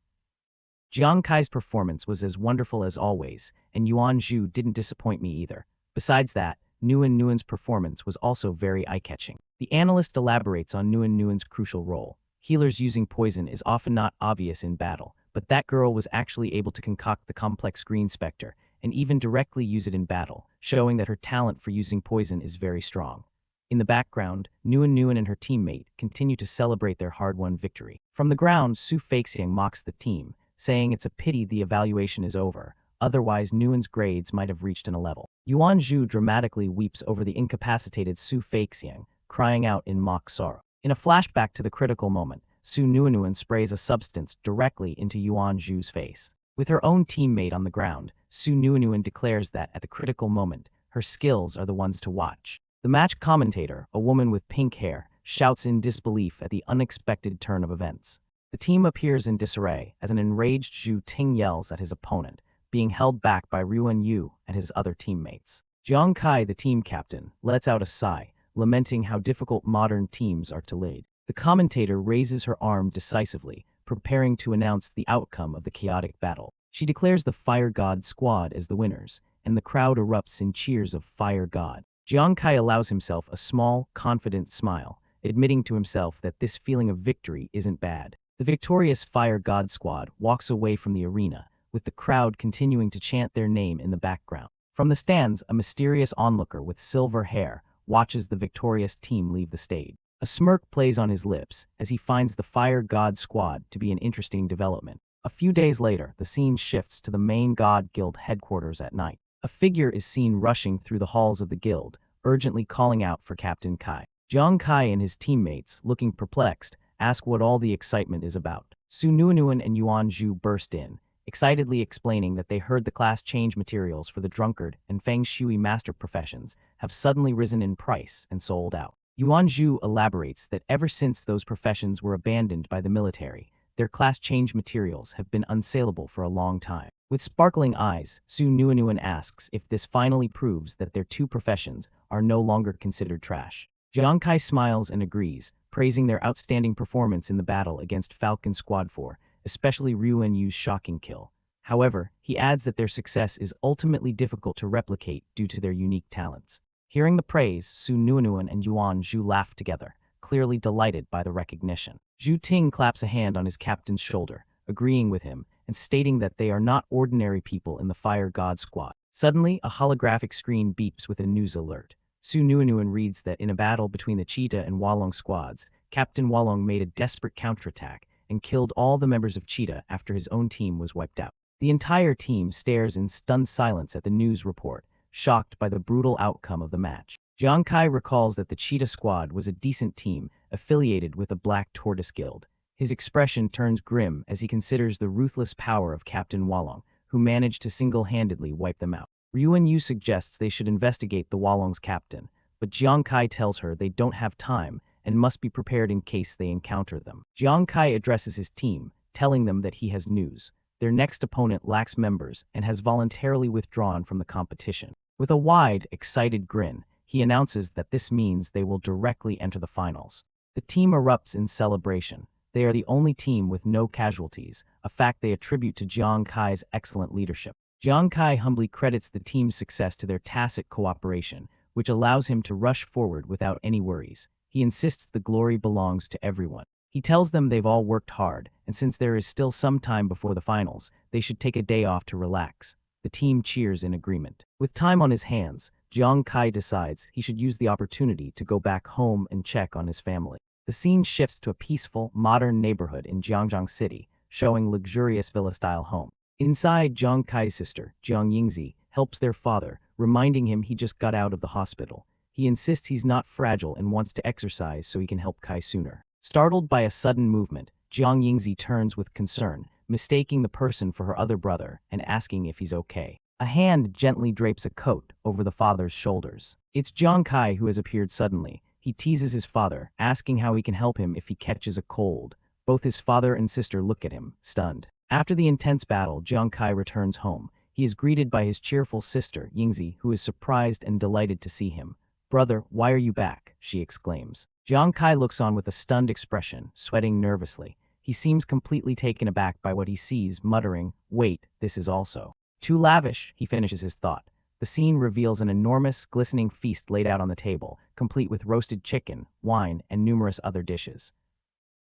Jiang Kai's performance was as wonderful as always, and Yuan Zhu didn't disappoint me either. Besides that, Nguyen's performance was also very eye-catching. The analyst elaborates on Nguyen's crucial role. Healers using poison is often not obvious in battle, but that girl was actually able to concoct the complex green specter, and even directly use it in battle, showing that her talent for using poison is very strong. In the background, Nguyen and her teammate continue to celebrate their hard-won victory. From the ground, Su Feixiang mocks the team, saying it's a pity the evaluation is over, otherwise Nguyen's grades might have reached an 11. Yuan Zhu dramatically weeps over the incapacitated Su Feixiang, crying out in mock sorrow. In a flashback to the critical moment, Su Nguyen sprays a substance directly into Yuan Zhu's face. With her own teammate on the ground, Su Nguyen declares that at the critical moment, her skills are the ones to watch. The match commentator, a woman with pink hair, shouts in disbelief at the unexpected turn of events. The team appears in disarray as an enraged Zhu Ting yells at his opponent, being held back by Ruan Yu and his other teammates. Jiang Kai, the team captain, lets out a sigh, lamenting how difficult modern teams are to lead. The commentator raises her arm decisively, preparing to announce the outcome of the chaotic battle. She declares the Fire God Squad as the winners, and the crowd erupts in cheers of Fire God. Jiang Kai allows himself a small, confident smile, admitting to himself that this feeling of victory isn't bad. The victorious Fire God Squad walks away from the arena, with the crowd continuing to chant their name in the background. From the stands, a mysterious onlooker with silver hair watches the victorious team leave the stage. A smirk plays on his lips as he finds the Fire God Squad to be an interesting development. A few days later, the scene shifts to the main God Guild headquarters at night. A figure is seen rushing through the halls of the guild, urgently calling out for Captain Kai. Jiang Kai and his teammates, looking perplexed, ask what all the excitement is about. Su Nuanuan and Yuan Zhu burst in, excitedly explaining that they heard the class change materials for the drunkard and feng shui master professions have suddenly risen in price and sold out. Yuan Zhu elaborates that ever since those professions were abandoned by the military, their class change materials have been unsaleable for a long time. With sparkling eyes, Su Nuanuan asks if this finally proves that their two professions are no longer considered trash. Jiang Kai smiles and agrees, praising their outstanding performance in the battle against Falcon Squad 4, especially Ryuan Yu's shocking kill. However, he adds that their success is ultimately difficult to replicate due to their unique talents. Hearing the praise, Su Nuanuan and Yuan Zhu laugh together, clearly delighted by the recognition. Zhu Ting claps a hand on his captain's shoulder, agreeing with him and stating that they are not ordinary people in the Fire God Squad. Suddenly, a holographic screen beeps with a news alert. Su Nuanuan reads that in a battle between the Cheetah and Walong squads, Captain Walong made a desperate counterattack and killed all the members of Cheetah after his own team was wiped out. The entire team stares in stunned silence at the news report, shocked by the brutal outcome of the match. Jiang Kai recalls that the Cheetah squad was a decent team affiliated with the Black Tortoise Guild. His expression turns grim as he considers the ruthless power of Captain Walong, who managed to single-handedly wipe them out. Ryuan Yu suggests they should investigate the Walong's captain, but Jiang Kai tells her they don't have time and must be prepared in case they encounter them. Jiang Kai addresses his team, telling them that he has news. Their next opponent lacks members and has voluntarily withdrawn from the competition. With a wide, excited grin, he announces that this means they will directly enter the finals. The team erupts in celebration. They are the only team with no casualties, a fact they attribute to Jiang Kai's excellent leadership. Jiang Kai humbly credits the team's success to their tacit cooperation, which allows him to rush forward without any worries. He insists the glory belongs to everyone. He tells them they've all worked hard, and since there is still some time before the finals, they should take a day off to relax. The team cheers in agreement. With time on his hands, Jiang Kai decides he should use the opportunity to go back home and check on his family. The scene shifts to a peaceful, modern neighborhood in Jiangzhou City, showing luxurious villa-style home. Inside, Jiang Kai's sister, Jiang Yingzi, helps their father, reminding him he just got out of the hospital. He insists he's not fragile and wants to exercise so he can help Kai sooner. Startled by a sudden movement, Jiang Yingzi turns with concern, mistaking the person for her other brother and asking if he's okay. A hand gently drapes a coat over the father's shoulders. It's Jiang Kai who has appeared suddenly. He teases his father, asking how he can help him if he catches a cold. Both his father and sister look at him, stunned. After the intense battle, Jiang Kai returns home. He is greeted by his cheerful sister, Yingzi, who is surprised and delighted to see him. "Brother, why are you back?" she exclaims. Jiang Kai looks on with a stunned expression, sweating nervously. He seems completely taken aback by what he sees, muttering, "Wait, this is also too lavish," he finishes his thought. The scene reveals an enormous, glistening feast laid out on the table, complete with roasted chicken, wine, and numerous other dishes.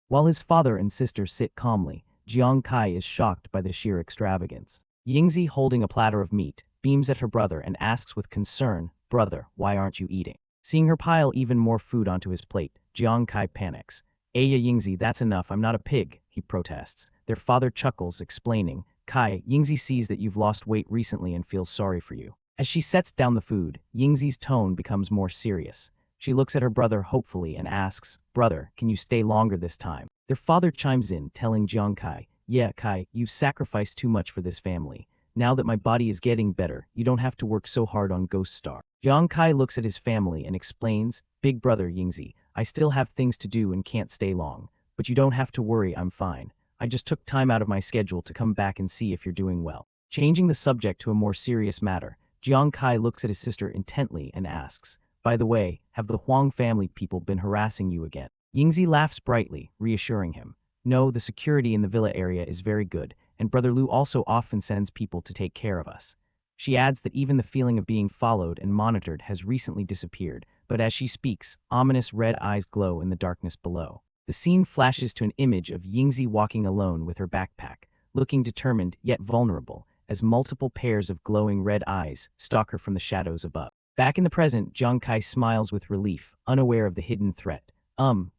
While his father and sister sit calmly, Jiang Kai is shocked by the sheer extravagance. Yingzi, holding a platter of meat, beams at her brother and asks with concern, "Brother, why aren't you eating?" Seeing her pile even more food onto his plate, Jiang Kai panics. "Aya Yingzi, that's enough, I'm not a pig," he protests. Their father chuckles, explaining, "Kai, Yingzi sees that you've lost weight recently and feels sorry for you." As she sets down the food, Yingzi's tone becomes more serious. She looks at her brother hopefully and asks, "Brother, can you stay longer this time?" Their father chimes in, telling Jiang Kai, "Yeah, Kai, you've sacrificed too much for this family. Now that my body is getting better, you don't have to work so hard on Ghost Star." Jiang Kai looks at his family and explains, "Big brother Yingzi, I still have things to do and can't stay long. But you don't have to worry, I'm fine. I just took time out of my schedule to come back and see if you're doing well." Changing the subject to a more serious matter, Jiang Kai looks at his sister intently and asks, "By the way, have the Huang family people been harassing you again?" Yingzi laughs brightly, reassuring him. "No, the security in the villa area is very good, and Brother Lu also often sends people to take care of us." She adds that even the feeling of being followed and monitored has recently disappeared, but as she speaks, ominous red eyes glow in the darkness below. The scene flashes to an image of Yingzi walking alone with her backpack, looking determined yet vulnerable, as multiple pairs of glowing red eyes stalk her from the shadows above. Back in the present, Jiang Kai smiles with relief, unaware of the hidden threat.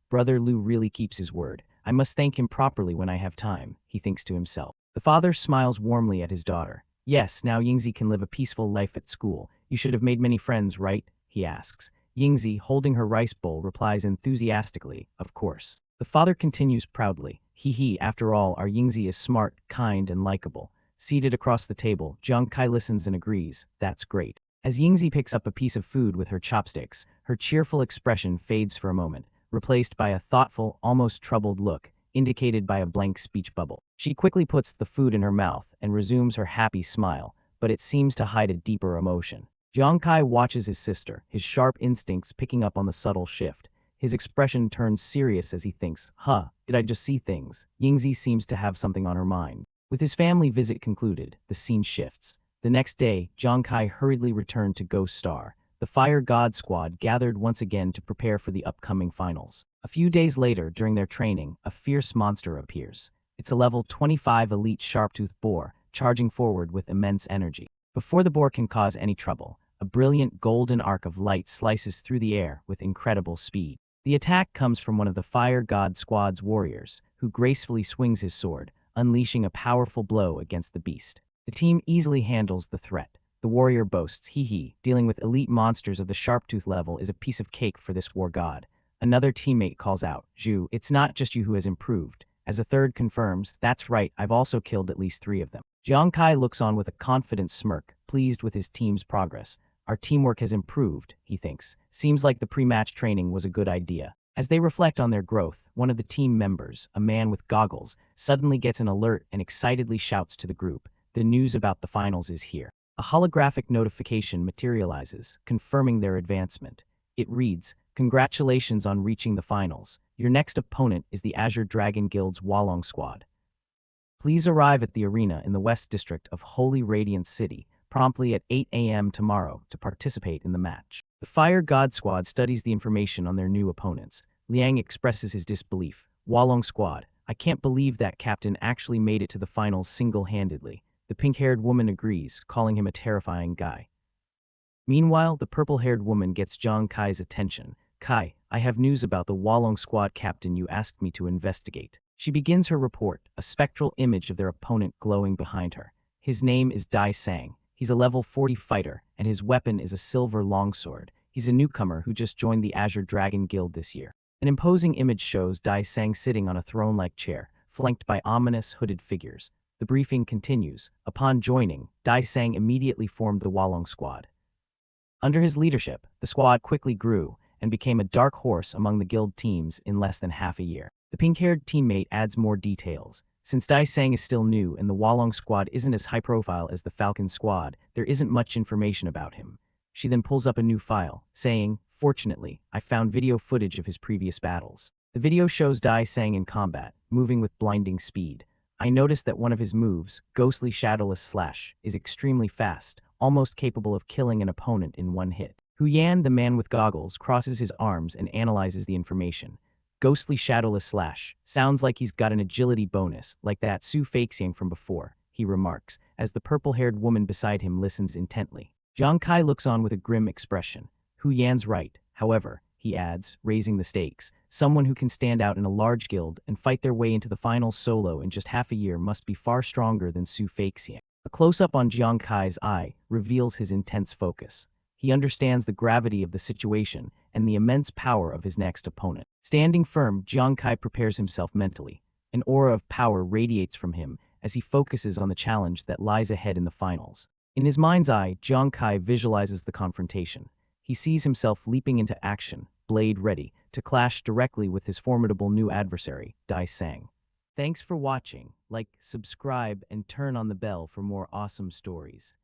Brother Lu really keeps his word. I must thank him properly when I have time, he thinks to himself. The father smiles warmly at his daughter. Yes, now Yingzi can live a peaceful life at school. You should have made many friends, right? He asks. Yingzi, holding her rice bowl, replies enthusiastically, of course. The father continues proudly. After all, our Yingzi is smart, kind, and likable. Seated across the table, Jiang Kai listens and agrees. That's great. As Yingzi picks up a piece of food with her chopsticks, her cheerful expression fades for a moment, replaced by a thoughtful, almost troubled look, indicated by a blank speech bubble. She quickly puts the food in her mouth and resumes her happy smile, but it seems to hide a deeper emotion. Jiang Kai watches his sister, his sharp instincts picking up on the subtle shift. His expression turns serious as he thinks, did I just see things? Yingzi seems to have something on her mind. With his family visit concluded, the scene shifts. The next day, Jiang Kai hurriedly returned to Ghost Star. The Fire God Squad gathered once again to prepare for the upcoming finals. A few days later, during their training, a fierce monster appears. It's a level 25 elite sharp-toothed boar, charging forward with immense energy. Before the boar can cause any trouble, a brilliant golden arc of light slices through the air with incredible speed. The attack comes from one of the Fire God Squad's warriors, who gracefully swings his sword, unleashing a powerful blow against the beast. The team easily handles the threat. The warrior boasts, dealing with elite monsters of the sharp-tooth level is a piece of cake for this war god. Another teammate calls out, Zhu, it's not just you who has improved. As a third confirms, that's right, I've also killed at least 3 of them. Jiang Kai looks on with a confident smirk, pleased with his team's progress. Our teamwork has improved, he thinks. Seems like the pre-match training was a good idea. As they reflect on their growth, one of the team members, a man with goggles, suddenly gets an alert and excitedly shouts to the group, the news about the finals is here. A holographic notification materializes, confirming their advancement. It reads, congratulations on reaching the finals. Your next opponent is the Azure Dragon Guild's Walong Squad. Please arrive at the arena in the West District of Holy Radiance City promptly at 8 a.m. tomorrow to participate in the match. The Fire God Squad studies the information on their new opponents. Liang expresses his disbelief. Walong Squad, I can't believe that captain actually made it to the finals single-handedly. The pink-haired woman agrees, calling him a terrifying guy. Meanwhile, the purple-haired woman gets Jiang Kai's attention. Kai, I have news about the Walong Squad captain you asked me to investigate. She begins her report, a spectral image of their opponent glowing behind her. His name is Dai Sang. He's a level 40 fighter, and his weapon is a silver longsword. He's a newcomer who just joined the Azure Dragon Guild this year. An imposing image shows Dai Sang sitting on a throne-like chair, flanked by ominous hooded figures. The briefing continues. Upon joining, Dai Sang immediately formed the Walong Squad. Under his leadership, the squad quickly grew and became a dark horse among the guild teams in less than half a year. The pink-haired teammate adds more details. Since Dai Sang is still new and the Walong Squad isn't as high-profile as the Falcon Squad, there isn't much information about him. She then pulls up a new file, saying, fortunately, I found video footage of his previous battles. The video shows Dai Sang in combat, moving with blinding speed. I noticed that one of his moves, Ghostly Shadowless Slash, is extremely fast, almost capable of killing an opponent in one hit. Hu Yan, the man with goggles, crosses his arms and analyzes the information. Ghostly Shadowless Slash. Sounds like he's got an agility bonus, like that Su Feixiang from before, he remarks, as the purple-haired woman beside him listens intently. Jiang Kai looks on with a grim expression. Hu Yan's right, however, he adds, raising the stakes. Someone who can stand out in a large guild and fight their way into the finals solo in just half a year must be far stronger than Su Feixiang. A close-up on Jiang Kai's eye reveals his intense focus. He understands the gravity of the situation and the immense power of his next opponent. Standing firm, Jiang Kai prepares himself mentally. An aura of power radiates from him as he focuses on the challenge that lies ahead in the finals. In his mind's eye, Jiang Kai visualizes the confrontation. He sees himself leaping into action, blade ready, to clash directly with his formidable new adversary, Dai Sang. Thanks for watching. Like, subscribe, and turn on the bell for more awesome stories.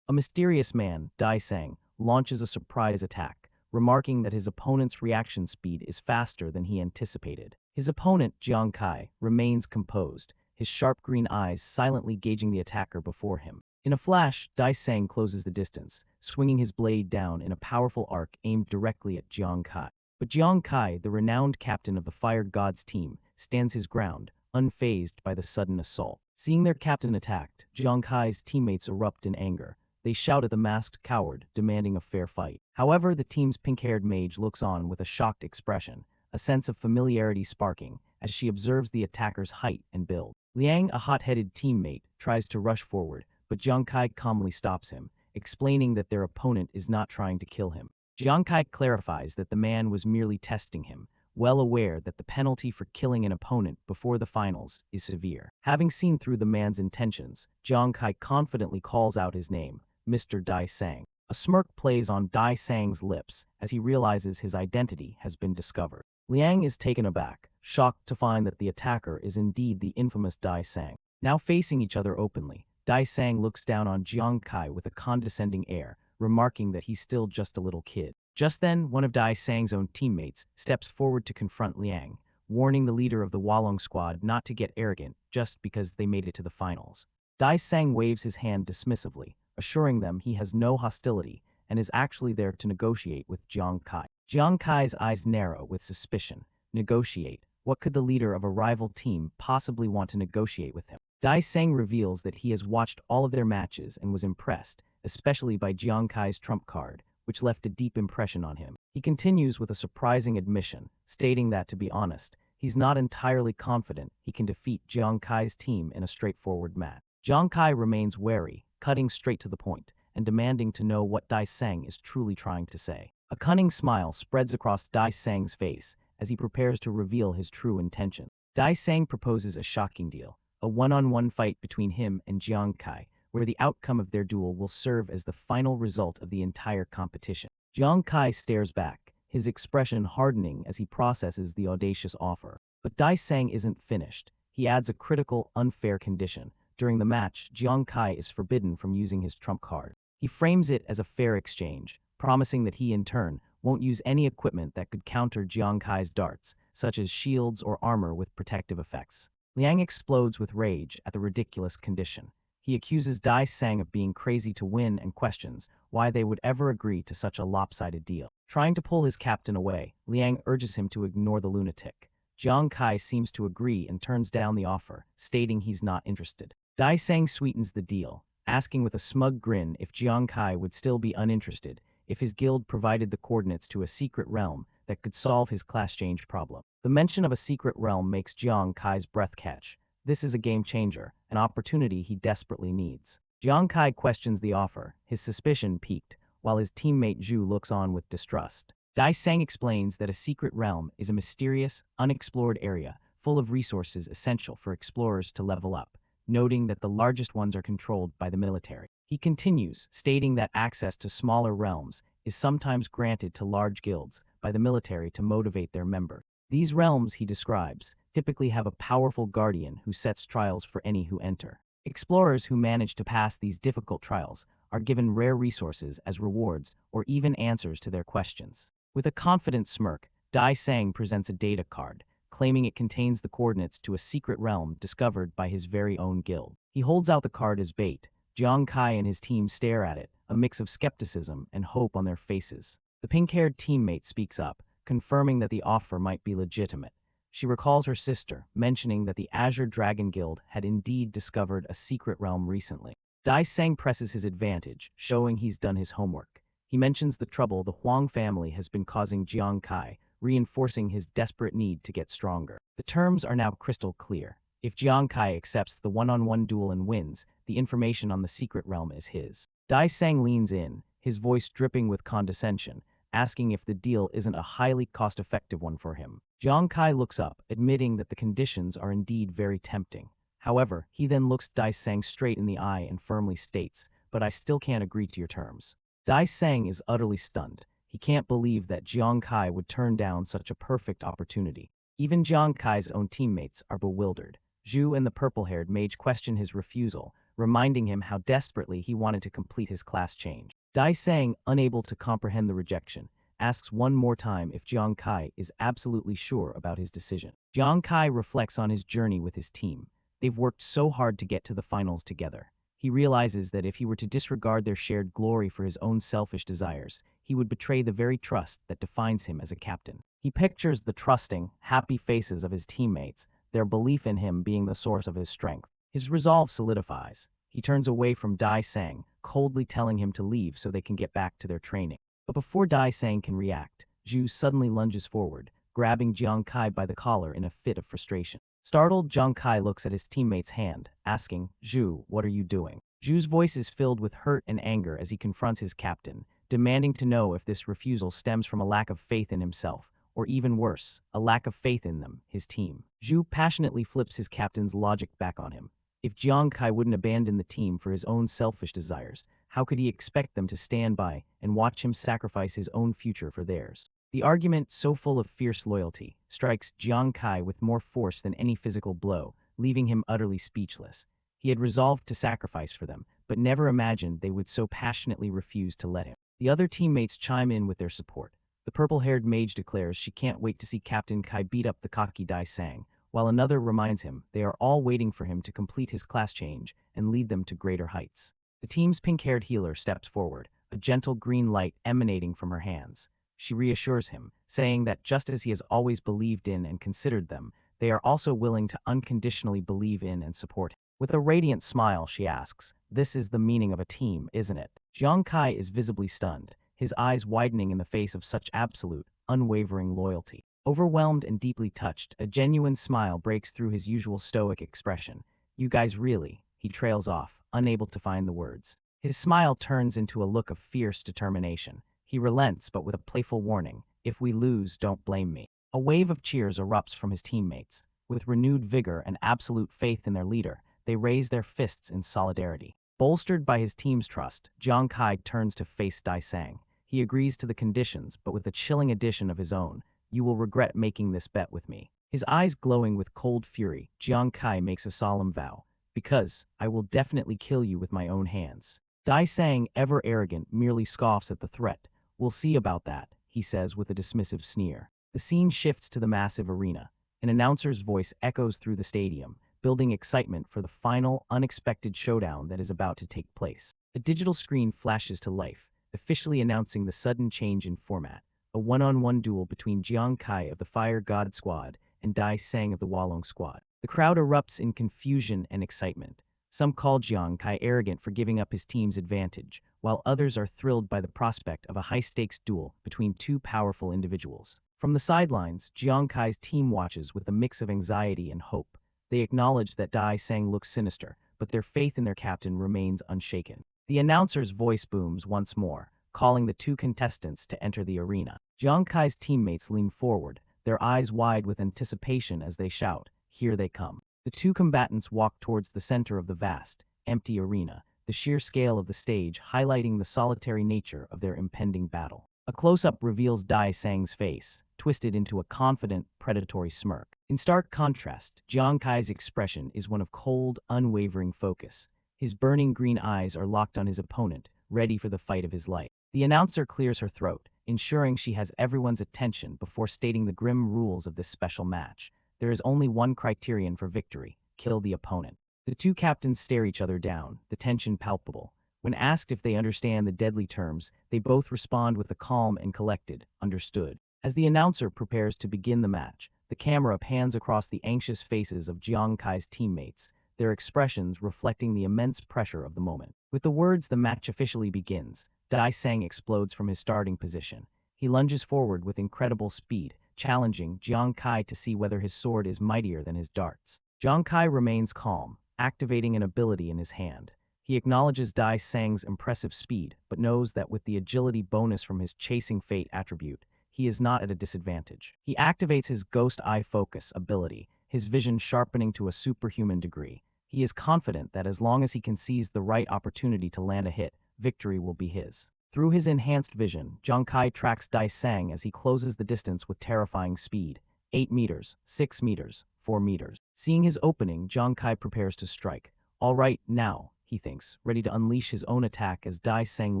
A mysterious man, Dai Sang, launches a surprise attack, remarking that his opponent's reaction speed is faster than he anticipated. His opponent, Jiang Kai, remains composed, his sharp green eyes silently gauging the attacker before him. In a flash, Dai Sang closes the distance, swinging his blade down in a powerful arc aimed directly at Jiang Kai. But Jiang Kai, the renowned captain of the Fire God's team, stands his ground, unfazed by the sudden assault. Seeing their captain attacked, Jiang Kai's teammates erupt in anger. They shout at the masked coward, demanding a fair fight. However, the team's pink-haired mage looks on with a shocked expression, a sense of familiarity sparking, as she observes the attacker's height and build. Liang, a hot-headed teammate, tries to rush forward, but Jiang Kai calmly stops him, explaining that their opponent is not trying to kill him. Jiang Kai clarifies that the man was merely testing him, well aware that the penalty for killing an opponent before the finals is severe. Having seen through the man's intentions, Jiang Kai confidently calls out his name, Mr. Dai Sang. A smirk plays on Dai Sang's lips as he realizes his identity has been discovered. Liang is taken aback, shocked to find that the attacker is indeed the infamous Dai Sang. Now facing each other openly, Dai Sang looks down on Jiang Kai with a condescending air, remarking that he's still just a little kid. Just then, one of Dai Sang's own teammates steps forward to confront Liang, warning the leader of the Walong squad not to get arrogant just because they made it to the finals. Dai Sang waves his hand dismissively, assuring them he has no hostility and is actually there to negotiate with Jiang Kai. Jiang Kai's eyes narrow with suspicion. Negotiate? What could the leader of a rival team possibly want to negotiate with him? Dai Sang reveals that he has watched all of their matches and was impressed, especially by Jiang Kai's trump card, which left a deep impression on him. He continues with a surprising admission, stating that, to be honest, he's not entirely confident he can defeat Jiang Kai's team in a straightforward match. Jiang Kai remains wary, cutting straight to the point, and demanding to know what Dai Sang is truly trying to say. A cunning smile spreads across Dai Sang's face as he prepares to reveal his true intention. Dai Sang proposes a shocking deal, a one-on-one fight between him and Jiang Kai, where the outcome of their duel will serve as the final result of the entire competition. Jiang Kai stares back, his expression hardening as he processes the audacious offer. But Dai Sang isn't finished. He adds a critical, unfair condition. During the match, Jiang Kai is forbidden from using his trump card. He frames it as a fair exchange, promising that he, in turn, won't use any equipment that could counter Jiang Kai's darts, such as shields or armor with protective effects. Liang explodes with rage at the ridiculous condition. He accuses Dai Sang of being crazy to win and questions why they would ever agree to such a lopsided deal. Trying to pull his captain away, Liang urges him to ignore the lunatic. Jiang Kai seems to agree and turns down the offer, stating he's not interested. Dai Sang sweetens the deal, asking with a smug grin if Jiang Kai would still be uninterested if his guild provided the coordinates to a secret realm that could solve his class change problem. The mention of a secret realm makes Jiang Kai's breath catch. This is a game changer, an opportunity he desperately needs. Jiang Kai questions the offer, his suspicion piqued, while his teammate Zhu looks on with distrust. Dai Sang explains that a secret realm is a mysterious, unexplored area full of resources essential for explorers to level up, noting that the largest ones are controlled by the military. He continues, stating that access to smaller realms is sometimes granted to large guilds by the military to motivate their members. These realms, he describes, typically have a powerful guardian who sets trials for any who enter. Explorers who manage to pass these difficult trials are given rare resources as rewards or even answers to their questions. With a confident smirk, Dai Sang presents a data card, claiming it contains the coordinates to a secret realm discovered by his very own guild. He holds out the card as bait. Jiang Kai and his team stare at it, a mix of skepticism and hope on their faces. The pink-haired teammate speaks up, confirming that the offer might be legitimate. She recalls her sister, mentioning that the Azure Dragon Guild had indeed discovered a secret realm recently. Dai Sang presses his advantage, showing he's done his homework. He mentions the trouble the Huang family has been causing Jiang Kai, reinforcing his desperate need to get stronger. The terms are now crystal clear. If Jiang Kai accepts the one-on-one duel and wins, the information on the secret realm is his. Dai Sang leans in, his voice dripping with condescension, asking if the deal isn't a highly cost-effective one for him. Jiang Kai looks up, admitting that the conditions are indeed very tempting. However, he then looks Dai Sang straight in the eye and firmly states, "But I still can't agree to your terms." Dai Sang is utterly stunned. He can't believe that Jiang Kai would turn down such a perfect opportunity. Even Jiang Kai's own teammates are bewildered. Zhu and the purple-haired mage question his refusal, reminding him how desperately he wanted to complete his class change. Dai Sang, unable to comprehend the rejection, asks one more time if Jiang Kai is absolutely sure about his decision. Jiang Kai reflects on his journey with his team. They've worked so hard to get to the finals together. He realizes that if he were to disregard their shared glory for his own selfish desires, he would betray the very trust that defines him as a captain. He pictures the trusting, happy faces of his teammates, their belief in him being the source of his strength. His resolve solidifies. He turns away from Dai Sang, coldly telling him to leave so they can get back to their training. But before Dai Sang can react, Zhu suddenly lunges forward, grabbing Jiang Kai by the collar in a fit of frustration. Startled, Jiang Kai looks at his teammate's hand, asking, "Zhu, what are you doing?" Zhu's voice is filled with hurt and anger as he confronts his captain, demanding to know if this refusal stems from a lack of faith in himself, or even worse, a lack of faith in them, his team. Zhu passionately flips his captain's logic back on him. If Jiang Kai wouldn't abandon the team for his own selfish desires, how could he expect them to stand by and watch him sacrifice his own future for theirs? The argument, so full of fierce loyalty, strikes Jiang Kai with more force than any physical blow, leaving him utterly speechless. He had resolved to sacrifice for them, but never imagined they would so passionately refuse to let him. The other teammates chime in with their support. The purple-haired mage declares she can't wait to see Captain Kai beat up the cocky Dai Sang, while another reminds him they are all waiting for him to complete his class change and lead them to greater heights. The team's pink-haired healer steps forward, a gentle green light emanating from her hands. She reassures him, saying that just as he has always believed in and considered them, they are also willing to unconditionally believe in and support him. With a radiant smile, she asks, "This is the meaning of a team, isn't it?" Jiang Kai is visibly stunned, his eyes widening in the face of such absolute, unwavering loyalty. Overwhelmed and deeply touched, a genuine smile breaks through his usual stoic expression. "You guys really," he trails off, unable to find the words. His smile turns into a look of fierce determination. He relents, but with a playful warning, "If we lose, don't blame me." A wave of cheers erupts from his teammates. With renewed vigor and absolute faith in their leader, they raise their fists in solidarity. Bolstered by his team's trust, Jiang Kai turns to face Dai Sang. He agrees to the conditions, but with a chilling addition of his own: "You will regret making this bet with me." His eyes glowing with cold fury, Jiang Kai makes a solemn vow. "Because I will definitely kill you with my own hands." Dai Sang, ever arrogant, merely scoffs at the threat. "We'll see about that," he says with a dismissive sneer. The scene shifts to the massive arena. An announcer's voice echoes through the stadium, building excitement for the final, unexpected showdown that is about to take place. A digital screen flashes to life, officially announcing the sudden change in format. A one-on-one duel between Jiang Kai of the Fire God Squad and Dai Sang of the Walong Squad. The crowd erupts in confusion and excitement. Some call Jiang Kai arrogant for giving up his team's advantage, while others are thrilled by the prospect of a high-stakes duel between two powerful individuals. From the sidelines, Jiang Kai's team watches with a mix of anxiety and hope. They acknowledge that Dai Sang looks sinister, but their faith in their captain remains unshaken. The announcer's voice booms once more, calling the two contestants to enter the arena. Jiang Kai's teammates lean forward, their eyes wide with anticipation as they shout, "Here they come." The two combatants walk towards the center of the vast, empty arena, the sheer scale of the stage highlighting the solitary nature of their impending battle. A close-up reveals Dai Sang's face, twisted into a confident, predatory smirk. In stark contrast, Jiang Kai's expression is one of cold, unwavering focus. His burning green eyes are locked on his opponent, ready for the fight of his life. The announcer clears her throat, ensuring she has everyone's attention before stating the grim rules of this special match. There is only one criterion for victory: kill the opponent. The two captains stare each other down, the tension palpable. When asked if they understand the deadly terms, they both respond with a calm and collected, "Understood." As the announcer prepares to begin the match, the camera pans across the anxious faces of Jiang Kai's teammates, their expressions reflecting the immense pressure of the moment. With the words "the match officially begins," Dai Sang explodes from his starting position. He lunges forward with incredible speed, challenging Jiang Kai to see whether his sword is mightier than his darts. Jiang Kai remains calm, activating an ability in his hand. He acknowledges Dai Sang's impressive speed, but knows that with the agility bonus from his Chasing Fate attribute, he is not at a disadvantage. He activates his Ghost Eye Focus ability, his vision sharpening to a superhuman degree. He is confident that as long as he can seize the right opportunity to land a hit, victory will be his. Through his enhanced vision, Jiang Kai tracks Dai Sang as he closes the distance with terrifying speed. 8 meters, 6 meters, 4 meters. Seeing his opening, Jiang Kai prepares to strike. "All right, now," he thinks, ready to unleash his own attack as Dai Sang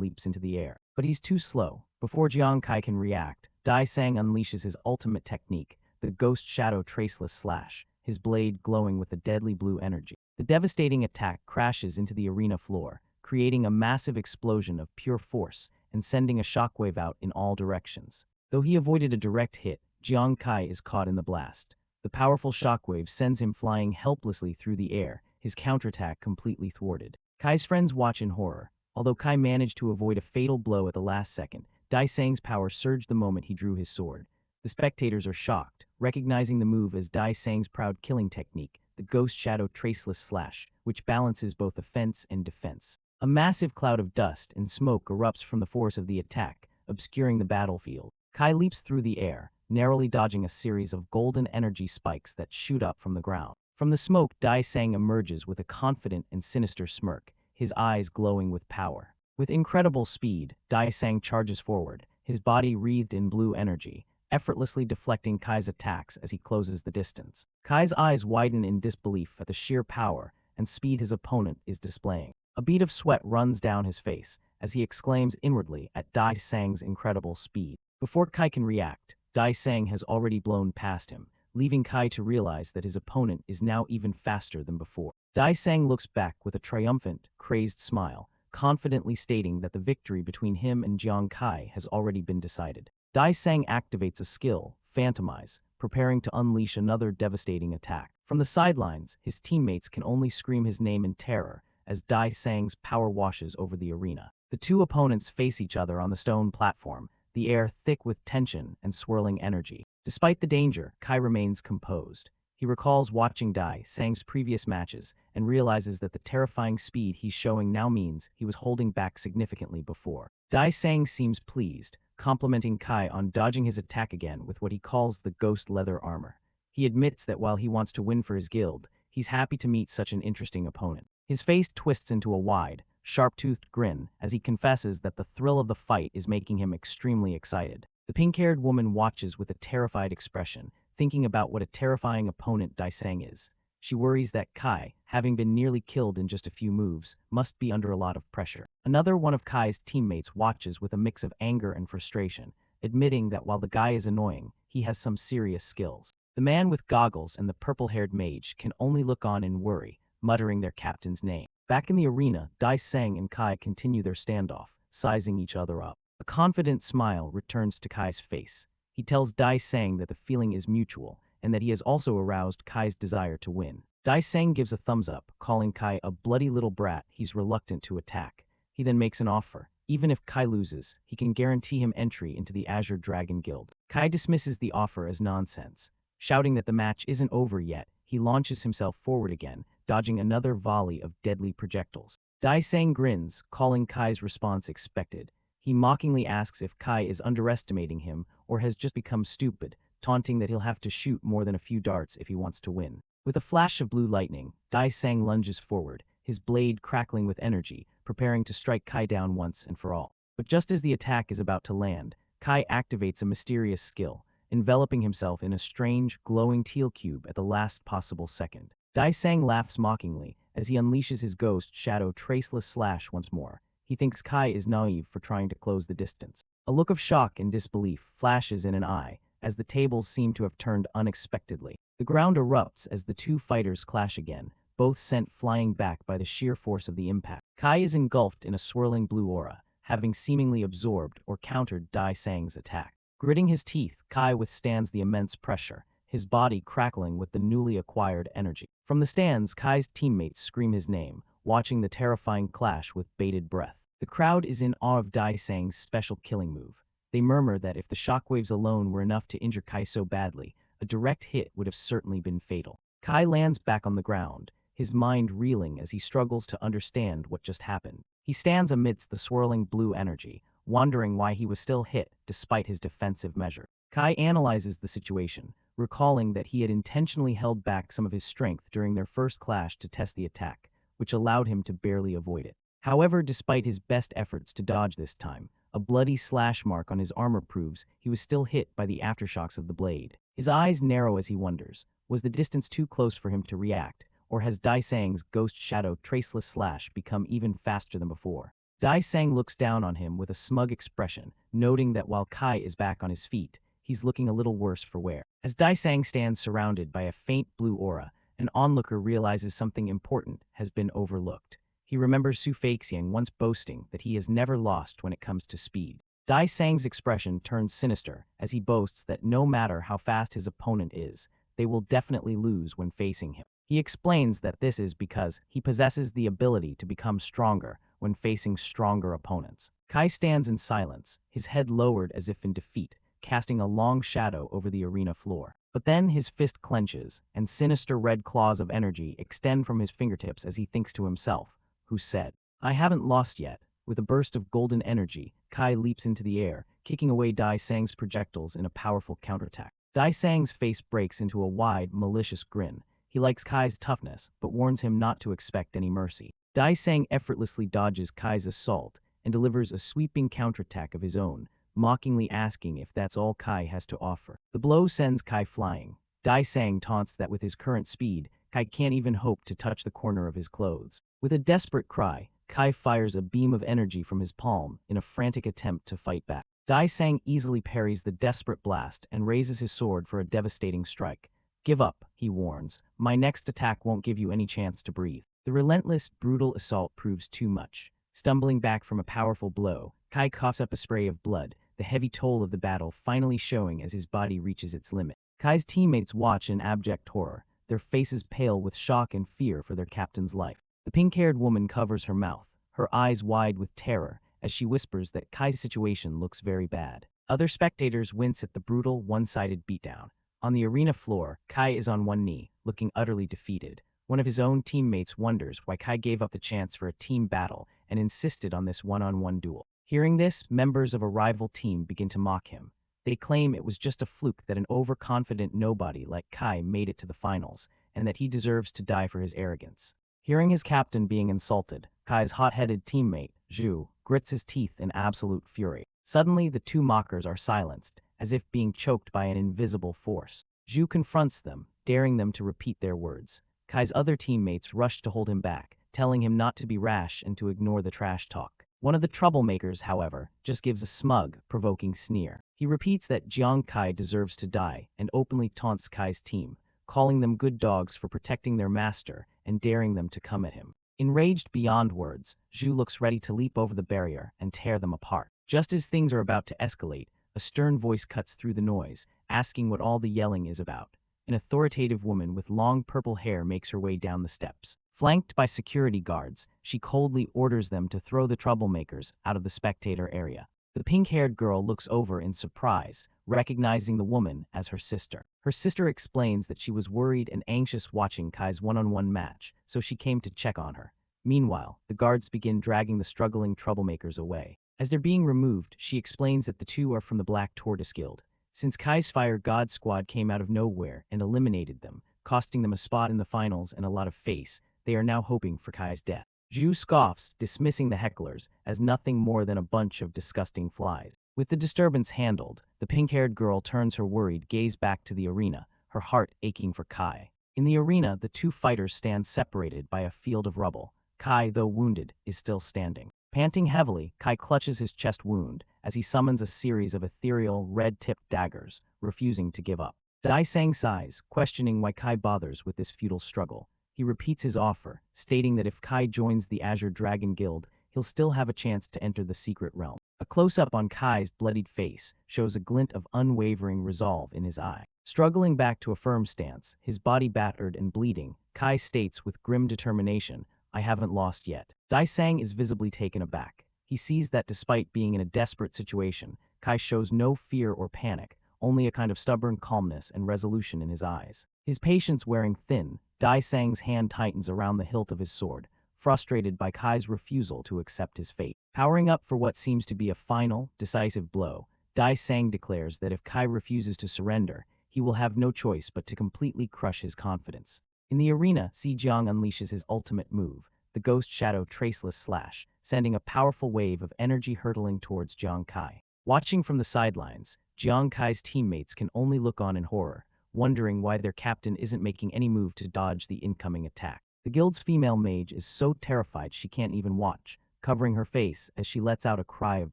leaps into the air. But he's too slow. Before Jiang Kai can react, Dai Sang unleashes his ultimate technique, the Ghost Shadow Traceless Slash, his blade glowing with a deadly blue energy. The devastating attack crashes into the arena floor, creating a massive explosion of pure force and sending a shockwave out in all directions. Though he avoided a direct hit, Jiang Kai is caught in the blast. The powerful shockwave sends him flying helplessly through the air, his counterattack completely thwarted. Kai's friends watch in horror. Although Kai managed to avoid a fatal blow at the last second, Dai Sang's power surged the moment he drew his sword. The spectators are shocked, recognizing the move as Dai Sang's proud killing technique, the Ghost Shadow Traceless Slash, which balances both offense and defense. A massive cloud of dust and smoke erupts from the force of the attack, obscuring the battlefield. Kai leaps through the air, narrowly dodging a series of golden energy spikes that shoot up from the ground. From the smoke, Dai Sang emerges with a confident and sinister smirk, his eyes glowing with power. With incredible speed, Dai Sang charges forward, his body wreathed in blue energy, effortlessly deflecting Kai's attacks as he closes the distance. Kai's eyes widen in disbelief at the sheer power and speed his opponent is displaying. A bead of sweat runs down his face as he exclaims inwardly at Dai Sang's incredible speed. Before Kai can react, Dai Sang has already blown past him, leaving Kai to realize that his opponent is now even faster than before. Dai Sang looks back with a triumphant, crazed smile, confidently stating that the victory between him and Jiang Kai has already been decided. Dai Sang activates a skill, Phantomize, preparing to unleash another devastating attack. From the sidelines, his teammates can only scream his name in terror as Dai Sang's power washes over the arena. The two opponents face each other on the stone platform, the air thick with tension and swirling energy. Despite the danger, Kai remains composed. He recalls watching Dai Sang's previous matches and realizes that the terrifying speed he's showing now means he was holding back significantly before. Dai Sang seems pleased, complimenting Kai on dodging his attack again with what he calls the ghost leather armor. He admits that while he wants to win for his guild, he's happy to meet such an interesting opponent. His face twists into a wide, sharp-toothed grin as he confesses that the thrill of the fight is making him extremely excited. The pink-haired woman watches with a terrified expression, thinking about what a terrifying opponent Dai Sang is. She worries that Kai, having been nearly killed in just a few moves, must be under a lot of pressure. Another one of Kai's teammates watches with a mix of anger and frustration, admitting that while the guy is annoying, he has some serious skills. The man with goggles and the purple-haired mage can only look on in worry, muttering their captain's name. Back in the arena, Dai Sang and Kai continue their standoff, sizing each other up. A confident smile returns to Kai's face. He tells Dai Sang that the feeling is mutual, and that he has also aroused Kai's desire to win. Dai Sang gives a thumbs up, calling Kai a bloody little brat he's reluctant to attack. He then makes an offer. Even if Kai loses, he can guarantee him entry into the Azure Dragon Guild. Kai dismisses the offer as nonsense. Shouting that the match isn't over yet, he launches himself forward again, dodging another volley of deadly projectiles. Dai Sang grins, calling Kai's response expected. He mockingly asks if Kai is underestimating him or has just become stupid, taunting that he'll have to shoot more than a few darts if he wants to win. With a flash of blue lightning, Dai Sang lunges forward, his blade crackling with energy, preparing to strike Kai down once and for all. But just as the attack is about to land, Kai activates a mysterious skill, enveloping himself in a strange, glowing teal cube at the last possible second. Dai Sang laughs mockingly as he unleashes his Ghost Shadow Traceless Slash once more. He thinks Kai is naive for trying to close the distance. A look of shock and disbelief flashes in an eye as the tables seem to have turned unexpectedly. The ground erupts as the two fighters clash again, both sent flying back by the sheer force of the impact. Kai is engulfed in a swirling blue aura, having seemingly absorbed or countered Dai Sang's attack. Gritting his teeth, Kai withstands the immense pressure, his body crackling with the newly acquired energy. From the stands, Kai's teammates scream his name, watching the terrifying clash with bated breath. The crowd is in awe of Dai Sang's special killing move. They murmur that if the shockwaves alone were enough to injure Kai so badly, a direct hit would have certainly been fatal. Kai lands back on the ground, his mind reeling as he struggles to understand what just happened. He stands amidst the swirling blue energy, wondering why he was still hit despite his defensive measure. Kai analyzes the situation, recalling that he had intentionally held back some of his strength during their first clash to test the attack, which allowed him to barely avoid it. However, despite his best efforts to dodge this time, a bloody slash mark on his armor proves he was still hit by the aftershocks of the blade. His eyes narrow as he wonders, was the distance too close for him to react, or has Dai Sang's Ghost Shadow Traceless Slash become even faster than before? Dai Sang looks down on him with a smug expression, noting that while Kai is back on his feet, he's looking a little worse for wear. As Dai Sang stands surrounded by a faint blue aura, an onlooker realizes something important has been overlooked. He remembers Su Feixiang once boasting that he has never lost when it comes to speed. Dai Sang's expression turns sinister as he boasts that no matter how fast his opponent is, they will definitely lose when facing him. He explains that this is because he possesses the ability to become stronger when facing stronger opponents. Kai stands in silence, his head lowered as if in defeat, casting a long shadow over the arena floor. But then his fist clenches, and sinister red claws of energy extend from his fingertips as he thinks to himself, who said, "I haven't lost yet." With a burst of golden energy, Kai leaps into the air, kicking away Dai Sang's projectiles in a powerful counterattack. Dai Sang's face breaks into a wide, malicious grin. He likes Kai's toughness, but warns him not to expect any mercy. Dai Sang effortlessly dodges Kai's assault and delivers a sweeping counterattack of his own, mockingly asking if that's all Kai has to offer. The blow sends Kai flying. Dai Sang taunts that with his current speed, Kai can't even hope to touch the corner of his clothes. With a desperate cry, Kai fires a beam of energy from his palm in a frantic attempt to fight back. Dai Sang easily parries the desperate blast and raises his sword for a devastating strike. "Give up," he warns. "My next attack won't give you any chance to breathe." The relentless, brutal assault proves too much. Stumbling back from a powerful blow, Kai coughs up a spray of blood, the heavy toll of the battle finally showing as his body reaches its limit. Kai's teammates watch in abject horror, their faces pale with shock and fear for their captain's life. The pink-haired woman covers her mouth, her eyes wide with terror, as she whispers that Kai's situation looks very bad. Other spectators wince at the brutal, one-sided beatdown. On the arena floor, Kai is on one knee, looking utterly defeated. One of his own teammates wonders why Kai gave up the chance for a team battle and insisted on this one-on-one duel. Hearing this, members of a rival team begin to mock him. They claim it was just a fluke that an overconfident nobody like Kai made it to the finals, and that he deserves to die for his arrogance. Hearing his captain being insulted, Kai's hot-headed teammate, Zhu, grits his teeth in absolute fury. Suddenly, the two mockers are silenced, as if being choked by an invisible force. Zhu confronts them, daring them to repeat their words. Kai's other teammates rush to hold him back, telling him not to be rash and to ignore the trash talk. One of the troublemakers, however, just gives a smug, provoking sneer. He repeats that Jiang Kai deserves to die and openly taunts Kai's team, calling them good dogs for protecting their master and daring them to come at him. Enraged beyond words, Zhu looks ready to leap over the barrier and tear them apart. Just as things are about to escalate, a stern voice cuts through the noise, asking what all the yelling is about. An authoritative woman with long purple hair makes her way down the steps. Flanked by security guards, she coldly orders them to throw the troublemakers out of the spectator area. The pink-haired girl looks over in surprise, recognizing the woman as her sister. Her sister explains that she was worried and anxious watching Kai's one-on-one match, so she came to check on her. Meanwhile, the guards begin dragging the struggling troublemakers away. As they're being removed, she explains that the two are from the Black Tortoise Guild. Since Kai's Fire God Squad came out of nowhere and eliminated them, costing them a spot in the finals and a lot of face, they are now hoping for Kai's death. Zhu scoffs, dismissing the hecklers as nothing more than a bunch of disgusting flies. With the disturbance handled, the pink-haired girl turns her worried gaze back to the arena, her heart aching for Kai. In the arena, the two fighters stand separated by a field of rubble. Kai, though wounded, is still standing. Panting heavily, Kai clutches his chest wound as he summons a series of ethereal, red-tipped daggers, refusing to give up. Dai Sang sighs, questioning why Kai bothers with this futile struggle. He repeats his offer, stating that if Kai joins the Azure Dragon Guild, he'll still have a chance to enter the secret realm. A close-up on Kai's bloodied face shows a glint of unwavering resolve in his eye. Struggling back to a firm stance, his body battered and bleeding, Kai states with grim determination, "I haven't lost yet." Dai Sang is visibly taken aback. He sees that despite being in a desperate situation, Kai shows no fear or panic, only a kind of stubborn calmness and resolution in his eyes. His patience wearing thin, Dai Sang's hand tightens around the hilt of his sword, frustrated by Kai's refusal to accept his fate. Powering up for what seems to be a final, decisive blow, Dai Sang declares that if Kai refuses to surrender, he will have no choice but to completely crush his confidence. In the arena, Si Jiang unleashes his ultimate move, the Ghost Shadow Traceless Slash, sending a powerful wave of energy hurtling towards Jiang Kai. Watching from the sidelines, Jiang Kai's teammates can only look on in horror, wondering why their captain isn't making any move to dodge the incoming attack. The guild's female mage is so terrified she can't even watch, covering her face as she lets out a cry of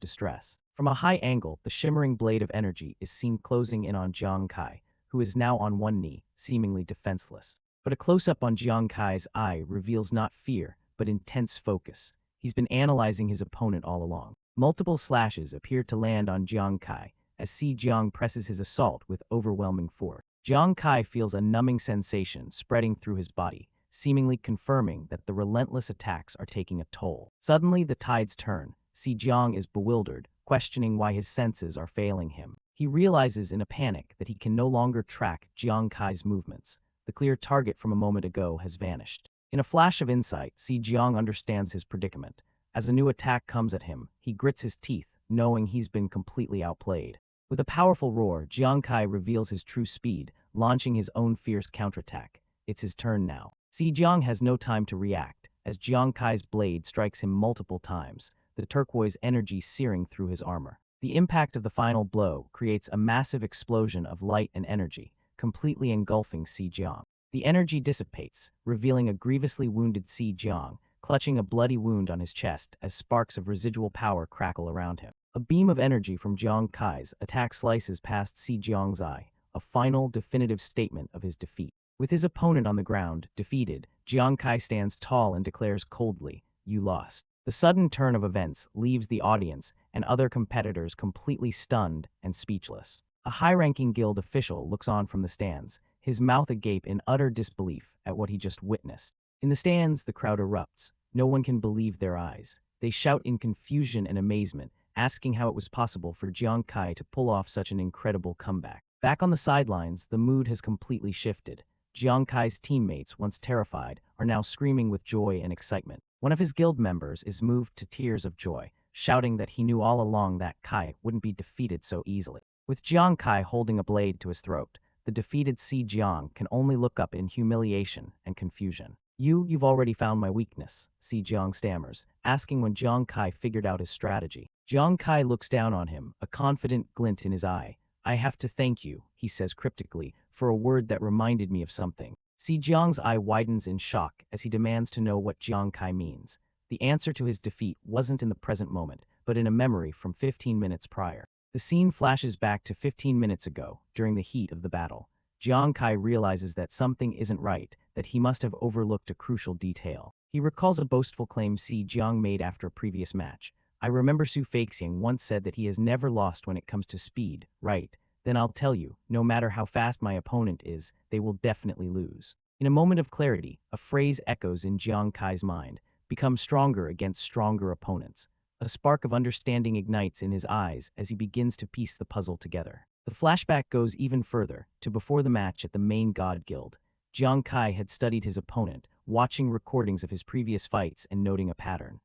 distress. From a high angle, the shimmering blade of energy is seen closing in on Jiang Kai, who is now on one knee, seemingly defenseless. But a close-up on Jiang Kai's eye reveals not fear, but intense focus. He's been analyzing his opponent all along. Multiple slashes appear to land on Jiang Kai as Si Jiang presses his assault with overwhelming force. Jiang Kai feels a numbing sensation spreading through his body, seemingly confirming that the relentless attacks are taking a toll. Suddenly, the tides turn. Si Jiang is bewildered, questioning why his senses are failing him. He realizes in a panic that he can no longer track Jiang Kai's movements. The clear target from a moment ago has vanished. In a flash of insight, Si Jiang understands his predicament. As a new attack comes at him, he grits his teeth, knowing he's been completely outplayed. With a powerful roar, Jiang Kai reveals his true speed, launching his own fierce counterattack. It's his turn now. Si Jiang has no time to react, as Jiang Kai's blade strikes him multiple times, the turquoise energy searing through his armor. The impact of the final blow creates a massive explosion of light and energy, completely engulfing Si Jiang. The energy dissipates, revealing a grievously wounded Si Jiang, clutching a bloody wound on his chest as sparks of residual power crackle around him. A beam of energy from Jiang Kai's attack slices past Si Jiang's eye, a final, definitive statement of his defeat. With his opponent on the ground, defeated, Jiang Kai stands tall and declares coldly, "You lost." The sudden turn of events leaves the audience and other competitors completely stunned and speechless. A high-ranking guild official looks on from the stands, his mouth agape in utter disbelief at what he just witnessed. In the stands, the crowd erupts. No one can believe their eyes. They shout in confusion and amazement, asking how it was possible for Jiang Kai to pull off such an incredible comeback. Back on the sidelines, the mood has completely shifted. Jiang Kai's teammates, once terrified, are now screaming with joy and excitement. One of his guild members is moved to tears of joy, shouting that he knew all along that Kai wouldn't be defeated so easily. With Jiang Kai holding a blade to his throat, the defeated Si Jiang can only look up in humiliation and confusion. You've already found my weakness," Si Jiang stammers, asking when Jiang Kai figured out his strategy. Jiang Kai looks down on him, a confident glint in his eye. "I have to thank you," he says cryptically, "for a word that reminded me of something." Si Jiang's eye widens in shock as he demands to know what Jiang Kai means. The answer to his defeat wasn't in the present moment, but in a memory from 15 minutes prior. The scene flashes back to 15 minutes ago, during the heat of the battle. Jiang Kai realizes that something isn't right, that he must have overlooked a crucial detail. He recalls a boastful claim Si Jiang made after a previous match. "I remember Su Feixiang once said that he has never lost when it comes to speed, right? Then I'll tell you, no matter how fast my opponent is, they will definitely lose." In a moment of clarity, a phrase echoes in Jiang Kai's mind: "Become stronger against stronger opponents." A spark of understanding ignites in his eyes as he begins to piece the puzzle together. The flashback goes even further, to before the match at the main God Guild. Jiang Kai had studied his opponent, watching recordings of his previous fights and noting a pattern.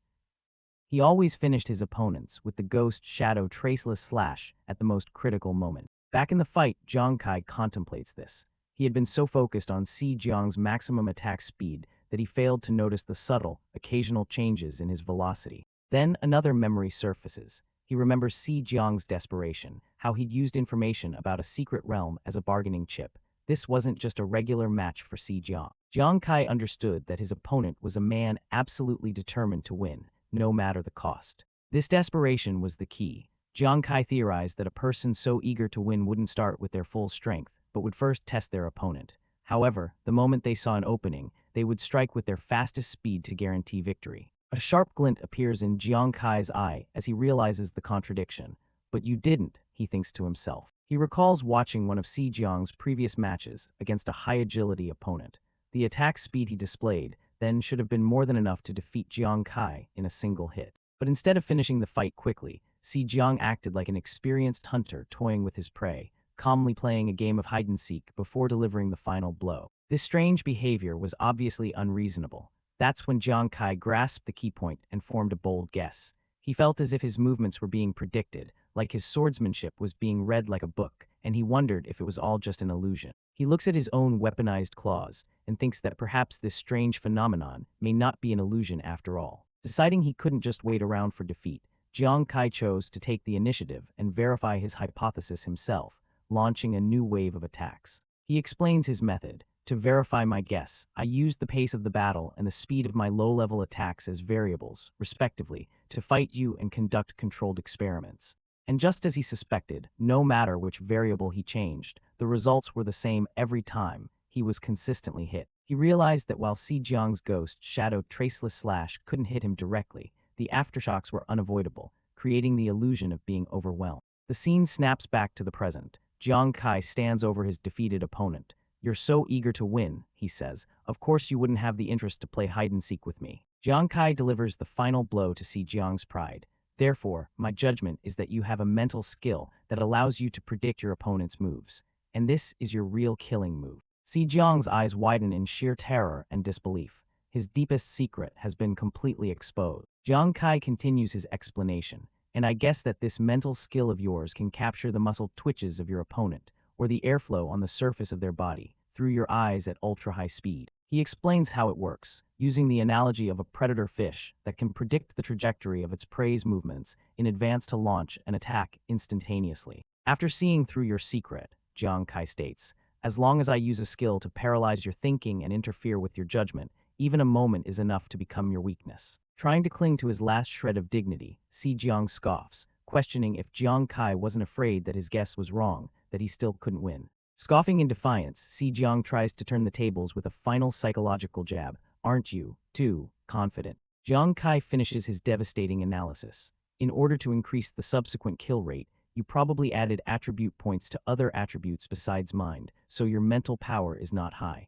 He always finished his opponents with the ghost shadow traceless slash at the most critical moment. Back in the fight, Jiang Kai contemplates this. He had been so focused on Si Jiang's maximum attack speed that he failed to notice the subtle, occasional changes in his velocity. Then another memory surfaces. He remembers Si Jiang's desperation, how he'd used information about a secret realm as a bargaining chip. This wasn't just a regular match for Si Jiang. Jiang Kai understood that his opponent was a man absolutely determined to win, no matter the cost. This desperation was the key. Jiang Kai theorized that a person so eager to win wouldn't start with their full strength, but would first test their opponent. However, the moment they saw an opening, they would strike with their fastest speed to guarantee victory. A sharp glint appears in Jiang Kai's eye as he realizes the contradiction. "But you didn't," he thinks to himself. He recalls watching one of Si Jiang's previous matches against a high-agility opponent. The attack speed he displayed then should have been more than enough to defeat Jiang Kai in a single hit. But instead of finishing the fight quickly, Si Jiang acted like an experienced hunter toying with his prey, calmly playing a game of hide-and-seek before delivering the final blow. This strange behavior was obviously unreasonable. That's when Jiang Kai grasped the key point and formed a bold guess. He felt as if his movements were being predicted, like his swordsmanship was being read like a book, and he wondered if it was all just an illusion. He looks at his own weaponized claws and thinks that perhaps this strange phenomenon may not be an illusion after all. Deciding he couldn't just wait around for defeat, Jiang Kai chose to take the initiative and verify his hypothesis himself, launching a new wave of attacks. He explains his method. "To verify my guess, I used the pace of the battle and the speed of my low-level attacks as variables, respectively, to fight you and conduct controlled experiments." And just as he suspected, no matter which variable he changed, the results were the same every time. he was consistently hit. He realized that while Si Jiang's ghost, Shadow Traceless Slash, couldn't hit him directly, the aftershocks were unavoidable, creating the illusion of being overwhelmed. The scene snaps back to the present. Jiang Kai stands over his defeated opponent. "You're so eager to win," he says. "Of course you wouldn't have the interest to play hide-and-seek with me." Jiang Kai delivers the final blow to Si Jiang's pride. "Therefore, my judgment is that you have a mental skill that allows you to predict your opponent's moves. And this is your real killing move." Si Jiang's eyes widen in sheer terror and disbelief. His deepest secret has been completely exposed. Jiang Kai continues his explanation. "And I guess that this mental skill of yours can capture the muscle twitches of your opponent, or the airflow on the surface of their body, through your eyes at ultra-high speed." He explains how it works, using the analogy of a predator fish that can predict the trajectory of its prey's movements in advance to launch an attack instantaneously. "After seeing through your secret," Jiang Kai states, "as long as I use a skill to paralyze your thinking and interfere with your judgment, even a moment is enough to become your weakness." Trying to cling to his last shred of dignity, Si Jiang scoffs, questioning if Jiang Kai wasn't afraid that his guess was wrong, that he still couldn't win. Scoffing in defiance, Si Jiang tries to turn the tables with a final psychological jab. "Aren't you, too, confident?" Jiang Kai finishes his devastating analysis. "In order to increase the subsequent kill rate, you probably added attribute points to other attributes besides mind, so your mental power is not high.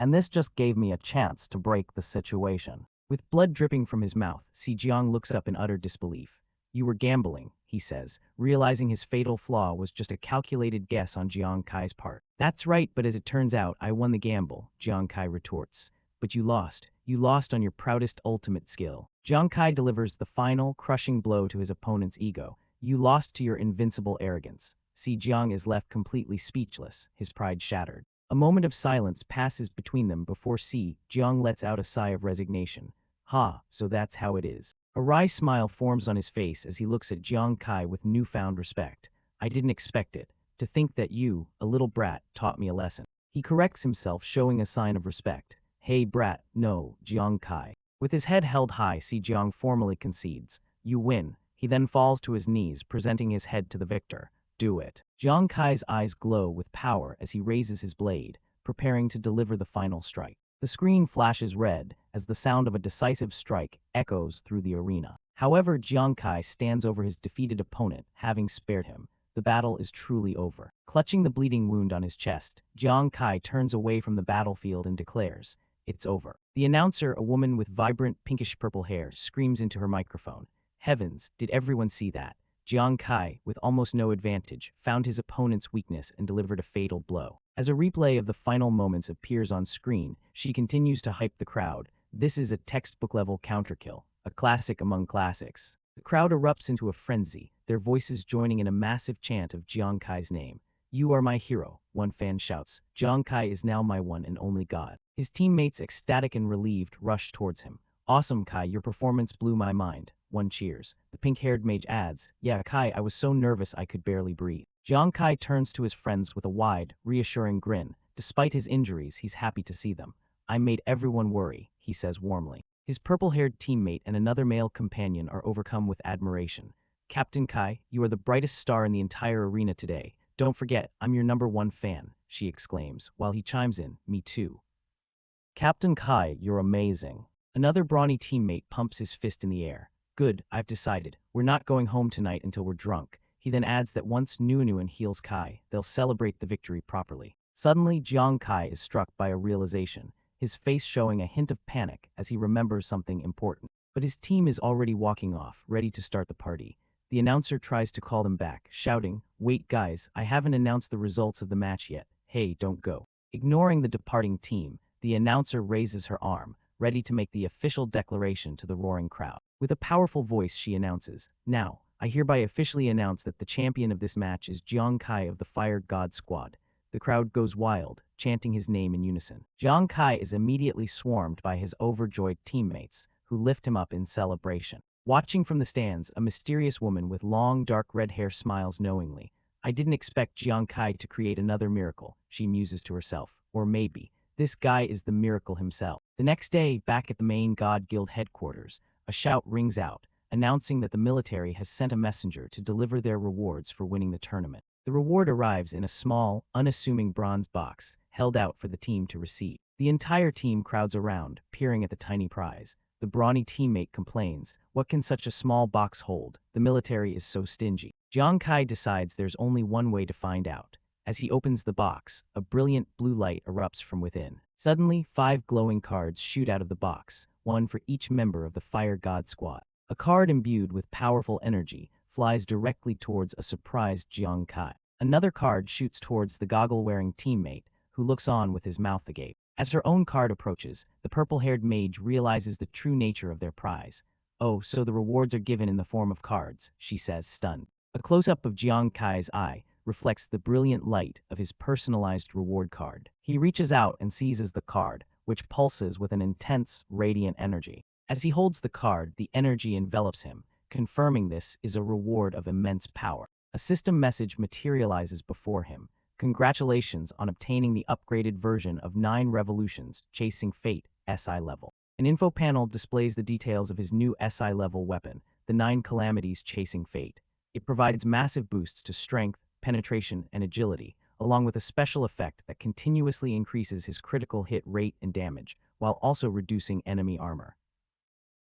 And this just gave me a chance to break the situation." With blood dripping from his mouth, Si Jiang looks up in utter disbelief. "You were gambling," he says, realizing his fatal flaw was just a calculated guess on Jiang Kai's part. "That's right, but as it turns out, I won the gamble," Jiang Kai retorts. "But you lost. You lost on your proudest ultimate skill." Jiang Kai delivers the final, crushing blow to his opponent's ego. "You lost to your invincible arrogance." Si Jiang is left completely speechless, his pride shattered. A moment of silence passes between them before Si Jiang lets out a sigh of resignation. "Ha, so that's how it is." A wry smile forms on his face as he looks at Jiang Kai with newfound respect. "I didn't expect it. To think that you, a little brat, taught me a lesson." He corrects himself, showing a sign of respect. "Hey brat, no, Jiang Kai." With his head held high, Si Jiang formally concedes. "You win." He then falls to his knees, presenting his head to the victor. "Do it." Jiang Kai's eyes glow with power as he raises his blade, preparing to deliver the final strike. The screen flashes red as the sound of a decisive strike echoes through the arena. However, Jiang Kai stands over his defeated opponent, having spared him. The battle is truly over. Clutching the bleeding wound on his chest, Jiang Kai turns away from the battlefield and declares, "It's over." The announcer, a woman with vibrant pinkish-purple hair, screams into her microphone. Heavens, did everyone see that? Jiang Kai, with almost no advantage, found his opponent's weakness and delivered a fatal blow. As a replay of the final moments appears on screen, she continues to hype the crowd. This is a textbook-level counterkill, a classic among classics. The crowd erupts into a frenzy, their voices joining in a massive chant of Jiang Kai's name. "You are my hero," one fan shouts. "Jiang Kai is now my one and only god." His teammates, ecstatic and relieved, rush towards him. "Awesome, Kai, your performance blew my mind," one cheers. The pink-haired mage adds, "Yeah, Kai, I was so nervous I could barely breathe." Jiang Kai turns to his friends with a wide, reassuring grin. Despite his injuries, he's happy to see them. "I made everyone worry," he says warmly. His purple-haired teammate and another male companion are overcome with admiration. "Captain Kai, you are the brightest star in the entire arena today. Don't forget, I'm your #1 fan," she exclaims, while he chimes in, "Me too." "Captain Kai, you're amazing." Another brawny teammate pumps his fist in the air. "Good, I've decided. We're not going home tonight until we're drunk." He then adds that once Nuan heals Kai, they'll celebrate the victory properly. Suddenly, Jiang Kai is struck by a realization, his face showing a hint of panic as he remembers something important. But his team is already walking off, ready to start the party. The announcer tries to call them back, shouting, "Wait guys, I haven't announced the results of the match yet. Hey, don't go." Ignoring the departing team, the announcer raises her arm, ready to make the official declaration to the roaring crowd. With a powerful voice, she announces, "Now, I hereby officially announce that the champion of this match is Jiang Kai of the Fire God Squad." The crowd goes wild, chanting his name in unison. Jiang Kai is immediately swarmed by his overjoyed teammates, who lift him up in celebration. Watching from the stands, a mysterious woman with long, dark red hair smiles knowingly. "I didn't expect Jiang Kai to create another miracle," she muses to herself. "Or maybe, this guy is the miracle himself." The next day, back at the main God Guild headquarters, a shout rings out, announcing that the military has sent a messenger to deliver their rewards for winning the tournament. The reward arrives in a small, unassuming bronze box, held out for the team to receive. The entire team crowds around, peering at the tiny prize. The brawny teammate complains, "What can such a small box hold? The military is so stingy." Jiang Kai decides there's only one way to find out. As he opens the box, a brilliant blue light erupts from within. Suddenly, 5 glowing cards shoot out of the box, one for each member of the Fire God Squad. A card imbued with powerful energy flies directly towards a surprised Jiang Kai. Another card shoots towards the goggle-wearing teammate, who looks on with his mouth agape. As her own card approaches, the purple-haired mage realizes the true nature of their prize. "Oh, so the rewards are given in the form of cards," she says, stunned. A close-up of Jiang Kai's eye reflects the brilliant light of his personalized reward card. He reaches out and seizes the card, which pulses with an intense, radiant energy. As he holds the card, the energy envelops him, confirming this is a reward of immense power. A system message materializes before him. "Congratulations on obtaining the upgraded version of 9 Revolutions, Chasing Fate, SI level." An info panel displays the details of his new SI level weapon, the 9 Calamities Chasing Fate. It provides massive boosts to strength, penetration, and agility, along with a special effect that continuously increases his critical hit rate and damage, while also reducing enemy armor.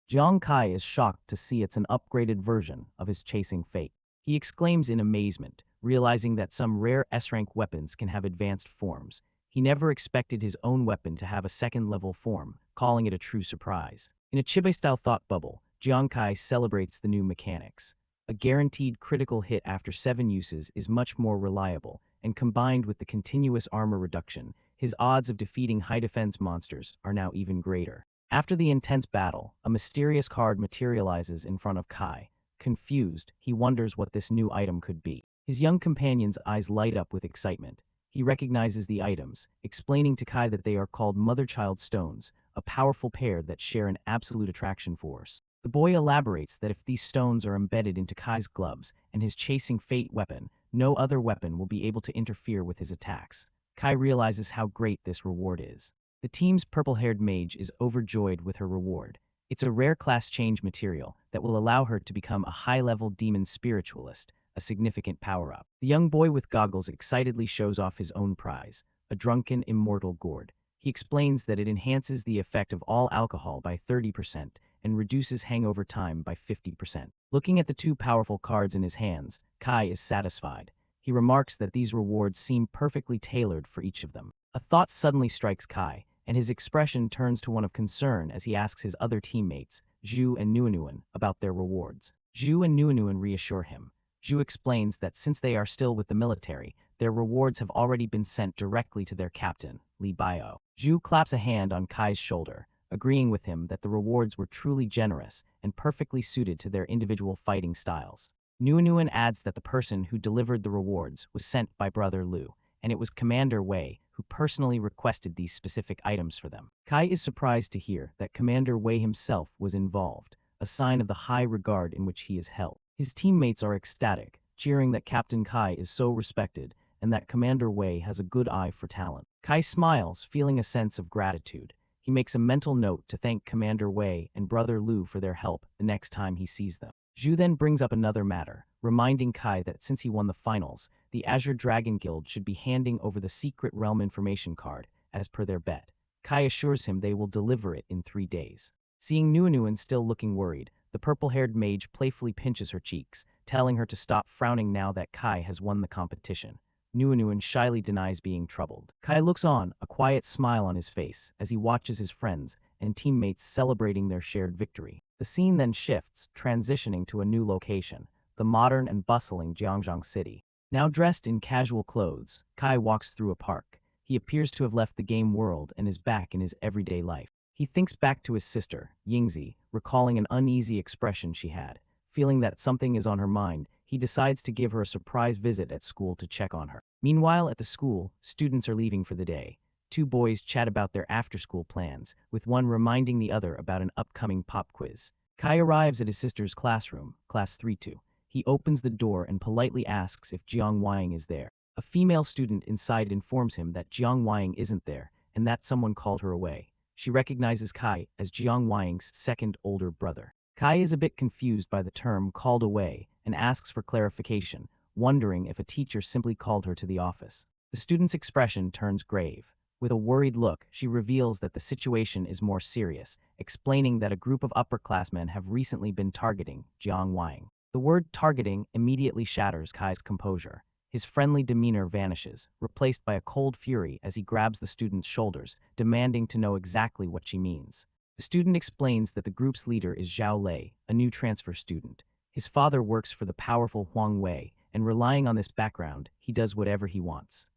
Jiang Kai is shocked to see it's an upgraded version of his Chasing Fate. He exclaims in amazement, realizing that some rare S-rank weapons can have advanced forms. He never expected his own weapon to have a second-level form, calling it a true surprise. In a chibi-style thought bubble, Jiang Kai celebrates the new mechanics. A guaranteed critical hit after 7 uses is much more reliable, and combined with the continuous armor reduction, his odds of defeating high-defense monsters are now even greater. After the intense battle, a mysterious card materializes in front of Kai. Confused, he wonders what this new item could be. His young companion's eyes light up with excitement. He recognizes the items, explaining to Kai that they are called mother-child stones, a powerful pair that share an absolute attraction force. The boy elaborates that if these stones are embedded into Kai's gloves and his Chasing Fate weapon, no other weapon will be able to interfere with his attacks. Kai realizes how great this reward is. The team's purple-haired mage is overjoyed with her reward. It's a rare class change material that will allow her to become a high-level demon spiritualist, a significant power-up. The young boy with goggles excitedly shows off his own prize, a drunken immortal gourd. He explains that it enhances the effect of all alcohol by 30% and reduces hangover time by 50%. Looking at the 2 powerful cards in his hands, Kai is satisfied. He remarks that these rewards seem perfectly tailored for each of them. A thought suddenly strikes Kai, and his expression turns to one of concern as he asks his other teammates, Zhu and Nuanuan, about their rewards. Zhu and Nuanuan reassure him. Zhu explains that since they are still with the military, their rewards have already been sent directly to their captain, Li Bio. Zhu claps a hand on Kai's shoulder, agreeing with him that the rewards were truly generous and perfectly suited to their individual fighting styles. Nuanuan adds that the person who delivered the rewards was sent by Brother Lu, and it was Commander Wei who personally requested these specific items for them. Kai is surprised to hear that Commander Wei himself was involved, a sign of the high regard in which he is held. His teammates are ecstatic, cheering that Captain Kai is so respected and that Commander Wei has a good eye for talent. Kai smiles, feeling a sense of gratitude. He makes a mental note to thank Commander Wei and Brother Lu for their help the next time he sees them. Zhu then brings up another matter, reminding Kai that since he won the finals, the Azure Dragon Guild should be handing over the Secret Realm information card, as per their bet. Kai assures him they will deliver it in 3 days. Seeing Nuanuan still looking worried, the purple-haired mage playfully pinches her cheeks, telling her to stop frowning now that Kai has won the competition. Nuanuan shyly denies being troubled. Kai looks on, a quiet smile on his face, as he watches his friends and teammates celebrating their shared victory. The scene then shifts, transitioning to a new location, the modern and bustling Jiangzhang city. Now dressed in casual clothes, Kai walks through a park. He appears to have left the game world and is back in his everyday life. He thinks back to his sister, Yingzi, recalling an uneasy expression she had. Feeling that something is on her mind, he decides to give her a surprise visit at school to check on her. Meanwhile, at the school, students are leaving for the day. 2 boys chat about their after-school plans, with one reminding the other about an upcoming pop quiz. Kai arrives at his sister's classroom, Class 3-2. He opens the door and politely asks if Jiang Weiying is there. A female student inside informs him that Jiang Weiying isn't there, and that someone called her away. She recognizes Kai as Jiang Weiying's second older brother. Kai is a bit confused by the term called away and asks for clarification, wondering if a teacher simply called her to the office. The student's expression turns grave. With a worried look, she reveals that the situation is more serious, explaining that a group of upperclassmen have recently been targeting Jiang Wang. The word targeting immediately shatters Kai's composure. His friendly demeanor vanishes, replaced by a cold fury as he grabs the student's shoulders, demanding to know exactly what she means. The student explains that the group's leader is Zhao Lei, a new transfer student. His father works for the powerful Huang Wei, and relying on this background, he does whatever he wants.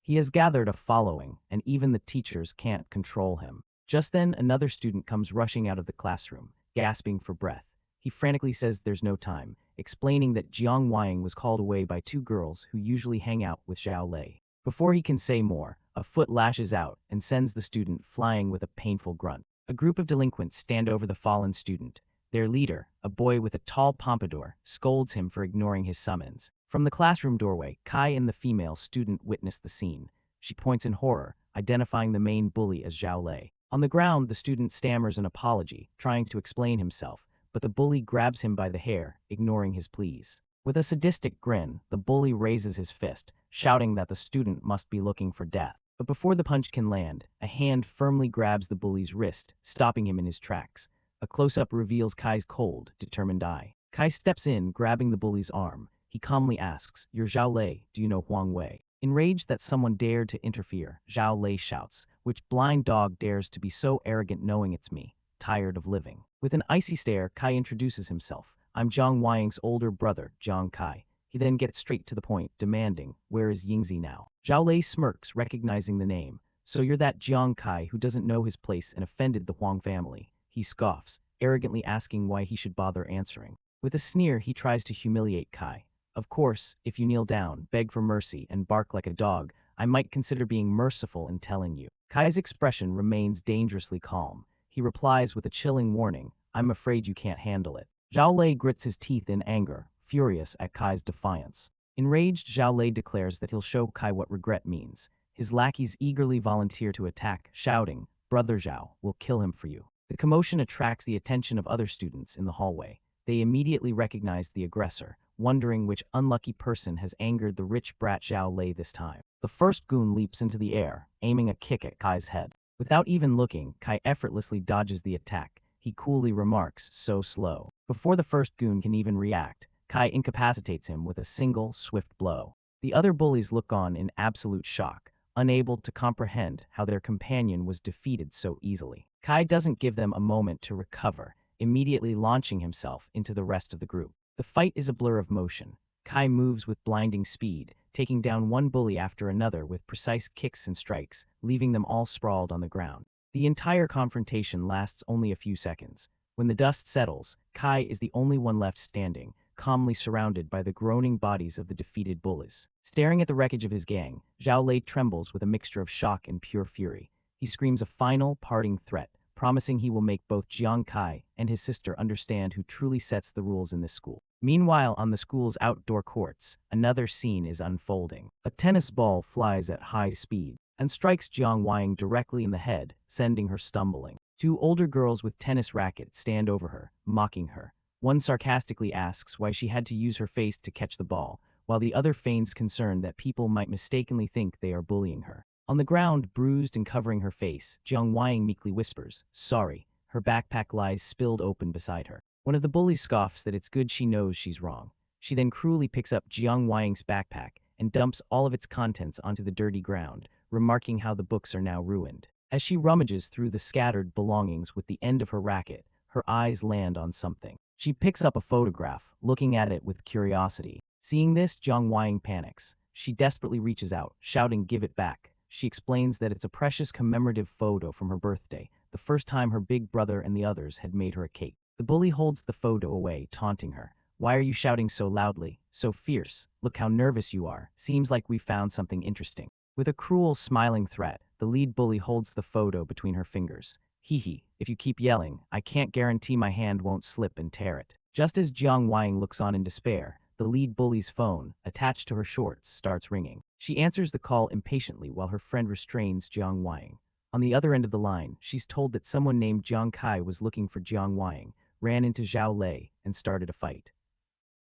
He has gathered a following, and even the teachers can't control him. Just then, another student comes rushing out of the classroom, gasping for breath. He frantically says there's no time, explaining that Jiang Wang was called away by two girls who usually hang out with Zhao Lei. Before he can say more, a foot lashes out and sends the student flying with a painful grunt. A group of delinquents stand over the fallen student. Their leader, a boy with a tall pompadour, scolds him for ignoring his summons. From the classroom doorway, Kai and the female student witness the scene. She points in horror, identifying the main bully as Zhao Lei. On the ground, the student stammers an apology, trying to explain himself, but the bully grabs him by the hair, ignoring his pleas. With a sadistic grin, the bully raises his fist, shouting that the student must be looking for death. But before the punch can land, a hand firmly grabs the bully's wrist, stopping him in his tracks. A close-up reveals Kai's cold, determined eye. Kai steps in, grabbing the bully's arm. He calmly asks, "You're Zhao Lei, do you know Huang Wei?" Enraged that someone dared to interfere, Zhao Lei shouts, "Which blind dog dares to be so arrogant knowing it's me? Tired of living." With an icy stare, Kai introduces himself. "I'm Jiang Wang's older brother, Jiang Kai." He then gets straight to the point, demanding, "Where is Yingzi now?" Zhao Lei smirks, recognizing the name. "So you're that Jiang Kai who doesn't know his place and offended the Huang family." He scoffs, arrogantly asking why he should bother answering. With a sneer, he tries to humiliate Kai. "Of course, if you kneel down, beg for mercy, and bark like a dog, I might consider being merciful in telling you." Kai's expression remains dangerously calm. He replies with a chilling warning, "I'm afraid you can't handle it." Zhao Lei grits his teeth in anger, furious at Kai's defiance. Enraged, Zhao Lei declares that he'll show Kai what regret means. His lackeys eagerly volunteer to attack, shouting, "Brother Zhao, we'll kill him for you." The commotion attracts the attention of other students in the hallway. They immediately recognize the aggressor, wondering which unlucky person has angered the rich brat Zhao Lei this time. The first goon leaps into the air, aiming a kick at Kai's head. Without even looking, Kai effortlessly dodges the attack. He coolly remarks, "So slow." Before the first goon can even react, Kai incapacitates him with a single, swift blow. The other bullies look on in absolute shock, unable to comprehend how their companion was defeated so easily. Kai doesn't give them a moment to recover, immediately launching himself into the rest of the group. The fight is a blur of motion. Kai moves with blinding speed, taking down one bully after another with precise kicks and strikes, leaving them all sprawled on the ground. The entire confrontation lasts only a few seconds. When the dust settles, Kai is the only one left standing, calmly surrounded by the groaning bodies of the defeated bullies. Staring at the wreckage of his gang, Zhao Lei trembles with a mixture of shock and pure fury. He screams a final, parting threat, promising he will make both Jiang Kai and his sister understand who truly sets the rules in this school. Meanwhile, on the school's outdoor courts, another scene is unfolding. A tennis ball flies at high speed and strikes Jiang Wang directly in the head, sending her stumbling. Two older girls with tennis rackets stand over her, mocking her. One sarcastically asks why she had to use her face to catch the ball, while the other feigns concern that people might mistakenly think they are bullying her. On the ground, bruised and covering her face, Jiang Wang meekly whispers, "Sorry." Her backpack lies spilled open beside her. One of the bullies scoffs that it's good she knows she's wrong. She then cruelly picks up Jiang Wang's backpack and dumps all of its contents onto the dirty ground, remarking how the books are now ruined. As she rummages through the scattered belongings with the end of her racket, her eyes land on something. She picks up a photograph, looking at it with curiosity. Seeing this, Jiang Wang panics. She desperately reaches out, shouting, "Give it back." She explains that it's a precious commemorative photo from her birthday, the first time her big brother and the others had made her a cake. The bully holds the photo away, taunting her. "Why are you shouting so loudly, so fierce? Look how nervous you are. Seems like we found something interesting." With a cruel, smiling threat, the lead bully holds the photo between her fingers. "Hee hee, if you keep yelling, I can't guarantee my hand won't slip and tear it." Just as Jiang Wang looks on in despair, the lead bully's phone, attached to her shorts, starts ringing. She answers the call impatiently while her friend restrains Jiang Wang. On the other end of the line, she's told that someone named Jiang Kai was looking for Jiang Wang, ran into Zhao Lei, and started a fight.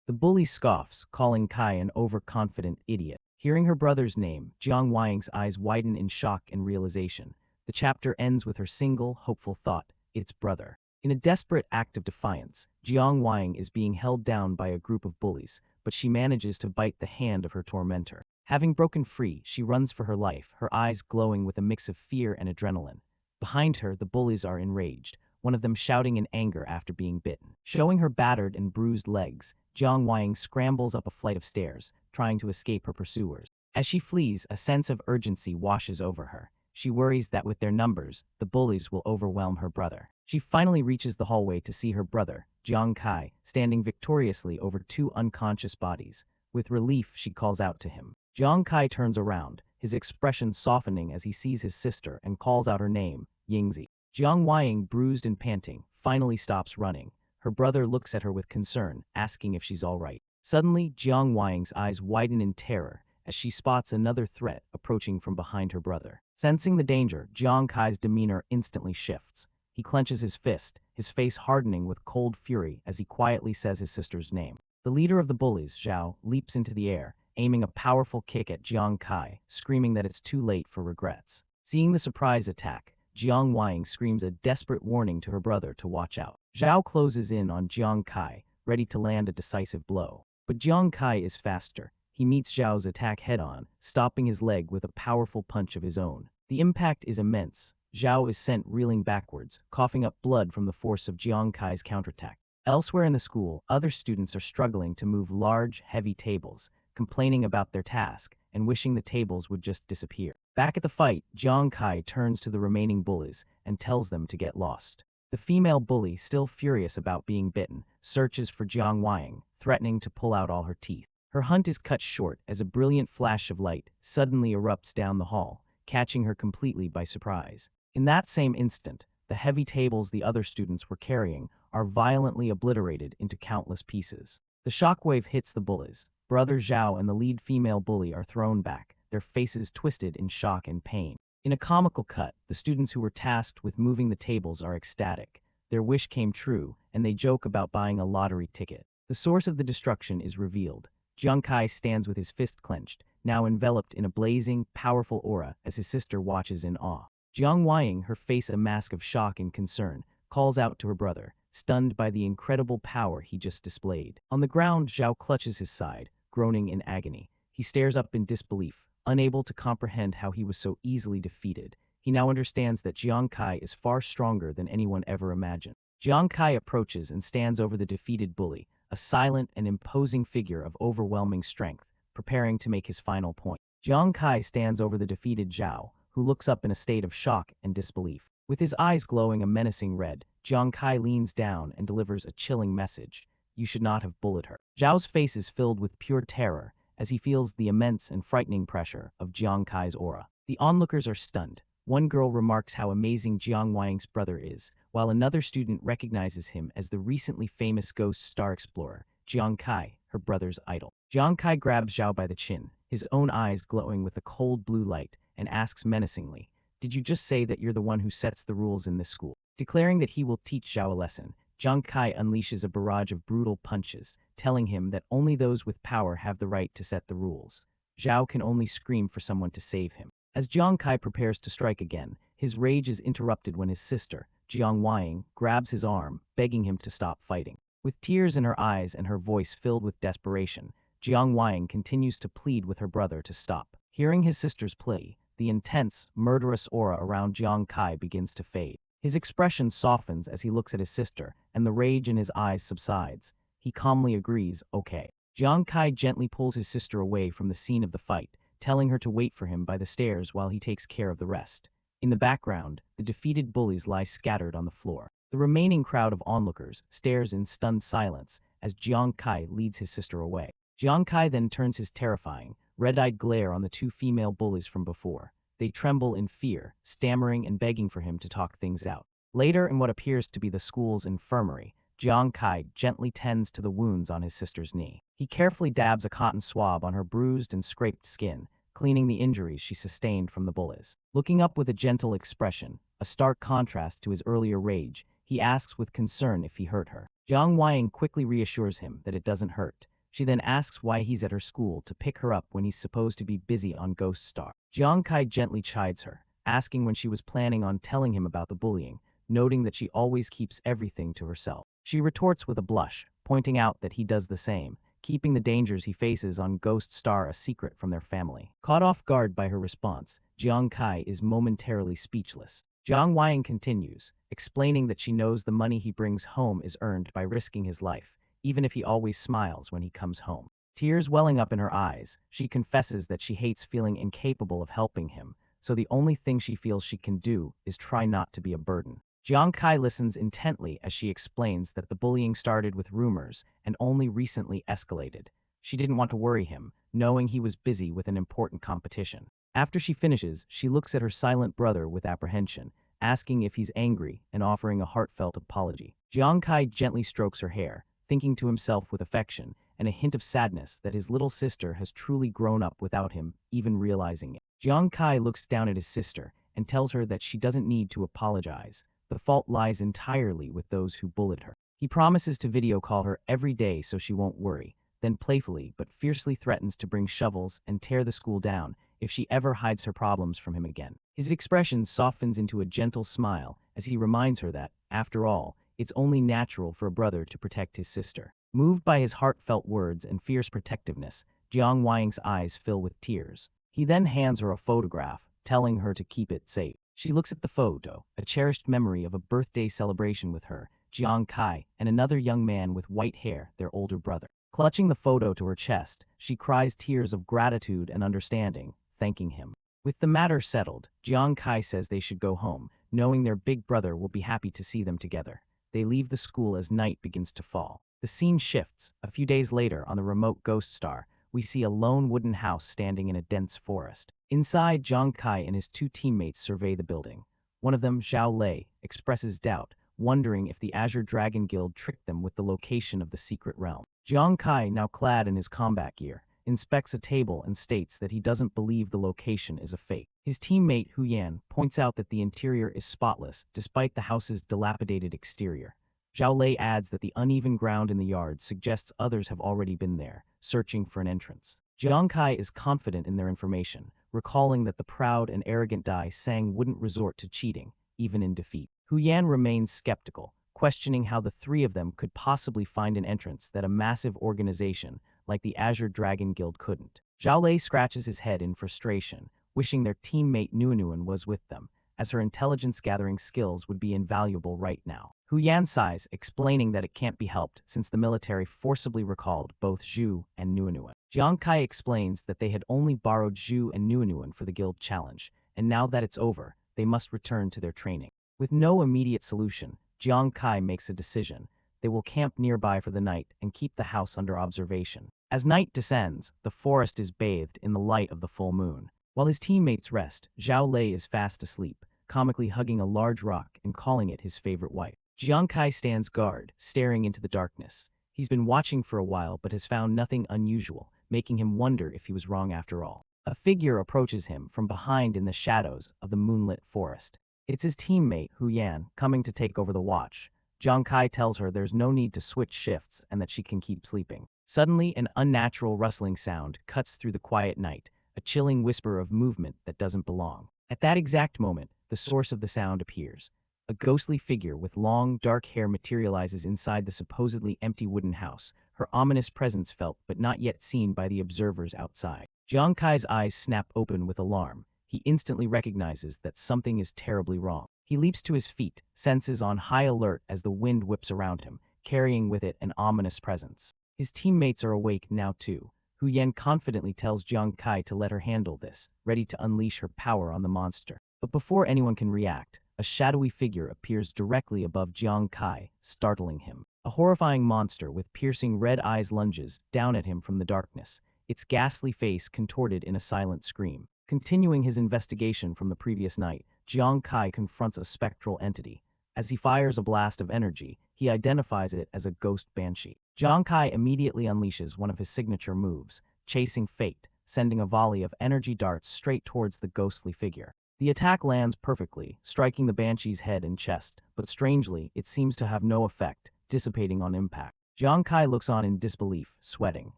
The bully scoffs, calling Kai an overconfident idiot. Hearing her brother's name, Jiang Weiying's eyes widen in shock and realization. The chapter ends with her single, hopeful thought, "It's brother." In a desperate act of defiance, Jiang Weiying is being held down by a group of bullies, but she manages to bite the hand of her tormentor. Having broken free, she runs for her life, her eyes glowing with a mix of fear and adrenaline. Behind her, the bullies are enraged, one of them shouting in anger after being bitten. Showing her battered and bruised legs, Jiang Weiying scrambles up a flight of stairs, trying to escape her pursuers. As she flees, a sense of urgency washes over her. She worries that with their numbers, the bullies will overwhelm her brother. She finally reaches the hallway to see her brother, Jiang Kai, standing victoriously over two unconscious bodies. With relief, she calls out to him. Jiang Kai turns around, his expression softening as he sees his sister and calls out her name, Yingzi. Jiang Weiying, bruised and panting, finally stops running. Her brother looks at her with concern, asking if she's all right. Suddenly, Jiang Weiying's eyes widen in terror as she spots another threat approaching from behind her brother. Sensing the danger, Jiang Kai's demeanor instantly shifts. He clenches his fist, his face hardening with cold fury as he quietly says his sister's name. The leader of the bullies, Zhao, leaps into the air, aiming a powerful kick at Jiang Kai, screaming that it's too late for regrets. Seeing the surprise attack, Jiang Weiying screams a desperate warning to her brother to watch out. Zhao closes in on Jiang Kai, ready to land a decisive blow. But Jiang Kai is faster. He meets Zhao's attack head-on, stopping his leg with a powerful punch of his own. The impact is immense. Zhao is sent reeling backwards, coughing up blood from the force of Jiang Kai's counterattack. Elsewhere in the school, other students are struggling to move large, heavy tables, complaining about their task and wishing the tables would just disappear. Back at the fight, Jiang Kai turns to the remaining bullies and tells them to get lost. The female bully, still furious about being bitten, searches for Jiang Weiying, threatening to pull out all her teeth. Her hunt is cut short as a brilliant flash of light suddenly erupts down the hall, catching her completely by surprise. In that same instant, the heavy tables the other students were carrying are violently obliterated into countless pieces. The shockwave hits the bullies. Brother Zhao and the lead female bully are thrown back, their faces twisted in shock and pain. In a comical cut, the students who were tasked with moving the tables are ecstatic. Their wish came true, and they joke about buying a lottery ticket. The source of the destruction is revealed. Jiang Kai stands with his fist clenched, now enveloped in a blazing, powerful aura as his sister watches in awe. Jiang Weiying, her face a mask of shock and concern, calls out to her brother, stunned by the incredible power he just displayed. On the ground, Zhao clutches his side, groaning in agony. He stares up in disbelief, unable to comprehend how he was so easily defeated. He now understands that Jiang Kai is far stronger than anyone ever imagined. Jiang Kai approaches and stands over the defeated bully, a silent and imposing figure of overwhelming strength, preparing to make his final point. Jiang Kai stands over the defeated Zhao, who looks up in a state of shock and disbelief. With his eyes glowing a menacing red, Jiang Kai leans down and delivers a chilling message. "You should not have bullied her." Zhao's face is filled with pure terror as he feels the immense and frightening pressure of Jiang Kai's aura. The onlookers are stunned. One girl remarks how amazing Jiang Weiying's brother is, while another student recognizes him as the recently famous ghost star explorer, Jiang Kai, her brother's idol. Jiang Kai grabs Zhao by the chin, his own eyes glowing with a cold blue light, and asks menacingly, "Did you just say that you're the one who sets the rules in this school?" Declaring that he will teach Zhao a lesson, Jiang Kai unleashes a barrage of brutal punches, telling him that only those with power have the right to set the rules. Zhao can only scream for someone to save him. As Jiang Kai prepares to strike again, his rage is interrupted when his sister, Jiang Weiying, grabs his arm, begging him to stop fighting. With tears in her eyes and her voice filled with desperation, Jiang Weiying continues to plead with her brother to stop. Hearing his sister's plea, the intense, murderous aura around Jiang Kai begins to fade. His expression softens as he looks at his sister, and the rage in his eyes subsides. He calmly agrees, "Okay." Jiang Kai gently pulls his sister away from the scene of the fight, telling her to wait for him by the stairs while he takes care of the rest. In the background, the defeated bullies lie scattered on the floor. The remaining crowd of onlookers stares in stunned silence as Jiang Kai leads his sister away. Jiang Kai then turns his terrifying, red-eyed glare on the two female bullies from before. They tremble in fear, stammering and begging for him to talk things out. Later, in what appears to be the school's infirmary, Jiang Kai gently tends to the wounds on his sister's knee. He carefully dabs a cotton swab on her bruised and scraped skin, cleaning the injuries she sustained from the bullies. Looking up with a gentle expression, a stark contrast to his earlier rage, he asks with concern if he hurt her. Jiang Weiying quickly reassures him that it doesn't hurt. She then asks why he's at her school to pick her up when he's supposed to be busy on Ghost Star. Jiang Kai gently chides her, asking when she was planning on telling him about the bullying, noting that she always keeps everything to herself. She retorts with a blush, pointing out that he does the same, keeping the dangers he faces on Ghost Star a secret from their family. Caught off guard by her response, Jiang Kai is momentarily speechless. Jiang Weiying continues, explaining that she knows the money he brings home is earned by risking his life, even if he always smiles when he comes home. Tears welling up in her eyes, she confesses that she hates feeling incapable of helping him, so the only thing she feels she can do is try not to be a burden. Jiang Kai listens intently as she explains that the bullying started with rumors and only recently escalated. She didn't want to worry him, knowing he was busy with an important competition. After she finishes, she looks at her silent brother with apprehension, asking if he's angry and offering a heartfelt apology. Jiang Kai gently strokes her hair, thinking to himself with affection and a hint of sadness that his little sister has truly grown up without him even realizing it. Jiang Kai looks down at his sister and tells her that she doesn't need to apologize. The fault lies entirely with those who bullied her. He promises to video call her every day so she won't worry, then playfully but fiercely threatens to bring shovels and tear the school down if she ever hides her problems from him again. His expression softens into a gentle smile as he reminds her that, after all, it's only natural for a brother to protect his sister. Moved by his heartfelt words and fierce protectiveness, Jiang Weiying's eyes fill with tears. He then hands her a photograph, telling her to keep it safe. She looks at the photo, a cherished memory of a birthday celebration with her, Jiang Kai, and another young man with white hair, their older brother. Clutching the photo to her chest, she cries tears of gratitude and understanding, thanking him. With the matter settled, Jiang Kai says they should go home, knowing their big brother will be happy to see them together. They leave the school as night begins to fall. The scene shifts. A few days later, on the remote Ghost Star, we see a lone wooden house standing in a dense forest. Inside, Jiang Kai and his two teammates survey the building. One of them, Zhao Lei, expresses doubt, wondering if the Azure Dragon Guild tricked them with the location of the secret realm. Jiang Kai, now clad in his combat gear, inspects a table and states that he doesn't believe the location is a fake. His teammate, Hu Yan, points out that the interior is spotless despite the house's dilapidated exterior. Zhao Lei adds that the uneven ground in the yard suggests others have already been there, searching for an entrance. Jiang Kai is confident in their information, recalling that the proud and arrogant Dai Sang wouldn't resort to cheating, even in defeat. Hu Yan remains skeptical, questioning how the three of them could possibly find an entrance that a massive organization like the Azure Dragon Guild couldn't. Zhao Lei scratches his head in frustration, wishing their teammate Nuanuan was with them, as her intelligence-gathering skills would be invaluable right now. Hu Yan sighs, explaining that it can't be helped since the military forcibly recalled both Zhu and Nuanuan. Jiang Kai explains that they had only borrowed Zhu and Nuanuan for the guild challenge, and now that it's over, they must return to their training. With no immediate solution, Jiang Kai makes a decision. They will camp nearby for the night and keep the house under observation. As night descends, the forest is bathed in the light of the full moon. While his teammates rest, Zhao Lei is fast asleep, comically hugging a large rock and calling it his favorite wife. Jiang Kai stands guard, staring into the darkness. He's been watching for a while but has found nothing unusual, making him wonder if he was wrong after all. A figure approaches him from behind in the shadows of the moonlit forest. It's his teammate, Hu Yan, coming to take over the watch. Jiang Kai tells her there's no need to switch shifts and that she can keep sleeping. Suddenly, an unnatural rustling sound cuts through the quiet night, a chilling whisper of movement that doesn't belong. At that exact moment, the source of the sound appears. A ghostly figure with long, dark hair materializes inside the supposedly empty wooden house, her ominous presence felt but not yet seen by the observers outside. Jiang Kai's eyes snap open with alarm. He instantly recognizes that something is terribly wrong. He leaps to his feet, senses on high alert as the wind whips around him, carrying with it an ominous presence. His teammates are awake now too. Hu Yan confidently tells Jiang Kai to let her handle this, ready to unleash her power on the monster. But before anyone can react, a shadowy figure appears directly above Jiang Kai, startling him. A horrifying monster with piercing red eyes lunges down at him from the darkness, its ghastly face contorted in a silent scream. Continuing his investigation from the previous night, Jiang Kai confronts a spectral entity. As he fires a blast of energy, he identifies it as a ghost banshee. Jiang Kai immediately unleashes one of his signature moves, chasing fate, sending a volley of energy darts straight towards the ghostly figure. The attack lands perfectly, striking the banshee's head and chest, but strangely, it seems to have no effect, dissipating on impact. Jiang Kai looks on in disbelief, sweating.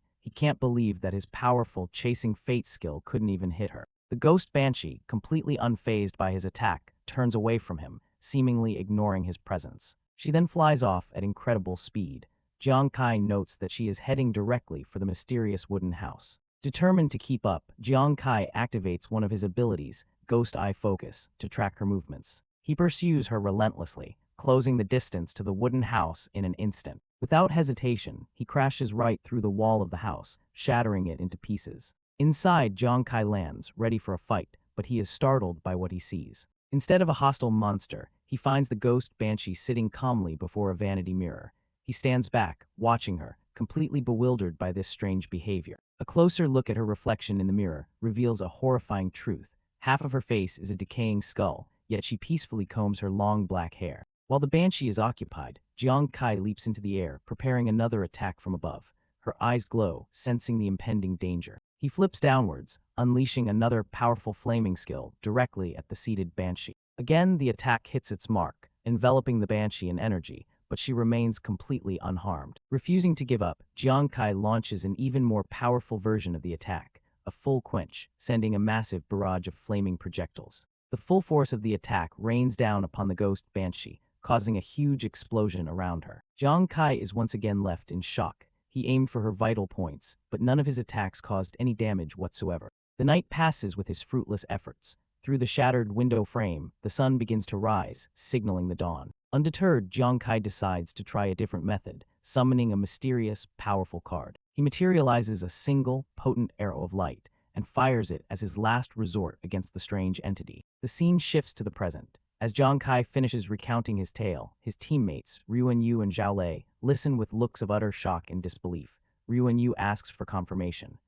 He can't believe that his powerful chasing fate skill couldn't even hit her. The ghost banshee, completely unfazed by his attack, turns away from him, seemingly ignoring his presence. She then flies off at incredible speed. Jiang Kai notes that she is heading directly for the mysterious wooden house. Determined to keep up, Jiang Kai activates one of his abilities, Ghost Eye Focus, to track her movements. He pursues her relentlessly, closing the distance to the wooden house in an instant. Without hesitation, he crashes right through the wall of the house, shattering it into pieces. Inside, Jiang Kai lands, ready for a fight, but he is startled by what he sees. Instead of a hostile monster, he finds the ghost banshee sitting calmly before a vanity mirror. He stands back, watching her, completely bewildered by this strange behavior. A closer look at her reflection in the mirror reveals a horrifying truth. Half of her face is a decaying skull, yet she peacefully combs her long black hair. While the banshee is occupied, Jiang Kai leaps into the air, preparing another attack from above. Her eyes glow, sensing the impending danger. He flips downwards, unleashing another powerful flaming skill directly at the seated banshee. Again, the attack hits its mark, enveloping the banshee in energy, but she remains completely unharmed. Refusing to give up, Jiang Kai launches an even more powerful version of the attack, a full quench, sending a massive barrage of flaming projectiles. The full force of the attack rains down upon the ghost banshee, causing a huge explosion around her. Jiang Kai is once again left in shock. He aimed for her vital points, but none of his attacks caused any damage whatsoever. The night passes with his fruitless efforts. Through the shattered window frame, the sun begins to rise, signaling the dawn. Undeterred, Jiang Kai decides to try a different method, summoning a mysterious, powerful card. He materializes a single, potent arrow of light, and fires it as his last resort against the strange entity. The scene shifts to the present. As Jiang Kai finishes recounting his tale, his teammates, Ruanyu and Zhao Lei, listen with looks of utter shock and disbelief. Ruanyu asks for confirmation.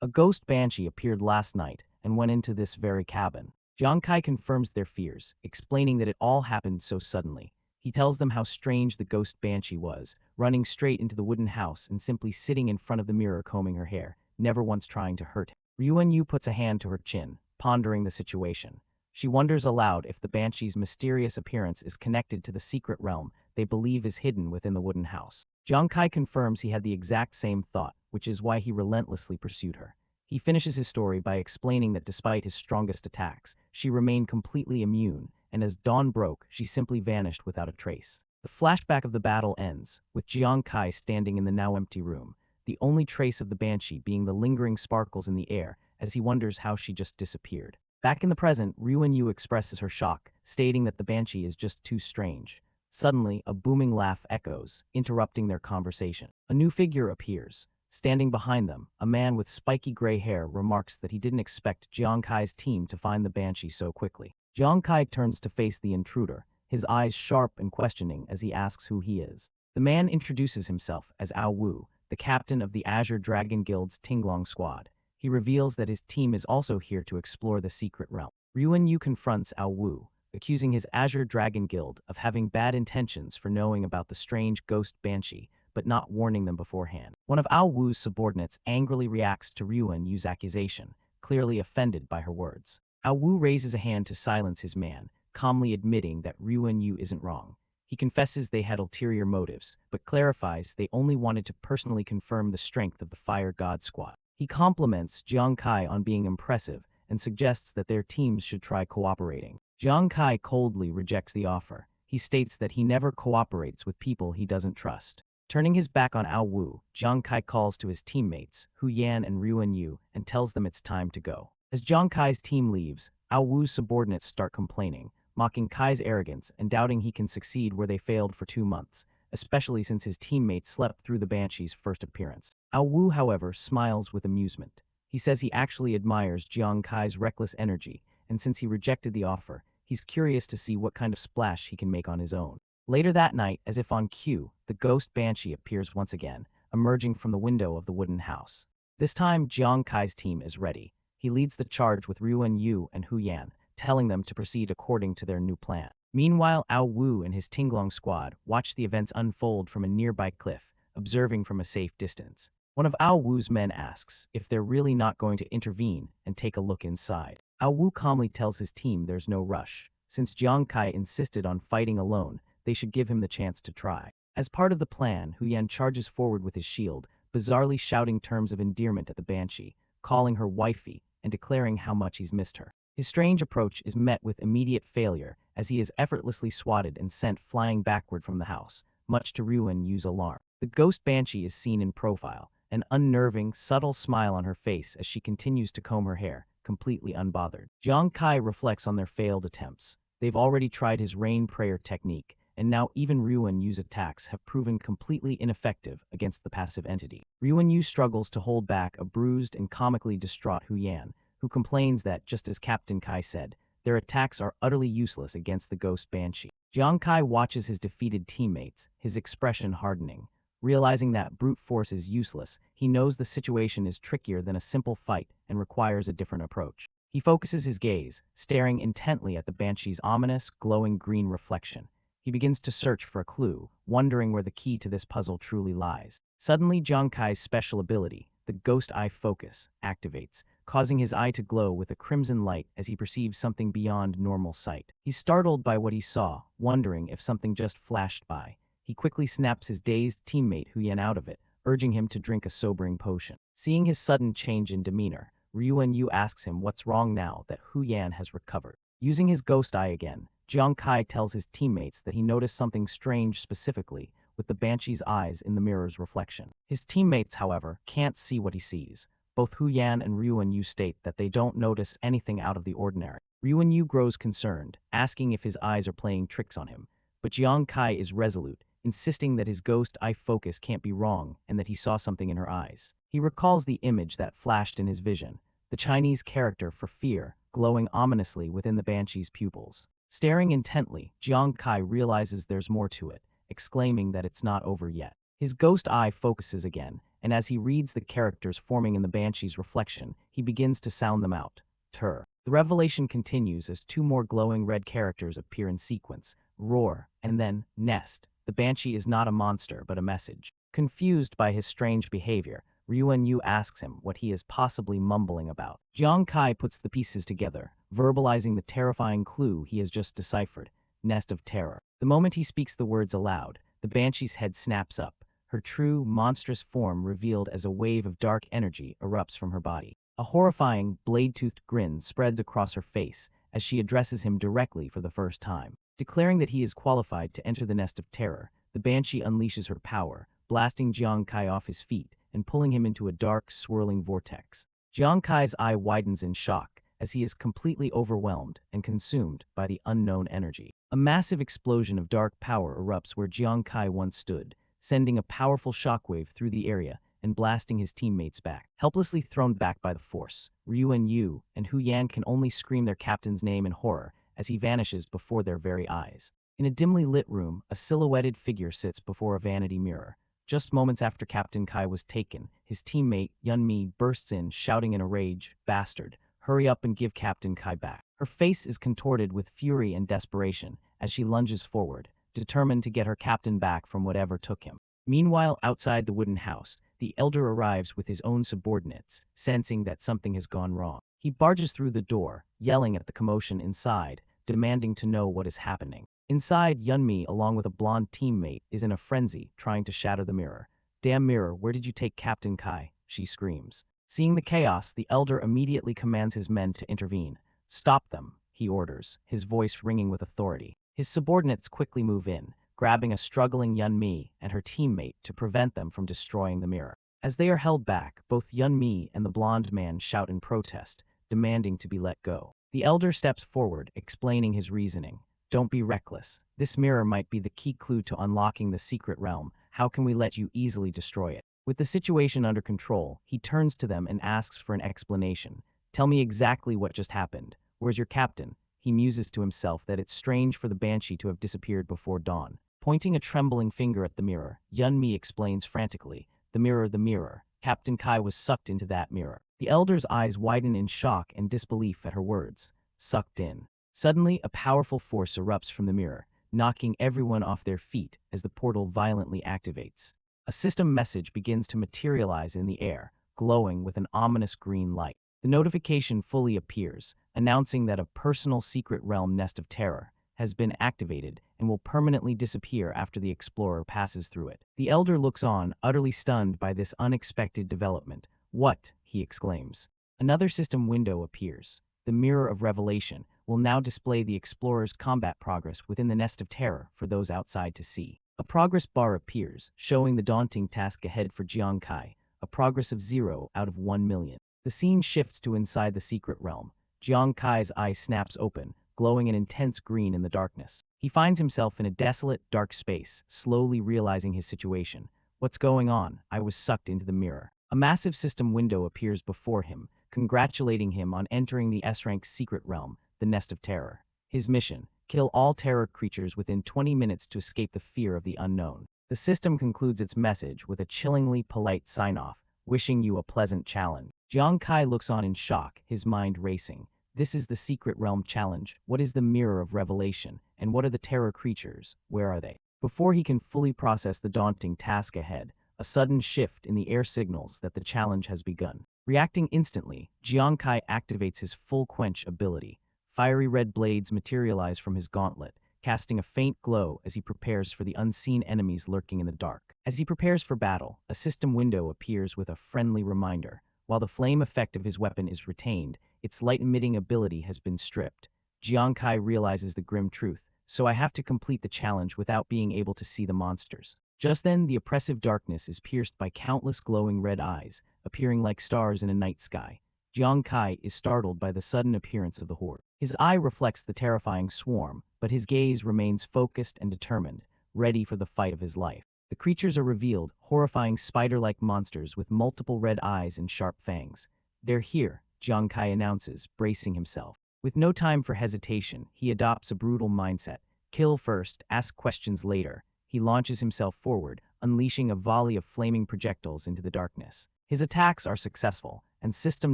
A ghost banshee appeared last night and went into this very cabin. Jiang Kai confirms their fears, explaining that it all happened so suddenly. He tells them how strange the ghost banshee was, running straight into the wooden house and simply sitting in front of the mirror combing her hair, never once trying to hurt him. Ruanyu puts a hand to her chin, pondering the situation. She wonders aloud if the banshee's mysterious appearance is connected to the secret realm they believe is hidden within the wooden house. Jiang Kai confirms he had the exact same thought, which is why he relentlessly pursued her. He finishes his story by explaining that despite his strongest attacks, she remained completely immune, and as dawn broke, she simply vanished without a trace. The flashback of the battle ends, with Jiang Kai standing in the now empty room, the only trace of the banshee being the lingering sparkles in the air as he wonders how she just disappeared. Back in the present, Ruanyu expresses her shock, stating that the banshee is just too strange. Suddenly, a booming laugh echoes, interrupting their conversation. A new figure appears. Standing behind them, a man with spiky gray hair remarks that he didn't expect Jiang Kai's team to find the banshee so quickly. Jiang Kai turns to face the intruder, his eyes sharp and questioning as he asks who he is. The man introduces himself as Ao Wu, the captain of the Azure Dragon Guild's Tinglong squad. He reveals that his team is also here to explore the secret realm. Ruanyu confronts Ao Wu, accusing his Azure Dragon Guild of having bad intentions for knowing about the strange ghost banshee, but not warning them beforehand. One of Ao Wu's subordinates angrily reacts to Ruanyu's accusation, clearly offended by her words. Ao Wu raises a hand to silence his man, calmly admitting that Ruanyu isn't wrong. He confesses they had ulterior motives, but clarifies they only wanted to personally confirm the strength of the Fire God Squad. He compliments Jiang Kai on being impressive and suggests that their teams should try cooperating. Jiang Kai coldly rejects the offer. He states that he never cooperates with people he doesn't trust. Turning his back on Ao Wu, Jiang Kai calls to his teammates, Hu Yan and Ruanyu, and tells them it's time to go. As Jiang Kai's team leaves, Ao Wu's subordinates start complaining, mocking Kai's arrogance and doubting he can succeed where they failed for 2 months, especially since his teammates slept through the banshee's first appearance. Ao Wu, however, smiles with amusement. He says he actually admires Jiang Kai's reckless energy, and since he rejected the offer, he's curious to see what kind of splash he can make on his own. Later that night, as if on cue, the ghost banshee appears once again, emerging from the window of the wooden house. This time, Jiang Kai's team is ready. He leads the charge with Ruanyu and Hu Yan, telling them to proceed according to their new plan. Meanwhile, Ao Wu and his Tinglong squad watch the events unfold from a nearby cliff, observing from a safe distance. One of Ao Wu's men asks if they're really not going to intervene and take a look inside. Ao Wu calmly tells his team there's no rush. Since Jiang Kai insisted on fighting alone, they should give him the chance to try. As part of the plan, Hu Yan charges forward with his shield, bizarrely shouting terms of endearment at the banshee, calling her wifey, and declaring how much he's missed her. His strange approach is met with immediate failure as he is effortlessly swatted and sent flying backward from the house, much to Ryuan Yu's alarm. The ghost banshee is seen in profile, an unnerving, subtle smile on her face as she continues to comb her hair, completely unbothered. Jiang Kai reflects on their failed attempts. They've already tried his rain prayer technique, and now even Ryuan Yu's attacks have proven completely ineffective against the passive entity. Ryuan Yu struggles to hold back a bruised and comically distraught Hu Yan, who complains that, just as Captain Kai said, their attacks are utterly useless against the ghost banshee. Jiang Kai watches his defeated teammates, his expression hardening. Realizing that brute force is useless, he knows the situation is trickier than a simple fight and requires a different approach. He focuses his gaze, staring intently at the banshee's ominous, glowing green reflection. He begins to search for a clue, wondering where the key to this puzzle truly lies. Suddenly, Jiang Kai's special ability, the Ghost Eye Focus, activates, causing his eye to glow with a crimson light as he perceives something beyond normal sight. He's startled by what he saw, wondering if something just flashed by. He quickly snaps his dazed teammate Hu Yan out of it, urging him to drink a sobering potion. Seeing his sudden change in demeanor, Ryuan Yu asks him what's wrong now that Hu Yan has recovered. Using his ghost eye again, Jiang Kai tells his teammates that he noticed something strange specifically with the banshee's eyes in the mirror's reflection. His teammates, however, can't see what he sees. Both Hu Yan and Ryuan Yu state that they don't notice anything out of the ordinary. Ryuan Yu grows concerned, asking if his eyes are playing tricks on him, but Jiang Kai is resolute, insisting that his ghost eye focus can't be wrong and that he saw something in her eyes. He recalls the image that flashed in his vision, the Chinese character for fear, glowing ominously within the banshee's pupils. Staring intently, Jiang Kai realizes there's more to it, exclaiming that it's not over yet. His ghost eye focuses again, and as he reads the characters forming in the banshee's reflection, he begins to sound them out. Tur. The revelation continues as two more glowing red characters appear in sequence, roar, and then nest. The banshee is not a monster but a message. Confused by his strange behavior, Ryuan Yu asks him what he is possibly mumbling about. Jiang Kai puts the pieces together, verbalizing the terrifying clue he has just deciphered, Nest of Terror. The moment he speaks the words aloud, the banshee's head snaps up. Her true, monstrous form revealed as a wave of dark energy erupts from her body. A horrifying, blade-toothed grin spreads across her face as she addresses him directly for the first time. Declaring that he is qualified to enter the Nest of Terror, the banshee unleashes her power, blasting Jiang Kai off his feet and pulling him into a dark, swirling vortex. Jiang Kai's eye widens in shock as he is completely overwhelmed and consumed by the unknown energy. A massive explosion of dark power erupts where Jiang Kai once stood, sending a powerful shockwave through the area and blasting his teammates back. Helplessly thrown back by the force, Ryuan Yu and Hu Yan can only scream their captain's name in horror as he vanishes before their very eyes. In a dimly lit room, a silhouetted figure sits before a vanity mirror. Just moments after Captain Kai was taken, his teammate, Yunmi, bursts in, shouting in a rage, "Bastard, hurry up and give Captain Kai back." Her face is contorted with fury and desperation as she lunges forward, determined to get her captain back from whatever took him. Meanwhile, outside the wooden house, the elder arrives with his own subordinates, sensing that something has gone wrong. He barges through the door, yelling at the commotion inside, demanding to know what is happening. Inside, Yunmi, along with a blonde teammate, is in a frenzy, trying to shatter the mirror. "Damn mirror, where did you take Captain Kai?" she screams. Seeing the chaos, the elder immediately commands his men to intervene. "Stop them," he orders, his voice ringing with authority. His subordinates quickly move in, grabbing a struggling Yunmi and her teammate to prevent them from destroying the mirror. As they are held back, both Yunmi and the blonde man shout in protest, demanding to be let go. The elder steps forward, explaining his reasoning. "Don't be reckless. This mirror might be the key clue to unlocking the secret realm. How can we let you easily destroy it?" With the situation under control, he turns to them and asks for an explanation. "Tell me exactly what just happened. Where's your captain?" He muses to himself that it's strange for the banshee to have disappeared before dawn. Pointing a trembling finger at the mirror, Yunmi explains frantically, the mirror. Captain Kai was sucked into that mirror." The elder's eyes widen in shock and disbelief at her words. Sucked in. Suddenly, a powerful force erupts from the mirror, knocking everyone off their feet as the portal violently activates. A system message begins to materialize in the air, glowing with an ominous green light. The notification fully appears, announcing that a personal secret realm Nest of Terror has been activated and will permanently disappear after the explorer passes through it. The elder looks on, utterly stunned by this unexpected development. "What?" he exclaims. Another system window appears. The Mirror of Revelation will now display the explorer's combat progress within the Nest of Terror for those outside to see. A progress bar appears, showing the daunting task ahead for Jiang Kai, a progress of 0 out of 1 million. The scene shifts to inside the secret realm. Jiang Kai's eye snaps open, glowing an intense green in the darkness. He finds himself in a desolate, dark space, slowly realizing his situation. "What's going on?" I was sucked into the mirror. A massive system window appears before him, congratulating him on entering the S-Rank's secret realm, the Nest of Terror. His mission: kill all terror creatures within 20 minutes to escape the fear of the unknown. The system concludes its message with a chillingly polite sign-off, wishing you a pleasant challenge. Jiang Kai looks on in shock, his mind racing. This is the Secret Realm Challenge. What is the Mirror of Revelation? And what are the terror creatures? Where are they? Before he can fully process the daunting task ahead, a sudden shift in the air signals that the challenge has begun. Reacting instantly, Jiang Kai activates his full quench ability. Fiery red blades materialize from his gauntlet, casting a faint glow as he prepares for the unseen enemies lurking in the dark. As he prepares for battle, a system window appears with a friendly reminder. While the flame effect of his weapon is retained, its light-emitting ability has been stripped. Jiang Kai realizes the grim truth, so I have to complete the challenge without being able to see the monsters. Just then, the oppressive darkness is pierced by countless glowing red eyes, appearing like stars in a night sky. Jiang Kai is startled by the sudden appearance of the horde. His eye reflects the terrifying swarm, but his gaze remains focused and determined, ready for the fight of his life. The creatures are revealed, horrifying spider-like monsters with multiple red eyes and sharp fangs. "They're here," Jiang Kai announces, bracing himself. With no time for hesitation, he adopts a brutal mindset. Kill first, ask questions later. He launches himself forward, unleashing a volley of flaming projectiles into the darkness. His attacks are successful, and system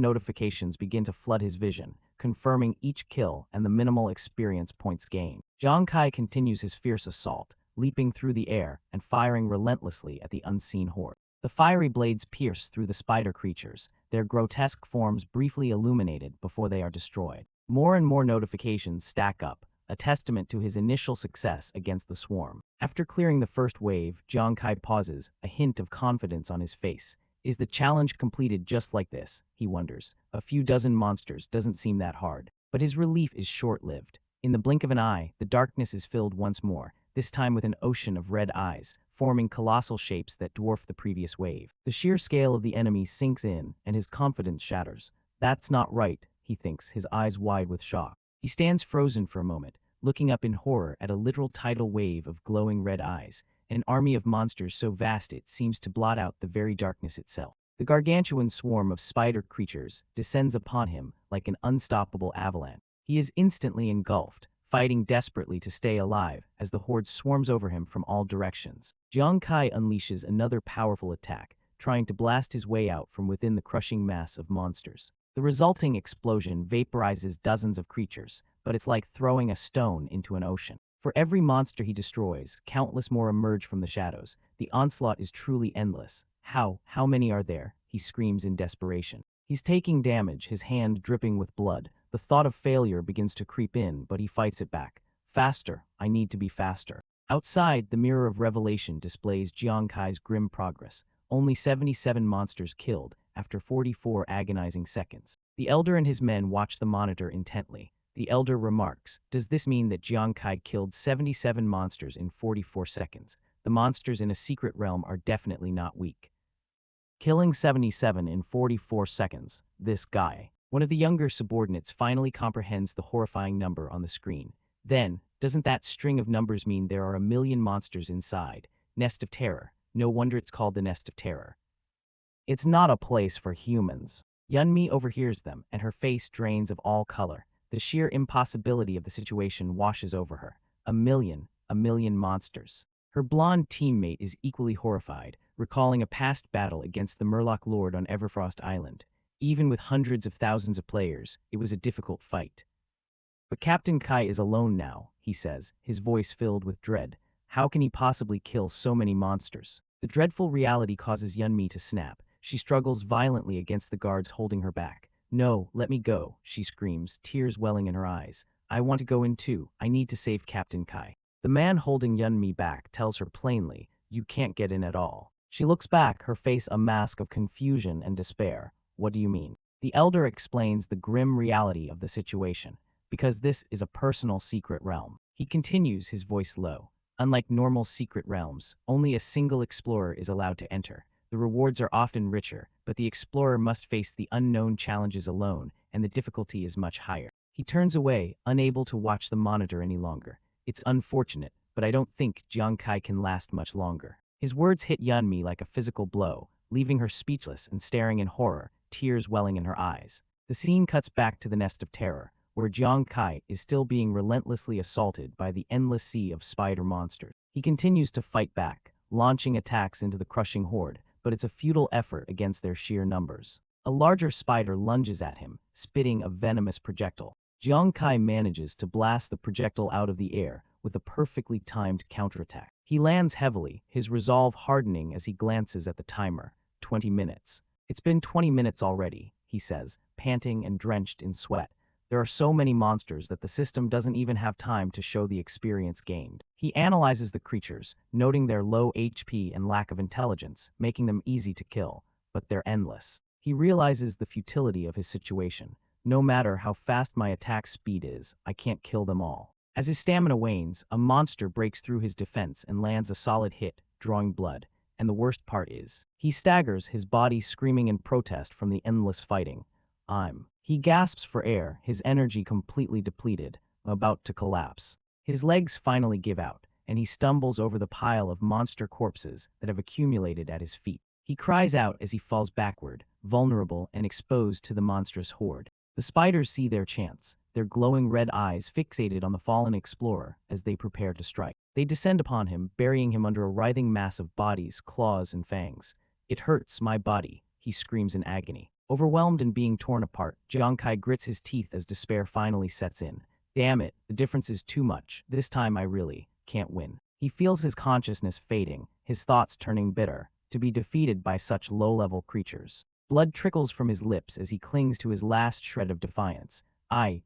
notifications begin to flood his vision, confirming each kill and the minimal experience points gained. Jiang Kai continues his fierce assault, leaping through the air and firing relentlessly at the unseen horde. The fiery blades pierce through the spider creatures, their grotesque forms briefly illuminated before they are destroyed. More and more notifications stack up, a testament to his initial success against the swarm. After clearing the first wave, Jiang Kai pauses, a hint of confidence on his face. Is the challenge completed just like this? He wonders. A few dozen monsters doesn't seem that hard. But his relief is short-lived. In the blink of an eye, the darkness is filled once more, this time with an ocean of red eyes, forming colossal shapes that dwarf the previous wave. The sheer scale of the enemy sinks in, and his confidence shatters. That's not right, he thinks, his eyes wide with shock. He stands frozen for a moment, looking up in horror at a literal tidal wave of glowing red eyes, an army of monsters so vast it seems to blot out the very darkness itself. The gargantuan swarm of spider creatures descends upon him like an unstoppable avalanche. He is instantly engulfed, fighting desperately to stay alive as the horde swarms over him from all directions. Jiang Kai unleashes another powerful attack, trying to blast his way out from within the crushing mass of monsters. The resulting explosion vaporizes dozens of creatures, but it's like throwing a stone into an ocean. For every monster he destroys, countless more emerge from the shadows. The onslaught is truly endless. How many are there? He screams in desperation. He's taking damage, his hand dripping with blood. The thought of failure begins to creep in, but he fights it back. Faster, I need to be faster. Outside, the Mirror of Revelation displays Jiang Kai's grim progress. Only 77 monsters killed, after 44 agonizing seconds. The elder and his men watch the monitor intently. The elder remarks, "Does this mean that Jiang Kai killed 77 monsters in 44 seconds? The monsters in a secret realm are definitely not weak." Killing 77 in 44 seconds, this guy. One of the younger subordinates finally comprehends the horrifying number on the screen. Then, doesn't that string of numbers mean there are a million monsters inside? Nest of Terror. No wonder it's called the Nest of Terror. It's not a place for humans. Yunmi overhears them, and her face drains of all color. The sheer impossibility of the situation washes over her. A million monsters. Her blonde teammate is equally horrified, recalling a past battle against the Murloc Lord on Everfrost Island. Even with hundreds of thousands of players, it was a difficult fight. But Captain Kai is alone now, he says, his voice filled with dread. How can he possibly kill so many monsters? The dreadful reality causes Yunmi to snap. She struggles violently against the guards holding her back. "No, let me go," she screams, tears welling in her eyes. "I want to go in too. I need to save Captain Kai." The man holding Yunmi back tells her plainly, "You can't get in at all." She looks back, her face a mask of confusion and despair. "What do you mean?" The elder explains the grim reality of the situation. "Because this is a personal secret realm." He continues, his voice low. "Unlike normal secret realms, only a single explorer is allowed to enter. The rewards are often richer, but the explorer must face the unknown challenges alone, and the difficulty is much higher." He turns away, unable to watch the monitor any longer. "It's unfortunate, but I don't think Jiang Kai can last much longer." His words hit Yunmi like a physical blow, leaving her speechless and staring in horror, tears welling in her eyes. The scene cuts back to the Nest of Terror, where Jiang Kai is still being relentlessly assaulted by the endless sea of spider monsters. He continues to fight back, launching attacks into the crushing horde, but it's a futile effort against their sheer numbers. A larger spider lunges at him, spitting a venomous projectile. Jiang Kai manages to blast the projectile out of the air with a perfectly timed counterattack. He lands heavily, his resolve hardening as he glances at the timer. 20 minutes. "It's been 20 minutes already," he says, panting and drenched in sweat. "There are so many monsters that the system doesn't even have time to show the experience gained." He analyzes the creatures, noting their low HP and lack of intelligence, making them easy to kill, but they're endless. He realizes the futility of his situation. "No matter how fast my attack speed is, I can't kill them all." As his stamina wanes, a monster breaks through his defense and lands a solid hit, drawing blood. And the worst part is, he staggers, his body screaming in protest from the endless fighting. He gasps for air, his energy completely depleted, about to collapse. His legs finally give out, and he stumbles over the pile of monster corpses that have accumulated at his feet. He cries out as he falls backward, vulnerable and exposed to the monstrous horde. The spiders see their chance, their glowing red eyes fixated on the fallen explorer as they prepare to strike. They descend upon him, burying him under a writhing mass of bodies, claws, and fangs. "It hurts, my body," he screams in agony. Overwhelmed and being torn apart, Jiang Kai grits his teeth as despair finally sets in. "Damn it, the difference is too much. This time I really can't win." He feels his consciousness fading, his thoughts turning bitter, to be defeated by such low-level creatures. Blood trickles from his lips as he clings to his last shred of defiance.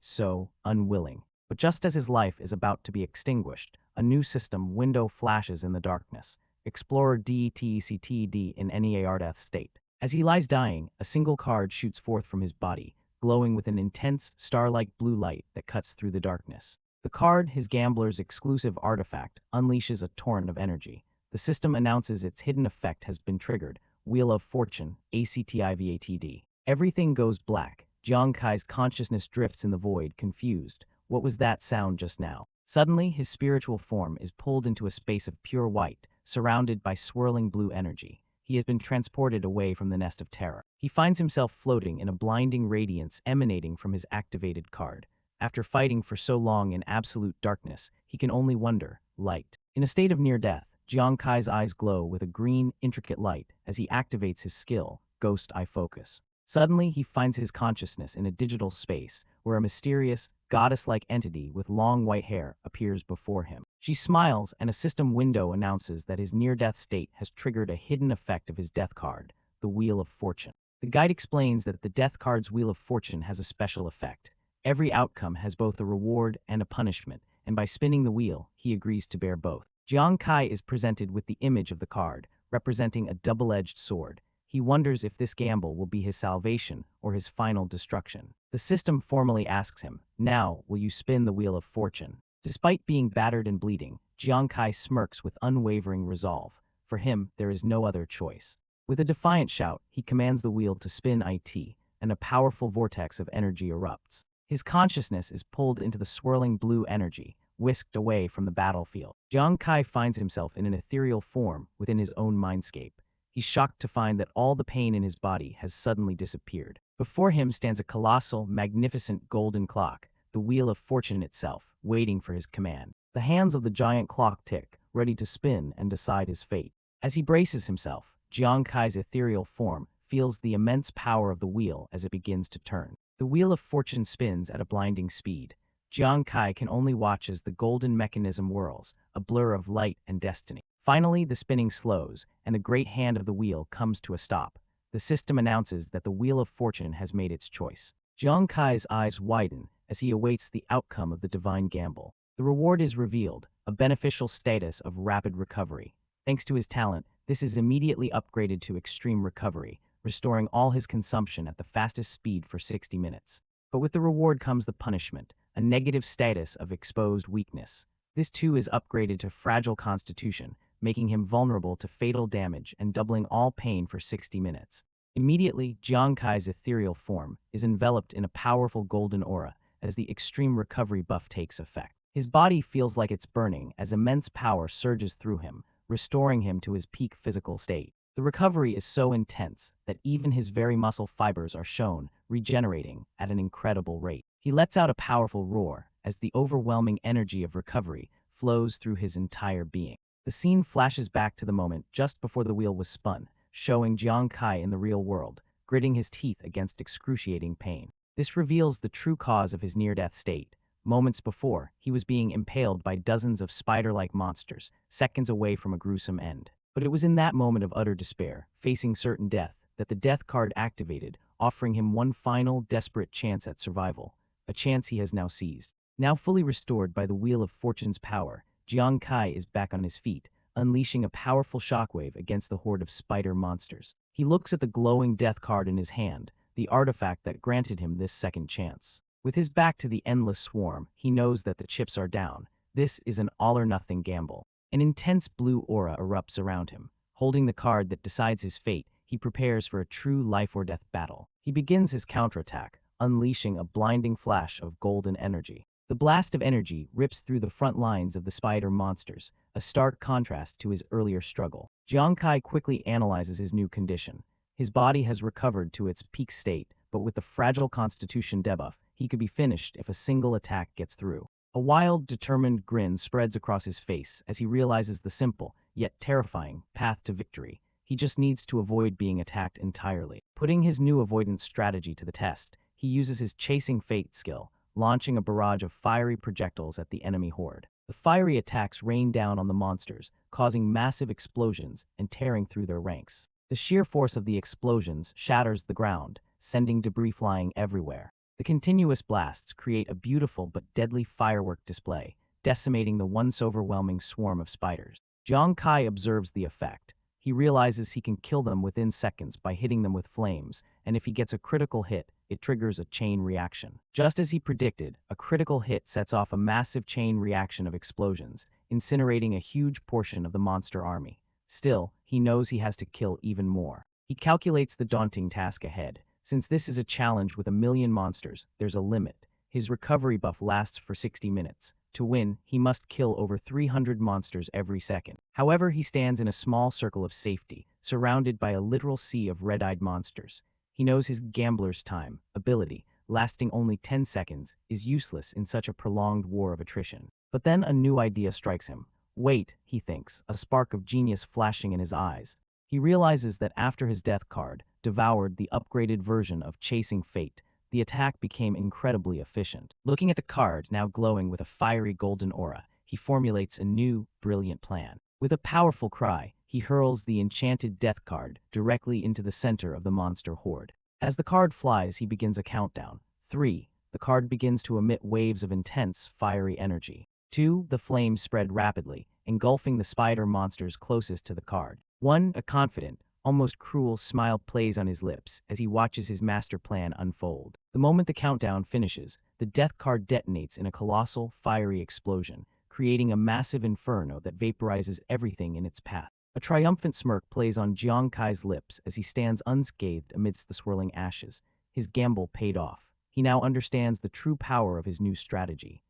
So unwilling. But just as his life is about to be extinguished, a new system window flashes in the darkness. Explorer DTCTD in NEAR state. As he lies dying, a single card shoots forth from his body, glowing with an intense, star-like blue light that cuts through the darkness. The card, his gambler's exclusive artifact, unleashes a torrent of energy. The system announces its hidden effect has been triggered. Wheel of Fortune, ACTIVATD. Everything goes black. Jiang Kai's consciousness drifts in the void, confused. What was that sound just now? Suddenly, his spiritual form is pulled into a space of pure white, surrounded by swirling blue energy. He has been transported away from the Nest of Terror. He finds himself floating in a blinding radiance emanating from his activated card. After fighting for so long in absolute darkness, he can only wonder, light. In a state of near death, Jiang Kai's eyes glow with a green, intricate light as he activates his skill, Ghost Eye Focus. Suddenly, he finds his consciousness in a digital space where a mysterious, goddess-like entity with long white hair appears before him. She smiles, and a system window announces that his near-death state has triggered a hidden effect of his death card, the Wheel of Fortune. The guide explains that the death card's Wheel of Fortune has a special effect. Every outcome has both a reward and a punishment, and by spinning the wheel, he agrees to bear both. Jiang Kai is presented with the image of the card, representing a double-edged sword. He wonders if this gamble will be his salvation or his final destruction. The system formally asks him, "Now, will you spin the Wheel of Fortune?" Despite being battered and bleeding, Jiang Kai smirks with unwavering resolve. For him, there is no other choice. With a defiant shout, he commands the wheel to spin IT, and a powerful vortex of energy erupts. His consciousness is pulled into the swirling blue energy, whisked away from the battlefield. Jiang Kai finds himself in an ethereal form within his own mindscape. He's shocked to find that all the pain in his body has suddenly disappeared. Before him stands a colossal, magnificent golden clock, the Wheel of Fortune itself, waiting for his command. The hands of the giant clock tick, ready to spin and decide his fate. As he braces himself, Jiang Kai's ethereal form feels the immense power of the wheel as it begins to turn. The Wheel of Fortune spins at a blinding speed. Jiang Kai can only watch as the golden mechanism whirls, a blur of light and destiny. Finally, the spinning slows, and the great hand of the wheel comes to a stop. The system announces that the Wheel of Fortune has made its choice. Jiang Kai's eyes widen as he awaits the outcome of the divine gamble. The reward is revealed, a beneficial status of rapid recovery. Thanks to his talent, this is immediately upgraded to extreme recovery, restoring all his consumption at the fastest speed for 60 minutes. But with the reward comes the punishment, a negative status of exposed weakness. This too is upgraded to fragile constitution, making him vulnerable to fatal damage and doubling all pain for 60 minutes. Immediately, Jiang Kai's ethereal form is enveloped in a powerful golden aura as the extreme recovery buff takes effect. His body feels like it's burning as immense power surges through him, restoring him to his peak physical state. The recovery is so intense that even his very muscle fibers are shown, regenerating at an incredible rate. He lets out a powerful roar as the overwhelming energy of recovery flows through his entire being. The scene flashes back to the moment just before the wheel was spun, showing Jiang Kai in the real world, gritting his teeth against excruciating pain. This reveals the true cause of his near-death state. Moments before, he was being impaled by dozens of spider-like monsters, seconds away from a gruesome end. But it was in that moment of utter despair, facing certain death, that the death card activated, offering him one final, desperate chance at survival, a chance he has now seized. Now fully restored by the Wheel of Fortune's power, Jiang Kai is back on his feet, unleashing a powerful shockwave against the horde of spider monsters. He looks at the glowing death card in his hand, the artifact that granted him this second chance. With his back to the endless swarm, he knows that the chips are down. This is an all-or-nothing gamble. An intense blue aura erupts around him. Holding the card that decides his fate, he prepares for a true life-or-death battle. He begins his counterattack, unleashing a blinding flash of golden energy. The blast of energy rips through the front lines of the spider monsters, a stark contrast to his earlier struggle. Jiang Kai quickly analyzes his new condition. His body has recovered to its peak state, but with the fragile constitution debuff, he could be finished if a single attack gets through. A wild, determined grin spreads across his face as he realizes the simple, yet terrifying, path to victory. He just needs to avoid being attacked entirely. Putting his new avoidance strategy to the test, he uses his Chasing Fate skill, launching a barrage of fiery projectiles at the enemy horde. The fiery attacks rain down on the monsters, causing massive explosions and tearing through their ranks. The sheer force of the explosions shatters the ground, sending debris flying everywhere. The continuous blasts create a beautiful but deadly firework display, decimating the once overwhelming swarm of spiders. Jiang Kai observes the effect. He realizes he can kill them within seconds by hitting them with flames, and if he gets a critical hit, it triggers a chain reaction. Just as he predicted, a critical hit sets off a massive chain reaction of explosions, incinerating a huge portion of the monster army. Still, he knows he has to kill even more. He calculates the daunting task ahead. Since this is a challenge with 1,000,000 monsters, there's a limit. His recovery buff lasts for 60 minutes. To win, he must kill over 300 monsters every second. However, he stands in a small circle of safety, surrounded by a literal sea of red-eyed monsters. He knows his gambler's time, ability, lasting only 10 seconds, is useless in such a prolonged war of attrition. But then a new idea strikes him. Wait, he thinks, a spark of genius flashing in his eyes. He realizes that after his death card devoured the upgraded version of Chasing Fate, the attack became incredibly efficient. Looking at the card, now glowing with a fiery golden aura, he formulates a new, brilliant plan. With a powerful cry, he hurls the enchanted death card directly into the center of the monster horde. As the card flies, he begins a countdown. 3. The card begins to emit waves of intense, fiery energy. 2. The flames spread rapidly, engulfing the spider monsters closest to the card. 1. A confident, almost cruel smile plays on his lips as he watches his master plan unfold. The moment the countdown finishes, the death card detonates in a colossal, fiery explosion, creating a massive inferno that vaporizes everything in its path. A triumphant smirk plays on Jiang Kai's lips as he stands unscathed amidst the swirling ashes. His gamble paid off. He now understands the true power of his new strategy.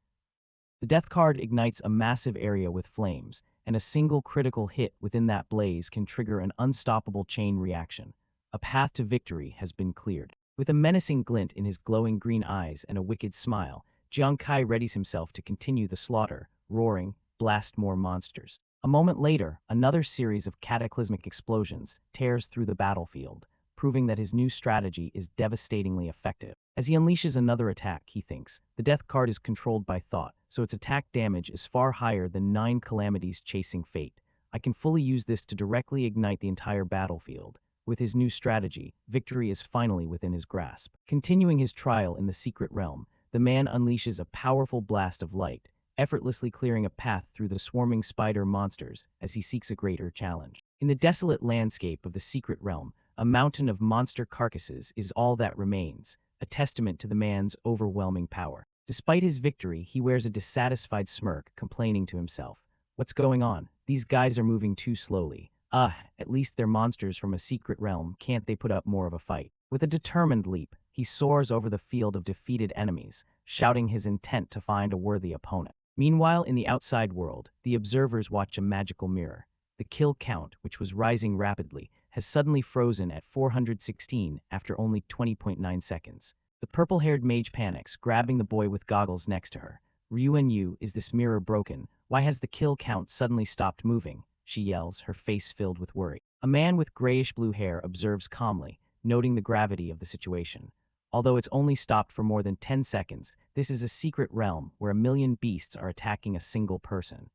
The death card ignites a massive area with flames, and a single critical hit within that blaze can trigger an unstoppable chain reaction. A path to victory has been cleared. With a menacing glint in his glowing green eyes and a wicked smile, Jiang Kai readies himself to continue the slaughter, roaring, blast more monsters. A moment later, another series of cataclysmic explosions tears through the battlefield, proving that his new strategy is devastatingly effective. As he unleashes another attack, he thinks, the death card is controlled by thought, so its attack damage is far higher than 9 calamities Chasing Fate. I can fully use this to directly ignite the entire battlefield. With his new strategy, victory is finally within his grasp. Continuing his trial in the secret realm, the man unleashes a powerful blast of light, effortlessly clearing a path through the swarming spider monsters as he seeks a greater challenge. In the desolate landscape of the secret realm, a mountain of monster carcasses is all that remains, a testament to the man's overwhelming power. Despite his victory, he wears a dissatisfied smirk, complaining to himself. What's going on? These guys are moving too slowly. At least they're monsters from a secret realm, can't they put up more of a fight? With a determined leap, he soars over the field of defeated enemies, shouting his intent to find a worthy opponent. Meanwhile, in the outside world, the observers watch a magical mirror. The kill count, which was rising rapidly, has suddenly frozen at 416 after only 20.9 seconds. The purple-haired mage panics, grabbing the boy with goggles next to her. Ryu, is this mirror broken? Why has the kill count suddenly stopped moving? She yells, her face filled with worry. A man with grayish-blue hair observes calmly, noting the gravity of the situation. Although it's only stopped for more than 10 seconds, this is a secret realm where a million beasts are attacking a single person.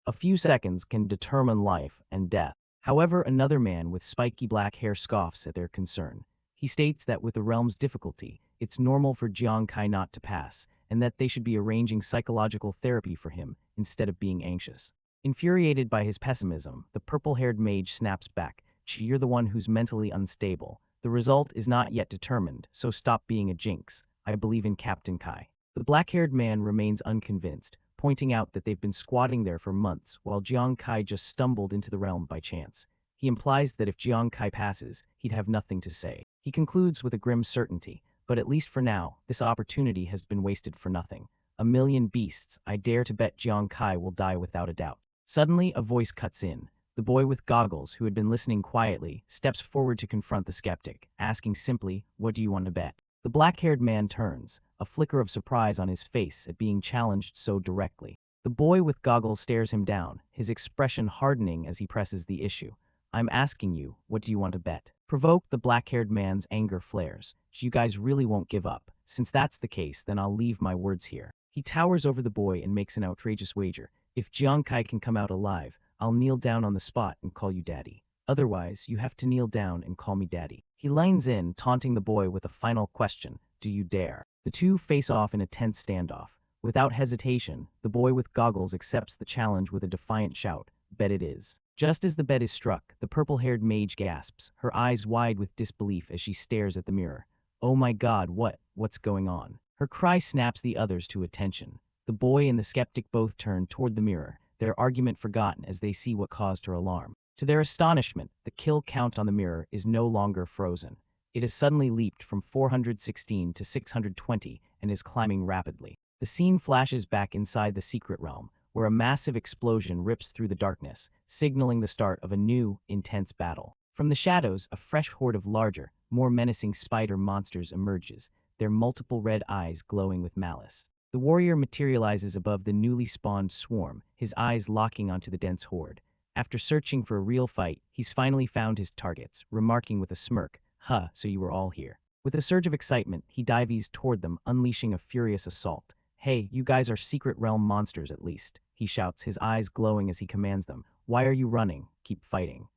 A few seconds can determine life and death. However, another man with spiky black hair scoffs at their concern. He states that with the realm's difficulty, it's normal for Jiang Kai not to pass, and that they should be arranging psychological therapy for him instead of being anxious. Infuriated by his pessimism, the purple-haired mage snaps back. You're the one who's mentally unstable. The result is not yet determined, so stop being a jinx. I believe in Captain Kai. The black-haired man remains unconvinced, pointing out that they've been squatting there for months while Jiang Kai just stumbled into the realm by chance. He implies that if Jiang Kai passes, he'd have nothing to say. He concludes with a grim certainty, but at least for now, this opportunity has been wasted for nothing. A million beasts, I dare to bet Jiang Kai will die without a doubt. Suddenly, a voice cuts in. The boy with goggles, who had been listening quietly, steps forward to confront the skeptic, asking simply, "What do you want to bet?" The black-haired man turns, a flicker of surprise on his face at being challenged so directly. The boy with goggles stares him down, his expression hardening as he presses the issue. "I'm asking you, what do you want to bet?" Provoked, the black-haired man's anger flares. "You guys really won't give up. Since that's the case, then I'll leave my words here." He towers over the boy and makes an outrageous wager. "If Jiang Kai can come out alive, I'll kneel down on the spot and call you daddy. Otherwise, you have to kneel down and call me daddy." He leans in, taunting the boy with a final question. "Do you dare?" The two face off in a tense standoff. Without hesitation, the boy with goggles accepts the challenge with a defiant shout. "Bet it is." Just as the bet is struck, the purple-haired mage gasps, her eyes wide with disbelief as she stares at the mirror. "Oh my god, what's going on?" Her cry snaps the others to attention. The boy and the skeptic both turn toward the mirror, their argument forgotten as they see what caused her alarm. To their astonishment, the kill count on the mirror is no longer frozen. It has suddenly leaped from 416 to 620 and is climbing rapidly. The scene flashes back inside the secret realm, where a massive explosion rips through the darkness, signaling the start of a new, intense battle. From the shadows, a fresh horde of larger, more menacing spider monsters emerges, their multiple red eyes glowing with malice. The warrior materializes above the newly spawned swarm, his eyes locking onto the dense horde. After searching for a real fight, he's finally found his targets, remarking with a smirk, "Huh, so you were all here." With a surge of excitement, he dives toward them, unleashing a furious assault. "Hey, you guys are secret realm monsters at least," he shouts, his eyes glowing as he commands them. "Why are you running? Keep fighting.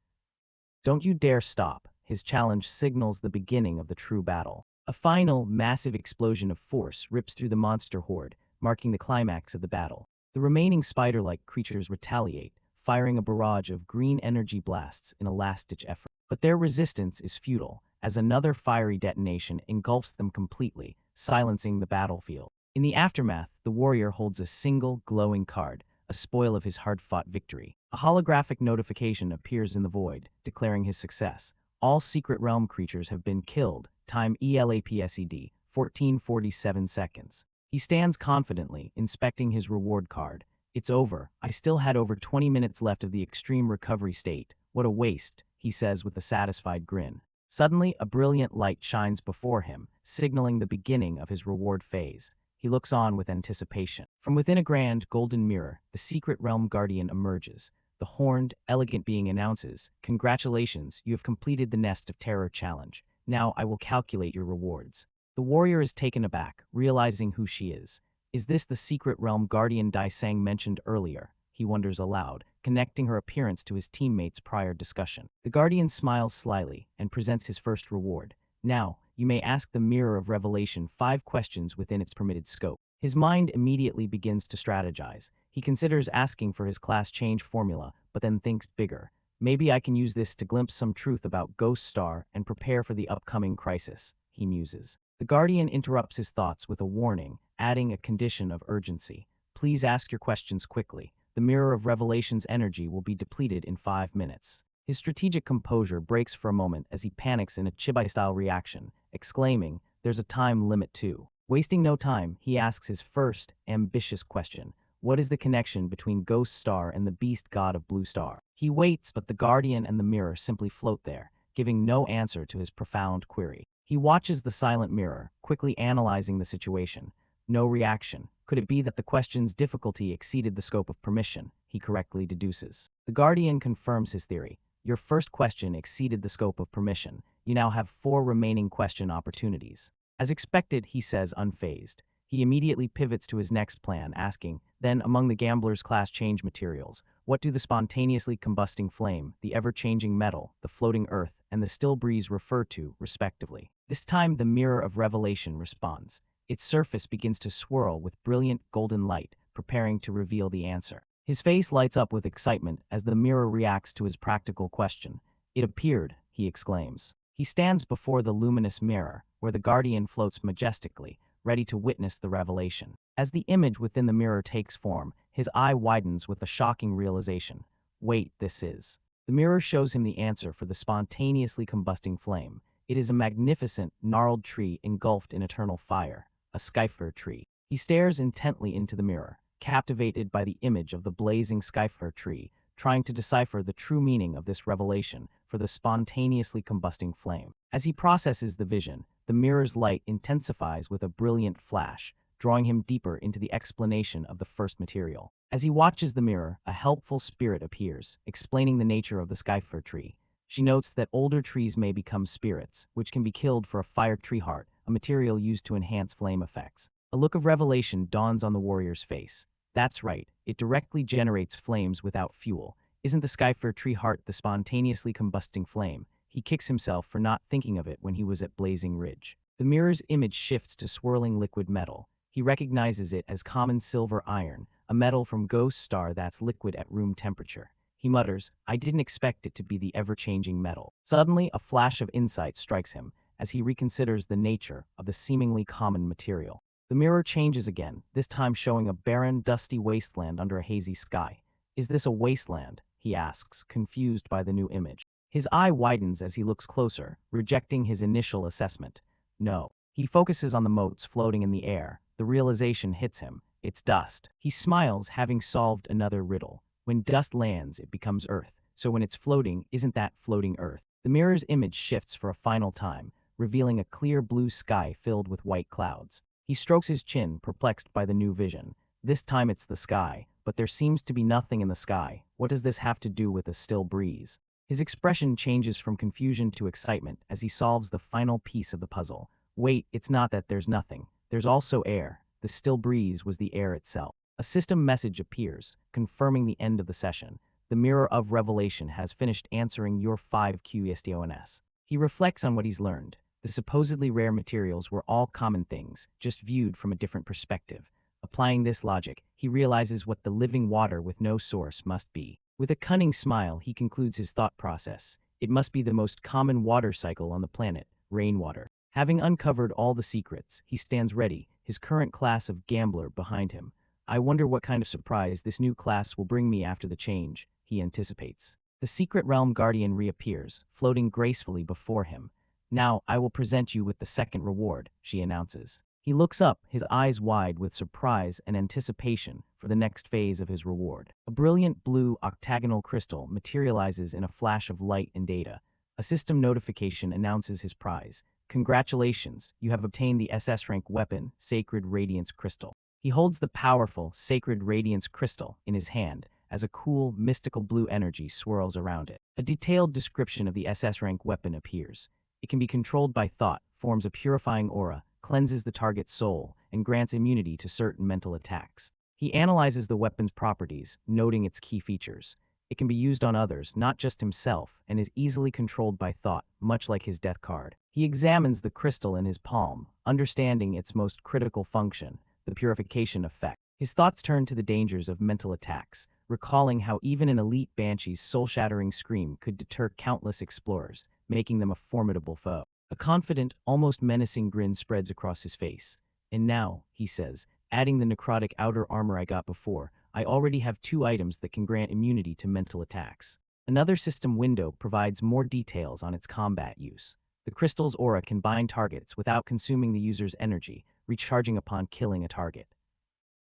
Don't you dare stop." His challenge signals the beginning of the true battle. A final, massive explosion of force rips through the monster horde, marking the climax of the battle. The remaining spider-like creatures retaliate, firing a barrage of green energy blasts in a last-ditch effort. But their resistance is futile, as another fiery detonation engulfs them completely, silencing the battlefield. In the aftermath, the warrior holds a single, glowing card, a spoil of his hard-fought victory. A holographic notification appears in the void, declaring his success. All secret realm creatures have been killed. Time ELAPSED, 1447 seconds. He stands confidently, inspecting his reward card. "It's over. I still had over 20 minutes left of the extreme recovery state. What a waste," he says with a satisfied grin. Suddenly, a brilliant light shines before him, signaling the beginning of his reward phase. He looks on with anticipation. From within a grand, golden mirror, the secret realm guardian emerges. The horned, elegant being announces, "Congratulations, you have completed the Nest of Terror challenge. Now I will calculate your rewards." The warrior is taken aback, realizing who she is. Is this the secret realm guardian Dai Sang mentioned earlier? He wonders aloud, connecting her appearance to his teammates' prior discussion. The guardian smiles slyly and presents his first reward. "Now, you may ask the Mirror of Revelation 5 questions within its permitted scope." His mind immediately begins to strategize. He considers asking for his class change formula, but then thinks bigger. Maybe I can use this to glimpse some truth about Ghost Star and prepare for the upcoming crisis, he muses. The Guardian interrupts his thoughts with a warning, adding a condition of urgency. Please ask your questions quickly. The Mirror of Revelation's energy will be depleted in 5 minutes. His strategic composure breaks for a moment as he panics in a Chibai-style reaction, exclaiming, "There's a time limit too." Wasting no time, he asks his first, ambitious question. What is the connection between Ghost Star and the beast god of Blue Star? He waits, but the Guardian and the mirror simply float there, giving no answer to his profound query. He watches the silent mirror, quickly analyzing the situation. No reaction. Could it be that the question's difficulty exceeded the scope of permission? He correctly deduces. The Guardian confirms his theory. Your first question exceeded the scope of permission. You now have 4 remaining question opportunities. As expected, he says unfazed. He immediately pivots to his next plan, asking, then among the gambler's class change materials, what do the spontaneously combusting flame, the ever-changing metal, the floating earth, and the still breeze refer to, respectively? This time the Mirror of Revelation responds. Its surface begins to swirl with brilliant golden light, preparing to reveal the answer. His face lights up with excitement as the mirror reacts to his practical question. It appeared, he exclaims. He stands before the luminous mirror, where the Guardian floats majestically, ready to witness the revelation. As the image within the mirror takes form, his eye widens with a shocking realization. Wait, this is. The mirror shows him the answer for the spontaneously combusting flame. It is a magnificent, gnarled tree engulfed in eternal fire, a skyfir tree. He stares intently into the mirror, captivated by the image of the blazing skyfir tree, trying to decipher the true meaning of this revelation for the spontaneously combusting flame. As he processes the vision, the mirror's light intensifies with a brilliant flash, drawing him deeper into the explanation of the first material. As he watches the mirror, a helpful spirit appears, explaining the nature of the skyfir tree. She notes that older trees may become spirits, which can be killed for a fire tree heart, a material used to enhance flame effects. A look of revelation dawns on the warrior's face. That's right, it directly generates flames without fuel. Isn't the skyfir tree heart the spontaneously combusting flame? He kicks himself for not thinking of it when he was at Blazing Ridge. The mirror's image shifts to swirling liquid metal. He recognizes it as common silver iron, a metal from Ghost Star that's liquid at room temperature. He mutters, I didn't expect it to be the ever-changing metal. Suddenly, a flash of insight strikes him as he reconsiders the nature of the seemingly common material. The mirror changes again, this time showing a barren, dusty wasteland under a hazy sky. Is this a wasteland? He asks, confused by the new image. His eye widens as he looks closer, rejecting his initial assessment. No. He focuses on the motes floating in the air. The realization hits him. It's dust. He smiles, having solved another riddle. When dust lands, it becomes earth. So when it's floating, isn't that floating earth? The mirror's image shifts for a final time, revealing a clear blue sky filled with white clouds. He strokes his chin, perplexed by the new vision. This time it's the sky, but there seems to be nothing in the sky. What does this have to do with a still breeze? His expression changes from confusion to excitement as he solves the final piece of the puzzle. Wait, it's not that there's nothing. There's also air. The still breeze was the air itself. A system message appears, confirming the end of the session. The Mirror of Revelation has finished answering your 5 questions. He reflects on what he's learned. The supposedly rare materials were all common things, just viewed from a different perspective. Applying this logic, he realizes what the living water with no source must be. With a cunning smile, he concludes his thought process. It must be the most common water cycle on the planet, rainwater. Having uncovered all the secrets, he stands ready, his current class of gambler behind him. I wonder what kind of surprise this new class will bring me after the change, he anticipates. The Secret Realm Guardian reappears, floating gracefully before him. Now, I will present you with the second reward, she announces. He looks up, his eyes wide with surprise and anticipation for the next phase of his reward. A brilliant blue octagonal crystal materializes in a flash of light and data. A system notification announces his prize. Congratulations, you have obtained the SS rank weapon, Sacred Radiance Crystal. He holds the powerful Sacred Radiance Crystal in his hand as a cool, mystical blue energy swirls around it. A detailed description of the SS rank weapon appears. It can be controlled by thought, forms a purifying aura, cleanses the target's soul, and grants immunity to certain mental attacks. He analyzes the weapon's properties, noting its key features. It can be used on others, not just himself, and is easily controlled by thought, much like his death card. He examines the crystal in his palm, understanding its most critical function, the purification effect. His thoughts turned to the dangers of mental attacks, recalling how even an elite banshee's soul-shattering scream could deter countless explorers, making them a formidable foe. A confident, almost menacing grin spreads across his face. And now, he says, adding the necrotic outer armor I got before, I already have 2 items that can grant immunity to mental attacks. Another system window provides more details on its combat use. The crystal's aura can bind targets without consuming the user's energy, recharging upon killing a target.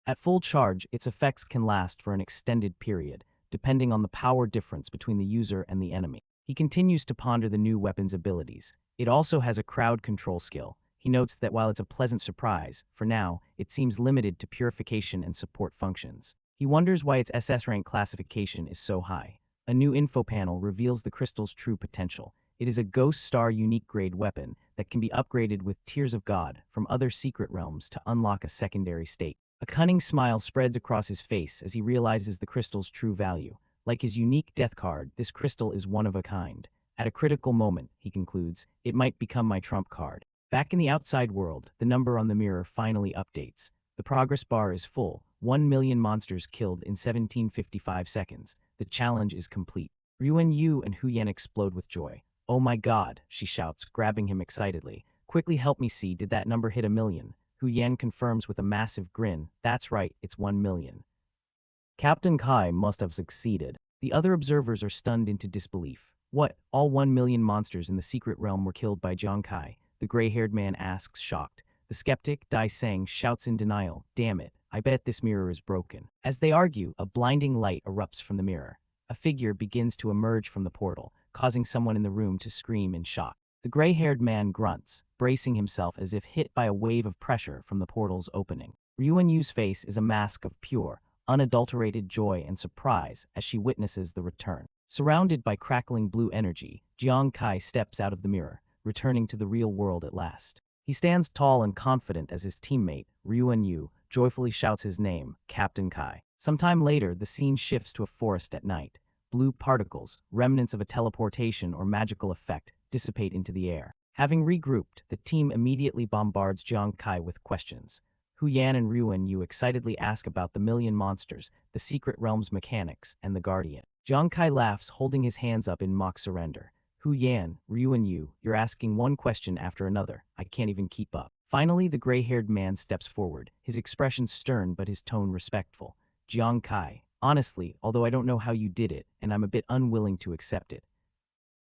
At full charge, its effects can last for an extended period, depending on the power difference between the user and the enemy. He continues to ponder the new weapon's abilities. It also has a crowd control skill. He notes that while it's a pleasant surprise, for now, it seems limited to purification and support functions. He wonders why its SS rank classification is so high. A new info panel reveals the crystal's true potential. It is a Ghost Star unique grade weapon that can be upgraded with Tears of God from other secret realms to unlock a secondary state. A cunning smile spreads across his face as he realizes the crystal's true value. Like his unique death card, this crystal is one of a kind. At a critical moment, he concludes, it might become my trump card. Back in the outside world, the number on the mirror finally updates. The progress bar is full, 1 million monsters killed in 1755 seconds. The challenge is complete. Ryuan Yu and Hu Yan explode with joy. Oh my god, she shouts, grabbing him excitedly. Quickly help me see, did that number hit 1 million? Hu Yan confirms with a massive grin. That's right, it's 1 million. Captain Kai must have succeeded. The other observers are stunned into disbelief. What, all 1 million monsters in the secret realm were killed by Jiang Kai? The gray-haired man asks, shocked. The skeptic, Dai Sang, shouts in denial. Damn it, I bet this mirror is broken. As they argue, a blinding light erupts from the mirror. A figure begins to emerge from the portal, causing someone in the room to scream in shock. The gray-haired man grunts, bracing himself as if hit by a wave of pressure from the portal's opening. Ryuan Yu's face is a mask of pure, unadulterated joy and surprise as she witnesses the return. Surrounded by crackling blue energy, Jiang Kai steps out of the mirror, returning to the real world at last. He stands tall and confident as his teammate, Ryuan Yu, joyfully shouts his name, Captain Kai. Sometime later, the scene shifts to a forest at night. Blue particles, remnants of a teleportation or magical effect, dissipate into the air. Having regrouped, the team immediately bombards Jiang Kai with questions. Hu Yan and Ryuan Yu excitedly ask about the million monsters, the secret realm's mechanics, and the Guardian. Jiang Kai laughs, holding his hands up in mock surrender. Hu Yan, Ryuan Yu, you're asking one question after another. I can't even keep up. Finally, the gray-haired man steps forward, his expression stern but his tone respectful. Jiang Kai, honestly, although I don't know how you did it, and I'm a bit unwilling to accept it.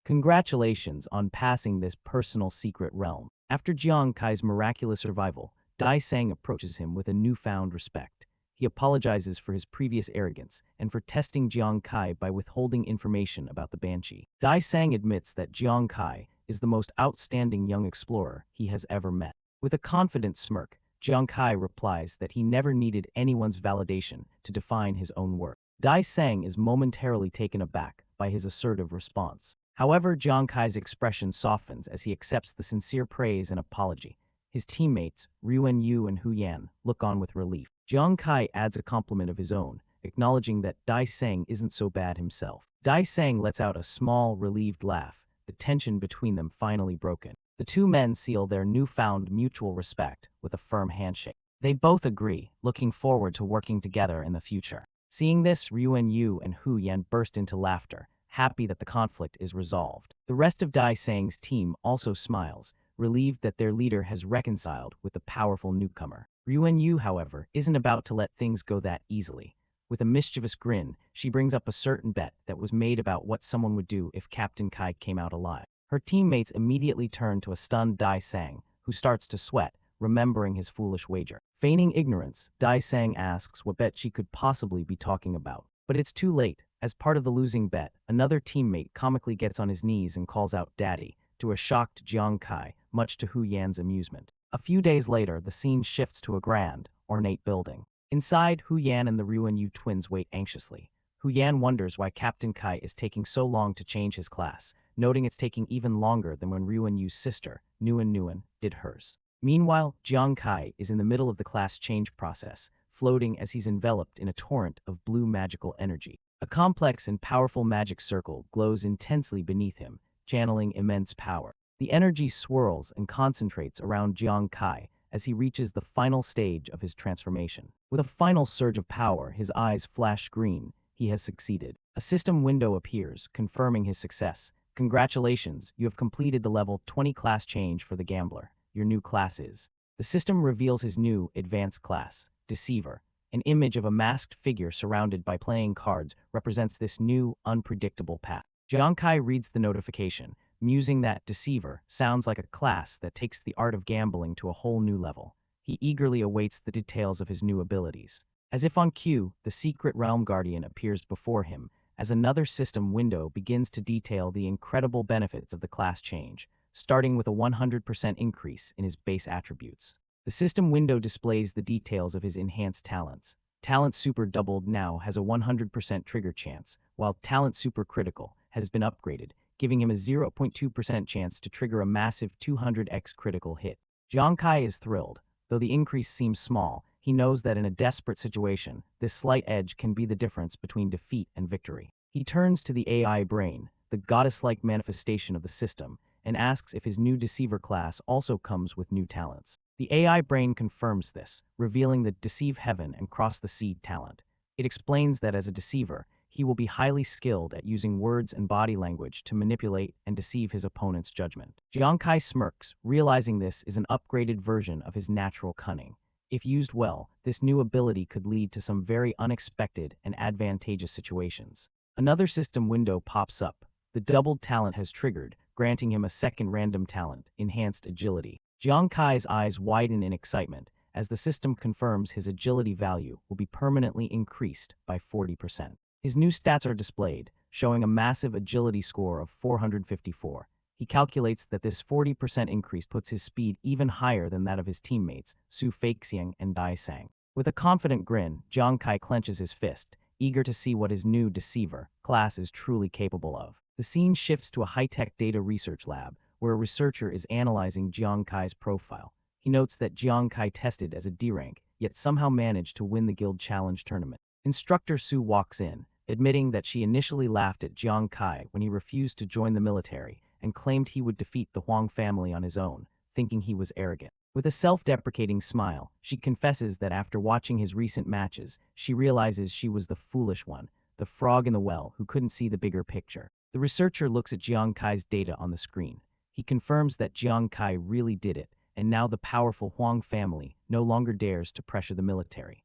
Congratulations on passing this personal secret realm. After Jiang Kai's miraculous survival, Dai Sang approaches him with a newfound respect. He apologizes for his previous arrogance and for testing Jiang Kai by withholding information about the Banshee. Dai Sang admits that Jiang Kai is the most outstanding young explorer he has ever met. With a confident smirk, Jiang Kai replies that he never needed anyone's validation to define his own worth. Dai Sang is momentarily taken aback by his assertive response. However, Jiang Kai's expression softens as he accepts the sincere praise and apology. His teammates, Ryuan Yu and Hu Yan, look on with relief. Jiang Kai adds a compliment of his own, acknowledging that Dai Sang isn't so bad himself. Dai Sang lets out a small, relieved laugh, the tension between them finally broken. The two men seal their newfound mutual respect with a firm handshake. They both agree, looking forward to working together in the future. Seeing this, Ryuan Yu and Hu Yan burst into laughter, happy that the conflict is resolved. The rest of Dai Sang's team also smiles, relieved that their leader has reconciled with the powerful newcomer. Ryuan Yu, however, isn't about to let things go that easily. With a mischievous grin, she brings up a certain bet that was made about what someone would do if Captain Kai came out alive. Her teammates immediately turn to a stunned Dai Sang, who starts to sweat, remembering his foolish wager. Feigning ignorance, Dai Sang asks what bet she could possibly be talking about. But it's too late. As part of the losing bet, another teammate comically gets on his knees and calls out "Daddy" to a shocked Jiang Kai, much to Hu Yan's amusement. A few days later, the scene shifts to a grand, ornate building. Inside, Hu Yan and the Ryuan Yu twins wait anxiously. Hu Yan wonders why Captain Kai is taking so long to change his class, noting it's taking even longer than when Ryuan Yu's sister, Nuan, did hers. Meanwhile, Jiang Kai is in the middle of the class change process, floating as he's enveloped in a torrent of blue magical energy. A complex and powerful magic circle glows intensely beneath him, channeling immense power. The energy swirls and concentrates around Jiang Kai as he reaches the final stage of his transformation. With a final surge of power, his eyes flash green. He has succeeded. A system window appears, confirming his success. Congratulations, you have completed the level 20 class change for the gambler. Your new class is. The system reveals his new, advanced class, Deceiver. An image of a masked figure surrounded by playing cards represents this new, unpredictable path. Jiangkai reads the notification, musing that Deceiver sounds like a class that takes the art of gambling to a whole new level. He eagerly awaits the details of his new abilities. As if on cue, the secret realm guardian appears before him, as another system window begins to detail the incredible benefits of the class change, starting with a 100% increase in his base attributes. The system window displays the details of his enhanced talents. Talent Super Doubled now has a 100% trigger chance, while Talent Super Critical has been upgraded, giving him a 0.2% chance to trigger a massive 200x critical hit. Jiangkai is thrilled. Though the increase seems small, he knows that in a desperate situation, this slight edge can be the difference between defeat and victory. He turns to the AI brain, the goddess-like manifestation of the system, and asks if his new Deceiver class also comes with new talents. The AI brain confirms this, revealing the Deceive Heaven and Cross the Seed talent. It explains that as a deceiver, he will be highly skilled at using words and body language to manipulate and deceive his opponent's judgment. Jiangkai smirks, realizing this is an upgraded version of his natural cunning. If used well, this new ability could lead to some very unexpected and advantageous situations. Another system window pops up. The doubled talent has triggered, granting him a second random talent, Enhanced Agility. Jiangkai's eyes widen in excitement, as the system confirms his agility value will be permanently increased by 40%. His new stats are displayed, showing a massive agility score of 454. He calculates that this 40% increase puts his speed even higher than that of his teammates, Su Feixiang and Dai Sang. With a confident grin, Jiangkai clenches his fist, eager to see what his new Deceiver class is truly capable of. The scene shifts to a high-tech data research lab, where a researcher is analyzing Jiangkai's profile. He notes that Jiangkai tested as a D rank, yet somehow managed to win the Guild Challenge tournament. Instructor Su walks in, admitting that she initially laughed at Jiangkai when he refused to join the military and claimed he would defeat the Huang family on his own, thinking he was arrogant. With a self-deprecating smile, she confesses that after watching his recent matches, she realizes she was the foolish one, the frog in the well who couldn't see the bigger picture. The researcher looks at Jiangkai's data on the screen. He confirms that Jiangkai really did it, and now the powerful Huang family no longer dares to pressure the military.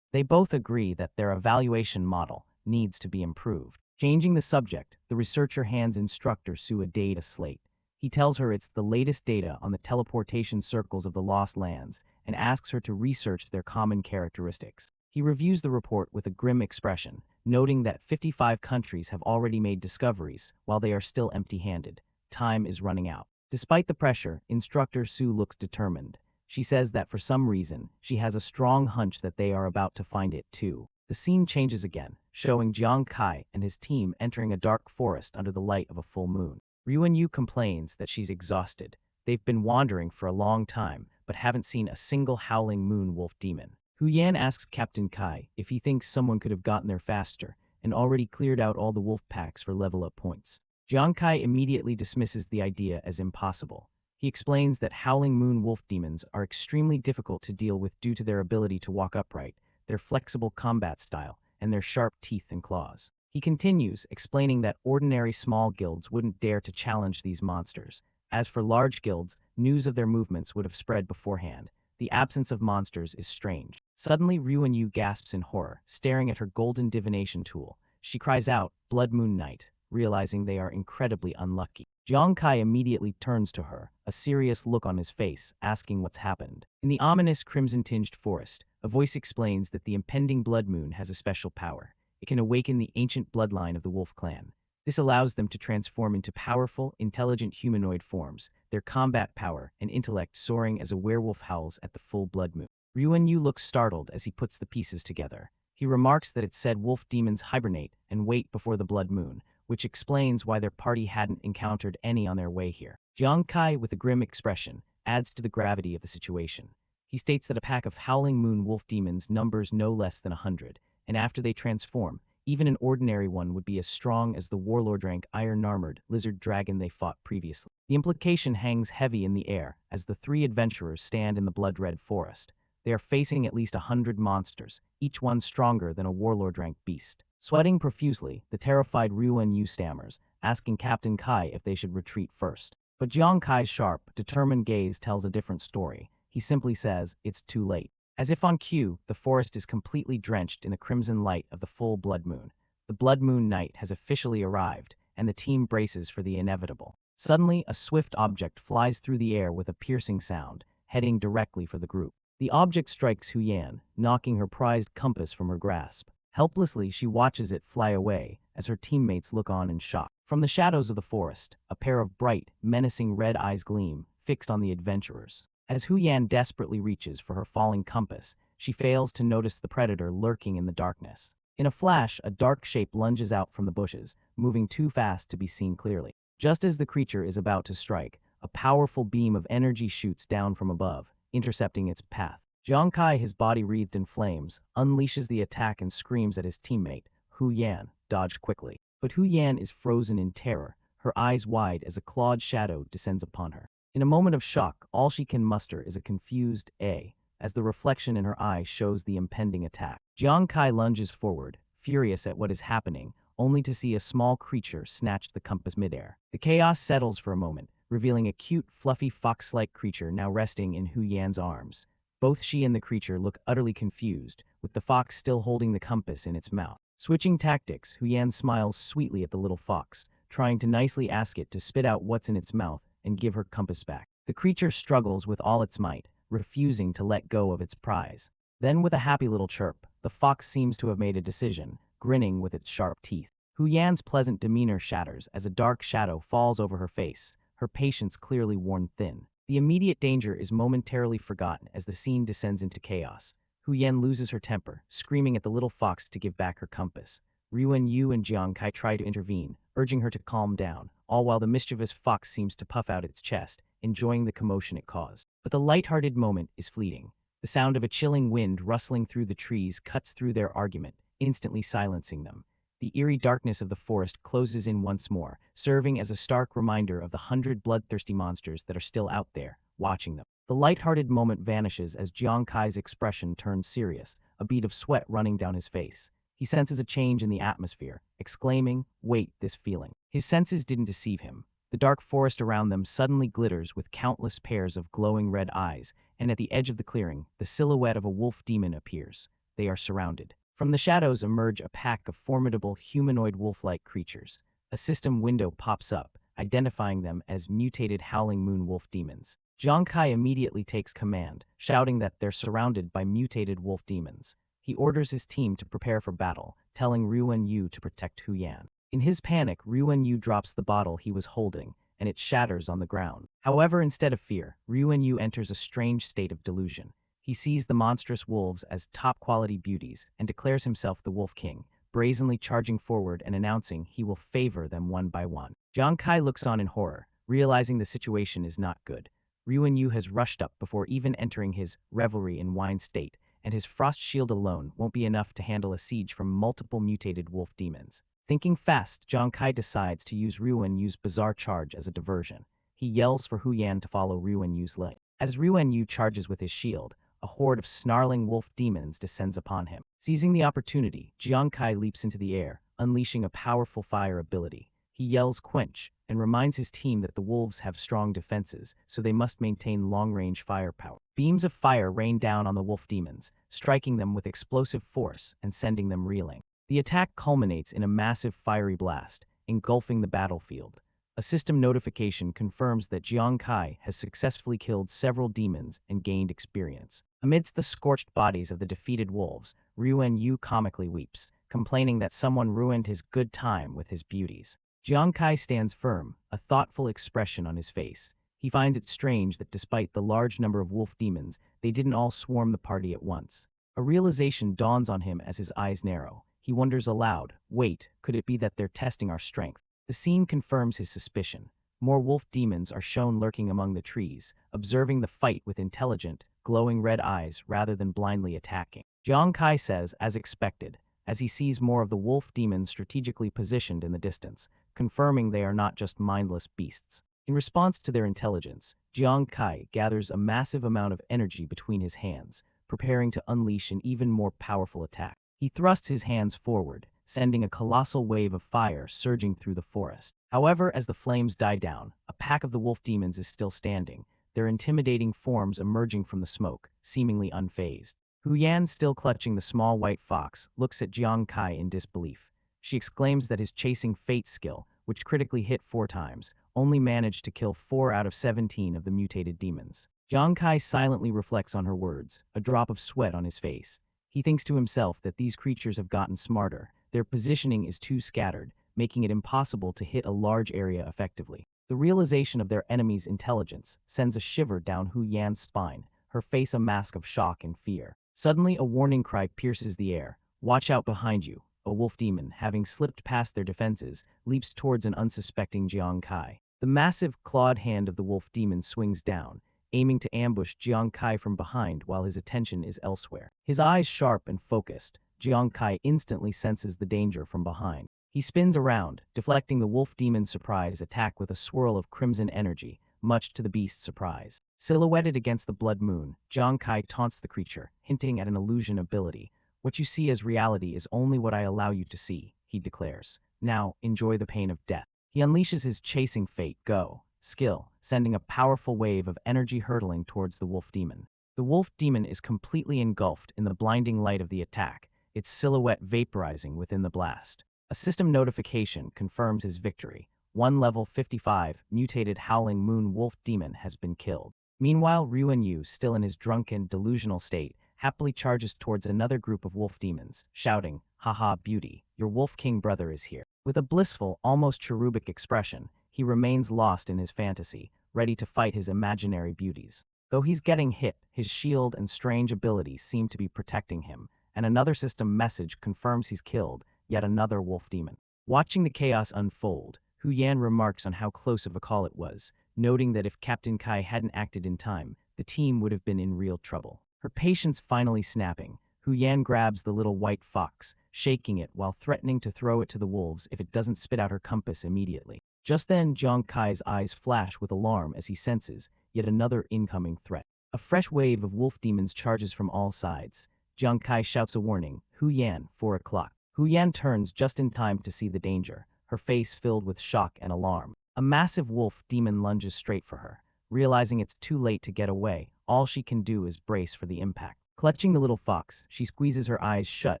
They both agree that their evaluation model needs to be improved. Changing the subject, the researcher hands instructor Su a data slate. He tells her it's the latest data on the teleportation circles of the Lost Lands and asks her to research their common characteristics. He reviews the report with a grim expression, noting that 55 countries have already made discoveries while they are still empty-handed. Time is running out. Despite the pressure, instructor Su looks determined. She says that for some reason, she has a strong hunch that they are about to find it too. The scene changes again, showing Jiangkai and his team entering a dark forest under the light of a full moon. Ryuan complains that she's exhausted. They've been wandering for a long time, but haven't seen a single howling moon wolf demon. Hu Yan asks Captain Kai if he thinks someone could have gotten there faster and already cleared out all the wolf packs for level-up points. Jiangkai immediately dismisses the idea as impossible. He explains that howling moon wolf demons are extremely difficult to deal with due to their ability to walk upright, their flexible combat style, and their sharp teeth and claws. He continues, explaining that ordinary small guilds wouldn't dare to challenge these monsters. As for large guilds, news of their movements would have spread beforehand. The absence of monsters is strange. Suddenly, Ryuan gasps in horror, staring at her golden divination tool. She cries out, "Blood Moon Knight," realizing they are incredibly unlucky. Jiangkai immediately turns to her, a serious look on his face, asking what's happened. In the ominous crimson-tinged forest, a voice explains that the impending blood moon has a special power. It can awaken the ancient bloodline of the wolf clan. This allows them to transform into powerful, intelligent humanoid forms, their combat power and intellect soaring as a werewolf howls at the full blood moon. Ryuan looks startled as he puts the pieces together. He remarks that it said wolf demons hibernate and wait before the blood moon, which explains why their party hadn't encountered any on their way here. Jiangkai, with a grim expression, adds to the gravity of the situation. He states that a pack of howling moon wolf demons numbers no less than 100, and after they transform, Even an ordinary one would be as strong as the warlord rank iron-armored lizard dragon they fought previously. The implication hangs heavy in the air as the three adventurers stand in the blood-red forest. They are facing at least 100 monsters, each one stronger than a warlord rank beast. Sweating profusely, the terrified Ruan Yu stammers, asking Captain Kai if they should retreat first. But Jiang Kai's sharp, determined gaze tells a different story. He simply says, "It's too late." As if on cue, the forest is completely drenched in the crimson light of the full blood moon. The blood moon night has officially arrived, and the team braces for the inevitable. Suddenly, a swift object flies through the air with a piercing sound, heading directly for the group. The object strikes Huyan, knocking her prized compass from her grasp. Helplessly, she watches it fly away as her teammates look on in shock. From the shadows of the forest, a pair of bright, menacing red eyes gleam, fixed on the adventurers. As Huyan desperately reaches for her falling compass, she fails to notice the predator lurking in the darkness. In a flash, a dark shape lunges out from the bushes, moving too fast to be seen clearly. Just as the creature is about to strike, a powerful beam of energy shoots down from above, intercepting its path. Jiang Kai, his body wreathed in flames, unleashes the attack and screams at his teammate. Hu Yan dodged quickly. But Hu Yan is frozen in terror, her eyes wide as a clawed shadow descends upon her. In a moment of shock, all she can muster is a confused "A," as the reflection in her eye shows the impending attack. Jiang Kai lunges forward, furious at what is happening, only to see a small creature snatch the compass midair. The chaos settles for a moment, revealing a cute, fluffy fox-like creature now resting in Hu Yan's arms. Both she and the creature look utterly confused, with the fox still holding the compass in its mouth. Switching tactics, Hu Yan smiles sweetly at the little fox, trying to nicely ask it to spit out what's in its mouth and give her compass back. The creature struggles with all its might, refusing to let go of its prize. Then, with a happy little chirp, the fox seems to have made a decision, grinning with its sharp teeth. Hu Yan's pleasant demeanor shatters as a dark shadow falls over her face, her patience clearly worn thin. The immediate danger is momentarily forgotten as the scene descends into chaos. Hu Yan loses her temper, screaming at the little fox to give back her compass. Ruan Yu and Jiang Kai try to intervene, urging her to calm down, all while the mischievous fox seems to puff out its chest, enjoying the commotion it caused. But the light-hearted moment is fleeting. The sound of a chilling wind rustling through the trees cuts through their argument, instantly silencing them. The eerie darkness of the forest closes in once more, serving as a stark reminder of the 100 bloodthirsty monsters that are still out there, watching them. The light-hearted moment vanishes as Jiang Kai's expression turns serious, a bead of sweat running down his face. He senses a change in the atmosphere, exclaiming, "Wait, this feeling." His senses didn't deceive him. The dark forest around them suddenly glitters with countless pairs of glowing red eyes, and at the edge of the clearing, the silhouette of a wolf demon appears. They are surrounded. From the shadows emerge a pack of formidable humanoid wolf-like creatures. A system window pops up, identifying them as mutated howling moon wolf demons. Jiang Kai immediately takes command, shouting that they're surrounded by mutated wolf demons. He orders his team to prepare for battle, telling Ruan Yu to protect Hu Yan. In his panic, Ruan Yu drops the bottle he was holding, and it shatters on the ground. However, instead of fear, Ruan Yu enters a strange state of delusion. He sees the monstrous wolves as top-quality beauties and declares himself the Wolf King, brazenly charging forward and announcing he will favor them one by one. Jiang Kai looks on in horror, realizing the situation is not good. Ruan Yu has rushed up before even entering his revelry in wine state, and his frost shield alone won't be enough to handle a siege from multiple mutated wolf demons. Thinking fast, Jiang Kai decides to use Ruan Yu's bizarre charge as a diversion. He yells for Hu Yan to follow Ruan Yu's lead. As Ruan Yu charges with his shield, a horde of snarling wolf demons descends upon him. Seizing the opportunity, Jiang Kai leaps into the air, unleashing a powerful fire ability. He yells "Quench," and reminds his team that the wolves have strong defenses, so they must maintain long-range firepower. Beams of fire rain down on the wolf demons, striking them with explosive force and sending them reeling. The attack culminates in a massive fiery blast, engulfing the battlefield. A system notification confirms that Jiang Kai has successfully killed several demons and gained experience. Amidst the scorched bodies of the defeated wolves, Ruan Yu comically weeps, complaining that someone ruined his good time with his beauties. Jiang Kai stands firm, a thoughtful expression on his face. He finds it strange that despite the large number of wolf demons, they didn't all swarm the party at once. A realization dawns on him as his eyes narrow. He wonders aloud, "Wait, could it be that they're testing our strength?" The scene confirms his suspicion. More wolf demons are shown lurking among the trees, observing the fight with intelligent, glowing red eyes rather than blindly attacking. Jiang Kai says, as expected, as he sees more of the wolf demons strategically positioned in the distance, confirming they are not just mindless beasts. In response to their intelligence, Jiang Kai gathers a massive amount of energy between his hands, preparing to unleash an even more powerful attack. He thrusts his hands forward, sending a colossal wave of fire surging through the forest. However, as the flames die down, a pack of the wolf demons is still standing, their intimidating forms emerging from the smoke, seemingly unfazed. Hu Yan, still clutching the small white fox, looks at Jiang Kai in disbelief. She exclaims that his chasing fate skill, which critically hit 4 times, only managed to kill 4 out of 17 of the mutated demons. Jiang Kai silently reflects on her words, a drop of sweat on his face. He thinks to himself that these creatures have gotten smarter. Their positioning is too scattered, making it impossible to hit a large area effectively. The realization of their enemy's intelligence sends a shiver down Hu Yan's spine, her face a mask of shock and fear. Suddenly, a warning cry pierces the air. "Watch out behind you." A wolf demon, having slipped past their defenses, leaps towards an unsuspecting Jiang Kai. The massive, clawed hand of the wolf demon swings down, aiming to ambush Jiang Kai from behind while his attention is elsewhere. His eyes sharp and focused, Jiang Kai instantly senses the danger from behind. He spins around, deflecting the wolf demon's surprise attack with a swirl of crimson energy, much to the beast's surprise. Silhouetted against the blood moon, Jiang Kai taunts the creature, hinting at an illusion ability. "What you see as reality is only what I allow you to see," he declares. "Now, enjoy the pain of death." He unleashes his chasing fate go skill, sending a powerful wave of energy hurtling towards the wolf demon. The wolf demon is completely engulfed in the blinding light of the attack, its silhouette vaporizing within the blast. A system notification confirms his victory. 1 level 55 mutated howling moon wolf demon has been killed. Meanwhile, Ryuan Yu, still in his drunken, delusional state, happily charges towards another group of wolf demons, shouting, "Haha, beauty, your wolf king brother is here." With a blissful, almost cherubic expression, he remains lost in his fantasy, ready to fight his imaginary beauties. Though he's getting hit, his shield and strange abilities seem to be protecting him, and another system message confirms he's killed yet another wolf demon. Watching the chaos unfold, Hu Yan remarks on how close of a call it was, noting that if Captain Kai hadn't acted in time, the team would have been in real trouble. Her patience finally snapping, Hu Yan grabs the little white fox, shaking it while threatening to throw it to the wolves if it doesn't spit out her compass immediately. Just then, Jiang Kai's eyes flash with alarm as he senses yet another incoming threat. A fresh wave of wolf demons charges from all sides. Jiang Kai shouts a warning, "Hu Yan, 4 o'clock." Hu Yan turns just in time to see the danger, her face filled with shock and alarm. A massive wolf demon lunges straight for her. Realizing it's too late to get away, all she can do is brace for the impact. Clutching the little fox, she squeezes her eyes shut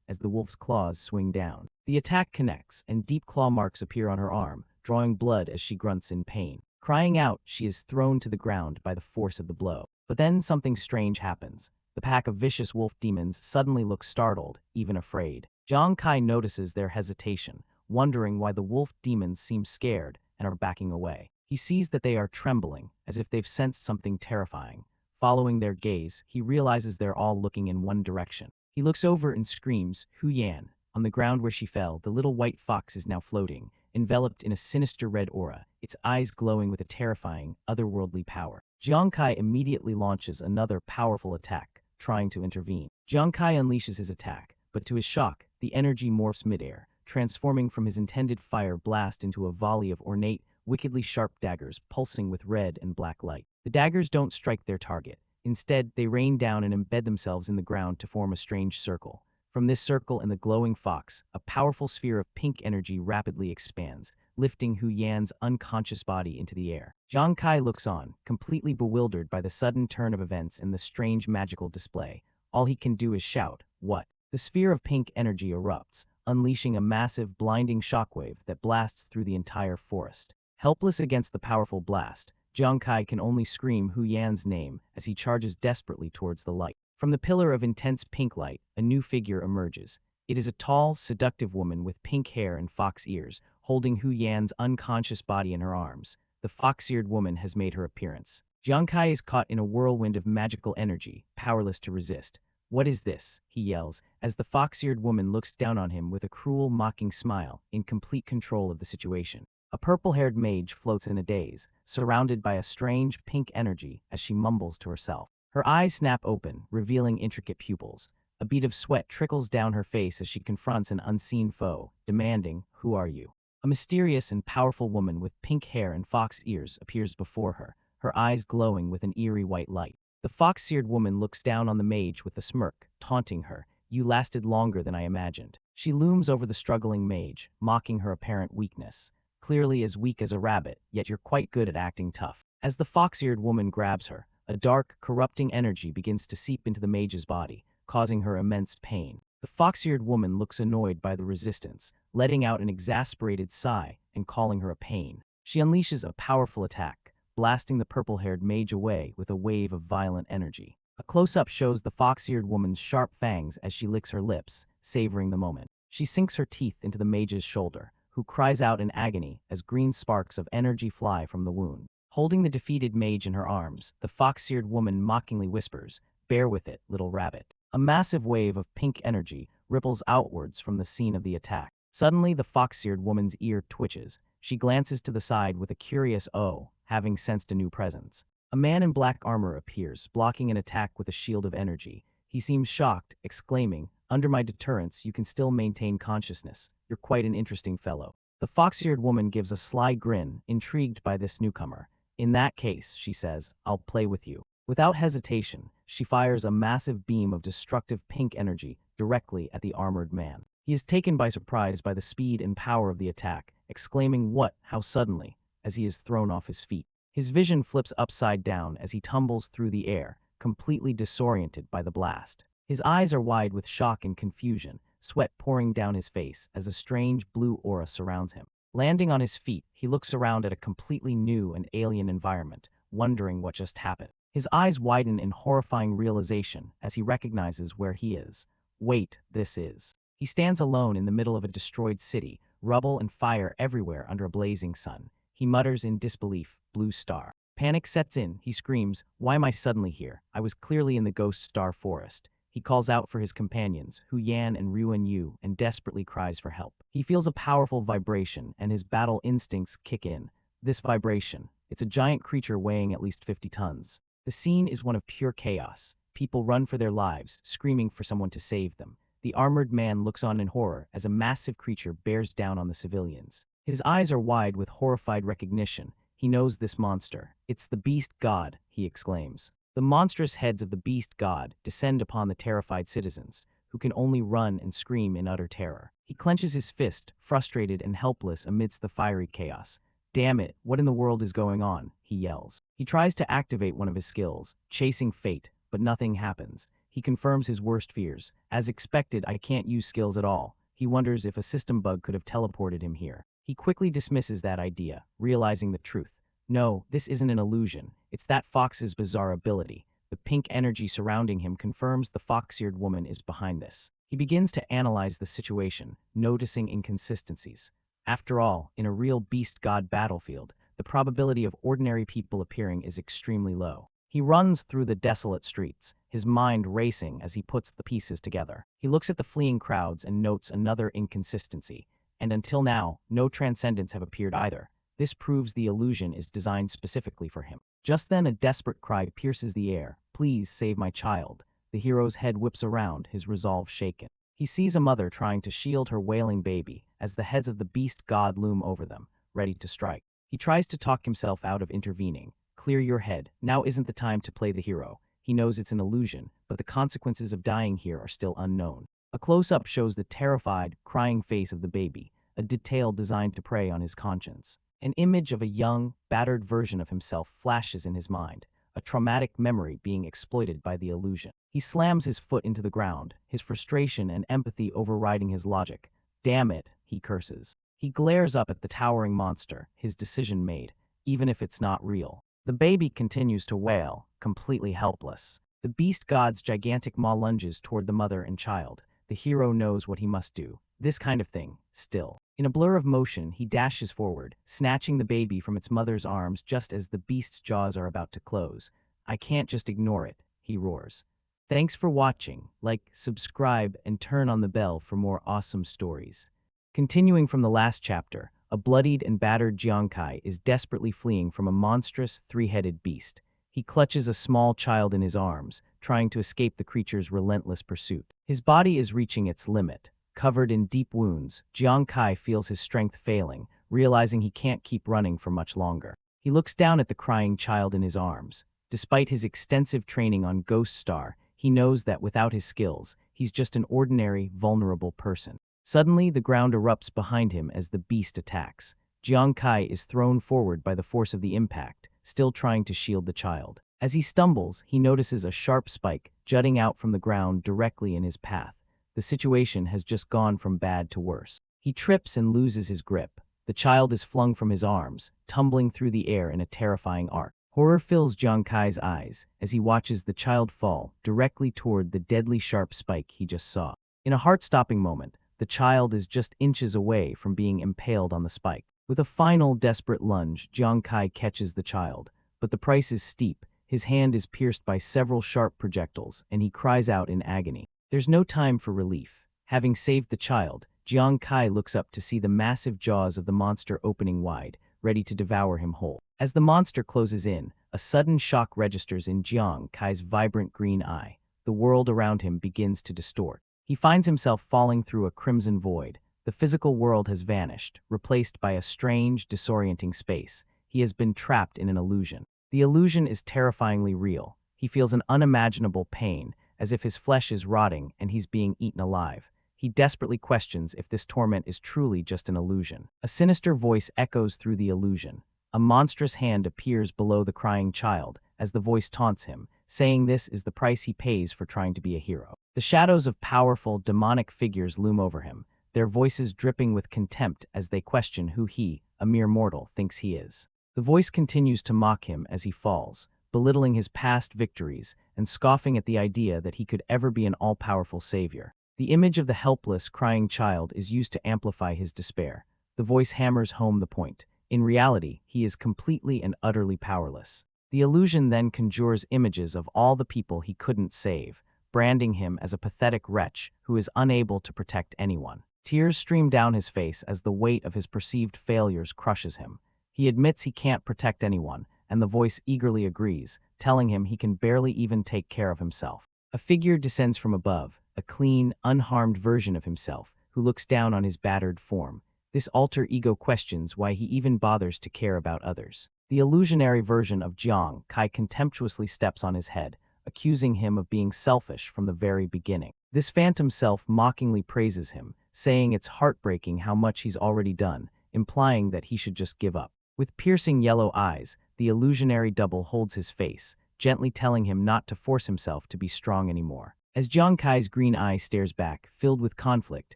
as the wolf's claws swing down. The attack connects, and deep claw marks appear on her arm, drawing blood as she grunts in pain. Crying out, she is thrown to the ground by the force of the blow. But then something strange happens. The pack of vicious wolf demons suddenly look startled, even afraid. Jiang Kai notices their hesitation, wondering why the wolf demons seem scared and are backing away. He sees that they are trembling, as if they've sensed something terrifying. Following their gaze, he realizes they're all looking in one direction. He looks over and screams, "Hu Yan!" On the ground where she fell, the little white fox is now floating, enveloped in a sinister red aura, its eyes glowing with a terrifying, otherworldly power. Jiang Kai immediately launches another powerful attack, trying to intervene. Jiang Kai unleashes his attack, but to his shock, the energy morphs midair, transforming from his intended fire blast into a volley of ornate, wickedly sharp daggers pulsing with red and black light. The daggers don't strike their target. Instead, they rain down and embed themselves in the ground to form a strange circle. From this circle and the glowing fox, a powerful sphere of pink energy rapidly expands, lifting Hu Yan's unconscious body into the air. Jiang Kai looks on, completely bewildered by the sudden turn of events and the strange magical display. All he can do is shout, "What?" The sphere of pink energy erupts, unleashing a massive, blinding shockwave that blasts through the entire forest. Helpless against the powerful blast, Jiang Kai can only scream Hu Yan's name as he charges desperately towards the light. From the pillar of intense pink light, a new figure emerges. It is a tall, seductive woman with pink hair and fox ears, holding Hu Yan's unconscious body in her arms. The fox-eared woman has made her appearance. Jiang Kai is caught in a whirlwind of magical energy, powerless to resist. "What is this?" he yells, as the fox-eared woman looks down on him with a cruel, mocking smile, in complete control of the situation. A purple-haired mage floats in a daze, surrounded by a strange, pink energy as she mumbles to herself. Her eyes snap open, revealing intricate pupils. A bead of sweat trickles down her face as she confronts an unseen foe, demanding, "Who are you?" A mysterious and powerful woman with pink hair and fox ears appears before her eyes glowing with an eerie white light. The fox-eared woman looks down on the mage with a smirk, taunting her, "You lasted longer than I imagined." She looms over the struggling mage, mocking her apparent weakness. "Clearly as weak as a rabbit, yet you're quite good at acting tough." As the fox-eared woman grabs her, a dark, corrupting energy begins to seep into the mage's body, causing her immense pain. The fox-eared woman looks annoyed by the resistance, letting out an exasperated sigh and calling her a pain. She unleashes a powerful attack, blasting the purple-haired mage away with a wave of violent energy. A close-up shows the fox-eared woman's sharp fangs as she licks her lips, savoring the moment. She sinks her teeth into the mage's shoulder, who cries out in agony as green sparks of energy fly from the wound. Holding the defeated mage in her arms, the fox-eared woman mockingly whispers, "Bear with it, little rabbit." A massive wave of pink energy ripples outwards from the scene of the attack. Suddenly, the fox-eared woman's ear twitches. She glances to the side with a curious "oh," having sensed a new presence. A man in black armor appears, blocking an attack with a shield of energy. He seems shocked, exclaiming, "Under my deterrence, you can still maintain consciousness. You're quite an interesting fellow." The fox-eared woman gives a sly grin, intrigued by this newcomer. "In that case," she says, "I'll play with you." Without hesitation, she fires a massive beam of destructive pink energy directly at the armored man. He is taken by surprise by the speed and power of the attack, exclaiming "What? How suddenly?" as he is thrown off his feet. His vision flips upside down as he tumbles through the air, completely disoriented by the blast. His eyes are wide with shock and confusion, sweat pouring down his face as a strange blue aura surrounds him. Landing on his feet, he looks around at a completely new and alien environment, wondering what just happened. His eyes widen in horrifying realization as he recognizes where he is. Wait, this is... He stands alone in the middle of a destroyed city, rubble and fire everywhere under a blazing sun. He mutters in disbelief, "Blue Star." Panic sets in. He screams, "Why am I suddenly here? I was clearly in the Ghost Star Forest." He calls out for his companions, Hu Yan and Ruan Yu, and desperately cries for help. He feels a powerful vibration, and his battle instincts kick in. This vibration, it's a giant creature weighing at least 50 tons. The scene is one of pure chaos. People run for their lives, screaming for someone to save them. The armored man looks on in horror as a massive creature bears down on the civilians. His eyes are wide with horrified recognition. He knows this monster. "It's the beast god," he exclaims. The monstrous heads of the beast god descend upon the terrified citizens, who can only run and scream in utter terror. He clenches his fist, frustrated and helpless amidst the fiery chaos. "Damn it, what in the world is going on?" he yells. He tries to activate one of his skills, chasing fate, but nothing happens. He confirms his worst fears. "As expected, I can't use skills at all." He wonders if a system bug could have teleported him here. He quickly dismisses that idea, realizing the truth. No, this isn't an illusion. It's that fox's bizarre ability. The pink energy surrounding him confirms the fox-eared woman is behind this. He begins to analyze the situation, noticing inconsistencies. After all, in a real beast god battlefield, the probability of ordinary people appearing is extremely low. He runs through the desolate streets, his mind racing as he puts the pieces together. He looks at the fleeing crowds and notes another inconsistency. And until now, no transcendents have appeared either. This proves the illusion is designed specifically for him. Just then, a desperate cry pierces the air. "Please save my child." The hero's head whips around, his resolve shaken. He sees a mother trying to shield her wailing baby as the heads of the beast god loom over them, ready to strike. He tries to talk himself out of intervening. "Clear your head. Now isn't the time to play the hero." He knows it's an illusion, but the consequences of dying here are still unknown. A close-up shows the terrified, crying face of the baby, a detail designed to prey on his conscience. An image of a young, battered version of himself flashes in his mind, a traumatic memory being exploited by the illusion. He slams his foot into the ground, his frustration and empathy overriding his logic. "Damn it," he curses. He glares up at the towering monster, his decision made, even if it's not real. The baby continues to wail, completely helpless. The beast god's gigantic maw lunges toward the mother and child. The hero knows what he must do. This kind of thing, still. In a blur of motion, he dashes forward, snatching the baby from its mother's arms just as the beast's jaws are about to close. "I can't just ignore it," he roars. Thanks for watching. Like, subscribe, and turn on the bell for more awesome stories. Continuing from the last chapter, a bloodied and battered Jiangkai is desperately fleeing from a monstrous, three-headed beast. He clutches a small child in his arms, trying to escape the creature's relentless pursuit. His body is reaching its limit. Covered in deep wounds, Jiang Kai feels his strength failing, realizing he can't keep running for much longer. He looks down at the crying child in his arms. Despite his extensive training on Ghost Star, he knows that without his skills, he's just an ordinary, vulnerable person. Suddenly, the ground erupts behind him as the beast attacks. Jiang Kai is thrown forward by the force of the impact, still trying to shield the child. As he stumbles, he notices a sharp spike jutting out from the ground directly in his path. The situation has just gone from bad to worse. He trips and loses his grip. The child is flung from his arms, tumbling through the air in a terrifying arc. Horror fills Jiang Kai's eyes as he watches the child fall directly toward the deadly sharp spike he just saw. In a heart-stopping moment, the child is just inches away from being impaled on the spike. With a final desperate lunge, Jiang Kai catches the child, but the price is steep. His hand is pierced by several sharp projectiles, and he cries out in agony. There's no time for relief. Having saved the child, Jiang Kai looks up to see the massive jaws of the monster opening wide, ready to devour him whole. As the monster closes in, a sudden shock registers in Jiang Kai's vibrant green eye. The world around him begins to distort. He finds himself falling through a crimson void. The physical world has vanished, replaced by a strange, disorienting space. He has been trapped in an illusion. The illusion is terrifyingly real. He feels an unimaginable pain, as if his flesh is rotting and he's being eaten alive. He desperately questions if this torment is truly just an illusion. A sinister voice echoes through the illusion. A monstrous hand appears below the crying child, as the voice taunts him, saying this is the price he pays for trying to be a hero. The shadows of powerful, demonic figures loom over him, their voices dripping with contempt as they question who he, a mere mortal, thinks he is. The voice continues to mock him as he falls, belittling his past victories and scoffing at the idea that he could ever be an all-powerful savior. The image of the helpless, crying child is used to amplify his despair. The voice hammers home the point. In reality, he is completely and utterly powerless. The illusion then conjures images of all the people he couldn't save, branding him as a pathetic wretch who is unable to protect anyone. Tears stream down his face as the weight of his perceived failures crushes him. He admits he can't protect anyone, and the voice eagerly agrees, telling him he can barely even take care of himself. A figure descends from above, a clean, unharmed version of himself, who looks down on his battered form. This alter ego questions why he even bothers to care about others. The illusionary version of Jiang Kai contemptuously steps on his head, accusing him of being selfish from the very beginning. This phantom self mockingly praises him, saying it's heartbreaking how much he's already done, implying that he should just give up. With piercing yellow eyes, the illusionary double holds his face, gently telling him not to force himself to be strong anymore. As Jiang Kai's green eye stares back, filled with conflict,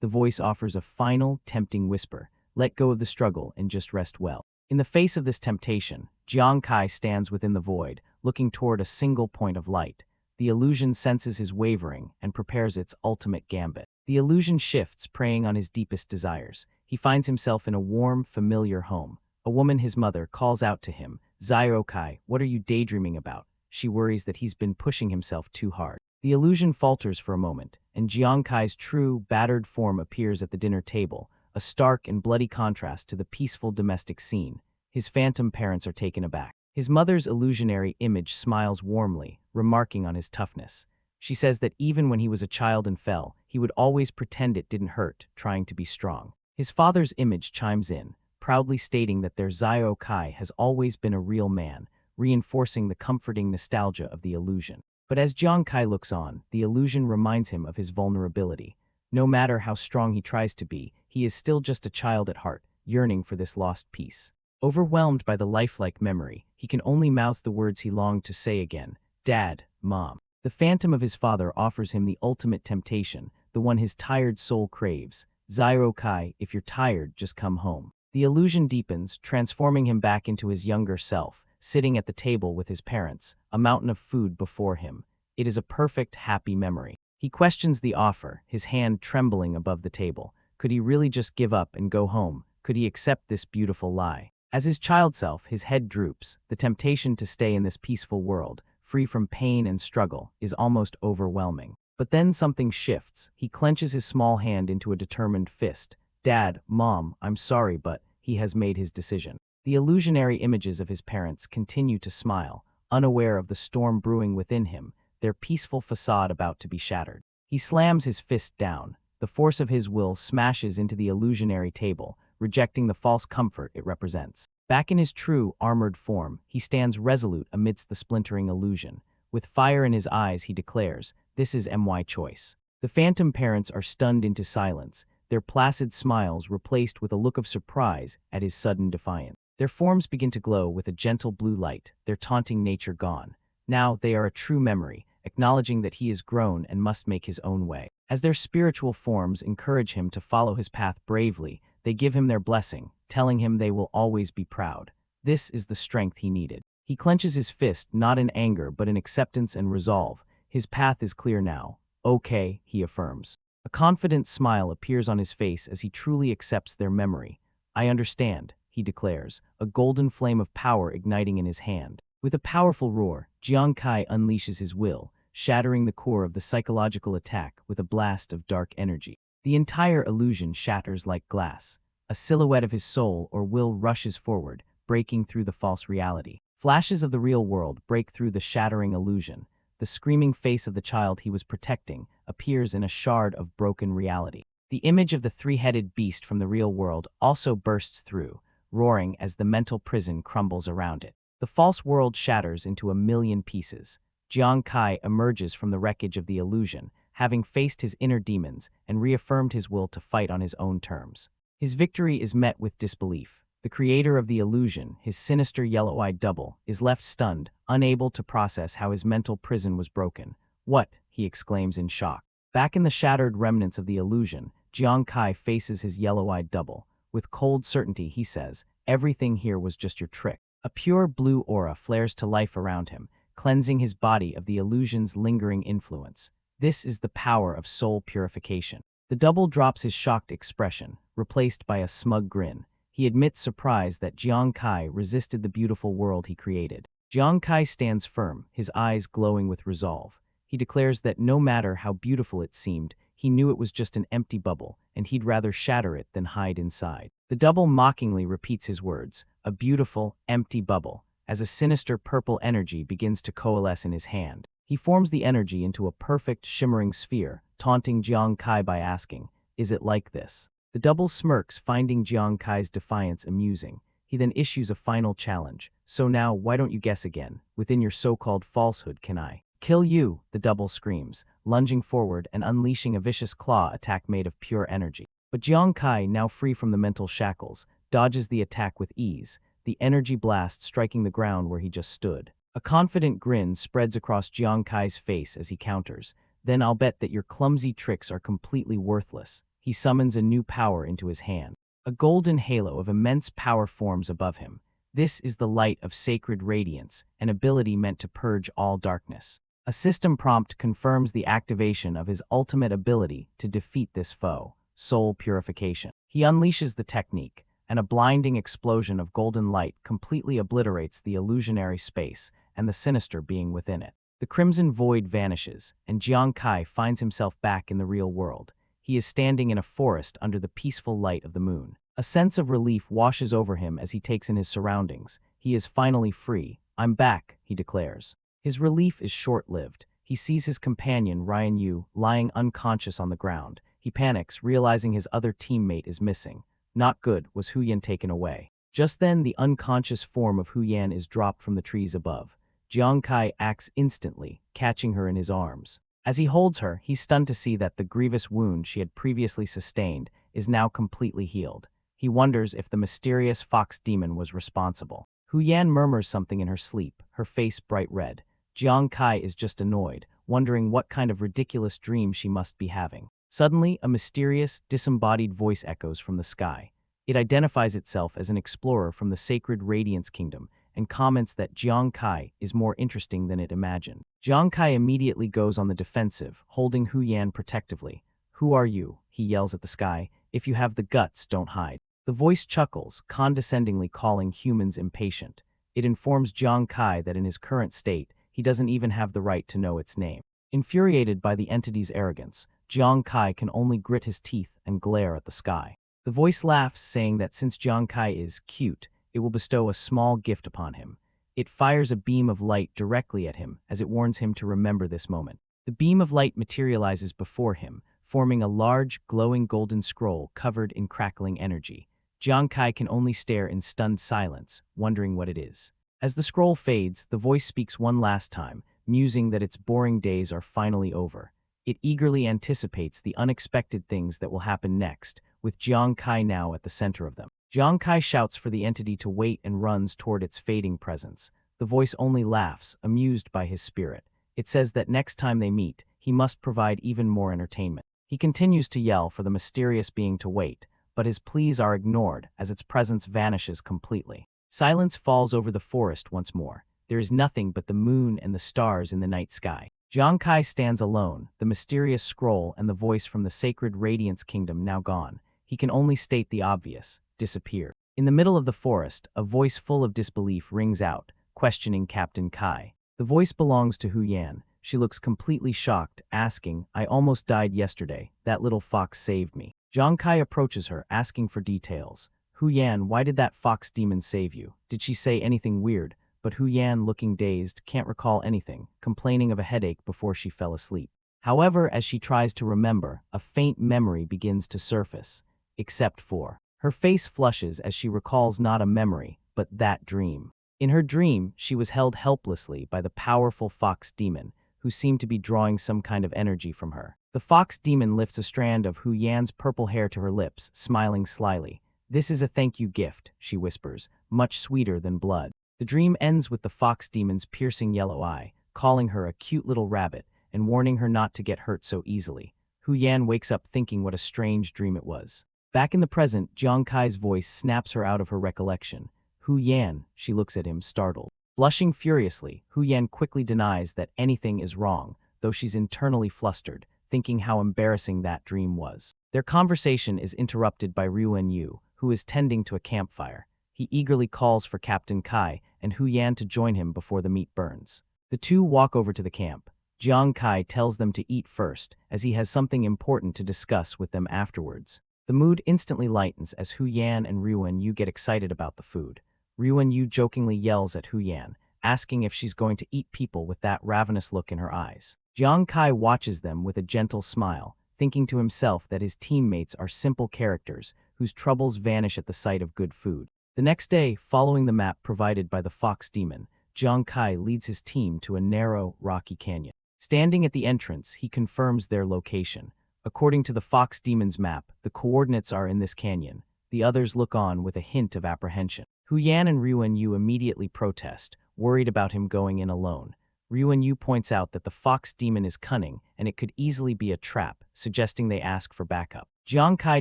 the voice offers a final, tempting whisper, "Let go of the struggle and just rest well." In the face of this temptation, Jiang Kai stands within the void, looking toward a single point of light. The illusion senses his wavering and prepares its ultimate gambit. The illusion shifts, preying on his deepest desires. He finds himself in a warm, familiar home. A woman, his mother, calls out to him, "Zio Kai, what are you daydreaming about?" She worries that he's been pushing himself too hard. The illusion falters for a moment, and Jiang Kai's true, battered form appears at the dinner table, a stark and bloody contrast to the peaceful domestic scene. His phantom parents are taken aback. His mother's illusionary image smiles warmly, remarking on his toughness. She says that even when he was a child and fell, he would always pretend it didn't hurt, trying to be strong. His father's image chimes in, proudly stating that their Zio Kai has always been a real man, reinforcing the comforting nostalgia of the illusion. But as Jiang Kai looks on, the illusion reminds him of his vulnerability. No matter how strong he tries to be, he is still just a child at heart, yearning for this lost piece. Overwhelmed by the lifelike memory, he can only mouth the words he longed to say again, "Dad, Mom." The phantom of his father offers him the ultimate temptation, the one his tired soul craves. "Zio Kai, if you're tired, just come home." The illusion deepens, transforming him back into his younger self, sitting at the table with his parents, a mountain of food before him. It is a perfect, happy memory. He questions the offer, his hand trembling above the table. Could he really just give up and go home? Could he accept this beautiful lie? As his child self, his head droops. The temptation to stay in this peaceful world, free from pain and struggle, is almost overwhelming. But then something shifts. He clenches his small hand into a determined fist. "Dad, Mom, I'm sorry, but..." He has made his decision. The illusionary images of his parents continue to smile, unaware of the storm brewing within him, their peaceful facade about to be shattered. He slams his fist down. The force of his will smashes into the illusionary table, rejecting the false comfort it represents. Back in his true, armored form, he stands resolute amidst the splintering illusion. With fire in his eyes, he declares, "This is my choice." The phantom parents are stunned into silence, their placid smiles replaced with a look of surprise at his sudden defiance. Their forms begin to glow with a gentle blue light, their taunting nature gone. Now they are a true memory, acknowledging that he is grown and must make his own way. As their spiritual forms encourage him to follow his path bravely, they give him their blessing, telling him they will always be proud. This is the strength he needed. He clenches his fist, not in anger but in acceptance and resolve. His path is clear now. Okay, he affirms. A confident smile appears on his face as he truly accepts their memory. I understand, he declares, a golden flame of power igniting in his hand. With a powerful roar, Jiang Kai unleashes his will, shattering the core of the psychological attack with a blast of dark energy. The entire illusion shatters like glass. A silhouette of his soul or will rushes forward, breaking through the false reality. Flashes of the real world break through the shattering illusion. The screaming face of the child he was protecting appears in a shard of broken reality. The image of the three-headed beast from the real world also bursts through, roaring as the mental prison crumbles around it. The false world shatters into a million pieces. Jiang Kai emerges from the wreckage of the illusion, having faced his inner demons and reaffirmed his will to fight on his own terms. His victory is met with disbelief. The creator of the illusion, his sinister yellow-eyed double, is left stunned, unable to process how his mental prison was broken. What? He exclaims in shock. Back in the shattered remnants of the illusion, Jiang Kai faces his yellow-eyed double. With cold certainty, he says, everything here was just your trick. A pure blue aura flares to life around him, cleansing his body of the illusion's lingering influence. This is the power of soul purification. The double drops his shocked expression, replaced by a smug grin. He admits surprise that Jiang Kai resisted the beautiful world he created. Jiang Kai stands firm, his eyes glowing with resolve. He declares that no matter how beautiful it seemed, he knew it was just an empty bubble, and he'd rather shatter it than hide inside. The double mockingly repeats his words, a beautiful, empty bubble, as a sinister purple energy begins to coalesce in his hand. He forms the energy into a perfect, shimmering sphere, taunting Jiang Kai by asking, "Is it like this?" The double smirks, finding Jiang Kai's defiance amusing. He then issues a final challenge. So now, why don't you guess again? Within your so-called falsehood, can I kill you? The double screams, lunging forward and unleashing a vicious claw attack made of pure energy. But Jiang Kai, now free from the mental shackles, dodges the attack with ease, the energy blast striking the ground where he just stood. A confident grin spreads across Jiang Kai's face as he counters. Then I'll bet that your clumsy tricks are completely worthless. He summons a new power into his hand. A golden halo of immense power forms above him. This is the light of sacred radiance, an ability meant to purge all darkness. A system prompt confirms the activation of his ultimate ability to defeat this foe, soul purification. He unleashes the technique, and a blinding explosion of golden light completely obliterates the illusionary space and the sinister being within it. The crimson void vanishes, and Jiang Kai finds himself back in the real world. He is standing in a forest under the peaceful light of the moon. A sense of relief washes over him as he takes in his surroundings. He is finally free. I'm back, he declares. His relief is short-lived. He sees his companion, Ryan Yu, lying unconscious on the ground. He panics, realizing his other teammate is missing. Not good, was Hu Yan taken away. Just then, the unconscious form of Hu Yan is dropped from the trees above. Jiang Kai acts instantly, catching her in his arms. As he holds her, he's stunned to see that the grievous wound she had previously sustained is now completely healed. He wonders if the mysterious fox demon was responsible. Hu Yan murmurs something in her sleep, her face bright red. Jiang Kai is just annoyed, wondering what kind of ridiculous dream she must be having. Suddenly, a mysterious, disembodied voice echoes from the sky. It identifies itself as an explorer from the sacred Radiance Kingdom and comments that Jiang Kai is more interesting than it imagined. Jiang Kai immediately goes on the defensive, holding Hu Yan protectively. "Who are you?" he yells at the sky. "If you have the guts, don't hide." The voice chuckles, condescendingly calling humans impatient. It informs Jiang Kai that in his current state, he doesn't even have the right to know its name. Infuriated by the entity's arrogance, Jiang Kai can only grit his teeth and glare at the sky. The voice laughs, saying that since Jiang Kai is cute, it will bestow a small gift upon him. It fires a beam of light directly at him as it warns him to remember this moment. The beam of light materializes before him, forming a large, glowing golden scroll covered in crackling energy. Jiang Kai can only stare in stunned silence, wondering what it is. As the scroll fades, the voice speaks one last time, musing that its boring days are finally over. It eagerly anticipates the unexpected things that will happen next, with Jiang Kai now at the center of them. Jiang Kai shouts for the entity to wait and runs toward its fading presence. The voice only laughs, amused by his spirit. It says that next time they meet, he must provide even more entertainment. He continues to yell for the mysterious being to wait, but his pleas are ignored as its presence vanishes completely. Silence falls over the forest once more. There is nothing but the moon and the stars in the night sky. Jiang Kai stands alone, the mysterious scroll and the voice from the sacred Radiance Kingdom now gone. He can only state the obvious: disappear. In the middle of the forest, a voice full of disbelief rings out, questioning Captain Kai. The voice belongs to Hu Yan. She looks completely shocked, asking, "I almost died yesterday. That little fox saved me." Jiang Kai approaches her, asking for details. "Hu Yan, why did that fox demon save you? Did she say anything weird?" But Hu Yan, looking dazed, can't recall anything, complaining of a headache before she fell asleep. However, as she tries to remember, a faint memory begins to surface. Except for, her face flushes as she recalls not a memory, but that dream. In her dream, she was held helplessly by the powerful fox demon, who seemed to be drawing some kind of energy from her. The fox demon lifts a strand of Hu Yan's purple hair to her lips, smiling slyly. "This is a thank you gift," she whispers, "much sweeter than blood." The dream ends with the fox demon's piercing yellow eye, calling her a cute little rabbit and warning her not to get hurt so easily. Hu Yan wakes up thinking what a strange dream it was. Back in the present, Jiang Kai's voice snaps her out of her recollection. "Hu Yan," she looks at him, startled. Blushing furiously, Hu Yan quickly denies that anything is wrong, though she's internally flustered, thinking how embarrassing that dream was. Their conversation is interrupted by Ryuan Yu, who is tending to a campfire. He eagerly calls for Captain Kai and Hu Yan to join him before the meat burns. The two walk over to the camp. Jiang Kai tells them to eat first, as he has something important to discuss with them afterwards. The mood instantly lightens as Hu Yan and Ryuan Yu get excited about the food. Ryuan Yu jokingly yells at Hu Yan, asking if she's going to eat people with that ravenous look in her eyes. Jiang Kai watches them with a gentle smile, thinking to himself that his teammates are simple characters whose troubles vanish at the sight of good food. The next day, following the map provided by the fox demon, Jiang Kai leads his team to a narrow, rocky canyon. Standing at the entrance, he confirms their location. According to the fox demon's map, the coordinates are in this canyon. The others look on with a hint of apprehension. Hu Yan and Ryuan Yu immediately protest, worried about him going in alone. Ryuan Yu points out that the fox demon is cunning and it could easily be a trap, suggesting they ask for backup. Jiang Kai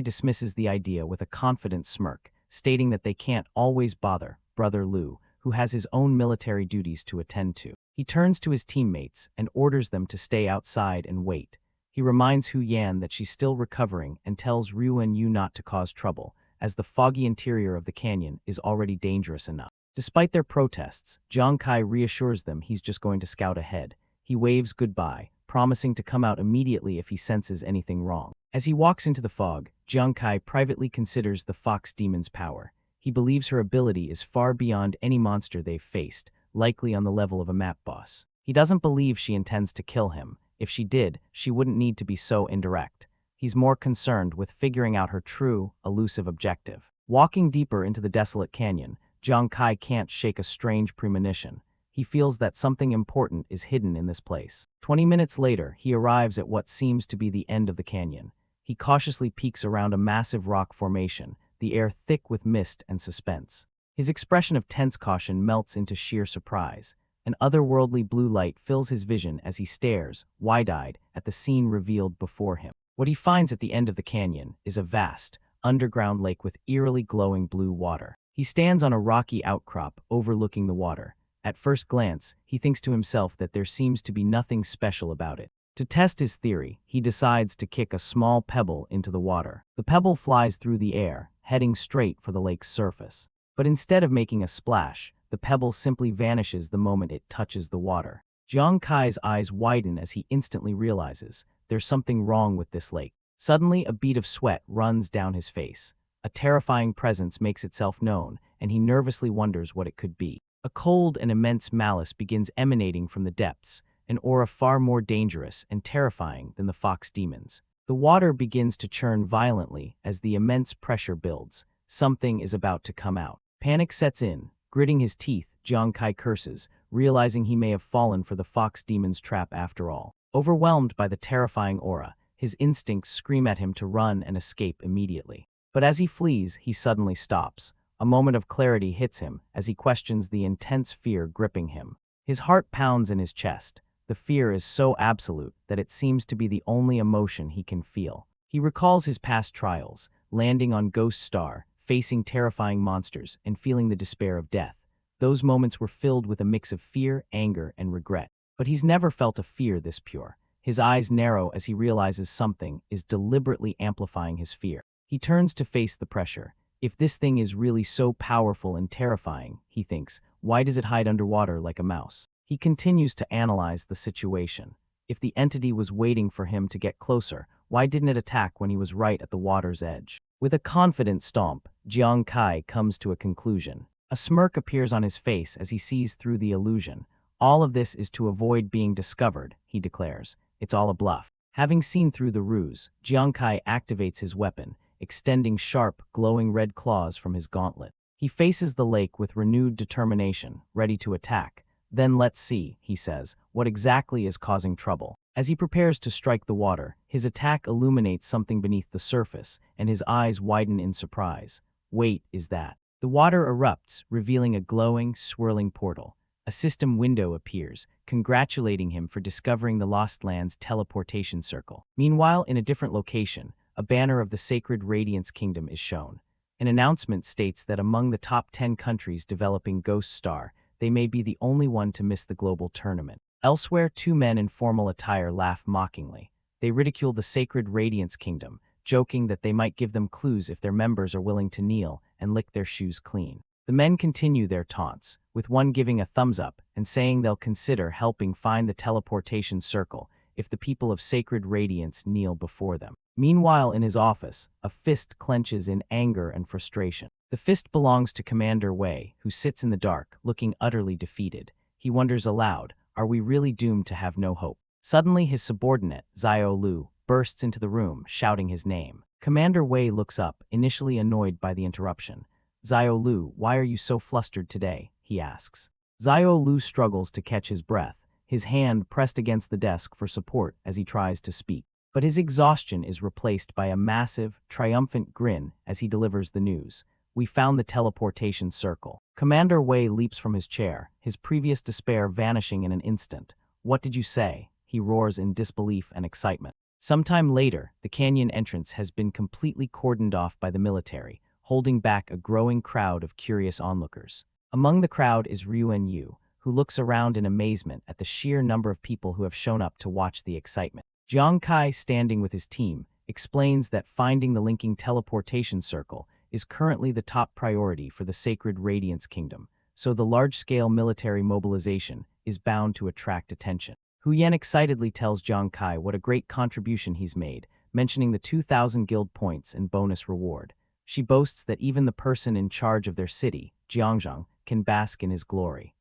dismisses the idea with a confident smirk, stating that they can't always bother Brother Liu, who has his own military duties to attend to. He turns to his teammates and orders them to stay outside and wait. He reminds Hu Yan that she's still recovering and tells Ryuan Yu not to cause trouble, as the foggy interior of the canyon is already dangerous enough. Despite their protests, Jiang Kai reassures them he's just going to scout ahead. He waves goodbye, promising to come out immediately if he senses anything wrong. As he walks into the fog, Jiang Kai privately considers the fox demon's power. He believes her ability is far beyond any monster they've faced, likely on the level of a map boss. He doesn't believe she intends to kill him. If she did, she wouldn't need to be so indirect. He's more concerned with figuring out her true, elusive objective. Walking deeper into the desolate canyon, Jiang Kai can't shake a strange premonition. He feels that something important is hidden in this place. 20 minutes later, he arrives at what seems to be the end of the canyon. He cautiously peeks around a massive rock formation, the air thick with mist and suspense. His expression of tense caution melts into sheer surprise. An otherworldly blue light fills his vision as he stares, wide-eyed, at the scene revealed before him. What he finds at the end of the canyon is a vast, underground lake with eerily glowing blue water. He stands on a rocky outcrop overlooking the water. At first glance, he thinks to himself that there seems to be nothing special about it. To test his theory, he decides to kick a small pebble into the water. The pebble flies through the air, heading straight for the lake's surface. But instead of making a splash, the pebble simply vanishes the moment it touches the water. Jiang Kai's eyes widen as he instantly realizes there's something wrong with this lake. Suddenly, a bead of sweat runs down his face. A terrifying presence makes itself known, and he nervously wonders what it could be. A cold and immense malice begins emanating from the depths, an aura far more dangerous and terrifying than the fox demons. The water begins to churn violently as the immense pressure builds. Something is about to come out. Panic sets in. Gritting his teeth, Jiang Kai curses, realizing he may have fallen for the fox demon's trap after all. Overwhelmed by the terrifying aura, his instincts scream at him to run and escape immediately. But as he flees, he suddenly stops. A moment of clarity hits him as he questions the intense fear gripping him. His heart pounds in his chest. The fear is so absolute that it seems to be the only emotion he can feel. He recalls his past trials, landing on Ghost Star, facing terrifying monsters, and feeling the despair of death. Those moments were filled with a mix of fear, anger, and regret. But he's never felt a fear this pure. His eyes narrow as he realizes something is deliberately amplifying his fear. He turns to face the pressure. If this thing is really so powerful and terrifying, he thinks, why does it hide underwater like a mouse? He continues to analyze the situation. If the entity was waiting for him to get closer, why didn't it attack when he was right at the water's edge? With a confident stomp, Jiang Kai comes to a conclusion. A smirk appears on his face as he sees through the illusion. All of this is to avoid being discovered, he declares. It's all a bluff. Having seen through the ruse, Jiang Kai activates his weapon, extending sharp, glowing red claws from his gauntlet. He faces the lake with renewed determination, ready to attack. Then let's see, he says, what exactly is causing trouble. As he prepares to strike the water, his attack illuminates something beneath the surface, and his eyes widen in surprise. Wait, is that? The water erupts, revealing a glowing, swirling portal. A system window appears, congratulating him for discovering the Lost Land's teleportation circle. Meanwhile, in a different location, a banner of the Sacred Radiance Kingdom is shown. An announcement states that among the top 10 countries developing Ghost Star, they may be the only one to miss the global tournament. Elsewhere, two men in formal attire laugh mockingly. They ridicule the Sacred Radiance Kingdom, joking that they might give them clues if their members are willing to kneel and lick their shoes clean. The men continue their taunts, with one giving a thumbs up and saying they'll consider helping find the teleportation circle if the people of Sacred Radiance kneel before them. Meanwhile, in his office, a fist clenches in anger and frustration. The fist belongs to Commander Wei, who sits in the dark, looking utterly defeated. He wonders aloud, are we really doomed to have no hope? Suddenly, his subordinate, Yahello, bursts into the room, shouting his name. Commander Wei looks up, initially annoyed by the interruption. Yahello, why are you so flustered today? He asks. Yahello struggles to catch his breath, his hand pressed against the desk for support as he tries to speak. But his exhaustion is replaced by a massive, triumphant grin as he delivers the news. We found the teleportation circle. Commander Wei leaps from his chair, his previous despair vanishing in an instant. What did you say? He roars in disbelief and excitement. Sometime later, the canyon entrance has been completely cordoned off by the military, holding back a growing crowd of curious onlookers. Among the crowd is Yu, who looks around in amazement at the sheer number of people who have shown up to watch the excitement. Jiang Kai, standing with his team, explains that finding the linking teleportation circle is currently the top priority for the Sacred Radiance Kingdom, so the large-scale military mobilization is bound to attract attention. Hu Yan excitedly tells Jiang Kai what a great contribution he's made, mentioning the 2,000 guild points and bonus reward. She boasts that even the person in charge of their city, Jiangzhang, can bask in his glory.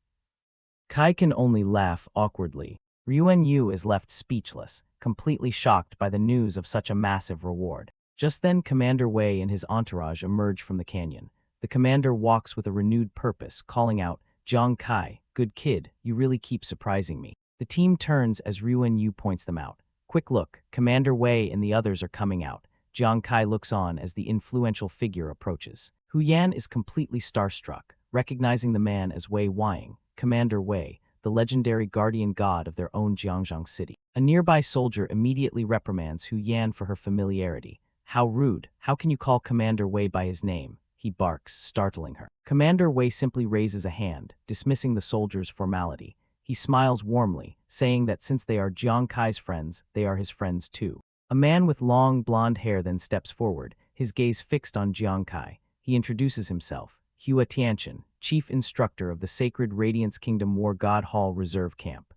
Kai can only laugh awkwardly. Yu is left speechless, completely shocked by the news of such a massive reward. Just then, Commander Wei and his entourage emerge from the canyon. The commander walks with a renewed purpose, calling out, Jiang Kai, good kid, you really keep surprising me. The team turns as Yu points them out. Quick look, Commander Wei and the others are coming out. Jiang Kai looks on as the influential figure approaches. Hu Yan is completely starstruck, recognizing the man as Wei Wying, Commander Wei, the legendary guardian god of their own Jiangzhang city. A nearby soldier immediately reprimands Hu Yan for her familiarity. How rude, how can you call Commander Wei by his name? He barks, startling her. Commander Wei simply raises a hand, dismissing the soldier's formality. He smiles warmly, saying that since they are Jiang Kai's friends, they are his friends too. A man with long blonde hair then steps forward, his gaze fixed on Jiang Kai. He introduces himself, Hua Tianchen, chief instructor of the Sacred Radiance Kingdom War God Hall Reserve Camp.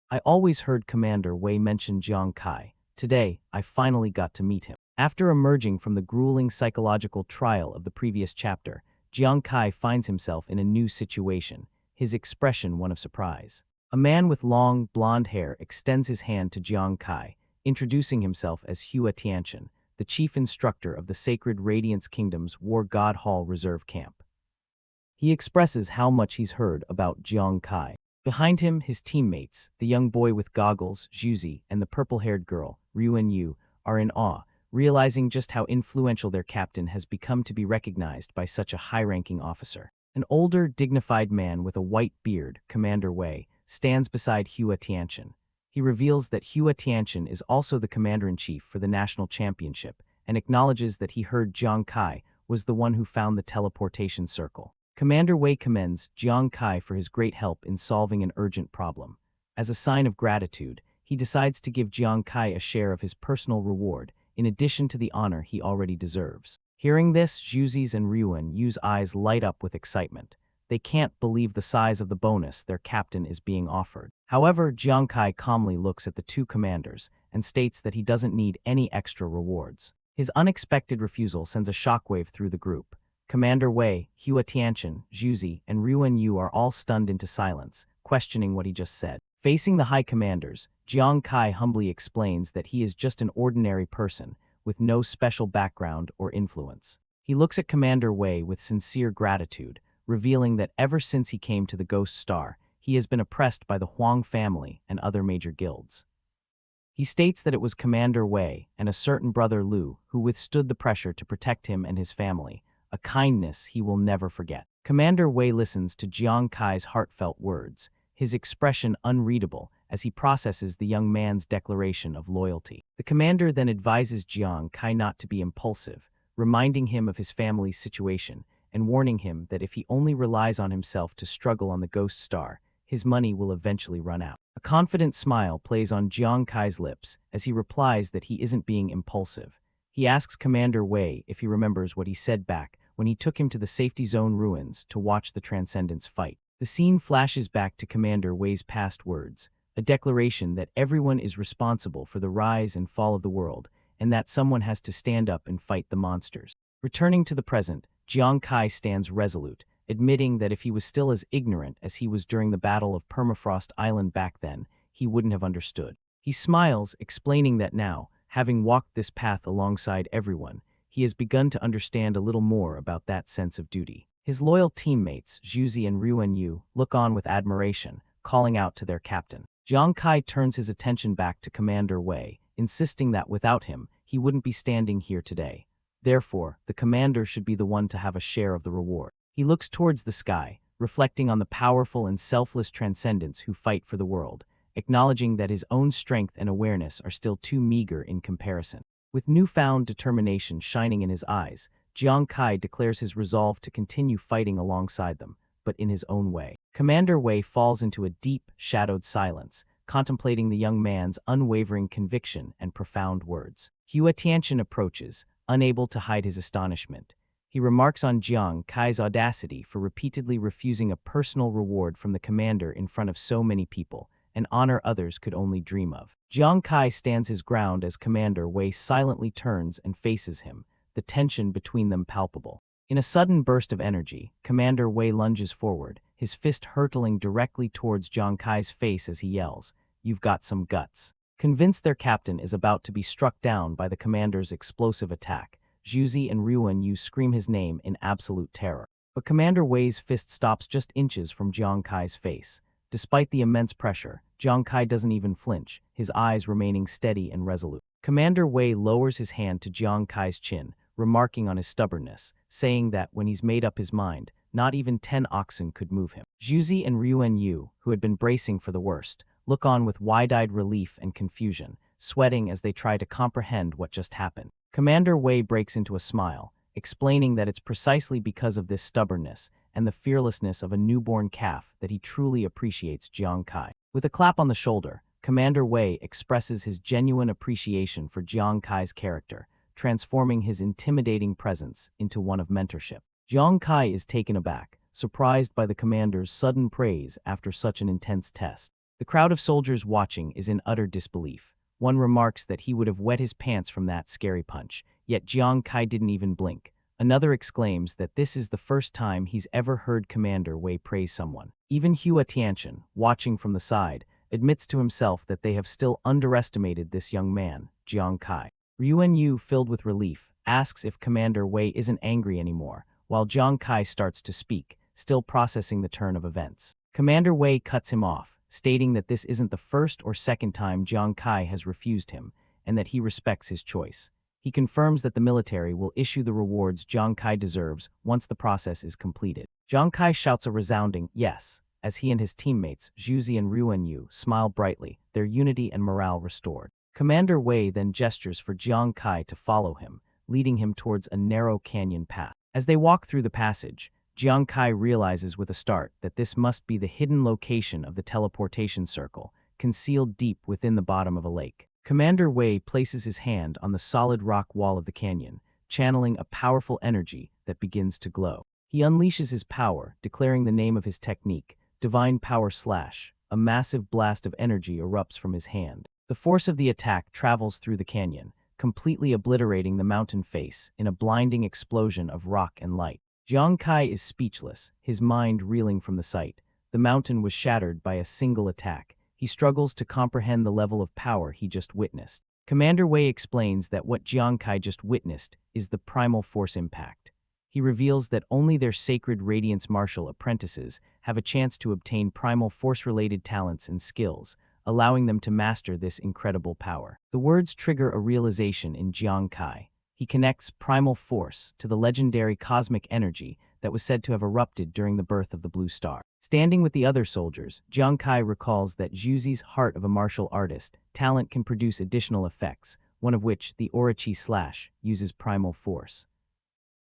I always heard Commander Wei mention Jiang Kai. Today, I finally got to meet him. After emerging from the grueling psychological trial of the previous chapter, Jiang Kai finds himself in a new situation, his expression one of surprise. A man with long, blonde hair extends his hand to Jiang Kai, introducing himself as Hua Tianchen, the chief instructor of the Sacred Radiance Kingdom's War God Hall Reserve Camp. He expresses how much he's heard about Jiang Kai. Behind him, his teammates, the young boy with goggles, Zhuzi, and the purple-haired girl, Ruan Yu, are in awe, realizing just how influential their captain has become to be recognized by such a high-ranking officer. An older, dignified man with a white beard, Commander Wei, stands beside Hua Tianchen. He reveals that Hua Tianchen is also the commander-in-chief for the national championship and acknowledges that he heard Jiang Kai was the one who found the teleportation circle. Commander Wei commends Jiang Kai for his great help in solving an urgent problem. As a sign of gratitude, he decides to give Jiang Kai a share of his personal reward, in addition to the honor he already deserves. Hearing this, Zhuzi's and Ruan Yu's eyes light up with excitement. They can't believe the size of the bonus their captain is being offered. However, Jiang Kai calmly looks at the two commanders and states that he doesn't need any extra rewards. His unexpected refusal sends a shockwave through the group. Commander Wei, Hua Tianchen, Zhuzi, and Ruan Yu are all stunned into silence, questioning what he just said. Facing the high commanders, Jiang Kai humbly explains that he is just an ordinary person, with no special background or influence. He looks at Commander Wei with sincere gratitude, revealing that ever since he came to the Ghost Star, he has been oppressed by the Huang family and other major guilds. He states that it was Commander Wei and a certain brother Lu who withstood the pressure to protect him and his family, a kindness he will never forget. Commander Wei listens to Jiang Kai's heartfelt words, his expression unreadable as he processes the young man's declaration of loyalty. The commander then advises Jiang Kai not to be impulsive, reminding him of his family's situation and warning him that if he only relies on himself to struggle on the Ghost Star, his money will eventually run out. A confident smile plays on Jiang Kai's lips as he replies that he isn't being impulsive. He asks Commander Wei if he remembers what he said back when he took him to the safety zone ruins to watch the Transcendence fight. The scene flashes back to Commander Wei's past words, a declaration that everyone is responsible for the rise and fall of the world, and that someone has to stand up and fight the monsters. Returning to the present, Jiang Kai stands resolute, admitting that if he was still as ignorant as he was during the Battle of Permafrost Island back then, he wouldn't have understood. He smiles, explaining that now, having walked this path alongside everyone, he has begun to understand a little more about that sense of duty. His loyal teammates, Zhuzi and Ruan Yu, look on with admiration, calling out to their captain. Jiang Kai turns his attention back to Commander Wei, insisting that without him, he wouldn't be standing here today. Therefore, the commander should be the one to have a share of the reward. He looks towards the sky, reflecting on the powerful and selfless transcendents who fight for the world, acknowledging that his own strength and awareness are still too meager in comparison. With newfound determination shining in his eyes, Jiang Kai declares his resolve to continue fighting alongside them, but in his own way. Commander Wei falls into a deep, shadowed silence, contemplating the young man's unwavering conviction and profound words. Hua Tianchen approaches, unable to hide his astonishment. He remarks on Jiang Kai's audacity for repeatedly refusing a personal reward from the commander in front of so many people, an honor others could only dream of. Jiang Kai stands his ground as Commander Wei silently turns and faces him, the tension between them palpable. In a sudden burst of energy, Commander Wei lunges forward, his fist hurtling directly towards Jiang Kai's face as he yells, "You've got some guts." Convinced their captain is about to be struck down by the commander's explosive attack, Zhuzi and Ruan Yu scream his name in absolute terror. But Commander Wei's fist stops just inches from Jiang Kai's face. Despite the immense pressure, Jiang Kai doesn't even flinch, his eyes remaining steady and resolute. Commander Wei lowers his hand to Jiang Kai's chin, remarking on his stubbornness, saying that when he's made up his mind, not even 10 oxen could move him. Zhuzi and Ruan Yu, who had been bracing for the worst, look on with wide-eyed relief and confusion, sweating as they try to comprehend what just happened. Commander Wei breaks into a smile, explaining that it's precisely because of this stubbornness and the fearlessness of a newborn calf that he truly appreciates Jiang Kai. With a clap on the shoulder, Commander Wei expresses his genuine appreciation for Jiang Kai's character, transforming his intimidating presence into one of mentorship. Jiang Kai is taken aback, surprised by the commander's sudden praise after such an intense test. The crowd of soldiers watching is in utter disbelief. One remarks that he would have wet his pants from that scary punch, yet Jiang Kai didn't even blink. Another exclaims that this is the first time he's ever heard Commander Wei praise someone. Even Hua Tianchen, watching from the side, admits to himself that they have still underestimated this young man, Jiang Kai. Yuan Yu, filled with relief, asks if Commander Wei isn't angry anymore, while Jiang Kai starts to speak, still processing the turn of events. Commander Wei cuts him off, stating that this isn't the first or second time Jiang Kai has refused him, and that he respects his choice. He confirms that the military will issue the rewards Jiang Kai deserves once the process is completed. Jiang Kai shouts a resounding yes, as he and his teammates, Zhuzi and Ruan Yu, smile brightly, their unity and morale restored. Commander Wei then gestures for Jiang Kai to follow him, leading him towards a narrow canyon path. As they walk through the passage, Jiang Kai realizes with a start that this must be the hidden location of the teleportation circle, concealed deep within the bottom of a lake. Commander Wei places his hand on the solid rock wall of the canyon, channeling a powerful energy that begins to glow. He unleashes his power, declaring the name of his technique, Divine Power Slash. A massive blast of energy erupts from his hand. The force of the attack travels through the canyon, completely obliterating the mountain face in a blinding explosion of rock and light. Jiang Kai is speechless, his mind reeling from the sight. The mountain was shattered by a single attack. He struggles to comprehend the level of power he just witnessed. Commander Wei explains that what Jiang Kai just witnessed is the primal force impact. He reveals that only their sacred Radiance Martial apprentices have a chance to obtain primal force-related talents and skills, allowing them to master this incredible power. The words trigger a realization in Jiang Kai. He connects primal force to the legendary cosmic energy that was said to have erupted during the birth of the Blue Star. Standing with the other soldiers, Jiang Kai recalls that Zhuzi's heart of a martial artist talent can produce additional effects, one of which, the Orochi Slash, uses primal force.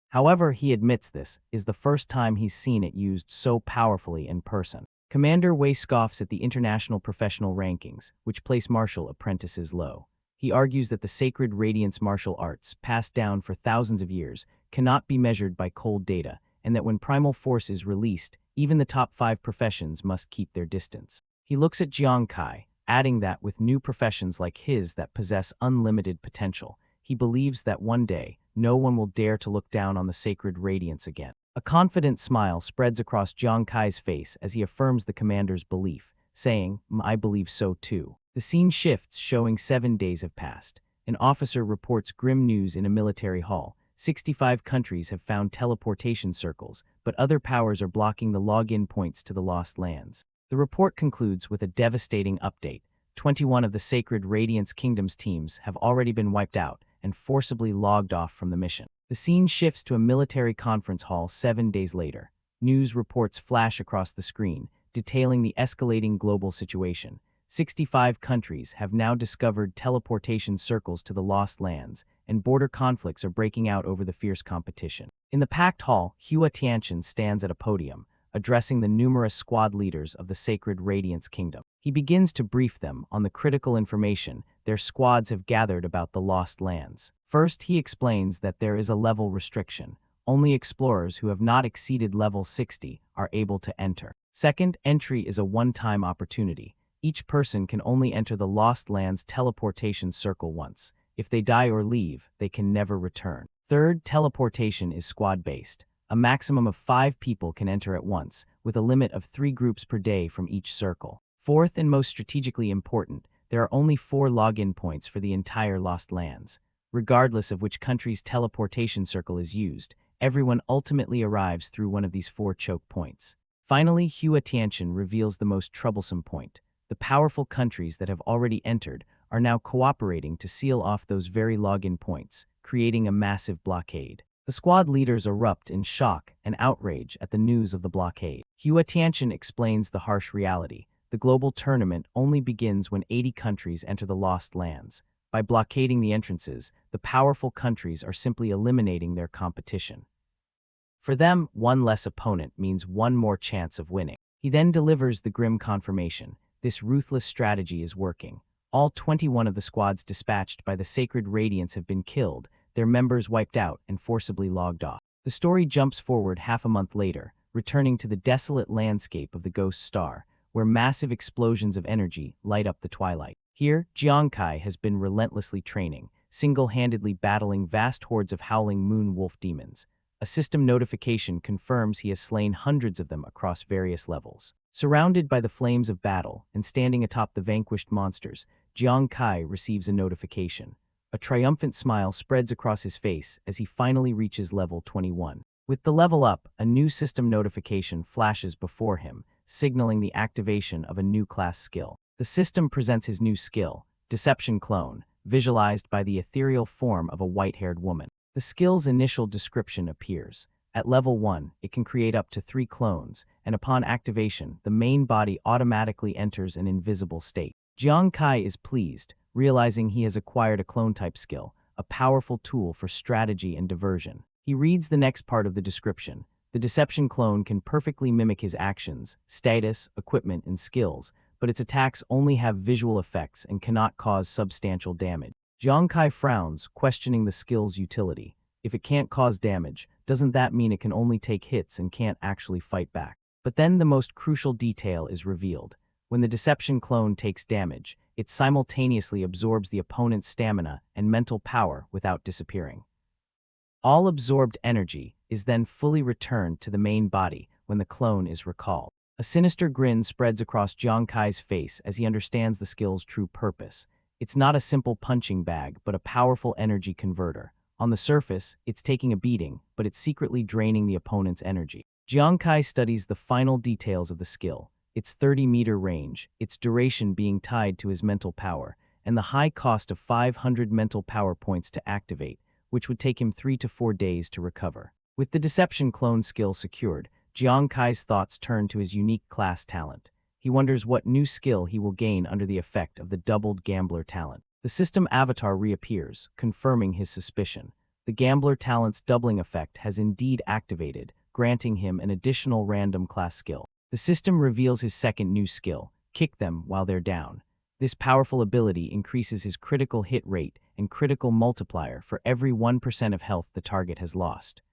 However, he admits this is the first time he's seen it used so powerfully in person. Commander Wei scoffs at the international professional rankings, which place martial apprentices low. He argues that the sacred Radiance martial arts, passed down for thousands of years, cannot be measured by cold data, and that when primal force is released, even the top 5 professions must keep their distance. He looks at Jiang Kai, adding that with new professions like his that possess unlimited potential, he believes that one day, no one will dare to look down on the sacred Radiance again. A confident smile spreads across Jiang Kai's face as he affirms the commander's belief, saying, I believe so too. The scene shifts, showing 7 days have passed. An officer reports grim news in a military hall. 65 countries have found teleportation circles, but other powers are blocking the login points to the Lost Lands. The report concludes with a devastating update. 21 of the Sacred Radiance Kingdom's teams have already been wiped out and forcibly logged off from the mission. The scene shifts to a military conference hall 7 days later. News reports flash across the screen, detailing the escalating global situation. 65 countries have now discovered teleportation circles to the Lost Lands, and border conflicts are breaking out over the fierce competition. In the packed hall, Hua Tianchen stands at a podium, addressing the numerous squad leaders of the Sacred Radiance Kingdom. He begins to brief them on the critical information their squads have gathered about the Lost Lands. First, he explains that there is a level restriction. Only explorers who have not exceeded level 60 are able to enter. Second, entry is a one-time opportunity. Each person can only enter the Lost Lands teleportation circle once. If they die or leave, they can never return. Third, teleportation is squad-based. A maximum of 5 people can enter at once, with a limit of 3 groups per day from each circle. Fourth, and most strategically important, there are only 4 login points for the entire Lost Lands. Regardless of which country's teleportation circle is used, everyone ultimately arrives through one of these 4 choke points. Finally, Hua Tianchen reveals the most troublesome point. The powerful countries that have already entered are now cooperating to seal off those very login points, creating a massive blockade. The squad leaders erupt in shock and outrage at the news of the blockade. Hua Tianchen explains the harsh reality. The global tournament only begins when 80 countries enter the Lost Lands. By blockading the entrances, the powerful countries are simply eliminating their competition. For them, one less opponent means one more chance of winning. He then delivers the grim confirmation. This ruthless strategy is working. All 21 of the squads dispatched by the Sacred Radiance have been killed, their members wiped out and forcibly logged off. The story jumps forward half a month later, returning to the desolate landscape of the Ghost Star, where massive explosions of energy light up the twilight. Here, Jiang Kai has been relentlessly training, single-handedly battling vast hordes of howling moon wolf demons. A system notification confirms he has slain hundreds of them across various levels. Surrounded by the flames of battle and standing atop the vanquished monsters, Jiang Kai receives a notification. A triumphant smile spreads across his face as he finally reaches level 21. With the level up, a new system notification flashes before him, signaling the activation of a new class skill. The system presents his new skill, Deception Clone, visualized by the ethereal form of a white-haired woman. The skill's initial description appears. At level 1, it can create up to 3 clones, and upon activation, the main body automatically enters an invisible state. Jiang Kai is pleased, realizing he has acquired a clone-type skill, a powerful tool for strategy and diversion. He reads the next part of the description. The Deception Clone can perfectly mimic his actions, status, equipment, and skills, but its attacks only have visual effects and cannot cause substantial damage. Jiang Kai frowns, questioning the skill's utility. If it can't cause damage, doesn't that mean it can only take hits and can't actually fight back? But then the most crucial detail is revealed. When the Deception Clone takes damage, it simultaneously absorbs the opponent's stamina and mental power without disappearing. All absorbed energy is then fully returned to the main body when the clone is recalled. A sinister grin spreads across Jiang Kai's face as he understands the skill's true purpose. It's not a simple punching bag, but a powerful energy converter. On the surface, it's taking a beating, but it's secretly draining the opponent's energy. Jiang Kai studies the final details of the skill, its 30-meter range, its duration being tied to his mental power, and the high cost of 500 mental power points to activate, which would take him 3 to 4 days to recover. With the Deception Clone skill secured, Jiang Kai's thoughts turn to his unique class talent. He wonders what new skill he will gain under the effect of the doubled Gambler talent. The system avatar reappears, confirming his suspicion. The Gambler talent's doubling effect has indeed activated, granting him an additional random class skill. The system reveals his second new skill, Kick Them While They're Down. This powerful ability increases his critical hit rate and critical multiplier for every 1% of health the target has lost.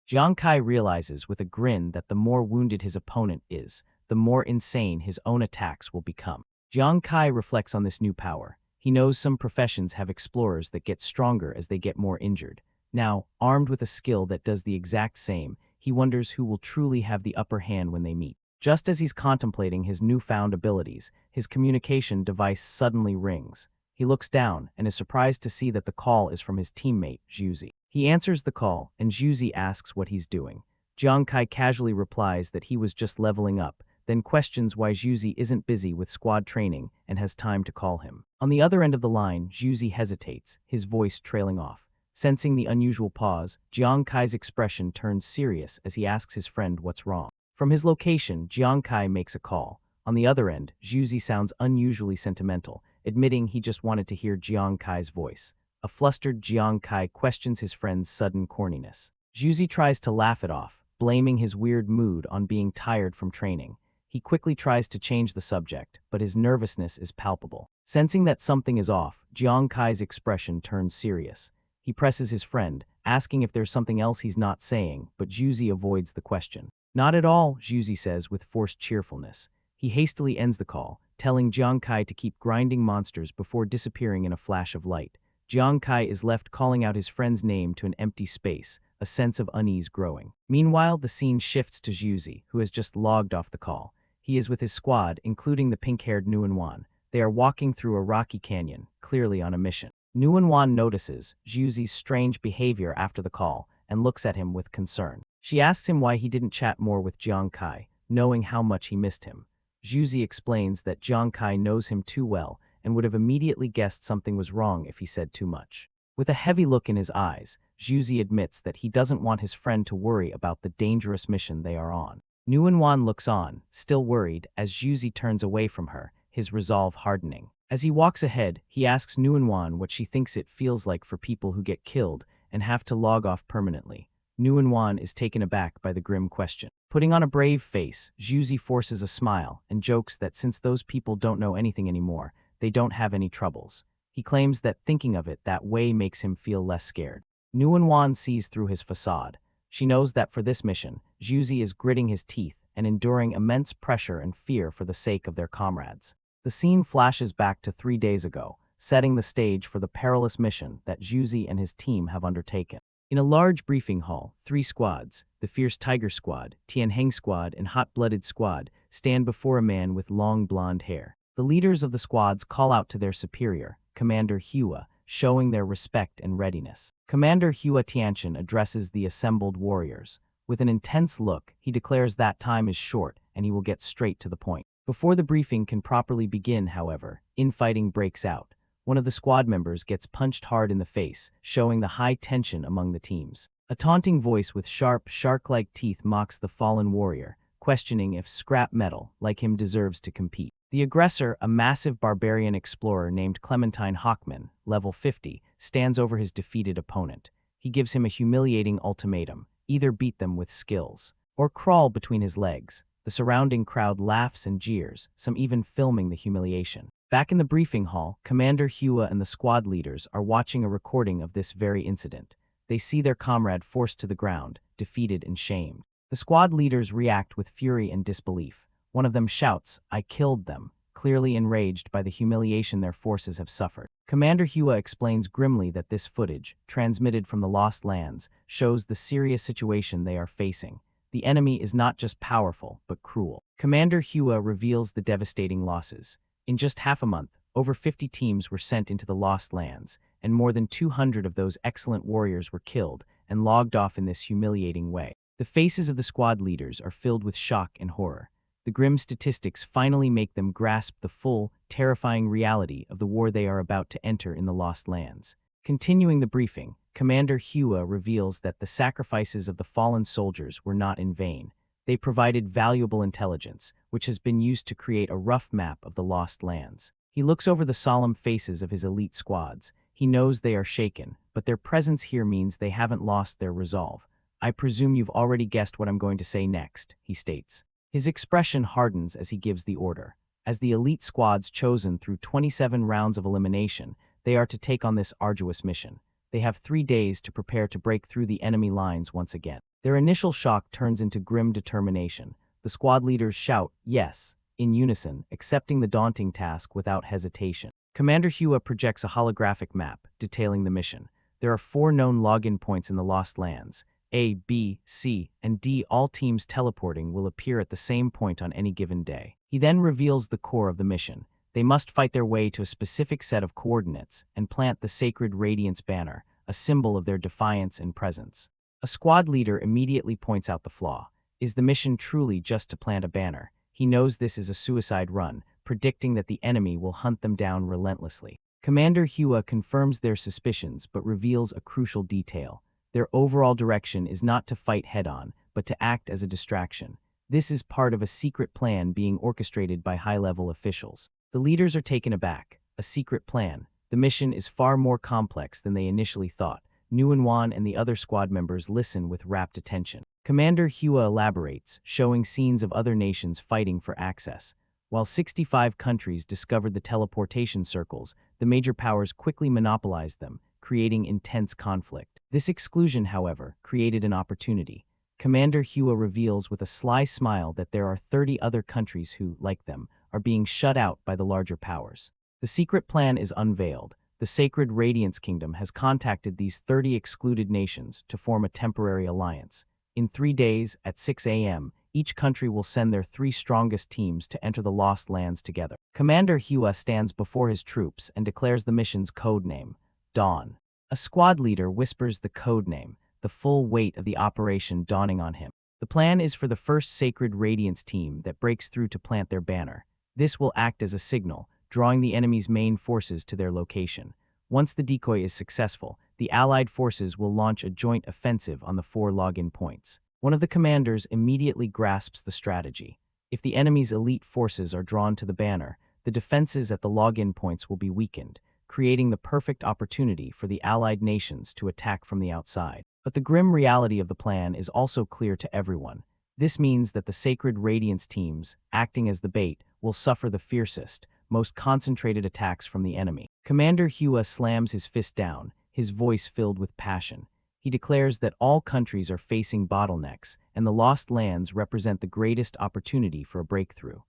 Jiang Kai realizes with a grin that the more wounded his opponent is, the more insane his own attacks will become. Jiang Kai reflects on this new power. He knows some professions have explorers that get stronger as they get more injured. Now, armed with a skill that does the exact same, he wonders who will truly have the upper hand when they meet. Just as he's contemplating his newfound abilities, his communication device suddenly rings. He looks down and is surprised to see that the call is from his teammate, Zhuzi. He answers the call, and Zhuzi asks what he's doing. Jiang Kai casually replies that he was just leveling up, then questions why Zhuzi isn't busy with squad training and has time to call him. On the other end of the line, Zhuzi hesitates, his voice trailing off. Sensing the unusual pause, Jiang Kai's expression turns serious as he asks his friend what's wrong. From his location, Jiang Kai makes a call. On the other end, Zhuzi sounds unusually sentimental, admitting he just wanted to hear Jiang Kai's voice. A flustered Jiang Kai questions his friend's sudden corniness. Zhuzi tries to laugh it off, blaming his weird mood on being tired from training. He quickly tries to change the subject, but his nervousness is palpable. Sensing that something is off, Jiang Kai's expression turns serious. He presses his friend, asking if there's something else he's not saying, but Zhuzi avoids the question. Not at all, Zhuzi says with forced cheerfulness. He hastily ends the call, telling Jiang Kai to keep grinding monsters before disappearing in a flash of light. Jiang Kai is left calling out his friend's name to an empty space, a sense of unease growing. Meanwhile, the scene shifts to Zhuzi, who has just logged off the call. He is with his squad, including the pink-haired Nuanwan. They are walking through a rocky canyon, clearly on a mission. Nuanwan notices Zhuzi's strange behavior after the call and looks at him with concern. She asks him why he didn't chat more with Jiang Kai, knowing how much he missed him. Zhuzi explains that Jiang Kai knows him too well and would have immediately guessed something was wrong if he said too much. With a heavy look in his eyes, Zhuzi admits that he doesn't want his friend to worry about the dangerous mission they are on. Nuanwan looks on, still worried, as Zhuzi turns away from her, his resolve hardening. As he walks ahead, he asks Nuanwan what she thinks it feels like for people who get killed and have to log off permanently. Nuanwan is taken aback by the grim question. Putting on a brave face, Zhuzi forces a smile and jokes that since those people don't know anything anymore, they don't have any troubles. He claims that thinking of it that way makes him feel less scared. Nuanwan sees through his facade. She knows that for this mission, Zhuzi is gritting his teeth and enduring immense pressure and fear for the sake of their comrades. The scene flashes back to 3 days ago, setting the stage for the perilous mission that Zhuzi and his team have undertaken. In a large briefing hall, 3 squads, the Fierce Tiger Squad, Tianheng Squad, and Hot-Blooded Squad, stand before a man with long blonde hair. The leaders of the squads call out to their superior, Commander Hua, showing their respect and readiness. Commander Hua Tianchen addresses the assembled warriors. With an intense look, he declares that time is short and he will get straight to the point. Before the briefing can properly begin, however, infighting breaks out. One of the squad members gets punched hard in the face, showing the high tension among the teams. A taunting voice with sharp, shark-like teeth mocks the fallen warrior, questioning if scrap metal, like him, deserves to compete. The aggressor, a massive barbarian explorer named Clementine Hawkman, level 50, stands over his defeated opponent. He gives him a humiliating ultimatum: either beat them with skills, or crawl between his legs. The surrounding crowd laughs and jeers, some even filming the humiliation. Back in the briefing hall, Commander Hua and the squad leaders are watching a recording of this very incident. They see their comrade forced to the ground, defeated and shamed. The squad leaders react with fury and disbelief. One of them shouts, "I killed them," clearly enraged by the humiliation their forces have suffered. Commander Hua explains grimly that this footage, transmitted from the Lost Lands, shows the serious situation they are facing. The enemy is not just powerful, but cruel. Commander Hua reveals the devastating losses. In just half a month, over 50 teams were sent into the Lost Lands, and more than 200 of those excellent warriors were killed and logged off in this humiliating way. The faces of the squad leaders are filled with shock and horror. The grim statistics finally make them grasp the full, terrifying reality of the war they are about to enter in the Lost Lands. Continuing the briefing, Commander Hua reveals that the sacrifices of the fallen soldiers were not in vain. They provided valuable intelligence, which has been used to create a rough map of the Lost Lands. He looks over the solemn faces of his elite squads. He knows they are shaken, but their presence here means they haven't lost their resolve. "I presume you've already guessed what I'm going to say next," he states. His expression hardens as he gives the order. As the elite squads chosen through 27 rounds of elimination, they are to take on this arduous mission. They have 3 days to prepare to break through the enemy lines once again. Their initial shock turns into grim determination. The squad leaders shout, "Yes," in unison, accepting the daunting task without hesitation. Commander Hua projects a holographic map detailing the mission. There are 4 known login points in the Lost Lands. A, B, C, and D. All teams teleporting will appear at the same point on any given day. He then reveals the core of the mission. They must fight their way to a specific set of coordinates and plant the sacred Radiance banner, a symbol of their defiance and presence. A squad leader immediately points out the flaw. Is the mission truly just to plant a banner? He knows this is a suicide run, predicting that the enemy will hunt them down relentlessly. Commander Hua confirms their suspicions but reveals a crucial detail. Their overall direction is not to fight head-on, but to act as a distraction. This is part of a secret plan being orchestrated by high-level officials. The leaders are taken aback. A secret plan. The mission is far more complex than they initially thought. Nguyen and the other squad members listen with rapt attention. Commander Hua elaborates, showing scenes of other nations fighting for access. While 65 countries discovered the teleportation circles, the major powers quickly monopolized them, creating intense conflict. This exclusion, however, created an opportunity. Commander Hua reveals with a sly smile that there are 30 other countries who, like them, are being shut out by the larger powers. The secret plan is unveiled. The Sacred Radiance Kingdom has contacted these 30 excluded nations to form a temporary alliance. In 3 days, at 6 a.m., each country will send their 3 strongest teams to enter the Lost Lands together. Commander Hua stands before his troops and declares the mission's code name, Dawn. A squad leader whispers the code name, the full weight of the operation dawning on him. The plan is for the first Sacred Radiance team that breaks through to plant their banner. This will act as a signal, drawing the enemy's main forces to their location. Once the decoy is successful, the Allied forces will launch a joint offensive on the 4 login points. One of the commanders immediately grasps the strategy. If the enemy's elite forces are drawn to the banner, the defenses at the login points will be weakened, creating the perfect opportunity for the Allied nations to attack from the outside. But the grim reality of the plan is also clear to everyone. This means that the Sacred Radiance teams, acting as the bait, will suffer the fiercest, most concentrated attacks from the enemy. Commander Hua slams his fist down, his voice filled with passion. He declares that all countries are facing bottlenecks, and the Lost Lands represent the greatest opportunity for a breakthrough.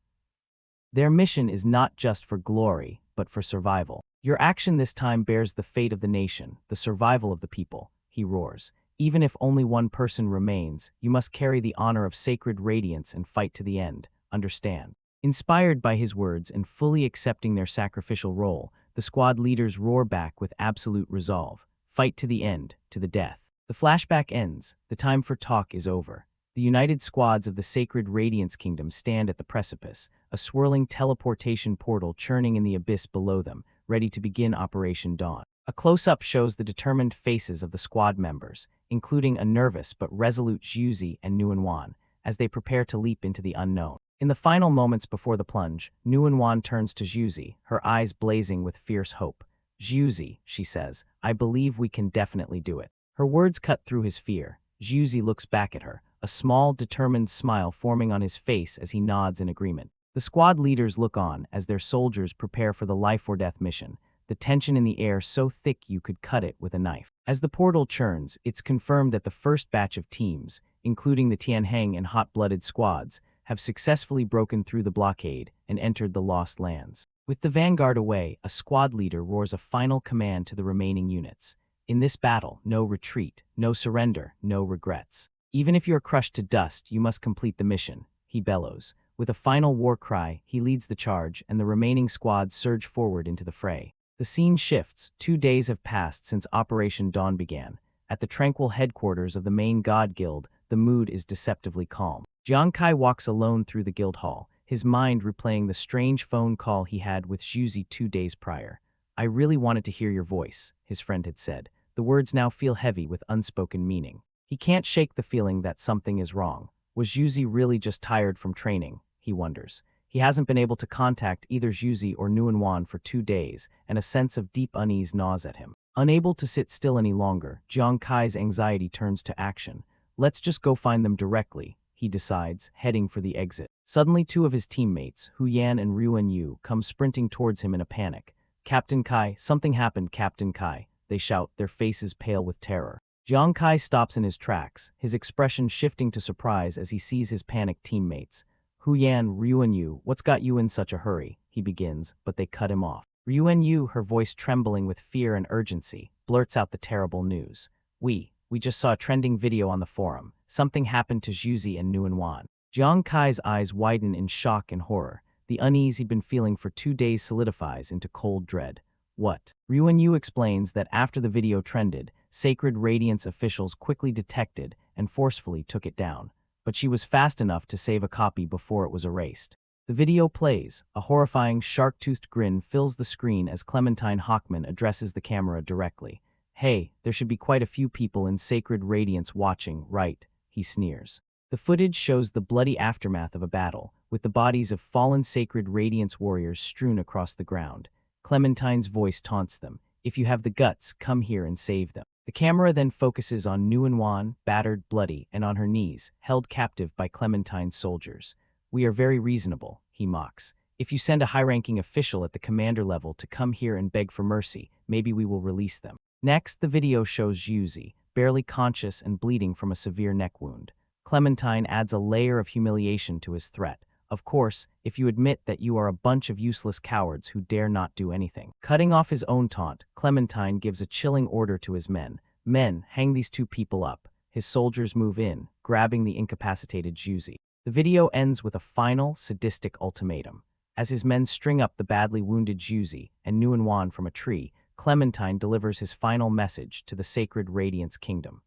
Their mission is not just for glory, but for survival. Your action this time bears the fate of the nation, the survival of the people, he roars. Even if only one person remains, you must carry the honor of sacred radiance and fight to the end, understand? Inspired by his words and fully accepting their sacrificial role, the squad leaders roar back with absolute resolve. Fight to the end, to the death. The flashback ends. The time for talk is over. The united squads of the Sacred Radiance Kingdom stand at the precipice, a swirling teleportation portal churning in the abyss below them, ready to begin Operation Dawn. A close-up shows the determined faces of the squad members, including a nervous but resolute Juzi and Nuanwan, as they prepare to leap into the unknown. In the final moments before the plunge, Nuanwan turns to Juzi, her eyes blazing with fierce hope. "Juzi," she says, "I believe we can definitely do it." Her words cut through his fear. Juzi looks back at her, a small, determined smile forming on his face as he nods in agreement. The squad leaders look on as their soldiers prepare for the life-or-death mission, the tension in the air so thick you could cut it with a knife. As the portal churns, it's confirmed that the first batch of teams, including the Tianheng and hot-blooded squads, have successfully broken through the blockade and entered the Lost Lands. With the vanguard away, a squad leader roars a final command to the remaining units. In this battle, no retreat, no surrender, no regrets. Even if you're crushed to dust, you must complete the mission, he bellows. With a final war cry, he leads the charge, and the remaining squads surge forward into the fray. The scene shifts. 2 days have passed since Operation Dawn began. At the tranquil headquarters of the main God Guild, the mood is deceptively calm. Jiang Kai walks alone through the guild hall, his mind replaying the strange phone call he had with Juzi 2 days prior. "I really wanted to hear your voice," his friend had said. The words now feel heavy with unspoken meaning. He can't shake the feeling that something is wrong. Was Juzi really just tired from training? He wonders. He hasn't been able to contact either Juzi or Nuanwan for 2 days, and a sense of deep unease gnaws at him. Unable to sit still any longer, Jiang Kai's anxiety turns to action. "Let's just go find them directly," he decides, heading for the exit. Suddenly 2 of his teammates, Hu Yan and Ruan Yu, come sprinting towards him in a panic. "Captain Kai, something happened, Captain Kai," they shout, their faces pale with terror. Jiang Kai stops in his tracks, his expression shifting to surprise as he sees his panicked teammates. "Hu Yan, Ruan Yu, what's got you in such a hurry?" he begins, but they cut him off. Ruan Yu, her voice trembling with fear and urgency, blurts out the terrible news. We just saw a trending video on the forum. Something happened to Juzi and Nuanwan." Jiang Kai's eyes widen in shock and horror. The unease he'd been feeling for 2 days solidifies into cold dread. "What?" Ruan Yu explains that after the video trended, Sacred Radiance officials quickly detected and forcefully took it down. But she was fast enough to save a copy before it was erased. The video plays. A horrifying, shark-toothed grin fills the screen as Clementine Hockman addresses the camera directly. "Hey, there should be quite a few people in Sacred Radiance watching, right?" he sneers. The footage shows the bloody aftermath of a battle, with the bodies of fallen Sacred Radiance warriors strewn across the ground. Clementine's voice taunts them. "If you have the guts, come here and save them." The camera then focuses on Nuanwan, battered, bloody, and on her knees, held captive by Clementine's soldiers. "We are very reasonable," he mocks. "If you send a high-ranking official at the commander level to come here and beg for mercy, maybe we will release them." Next, the video shows Juzi, barely conscious and bleeding from a severe neck wound. Clementine adds a layer of humiliation to his threat. "Of course, if you admit that you are a bunch of useless cowards who dare not do anything." Cutting off his own taunt, Clementine gives a chilling order to his men. "Men, hang these 2 people up." His soldiers move in, grabbing the incapacitated Juzi. The video ends with a final, sadistic ultimatum. As his men string up the badly wounded Juzi and Nuanwan from a tree, Clementine delivers his final message to the Sacred Radiance Kingdom.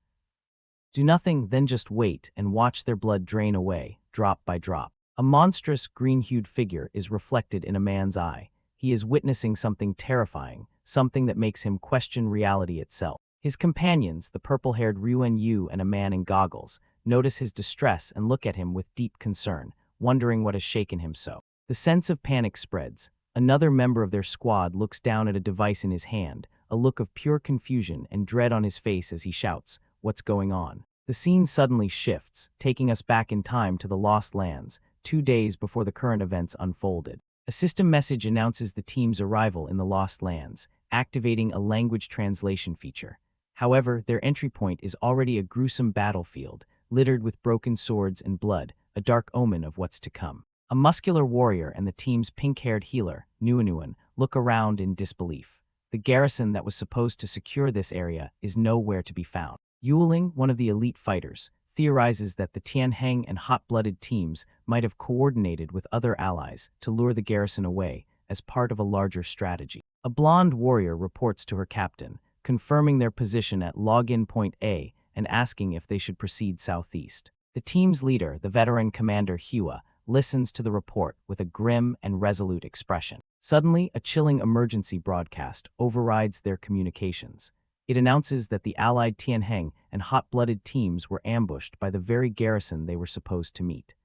"Do nothing, then just wait and watch their blood drain away, drop by drop." A monstrous, green-hued figure is reflected in a man's eye. He is witnessing something terrifying, something that makes him question reality itself. His companions, the purple-haired Ruan Yu and a man in goggles, notice his distress and look at him with deep concern, wondering what has shaken him so. The sense of panic spreads. Another member of their squad looks down at a device in his hand, a look of pure confusion and dread on his face as he shouts, "What's going on?" The scene suddenly shifts, taking us back in time to the Lost Lands, 2 days before the current events unfolded. A system message announces the team's arrival in the Lost Lands, activating a language translation feature. However, their entry point is already a gruesome battlefield, littered with broken swords and blood, a dark omen of what's to come. A muscular warrior and the team's pink-haired healer, Nuanuan, look around in disbelief. The garrison that was supposed to secure this area is nowhere to be found. Yuling, one of the elite fighters, theorizes that the Tianheng and hot-blooded teams might have coordinated with other allies to lure the garrison away as part of a larger strategy. A blonde warrior reports to her captain, confirming their position at login point A and asking if they should proceed southeast. The team's leader, the veteran Commander Hua, listens to the report with a grim and resolute expression. Suddenly, a chilling emergency broadcast overrides their communications. It announces that the allied Tianheng and hot-blooded teams were ambushed by the very garrison they were supposed to meet.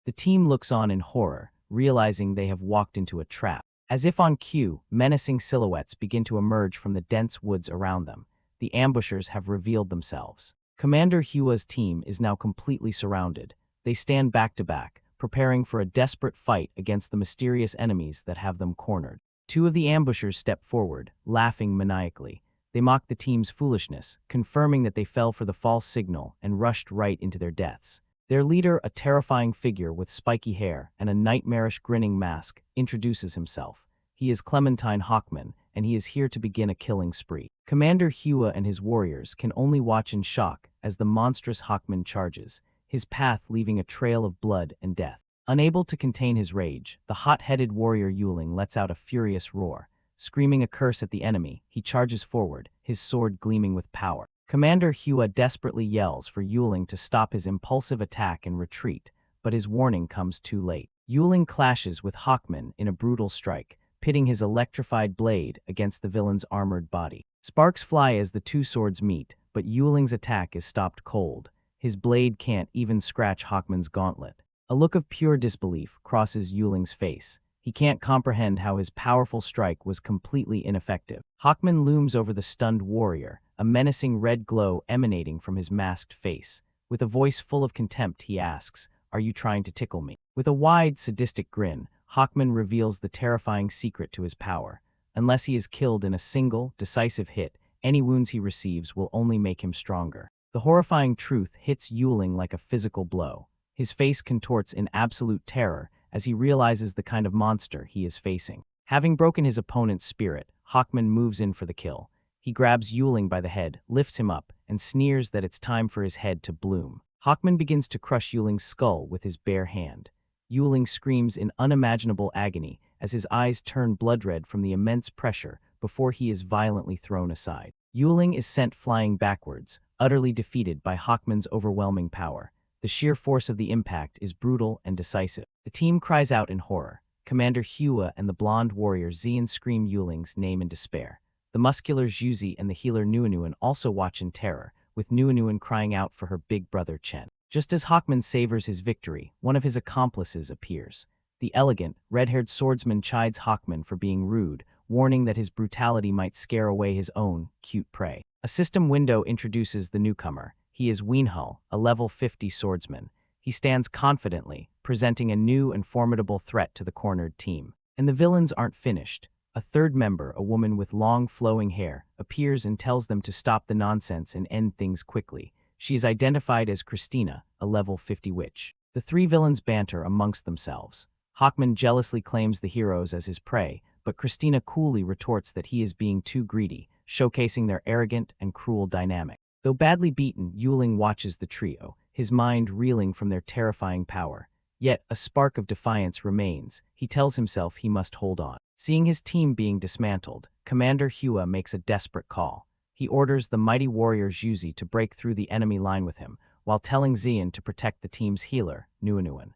The team looks on in horror, realizing they have walked into a trap. As if on cue, menacing silhouettes begin to emerge from the dense woods around them. The ambushers have revealed themselves. Commander Hua's team is now completely surrounded. They stand back to back, preparing for a desperate fight against the mysterious enemies that have them cornered. Two of the ambushers step forward, laughing maniacally. They mock the team's foolishness, confirming that they fell for the false signal and rushed right into their deaths. Their leader, a terrifying figure with spiky hair and a nightmarish grinning mask, introduces himself. He is Clementine Hawkman, and he is here to begin a killing spree. Commander Hua and his warriors can only watch in shock as the monstrous Hawkman charges, his path leaving a trail of blood and death. Unable to contain his rage, the hot-headed warrior Yuling lets out a furious roar. Screaming a curse at the enemy, he charges forward, his sword gleaming with power. Commander Hua desperately yells for Yuling to stop his impulsive attack and retreat, but his warning comes too late. Yuling clashes with Hawkman in a brutal strike, pitting his electrified blade against the villain's armored body. Sparks fly as the two swords meet, but Yuling's attack is stopped cold. His blade can't even scratch Hawkman's gauntlet. A look of pure disbelief crosses Yuling's face. He can't comprehend how his powerful strike was completely ineffective. Hawkman looms over the stunned warrior, a menacing red glow emanating from his masked face. With a voice full of contempt, he asks, "Are you trying to tickle me?" With a wide, sadistic grin, Hawkman reveals the terrifying secret to his power. Unless he is killed in a single, decisive hit, any wounds he receives will only make him stronger. The horrifying truth hits Yuling like a physical blow. His face contorts in absolute terror as he realizes the kind of monster he is facing. Having broken his opponent's spirit, Hawkman moves in for the kill. He grabs Yuling by the head, lifts him up, and sneers that it's time for his head to bloom. Hawkman begins to crush Yuling's skull with his bare hand. Yuling screams in unimaginable agony as his eyes turn blood-red from the immense pressure before he is violently thrown aside. Yuling is sent flying backwards, utterly defeated by Hawkman's overwhelming power. The sheer force of the impact is brutal and decisive. The team cries out in horror. Commander Hua and the blonde warrior Xian scream Yuling's name in despair. The muscular Zhuzi and the healer Nuanuan also watch in terror, with Nuanuan crying out for her big brother Chen. Just as Hawkman savors his victory, one of his accomplices appears. The elegant, red-haired swordsman chides Hawkman for being rude, warning that his brutality might scare away his own cute prey. A system window introduces the newcomer. He is Wienhull, a level 50 swordsman. He stands confidently, presenting a new and formidable threat to the cornered team. And the villains aren't finished. A third member, a woman with long, flowing hair, appears and tells them to stop the nonsense and end things quickly. She is identified as Christina, a level 50 witch. The three villains banter amongst themselves. Hawkman jealously claims the heroes as his prey, but Christina coolly retorts that he is being too greedy, showcasing their arrogant and cruel dynamic. Though badly beaten, Yuling watches the trio, his mind reeling from their terrifying power. Yet a spark of defiance remains. He tells himself he must hold on. Seeing his team being dismantled, Commander Hua makes a desperate call. He orders the mighty warrior Zhuzi to break through the enemy line with him, while telling Xian to protect the team's healer, Nuanuan.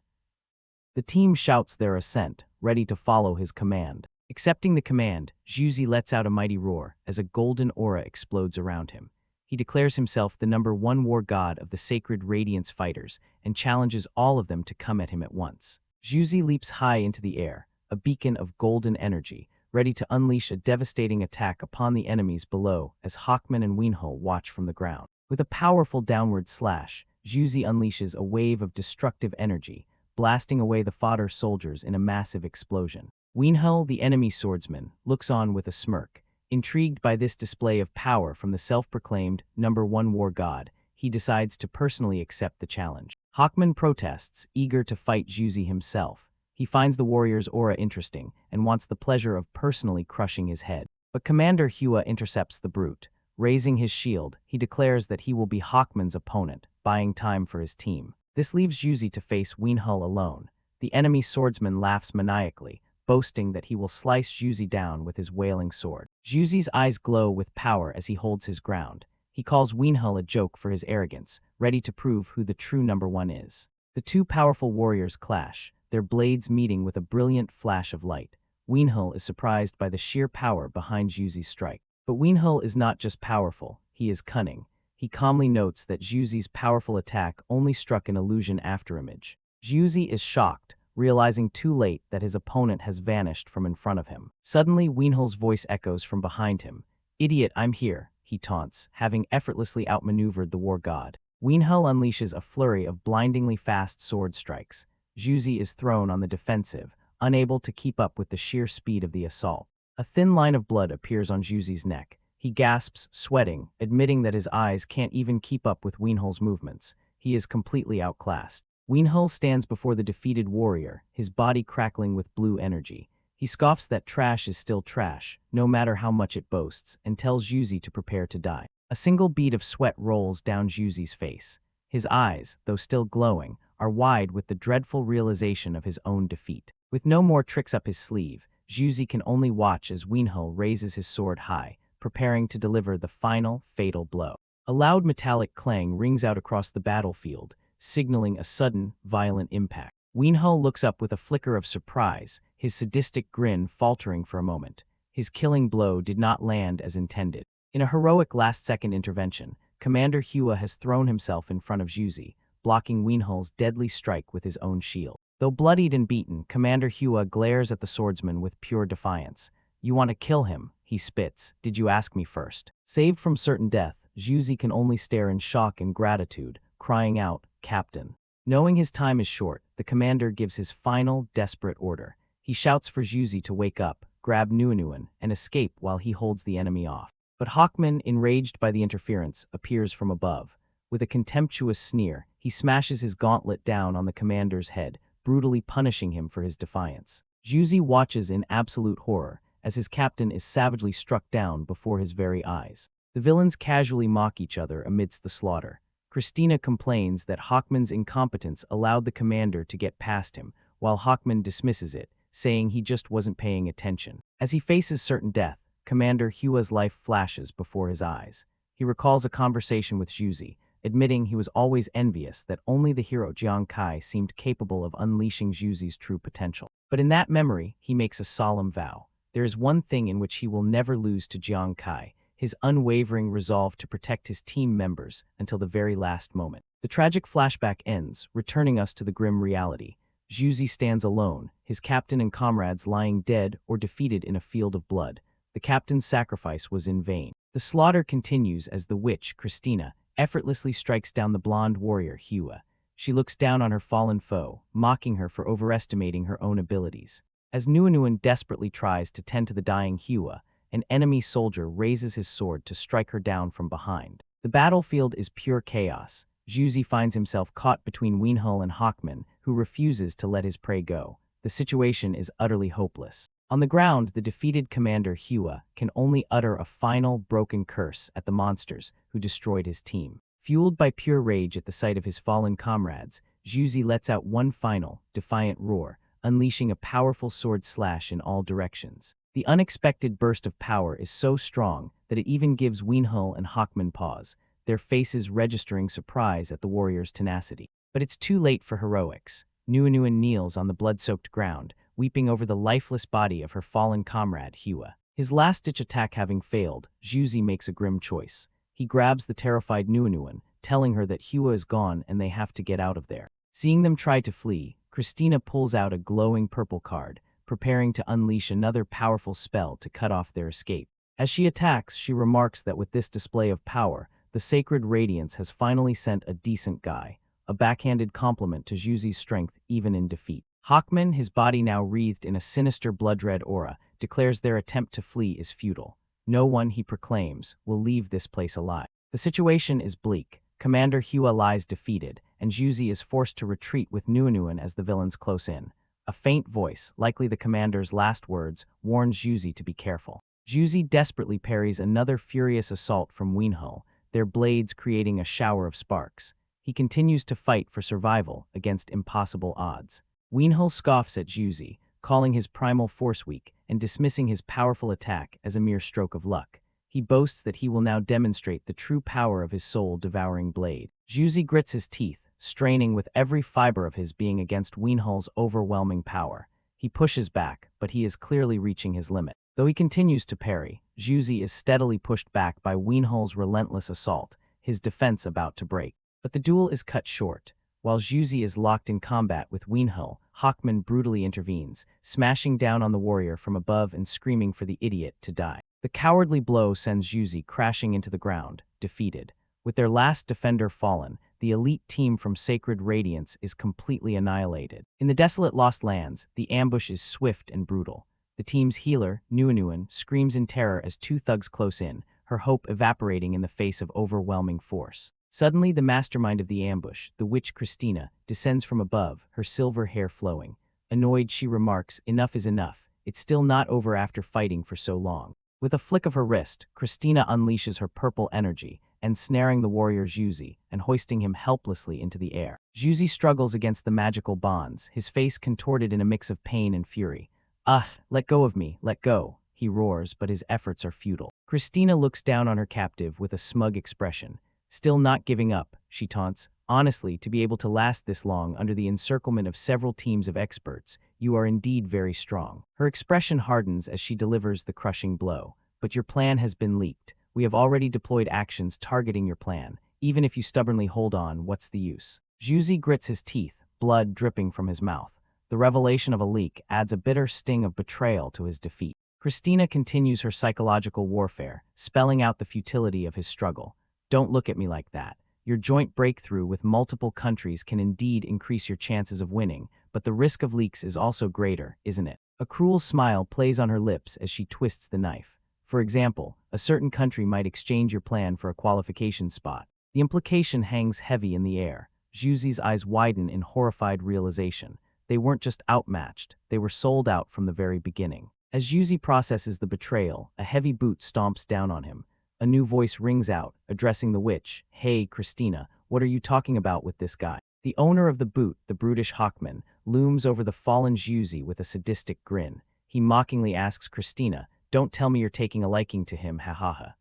The team shouts their assent, ready to follow his command. Accepting the command, Zhuzi lets out a mighty roar as a golden aura explodes around him. He declares himself the #1 war god of the sacred Radiance fighters and challenges all of them to come at him at once. Zhuzi leaps high into the air, a beacon of golden energy, ready to unleash a devastating attack upon the enemies below as Hawkman and Wienhull watch from the ground. With a powerful downward slash, Zhuzi unleashes a wave of destructive energy, blasting away the fodder soldiers in a massive explosion. Wienhull, the enemy swordsman, looks on with a smirk. Intrigued by this display of power from the self-proclaimed #1 war god, he decides to personally accept the challenge. Hawkman protests, eager to fight Zhuzi himself. He finds the warrior's aura interesting and wants the pleasure of personally crushing his head. But Commander Hua intercepts the brute. Raising his shield, he declares that he will be Hawkman's opponent, buying time for his team. This leaves Juzi to face Weenhull alone. The enemy swordsman laughs maniacally, boasting that he will slice Juzi down with his wailing sword. Juzi's eyes glow with power as he holds his ground. He calls Weenhull a joke for his arrogance, ready to prove who the true number one is. The two powerful warriors clash, their blades meeting with a brilliant flash of light. Weenhull is surprised by the sheer power behind Juzi's strike. But Weenhull is not just powerful, he is cunning. He calmly notes that Juzi's powerful attack only struck an illusion afterimage. Juzi is shocked, realizing too late that his opponent has vanished from in front of him. Suddenly, Weenhull's voice echoes from behind him. "Idiot, I'm here," he taunts, having effortlessly outmaneuvered the war god. Weenhull unleashes a flurry of blindingly fast sword strikes. Juzi is thrown on the defensive, unable to keep up with the sheer speed of the assault. A thin line of blood appears on Juzi's neck. He gasps, sweating, admitting that his eyes can't even keep up with Weenhull's movements. He is completely outclassed. Weenhull stands before the defeated warrior, his body crackling with blue energy. He scoffs that trash is still trash, no matter how much it boasts, and tells Juzi to prepare to die. A single bead of sweat rolls down Juzi's face. His eyes, though still glowing, are wide with the dreadful realization of his own defeat. With no more tricks up his sleeve, Juzi can only watch as Weenhull raises his sword high, preparing to deliver the final, fatal blow. A loud metallic clang rings out across the battlefield, signaling a sudden, violent impact. Weenhull looks up with a flicker of surprise, his sadistic grin faltering for a moment. His killing blow did not land as intended. In a heroic last-second intervention, Commander Hua has thrown himself in front of Juzi, blocking Weenhull's deadly strike with his own shield. Though bloodied and beaten, Commander Hua glares at the swordsman with pure defiance. "You want to kill him?" he spits. "Did you ask me first?" Saved from certain death, Juzi can only stare in shock and gratitude, crying out, "Captain." Knowing his time is short, the commander gives his final, desperate order. He shouts for Juzi to wake up, grab Nuanuan, and escape while he holds the enemy off. But Hawkman, enraged by the interference, appears from above. With a contemptuous sneer, he smashes his gauntlet down on the commander's head, brutally punishing him for his defiance. Juzi watches in absolute horror, as his captain is savagely struck down before his very eyes. The villains casually mock each other amidst the slaughter. Christina complains that Hawkman's incompetence allowed the commander to get past him, while Hawkman dismisses it, saying he just wasn't paying attention. As he faces certain death, Commander Hua's life flashes before his eyes. He recalls a conversation with Juzi, admitting he was always envious that only the hero Jiang Kai seemed capable of unleashing Juzi's true potential. But in that memory, he makes a solemn vow. There is one thing in which he will never lose to Jiang Kai, his unwavering resolve to protect his team members until the very last moment. The tragic flashback ends, returning us to the grim reality. Juzi stands alone, his captain and comrades lying dead or defeated in a field of blood. The captain's sacrifice was in vain. The slaughter continues as the witch, Christina, effortlessly strikes down the blonde warrior, Hua. She looks down on her fallen foe, mocking her for overestimating her own abilities. As Nuanuan desperately tries to tend to the dying Hua, an enemy soldier raises his sword to strike her down from behind. The battlefield is pure chaos. Juzi finds himself caught between Weenhull and Hawkman, who refuses to let his prey go. The situation is utterly hopeless. On the ground, the defeated commander Hua can only utter a final, broken curse at the monsters who destroyed his team. Fueled by pure rage at the sight of his fallen comrades, Juzi lets out one final, defiant roar, unleashing a powerful sword slash in all directions. The unexpected burst of power is so strong that it even gives Weenhull and Hawkman pause, their faces registering surprise at the warrior's tenacity. But it's too late for heroics. Nuanuan kneels on the blood-soaked ground, weeping over the lifeless body of her fallen comrade, Hua. His last-ditch attack having failed, Juzi makes a grim choice. He grabs the terrified Nuanuan, telling her that Hua is gone and they have to get out of there. Seeing them try to flee, Christina pulls out a glowing purple card, preparing to unleash another powerful spell to cut off their escape. As she attacks, she remarks that with this display of power, the sacred radiance has finally sent a decent guy, a backhanded compliment to Juzi's strength even in defeat. Hawkman, his body now wreathed in a sinister blood-red aura, declares their attempt to flee is futile. No one, he proclaims, will leave this place alive. The situation is bleak. Commander Hua lies defeated, and Juzi is forced to retreat with Nuanuan as the villains close in. A faint voice, likely the commander's last words, warns Juzi to be careful. Juzi desperately parries another furious assault from Wienhull, their blades creating a shower of sparks. He continues to fight for survival against impossible odds. Wienhull scoffs at Juzi, calling his primal force weak and dismissing his powerful attack as a mere stroke of luck. He boasts that he will now demonstrate the true power of his soul-devouring blade. Juzi grits his teeth, straining with every fiber of his being against Wienhull's overwhelming power. He pushes back, but he is clearly reaching his limit. Though he continues to parry, Juzi is steadily pushed back by Wienhull's relentless assault, his defense about to break. But the duel is cut short. While Juzi is locked in combat with Wienhull, Hawkman brutally intervenes, smashing down on the warrior from above and screaming for the idiot to die. The cowardly blow sends Juzi crashing into the ground, defeated. With their last defender fallen, the elite team from Sacred Radiance is completely annihilated. In the desolate Lost Lands, the ambush is swift and brutal. The team's healer, Nuanuan, screams in terror as two thugs close in, her hope evaporating in the face of overwhelming force. Suddenly, the mastermind of the ambush, the witch Christina, descends from above, her silver hair flowing. Annoyed, she remarks, "Enough is enough. It's still not over after fighting for so long." With a flick of her wrist, Christina unleashes her purple energy, ensnaring the warrior Juzi and hoisting him helplessly into the air. Juzi struggles against the magical bonds, his face contorted in a mix of pain and fury. "Ugh, let go of me, let go," he roars, but his efforts are futile. Christina looks down on her captive with a smug expression. "Still not giving up," she taunts. "Honestly, to be able to last this long under the encirclement of several teams of experts, you are indeed very strong." Her expression hardens as she delivers the crushing blow. "But your plan has been leaked. We have already deployed actions targeting your plan. Even if you stubbornly hold on, what's the use?" Juzi grits his teeth, blood dripping from his mouth. The revelation of a leak adds a bitter sting of betrayal to his defeat. Christina continues her psychological warfare, spelling out the futility of his struggle. "Don't look at me like that. Your joint breakthrough with multiple countries can indeed increase your chances of winning, but the risk of leaks is also greater, isn't it?" A cruel smile plays on her lips as she twists the knife. "For example, a certain country might exchange your plan for a qualification spot." The implication hangs heavy in the air. Juzi's eyes widen in horrified realization. They weren't just outmatched, they were sold out from the very beginning. As Juzi processes the betrayal, a heavy boot stomps down on him. A new voice rings out, addressing the witch. "Hey, Christina, what are you talking about with this guy?" The owner of the boot, the brutish Hawkman, looms over the fallen Juzi with a sadistic grin. He mockingly asks Christina, "Don't tell me you're taking a liking to him, ha ha ha.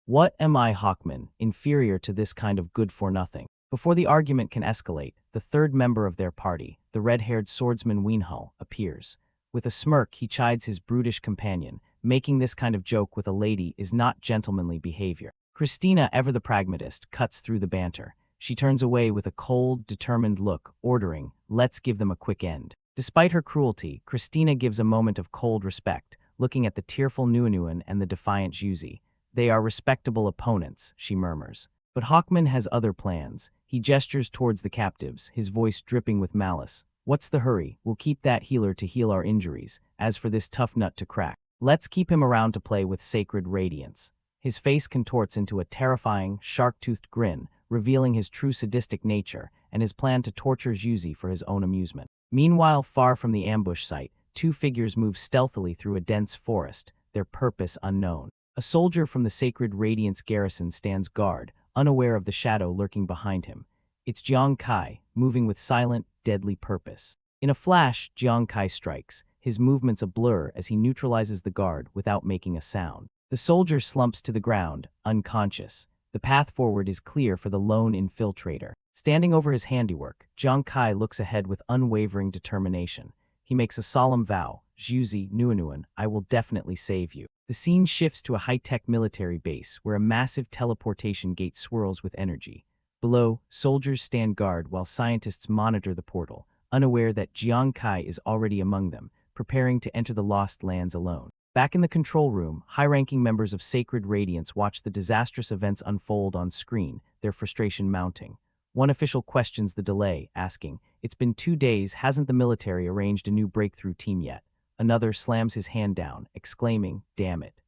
What am I, Hawkman, inferior to this kind of good-for-nothing?" Before the argument can escalate, the third member of their party, the red-haired swordsman Wienhull, appears. With a smirk, he chides his brutish companion. Making this kind of joke with a lady is not gentlemanly behavior. Christina, ever the pragmatist, cuts through the banter. She turns away with a cold, determined look, ordering, "Let's give them a quick end." Despite her cruelty, Christina gives a moment of cold respect, looking at the tearful Nuanuan and the defiant Juzi. "They are respectable opponents," she murmurs. But Hawkman has other plans. He gestures towards the captives, his voice dripping with malice. "What's the hurry? We'll keep that healer to heal our injuries. As for this tough nut to crack, let's keep him around to play with Sacred Radiance." His face contorts into a terrifying, shark-toothed grin, revealing his true sadistic nature and his plan to torture Juzi for his own amusement. Meanwhile, far from the ambush site, two figures move stealthily through a dense forest, their purpose unknown. A soldier from the Sacred Radiance garrison stands guard, unaware of the shadow lurking behind him. It's Jiang Kai, moving with silent, deadly purpose. In a flash, Jiang Kai strikes, his movements a blur as he neutralizes the guard without making a sound. The soldier slumps to the ground, unconscious. The path forward is clear for the lone infiltrator. Standing over his handiwork, Jiang Kai looks ahead with unwavering determination. He makes a solemn vow, "Juzi, Nuanuan, I will definitely save you." The scene shifts to a high-tech military base where a massive teleportation gate swirls with energy. Below, soldiers stand guard while scientists monitor the portal, unaware that Jiang Kai is already among them, preparing to enter the Lost Lands alone. Back in the control room, high-ranking members of Sacred Radiance watch the disastrous events unfold on screen, their frustration mounting. One official questions the delay, asking, "It's been 2 days, hasn't the military arranged a new breakthrough team yet?" Another slams his hand down, exclaiming, "Damn it.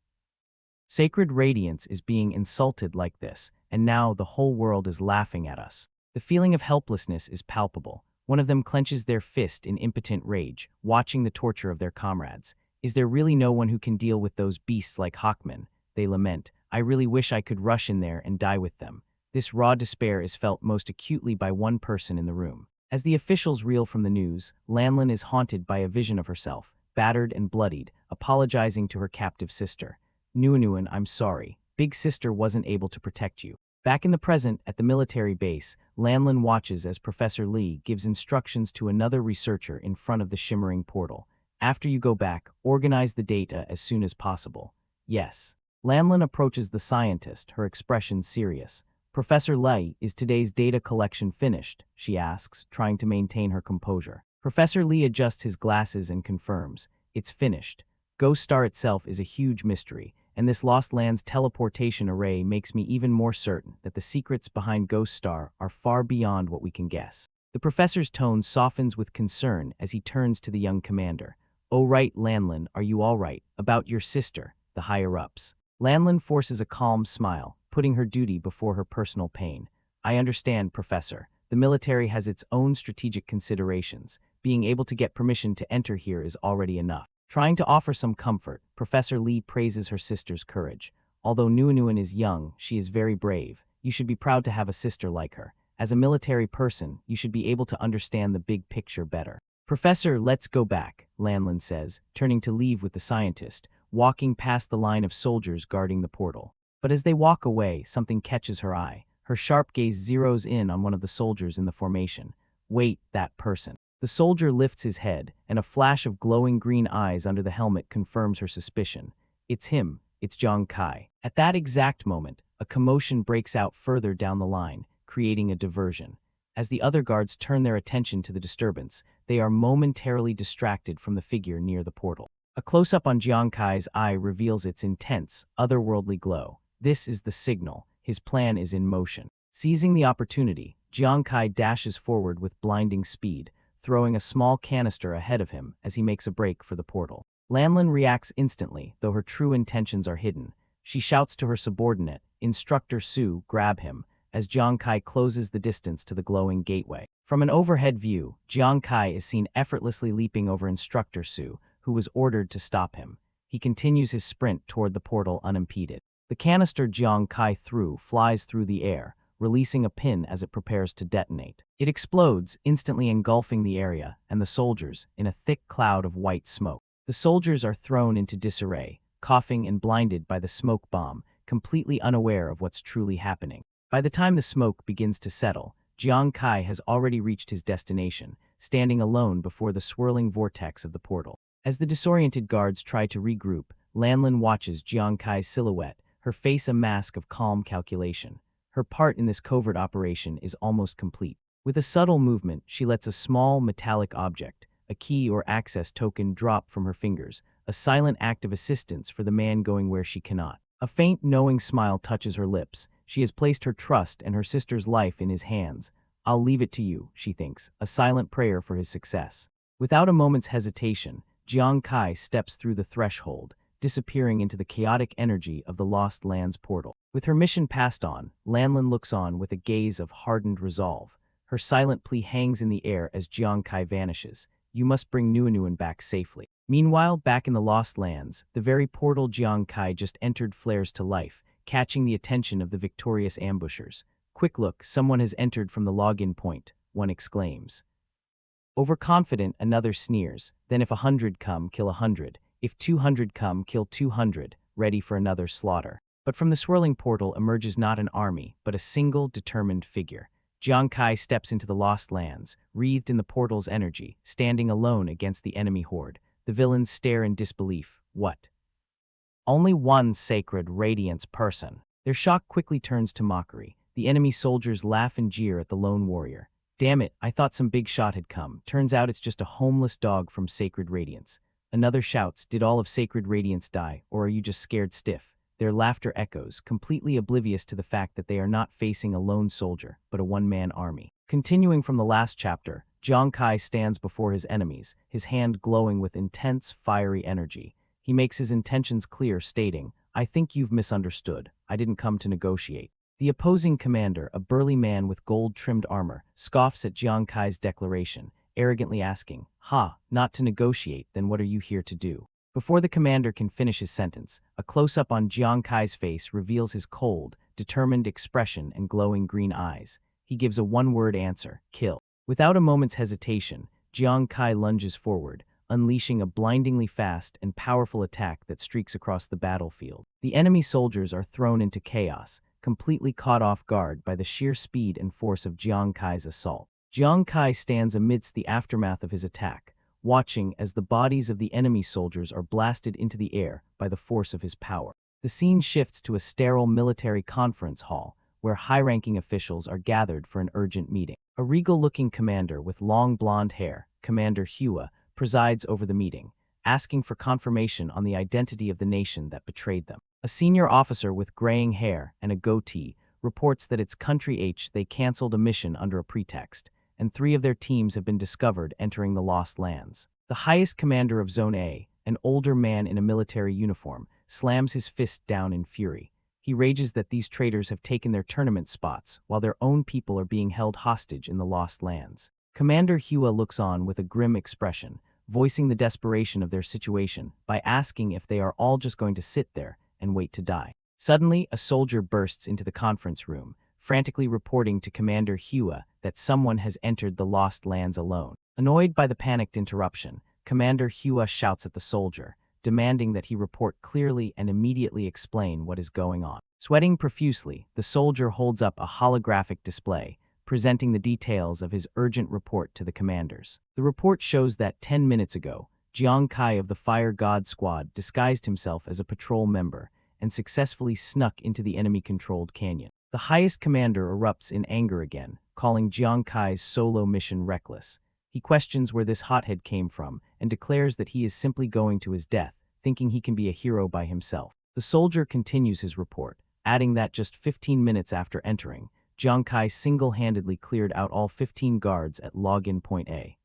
Sacred Radiance is being insulted like this, and now the whole world is laughing at us." The feeling of helplessness is palpable. One of them clenches their fist in impotent rage, watching the torture of their comrades. Is there really no one who can deal with those beasts like Hawkman? They lament. I really wish I could rush in there and die with them. This raw despair is felt most acutely by one person in the room. As the officials reel from the news, Lanlin is haunted by a vision of herself, battered and bloodied, apologizing to her captive sister. Nuunuan, I'm sorry. Big sister wasn't able to protect you. Back in the present, at the military base, Lanlin watches as Professor Lee gives instructions to another researcher in front of the shimmering portal. After you go back, organize the data as soon as possible. Yes. Lanlin approaches the scientist, her expression serious. Professor Lee, is today's data collection finished? She asks, trying to maintain her composure. Professor Lee adjusts his glasses and confirms. It's finished. Ghost Star itself is a huge mystery, and this Lost Lands teleportation array makes me even more certain that the secrets behind Ghost Star are far beyond what we can guess. The professor's tone softens with concern as he turns to the young commander. Oh right, Lanlin, are you all right? About your sister, the higher-ups. Lanlin forces a calm smile, putting her duty before her personal pain. I understand, Professor. The military has its own strategic considerations. Being able to get permission to enter here is already enough. Trying to offer some comfort, Professor Lee praises her sister's courage. Although Nuunuan is young, she is very brave. You should be proud to have a sister like her. As a military person, you should be able to understand the big picture better. Professor, let's go back, Lanlin says, turning to leave with the scientist, walking past the line of soldiers guarding the portal. But as they walk away, something catches her eye. Her sharp gaze zeroes in on one of the soldiers in the formation. Wait, that person. The soldier lifts his head, and a flash of glowing green eyes under the helmet confirms her suspicion. It's him. It's Jiang Kai. At that exact moment, a commotion breaks out further down the line, creating a diversion. As the other guards turn their attention to the disturbance, they are momentarily distracted from the figure near the portal. A close-up on Jiang Kai's eye reveals its intense, otherworldly glow. This is the signal. His plan is in motion. Seizing the opportunity, Jiang Kai dashes forward with blinding speed, throwing a small canister ahead of him as he makes a break for the portal. Lanlin reacts instantly, though her true intentions are hidden. She shouts to her subordinate, Instructor Su, grab him, as Jiang Kai closes the distance to the glowing gateway. From an overhead view, Jiang Kai is seen effortlessly leaping over Instructor Su, who was ordered to stop him. He continues his sprint toward the portal unimpeded. The canister Jiang Kai threw flies through the air, releasing a pin as it prepares to detonate. It explodes, instantly engulfing the area and the soldiers in a thick cloud of white smoke. The soldiers are thrown into disarray, coughing and blinded by the smoke bomb, completely unaware of what's truly happening. By the time the smoke begins to settle, Jiang Kai has already reached his destination, standing alone before the swirling vortex of the portal. As the disoriented guards try to regroup, Lanlin watches Jiang Kai's silhouette, her face a mask of calm calculation. Her part in this covert operation is almost complete. With a subtle movement, she lets a small metallic object, a key or access token, drop from her fingers, a silent act of assistance for the man going where she cannot. A faint, knowing smile touches her lips. She has placed her trust and her sister's life in his hands. I'll leave it to you, she thinks, a silent prayer for his success. Without a moment's hesitation, Jiang Kai steps through the threshold, disappearing into the chaotic energy of the Lost Lands portal. With her mission passed on, Lanlin looks on with a gaze of hardened resolve. Her silent plea hangs in the air as Jiang Kai vanishes. You must bring Nuunuan back safely. Meanwhile, back in the Lost Lands, the very portal Jiang Kai just entered flares to life, catching the attention of the victorious ambushers. Quick look, someone has entered from the login point, one exclaims. Overconfident, another sneers. Then if 100 come, kill 100. If 200 come, kill 200, ready for another slaughter. But from the swirling portal emerges not an army, but a single, determined figure. Jiang Kai steps into the Lost Lands, wreathed in the portal's energy, standing alone against the enemy horde. The villains stare in disbelief. What? Only one sacred radiance person. Their shock quickly turns to mockery. The enemy soldiers laugh and jeer at the lone warrior. Damn it, I thought some big shot had come. Turns out it's just a homeless dog from Sacred Radiance. Another shouts, did all of Sacred Radiance die, or are you just scared stiff? Their laughter echoes, completely oblivious to the fact that they are not facing a lone soldier, but a one-man army. Continuing from the last chapter, Jiang Kai stands before his enemies, his hand glowing with intense, fiery energy. He makes his intentions clear, stating, I think you've misunderstood. I didn't come to negotiate. The opposing commander, a burly man with gold-trimmed armor, scoffs at Jiang Kai's declaration, arrogantly asking, not to negotiate, then what are you here to do? Before the commander can finish his sentence, a close-up on Jiang Kai's face reveals his cold, determined expression and glowing green eyes. He gives a one-word answer: kill. Without a moment's hesitation, Jiang Kai lunges forward, unleashing a blindingly fast and powerful attack that streaks across the battlefield. The enemy soldiers are thrown into chaos, completely caught off guard by the sheer speed and force of Jiang Kai's assault. Jiang Kai stands amidst the aftermath of his attack, watching as the bodies of the enemy soldiers are blasted into the air by the force of his power. The scene shifts to a sterile military conference hall, where high-ranking officials are gathered for an urgent meeting. A regal-looking commander with long blonde hair, Commander Hua, presides over the meeting, asking for confirmation on the identity of the nation that betrayed them. A senior officer with graying hair and a goatee reports that it's Country H they canceled a mission under a pretext, and 3 of their teams have been discovered entering the Lost Lands. The highest commander of Zone A, an older man in a military uniform, slams his fist down in fury. He rages that these traitors have taken their tournament spots while their own people are being held hostage in the Lost Lands. Commander Hua looks on with a grim expression, voicing the desperation of their situation by asking if they are all just going to sit there and wait to die. Suddenly, a soldier bursts into the conference room, frantically reporting to Commander Hua that someone has entered the Lost Lands alone. Annoyed by the panicked interruption, Commander Hua shouts at the soldier, demanding that he report clearly and immediately explain what is going on. Sweating profusely, the soldier holds up a holographic display, presenting the details of his urgent report to the commanders. The report shows that 10 minutes ago, Jiang Kai of the Fire God Squad disguised himself as a patrol member and successfully snuck into the enemy-controlled canyon. The highest commander erupts in anger again, calling Jiang Kai's solo mission reckless. He questions where this hothead came from and declares that he is simply going to his death, thinking he can be a hero by himself. The soldier continues his report, adding that just 15 minutes after entering, Jiang Kai single-handedly cleared out all 15 guards at login point A.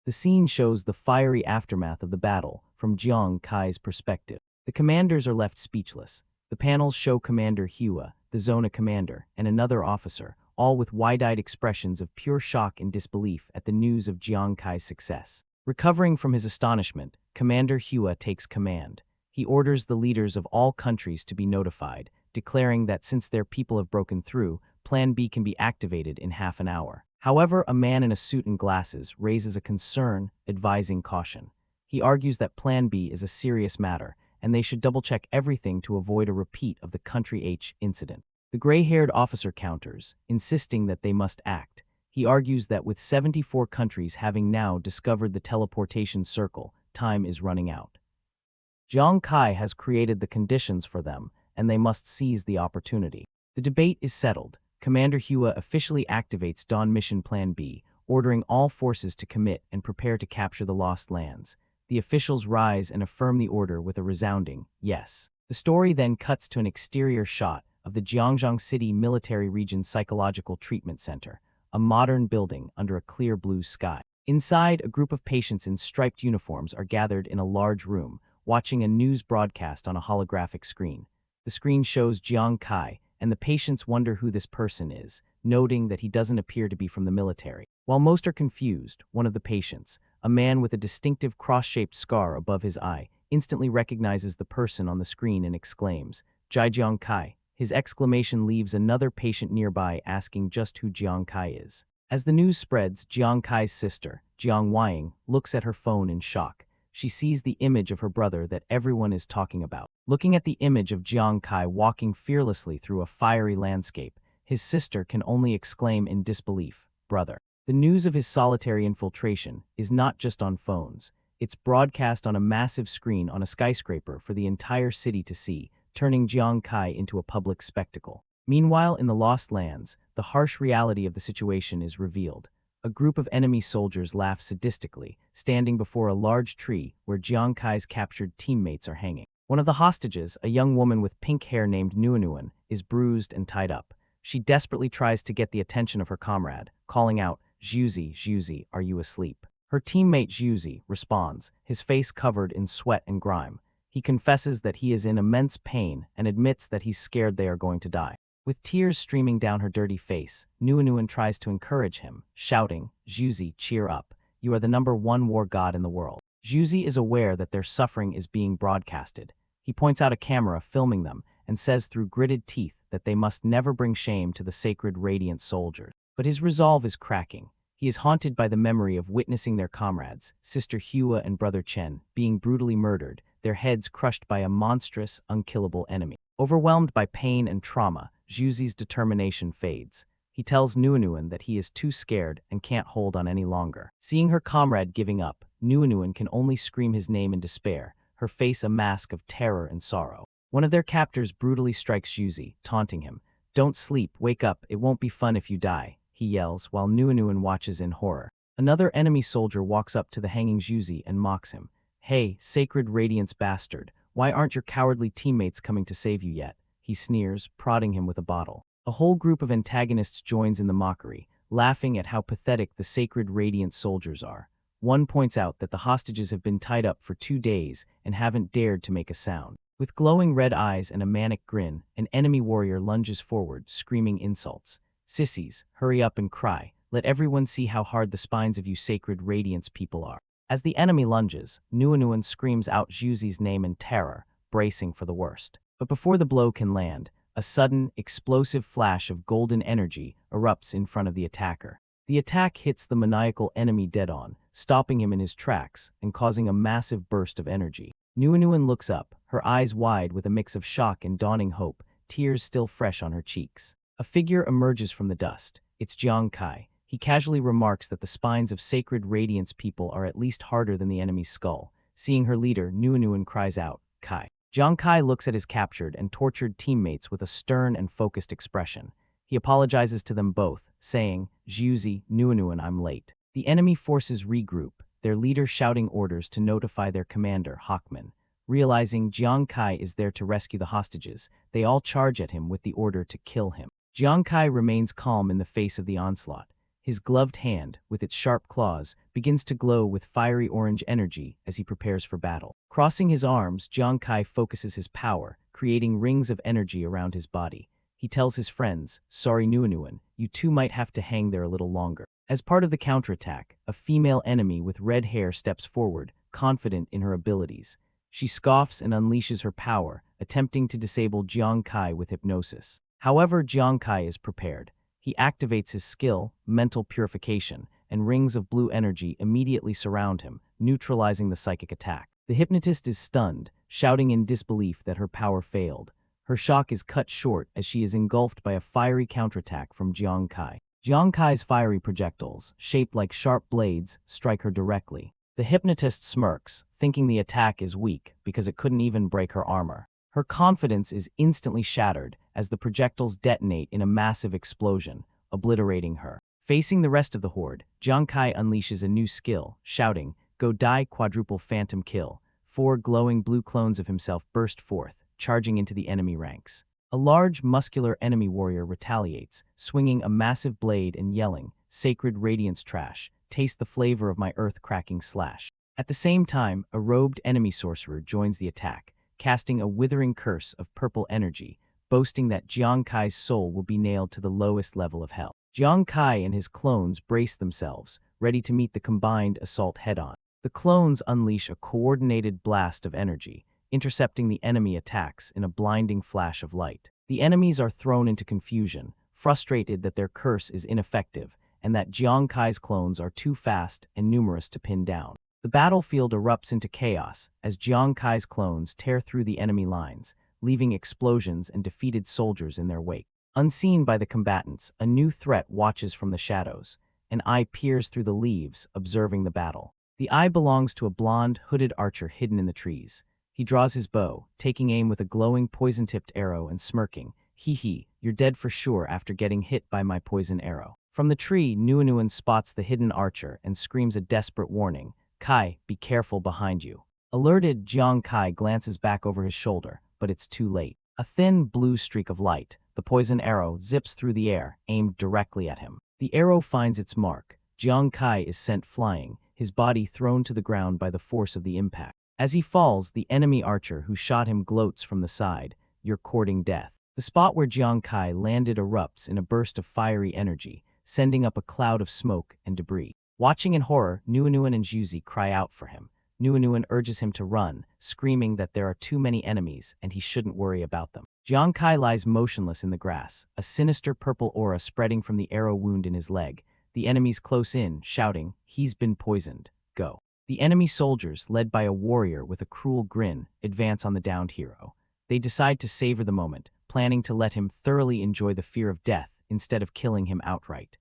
The scene shows the fiery aftermath of the battle from Jiang Kai's perspective. The commanders are left speechless. The panels show Commander Hua, the Zona commander, and another officer, all with wide-eyed expressions of pure shock and disbelief at the news of Jiang Kai's success. Recovering from his astonishment, Commander Hua takes command. He orders the leaders of all countries to be notified, declaring that since their people have broken through, Plan B can be activated in half an hour. However, a man in a suit and glasses raises a concern, advising caution. He argues that Plan B is a serious matter, and they should double-check everything to avoid a repeat of the Country H incident. The gray-haired officer counters, insisting that they must act. He argues that with 74 countries having now discovered the teleportation circle, time is running out. Jiang Kai has created the conditions for them, and they must seize the opportunity. The debate is settled. Commander Hua officially activates Dawn Mission Plan B, ordering all forces to commit and prepare to capture the Lost Lands. The officials rise and affirm the order with a resounding yes. The story then cuts to an exterior shot of the Jiangzhou City Military Region Psychological Treatment Center, a modern building under a clear blue sky. Inside, a group of patients in striped uniforms are gathered in a large room, watching a news broadcast on a holographic screen. The screen shows Jiang Kai, and the patients wonder who this person is, noting that he doesn't appear to be from the military. While most are confused, one of the patients, a man with a distinctive cross-shaped scar above his eye, instantly recognizes the person on the screen and exclaims, "Jai Jiang Kai." His exclamation leaves another patient nearby asking just who Jiang Kai is. As the news spreads, Jiang Kai's sister, Jiang Weiying, looks at her phone in shock. She sees the image of her brother that everyone is talking about. Looking at the image of Jiang Kai walking fearlessly through a fiery landscape, his sister can only exclaim in disbelief, "Brother." The news of his solitary infiltration is not just on phones. It's broadcast on a massive screen on a skyscraper for the entire city to see, turning Jiang Kai into a public spectacle. Meanwhile, in the Lost Lands, the harsh reality of the situation is revealed. A group of enemy soldiers laugh sadistically, standing before a large tree where Jiang Kai's captured teammates are hanging. One of the hostages, a young woman with pink hair named Nuanuan, is bruised and tied up. She desperately tries to get the attention of her comrade, calling out, "Zhuzi, Zhuzi, are you asleep?" Her teammate Zhuzi responds, his face covered in sweat and grime. He confesses that he is in immense pain and admits that he's scared they are going to die. With tears streaming down her dirty face, Nuanuan tries to encourage him, shouting, "Zhuzi, cheer up. You are the #1 war god in the world." Juzi is aware that their suffering is being broadcasted. He points out a camera filming them and says through gritted teeth that they must never bring shame to the sacred Radiant soldiers. But his resolve is cracking. He is haunted by the memory of witnessing their comrades, Sister Hua and Brother Chen, being brutally murdered, their heads crushed by a monstrous, unkillable enemy. Overwhelmed by pain and trauma, Juzi's determination fades. He tells Nuunuan that he is too scared and can't hold on any longer. Seeing her comrade giving up, Nuunuan can only scream his name in despair, her face a mask of terror and sorrow. One of their captors brutally strikes Juzi, taunting him. "Don't sleep, wake up, it won't be fun if you die," he yells while Nuunuan watches in horror. Another enemy soldier walks up to the hanging Juzi and mocks him. "Hey, sacred Radiance bastard, why aren't your cowardly teammates coming to save you yet?" he sneers, prodding him with a bottle. A whole group of antagonists joins in the mockery, laughing at how pathetic the sacred Radiant soldiers are. One points out that the hostages have been tied up for 2 days and haven't dared to make a sound. With glowing red eyes and a manic grin, an enemy warrior lunges forward, screaming insults. "Sissies, hurry up and cry. Let everyone see how hard the spines of you sacred Radiance people are." As the enemy lunges, Nuunuan screams out Juzi's name in terror, bracing for the worst. But before the blow can land, a sudden, explosive flash of golden energy erupts in front of the attacker. The attack hits the maniacal enemy dead-on, stopping him in his tracks and causing a massive burst of energy. Nuunuan looks up, her eyes wide with a mix of shock and dawning hope, tears still fresh on her cheeks. A figure emerges from the dust. It's Jiang Kai. He casually remarks that the spines of sacred Radiance people are at least harder than the enemy's skull. Seeing her leader, Nuunuan cries out, "Kai." Jiang Kai looks at his captured and tortured teammates with a stern and focused expression. He apologizes to them both, saying, "Juzi, Nuunuan, I'm late." The enemy forces regroup, their leader shouting orders to notify their commander, Hawkman. Realizing Jiang Kai is there to rescue the hostages, they all charge at him with the order to kill him. Jiang Kai remains calm in the face of the onslaught. His gloved hand, with its sharp claws, begins to glow with fiery orange energy as he prepares for battle. Crossing his arms, Jiang Kai focuses his power, creating rings of energy around his body. He tells his friends, "Sorry Nuunuan, you two might have to hang there a little longer." As part of the counterattack, a female enemy with red hair steps forward, confident in her abilities. She scoffs and unleashes her power, attempting to disable Jiang Kai with hypnosis. However, Jiang Kai is prepared. He activates his skill, mental purification, and rings of blue energy immediately surround him, neutralizing the psychic attack. The hypnotist is stunned, shouting in disbelief that her power failed. Her shock is cut short as she is engulfed by a fiery counterattack from Jiang Kai. Jiang Kai's fiery projectiles, shaped like sharp blades, strike her directly. The hypnotist smirks, thinking the attack is weak because it couldn't even break her armor. Her confidence is instantly shattered as the projectiles detonate in a massive explosion, obliterating her. Facing the rest of the horde, Jiang Kai unleashes a new skill, shouting, "Go die, quadruple phantom kill." 4 glowing blue clones of himself burst forth, charging into the enemy ranks. A large, muscular enemy warrior retaliates, swinging a massive blade and yelling, "Sacred Radiance trash, taste the flavor of my earth-cracking slash." At the same time, a robed enemy sorcerer joins the attack, casting a withering curse of purple energy, boasting that Jiang Kai's soul will be nailed to the lowest level of hell. Jiang Kai and his clones brace themselves, ready to meet the combined assault head-on. The clones unleash a coordinated blast of energy, intercepting the enemy attacks in a blinding flash of light. The enemies are thrown into confusion, frustrated that their curse is ineffective and that Jiang Kai's clones are too fast and numerous to pin down. The battlefield erupts into chaos as Jiang Kai's clones tear through the enemy lines, leaving explosions and defeated soldiers in their wake. Unseen by the combatants, a new threat watches from the shadows. An eye peers through the leaves, observing the battle. The eye belongs to a blonde, hooded archer hidden in the trees. He draws his bow, taking aim with a glowing poison-tipped arrow and smirking, "Hee hee, you're dead for sure after getting hit by my poison arrow." From the tree, Nuunuan spots the hidden archer and screams a desperate warning, "Kai, be careful behind you." Alerted, Jiang Kai glances back over his shoulder, but it's too late. A thin, blue streak of light, the poison arrow, zips through the air, aimed directly at him. The arrow finds its mark. Jiang Kai is sent flying, his body thrown to the ground by the force of the impact. As he falls, the enemy archer who shot him gloats from the side, "You're courting death." The spot where Jiang Kai landed erupts in a burst of fiery energy, sending up a cloud of smoke and debris. Watching in horror, Nuunuan and Juzi cry out for him. Nuan urges him to run, screaming that there are too many enemies and he shouldn't worry about them. Jiang Kai lies motionless in the grass, a sinister purple aura spreading from the arrow wound in his leg. The enemies close in, shouting, "He's been poisoned. Go." The enemy soldiers, led by a warrior with a cruel grin, advance on the downed hero. They decide to savor the moment, planning to let him thoroughly enjoy the fear of death instead of killing him outright.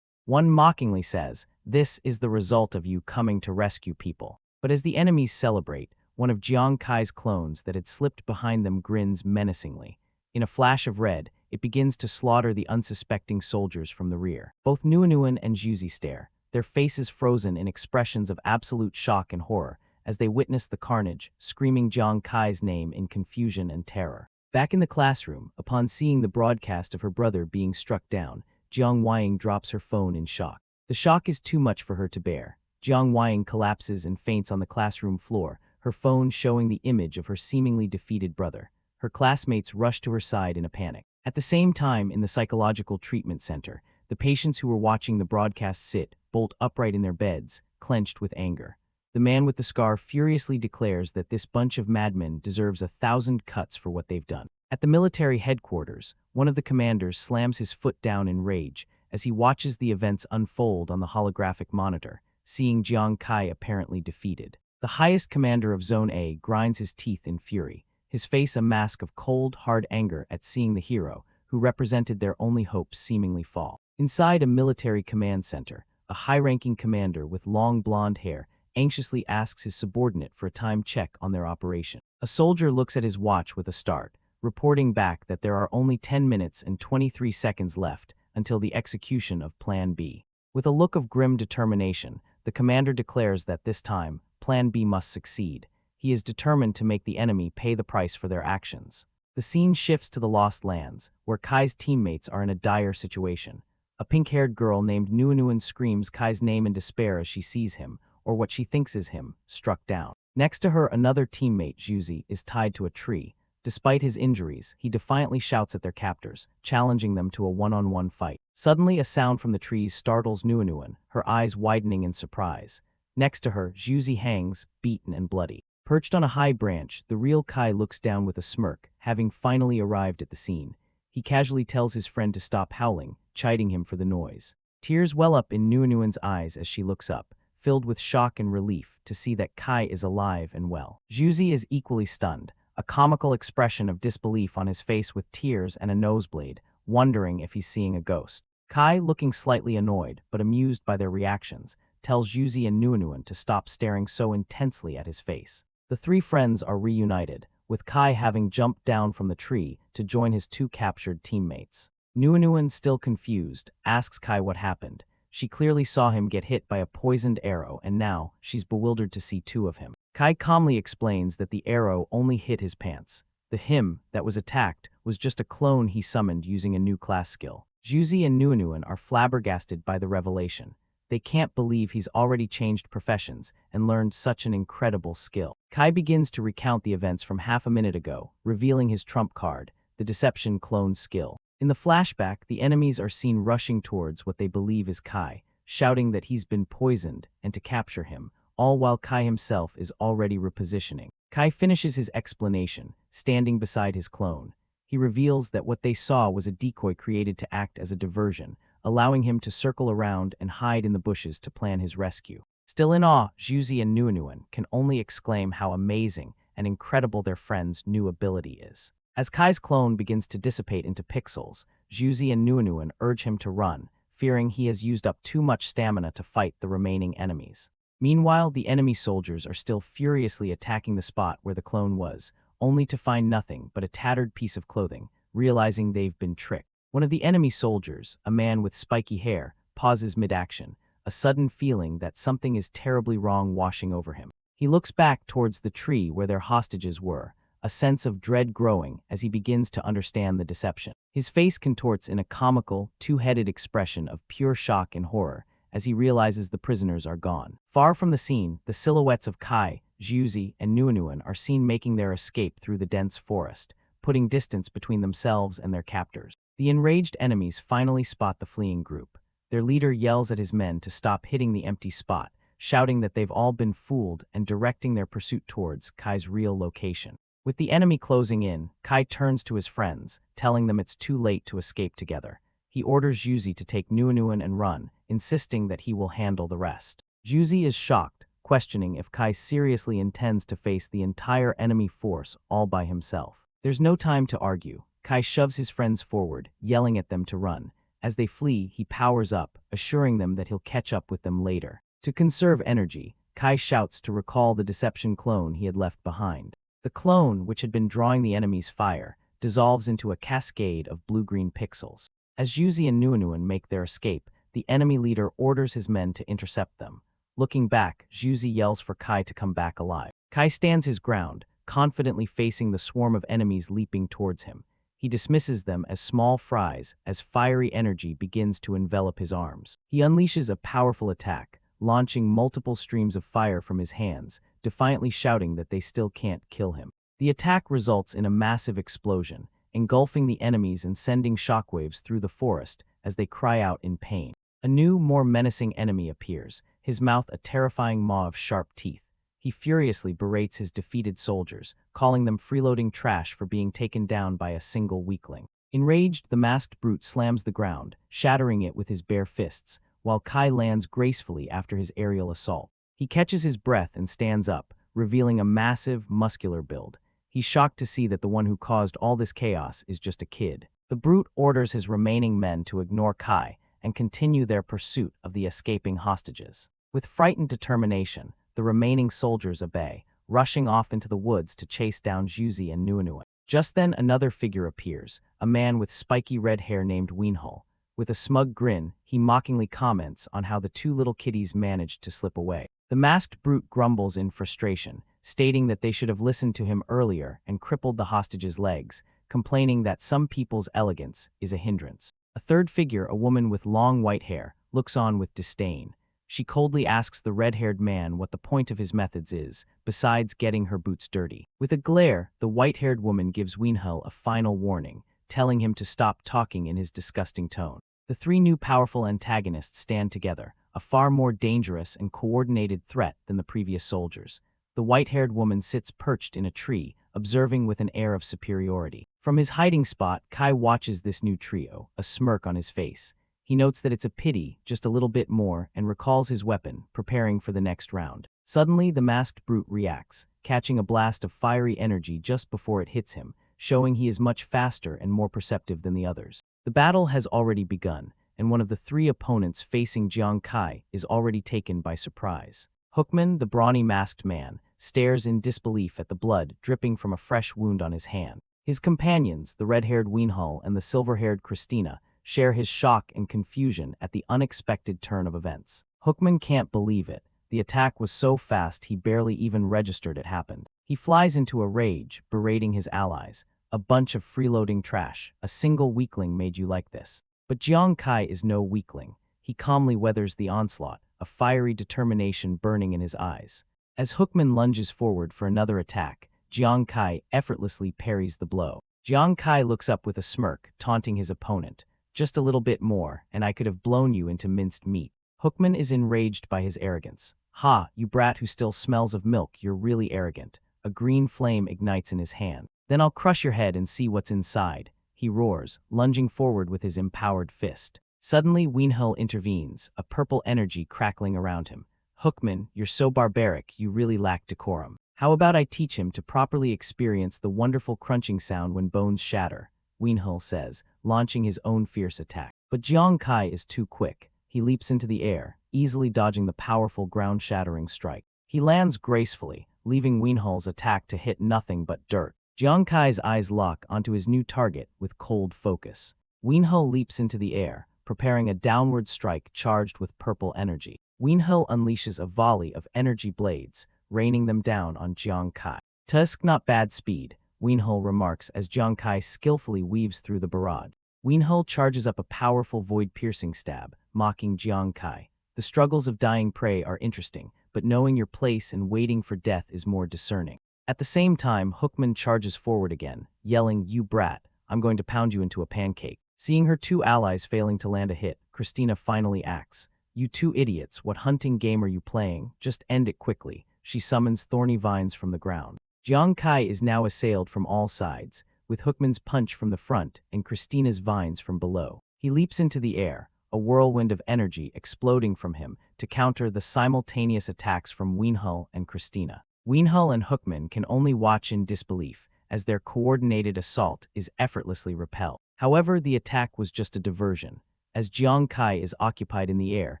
One mockingly says, "This is the result of you coming to rescue people." But as the enemies celebrate, one of Jiang Kai's clones that had slipped behind them grins menacingly. In a flash of red, it begins to slaughter the unsuspecting soldiers from the rear. Both Nuan and Juzi stare, their faces frozen in expressions of absolute shock and horror, as they witness the carnage, screaming Jiang Kai's name in confusion and terror. Back in the classroom, upon seeing the broadcast of her brother being struck down, Jiang Weiying drops her phone in shock. The shock is too much for her to bear. Jiang Weiying collapses and faints on the classroom floor, her phone showing the image of her seemingly defeated brother. Her classmates rush to her side in a panic. At the same time, in the psychological treatment center, the patients who were watching the broadcast sit, bolt upright in their beds, clenched with anger. The man with the scar furiously declares that this bunch of madmen deserves 1,000 cuts for what they've done. At the military headquarters, one of the commanders slams his foot down in rage as he watches the events unfold on the holographic monitor, seeing Jiang Kai apparently defeated. The highest commander of Zone A grinds his teeth in fury, his face a mask of cold, hard anger at seeing the hero, who represented their only hope, seemingly fall. Inside a military command center, a high-ranking commander with long blonde hair anxiously asks his subordinate for a time check on their operation. A soldier looks at his watch with a start, reporting back that there are only 10 minutes and 23 seconds left until the execution of Plan B. With a look of grim determination, the commander declares that this time, Plan B must succeed. He is determined to make the enemy pay the price for their actions. The scene shifts to the Lost Lands, where Kai's teammates are in a dire situation. A pink-haired girl named Nuan screams Kai's name in despair as she sees him, or what she thinks is him, struck down. Next to her, another teammate, Juzi, is tied to a tree. Despite his injuries, he defiantly shouts at their captors, challenging them to a one-on-one fight. Suddenly, a sound from the trees startles Nuan, her eyes widening in surprise. Next to her, Juzi hangs, beaten and bloody. Perched on a high branch, the real Kai looks down with a smirk, having finally arrived at the scene. He casually tells his friend to stop howling, chiding him for the noise. Tears well up in Nuan's eyes as she looks up, filled with shock and relief to see that Kai is alive and well. Juzi is equally stunned, a comical expression of disbelief on his face with tears and a nosebleed, wondering if he's seeing a ghost. Kai, looking slightly annoyed but amused by their reactions, tells Juzi and Nuan to stop staring so intensely at his face. The three friends are reunited, with Kai having jumped down from the tree to join his two captured teammates. Nuan, still confused, asks Kai what happened. She clearly saw him get hit by a poisoned arrow, and now she's bewildered to see two of him. Kai calmly explains that the arrow only hit his pants. The him that was attacked was just a clone he summoned using a new class skill. Juzi and Nuan are flabbergasted by the revelation. They can't believe he's already changed professions and learned such an incredible skill. Kai begins to recount the events from half a minute ago, revealing his trump card, the deception clone skill. In the flashback, the enemies are seen rushing towards what they believe is Kai, shouting that he's been poisoned and to capture him, all while Kai himself is already repositioning. Kai finishes his explanation, standing beside his clone. He reveals that what they saw was a decoy created to act as a diversion, allowing him to circle around and hide in the bushes to plan his rescue. Still in awe, Juzi and Nuan can only exclaim how amazing and incredible their friend's new ability is. As Kai's clone begins to dissipate into pixels, Juzi and Nuan urge him to run, fearing he has used up too much stamina to fight the remaining enemies. Meanwhile, the enemy soldiers are still furiously attacking the spot where the clone was, only to find nothing but a tattered piece of clothing, realizing they've been tricked. One of the enemy soldiers, a man with spiky hair, pauses mid-action, a sudden feeling that something is terribly wrong washing over him. He looks back towards the tree where their hostages were, a sense of dread growing as he begins to understand the deception. His face contorts in a comical, two-headed expression of pure shock and horror as he realizes the prisoners are gone. Far from the scene, the silhouettes of Kai, Juzi, and Nuan are seen making their escape through the dense forest, putting distance between themselves and their captors. The enraged enemies finally spot the fleeing group. Their leader yells at his men to stop hitting the empty spot, shouting that they've all been fooled and directing their pursuit towards Kai's real location. With the enemy closing in, Kai turns to his friends, telling them it's too late to escape together. He orders Juzi to take Nuanuan and run, insisting that he will handle the rest. Juzi is shocked, questioning if Kai seriously intends to face the entire enemy force all by himself. There's no time to argue. Kai shoves his friends forward, yelling at them to run. As they flee, he powers up, assuring them that he'll catch up with them later. To conserve energy, Kai shouts to recall the deception clone he had left behind. The clone, which had been drawing the enemy's fire, dissolves into a cascade of blue-green pixels. As Juzi and Nuanuan make their escape, the enemy leader orders his men to intercept them. Looking back, Juzi yells for Kai to come back alive. Kai stands his ground, confidently facing the swarm of enemies leaping towards him. He dismisses them as small fries as fiery energy begins to envelop his arms. He unleashes a powerful attack, launching multiple streams of fire from his hands, defiantly shouting that they still can't kill him. The attack results in a massive explosion, engulfing the enemies and sending shockwaves through the forest as they cry out in pain. A new, more menacing enemy appears, his mouth a terrifying maw of sharp teeth. He furiously berates his defeated soldiers, calling them freeloading trash for being taken down by a single weakling. Enraged, the masked brute slams the ground, shattering it with his bare fists, while Kai lands gracefully after his aerial assault. He catches his breath and stands up, revealing a massive, muscular build. He's shocked to see that the one who caused all this chaos is just a kid. The brute orders his remaining men to ignore Kai and continue their pursuit of the escaping hostages. With frightened determination, the remaining soldiers obey, rushing off into the woods to chase down Juzi and Nuanuan. Just then another figure appears, a man with spiky red hair named Wienhull. With a smug grin, he mockingly comments on how the two little kitties managed to slip away. The masked brute grumbles in frustration, stating that they should have listened to him earlier and crippled the hostages' legs, complaining that some people's elegance is a hindrance. A third figure, a woman with long white hair, looks on with disdain. She coldly asks the red-haired man what the point of his methods is, besides getting her boots dirty. With a glare, the white-haired woman gives Wienhull a final warning, telling him to stop talking in his disgusting tone. The three new powerful antagonists stand together, a far more dangerous and coordinated threat than the previous soldiers. The white-haired woman sits perched in a tree, observing with an air of superiority. From his hiding spot, Kai watches this new trio, a smirk on his face. He notes that it's a pity, just a little bit more, and recalls his weapon, preparing for the next round. Suddenly, the masked brute reacts, catching a blast of fiery energy just before it hits him, showing he is much faster and more perceptive than the others. The battle has already begun, and one of the three opponents facing Jiang Kai is already taken by surprise. Hookman, the brawny masked man, stares in disbelief at the blood dripping from a fresh wound on his hand. His companions, the red-haired Wienhull and the silver-haired Christina, share his shock and confusion at the unexpected turn of events. Hookman can't believe it. The attack was so fast he barely even registered it happened. He flies into a rage, berating his allies. A bunch of freeloading trash. A single weakling made you like this. But Jiang Kai is no weakling. He calmly weathers the onslaught, a fiery determination burning in his eyes. As Hookman lunges forward for another attack, Jiang Kai effortlessly parries the blow. Jiang Kai looks up with a smirk, taunting his opponent. Just a little bit more, and I could have blown you into minced meat. Hookman is enraged by his arrogance. Ha, you brat who still smells of milk, you're really arrogant. A green flame ignites in his hand. Then I'll crush your head and see what's inside, he roars, lunging forward with his empowered fist. Suddenly, Wienhull intervenes, a purple energy crackling around him. Hookman, you're so barbaric, you really lack decorum. How about I teach him to properly experience the wonderful crunching sound when bones shatter, Wienhull says, launching his own fierce attack. But Jiang Kai is too quick. He leaps into the air, easily dodging the powerful ground-shattering strike. He lands gracefully, leaving Wienhull's attack to hit nothing but dirt. Jiang Kai's eyes lock onto his new target with cold focus. Wienhull leaps into the air, preparing a downward strike charged with purple energy. Wienhull unleashes a volley of energy blades, raining them down on Jiang Kai. "Tusk not bad speed," Wienhull remarks as Jiang Kai skillfully weaves through the barrage. Wienhull charges up a powerful void-piercing stab, mocking Jiang Kai. The struggles of dying prey are interesting, but knowing your place and waiting for death is more discerning. At the same time, Hookman charges forward again, yelling, "You brat, I'm going to pound you into a pancake." Seeing her two allies failing to land a hit, Christina finally acts. "You two idiots, what hunting game are you playing? Just end it quickly." She summons thorny vines from the ground. Jiang Kai is now assailed from all sides, with Hookman's punch from the front and Christina's vines from below. He leaps into the air, a whirlwind of energy exploding from him to counter the simultaneous attacks from Wienhull and Christina. Wienhull and Hookman can only watch in disbelief, as their coordinated assault is effortlessly repelled. However, the attack was just a diversion. As Jiang Kai is occupied in the air,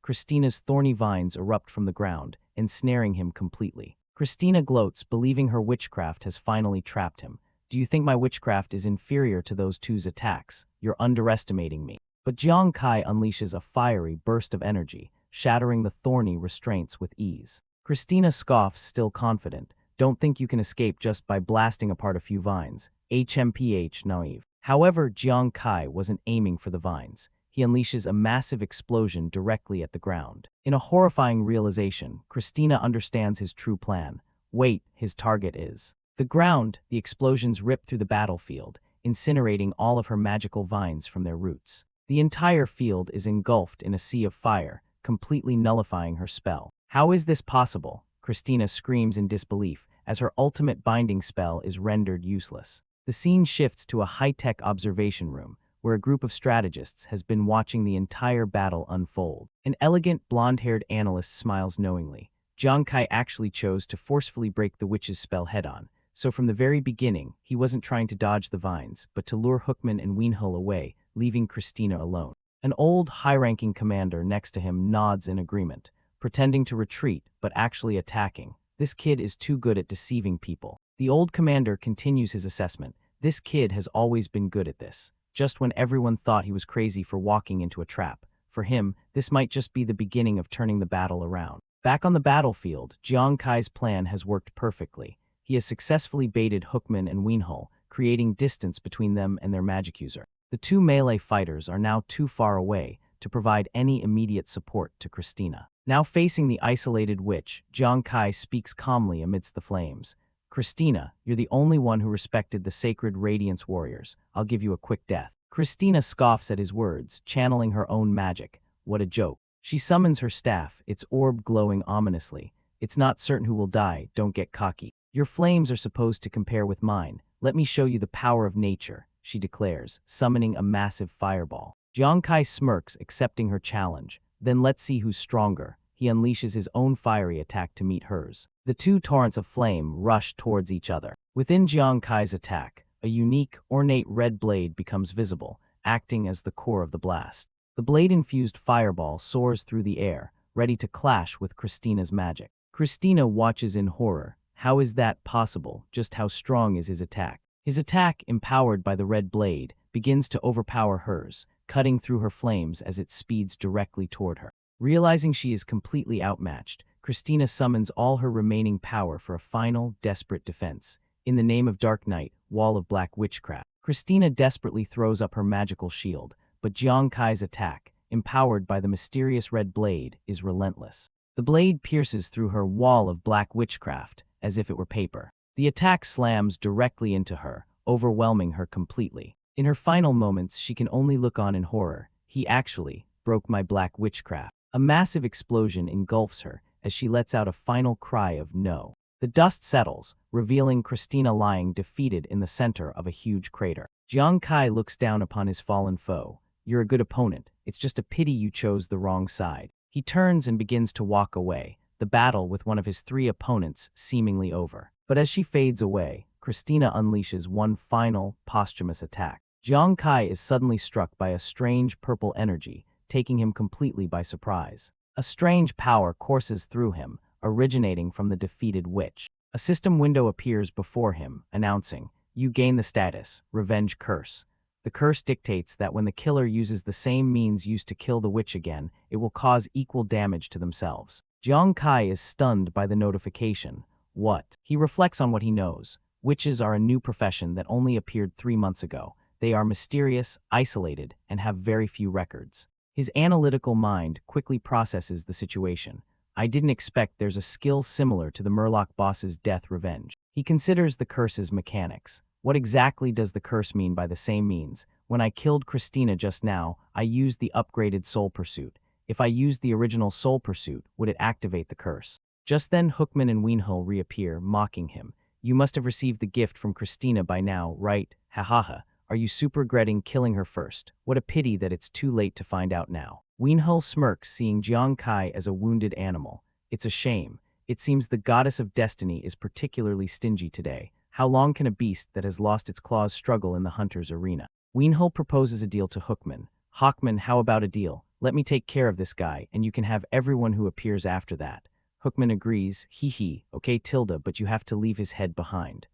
Christina's thorny vines erupt from the ground, ensnaring him completely. Christina gloats, believing her witchcraft has finally trapped him. "Do you think my witchcraft is inferior to those two's attacks? You're underestimating me." But Jiang Kai unleashes a fiery burst of energy, shattering the thorny restraints with ease. Christina scoffs, still confident. "Don't think you can escape just by blasting apart a few vines. HMPH, naive." However, Jiang Kai wasn't aiming for the vines. He unleashes a massive explosion directly at the ground. In a horrifying realization, Christina understands his true plan. Wait, his target is the ground. The explosions rip through the battlefield, incinerating all of her magical vines from their roots. The entire field is engulfed in a sea of fire, completely nullifying her spell. How is this possible? Christina screams in disbelief as her ultimate binding spell is rendered useless. The scene shifts to a high-tech observation room, where a group of strategists has been watching the entire battle unfold. An elegant, blonde-haired analyst smiles knowingly. Jiang Kai actually chose to forcefully break the witch's spell head-on, so from the very beginning, he wasn't trying to dodge the vines, but to lure Hookman and Wienhull away, leaving Christina alone. An old, high-ranking commander next to him nods in agreement, pretending to retreat, but actually attacking. "This kid is too good at deceiving people." The old commander continues his assessment. "This kid has always been good at this." Just when everyone thought he was crazy for walking into a trap, for him, this might just be the beginning of turning the battle around. Back on the battlefield, Jiang Kai's plan has worked perfectly. He has successfully baited Hookman and Wienhull, creating distance between them and their magic user. The two melee fighters are now too far away to provide any immediate support to Christina. Now facing the isolated witch, Jiang Kai speaks calmly amidst the flames. "Christina, you're the only one who respected the sacred Radiance warriors. I'll give you a quick death." Christina scoffs at his words, channeling her own magic. What a joke. She summons her staff, its orb glowing ominously. "It's not certain who will die, don't get cocky. Your flames are supposed to compare with mine. Let me show you the power of nature," she declares, summoning a massive fireball. Jiang Kai smirks, accepting her challenge. "Then let's see who's stronger." He unleashes his own fiery attack to meet hers. The two torrents of flame rush towards each other. Within Jiang Kai's attack, a unique, ornate red blade becomes visible, acting as the core of the blast. The blade-infused fireball soars through the air, ready to clash with Christina's magic. Christina watches in horror. How is that possible? Just how strong is his attack? His attack, empowered by the red blade, begins to overpower hers, cutting through her flames as it speeds directly toward her. Realizing she is completely outmatched, Christina summons all her remaining power for a final, desperate defense. In the name of Dark Night, Wall of Black Witchcraft, Christina desperately throws up her magical shield, but Jiang Kai's attack, empowered by the mysterious red blade, is relentless. The blade pierces through her wall of black witchcraft, as if it were paper. The attack slams directly into her, overwhelming her completely. In her final moments, she can only look on in horror. "He actually broke my black witchcraft." A massive explosion engulfs her as she lets out a final cry of no. The dust settles, revealing Christina lying defeated in the center of a huge crater. Jiang Kai looks down upon his fallen foe. "You're a good opponent. It's just a pity you chose the wrong side." He turns and begins to walk away, the battle with one of his three opponents seemingly over. But as she fades away, Christina unleashes one final, posthumous attack. Jiang Kai is suddenly struck by a strange purple energy, taking him completely by surprise. A strange power courses through him, originating from the defeated witch. A system window appears before him, announcing, "You gain the status, Revenge Curse." The curse dictates that when the killer uses the same means used to kill the witch again, it will cause equal damage to themselves. Jiang Kai is stunned by the notification. What? He reflects on what he knows. Witches are a new profession that only appeared 3 months ago. They are mysterious, isolated, and have very few records. His analytical mind quickly processes the situation. "I didn't expect there's a skill similar to the Murloc boss's death revenge." He considers the curse's mechanics. What exactly does the curse mean by the same means? When I killed Christina just now, I used the upgraded Soul Pursuit. If I used the original Soul Pursuit, would it activate the curse? Just then, Hookman and Wienhull reappear, mocking him. You must have received the gift from Christina by now, right? Ha ha ha. Are you super regretting killing her first? What a pity that it's too late to find out now. Wienhull smirks, seeing Jiang Kai as a wounded animal. It's a shame. It seems the goddess of destiny is particularly stingy today. How long can a beast that has lost its claws struggle in the hunter's arena? Wienhull proposes a deal to Hookman. Hockman, how about a deal? Let me take care of this guy, and you can have everyone who appears after that. Hookman agrees. Hee hee. Okay, Tilda, but you have to leave his head behind.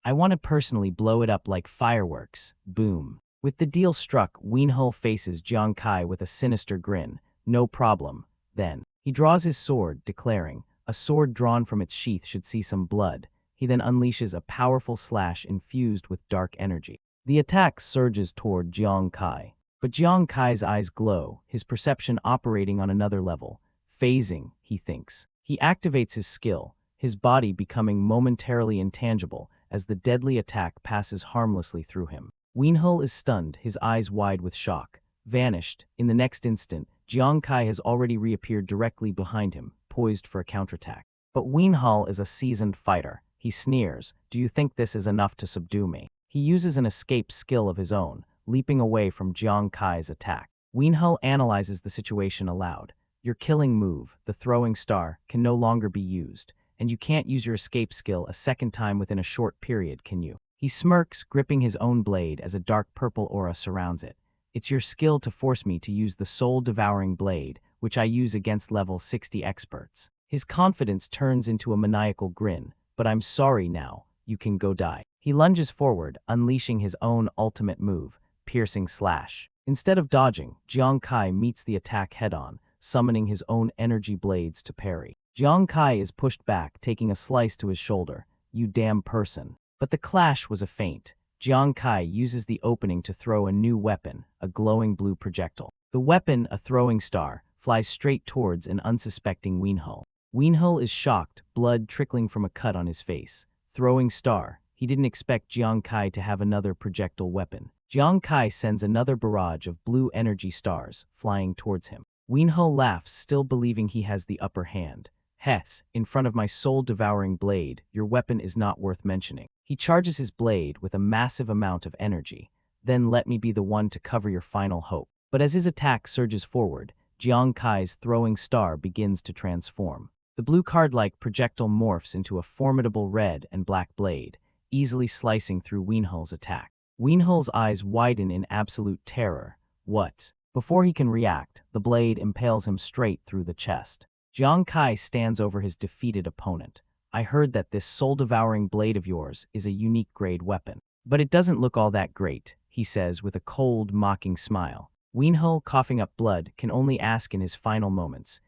I want to personally blow it up like fireworks. Boom. With the deal struck, Wienhull faces Jiang Kai with a sinister grin. No problem. Then, he draws his sword, declaring, a sword drawn from its sheath should see some blood. He then unleashes a powerful slash infused with dark energy. The attack surges toward Jiang Kai. But Jiang Kai's eyes glow, his perception operating on another level. Phasing, he thinks. He activates his skill, his body becoming momentarily intangible as the deadly attack passes harmlessly through him. Wienhull is stunned, his eyes wide with shock. Vanished. In the next instant, Jiang Kai has already reappeared directly behind him, poised for a counterattack. But Wienhull is a seasoned fighter. He sneers. Do you think this is enough to subdue me? He uses an escape skill of his own, leaping away from Jiang Kai's attack. Wienhull analyzes the situation aloud. Your killing move, the throwing star, can no longer be used, and you can't use your escape skill a second time within a short period, can you? He smirks, gripping his own blade as a dark purple aura surrounds it. It's your skill to force me to use the soul-devouring blade, which I use against level 60 experts. His confidence turns into a maniacal grin. But I'm sorry now, you can go die. He lunges forward, unleashing his own ultimate move, piercing slash. Instead of dodging, Jiang Kai meets the attack head-on, summoning his own energy blades to parry. Jiang Kai is pushed back, taking a slice to his shoulder. You damn person. But the clash was a feint. Jiang Kai uses the opening to throw a new weapon, a glowing blue projectile. The weapon, a throwing star, flies straight towards an unsuspecting Wienhull. Wienhull is shocked, blood trickling from a cut on his face. Throwing star. He didn't expect Jiang Kai to have another projectile weapon. Jiang Kai sends another barrage of blue energy stars, flying towards him. Wienhull laughs, still believing he has the upper hand. Hess, in front of my soul-devouring blade, your weapon is not worth mentioning. He charges his blade with a massive amount of energy. Then let me be the one to cover your final hope. But as his attack surges forward, Jiang Kai's throwing star begins to transform. The blue card-like projectile morphs into a formidable red and black blade, easily slicing through Wienhull's attack. Wienhull's eyes widen in absolute terror. What? Before he can react, the blade impales him straight through the chest. Jiang Kai stands over his defeated opponent. I heard that this soul-devouring blade of yours is a unique grade weapon. But it doesn't look all that great, he says with a cold, mocking smile. Wienhull, coughing up blood, can only ask in his final moments,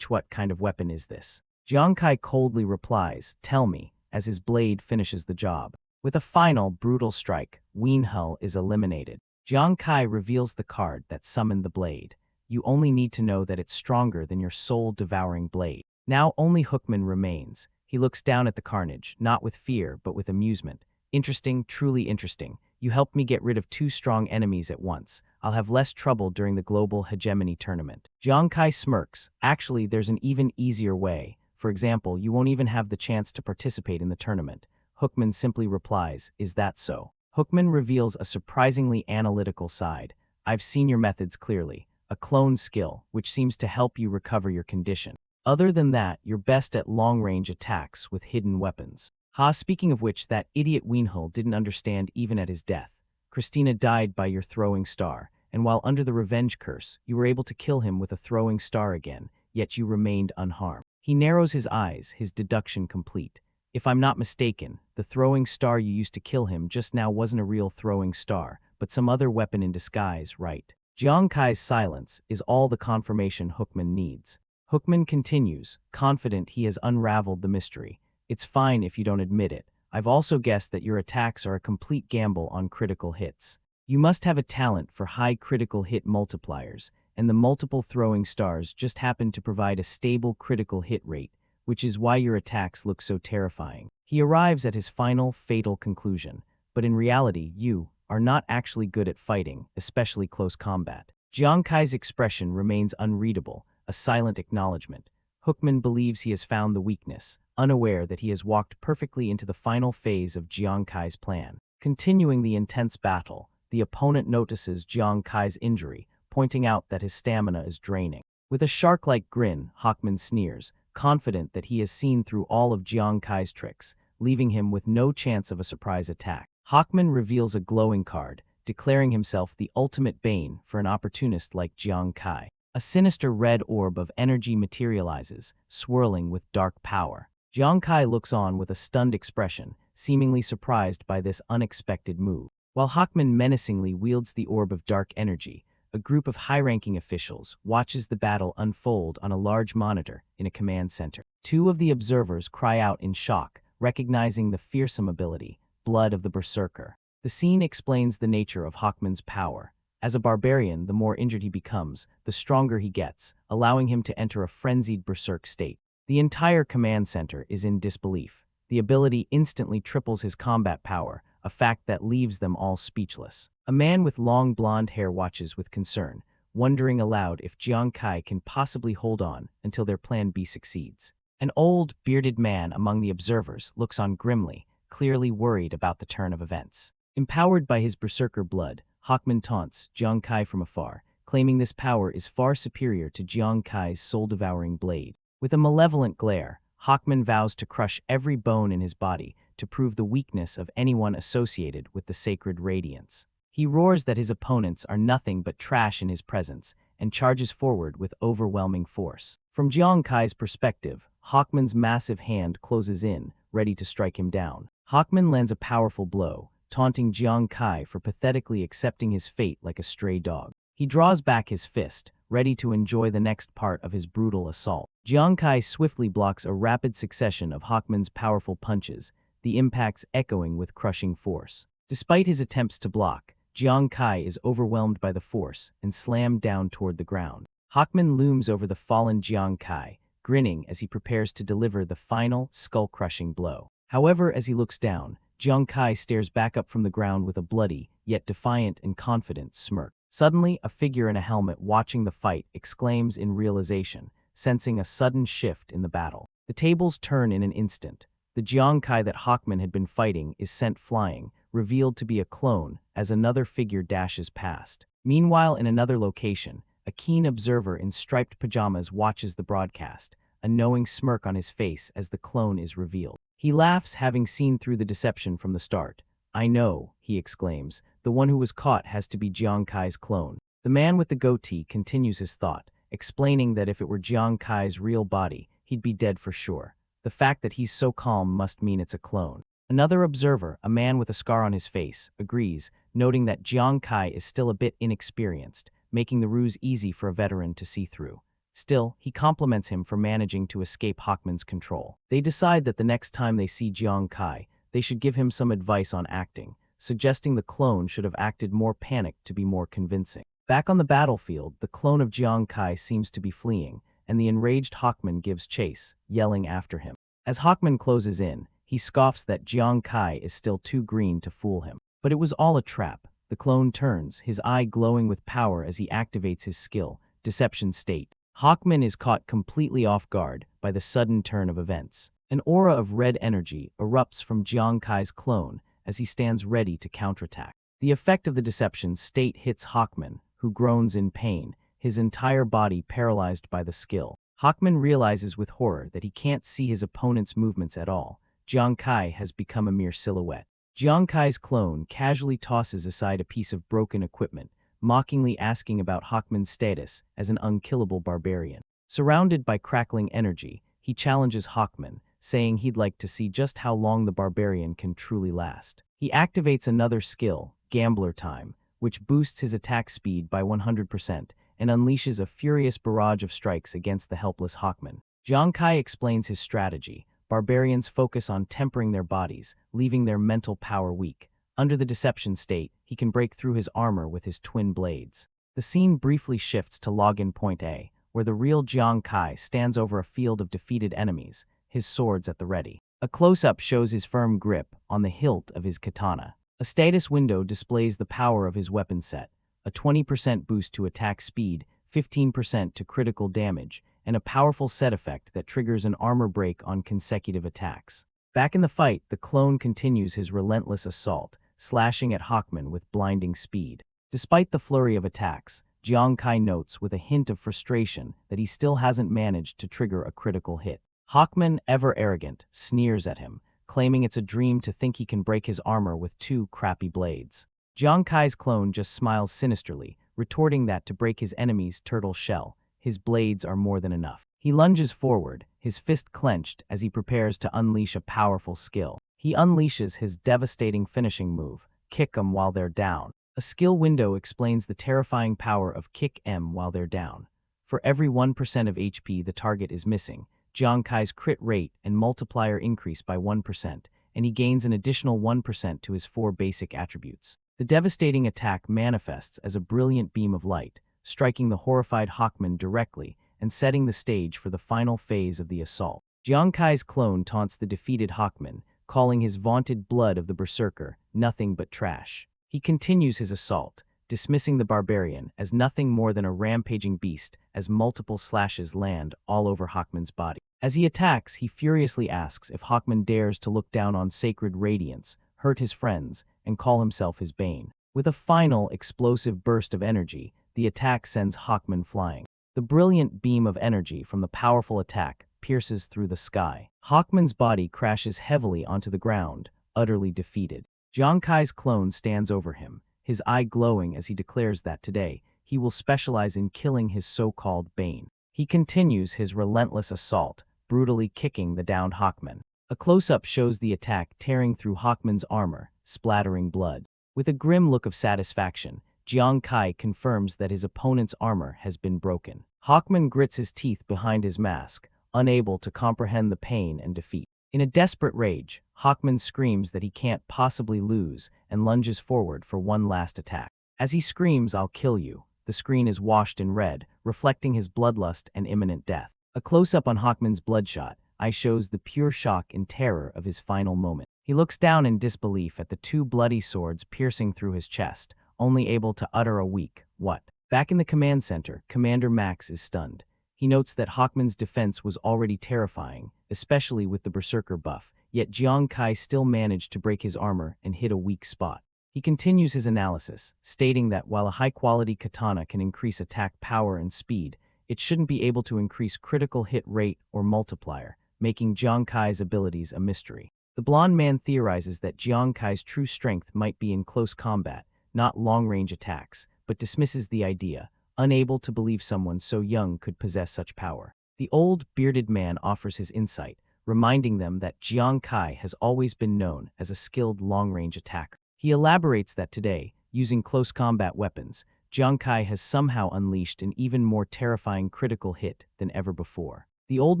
what kind of weapon is this? Jiang Kai coldly replies, tell me, as his blade finishes the job. With a final, brutal strike, Wienhull is eliminated. Jiang Kai reveals the card that summoned the blade. You only need to know that it's stronger than your soul-devouring blade. Now only Hookman remains. He looks down at the carnage, not with fear, but with amusement. Interesting, truly interesting. You helped me get rid of 2 strong enemies at once. I'll have less trouble during the global hegemony tournament. Jiang Kai smirks. Actually, there's an even easier way. For example, you won't even have the chance to participate in the tournament. Hookman simply replies, is that so? Hookman reveals a surprisingly analytical side. I've seen your methods clearly. A clone skill, which seems to help you recover your condition. Other than that, you're best at long-range attacks with hidden weapons. Speaking of which, that idiot Wienhull didn't understand even at his death. Christina died by your throwing star, and while under the revenge curse, you were able to kill him with a throwing star again, yet you remained unharmed. He narrows his eyes, his deduction complete. If I'm not mistaken, the throwing star you used to kill him just now wasn't a real throwing star, but some other weapon in disguise, right? Jiang Kai's silence is all the confirmation Hookman needs. Hookman continues, confident he has unraveled the mystery. It's fine if you don't admit it. I've also guessed that your attacks are a complete gamble on critical hits. You must have a talent for high critical hit multipliers, and the multiple throwing stars just happen to provide a stable critical hit rate, which is why your attacks look so terrifying. He arrives at his final, fatal conclusion. But in reality, you are not actually good at fighting, especially close combat. Jiang Kai's expression remains unreadable, a silent acknowledgement. Hookman believes he has found the weakness, unaware that he has walked perfectly into the final phase of Jiang Kai's plan. Continuing the intense battle, the opponent notices Jiang Kai's injury, pointing out that his stamina is draining. With a shark-like grin, Hookman sneers, confident that he has seen through all of Jiang Kai's tricks, leaving him with no chance of a surprise attack. Hookman reveals a glowing card, declaring himself the ultimate bane for an opportunist like Jiang Kai. A sinister red orb of energy materializes, swirling with dark power. Jiang Kai looks on with a stunned expression, seemingly surprised by this unexpected move. While Hookman menacingly wields the orb of dark energy, a group of high-ranking officials watches the battle unfold on a large monitor in a command center. Two of the observers cry out in shock, recognizing the fearsome ability, Blood of the Berserker. The scene explains the nature of Hookman's power. As a barbarian, the more injured he becomes, the stronger he gets, allowing him to enter a frenzied berserk state. The entire command center is in disbelief. The ability instantly triples his combat power, a fact that leaves them all speechless. A man with long blonde hair watches with concern, wondering aloud if Jiang Kai can possibly hold on until their plan B succeeds. An old, bearded man among the observers looks on grimly, clearly worried about the turn of events. Empowered by his berserker blood, Hookman taunts Jiang Kai from afar, claiming this power is far superior to Jiang Kai's soul-devouring blade. With a malevolent glare, Hookman vows to crush every bone in his body to prove the weakness of anyone associated with the sacred radiance. He roars that his opponents are nothing but trash in his presence and charges forward with overwhelming force. From Jiang Kai's perspective, Hookman's massive hand closes in, ready to strike him down. Hookman lands a powerful blow, taunting Jiang Kai for pathetically accepting his fate like a stray dog. He draws back his fist, ready to enjoy the next part of his brutal assault. Jiang Kai swiftly blocks a rapid succession of Hookman's powerful punches, the impacts echoing with crushing force. Despite his attempts to block, Jiang Kai is overwhelmed by the force and slammed down toward the ground. Hookman looms over the fallen Jiang Kai, grinning as he prepares to deliver the final, skull-crushing blow. However, as he looks down, Jiang Kai stares back up from the ground with a bloody, yet defiant and confident smirk. Suddenly, a figure in a helmet watching the fight exclaims in realization, sensing a sudden shift in the battle. The tables turn in an instant. The Jiang Kai that Hookman had been fighting is sent flying, revealed to be a clone, as another figure dashes past. Meanwhile, in another location, a keen observer in striped pajamas watches the broadcast, a knowing smirk on his face as the clone is revealed. He laughs, having seen through the deception from the start. "I know," he exclaims, "the one who was caught has to be Jiang Kai's clone." The man with the goatee continues his thought, explaining that if it were Jiang Kai's real body, he'd be dead for sure. The fact that he's so calm must mean it's a clone. Another observer, a man with a scar on his face, agrees, noting that Jiang Kai is still a bit inexperienced, making the ruse easy for a veteran to see through. Still, he compliments him for managing to escape Hookman's control. They decide that the next time they see Jiang Kai, they should give him some advice on acting, suggesting the clone should have acted more panicked to be more convincing. Back on the battlefield, the clone of Jiang Kai seems to be fleeing, and the enraged Hookman gives chase, yelling after him. As Hookman closes in, he scoffs that Jiang Kai is still too green to fool him. But it was all a trap. The clone turns, his eye glowing with power as he activates his skill, Deception State. Hookman is caught completely off guard by the sudden turn of events. An aura of red energy erupts from Jiang Kai's clone as he stands ready to counterattack. The effect of the Deception State hits Hookman, who groans in pain, his entire body paralyzed by the skill. Hookman realizes with horror that he can't see his opponent's movements at all. Jiang Kai has become a mere silhouette. Jiang Kai's clone casually tosses aside a piece of broken equipment, mockingly asking about Hookman's status as an unkillable barbarian. Surrounded by crackling energy, he challenges Hookman, saying he'd like to see just how long the barbarian can truly last. He activates another skill, Gambler Time, which boosts his attack speed by 100% and unleashes a furious barrage of strikes against the helpless Hookman. Jiang Kai explains his strategy. Barbarians focus on tempering their bodies, leaving their mental power weak. Under the Deception State, he can break through his armor with his twin blades. The scene briefly shifts to login point A, where the real Jiang Kai stands over a field of defeated enemies, his swords at the ready. A close-up shows his firm grip on the hilt of his katana. A status window displays the power of his weapon set, a 20% boost to attack speed, 15% to critical damage, and a powerful set effect that triggers an armor break on consecutive attacks. Back in the fight, the clone continues his relentless assault, slashing at Hawkman with blinding speed. Despite the flurry of attacks, Jiang Kai notes with a hint of frustration that he still hasn't managed to trigger a critical hit. Hawkman, ever arrogant, sneers at him, claiming it's a dream to think he can break his armor with 2 crappy blades. Jiang Kai's clone just smiles sinisterly, retorting that to break his enemy's turtle shell, his blades are more than enough. He lunges forward, his fist clenched as he prepares to unleash a powerful skill. He unleashes his devastating finishing move, Kick 'em while they're down. A skill window explains the terrifying power of Kick 'em while they're down. For every 1% of HP the target is missing, Jiang Kai's crit rate and multiplier increase by 1%, and he gains an additional 1% to his 4 basic attributes. The devastating attack manifests as a brilliant beam of light, striking the horrified Hawkman directly and setting the stage for the final phase of the assault. Jiang Kai's clone taunts the defeated Hawkman, calling his vaunted blood of the berserker nothing but trash. He continues his assault, dismissing the barbarian as nothing more than a rampaging beast as multiple slashes land all over Hawkman's body. As he attacks, he furiously asks if Hawkman dares to look down on sacred radiance, hurt his friends, and call himself his bane. With a final, explosive burst of energy, the attack sends Hawkman flying. The brilliant beam of energy from the powerful attack pierces through the sky. Hawkman's body crashes heavily onto the ground, utterly defeated. Jiang Kai's clone stands over him, his eye glowing as he declares that today, he will specialize in killing his so-called bane. He continues his relentless assault, brutally kicking the downed Hawkman. A close-up shows the attack tearing through Hawkman's armor, splattering blood. With a grim look of satisfaction, Jiang Kai confirms that his opponent's armor has been broken. Hawkman grits his teeth behind his mask, unable to comprehend the pain and defeat. In a desperate rage, Hawkman screams that he can't possibly lose and lunges forward for one last attack. As he screams, "I'll kill you," the screen is washed in red, reflecting his bloodlust and imminent death. A close-up on Hawkman's bloodshot eye shows the pure shock and terror of his final moment. He looks down in disbelief at the 2 bloody swords piercing through his chest, only able to utter a weak, "What?" Back in the command center, Commander Max is stunned. He notes that Hawkman's defense was already terrifying, especially with the Berserker buff, yet Jiang Kai still managed to break his armor and hit a weak spot. He continues his analysis, stating that while a high-quality katana can increase attack power and speed, it shouldn't be able to increase critical hit rate or multiplier, making Jiang Kai's abilities a mystery. The blonde man theorizes that Jiang Kai's true strength might be in close combat, not long-range attacks, but dismisses the idea, unable to believe someone so young could possess such power. The old, bearded man offers his insight, reminding them that Jiang Kai has always been known as a skilled long-range attacker. He elaborates that today, using close combat weapons, Jiang Kai has somehow unleashed an even more terrifying critical hit than ever before. The old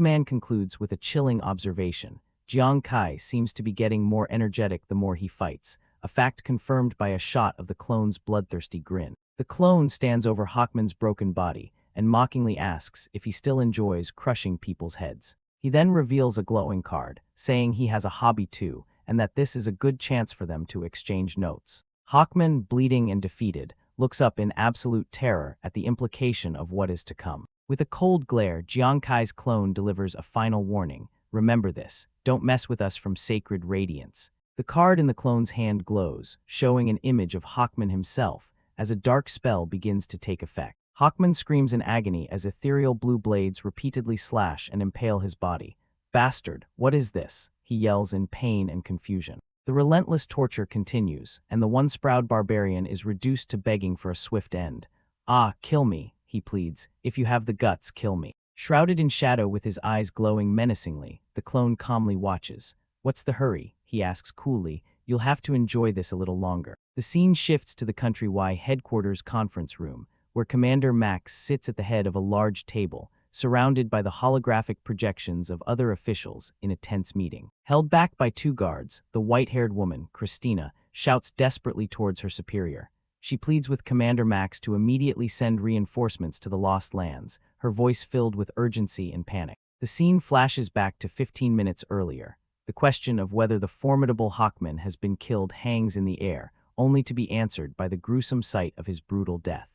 man concludes with a chilling observation. Jiang Kai seems to be getting more energetic the more he fights, a fact confirmed by a shot of the clone's bloodthirsty grin. The clone stands over Hawkman's broken body and mockingly asks if he still enjoys crushing people's heads. He then reveals a glowing card, saying he has a hobby too, and that this is a good chance for them to exchange notes. Hawkman, bleeding and defeated, looks up in absolute terror at the implication of what is to come. With a cold glare, Jiang Kai's clone delivers a final warning. "Remember this, don't mess with us from sacred radiance." The card in the clone's hand glows, showing an image of Hawkman himself, as a dark spell begins to take effect. Hawkman screams in agony as ethereal blue blades repeatedly slash and impale his body. "Bastard, what is this?" he yells in pain and confusion. The relentless torture continues, and the once-proud barbarian is reduced to begging for a swift end. "Ah, kill me," he pleads. "If you have the guts, kill me." Shrouded in shadow with his eyes glowing menacingly, the clone calmly watches. "What's the hurry?" he asks coolly. "You'll have to enjoy this a little longer." The scene shifts to the Countrywide headquarters conference room, where Commander Max sits at the head of a large table, surrounded by the holographic projections of other officials in a tense meeting. Held back by 2 guards, the white-haired woman, Christina, shouts desperately towards her superior. She pleads with Commander Max to immediately send reinforcements to the Lost Lands, her voice filled with urgency and panic. The scene flashes back to 15 minutes earlier. The question of whether the formidable Hawkman has been killed hangs in the air, only to be answered by the gruesome sight of his brutal death.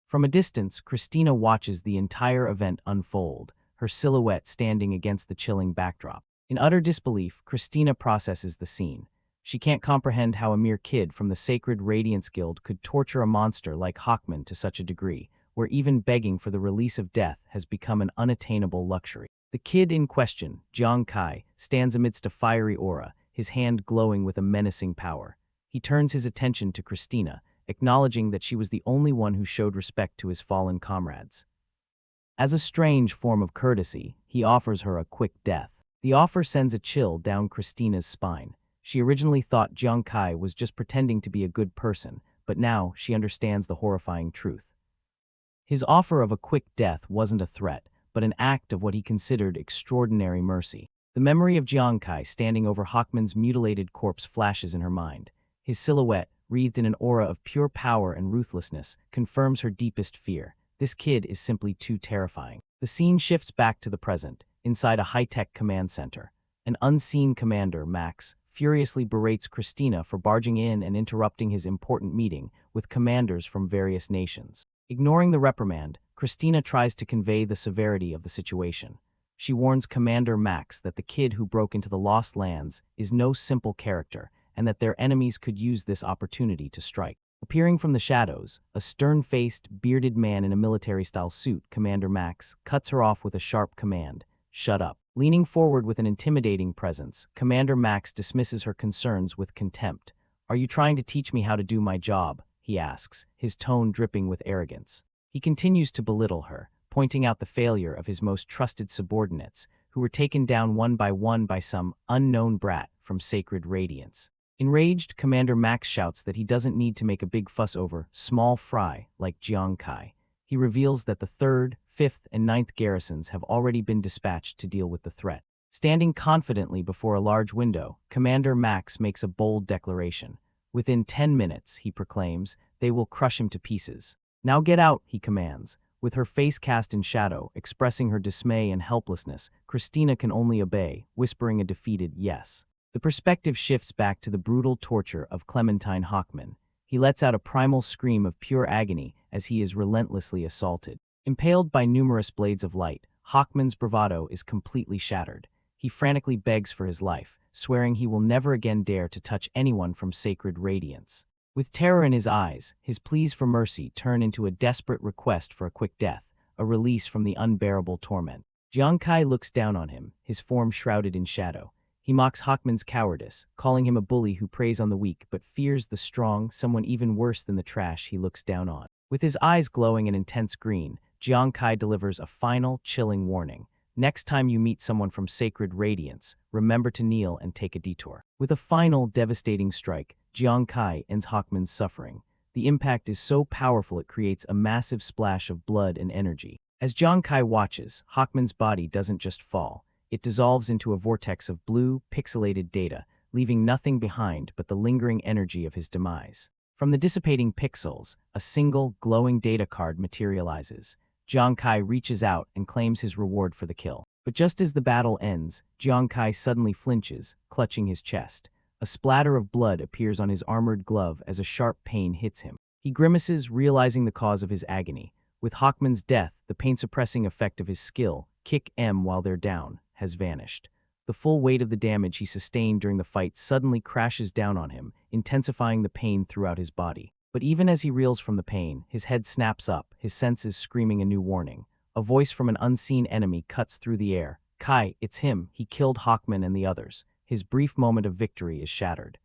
From a distance, Christina watches the entire event unfold, her silhouette standing against the chilling backdrop. In utter disbelief, Christina processes the scene. She can't comprehend how a mere kid from the Sacred Radiance Guild could torture a monster like Hawkman to such a degree, where even begging for the release of death has become an unattainable luxury. The kid in question, Jiang Kai, stands amidst a fiery aura, his hand glowing with a menacing power. He turns his attention to Christina, acknowledging that she was the only one who showed respect to his fallen comrades. As a strange form of courtesy, he offers her a quick death. The offer sends a chill down Christina's spine. She originally thought Jiang Kai was just pretending to be a good person, but now she understands the horrifying truth. His offer of a quick death wasn't a threat, but an act of what he considered extraordinary mercy. The memory of Jiang Kai standing over Hawkman's mutilated corpse flashes in her mind. His silhouette, wreathed in an aura of pure power and ruthlessness, confirms her deepest fear. This kid is simply too terrifying. The scene shifts back to the present, inside a high-tech command center. An unseen commander, Max, furiously berates Christina for barging in and interrupting his important meeting with commanders from various nations. Ignoring the reprimand, Christina tries to convey the severity of the situation. She warns Commander Max that the kid who broke into the Lost Lands is no simple character, and that their enemies could use this opportunity to strike. Appearing from the shadows, a stern-faced, bearded man in a military-style suit, Commander Max, cuts her off with a sharp command, "Shut up." Leaning forward with an intimidating presence, Commander Max dismisses her concerns with contempt. "Are you trying to teach me how to do my job?" he asks, his tone dripping with arrogance. He continues to belittle her, pointing out the failure of his most trusted subordinates, who were taken down one by some unknown brat from Sacred Radiance. Enraged, Commander Max shouts that he doesn't need to make a big fuss over small fry like Jiang Kai. He reveals that the 3rd, 5th, and 9th garrisons have already been dispatched to deal with the threat. Standing confidently before a large window, Commander Max makes a bold declaration. Within 10 minutes, he proclaims, they will crush him to pieces. "Now get out," he commands. With her face cast in shadow, expressing her dismay and helplessness, Christina can only obey, whispering a defeated yes. The perspective shifts back to the brutal torture of Clementine Hawkman. He lets out a primal scream of pure agony as he is relentlessly assaulted. Impaled by numerous blades of light, Hawkman's bravado is completely shattered. He frantically begs for his life, swearing he will never again dare to touch anyone from Sacred Radiance. With terror in his eyes, his pleas for mercy turn into a desperate request for a quick death, a release from the unbearable torment. Jiang Kai looks down on him, his form shrouded in shadow. He mocks Hawkman's cowardice, calling him a bully who preys on the weak but fears the strong, someone even worse than the trash he looks down on. With his eyes glowing an intense green, Jiang Kai delivers a final, chilling warning. "Next time you meet someone from Sacred Radiance, remember to kneel and take a detour." With a final, devastating strike, Jiang Kai ends Hawkman's suffering. The impact is so powerful it creates a massive splash of blood and energy. As Jiang Kai watches, Hawkman's body doesn't just fall. It dissolves into a vortex of blue, pixelated data, leaving nothing behind but the lingering energy of his demise. From the dissipating pixels, a single, glowing data card materializes. Jiang Kai reaches out and claims his reward for the kill. But just as the battle ends, Jiang Kai suddenly flinches, clutching his chest. A splatter of blood appears on his armored glove as a sharp pain hits him. He grimaces, realizing the cause of his agony. With Hawkman's death, the pain-suppressing effect of his skill, kick M while they're down, has vanished. The full weight of the damage he sustained during the fight suddenly crashes down on him, intensifying the pain throughout his body. But even as he reels from the pain, his head snaps up, his senses screaming a new warning. A voice from an unseen enemy cuts through the air. "Kai, it's him. He killed Hawkman and the others." His brief moment of victory is shattered.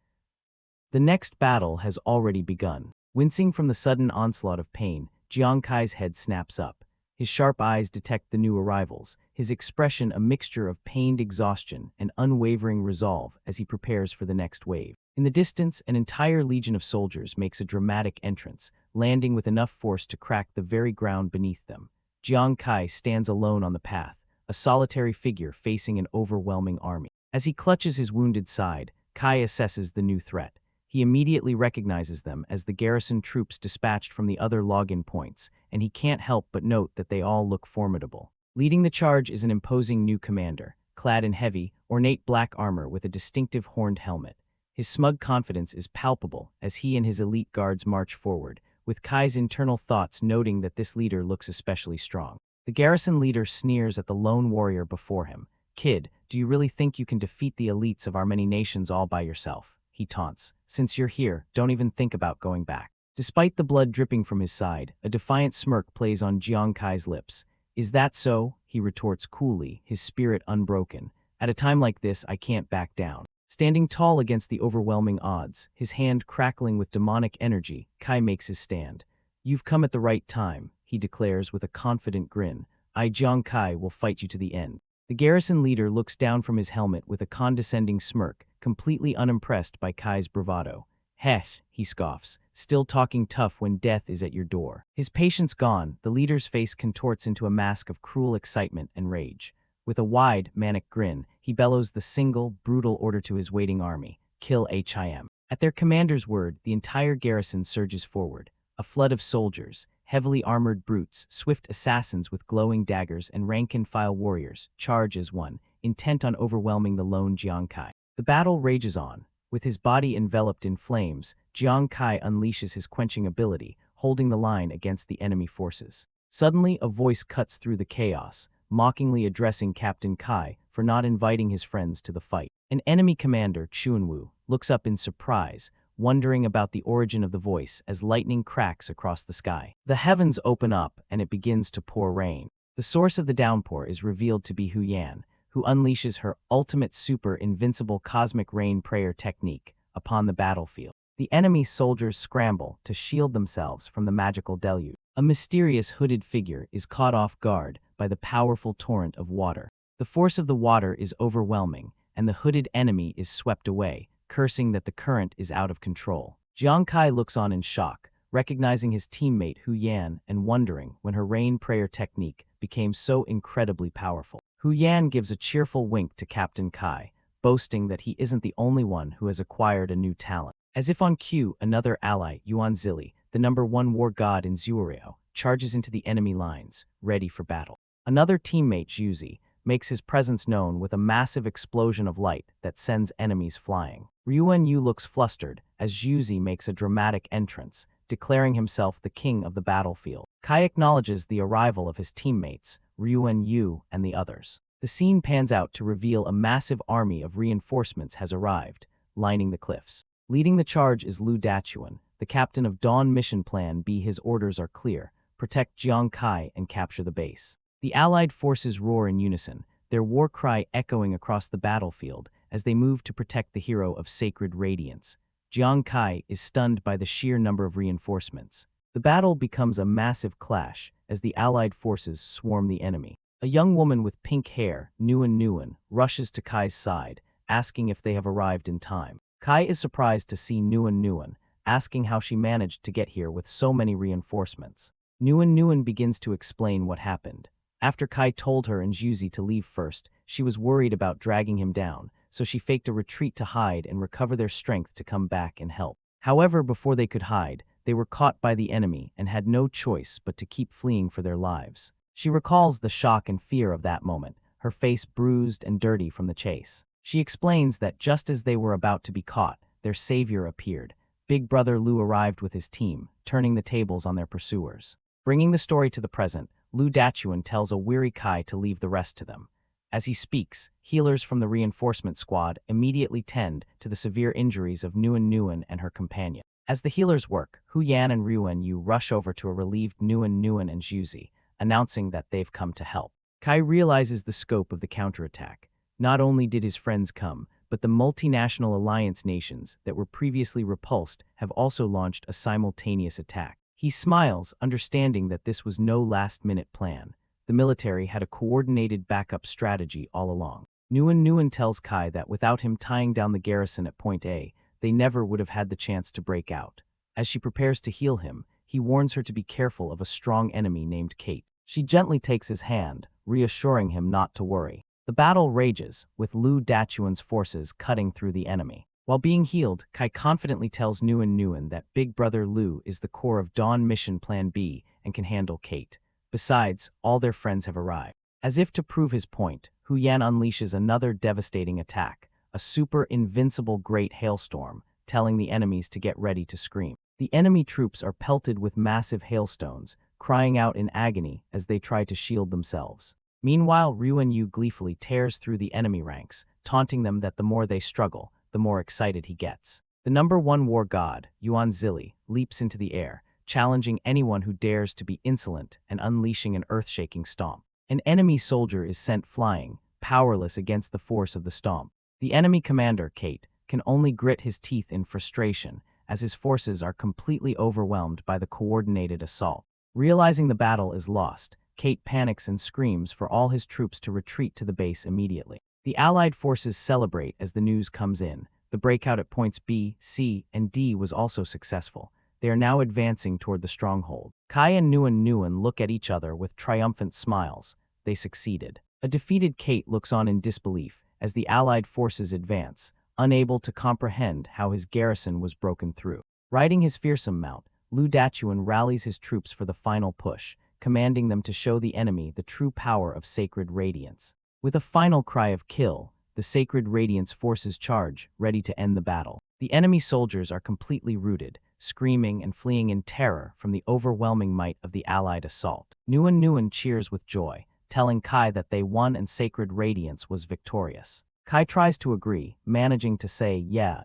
The next battle has already begun. Wincing from the sudden onslaught of pain, Jiang Kai's head snaps up. His sharp eyes detect the new arrivals, his expression a mixture of pained exhaustion and unwavering resolve as he prepares for the next wave. In the distance, an entire legion of soldiers makes a dramatic entrance, landing with enough force to crack the very ground beneath them. Jiang Kai stands alone on the path, a solitary figure facing an overwhelming army. As he clutches his wounded side, Kai assesses the new threat. He immediately recognizes them as the garrison troops dispatched from the other login points, and he can't help but note that they all look formidable. Leading the charge is an imposing new commander, clad in heavy, ornate black armor with a distinctive horned helmet. His smug confidence is palpable as he and his elite guards march forward, with Kai's internal thoughts noting that this leader looks especially strong. The garrison leader sneers at the lone warrior before him. "Kid, do you really think you can defeat the elites of our many nations all by yourself?" he taunts. "Since you're here, don't even think about going back." Despite the blood dripping from his side, a defiant smirk plays on Jiang Kai's lips. "Is that so?" he retorts coolly, his spirit unbroken. "At a time like this, I can't back down." Standing tall against the overwhelming odds, his hand crackling with demonic energy, Kai makes his stand. "You've come at the right time," he declares with a confident grin. "I, Jiang Kai, will fight you to the end." The garrison leader looks down from his helmet with a condescending smirk, completely unimpressed by Kai's bravado. "Heh," he scoffs, "still talking tough when death is at your door." His patience gone, the leader's face contorts into a mask of cruel excitement and rage. With a wide, manic grin, he bellows the single, brutal order to his waiting army: "Kill him." At their commander's word, the entire garrison surges forward. A flood of soldiers, heavily armored brutes, swift assassins with glowing daggers, and rank-and-file warriors charge as one, intent on overwhelming the lone Jiang Kai. The battle rages on. With his body enveloped in flames, Jiang Kai unleashes his quenching ability, holding the line against the enemy forces. Suddenly, a voice cuts through the chaos, mockingly addressing Captain Kai for not inviting his friends to the fight. An enemy commander, Chunwu, looks up in surprise, wondering about the origin of the voice as lightning cracks across the sky. The heavens open up and it begins to pour rain. The source of the downpour is revealed to be Hu Yan, who unleashes her ultimate super invincible cosmic rain prayer technique upon the battlefield. The enemy soldiers scramble to shield themselves from the magical deluge. A mysterious hooded figure is caught off guard by the powerful torrent of water. The force of the water is overwhelming, and the hooded enemy is swept away, cursing that the current is out of control. Jiang Kai looks on in shock, recognizing his teammate Hu Yan and wondering when her rain prayer technique became so incredibly powerful. Hu Yan gives a cheerful wink to Captain Kai, boasting that he isn't the only one who has acquired a new talent. As if on cue, another ally, Yuan Zili, the #1 war god in Zuoryo, charges into the enemy lines, ready for battle. Another teammate, Juzi, makes his presence known with a massive explosion of light that sends enemies flying. Ryuan Yu looks flustered as Juzi makes a dramatic entrance, declaring himself the king of the battlefield. Kai acknowledges the arrival of his teammates, Ryuan Yu and the others. The scene pans out to reveal a massive army of reinforcements has arrived, lining the cliffs. Leading the charge is Lu Dachuan, the captain of Dawn Mission Plan B. His orders are clear: protect Jiang Kai and capture the base. The allied forces roar in unison, their war cry echoing across the battlefield as they move to protect the hero of sacred radiance. Jiang Kai is stunned by the sheer number of reinforcements. The battle becomes a massive clash as the allied forces swarm the enemy. A young woman with pink hair, Nguyen, rushes to Kai's side, asking if they have arrived in time. Kai is surprised to see Nguyen, asking how she managed to get here with so many reinforcements. Nguyen begins to explain what happened. After Kai told her and Juzi to leave first, she was worried about dragging him down, so she faked a retreat to hide and recover their strength to come back and help. However, before they could hide, they were caught by the enemy and had no choice but to keep fleeing for their lives. She recalls the shock and fear of that moment, her face bruised and dirty from the chase. She explains that just as they were about to be caught, their savior appeared. Big Brother Lu arrived with his team, turning the tables on their pursuers. Bringing the story to the present, Lu Dachuan tells a weary Kai to leave the rest to them. As he speaks, healers from the reinforcement squad immediately tend to the severe injuries of Nguyen and her companion. As the healers work, Hu Yan and Ryuan Yu rush over to a relieved Nguyen and Juzi, announcing that they've come to help. Kai realizes the scope of the counterattack. Not only did his friends come, but the multinational alliance nations that were previously repulsed have also launched a simultaneous attack. He smiles, understanding that this was no last-minute plan. The military had a coordinated backup strategy all along. Nguyen tells Kai that without him tying down the garrison at Point A, they never would have had the chance to break out. As she prepares to heal him, he warns her to be careful of a strong enemy named Kate. She gently takes his hand, reassuring him not to worry. The battle rages, with Lu Dachuan's forces cutting through the enemy. While being healed, Kai confidently tells Nguyen that Big Brother Lu is the core of Dawn Mission Plan B and can handle Kate. Besides, all their friends have arrived. As if to prove his point, Hu Yan unleashes another devastating attack, a super invincible great hailstorm, telling the enemies to get ready to scream. The enemy troops are pelted with massive hailstones, crying out in agony as they try to shield themselves. Meanwhile, Ryuan Yu gleefully tears through the enemy ranks, taunting them that the more they struggle, the more excited he gets. The #1 war god, Yuan Zili, leaps into the air, challenging anyone who dares to be insolent and unleashing an earth-shaking stomp. An enemy soldier is sent flying, powerless against the force of the stomp. The enemy commander, Kate, can only grit his teeth in frustration as his forces are completely overwhelmed by the coordinated assault. Realizing the battle is lost, Kate panics and screams for all his troops to retreat to the base immediately. The Allied forces celebrate as the news comes in. The breakout at points B, C, and D was also successful. They are now advancing toward the stronghold. Kai and Nguyen look at each other with triumphant smiles. They succeeded. A defeated Kate looks on in disbelief as the Allied forces advance, unable to comprehend how his garrison was broken through. Riding his fearsome mount, Lu Dachuan rallies his troops for the final push, commanding them to show the enemy the true power of sacred radiance. With a final cry of kill, the sacred radiance forces charge, ready to end the battle. The enemy soldiers are completely routed, screaming and fleeing in terror from the overwhelming might of the Allied assault. Nguyen cheers with joy, telling Kai that they won and sacred radiance was victorious. Kai tries to agree, managing to say, "Yeah,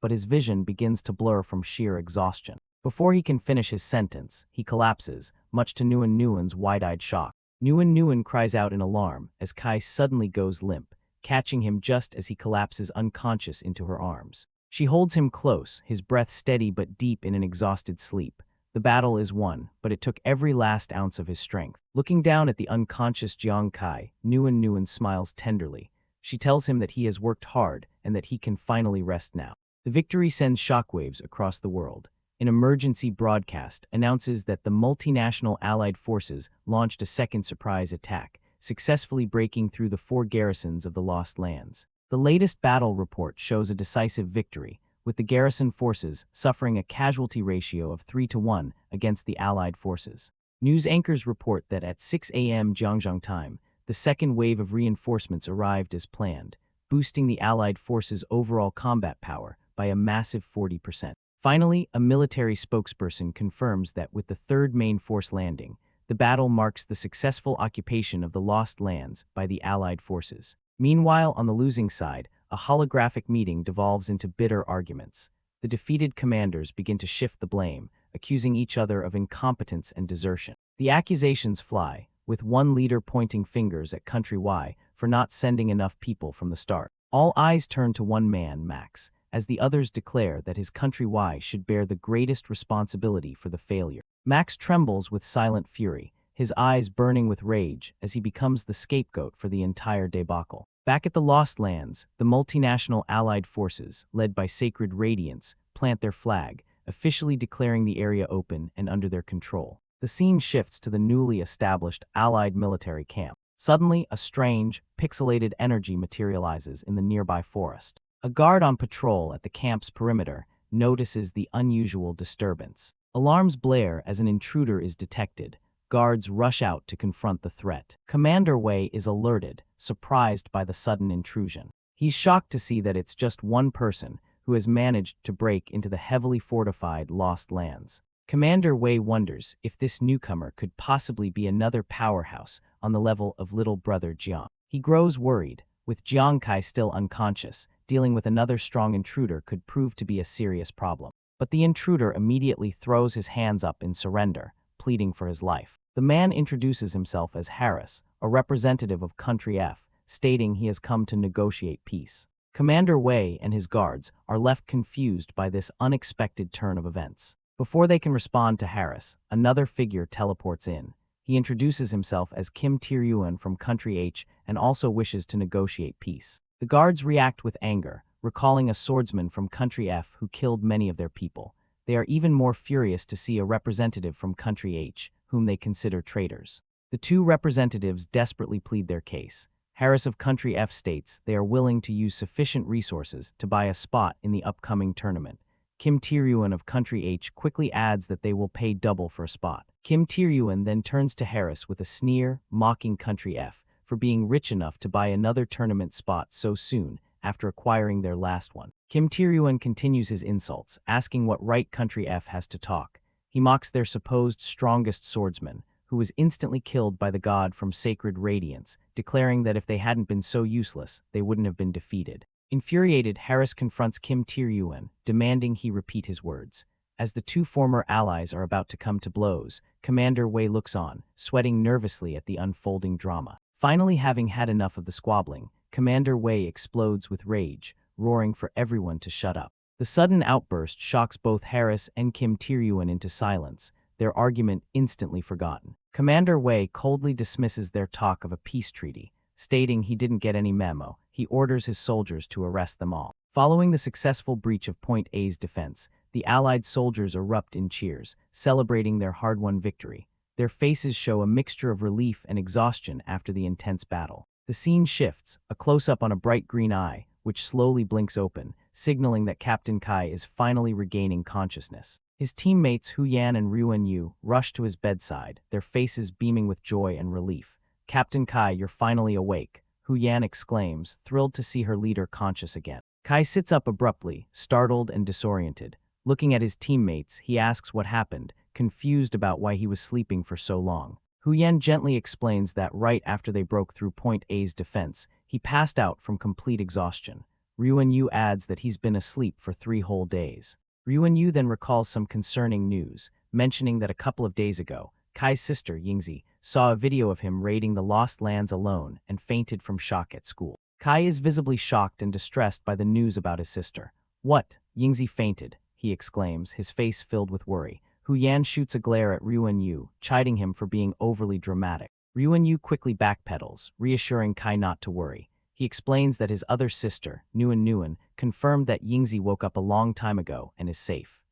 but his vision begins to blur from sheer exhaustion. Before he can finish his sentence, he collapses, much to Nguyen's wide-eyed shock. Nguyen cries out in alarm as Kai suddenly goes limp, catching him just as he collapses unconscious into her arms. She holds him close, his breath steady but deep in an exhausted sleep. The battle is won, but it took every last ounce of his strength. Looking down at the unconscious Jiang Kai, Nguyen smiles tenderly. She tells him that he has worked hard and that he can finally rest now. The victory sends shockwaves across the world. An emergency broadcast announces that the multinational Allied forces launched a second surprise attack, successfully breaking through the 4 garrisons of the Lost Lands. The latest battle report shows a decisive victory, with the garrison forces suffering a casualty ratio of 3-1 against the Allied forces. News anchors report that at 6 a.m. Jiangzhou time, the second wave of reinforcements arrived as planned, boosting the Allied forces' overall combat power by a massive 40%. Finally, a military spokesperson confirms that with the third main force landing, the battle marks the successful occupation of the Lost Lands by the Allied forces. Meanwhile, on the losing side, a holographic meeting devolves into bitter arguments. The defeated commanders begin to shift the blame, accusing each other of incompetence and desertion. The accusations fly, with one leader pointing fingers at Country Y for not sending enough people from the start. All eyes turn to one man, Max, as the others declare that his Country Y should bear the greatest responsibility for the failure. Max trembles with silent fury, his eyes burning with rage as he becomes the scapegoat for the entire debacle. Back at the Lost Lands, the multinational Allied forces, led by Sacred Radiance, plant their flag, officially declaring the area open and under their control. The scene shifts to the newly established Allied military camp. Suddenly, a strange, pixelated energy materializes in the nearby forest. A guard on patrol at the camp's perimeter notices the unusual disturbance. Alarms blare as an intruder is detected. Guards rush out to confront the threat. Commander Wei is alerted, surprised by the sudden intrusion. He's shocked to see that it's just one person who has managed to break into the heavily fortified Lost Lands. Commander Wei wonders if this newcomer could possibly be another powerhouse on the level of little brother Jiang. He grows worried. With Jiang Kai still unconscious, dealing with another strong intruder could prove to be a serious problem. But the intruder immediately throws his hands up in surrender, pleading for his life. The man introduces himself as Harris, a representative of Country F, stating he has come to negotiate peace. Commander Wei and his guards are left confused by this unexpected turn of events. Before they can respond to Harris, another figure teleports in. He introduces himself as Kim Tae-ryuan from Country H and also wishes to negotiate peace. The guards react with anger, recalling a swordsman from Country F who killed many of their people. They are even more furious to see a representative from Country H, whom they consider traitors. The two representatives desperately plead their case. Harris of Country F states they are willing to use sufficient resources to buy a spot in the upcoming tournament. Kim Tae-ryuan of Country H quickly adds that they will pay double for a spot. Kim Tae-ryuan then turns to Harris with a sneer, mocking Country F for being rich enough to buy another tournament spot so soon after acquiring their last one. Kim Tae-ryun continues his insults, asking what right country F has to talk. He mocks their supposed strongest swordsman, who was instantly killed by the god from Sacred Radiance, declaring that if they hadn't been so useless, they wouldn't have been defeated. Infuriated, Harris confronts Kim Tae-ryun, demanding he repeat his words. As the two former allies are about to come to blows, Commander Wei looks on, sweating nervously at the unfolding drama. Finally, having had enough of the squabbling, Commander Wei explodes with rage, roaring for everyone to shut up. The sudden outburst shocks both Harris and Kim Tae-ryun into silence, their argument instantly forgotten. Commander Wei coldly dismisses their talk of a peace treaty, stating he didn't get any memo. He orders his soldiers to arrest them all. Following the successful breach of Point A's defense, the Allied soldiers erupt in cheers, celebrating their hard-won victory. Their faces show a mixture of relief and exhaustion after the intense battle. The scene shifts, a close-up on a bright green eye, which slowly blinks open, signaling that Captain Kai is finally regaining consciousness. His teammates Hu Yan and Ryuan Yu rush to his bedside, their faces beaming with joy and relief. "Captain Kai, you're finally awake," Hu Yan exclaims, thrilled to see her leader conscious again. Kai sits up abruptly, startled and disoriented. Looking at his teammates, he asks what happened, confused about why he was sleeping for so long. Hu Yan gently explains that right after they broke through Point A's defense, he passed out from complete exhaustion. Ryuan Yu adds that he's been asleep for 3 whole days. Ryuan Yu then recalls some concerning news, mentioning that a couple of days ago, Kai's sister, Yingzi, saw a video of him raiding the Lost Lands alone and fainted from shock at school. Kai is visibly shocked and distressed by the news about his sister. "What? Yingzi fainted?" he exclaims, his face filled with worry. Hu Yan shoots a glare at Ryuan Yu, chiding him for being overly dramatic. Ryuan Yu quickly backpedals, reassuring Kai not to worry. He explains that his other sister, Nguyen, confirmed that Yingzi woke up a long time ago and is safe.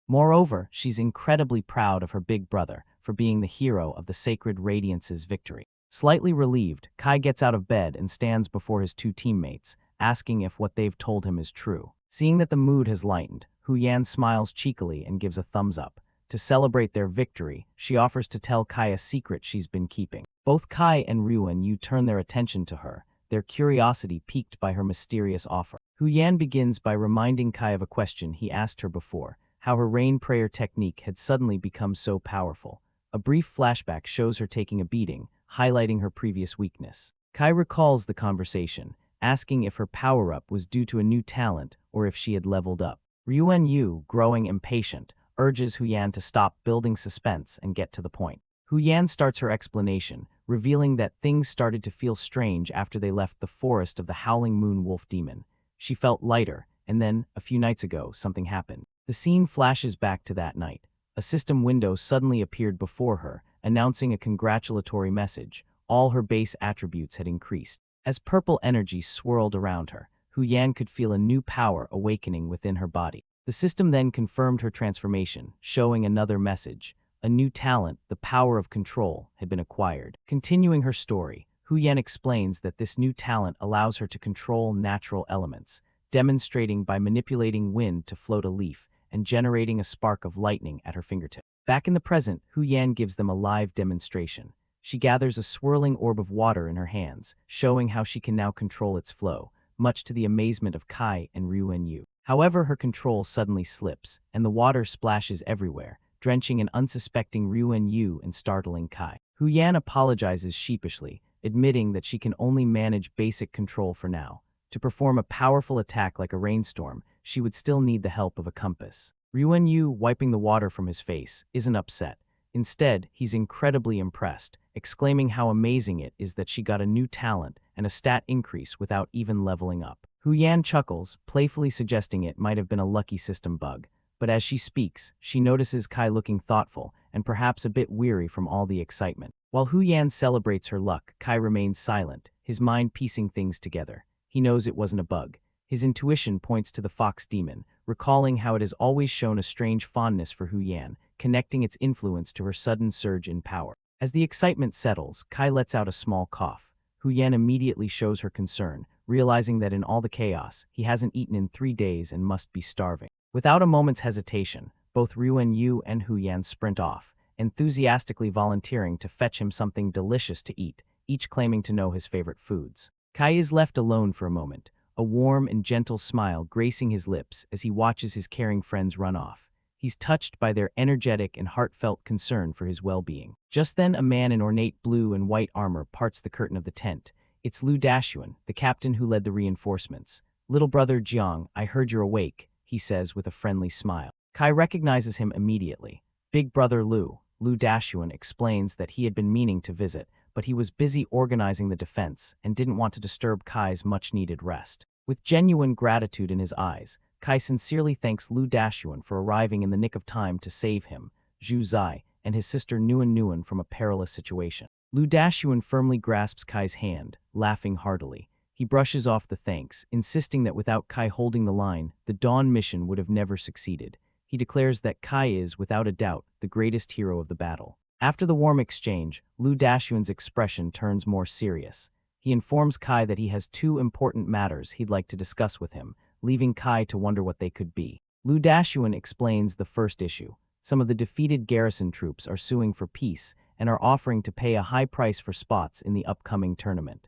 Moreover, she's incredibly proud of her big brother for being the hero of the Sacred Radiance's victory. Slightly relieved, Kai gets out of bed and stands before his two teammates, asking if what they've told him is true. Seeing that the mood has lightened, Hu Yan smiles cheekily and gives a thumbs up. To celebrate their victory, she offers to tell Kai a secret she's been keeping. Both Kai and Ryuan Yu turn their attention to her, their curiosity piqued by her mysterious offer. Hu Yan begins by reminding Kai of a question he asked her before, how her rain prayer technique had suddenly become so powerful. A brief flashback shows her taking a beating, highlighting her previous weakness. Kai recalls the conversation, asking if her power-up was due to a new talent or if she had leveled up. Ryuan Yu, growing impatient, urges Hu Yan to stop building suspense and get to the point. Hu Yan starts her explanation, revealing that things started to feel strange after they left the forest of the Howling Moon Wolf Demon. She felt lighter, and then, a few nights ago, something happened. The scene flashes back to that night. A system window suddenly appeared before her, announcing a congratulatory message. All her base attributes had increased. As purple energy swirled around her, Hu Yan could feel a new power awakening within her body. The system then confirmed her transformation, showing another message. A new talent, the power of control, had been acquired. Continuing her story, Hu Yan explains that this new talent allows her to control natural elements, demonstrating by manipulating wind to float a leaf and generating a spark of lightning at her fingertip. Back in the present, Hu Yan gives them a live demonstration. She gathers a swirling orb of water in her hands, showing how she can now control its flow, much to the amazement of Kai and Ryuan Yu. However, her control suddenly slips, and the water splashes everywhere, drenching an unsuspecting Ryuan Yu and startling Kai. Hu Yan apologizes sheepishly, admitting that she can only manage basic control for now. To perform a powerful attack like a rainstorm, she would still need the help of a compass. Ryuan Yu, wiping the water from his face, isn't upset. Instead, he's incredibly impressed, exclaiming how amazing it is that she got a new talent and a stat increase without even leveling up. Hu Yan chuckles, playfully suggesting it might have been a lucky system bug. But as she speaks, she notices Kai looking thoughtful and perhaps a bit weary from all the excitement. While Hu Yan celebrates her luck, Kai remains silent, his mind piecing things together. He knows it wasn't a bug. His intuition points to the fox demon, recalling how it has always shown a strange fondness for Hu Yan, connecting its influence to her sudden surge in power. As the excitement settles, Kai lets out a small cough. Hu Yan immediately shows her concern, realizing that in all the chaos, he hasn't eaten in 3 days and must be starving. Without a moment's hesitation, both Ryuan Yu and Hu Yan sprint off, enthusiastically volunteering to fetch him something delicious to eat, each claiming to know his favorite foods. Kai is left alone for a moment, a warm and gentle smile gracing his lips as he watches his caring friends run off. He's touched by their energetic and heartfelt concern for his well-being. Just then, a man in ornate blue and white armor parts the curtain of the tent. It's Lu Dashuan, the captain who led the reinforcements. "Little brother Jiang, I heard you're awake," he says with a friendly smile. Kai recognizes him immediately. "Big brother Lu." Lu Dashuan explains that he had been meaning to visit, but he was busy organizing the defense and didn't want to disturb Kai's much-needed rest. With genuine gratitude in his eyes, Kai sincerely thanks Lu Dashuan for arriving in the nick of time to save him, Zhu Zai, and his sister Nuan Nuan from a perilous situation. Lu Dashuan firmly grasps Kai's hand, laughing heartily. He brushes off the thanks, insisting that without Kai holding the line, the Dawn mission would have never succeeded. He declares that Kai is, without a doubt, the greatest hero of the battle. After the warm exchange, Lu Dashuan's expression turns more serious. He informs Kai that he has two important matters he'd like to discuss with him, leaving Kai to wonder what they could be. Lu Dashuan explains the first issue. Some of the defeated garrison troops are suing for peace and are offering to pay a high price for spots in the upcoming tournament.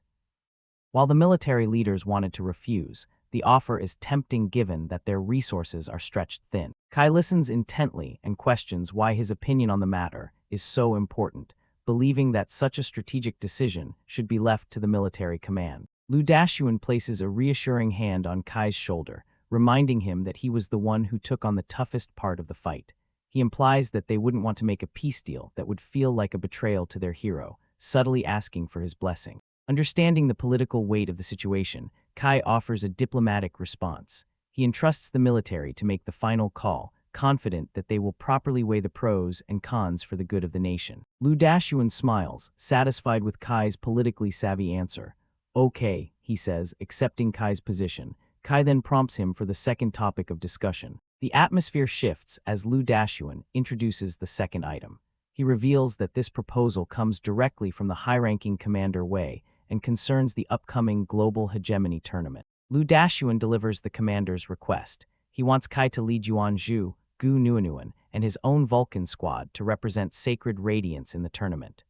While the military leaders wanted to refuse, the offer is tempting given that their resources are stretched thin. Kai listens intently and questions why his opinion on the matter is so important, believing that such a strategic decision should be left to the military command. Lu Dashuan places a reassuring hand on Kai's shoulder, reminding him that he was the one who took on the toughest part of the fight. He implies that they wouldn't want to make a peace deal that would feel like a betrayal to their hero, subtly asking for his blessing. Understanding the political weight of the situation, Kai offers a diplomatic response. He entrusts the military to make the final call, confident that they will properly weigh the pros and cons for the good of the nation. Lu Dashuan smiles, satisfied with Kai's politically savvy answer. "Okay," he says, accepting Kai's position. Kai then prompts him for the second topic of discussion. The atmosphere shifts as Lu Dashuan introduces the second item. He reveals that this proposal comes directly from the high-ranking Commander Wei and concerns the upcoming Global Hegemony tournament. Lu Dashuan delivers the commander's request. He wants Kai to lead Yuan Zhu, Gu Nuanuan, and his own Vulcan squad to represent Sacred Radiance in the tournament.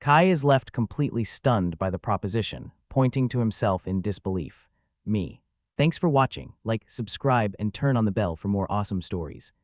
Kai is left completely stunned by the proposition, pointing to himself in disbelief. Me. Thanks for watching. Like, subscribe, and turn on the bell for more awesome stories.